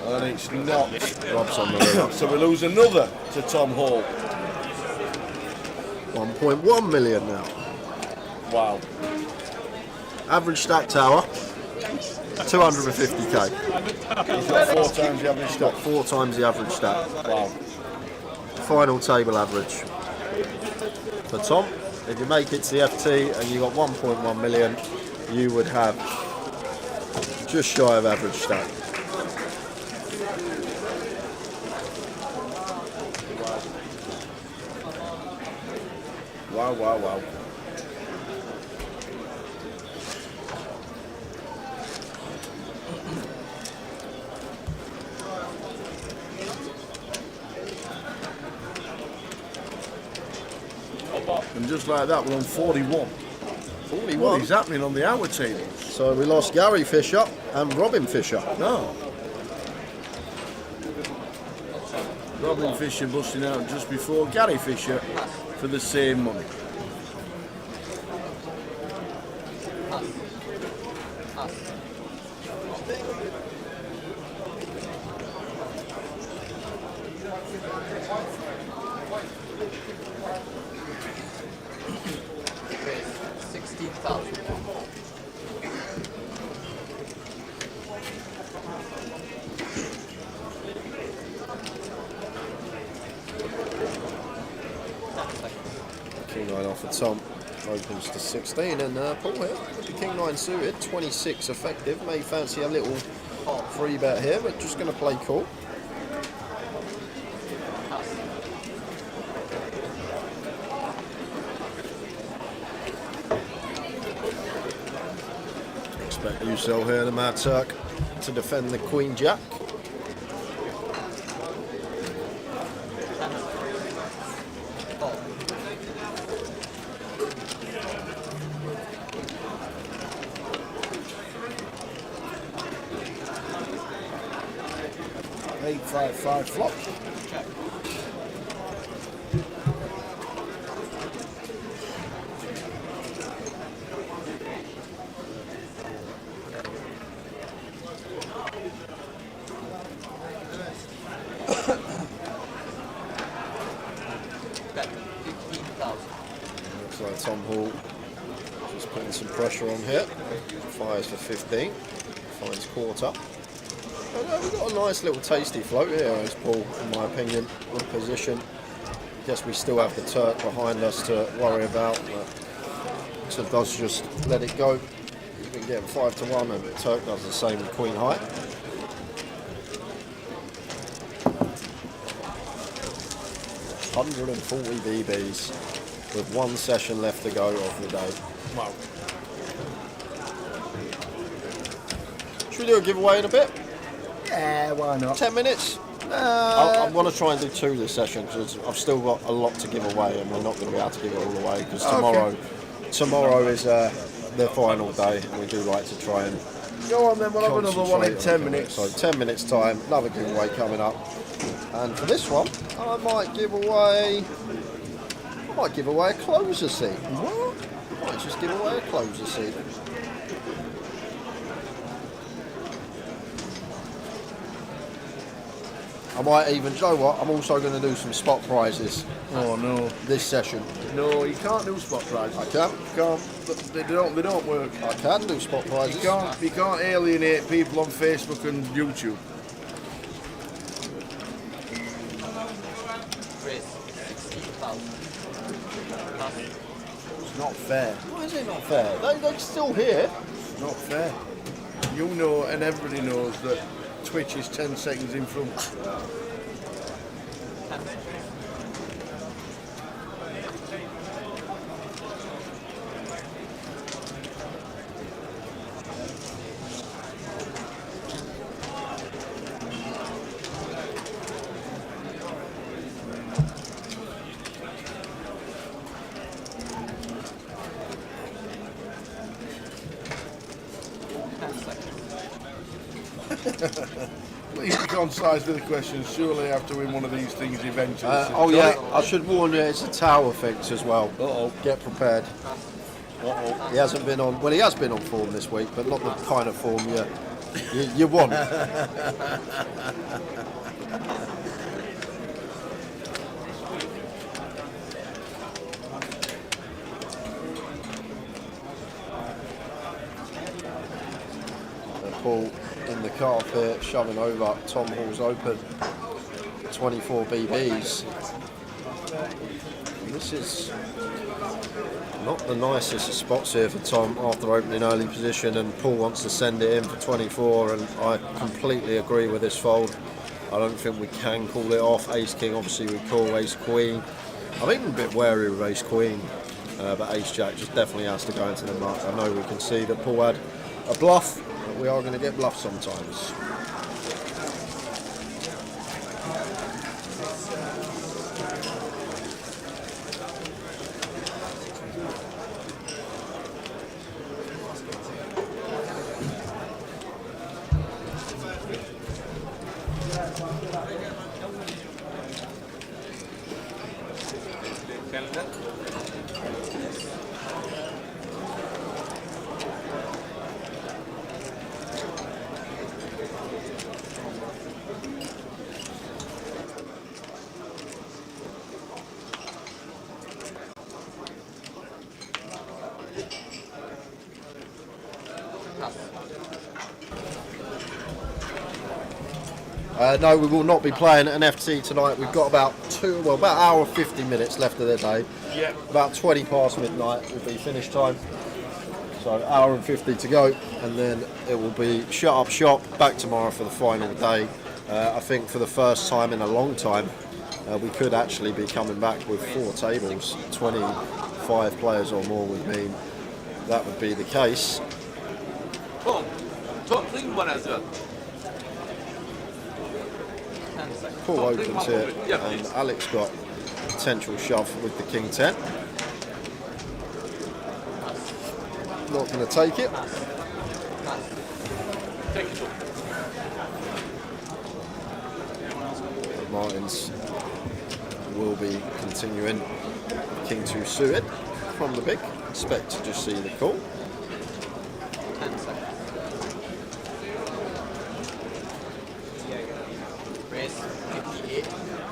[SPEAKER 16] And it's not.
[SPEAKER 9] Rob's on the wheel.
[SPEAKER 16] So we lose another to Tom Hall.
[SPEAKER 9] 1.1 million now.
[SPEAKER 16] Wow.
[SPEAKER 9] Average stack tower, 250k.
[SPEAKER 16] He's got 4 times the average stack.
[SPEAKER 9] 4 times the average stack.
[SPEAKER 16] Wow.
[SPEAKER 9] Final table average. For Tom, if you make it to the FT and you got 1.1 million, you would have just shy of average stack.
[SPEAKER 16] Wow, wow, wow. And just like that, we're on 41.
[SPEAKER 9] 41?
[SPEAKER 16] What is happening on the hour table?
[SPEAKER 9] So we lost Gary Fisher and Robin Fisher.
[SPEAKER 16] No. Robin Fisher busting out just before Gary Fisher for the same money.
[SPEAKER 7] King 9 off for Tom, opens to 16, and Paul here with the King 9 suited, 26 effective. May fancy a little free bet here, but just going to play cool. Expect you sell here, the Mad Turk, to defend the Queen Jack. Five flop. Looks like Tom Hall just putting some pressure on here. Fires for 15. Finds quarter. We've got a nice little tasty float here as Paul, in my opinion, in position. Guess we still have the Turk behind us to worry about, but so does just let it go. He's been getting 5-1, and the Turk does the same with Queen High. $140 BBs with one session left to go of the day. Wow. Should we do a giveaway in a bit?
[SPEAKER 16] Yeah, why not?
[SPEAKER 7] 10 minutes? I want to try and do 2 this session because I've still got a lot to give away, and we're not going to be able to give it all away because tomorrow is the final day, and we do like to try and
[SPEAKER 16] go on then, we'll have another one in 10 minutes.
[SPEAKER 7] So 10 minutes time, another giveaway coming up. And for this one, I might give away a closer seat. What? I might just give away a closer seat. I might even, you know what, I'm also going to do some spot prizes.
[SPEAKER 16] Oh no.
[SPEAKER 7] This session.
[SPEAKER 16] No, you can't do spot prizes.
[SPEAKER 7] I can.
[SPEAKER 16] You can't. They don't work.
[SPEAKER 7] I can do spot prizes.
[SPEAKER 16] You can't alienate people on Facebook and YouTube. It's not fair.
[SPEAKER 7] Why is it not fair? They're still here.
[SPEAKER 16] It's not fair. You know, and everybody knows that Twitch is 10 seconds in front. Please be concise with the questions. Surely I have to win one of these things eventually.
[SPEAKER 7] Oh yeah, I should warn you, it's a tower fix as well.
[SPEAKER 16] Uh-oh.
[SPEAKER 7] Get prepared. Uh-oh. He hasn't been on, well he has been on form this week, but not the kind of form you want. Paul in the calf here, shoving over. Tom Hall's open. 24 BBs. And this is not the nicest of spots here for Tom after opening early position, and Paul wants to send it in for 24, and I completely agree with this fold. I don't think we can call it off. Ace King obviously we call, Ace Queen. I'm even a bit wary with Ace Queen, but Ace Jack just definitely has to go into the mark. I know we can see that Paul had a bluff, but we are going to get bluffed sometimes.
[SPEAKER 9] No, we will not be playing an FT tonight. We've got about about an hour and 50 minutes left of the day.
[SPEAKER 16] Yeah.
[SPEAKER 9] About 20 past midnight will be finish time. So hour and 50 to go, and then it will be shut up shop, back tomorrow for the final day. I think for the first time in a long time, we could actually be coming back with 4 tables. 25 players or more would mean that would be the case. Paul opens here, and Alex got potential shove with the King 10. Not going to take it. Martins will be continuing King 2 suited from the big. Expect to just see the call.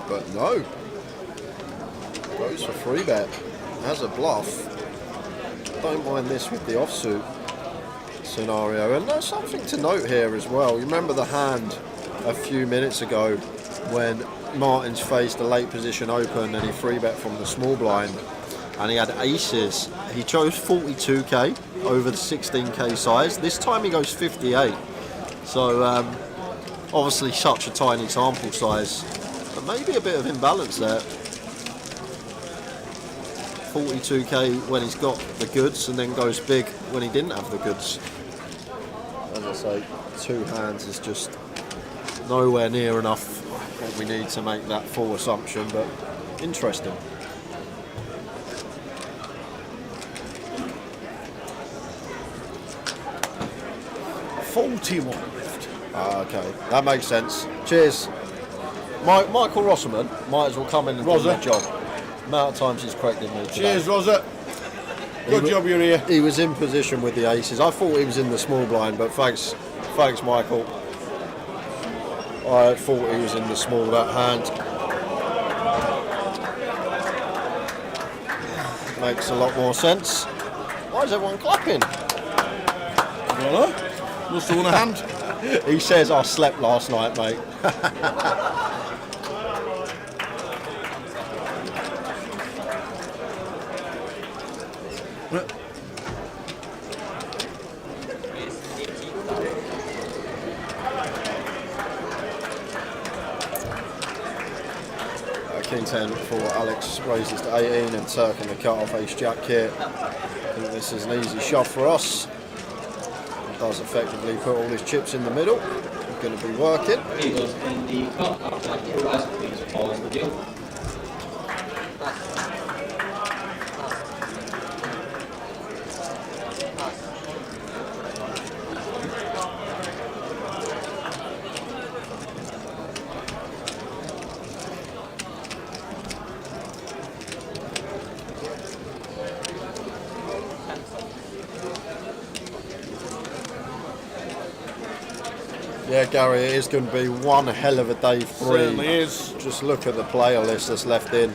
[SPEAKER 9] But no. Goes for free bet. Has a bluff. Don't mind this with the offsuit scenario. And there's something to note here as well. You remember the hand a few minutes ago when Martins faced a late position open and he free bet from the small blind and he had aces. He chose 42k over the 16k size. This time he goes 58. So obviously such a tiny sample size, but maybe a bit of imbalance there. 42k when he's got the goods and then goes big when he didn't have the goods. As I say, 2 hands is just nowhere near enough what we need to make that full assumption, but interesting.
[SPEAKER 16] $41 left.
[SPEAKER 9] Okay, that makes sense. Cheers. Michael Rosserman might as well come in and do the job. Amount of times he's corrected me today.
[SPEAKER 16] Cheers, Rosa. Good job you're here.
[SPEAKER 9] He was in position with the aces. I thought he was in the small blind, but thanks Michael. I thought he was in the small that hand. Makes a lot more sense. Why is everyone clapping?
[SPEAKER 16] I don't know. Must have won a hand.
[SPEAKER 9] He says I slept last night, mate. King 10 for Alex, raises to 18 and Turk in the cut-off ace-jack here. I think this is an easy shove for us. He does effectively put all his chips in the middle. He's going to be working.
[SPEAKER 13] He goes in the cut after that progress, please pause the deal.
[SPEAKER 9] Yeah, Gary, it is going to be one hell of a day 3.
[SPEAKER 16] Certainly is.
[SPEAKER 9] Just look at the player list that's left in.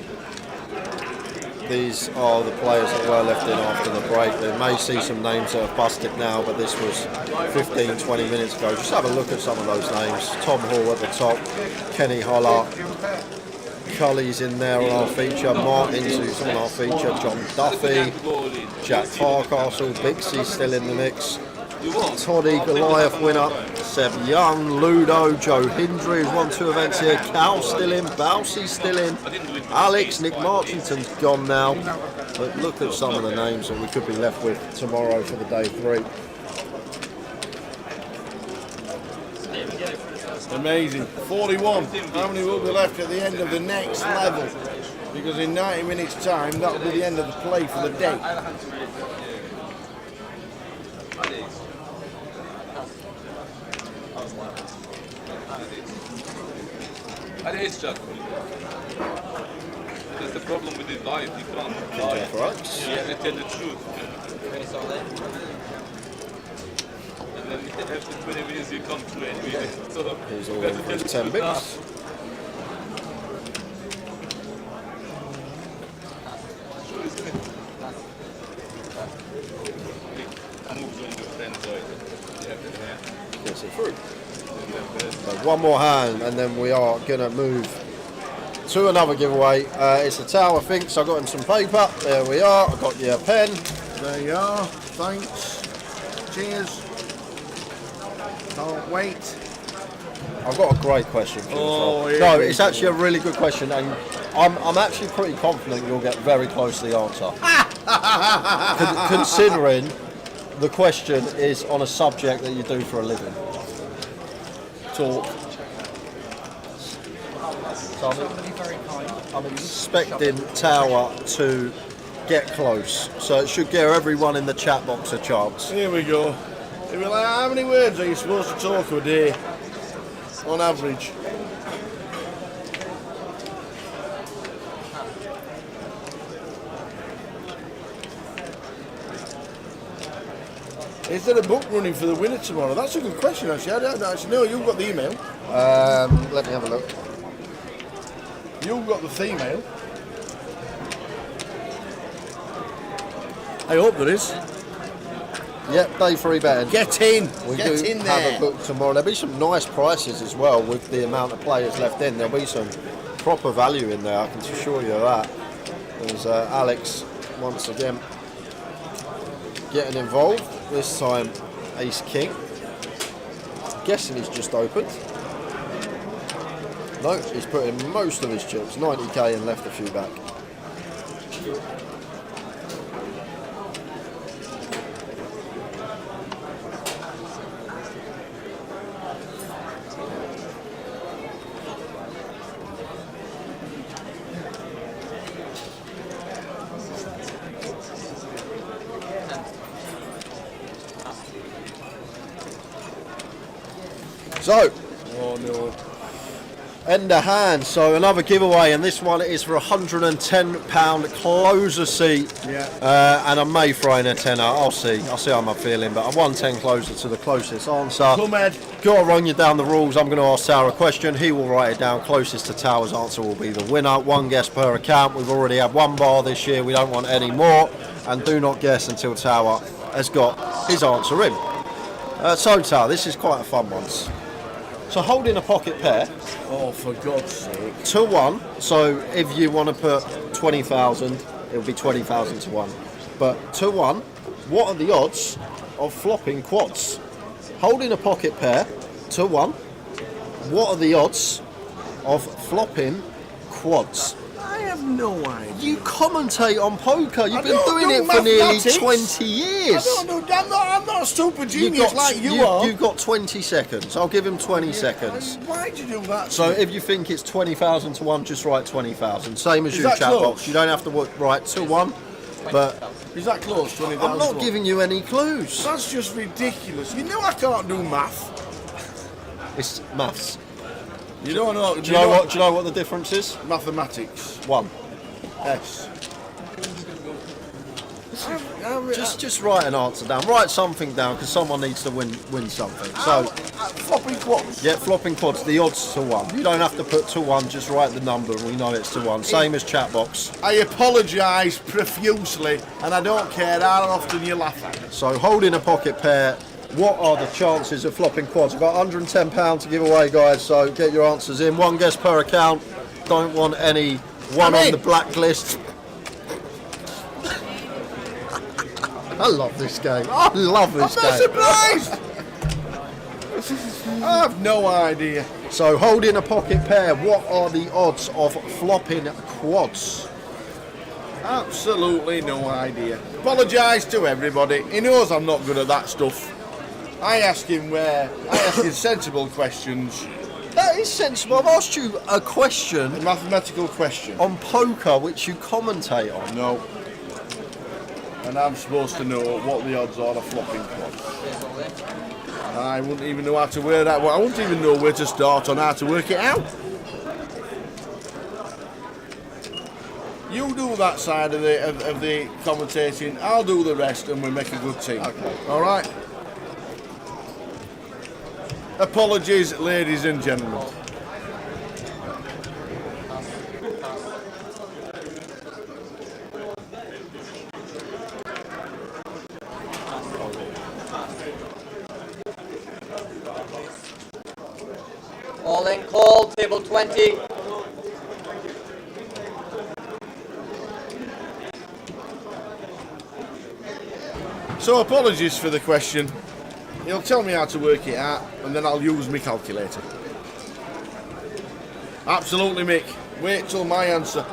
[SPEAKER 9] These are the players that were left in after the break. They may see some names that have busted now, but this was 15, 20 minutes ago. Just have a look at some of those names. Tom Hall at the top, Kenny Holler, Cully's in there on our feature, Martins who's on our feature, John Duffy, Jack Harcastle, Bixie's still in the mix. Toddy, Goliath winner, Seb Young, Ludo, Joe Hindry who's won 2 events here, Cal still in, Bowsey's still in, Alex, Nick Marchington's gone now, but look at some of the names that we could be left with tomorrow for the day 3.
[SPEAKER 16] Amazing. 41. How many will be left at the end of the next level? Because in 90 minutes time, that will be the end of the play for the day.
[SPEAKER 11] That's the problem with it live. You can't lie. Yeah, and tell the truth. And then after 20 minutes you come through anyway. So
[SPEAKER 7] Here's all
[SPEAKER 11] you got
[SPEAKER 7] in
[SPEAKER 11] to
[SPEAKER 7] for
[SPEAKER 11] tell
[SPEAKER 7] his
[SPEAKER 11] the
[SPEAKER 7] 10
[SPEAKER 11] truth
[SPEAKER 7] bits.
[SPEAKER 11] now.
[SPEAKER 7] Gets it through. So one more hand, and then we are going to move to another giveaway. It's a tower, I think, so I got him some paper. There we are. I got you a pen.
[SPEAKER 16] There you are. Thanks. Cheers. Can't wait.
[SPEAKER 7] I've got a great question for you.
[SPEAKER 16] Oh,
[SPEAKER 7] as well. No, it's actually a really good question, and I'm actually pretty confident you'll get very close to the answer. Considering the question is on a subject that you do for a living. Talk. So I'm expecting Tower to get close, so it should give everyone in the chat box a chance.
[SPEAKER 16] Here we go. Here we like, how many words are you supposed to talk a day, on average? Is there a book running for the winner tomorrow? That's a good question, actually. I don't actually know. You've got the email.
[SPEAKER 7] Let me have a look.
[SPEAKER 16] You've got the email. I hope there is.
[SPEAKER 7] Yep, day 3 betting.
[SPEAKER 16] Get in.
[SPEAKER 7] We
[SPEAKER 16] Get
[SPEAKER 7] do
[SPEAKER 16] in
[SPEAKER 7] have
[SPEAKER 16] there.
[SPEAKER 7] a book tomorrow. There'll be some nice prices as well with the amount of players left in. There'll be some proper value in there, I can assure you of that. There's Alex once again getting involved. This time Ace King. Guessing he's just opened. No, he's put in most of his chips, 90k, and left a few back. So,
[SPEAKER 16] oh no.
[SPEAKER 7] End of hand, so another giveaway, and this one is for a £110 closer seat.
[SPEAKER 16] Yeah.
[SPEAKER 7] And I may throw in a tenner. I'll see how I'm feeling, but a 110 closer to the closest answer.
[SPEAKER 16] Come Ed.
[SPEAKER 7] Got to run you down the rules. I'm going to ask Tower a question. He will write it down. Closest to Tower's answer will be the winner. One guess per account. We've already had one bar this year. We don't want any more. And do not guess until Tower has got his answer in. So Tower, this is quite a fun one. So holding a pocket pair.
[SPEAKER 16] Oh, for God's sake.
[SPEAKER 7] To 1. So if you want to put 20,000, it'll be 20,000 to 1. But to 1, what are the odds of flopping quads? Holding a pocket pair to 1. What are the odds of flopping quads?
[SPEAKER 16] I have no idea.
[SPEAKER 7] You commentate on poker. You've been doing it for nearly 20 years.
[SPEAKER 16] I'm not a stupid genius like you are.
[SPEAKER 7] You've got 20 seconds. I'll give him 20 seconds.
[SPEAKER 16] Why'd you do that?
[SPEAKER 7] So if you think it's 20,000 to 1, just write 20,000. Same as
[SPEAKER 16] Is
[SPEAKER 7] your
[SPEAKER 16] that
[SPEAKER 7] chat
[SPEAKER 16] close?
[SPEAKER 7] box. You don't have to write to 1. But
[SPEAKER 16] is that close? 20,000.
[SPEAKER 7] I'm not giving you any clues.
[SPEAKER 16] That's just ridiculous. You know I can't do math.
[SPEAKER 7] It's maths.
[SPEAKER 16] You don't know.
[SPEAKER 7] Do you know what the difference is?
[SPEAKER 16] Mathematics.
[SPEAKER 7] 1.
[SPEAKER 16] Yes.
[SPEAKER 7] Just write an answer down. Write something down because someone needs to win something. So
[SPEAKER 16] flopping quads.
[SPEAKER 7] Yeah, flopping quads. The odds to 1. You don't have to put to 1. Just write the number. We know it's to 1. Same as chat box.
[SPEAKER 16] I apologise profusely, and I don't care how often you laugh at me.
[SPEAKER 7] So holding a pocket pair. What are the chances of flopping quads? We've got £110 to give away, guys. So get your answers in. One guess per account. Don't want any one on the blacklist. I love this game. I love this game.
[SPEAKER 16] I'm not surprised. I have no idea.
[SPEAKER 7] So holding a pocket pair, what are the odds of flopping quads?
[SPEAKER 16] Absolutely no idea. Apologise to everybody. He knows I'm not good at that stuff. I ask him sensible questions.
[SPEAKER 7] That is sensible. I've asked you a question.
[SPEAKER 16] A mathematical question.
[SPEAKER 7] On poker, which you commentate on.
[SPEAKER 16] No. And I'm supposed to know what the odds are of flopping quads. I wouldn't even know how to work that. Well, I wouldn't even know where to start on how to work it out. You do that side of the commentating. I'll do the rest, and we'll make a good team.
[SPEAKER 7] Okay.
[SPEAKER 16] All right. Apologies, ladies and gentlemen.
[SPEAKER 17] All in call, table 20.
[SPEAKER 16] So apologies for the question. He'll tell me how to work it out, and then I'll use my calculator. Absolutely, Mick. Wait till my answer.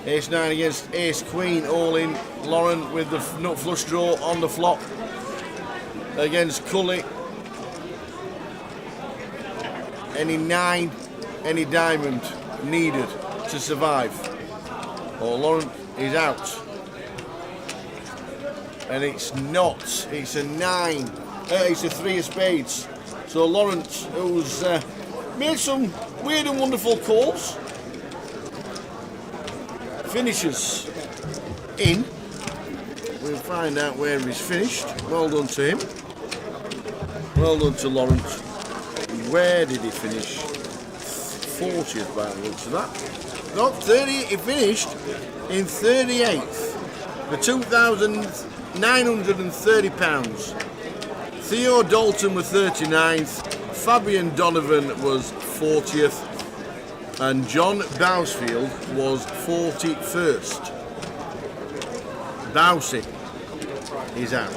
[SPEAKER 16] Ace 9 against Ace Queen, all in. Lauren with the nut flush draw on the flop against Cully. Any 9, any diamond needed to survive. Or Lauren is out. And it's not. It's a 9. It's a 3 of spades. So Lawrence, who's made some weird and wonderful calls, finishes in. We'll find out where he's finished. Well done to him. Well done to Lawrence. Where did he finish? 40th by the looks of that. Not 30, he finished in 38th for £2,930. Theo Dalton was 39th, Fabian Donovan was 40th, and John Bousfield was 41st. Bousey is out.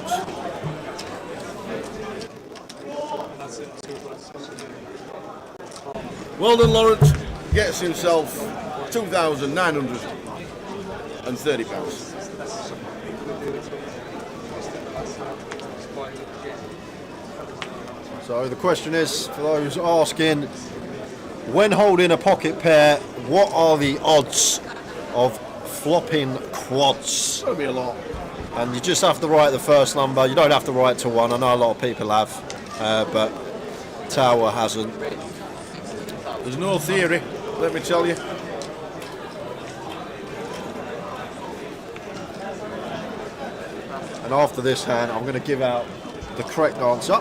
[SPEAKER 16] Well done, Lawrence. Gets himself £2,930.
[SPEAKER 22] So the question is, for those asking, when holding a pocket pair, what are the odds of flopping quads?
[SPEAKER 16] That'll be a lot.
[SPEAKER 22] And you just have to write the first number. You don't have to write to 1. I know a lot of people have, but Tower hasn't.
[SPEAKER 16] There's no theory, let me tell you.
[SPEAKER 22] And after this hand, I'm going to give out the correct answer.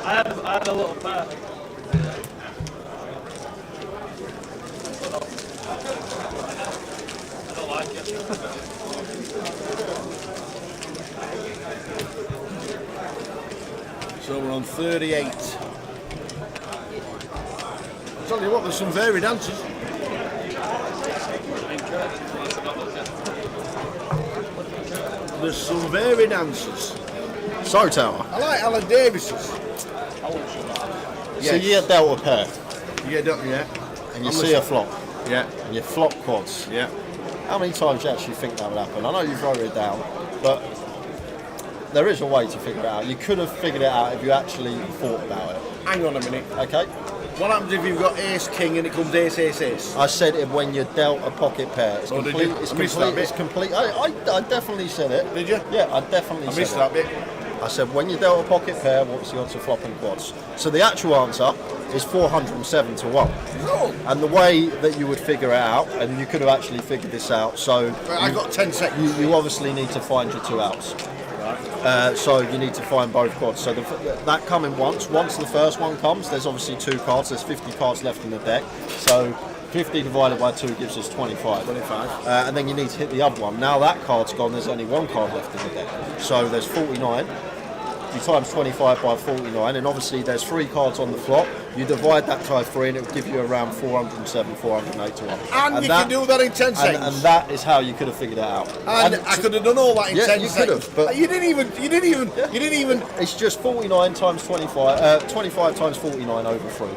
[SPEAKER 21] I had a little pair. I don't like it.
[SPEAKER 16] So we're on 38. I'll tell you what, there's some varied answers. There's some varied answers.
[SPEAKER 22] So, Tower.
[SPEAKER 16] I like Alan Davis's.
[SPEAKER 22] So you get dealt a pair.
[SPEAKER 16] You get dealt, yeah.
[SPEAKER 22] And you see a flop.
[SPEAKER 16] Yeah.
[SPEAKER 22] And you flop quads.
[SPEAKER 16] Yeah.
[SPEAKER 22] How many times do you actually think that would happen? I know you've wrote it down, but there is a way to figure it out. You could have figured it out if you actually thought about it.
[SPEAKER 16] Hang on a minute.
[SPEAKER 22] Okay.
[SPEAKER 16] What happens if you've got ace king and it comes ace ace ace?
[SPEAKER 22] I said it when you're dealt a pocket pair. It's
[SPEAKER 16] Did
[SPEAKER 22] complete.
[SPEAKER 16] you?
[SPEAKER 22] It's
[SPEAKER 16] I missed
[SPEAKER 22] complete.
[SPEAKER 16] that bit.
[SPEAKER 22] It's complete. I definitely said it.
[SPEAKER 16] Did you?
[SPEAKER 22] Yeah, I definitely said
[SPEAKER 16] I missed
[SPEAKER 22] it.
[SPEAKER 16] that bit.
[SPEAKER 22] I said when you dealt a pocket pair, what's the odds of flopping quads? So the actual answer is 407 to 1.
[SPEAKER 16] Oh.
[SPEAKER 22] And the way that you would figure it out, and you could have actually figured this out. So
[SPEAKER 16] I got 10 seconds.
[SPEAKER 22] You obviously need to find your 2 outs. So you need to find both quads. So that coming once the first one comes, there's obviously 2 cards. There's 50 cards left in the deck. So 50 divided by 2 gives us 25. And then you need to hit the other one. Now that card's gone, there's only 1 card left in the deck. So there's 49. 50 times 25 by 49, and obviously there's 3 cards on the flop. You divide that by 3 and it will give you around 407, 408 to 1.
[SPEAKER 16] And you can do that in 10 seconds.
[SPEAKER 22] And that is how you could have figured it out.
[SPEAKER 16] And I could have done all that in 10
[SPEAKER 22] you
[SPEAKER 16] seconds.
[SPEAKER 22] could have, but
[SPEAKER 16] you didn't even.
[SPEAKER 22] It's just 49 times 25, 25 times 49 over 3,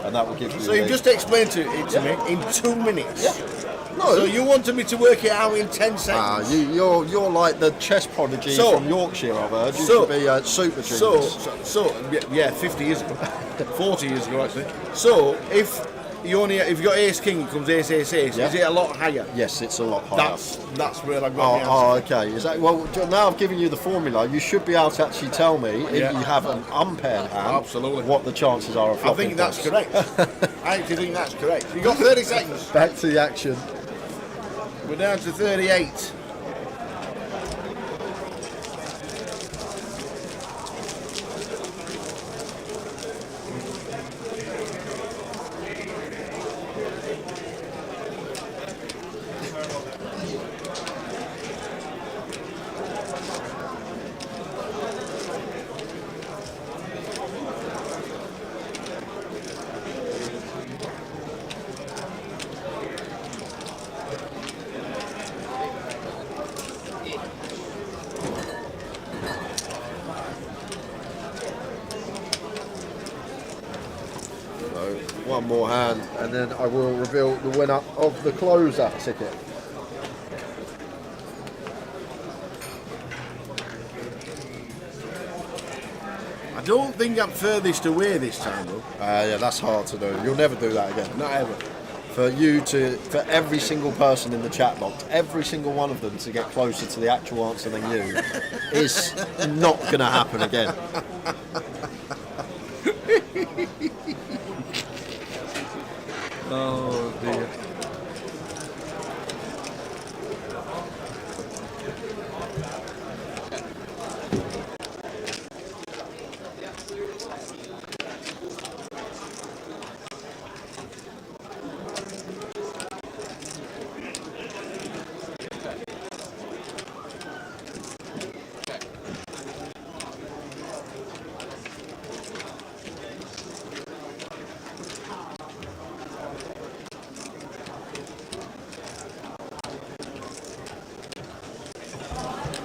[SPEAKER 22] and that will give you.
[SPEAKER 16] So you just explained it to me in 2 minutes.
[SPEAKER 22] Yeah. No.
[SPEAKER 16] So you wanted me to work it out in 10 seconds.
[SPEAKER 22] You're like the chess prodigy from Yorkshire, I've heard. You should be a super genius.
[SPEAKER 16] Yeah, 50 years ago, 40 years ago actually. So if you got ace king, it comes ace ace ace.
[SPEAKER 22] Yeah.
[SPEAKER 16] Is it a lot higher?
[SPEAKER 22] Yes, it's a lot higher.
[SPEAKER 16] That's where I got the answer.
[SPEAKER 22] Okay. Is that well? Now I've given you the formula. You should be able to actually tell me if you have an unpaired hand.
[SPEAKER 16] Absolutely.
[SPEAKER 22] What the chances are of
[SPEAKER 16] I
[SPEAKER 22] flopping.
[SPEAKER 16] think that's correct. I actually think that's correct. You got 30 seconds.
[SPEAKER 22] Back to the action.
[SPEAKER 16] We're down to 38.
[SPEAKER 22] One more hand, and then I will reveal the winner of the closer ticket.
[SPEAKER 16] I don't think I'm furthest away this time, though.
[SPEAKER 22] Yeah, that's hard to do. You'll never do that again.
[SPEAKER 16] Not ever.
[SPEAKER 22] For every single person in the chat box, every single one of them to get closer to the actual answer than you is not going to happen again.
[SPEAKER 16] Oh dear.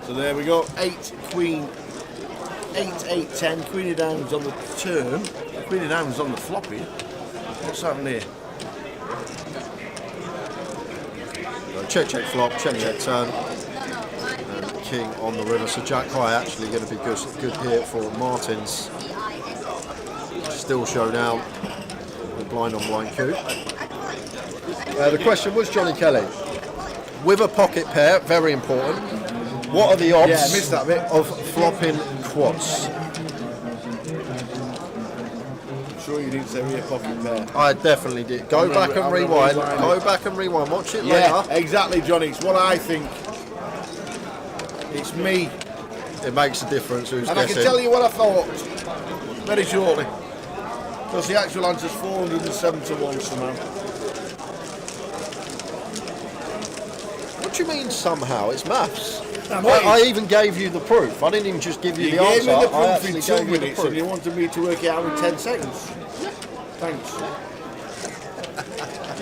[SPEAKER 16] So there we go, 8 queen, 8, 10, queen of diamonds on the turn, queen of diamonds on the floppy. What's happened here?
[SPEAKER 22] Check, check, flop, check, check, turn. And king on the river. So Jack High actually going to be good here for Martin's still showdown with blind on blind coup. The question was Johnny Kelly. With a pocket pair, very important. What are the odds
[SPEAKER 16] missed that bit.
[SPEAKER 22] of flopping quads?
[SPEAKER 16] I'm sure you didn't say we had pocket pair.
[SPEAKER 22] I definitely did. Go back and rewind. Go back and rewind. Watch it
[SPEAKER 16] Yeah,
[SPEAKER 22] later.
[SPEAKER 16] exactly, Johnny. It's what I think. It's me.
[SPEAKER 22] It makes a difference who's
[SPEAKER 16] And
[SPEAKER 22] guessing.
[SPEAKER 16] I can tell you what I thought very shortly. Because the actual answer's 407 to 1 somehow.
[SPEAKER 22] What do you mean somehow? It's maths.
[SPEAKER 16] Right.
[SPEAKER 22] I even gave you the proof. I didn't even just give you,
[SPEAKER 16] You
[SPEAKER 22] the
[SPEAKER 16] gave
[SPEAKER 22] answer.
[SPEAKER 16] me the
[SPEAKER 22] I
[SPEAKER 16] proof
[SPEAKER 22] actually
[SPEAKER 16] in 2
[SPEAKER 22] gave you the
[SPEAKER 16] minutes
[SPEAKER 22] proof.
[SPEAKER 16] and you wanted me to work it out in 10 seconds. Thanks.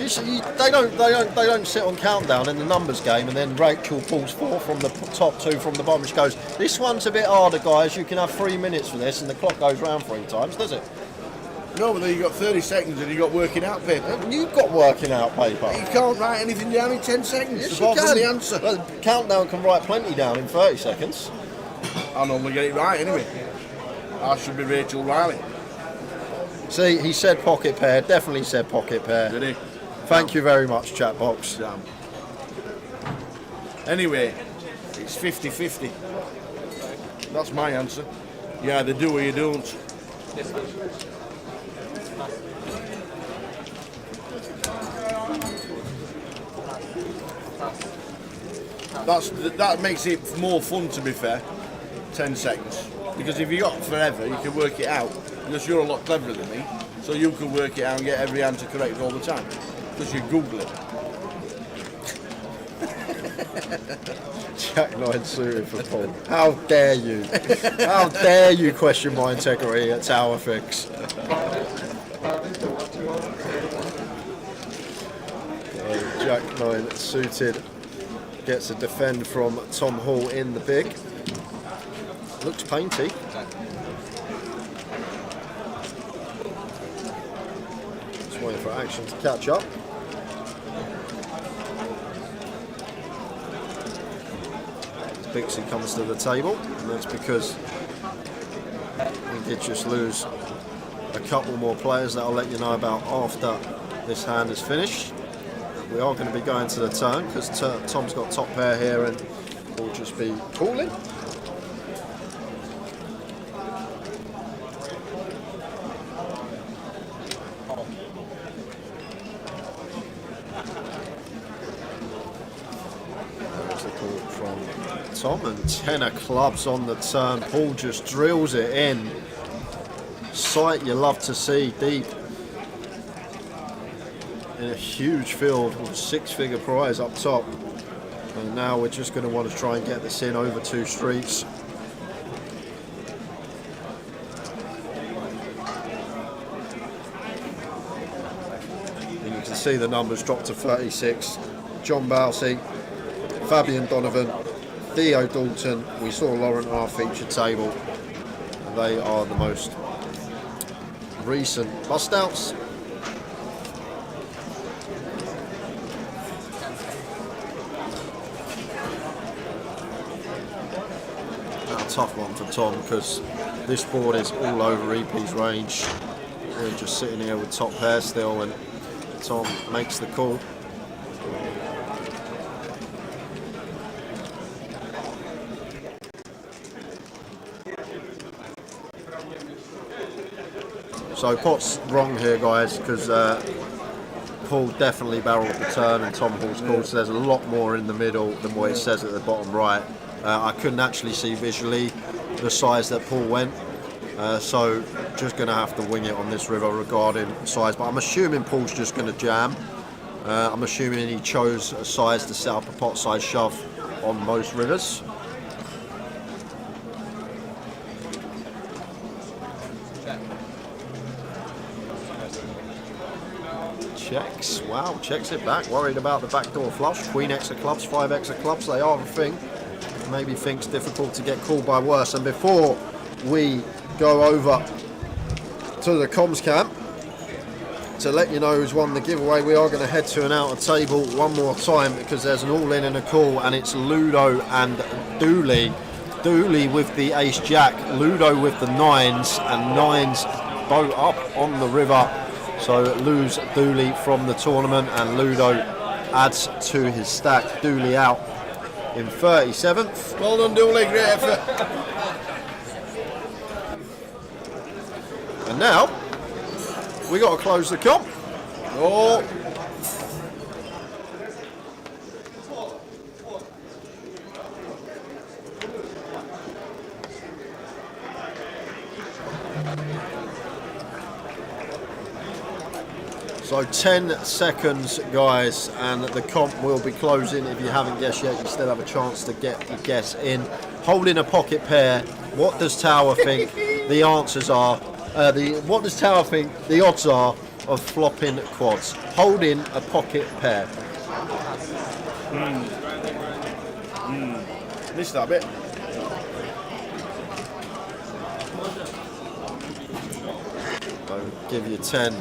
[SPEAKER 22] You see, they don't sit on countdown in the numbers game, and then Rachel pulls 4 from the top, 2 from the bottom. She goes, "This one's a bit harder, guys. You can have 3 minutes for this," and the clock goes round 3 times, does it?
[SPEAKER 16] No, but then you got 30 seconds and you got working out paper.
[SPEAKER 22] You've got working out paper.
[SPEAKER 16] You can't write anything down in 10 seconds.
[SPEAKER 22] Yes, you
[SPEAKER 16] apart from
[SPEAKER 22] can.
[SPEAKER 16] the answer.
[SPEAKER 22] Well, countdown can write plenty down in 30 seconds.
[SPEAKER 16] I normally get it right anyway. I should be Rachel Riley.
[SPEAKER 22] See, he said pocket pair. Definitely said pocket pair.
[SPEAKER 16] Did he?
[SPEAKER 22] Thank you very much, chat box.
[SPEAKER 16] Damn. Anyway, it's 50-50. That's my answer. You either do or you don't. That makes it more fun, to be fair. 10 seconds. Because if you got forever, you can work it out. Because you're a lot cleverer than me, so you can work it out and get every answer correct all the time. Because you Google it.
[SPEAKER 22] Jack 9 suited for Paul. How dare you? How dare you question my integrity at Tower Fix? Jack 9 suited gets a defend from Tom Hall in the big. Looks painty. Just waiting for action to catch up. Bixie comes to the table, and that's because we did just lose a couple more players that I'll let you know about after this hand is finished. We are going to be going to the turn because Tom's got top pair here and we'll just be calling. There's the call from Tom, and 10 of clubs on the turn. Paul just drills it in. Sight you love to see, deep. In a huge field with a 6-figure prize up top, and now we're just going to want to try and get this in over 2 streets. And you can see the numbers drop to 36. John Balsey, Fabian Donovan, Theo Dalton. We saw Lauren R feature table. They are the most recent bust outs. Tough one for Tom because this board is all over EP's range. We're just sitting here with top pair still, and Tom makes the call. So pot's wrong here, guys, because Paul definitely barreled the turn and Tom Hall's called, so there's a lot more in the middle than what it says at the bottom right. I couldn't actually see visually the size that Paul went, so just going to have to wing it on this river regarding size, but I'm assuming Paul's just going to jam. I'm assuming he chose a size to set up a pot size shove on most rivers. Checks, wow, checks it back, worried about the backdoor flush. Queen X of clubs, 5 X of clubs, they are a thing. Maybe thinks difficult to get called by worse. And before we go over to the comms camp to let you know who's won the giveaway, we are going to head to an outer table one more time because there's an all-in and a call, and it's Ludo and Dooley. Dooley with the ace jack, Ludo with the 9s, and 9s boat up on the river. So lose Dooley from the tournament, and Ludo adds to his stack. Dooley out in 37th.
[SPEAKER 16] Well done, Dooley, great effort.
[SPEAKER 22] And now we got to close the comp. Oh. So 10 seconds, guys, and the comp will be closing. If you haven't guessed yet, you still have a chance to get your guess in. Holding a pocket pair, what does Tower think the answers are? What does Tower think the odds are of flopping quads? Holding a pocket pair.
[SPEAKER 16] Missed that bit.
[SPEAKER 22] I'll give you 10.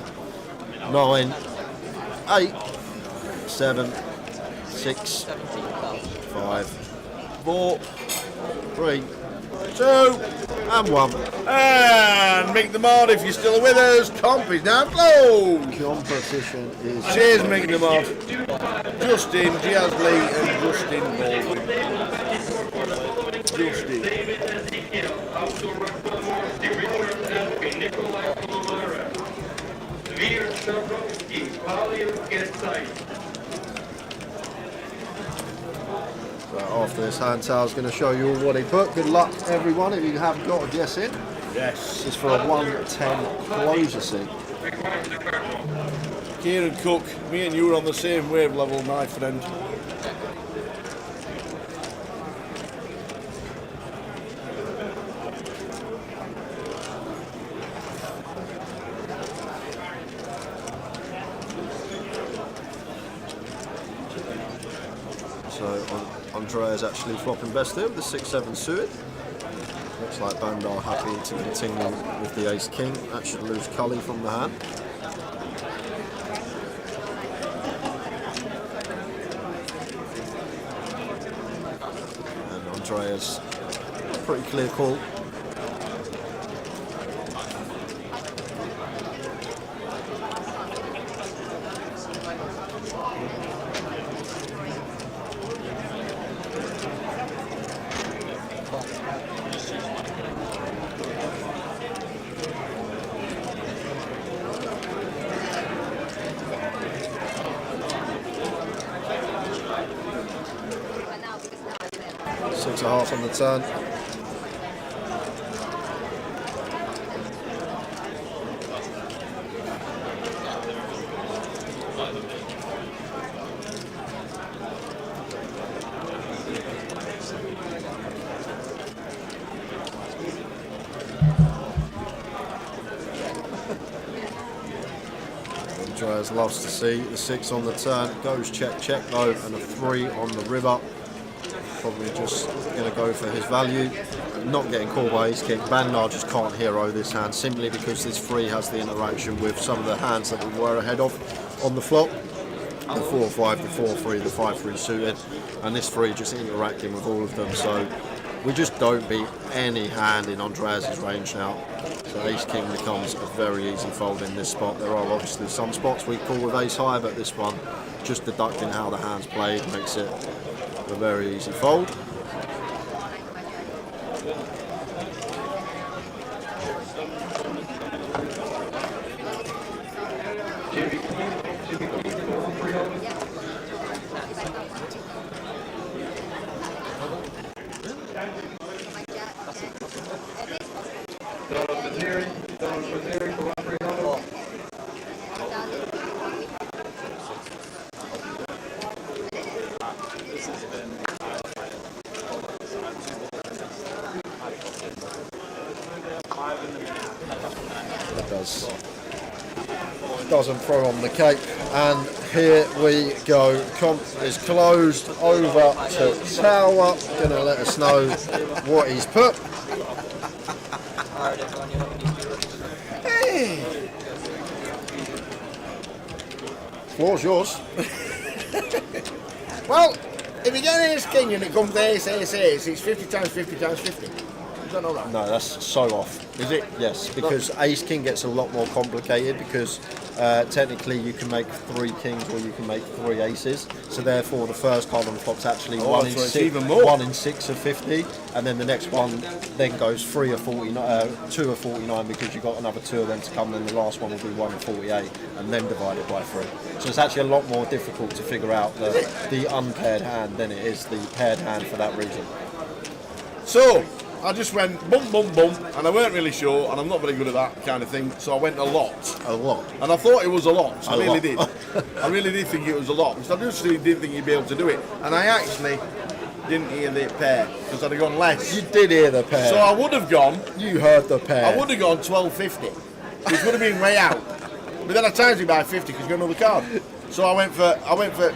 [SPEAKER 22] 9, 8, 7, 6, 5, 4, 3, 2, and 1.
[SPEAKER 16] And make them on if you're still with us. Comp is now closed.
[SPEAKER 22] Competition is.
[SPEAKER 16] Cheers, make them on. Justin, Giaz Lee, and Justin Baldwin.
[SPEAKER 22] So after this hand towel is going to show you all what he put. Good luck, everyone, if you haven't got a guess in.
[SPEAKER 16] Yes.
[SPEAKER 22] It's for a 110 closer seat.
[SPEAKER 16] Kieran Cook, me and you are on the same wave level, my friend.
[SPEAKER 22] Andrea's actually flopping best here with the 6-7 suited. Looks like Bandar happy to continue with the ace king. That should lose Cully from the hand. And Andrea's pretty clear call. Six and a half on the turn. Andreas loves to see the 6 on the turn. Goes check check though, and a 3 on the river. Probably just going to go for his value. Not getting called by ace king. Bandar just can't hero this hand simply because this 3 has the interaction with some of the hands that we were ahead of on the flop. The 4-5, the 4-3, the 5-3 suited, and this 3 just interacting with all of them. So we just don't beat any hand in Andreas' range now. So ace king becomes a very easy fold in this spot. There are obviously some spots we call with ace high, but this one, just deducting how the hand's played, makes it a very easy fold. Doesn't throw on the cape, and here we go. Comp is closed over to Tower. Gonna let us know what he's put. Hey. Floor's yours.
[SPEAKER 16] Well, if you get an ace king and it comes to ace, it's 50 times 50 times 50. You don't know that?
[SPEAKER 22] No, that's so off.
[SPEAKER 16] Is it?
[SPEAKER 22] Yes, because ace king gets a lot more complicated because technically you can make 3 kings or you can make 3 aces. So therefore the first card on the flop's actually 1 in 6,
[SPEAKER 16] even more.
[SPEAKER 22] 1 in 6 of 50, and then the next one then goes 3 of 49, 2 of 49 because you've got another 2 of them to come. Then the last one will be 1 of 48, and then divided by 3. So it's actually a lot more difficult to figure out the unpaired hand than it is the paired hand for that reason.
[SPEAKER 16] So I just went bum bum bum, and I weren't really sure, and I'm not very good at that kind of thing, so I went a lot.
[SPEAKER 22] A lot.
[SPEAKER 16] And I thought it was a lot, so I really
[SPEAKER 22] lot.
[SPEAKER 16] did. I really did think it was a lot, because I just really didn't think you'd be able to do it. And I actually didn't hear the pair, because I'd have gone less.
[SPEAKER 22] You did hear the pair.
[SPEAKER 16] So I would have gone...
[SPEAKER 22] You heard the pair.
[SPEAKER 16] I would have gone 12.50, which would have been way out. But then I timed it by 50, because you got another card. So I went for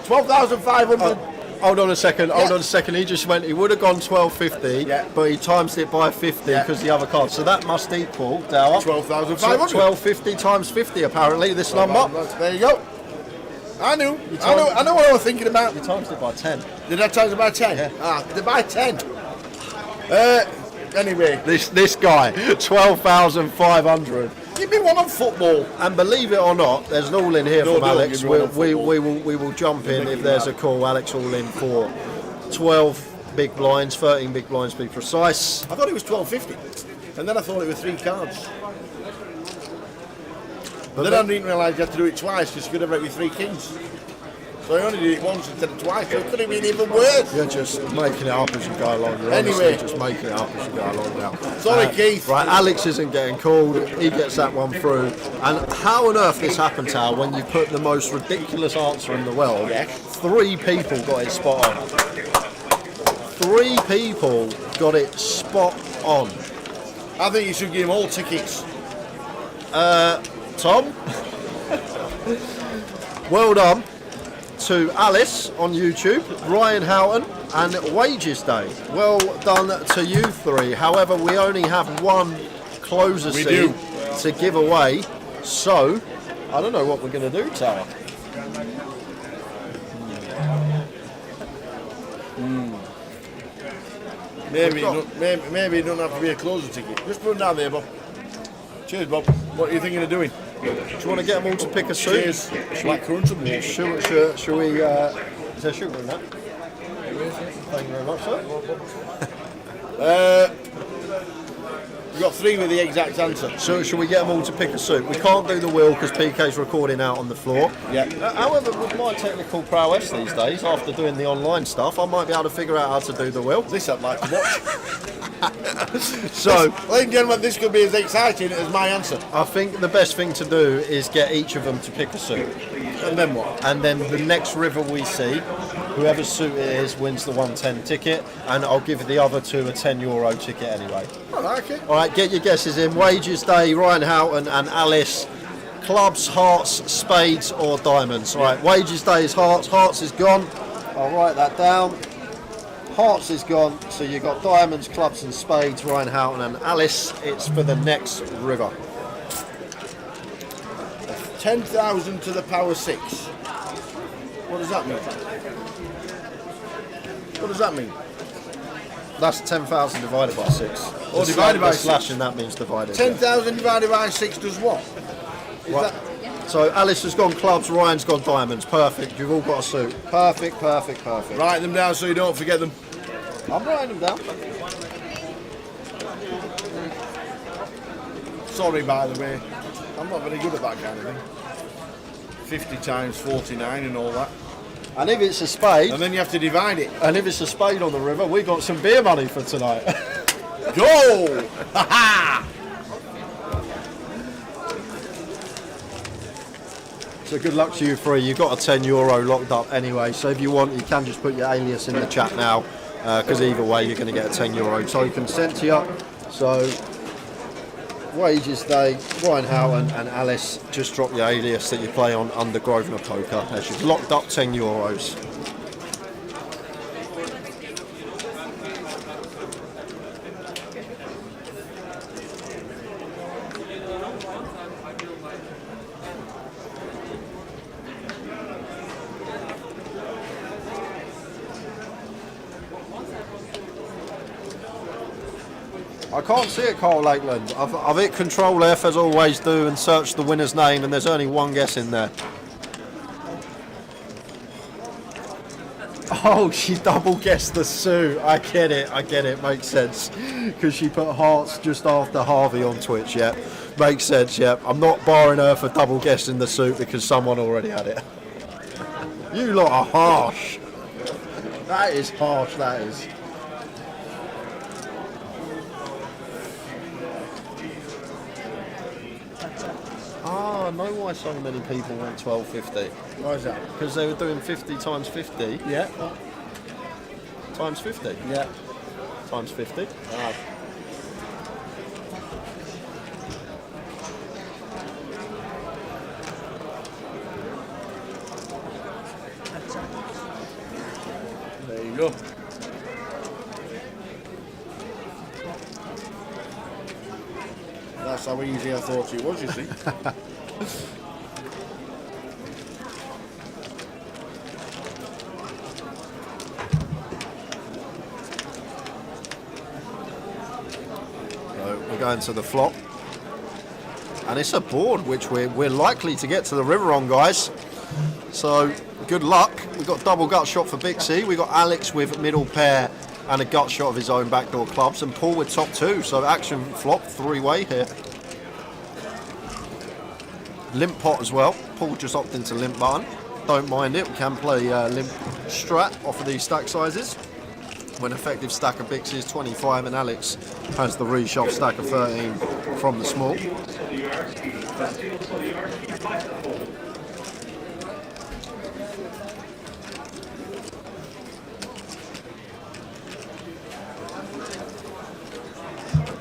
[SPEAKER 16] 12,500.
[SPEAKER 22] Hold on a second. Hold on a second. He just went. He would have gone 12.50, but he times it by 50 because the other card. So that must equal
[SPEAKER 16] 12,500.
[SPEAKER 22] 12.50 times 50 apparently. This number.
[SPEAKER 16] There you go. I knew what I was thinking about.
[SPEAKER 22] You times it by 10.
[SPEAKER 16] Did I times it by 10?
[SPEAKER 22] Yeah.
[SPEAKER 16] Ah, did by 10. Anyway,
[SPEAKER 22] this guy 12,500.
[SPEAKER 16] Give me one on football.
[SPEAKER 22] And believe it or not, there's an all in here
[SPEAKER 16] No,
[SPEAKER 22] from
[SPEAKER 16] don't
[SPEAKER 22] Alex.
[SPEAKER 16] give me one on
[SPEAKER 22] We will jump in if there's a call. Alex all in for 12 big blinds, 13 big blinds to be precise.
[SPEAKER 16] I thought it was 12.50, and then I thought it was 3 cards. But then I didn't realise you had to do it twice because you could have read with 3 kings. So I only did it once instead of twice, so it could have been even worse.
[SPEAKER 22] You're just making it up as you go along. You're
[SPEAKER 16] Anyway.
[SPEAKER 22] honestly just making it up as you go along now.
[SPEAKER 16] Sorry, Keith.
[SPEAKER 22] Right, Alex isn't getting called. He gets that one through. And how on earth this happened, Tal, when you put the most ridiculous answer in the world?
[SPEAKER 16] Yeah.
[SPEAKER 22] 3 people got it spot on. 3 people got it spot on.
[SPEAKER 16] I think you should give him all tickets.
[SPEAKER 22] Tom? Well done to Alice on YouTube, Ryan Houghton, and Wages Day. Well done to you three. However, we only have one closer
[SPEAKER 16] We
[SPEAKER 22] seat
[SPEAKER 16] do.
[SPEAKER 22] to give away, so I don't know what we're going to do, Tara.
[SPEAKER 16] Maybe it don't have to be a closer ticket. Just put them down there, Bob. Cheers, Bob. What are you thinking of doing?
[SPEAKER 22] Do you want to get them all to pick a suit?
[SPEAKER 16] Cheers. Black currants and water.
[SPEAKER 22] Should we? Is there sugar in that? Thank you very much, sir.
[SPEAKER 16] We've got three with the exact answer.
[SPEAKER 22] So shall we get them all to pick a suit? We can't do the wheel because PK's recording out on the floor.
[SPEAKER 16] Yeah.
[SPEAKER 22] However, with my technical prowess these days, after doing the online stuff, I might be able to figure out how to do the wheel.
[SPEAKER 16] This I'd like to watch.
[SPEAKER 22] So,
[SPEAKER 16] ladies and gentlemen, this could be as exciting as my answer.
[SPEAKER 22] I think the best thing to do is get each of them to pick a suit.
[SPEAKER 16] And then what?
[SPEAKER 22] And then the next river we see, whoever's suit it is wins the 110 ticket, and I'll give the other two a €10 ticket anyway.
[SPEAKER 16] I like it.
[SPEAKER 22] All right, get your guesses in. Wages Day, Ryan Houghton and Alice. Clubs, hearts, spades or diamonds. All right, Wages Day is hearts. Hearts is gone. I'll write that down. Hearts is gone. So you've got diamonds, clubs and spades, Ryan Houghton and Alice. It's for the next river.
[SPEAKER 16] 10,000 to the power 6. What does that mean? What does that mean?
[SPEAKER 22] That's 10,000 divided by 6.
[SPEAKER 16] Or divided by 6.
[SPEAKER 22] Slash and that means divided.
[SPEAKER 16] 10,000 divided by 6 does what? Is
[SPEAKER 22] Right. So Alice has gone clubs, Ryan's gone diamonds. Perfect. You've all got a suit. Perfect, perfect, perfect.
[SPEAKER 16] Write them down so you don't forget them.
[SPEAKER 22] I'm writing them down.
[SPEAKER 16] Sorry, by the way. I'm not very good at that kind of thing. 50 times 49 and all that.
[SPEAKER 22] And if it's a spade...
[SPEAKER 16] And then you have to divide it.
[SPEAKER 22] And if it's a spade on the river, we got some beer money for tonight.
[SPEAKER 16] Go! Ha ha!
[SPEAKER 22] So good luck to you three. You've got a €10 locked up anyway. So if you want, you can just put your alias in the chat now. Because either way, you're going to get a €10 token sent to you. So... Wages Day, Ryan Houghton and Alice, just drop your alias that you play on under Grosvenor Poker as you've locked up €10. I can't see it, Carl Lakeland. I've hit Control F as I always do and searched the winner's name, and there's only one guess in there. Oh, she double guessed the suit. I get it, makes sense. Because she put hearts just after Harvey on Twitch, yeah. Makes sense, yeah. I'm not barring her for double guessing the suit because someone already had it. You lot are harsh. That is harsh, that is. Ah, I know why so many people want 12.50.
[SPEAKER 16] Why is that?
[SPEAKER 22] Because they were doing 50 times 50.
[SPEAKER 16] Yeah.
[SPEAKER 22] Times 50.
[SPEAKER 16] Yeah.
[SPEAKER 22] Times 50.
[SPEAKER 16] Ah. There you go. That's how easy I thought it was, you see.
[SPEAKER 22] So we're going to the flop. And it's a board which we're likely to get to the river on, guys. So good luck. We've got double gut shot for Bixie. We've got Alex with middle pair and a gut shot of his own backdoor clubs, and Paul with top two. So action flop, three-way here. Limp pot as well. Paul just opted into limp button. Don't mind it. We can play limp strat off of these stack sizes. When effective stack of Bixie is 25 and Alex has the reshove stack of 13 from the small.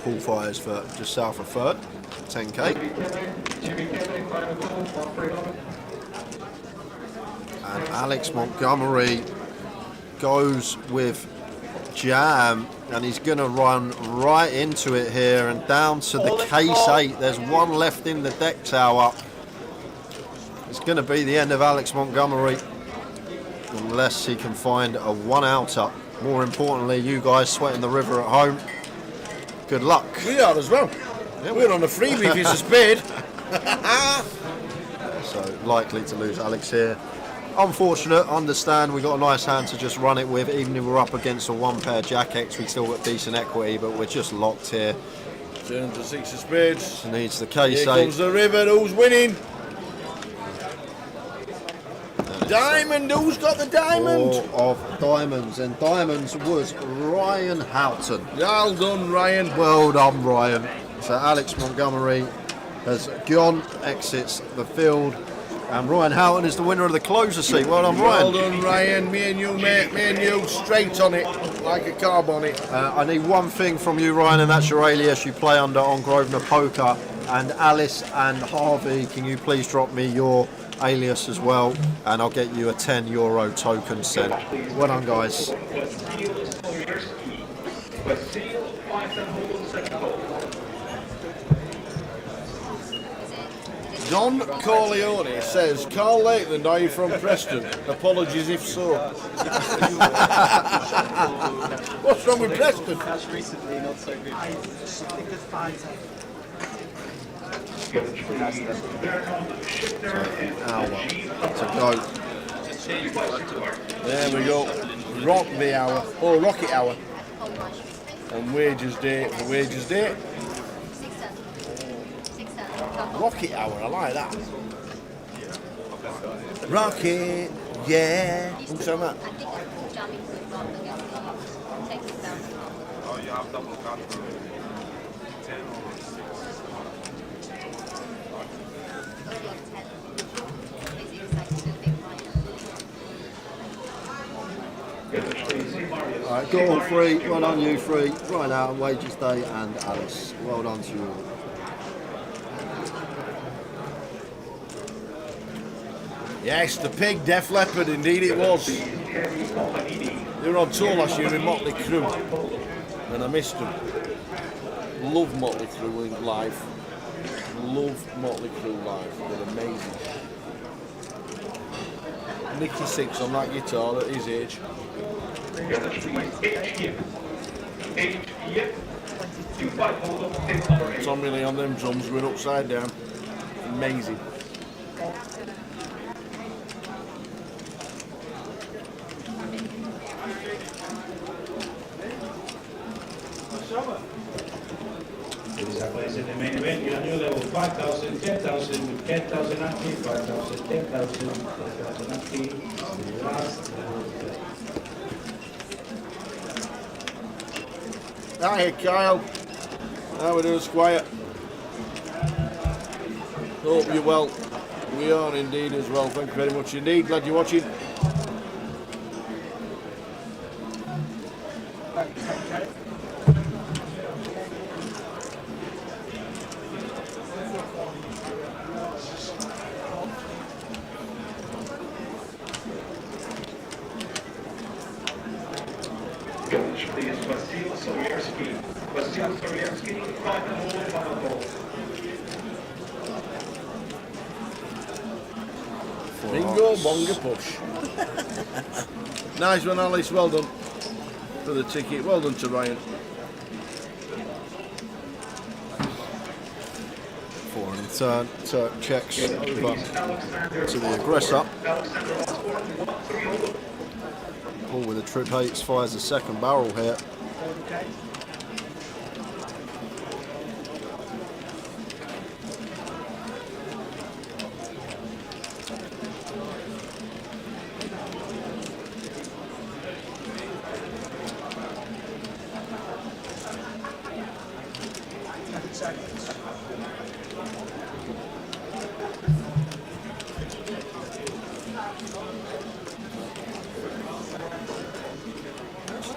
[SPEAKER 22] Paul fires for just south of third, 10k. And Alex Montgomery goes with jam, and he's going to run right into it here and down to the case 8. There's one left in the deck tower. It's going to be the end of Alex Montgomery unless he can find a one-outer. More importantly, you guys sweating the river at home, good luck.
[SPEAKER 16] We are as well. Yeah, we're on a freebie if it's a spade.
[SPEAKER 22] So likely to lose Alex here. Unfortunate, understand, we got a nice hand to just run it with. Even if we're up against a one pair Jack X, we still got decent equity, but we're just locked here.
[SPEAKER 16] Turn to 6 of spades.
[SPEAKER 22] Needs the case 8.
[SPEAKER 16] Here comes the river, who's winning? Diamond, who's got the diamond?
[SPEAKER 22] 4 of diamonds, and diamonds was Ryan Houghton.
[SPEAKER 16] Well done, Ryan.
[SPEAKER 22] Well done, Ryan. So Alex Montgomery has gone, exits the field, and Ryan Houghton is the winner of the closer seat. Well done, Ryan.
[SPEAKER 16] Well done, Ryan. Me and you, mate. Me and you, straight on it, like a car bonnet.
[SPEAKER 22] I need one thing from you, Ryan, and that's your alias you play under on Grosvenor Poker. And Alice and Harvey, can you please drop me your alias as well, and I'll get you a €10 token sent. Well done, guys.
[SPEAKER 16] Don Corleone says, Carl Lakeland, are you from Preston? Apologies if so. What's wrong with Preston?
[SPEAKER 21] Recently, not so good.
[SPEAKER 16] Hour to go. There we go. Rock the hour. Oh, rocket hour. On wages day for wages day. Rocket hour, I like that. Rocket, yeah. Who's saying that?
[SPEAKER 11] Oh, you have double card for 10 or 6.
[SPEAKER 22] Alright, go all 3. Well done, you 3. Right out on wages day, and Alice. Well done to you all.
[SPEAKER 16] Yes, the pig, Def Leppard, indeed it was. They were on tour last year in Motley Crue, and I missed them. Love Motley Crue live. Love Motley Crue live. They're amazing. Nicky Six on that guitar at his age. Tommy Lee on them drums went upside down. Amazing.
[SPEAKER 3] Ladies and gentlemen, in the main event, you know level 5,000, 10,000, with 10,000 active, 5,000, 10,000, 10,000 active, last.
[SPEAKER 16] Hi, Kyle. How we doing, Squire? Hope you're well. We are indeed as well. Thank you very much indeed. Glad you're watching. Bingo, bonga, push. Nice one, Alice. Well done for the ticket. Well done to Ryan.
[SPEAKER 22] 4 in turn. Turk checks over to the aggressor. Paul with a trip 8 fires the second barrel here.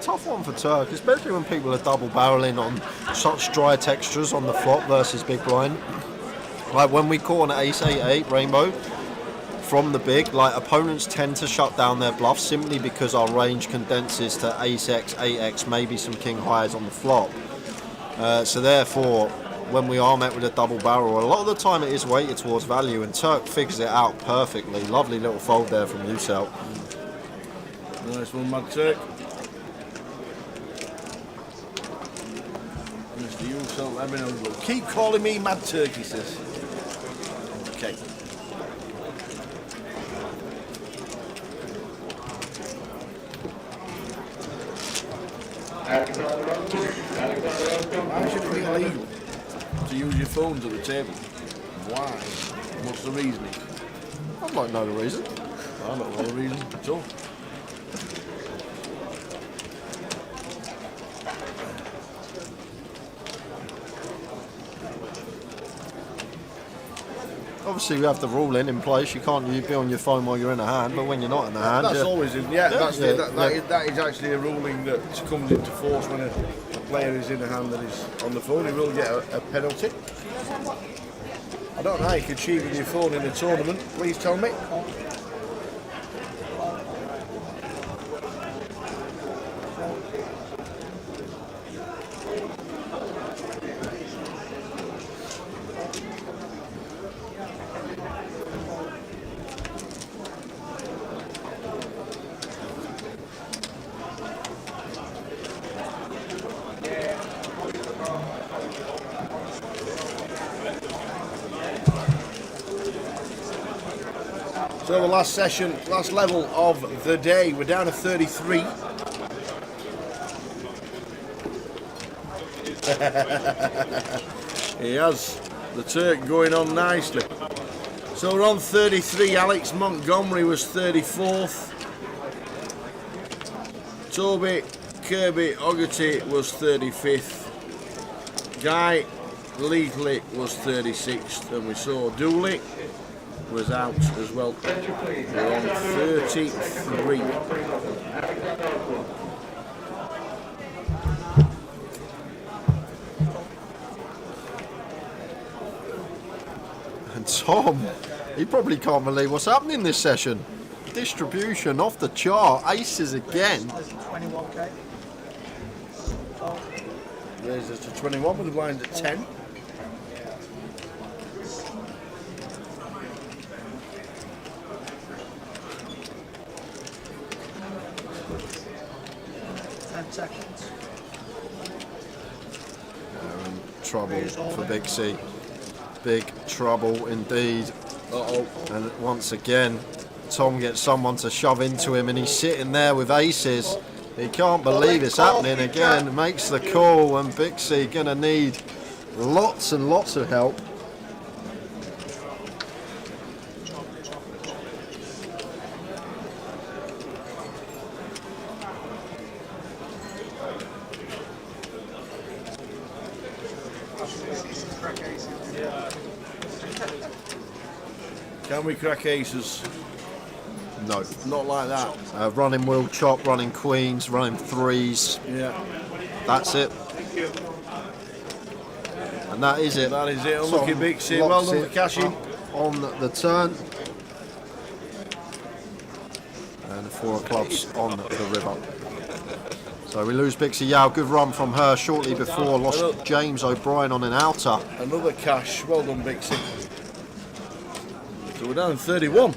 [SPEAKER 22] Tough one for Turk, especially when people are double barreling on such dry textures on the flop versus big blind. Like when we caught an ace 8-8 rainbow, from the big. Like, opponents tend to shut down their bluffs simply because our range condenses to ace-x, 8x, maybe some king highs on the flop. So therefore, when we are met with a double barrel, a lot of the time it is weighted towards value, and Turk figures it out perfectly. Lovely little fold there from Usel.
[SPEAKER 16] Nice one, Mad Turk. Mr. Usel, let me know. Keep calling me Mad Turk, he says. Okay. Why should it be illegal to use your phones at the table? Why? What's the reasoning?
[SPEAKER 22] I might know the reason.
[SPEAKER 16] I don't know the reason at all.
[SPEAKER 22] Obviously, we have the rule in place. You can't be on your phone while you're in a hand, but when you're not in the hand,
[SPEAKER 16] That's always in. That is actually a ruling that comes into force when a player is in a hand that is on the phone. He will get a penalty. I don't know how you can cheat with your phone in a tournament. Please tell me. So the last session, last level of the day, we're down to 33. He has the Turk going on nicely. So we're on 33. Alex Montgomery was 34th. Toby Kirby Ogerty was 35th. Guy Leathley was 36th, and we saw Dooley was out as well. We're on 33.
[SPEAKER 22] And Tom, he probably can't believe what's happening this session. Distribution off the chart, aces again.
[SPEAKER 21] 21k.
[SPEAKER 16] Raises to 21 with the blind at 10.
[SPEAKER 21] Seconds.
[SPEAKER 22] Trouble for Big C. Big trouble indeed.
[SPEAKER 16] Uh-oh.
[SPEAKER 22] And once again, Tom gets someone to shove into him, and he's sitting there with aces. He can't believe it's happening again. Makes the call, and Big C gonna need lots and lots of help.
[SPEAKER 16] Can we crack aces?
[SPEAKER 22] No.
[SPEAKER 16] Not like that.
[SPEAKER 22] Running wheel chop, running queens, running threes.
[SPEAKER 16] Yeah.
[SPEAKER 22] That's it. And that is it.
[SPEAKER 16] That is it. Unlucky Big C. Well done for cashing.
[SPEAKER 22] On the turn. And the 4 of clubs on the river. So we lose Big C Yao. Good run from her shortly before. Lost James O'Brien on an outer.
[SPEAKER 16] Another cash. Well done, Big C. So we're down 31.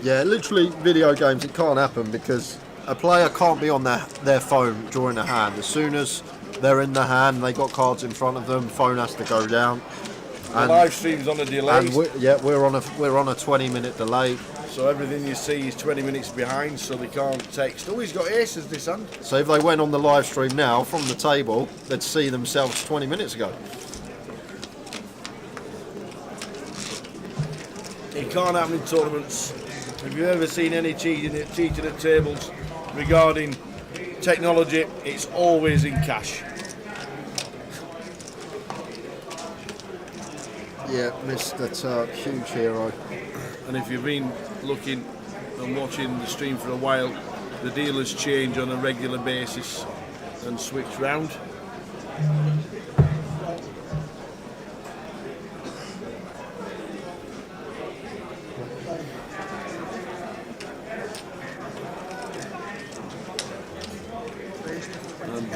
[SPEAKER 22] Yeah, literally video games, it can't happen because a player can't be on their phone during a hand. As soon as they're in the hand, they got cards in front of them, phone has to go down.
[SPEAKER 16] The live stream's on a delay.
[SPEAKER 22] And we're on a 20-minute delay.
[SPEAKER 16] So everything you see is 20 minutes behind, so they can't text. Oh, he's got aces this hand.
[SPEAKER 22] So if they went on the live stream now from the table, they'd see themselves 20 minutes ago.
[SPEAKER 16] It can't happen in tournaments. If you've ever seen any cheating at tables regarding technology, it's always in cash.
[SPEAKER 22] Yeah, Mr. Turk, huge hero.
[SPEAKER 16] And if you've been looking and watching the stream for a while, the dealers change on a regular basis and switch round.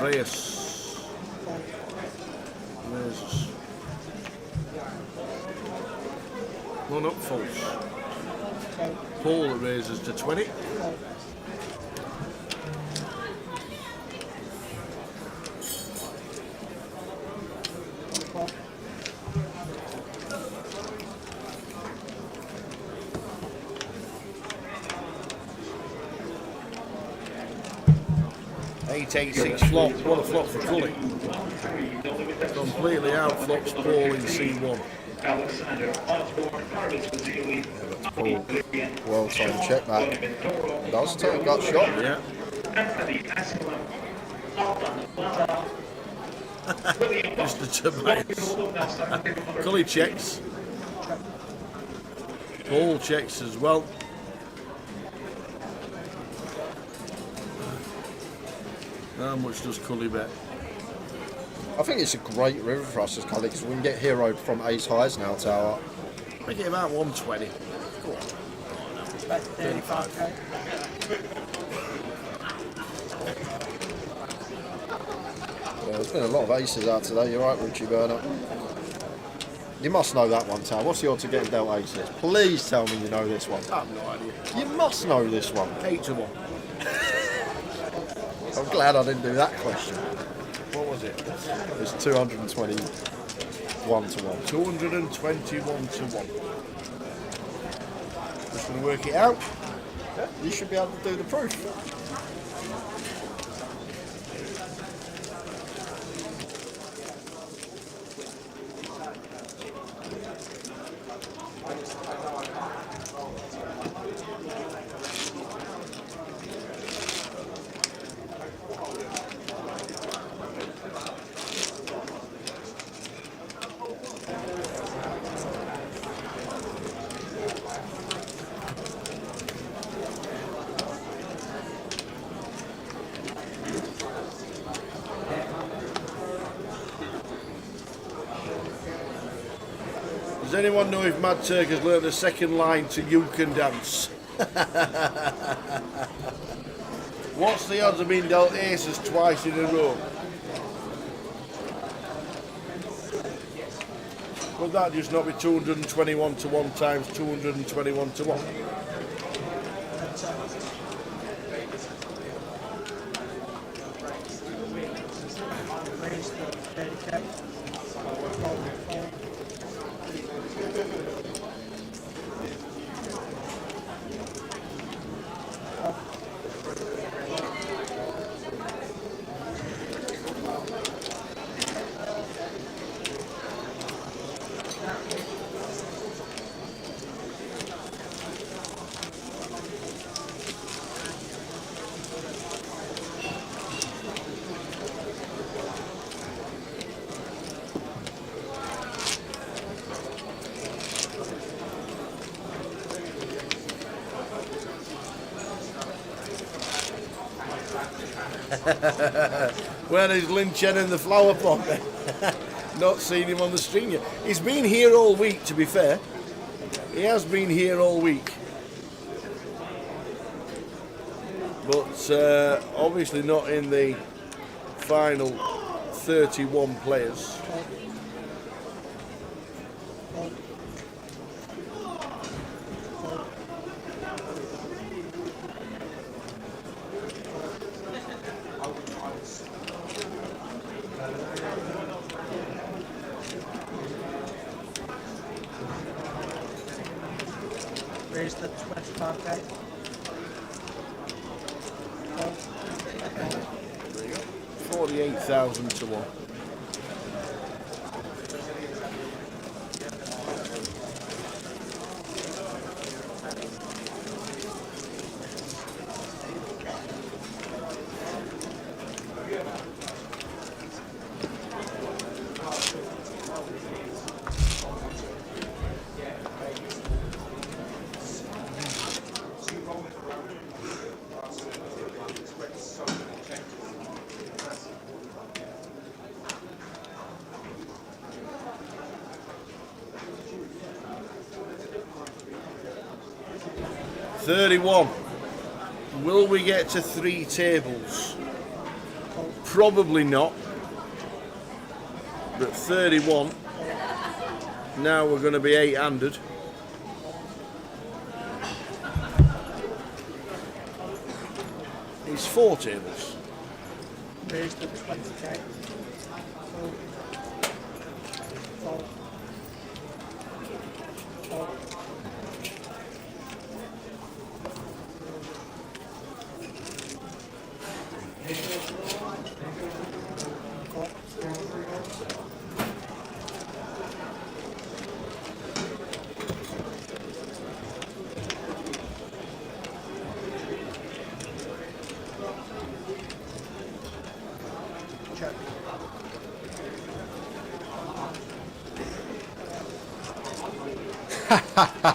[SPEAKER 16] Andreas. Raises. One up false. Paul raises to 20. Eight flop. What a flop for Cully. Completely out flops Paul in C1.
[SPEAKER 7] Paul, well timed check that. Does take gut shot.
[SPEAKER 16] Yeah. Mr. Tobias. Cully checks. Paul checks as well. How much does Cully bet?
[SPEAKER 7] I think it's a great river for us as Cully because we can get hero from ace highs now, Tower.
[SPEAKER 16] Make it about 120. Go on.
[SPEAKER 21] 35k.
[SPEAKER 7] Yeah, there's been a lot of aces out today. You're right, Richie Burner. You must know that one, Tal. What's the odds of getting dealt aces? Please tell me you know this one.
[SPEAKER 16] I have no idea.
[SPEAKER 7] You must know this one.
[SPEAKER 16] 8 to 1.
[SPEAKER 7] I'm glad I didn't do that question.
[SPEAKER 16] What was it?
[SPEAKER 7] It's 221 to 1.
[SPEAKER 16] 221 to 1. Just going to work it out.
[SPEAKER 7] You should be able to do the proof.
[SPEAKER 16] Does anyone know if Mad Turk has learned the second line to You Can Dance? What's the odds of being dealt aces twice in a row? Would that just not be 221 to 1 times 221 to 1? Where is Lin Chen in the flower pot? Not seen him on the stream yet. He's been here all week, to be fair. He has been here all week. But obviously not in the final 31 players.
[SPEAKER 21] Raise the 25k.
[SPEAKER 16] 48,000 to 1. $31. Will we get to 3 tables? Probably not. But 31. Now we're going to be 8-handed. It's 4 tables.
[SPEAKER 21] Raised to 20k.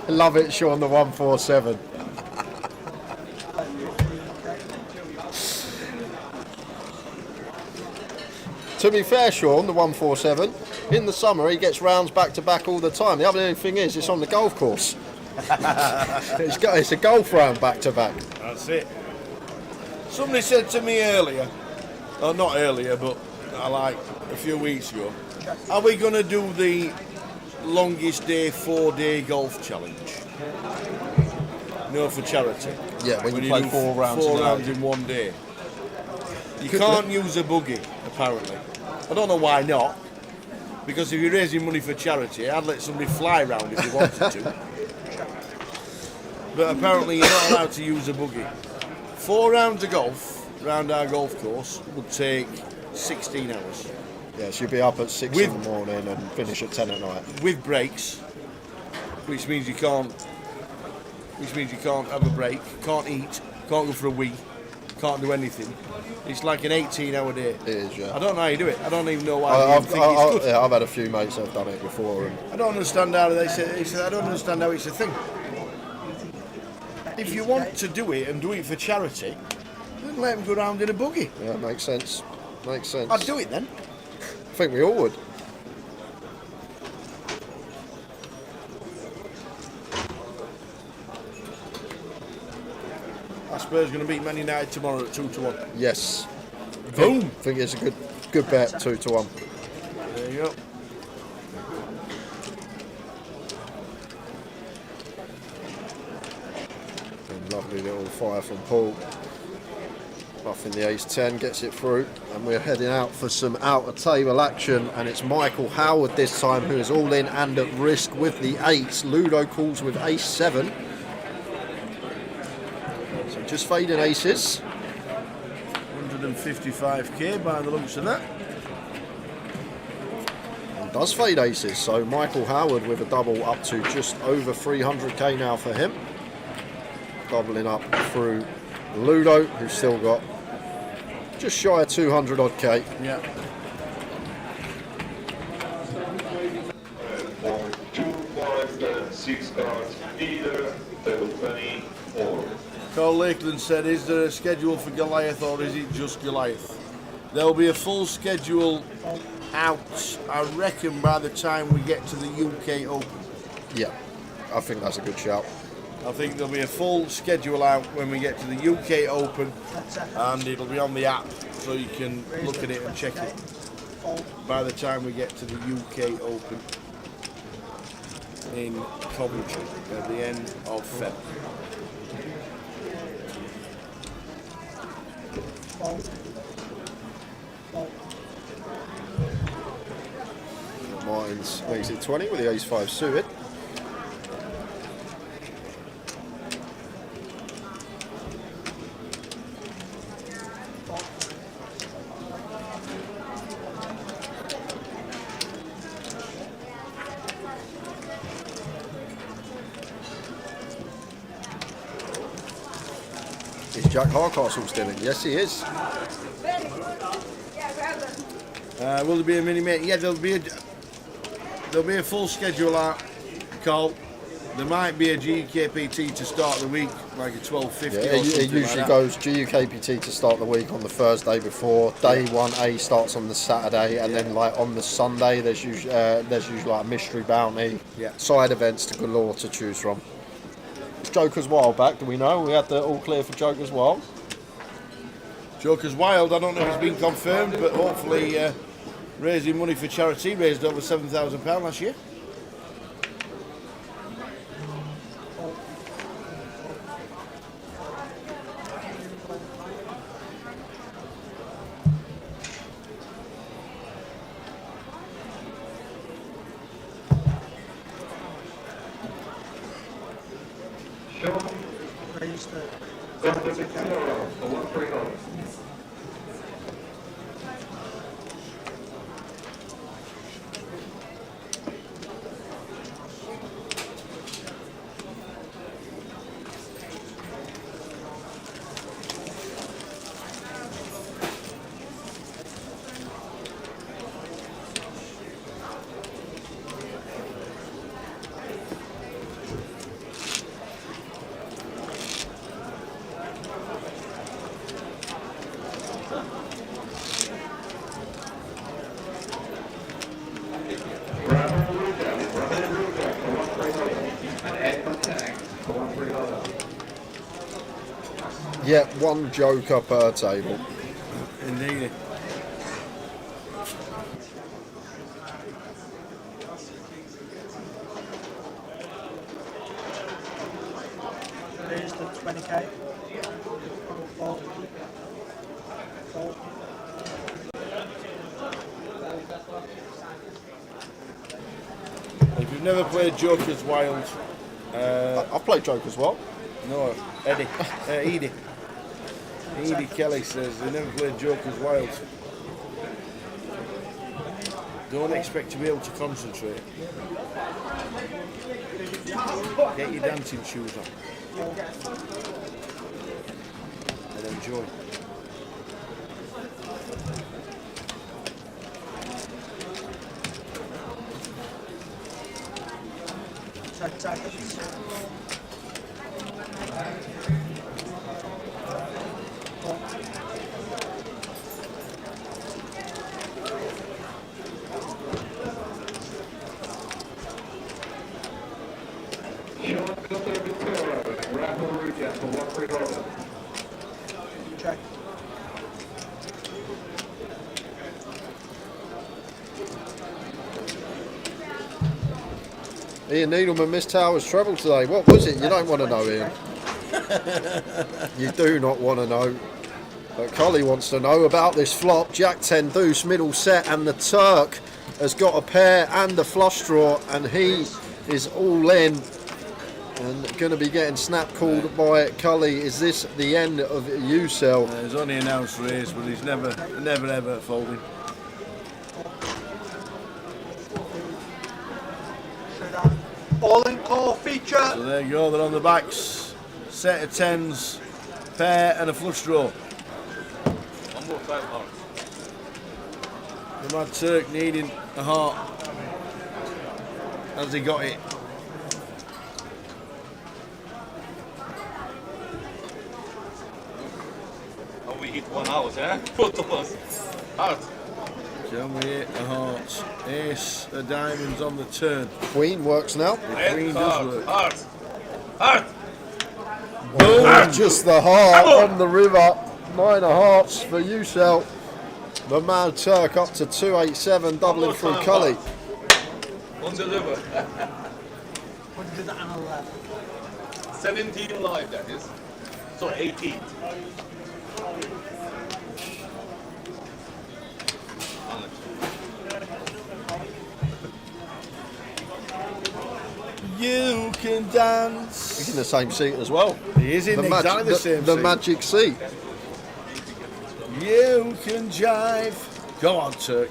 [SPEAKER 22] Love it, Sean, the 147. To be fair, Sean, the 147, in the summer he gets rounds back to back all the time. The other thing is, it's on the golf course. It's a golf round back to back.
[SPEAKER 16] That's it. Somebody said to me earlier, or not earlier, but like a few weeks ago, are we going to do the longest day 4-day golf challenge? No, for charity.
[SPEAKER 22] Yeah, when you play
[SPEAKER 16] do
[SPEAKER 22] 4 rounds.
[SPEAKER 16] 4 rounds in one day. You can't use a buggy, apparently. I don't know why not. Because if you're raising money for charity, I'd let somebody fly round if they wanted to. But apparently you're not allowed to use a buggy. 4 rounds of golf round our golf course would take 16 hours.
[SPEAKER 22] Yeah, so you'd be up at 6 in the morning and finish at 10 at night.
[SPEAKER 16] With breaks, which means you can't have a break, can't eat, can't go for a wee, can't do anything. It's like an 18-hour day.
[SPEAKER 22] It is, yeah.
[SPEAKER 16] I don't know how you do it. I don't even know why.
[SPEAKER 22] I've had a few mates that have done it before. And
[SPEAKER 16] I don't understand how they say. I don't understand how it's a thing. If you want to do it and do it for charity, then let them go round in a buggy.
[SPEAKER 22] Yeah, makes sense. Makes sense.
[SPEAKER 16] I'd do it then.
[SPEAKER 22] I think we all would.
[SPEAKER 16] Spurs going to beat Man United tomorrow at 2-1.
[SPEAKER 22] Yes.
[SPEAKER 16] Boom.
[SPEAKER 22] I think it's a good bet, 2-1.
[SPEAKER 16] There you go.
[SPEAKER 22] And lovely little fire from Paul. Buffing the ace-10, gets it through, and we're heading out for some out-of-table action, and it's Michael Howard this time who is all in and at risk with the 8s. Ludo calls with ace-7. So just fading aces.
[SPEAKER 16] 155k by the looks of that.
[SPEAKER 22] And does fade aces, so Michael Howard with a double up to just over 300k now for him. Doubling up through Ludo, who's still got just shy of 200 odd K.
[SPEAKER 16] Yeah.
[SPEAKER 18] 2, 5, 10, 6 cards, leader, table 24.
[SPEAKER 16] Carl Lakeland said, is there a schedule for Goliath or is it just Goliath? There'll be a full schedule out, I reckon, by the time we get to the UK Open.
[SPEAKER 22] Yeah, I think that's a good shout.
[SPEAKER 16] I think there'll be a full schedule out when we get to the UK Open, and it'll be on the app so you can look at it and check it by the time we get to the UK Open in Coventry at the end of February.
[SPEAKER 22] Martins makes it 20 with the ace-5 suited. Is Jack Harcastle still in? Yes, he is.
[SPEAKER 16] Will there be a mini mate? Yeah, there'll be a full schedule out, Carl. There might be a GUKPT to start the week, like a 12:50.
[SPEAKER 22] Yeah,
[SPEAKER 16] or
[SPEAKER 22] it
[SPEAKER 16] something
[SPEAKER 22] usually
[SPEAKER 16] like
[SPEAKER 22] goes GUKPT to start the week on the Thursday before. Day 1A starts on the Saturday, and then like on the Sunday there's usually like a mystery bounty, side events to galore to choose from. Joker's Wild back, do we know? We had the all clear for Joker's Wild.
[SPEAKER 16] Joker's Wild, I don't know if it's been confirmed, but hopefully raising money for charity. Raised over £7,000 last year.
[SPEAKER 7] Yeah, one joker per table.
[SPEAKER 16] Indeed.
[SPEAKER 21] There's the 20k.
[SPEAKER 16] If you've never played Joker's Wild,
[SPEAKER 7] I've played Joker's Wild.
[SPEAKER 16] No, Eddie, Edie Kelly says they never played Joker's Wild. Don't expect to be able to concentrate. Get your dancing shoes on and enjoy.
[SPEAKER 21] Check.
[SPEAKER 7] Ian Needleman missed Towers treble today. What was it? You don't want to know, Ian. You do not want to know. But Collie wants to know about this flop. Jack 10 deuce, middle set, and the Turk has got a pair and a flush draw, and he is all in and going to be getting snap called by Cully. Is this the end of UCell?
[SPEAKER 16] There's only announced race, but he's never ever folding.
[SPEAKER 21] All in call feature.
[SPEAKER 16] So there you go, they're on the backs. Set of 10s, pair and a flush draw.
[SPEAKER 11] One more time, Mark.
[SPEAKER 16] The Mad Turk needing a heart. Has he got it?
[SPEAKER 11] Oh, we hit 1 house, eh? Both of us. Heart.
[SPEAKER 16] Can we hit a heart? Ace of diamonds on the turn.
[SPEAKER 7] Queen works now.
[SPEAKER 16] The Queen does work.
[SPEAKER 11] Heart. Heart.
[SPEAKER 7] Boom! Just the heart on the river. 9 of hearts for UCell. The Mad Turk up to 287, doubling through Cully.
[SPEAKER 11] On the river.
[SPEAKER 21] What did Anna left?
[SPEAKER 11] 17 live, that is. So 18.
[SPEAKER 16] You can dance.
[SPEAKER 7] He's in the same seat as well.
[SPEAKER 16] He is in exactly the same
[SPEAKER 7] the
[SPEAKER 16] seat.
[SPEAKER 7] magic seat.
[SPEAKER 16] You can jive. Go on, Turk.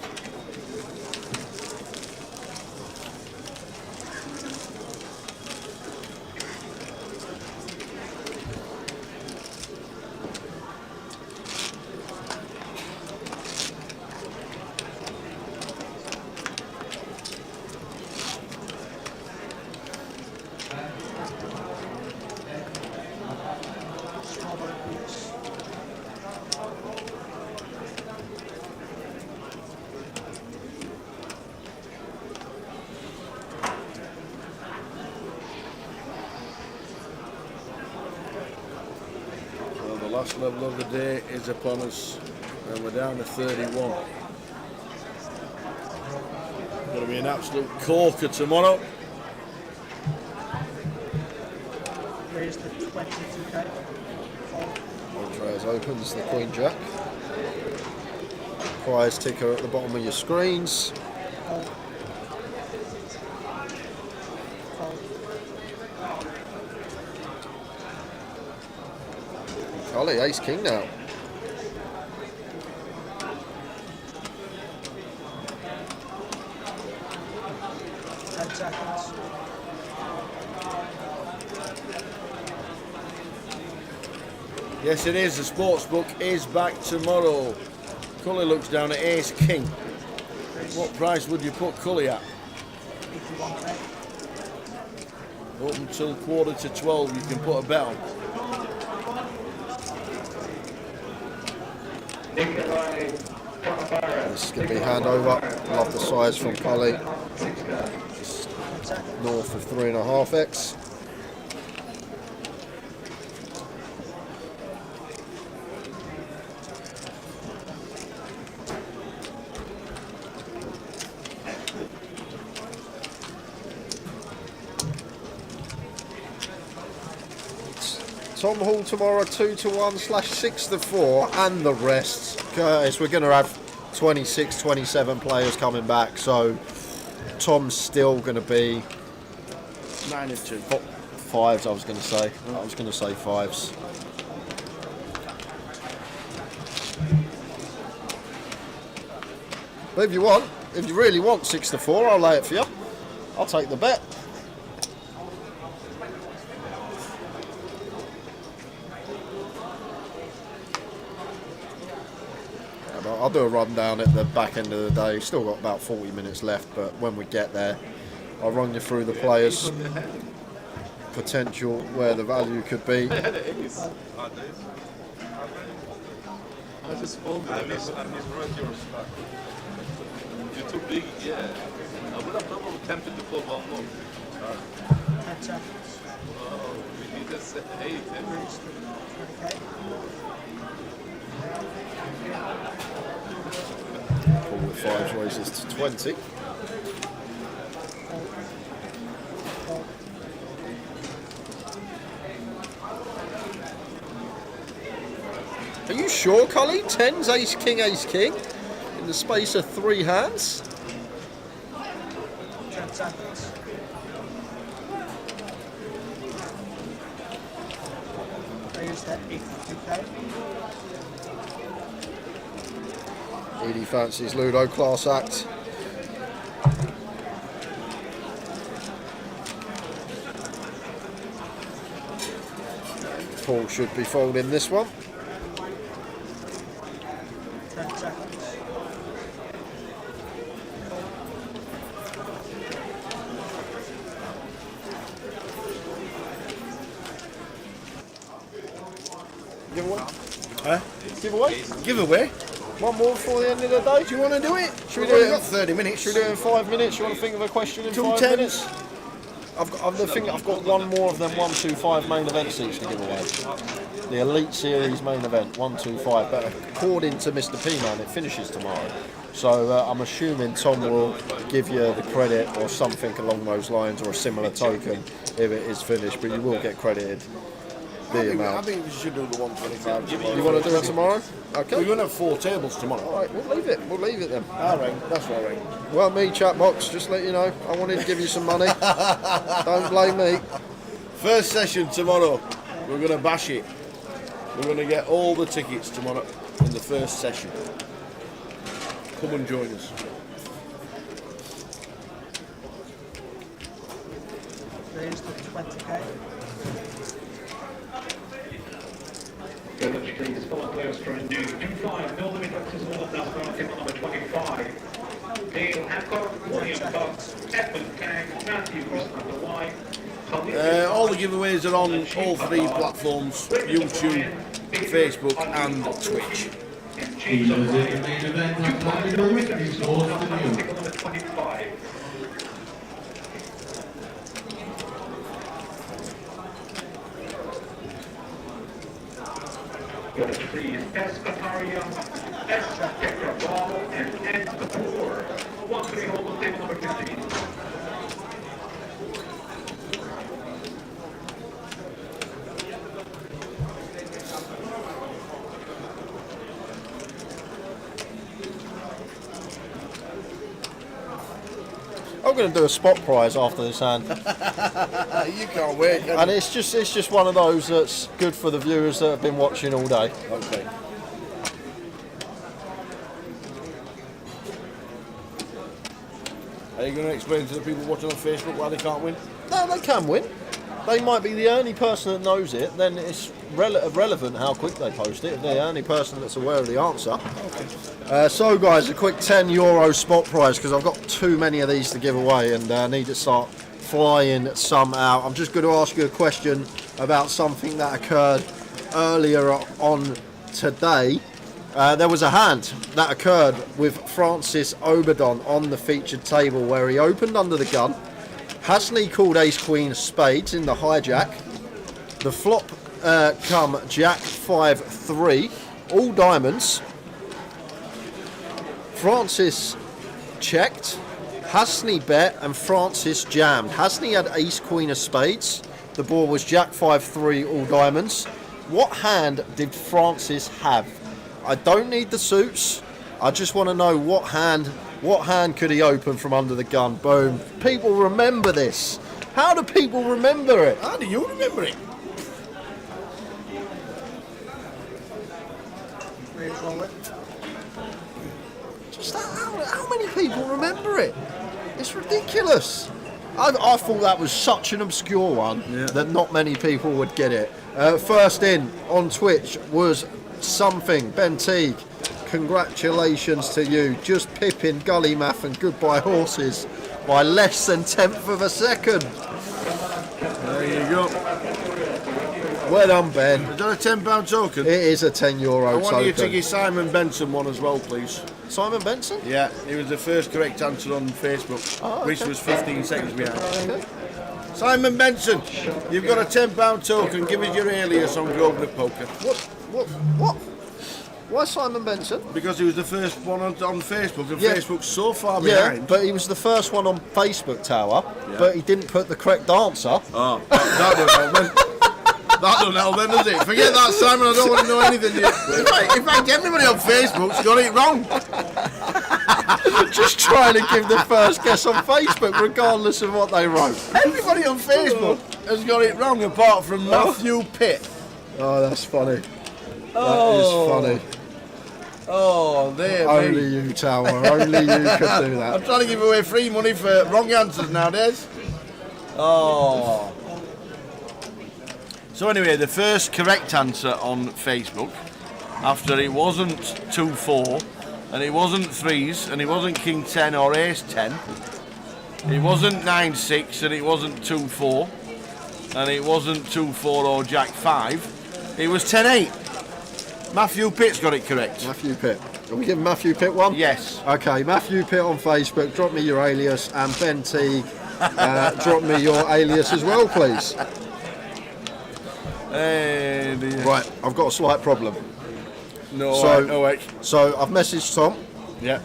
[SPEAKER 16] Last level of the day is upon us, and we're down to 31. Going to be an absolute corker tomorrow.
[SPEAKER 21] Raise the 22k.
[SPEAKER 22] Trays opens the Queen Jack. Prize ticker at the bottom of your screens. Golly, Ace King now.
[SPEAKER 16] Yes, it is. The sportsbook is back tomorrow. Cully looks down at Ace King. What price would you put Cully at?
[SPEAKER 21] 81k.
[SPEAKER 16] Up until 11:45, you can put a bet on.
[SPEAKER 22] This is going to be handover. Love the size from Cully. North of 3.5x. Tom Hall tomorrow 2-1/6-4 and the rest. Curtis, we're going to have 26, 27 players coming back, so Tom's still going to be
[SPEAKER 16] 9 and 2.
[SPEAKER 22] Fives. I was going to say fives. But if you really want 6-4, I'll lay it for you. I'll take the bet. I'll do a rundown at the back end of the day. Still got about 40 minutes left, but when we get there, I'll run you through the players' potential, where the value could be.
[SPEAKER 11] I just folded. I misread your stuff. You're too big, yeah. I would have probably tempted to fold one more. Oh, we need to say 8.
[SPEAKER 22] Pull with fives raises to 20. Are you sure, Cully? 10's ace king in the space of 3 hands? Edie fancies Ludo class act. Paul should be folding this one. Giveaway?
[SPEAKER 16] Huh?
[SPEAKER 22] Giveaway?
[SPEAKER 16] Giveaway?
[SPEAKER 22] One more before the end of the day. Do you want to do it?
[SPEAKER 16] Should we do it in 30 minutes?
[SPEAKER 22] Should we do it in 5 minutes? You want to think of a question in 5
[SPEAKER 16] 10s?
[SPEAKER 22] minutes? I've got one more of them 1-2-5 main event seats to give away. The Elite Series main event 1-2-5. But according to Mr. P-Man, it finishes tomorrow. So I'm assuming Tom will give you the credit or something along those lines, or a similar token if it is finished. But you will get credited the amount.
[SPEAKER 16] I think we should do the 125 tomorrow.
[SPEAKER 22] You want to do it tomorrow? Okay.
[SPEAKER 16] We're going to have 4 tables tomorrow.
[SPEAKER 22] All right, we'll leave it. We'll leave it then.
[SPEAKER 16] All right, that's all right.
[SPEAKER 22] Well, me, chat box, just let you know, I wanted to give you some money. Don't blame me.
[SPEAKER 16] First session tomorrow. We're going to bash it. We're going to get all the tickets tomorrow in the first session. Come and join us.
[SPEAKER 21] Raise the 20k.
[SPEAKER 18] Village, please. Follow players for a new 2-5. No limit access all now starting on number 25. Dale Hancock, William Fox, Edmund Kang, Matthew Christopher White.
[SPEAKER 16] All the giveaways are on all 3 platforms: YouTube, Facebook and Twitch.
[SPEAKER 18] Dealers in the main event have landed the winning scores for the new. 25.
[SPEAKER 3] Goal 3 is S. Kataria, S. Kekrabal, and N. Kapoor. 1-3 hold on table number 15.
[SPEAKER 22] I'm going to do a spot prize after this hand.
[SPEAKER 16] You can't wait, can you?
[SPEAKER 22] And it's just one of those that's good for the viewers that have been watching all day.
[SPEAKER 16] Okay. Are you going to explain to the people watching on Facebook why they can't win?
[SPEAKER 22] No, they can win. They might be the only person that knows it, then it's relevant how quick they post it, if they're the only person that's aware of the answer. Okay. So guys, a quick €10 spot prize, because I've got too many of these to give away and I need to start flying some out. I'm just going to ask you a question about something that occurred earlier on today. There was a hand that occurred with Francis Oberdon on the featured table where he opened under the gun. Hasney called ace queen spades in the hijack. The flop come jack 5-3, all diamonds. Francis checked, Hasney bet, and Francis jammed. Hasney had ace queen of spades. The board was jack 5-3, all diamonds. What hand did Francis have? I don't need the suits. I just want to know what hand could he open from under the gun. Boom. People remember this. How do people remember it?
[SPEAKER 16] How do you remember it?
[SPEAKER 22] Just how many people remember it? It's ridiculous. I thought that was such an obscure one that not many people would get it. First in on Twitch was something. Ben Teague, congratulations to you. Just pipping Gully Math and Goodbye Horses by less than 1/10 of a second.
[SPEAKER 16] There you go.
[SPEAKER 22] Well done, Ben.
[SPEAKER 16] Is that a £10 token?
[SPEAKER 22] It is a €10
[SPEAKER 16] I
[SPEAKER 22] token.
[SPEAKER 16] want you to give Simon Benson one as well, please.
[SPEAKER 22] Simon Benson?
[SPEAKER 16] Yeah, he was the first correct answer on Facebook, which was 15 seconds behind.
[SPEAKER 22] Okay.
[SPEAKER 16] Simon Benson, you've got a £10 token. Give us your alias on Grosvenor Poker.
[SPEAKER 22] What? Why Simon Benson?
[SPEAKER 16] Because he was the first one on Facebook, and Facebook's so far behind.
[SPEAKER 22] Yeah, but he was the first one on Facebook Tower, but he didn't put the correct answer.
[SPEAKER 16] Oh, that don't help then. That don't help then, does it? Forget that, Simon, I don't want to know anything yet. In fact, everybody on Facebook's got it wrong.
[SPEAKER 22] Just trying to give the first guess on Facebook, regardless of what they wrote.
[SPEAKER 16] Everybody on Facebook has got it wrong, apart from Matthew Pitt.
[SPEAKER 22] Oh, that's funny. That is funny.
[SPEAKER 16] Oh, there.
[SPEAKER 22] Only you, Tower. Only you could do that.
[SPEAKER 16] I'm trying to give away free money for wrong answers nowadays. Oh. So anyway, the first correct answer on Facebook, after it wasn't 2-4, and it wasn't threes, and it wasn't king 10 or ace 10, it wasn't 9-6, and it wasn't 2-4, and it wasn't 2-4 or jack 5, it was 10-8. Matthew Pitt's got it correct.
[SPEAKER 22] Matthew Pitt. Are we giving Matthew Pitt one?
[SPEAKER 16] Yes.
[SPEAKER 22] Okay, Matthew Pitt on Facebook, drop me your alias, and Ben Teague, drop me your alias as well, please.
[SPEAKER 16] Hey, dear.
[SPEAKER 22] Right, I've got a slight problem.
[SPEAKER 16] No,
[SPEAKER 22] so, so I've messaged Tom.
[SPEAKER 16] Yeah.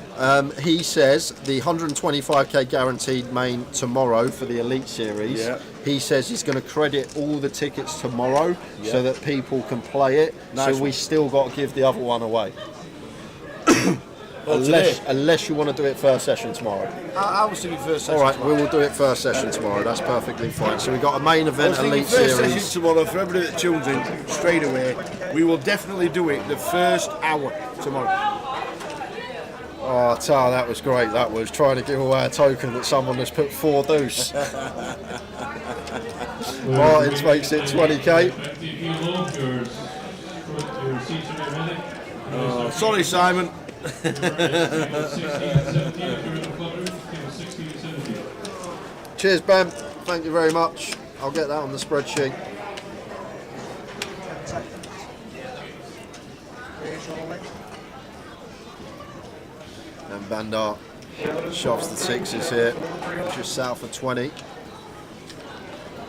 [SPEAKER 22] He says the 125k guaranteed main tomorrow for the Elite Series.
[SPEAKER 16] Yeah.
[SPEAKER 22] He says he's going to credit all the tickets tomorrow so that people can play it.
[SPEAKER 16] Nice
[SPEAKER 22] so we still got to give the other one away. Unless you want to do it first session tomorrow.
[SPEAKER 16] I was thinking first session.
[SPEAKER 22] All right,
[SPEAKER 16] tomorrow.
[SPEAKER 22] we will do it first session tomorrow. That's perfectly fine. So we've got a main
[SPEAKER 16] I
[SPEAKER 22] event
[SPEAKER 16] was thinking
[SPEAKER 22] Elite
[SPEAKER 16] first
[SPEAKER 22] Series.
[SPEAKER 16] session tomorrow for everybody that tunes in straight away. We will definitely do it the first hour tomorrow.
[SPEAKER 22] Oh, Tar, that was great. That was trying to give away a token that someone has put 4 deuce. Martins makes it 20k.
[SPEAKER 16] Oh, sorry, Simon.
[SPEAKER 22] Cheers, Ben. Thank you very much. I'll get that on the spreadsheet. And Bandar shoves the 6s here, just south of 20.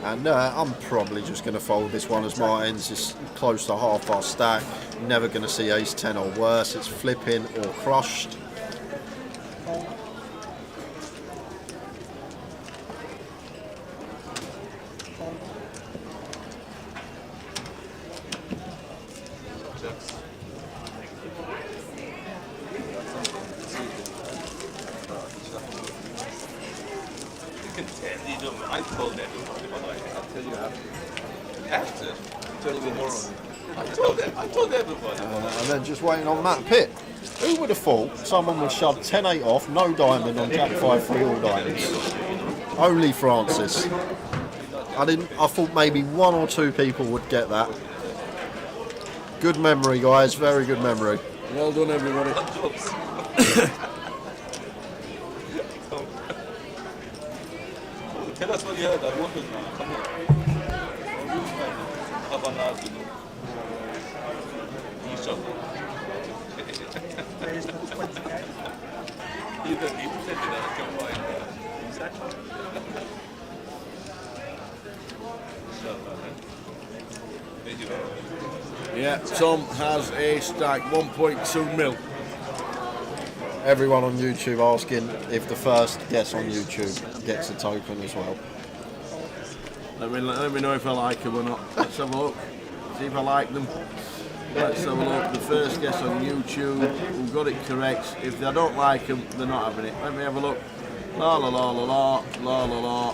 [SPEAKER 22] And I'm probably just going to fold this one as Martin's. It's close to half our stack. Never going to see ace 10 or worse. It's flipping or crushed.
[SPEAKER 11] I told everybody, but I'll tell you after. Tell you tomorrow. I told everybody.
[SPEAKER 22] And then just waiting on Matt Pitt. Who would have thought someone would shove 10-8 off, no diamond on Jack 5-3 all diamonds? Only Francis. I thought maybe one or two people would get that. Good memory, guys. Very good memory.
[SPEAKER 16] Well done, everybody.
[SPEAKER 11] Tell us what you heard. I want to know. Come on. Have an argument. You shot.
[SPEAKER 21] There's the 20k.
[SPEAKER 11] You don't need to say that. Come on.
[SPEAKER 21] Exactly.
[SPEAKER 16] Yeah, Tom has a stack 1.2 mil.
[SPEAKER 22] Everyone on YouTube asking if the first guest on YouTube gets a token as well.
[SPEAKER 16] Let me know if I like them or not. Let's have a look. See if I like them. Let's have a look. The first guest on YouTube who got it correct. If they don't like them, they're not having it. Let me have a look. La la la la la la la la.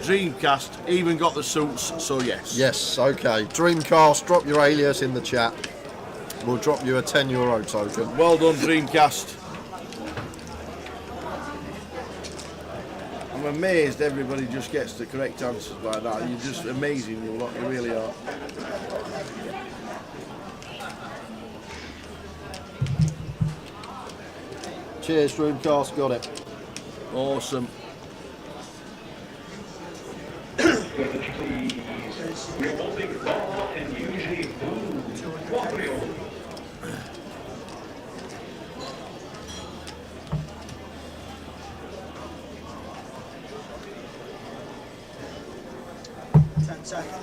[SPEAKER 16] Dreamcast even got the suits, so yes.
[SPEAKER 22] Yes, okay. Dreamcast, drop your alias in the chat. We'll drop you a €10 token.
[SPEAKER 16] Well done, Dreamcast. I'm amazed everybody just gets the correct answers like that. You're just amazing, you lot. You really are.
[SPEAKER 22] Cheers, Dreamcast. Got it.
[SPEAKER 16] Awesome.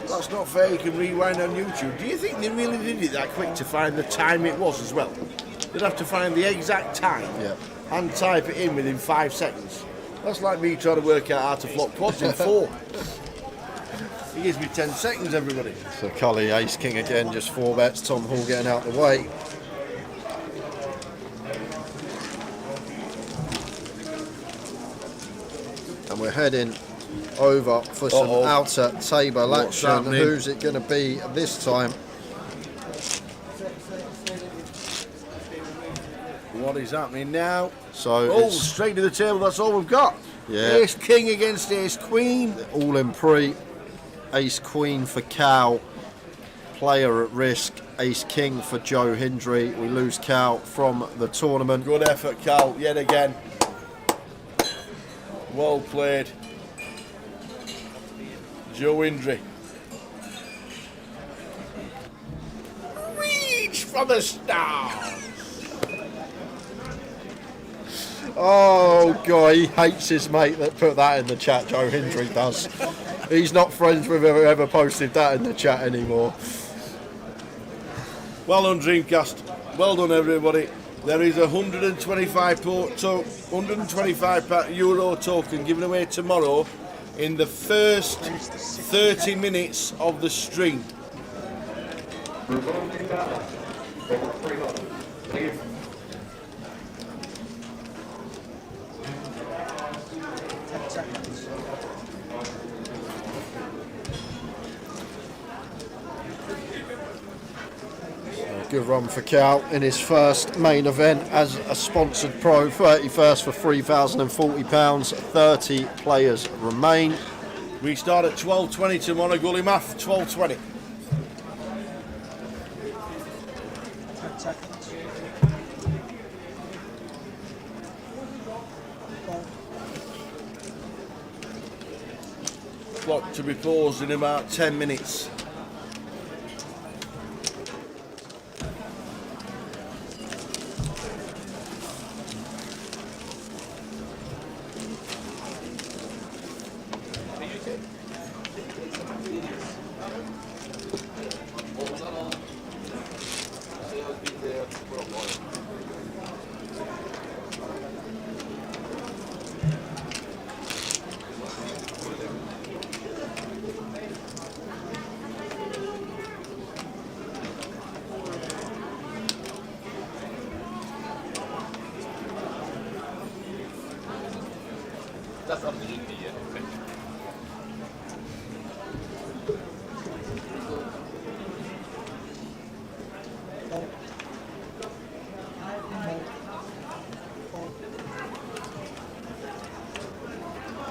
[SPEAKER 16] That's not fair, you can rewind on YouTube. Do you think they really did it that quick to find the time it was as well? They'd have to find the exact time and type it in within 5 seconds. That's like me trying to work out how to flop quads in 4. He gives me 10 seconds, everybody.
[SPEAKER 22] So Cully, ace king again, just 4 bets. Tom Hall getting out the way. And we're heading over for some outer table action. Who's it going to be this time?
[SPEAKER 16] What is happening now?
[SPEAKER 22] So
[SPEAKER 16] straight to the table, that's all we've got.
[SPEAKER 22] Yeah.
[SPEAKER 16] Ace king against ace queen.
[SPEAKER 22] All in pre. Ace queen for Cal. Player at risk. Ace king for Joe Hindry. We lose Cal from the tournament.
[SPEAKER 16] Good effort, Cal, yet again. Well played. Joe Hindry. Reach for the stars.
[SPEAKER 22] Oh God, he hates his mate that put that in the chat. Joe Hindry does. He's not friends with whoever posted that in the chat anymore.
[SPEAKER 16] Well done, Dreamcast. Well done, everybody. There is a €125 euro token given away tomorrow in the first 30 minutes of the stream.
[SPEAKER 22] Good run for Cal in his first main event as a sponsored pro. 31st for £3,040. 30 players remain.
[SPEAKER 16] We start at 12:20 tomorrow, Goliath. 12:20. Clock to be paused in about 10 minutes.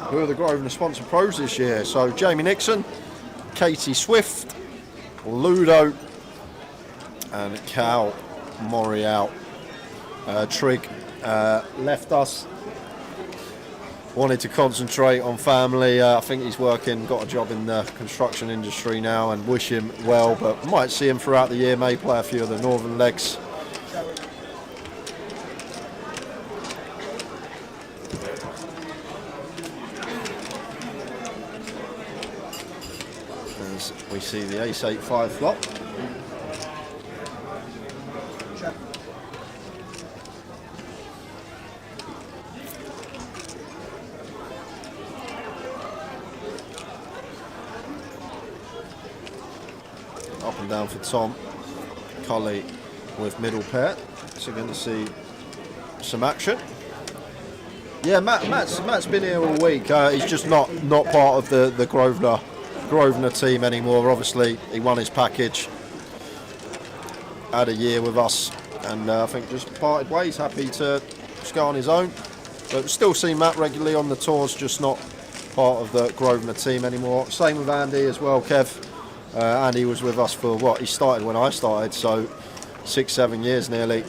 [SPEAKER 22] who are the Grosvenor sponsored pros this year. So Jamie Nixon, Katie Swift, Ludo, and Cal Morial. Trig left us. Wanted to concentrate on family. I think he's got a job in the construction industry now, and wish him well, but might see him throughout the year, may play a few of the northern legs. As we see the ace 8-5 flop. Up and down for Tom. Cully with middle pair. So going to see some action. Yeah, Matt's been here all week. He's just not part of the Grosvenor team anymore. Obviously, he won his package. Had a year with us, and I think just parted ways. Happy to just go on his own. But still see Matt regularly on the tours, just not part of the Grosvenor team anymore. Same with Andy as well, Kev. Andy was with us for he started when I started, so 6-7 years nearly,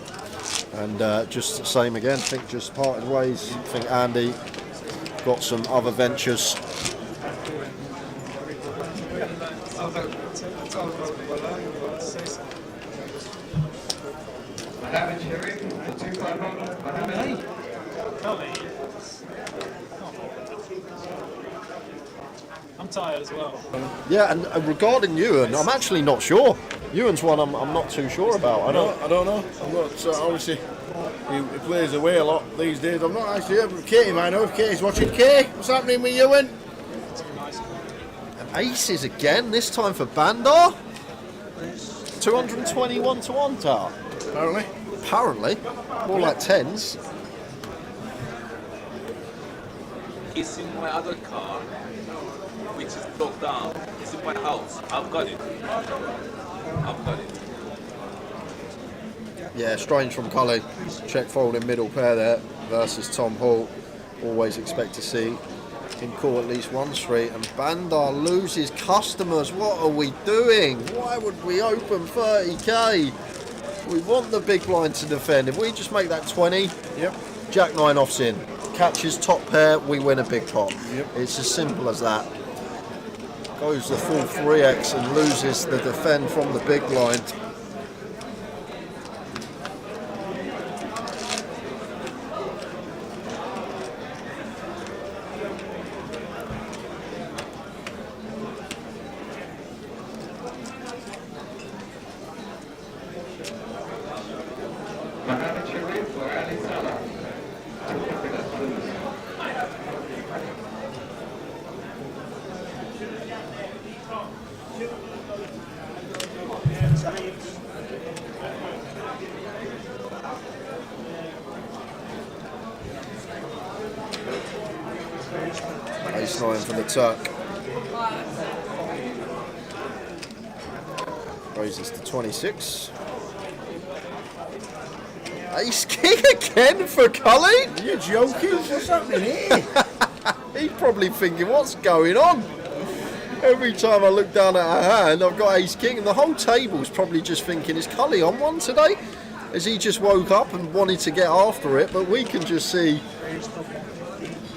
[SPEAKER 22] and just the same again. I think just parted ways. I think Andy got some other ventures.
[SPEAKER 4] I'm tired as well.
[SPEAKER 22] Yeah, and regarding Ewan, I'm actually not sure. Ewan's one I'm not too sure about.
[SPEAKER 16] I don't know. I'm not. Obviously, he plays away a lot these days. I'm not actually here, but Katie might know if Katie's watching. Kate, what's happening with Ewan?
[SPEAKER 22] And aces again, this time for Bandar. 221 to 1 tar. Apparently. More like tens.
[SPEAKER 14] It's in my other car, which is broke down. It's in my house. I've got it.
[SPEAKER 22] Yeah, strange from Cully. Check folding middle pair there versus Tom Hall. Always expect to see him call at least one straight, and Bandar loses customers. What are we doing? Why would we open 30k? We want the big blind to defend. If we just make that 20, Jack 9 offs in. Catches top pair, we win a big pot. It's as simple as that. Goes the full 3x and loses the defend from the big blind. Ace 9 for the Turk. Raises to 26. Ace king again for Cully?
[SPEAKER 16] You're joking? What's happening here?
[SPEAKER 22] He's probably thinking, what's going on? Every time I look down at her hand, I've got ace king, and the whole table's probably just thinking, is Cully on one today? As he just woke up and wanted to get after it, but we can just see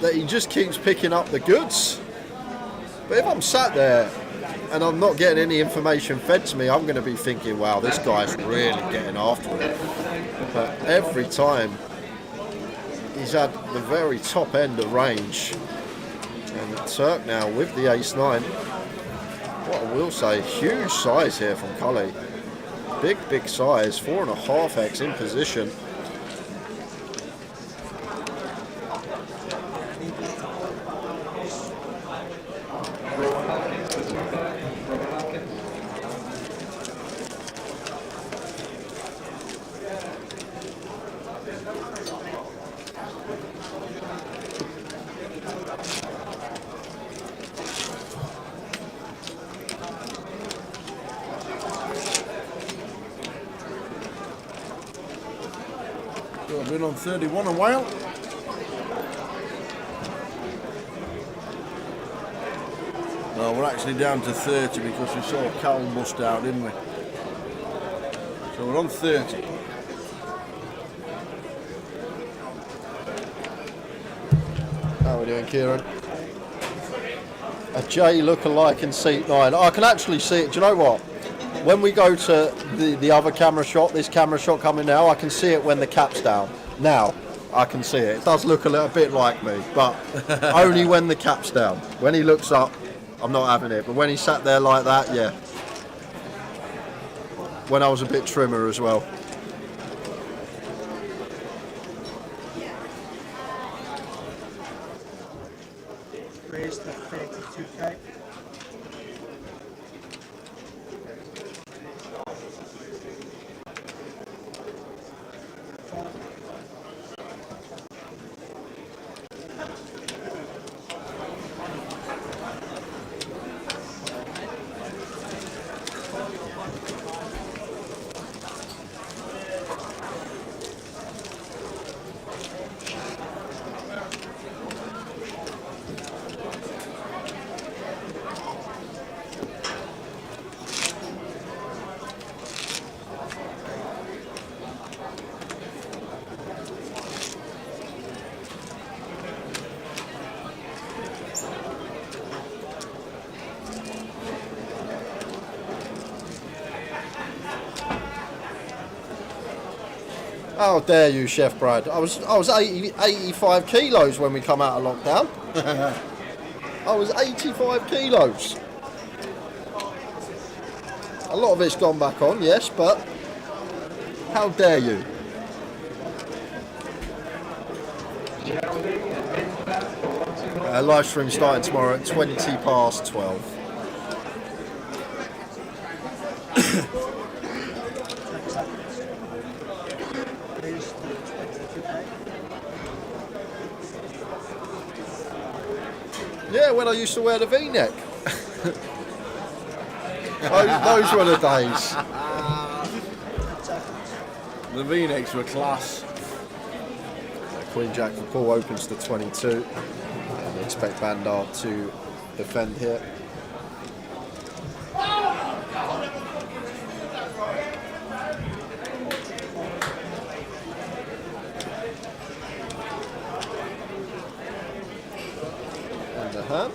[SPEAKER 22] that he just keeps picking up the goods. But if I'm sat there and I'm not getting any information fed to me, I'm going to be thinking, wow, this guy's really getting after it. But every time he's at the very top end of range. And the Turk now with the ace 9. What I will say, huge size here from Cully. Big size, 4.5x in position.
[SPEAKER 16] I've been on 31 a while. No, we're actually down to 30 because we saw Cal bust out, didn't we? So we're on 30.
[SPEAKER 22] How are we doing, Kieran? A J lookalike in seat 9. I can actually see it. Do you know what? When we go to the other camera shot, this camera shot coming now, I can see it when the cap's down. Now, I can see it. It does look a little bit like me, but only when the cap's down. When he looks up, I'm not having it. But when he sat there like that, yeah. When I was a bit trimmer as well.
[SPEAKER 21] Raised to 32k.
[SPEAKER 22] How dare you, Chef Brad? I was 85 kilos when we come out of lockdown. I was 85 kilos. A lot of it's gone back on, yes, but how dare you? Live stream starting tomorrow at 20 past 12. Yeah, when I used to wear the V-neck. those were the days.
[SPEAKER 16] The V-necks were class.
[SPEAKER 22] Queen Jack for Paul opens to 22. And we expect Bandar to defend here. Underhand.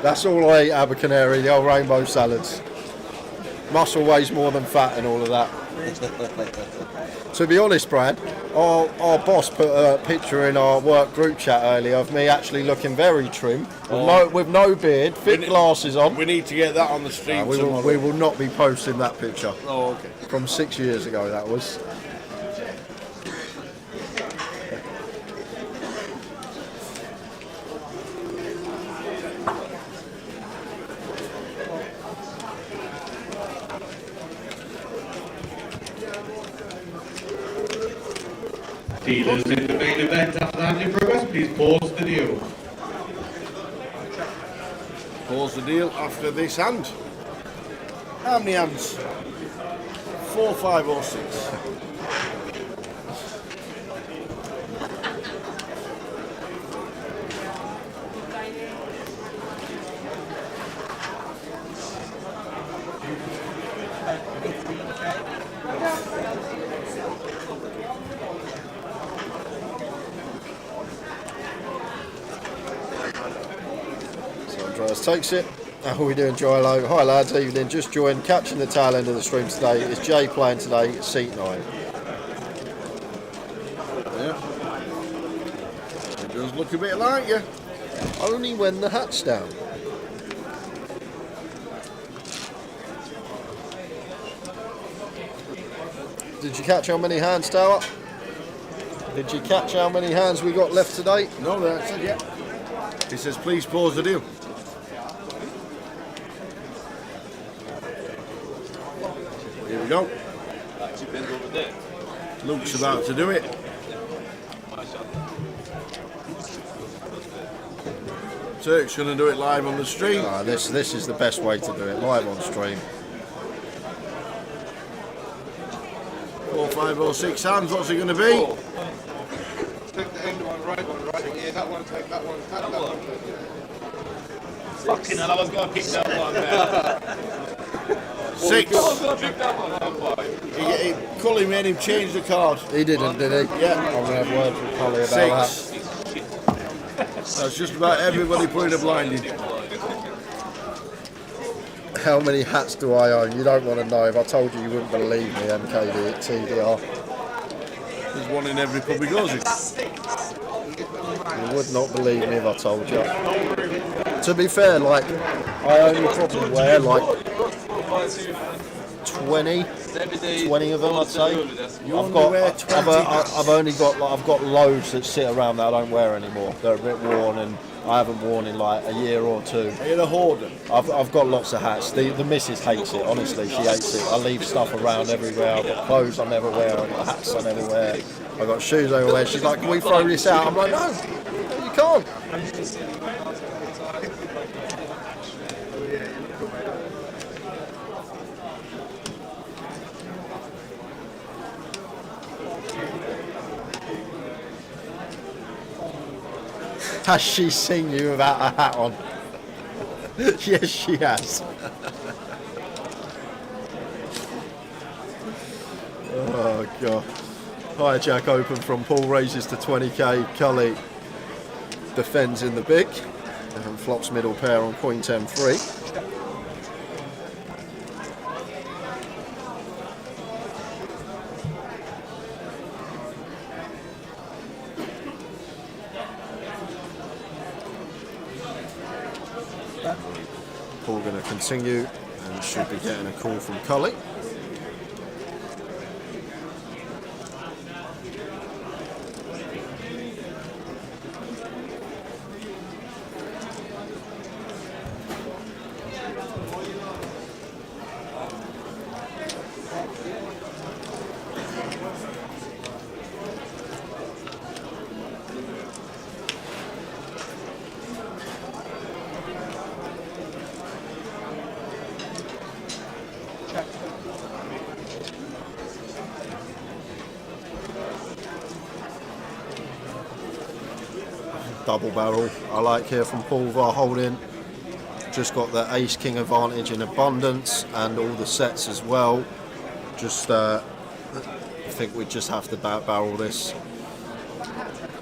[SPEAKER 22] That's all I eat, Abercanary, the old rainbow salads. Muscle weighs more than fat and all of that. To be honest, Brad, our boss put a picture in our work group chat earlier of me actually looking very trim, with no beard, thick glasses on.
[SPEAKER 16] We need to get that on the stream tomorrow.
[SPEAKER 22] We will not be posting that picture.
[SPEAKER 16] Oh, okay.
[SPEAKER 22] From 6 years ago, that was.
[SPEAKER 18] Dealers in the main event after that in progress, please pause the deal.
[SPEAKER 16] Pause the deal after this hand. How many hands? 4, 5 or 6?
[SPEAKER 22] Takes it. How are we doing, Gilo? Hi lads, evening. Just joined, catching the tail end of the stream today. It's Jay playing today, seat 9.
[SPEAKER 16] Yeah. It does look a bit like you.
[SPEAKER 22] Only when the hat's down. Did you catch how many hands, Tower? Did you catch how many hands we got left today?
[SPEAKER 16] No, that's it, yeah. He says, please pause the deal. Here we go. Luke's about to do it. Turk's going to do it live on the stream.
[SPEAKER 22] This is the best way to do it, live on stream.
[SPEAKER 16] 4, 5 or 6 hands, what's it going to be?
[SPEAKER 11] Take the end one, right one, right one. Yeah, that one, take that one, that one.
[SPEAKER 14] Fucking hell, I was going to pick that one, man.
[SPEAKER 16] 6.
[SPEAKER 14] I was going to pick that one.
[SPEAKER 16] Cully made him change the card.
[SPEAKER 22] He didn't, did he?
[SPEAKER 16] Yeah.
[SPEAKER 22] I'm going to have words with Cully about
[SPEAKER 16] 6. That's just about everybody putting a blind in.
[SPEAKER 22] that. How many hats do I own? You don't want to know. If I told you, you wouldn't believe me, MKD at TDR.
[SPEAKER 16] There's one in every pub he goes in.
[SPEAKER 22] You would not believe me if I told you. To be fair, like, I only probably wear like 20 of them, I'd say. I've only got like, I've got loads that sit around that I don't wear anymore. They're a bit worn and I haven't worn in like a year or two.
[SPEAKER 16] Are you a hoarder?
[SPEAKER 22] I've got lots of hats. The missus hates it, honestly, she hates it. I leave stuff around everywhere. I've got clothes I never wear, I've got hats I never wear, I've got shoes I never wear. She's like, can we throw this out? I'm like, no, you can't. Has she seen you without a hat on? Yes, she has. Oh, God. Hijack open from Paul, raises to 20k. Cully defends in the big. And flops middle pair on Queen 10-3. Paul going to continue and should be getting a call from Cully. Double barrel I like here from Paul Verhoeven. Just got the ace king advantage in abundance and all the sets as well. Just I think we just have to barrel this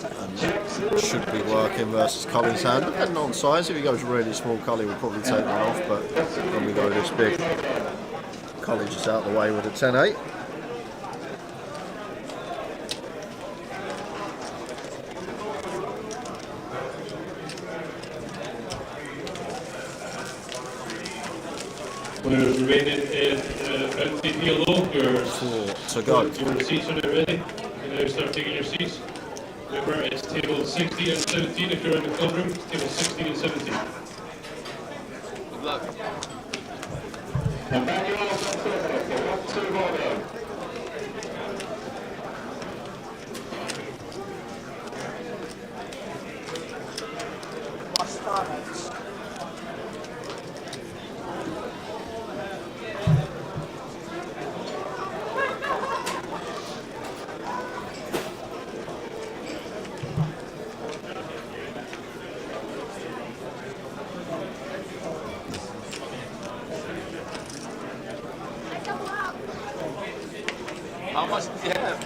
[SPEAKER 22] and should be working versus Cully's hand, depending on size. If he goes really small, Cully will probably take one off, but when we go this big, Cully just out the way with a 10-8.
[SPEAKER 18] Winners remaining in empty PLO. Your
[SPEAKER 22] 4 to go.
[SPEAKER 18] Your seats are ready. You now start taking your seats. Remember, it's table 16 and 17 if you're in the club room. It's table 16 and 17.
[SPEAKER 14] Good luck.
[SPEAKER 18] And back you all to the border.
[SPEAKER 14] How much do you have?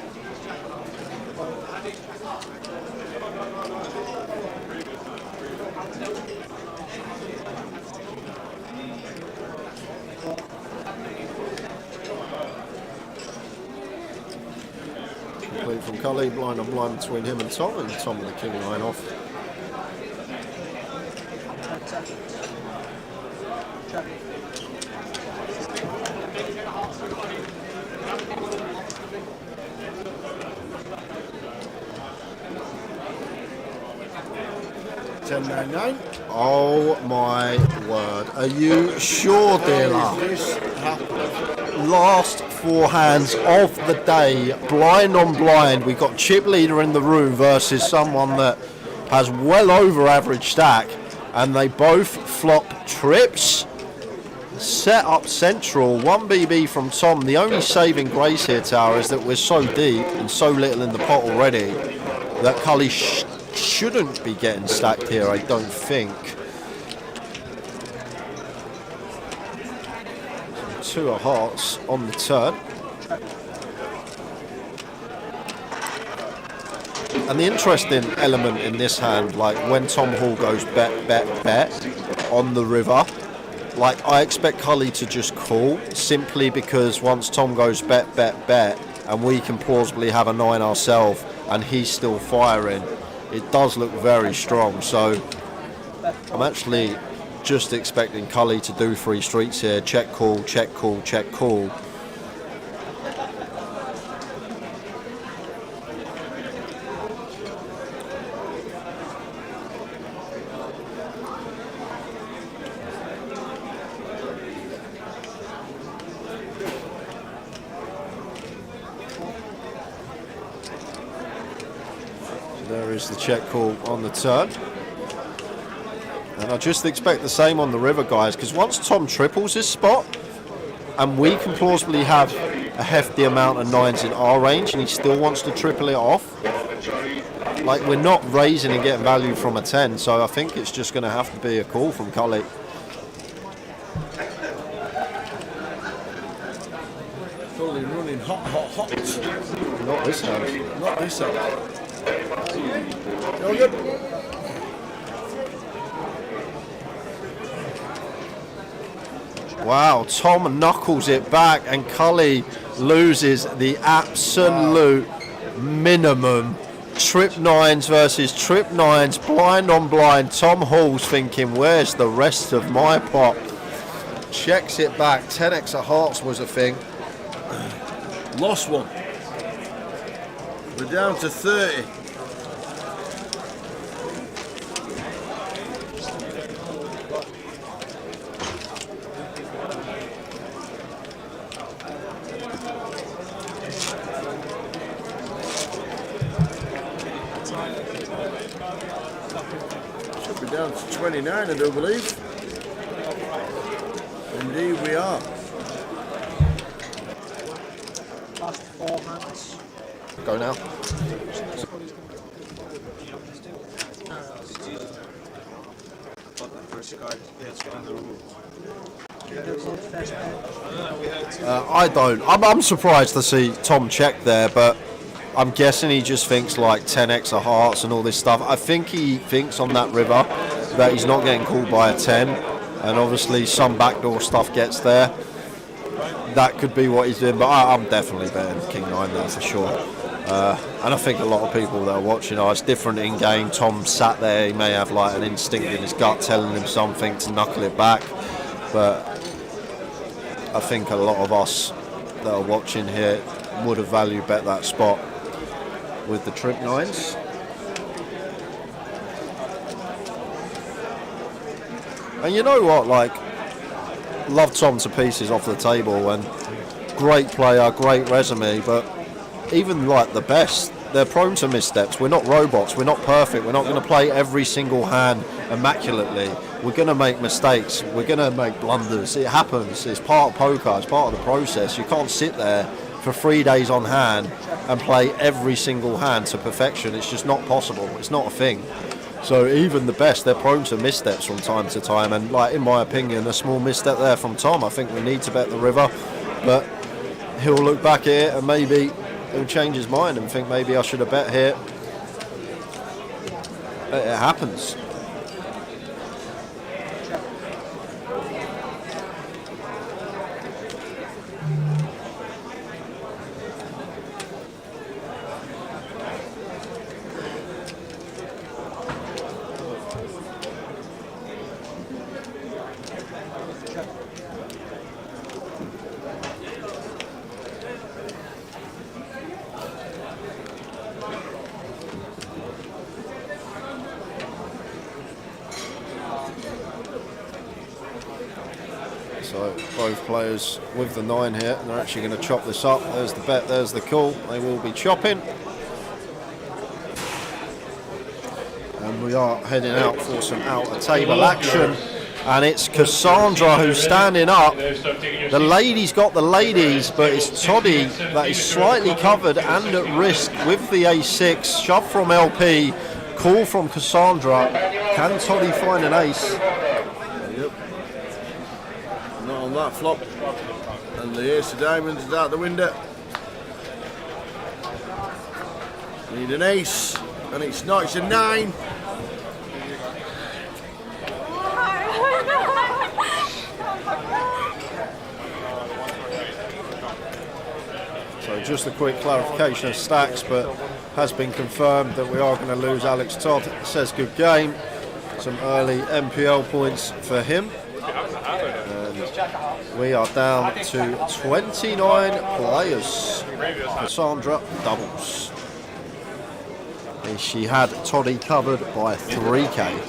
[SPEAKER 22] Complete from Cully, blind on blind between him and Tom with the king line off.
[SPEAKER 16] 10.99.
[SPEAKER 22] Oh my word. Are you sure, dealer?
[SPEAKER 16] How is this happening?
[SPEAKER 22] Last 4 hands of the day, blind on blind. We've got chip leader in the room versus someone that has well over average stack, and they both flop trips. Set up central, 1 BB from Tom. The only saving grace here, Tower, is that we're so deep and so little in the pot already that Cully shouldn't be getting stacked here, I don't think. 2 of hearts on the turn. And the interesting element in this hand, like when Tom Hall goes bet, bet, bet on the river, like I expect Cully to just call, simply because once Tom goes bet, bet, bet, and we can plausibly have a 9 ourselves and he's still firing, it does look very strong. So I'm actually just expecting Cully to do 3 streets here. Check call, check call, check call. There is the check call on the turn. And I just expect the same on the river, guys, because once Tom triples his spot, and we can plausibly have a hefty amount of 9s in our range, and he still wants to triple it off, like we're not raising and getting value from a 10, so I think it's just going to have to be a call from Cully.
[SPEAKER 16] Totally running hot, hot, hot.
[SPEAKER 22] Not this hand.
[SPEAKER 16] Not this hand. No good.
[SPEAKER 22] Wow, Tom knuckles it back and Cully loses the absolute minimum. Trip 9s versus trip 9s, blind on blind. Tom Hall's thinking, where's the rest of my pot? Checks it back. 10x of hearts was a thing.
[SPEAKER 16] Lost one. We're down to 30. Should be down to 29, I do believe. Indeed we are.
[SPEAKER 21] Last 4 hands.
[SPEAKER 22] Go now. I don't. I'm surprised to see Tom check there, but I'm guessing he just thinks like 10x of hearts and all this stuff. I think he thinks on that river that he's not getting called by a 10, and obviously some backdoor stuff gets there. That could be what he's doing, but I'm definitely betting King 9 there for sure. And I think a lot of people that are watching, it's different in game. Tom sat there, he may have like an instinct in his gut telling him something to knuckle it back, but I think a lot of us that are watching here would have value bet that spot with the trip 9s. And you know what, like, love Tom to pieces off the table, and great player, great resume, but even like the best, they're prone to missteps. We're not robots, we're not perfect, we're not going to play every single hand immaculately. We're going to make mistakes, we're going to make blunders. It happens, it's part of poker, it's part of the process. You can't sit there for 3 days on hand and play every single hand to perfection. It's just not possible, it's not a thing. So even the best, they're prone to missteps from time to time, and like in my opinion, a small misstep there from Tom. I think we need to bet the river, but he'll look back at it and maybe he'll change his mind and think maybe I should have bet here. It happens. So both players with the 9 here, and they're actually going to chop this up. There's the bet, there's the call. They will be chopping. And we are heading out for some out-of-table action. And it's Cassandra who's standing up. The ladies got the ladies, but it's Toddy that is slightly covered and at risk with the A6. Shove from LP, call from Cassandra. Can Toddy find an ace?
[SPEAKER 16] Yep. Not on that flop. And the ace of diamonds is out the window. Need an ace, and it's not, it's a 9.
[SPEAKER 22] So just a quick clarification of stacks, but has been confirmed that we are going to lose Alex Todd. Says good game. Some early MPL points for him. And we are down to 29 players. Cassandra doubles. And she had Toddy covered by 3k.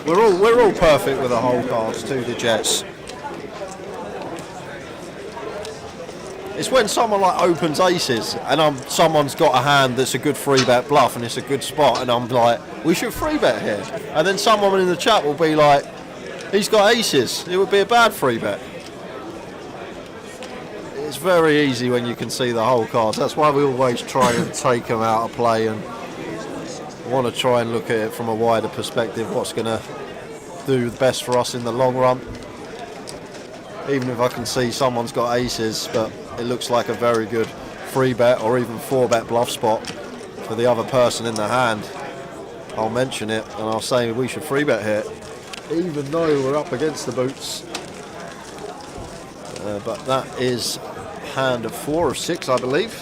[SPEAKER 22] We're all perfect with the whole cards, 2 digits. It's when someone like opens aces and someone's got a hand that's a good 3-bet bluff and it's a good spot, and I'm like, we should 3-bet here. And then someone in the chat will be like, he's got aces, it would be a bad 3-bet. It's very easy when you can see the whole cards. That's why we always try and take them out of play and want to try and look at it from a wider perspective, what's going to do the best for us in the long run. Even if I can see someone's got aces, but it looks like a very good 3-bet or even 4-bet bluff spot for the other person in the hand, I'll mention it and I'll say we should 3-bet here, even though we're up against the boots. But that is hand of 4 of 6, I believe.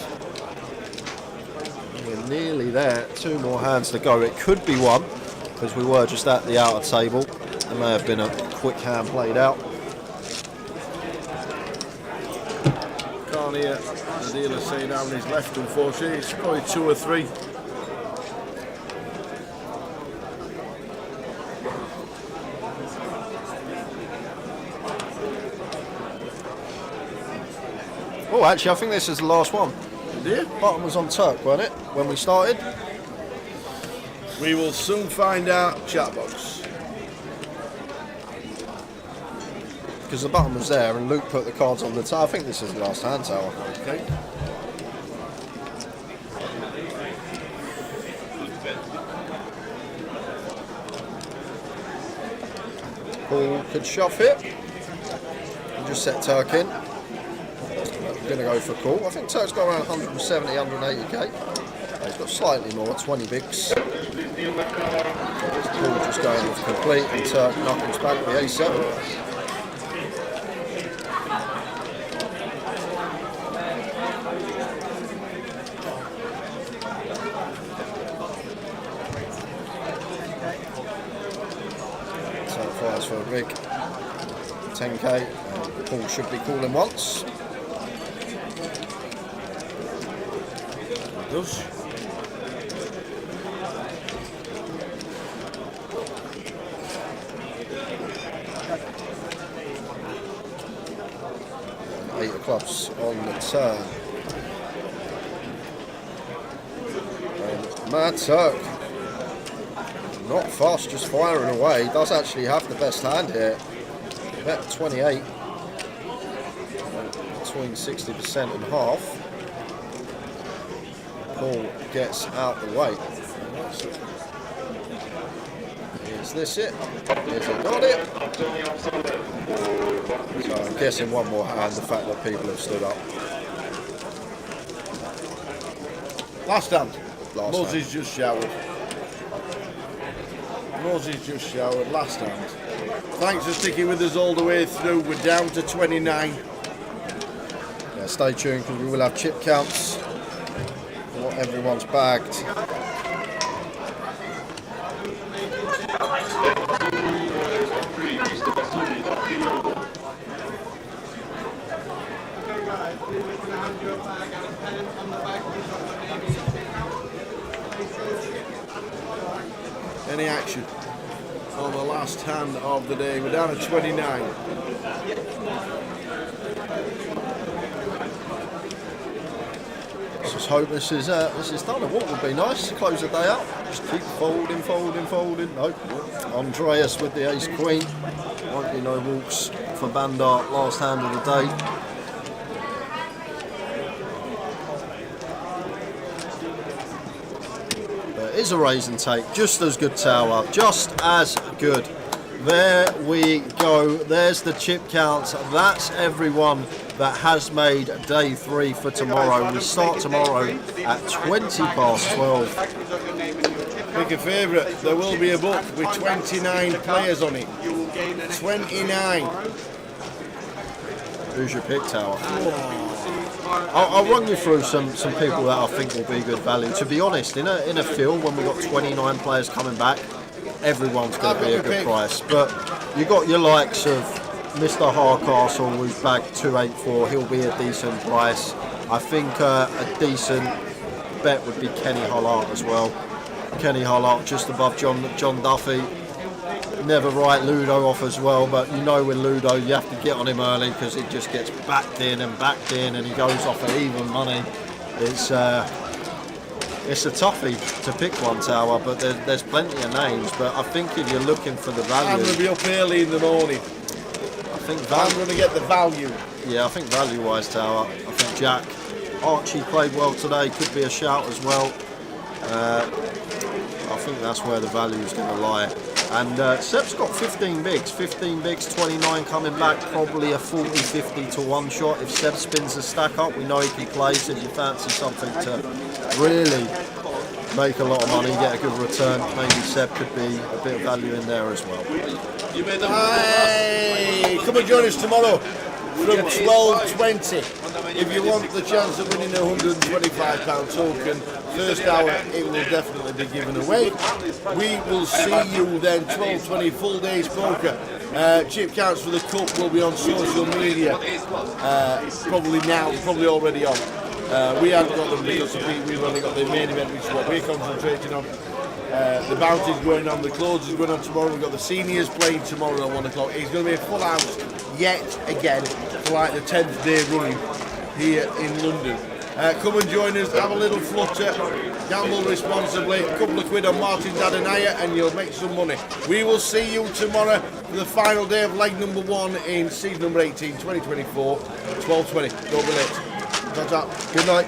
[SPEAKER 22] We're nearly there. 2 more hands to go. It could be 1 because we were just at the outer table. There may have been a quick hand played out.
[SPEAKER 16] Can't hear the dealer saying how he's left, unfortunately. It's probably 2 or 3.
[SPEAKER 22] Oh, actually, I think this is the last one.
[SPEAKER 16] Did?
[SPEAKER 22] Bottom was on Turk, wasn't it, when we started?
[SPEAKER 16] We will soon find out. Chat box.
[SPEAKER 22] Because the button was there and Luke put the cards on the tower. I think this is the last hand tower.
[SPEAKER 16] Okay.
[SPEAKER 22] Paul could shove it. And just set Turk in. We're going to go for call. I think Turk's got around 170, 180k. He's got slightly more, 20 bigs. Paul just going off complete and Turk knuckles back the A7. For a big 10k. Paul should be calling once.
[SPEAKER 16] It does.
[SPEAKER 22] Eight of clubs on the turn. And Mad Turk, not fast, just firing away. He does actually have the best hand here. Bet 28, between 60% and half. Paul gets out the way. Is this it? Is it not it? So I'm guessing one more hand, the fact that people have stood up.
[SPEAKER 16] Last hand.
[SPEAKER 22] Last
[SPEAKER 16] Muzzy's just showered. Muzzy's just showered. Last hand. Thanks for sticking with us all the way through. We're down to 29.
[SPEAKER 22] Yeah, stay tuned because we will have chip counts. What everyone's bagged.
[SPEAKER 16] Any action? on the last hand of the day. We're down at 29.
[SPEAKER 22] Let's just hope this is done. What would be nice to close the day out? Just keep folding, folding, folding. Nope. Andreas with the ace queen. Won't be no walks for Bandar last hand of the day. It is a raise and take, just as good tower, just as good. There we go, there's the chip counts. That's everyone that has made day 3 for tomorrow. We start tomorrow at 12:20.
[SPEAKER 16] Pick a favourite, there will be a book with 29 players on it. 29.
[SPEAKER 22] Who's your pick, Tower? I'll run you through some people that I think will be good value. To be honest, in a field when we've got 29 players coming back, everyone's going to be a good price. But you got your likes of Mr. Hardcastle, who's bagged 284. He'll be a decent price. I think a decent bet would be Kenny Hollart as well. Kenny Hollart just above John Duffy. Never write Ludo off as well, but you know with Ludo you have to get on him early because it just gets backed in and he goes off at even money. It's a toughie to pick one, Tower, but there's plenty of names. But I think if you're looking for the value,
[SPEAKER 16] I'm going to be up early in the morning. I'm going to get the value.
[SPEAKER 22] Yeah, I think value-wise, Tower. I think Jack Archie played well today. Could be a shout as well. I think that's where the value is going to lie. And Seb's got 15 bigs, 29 coming back, probably a 40-50 to one shot. If Seb spins the stack up, we know he can play, so if you fancy something to really make a lot of money, get a good return, maybe Seb could be a bit of value in there as well.
[SPEAKER 16] Hey, come and join us tomorrow from 12:20. If you want the chance of winning a £125 token, first hour it will definitely be given away. We will see you then 12:20 full days poker. Chip counts for the cup will be on social media probably now, probably already on. We haven't got them because we've only got the main event, which is what we're concentrating on. The bounty's going on, the close is going on tomorrow. We've got the seniors playing tomorrow at 1 o'clock. It's going to be a full house yet again for like the 10th day running here in London. Come and join us, have a little flutter, gamble responsibly, a couple of quid on Martin Dadanaya and you'll make some money. We will see you tomorrow for the final day of leg number 1 in season number 18, 2024, 12:20. Don't be late. Good night.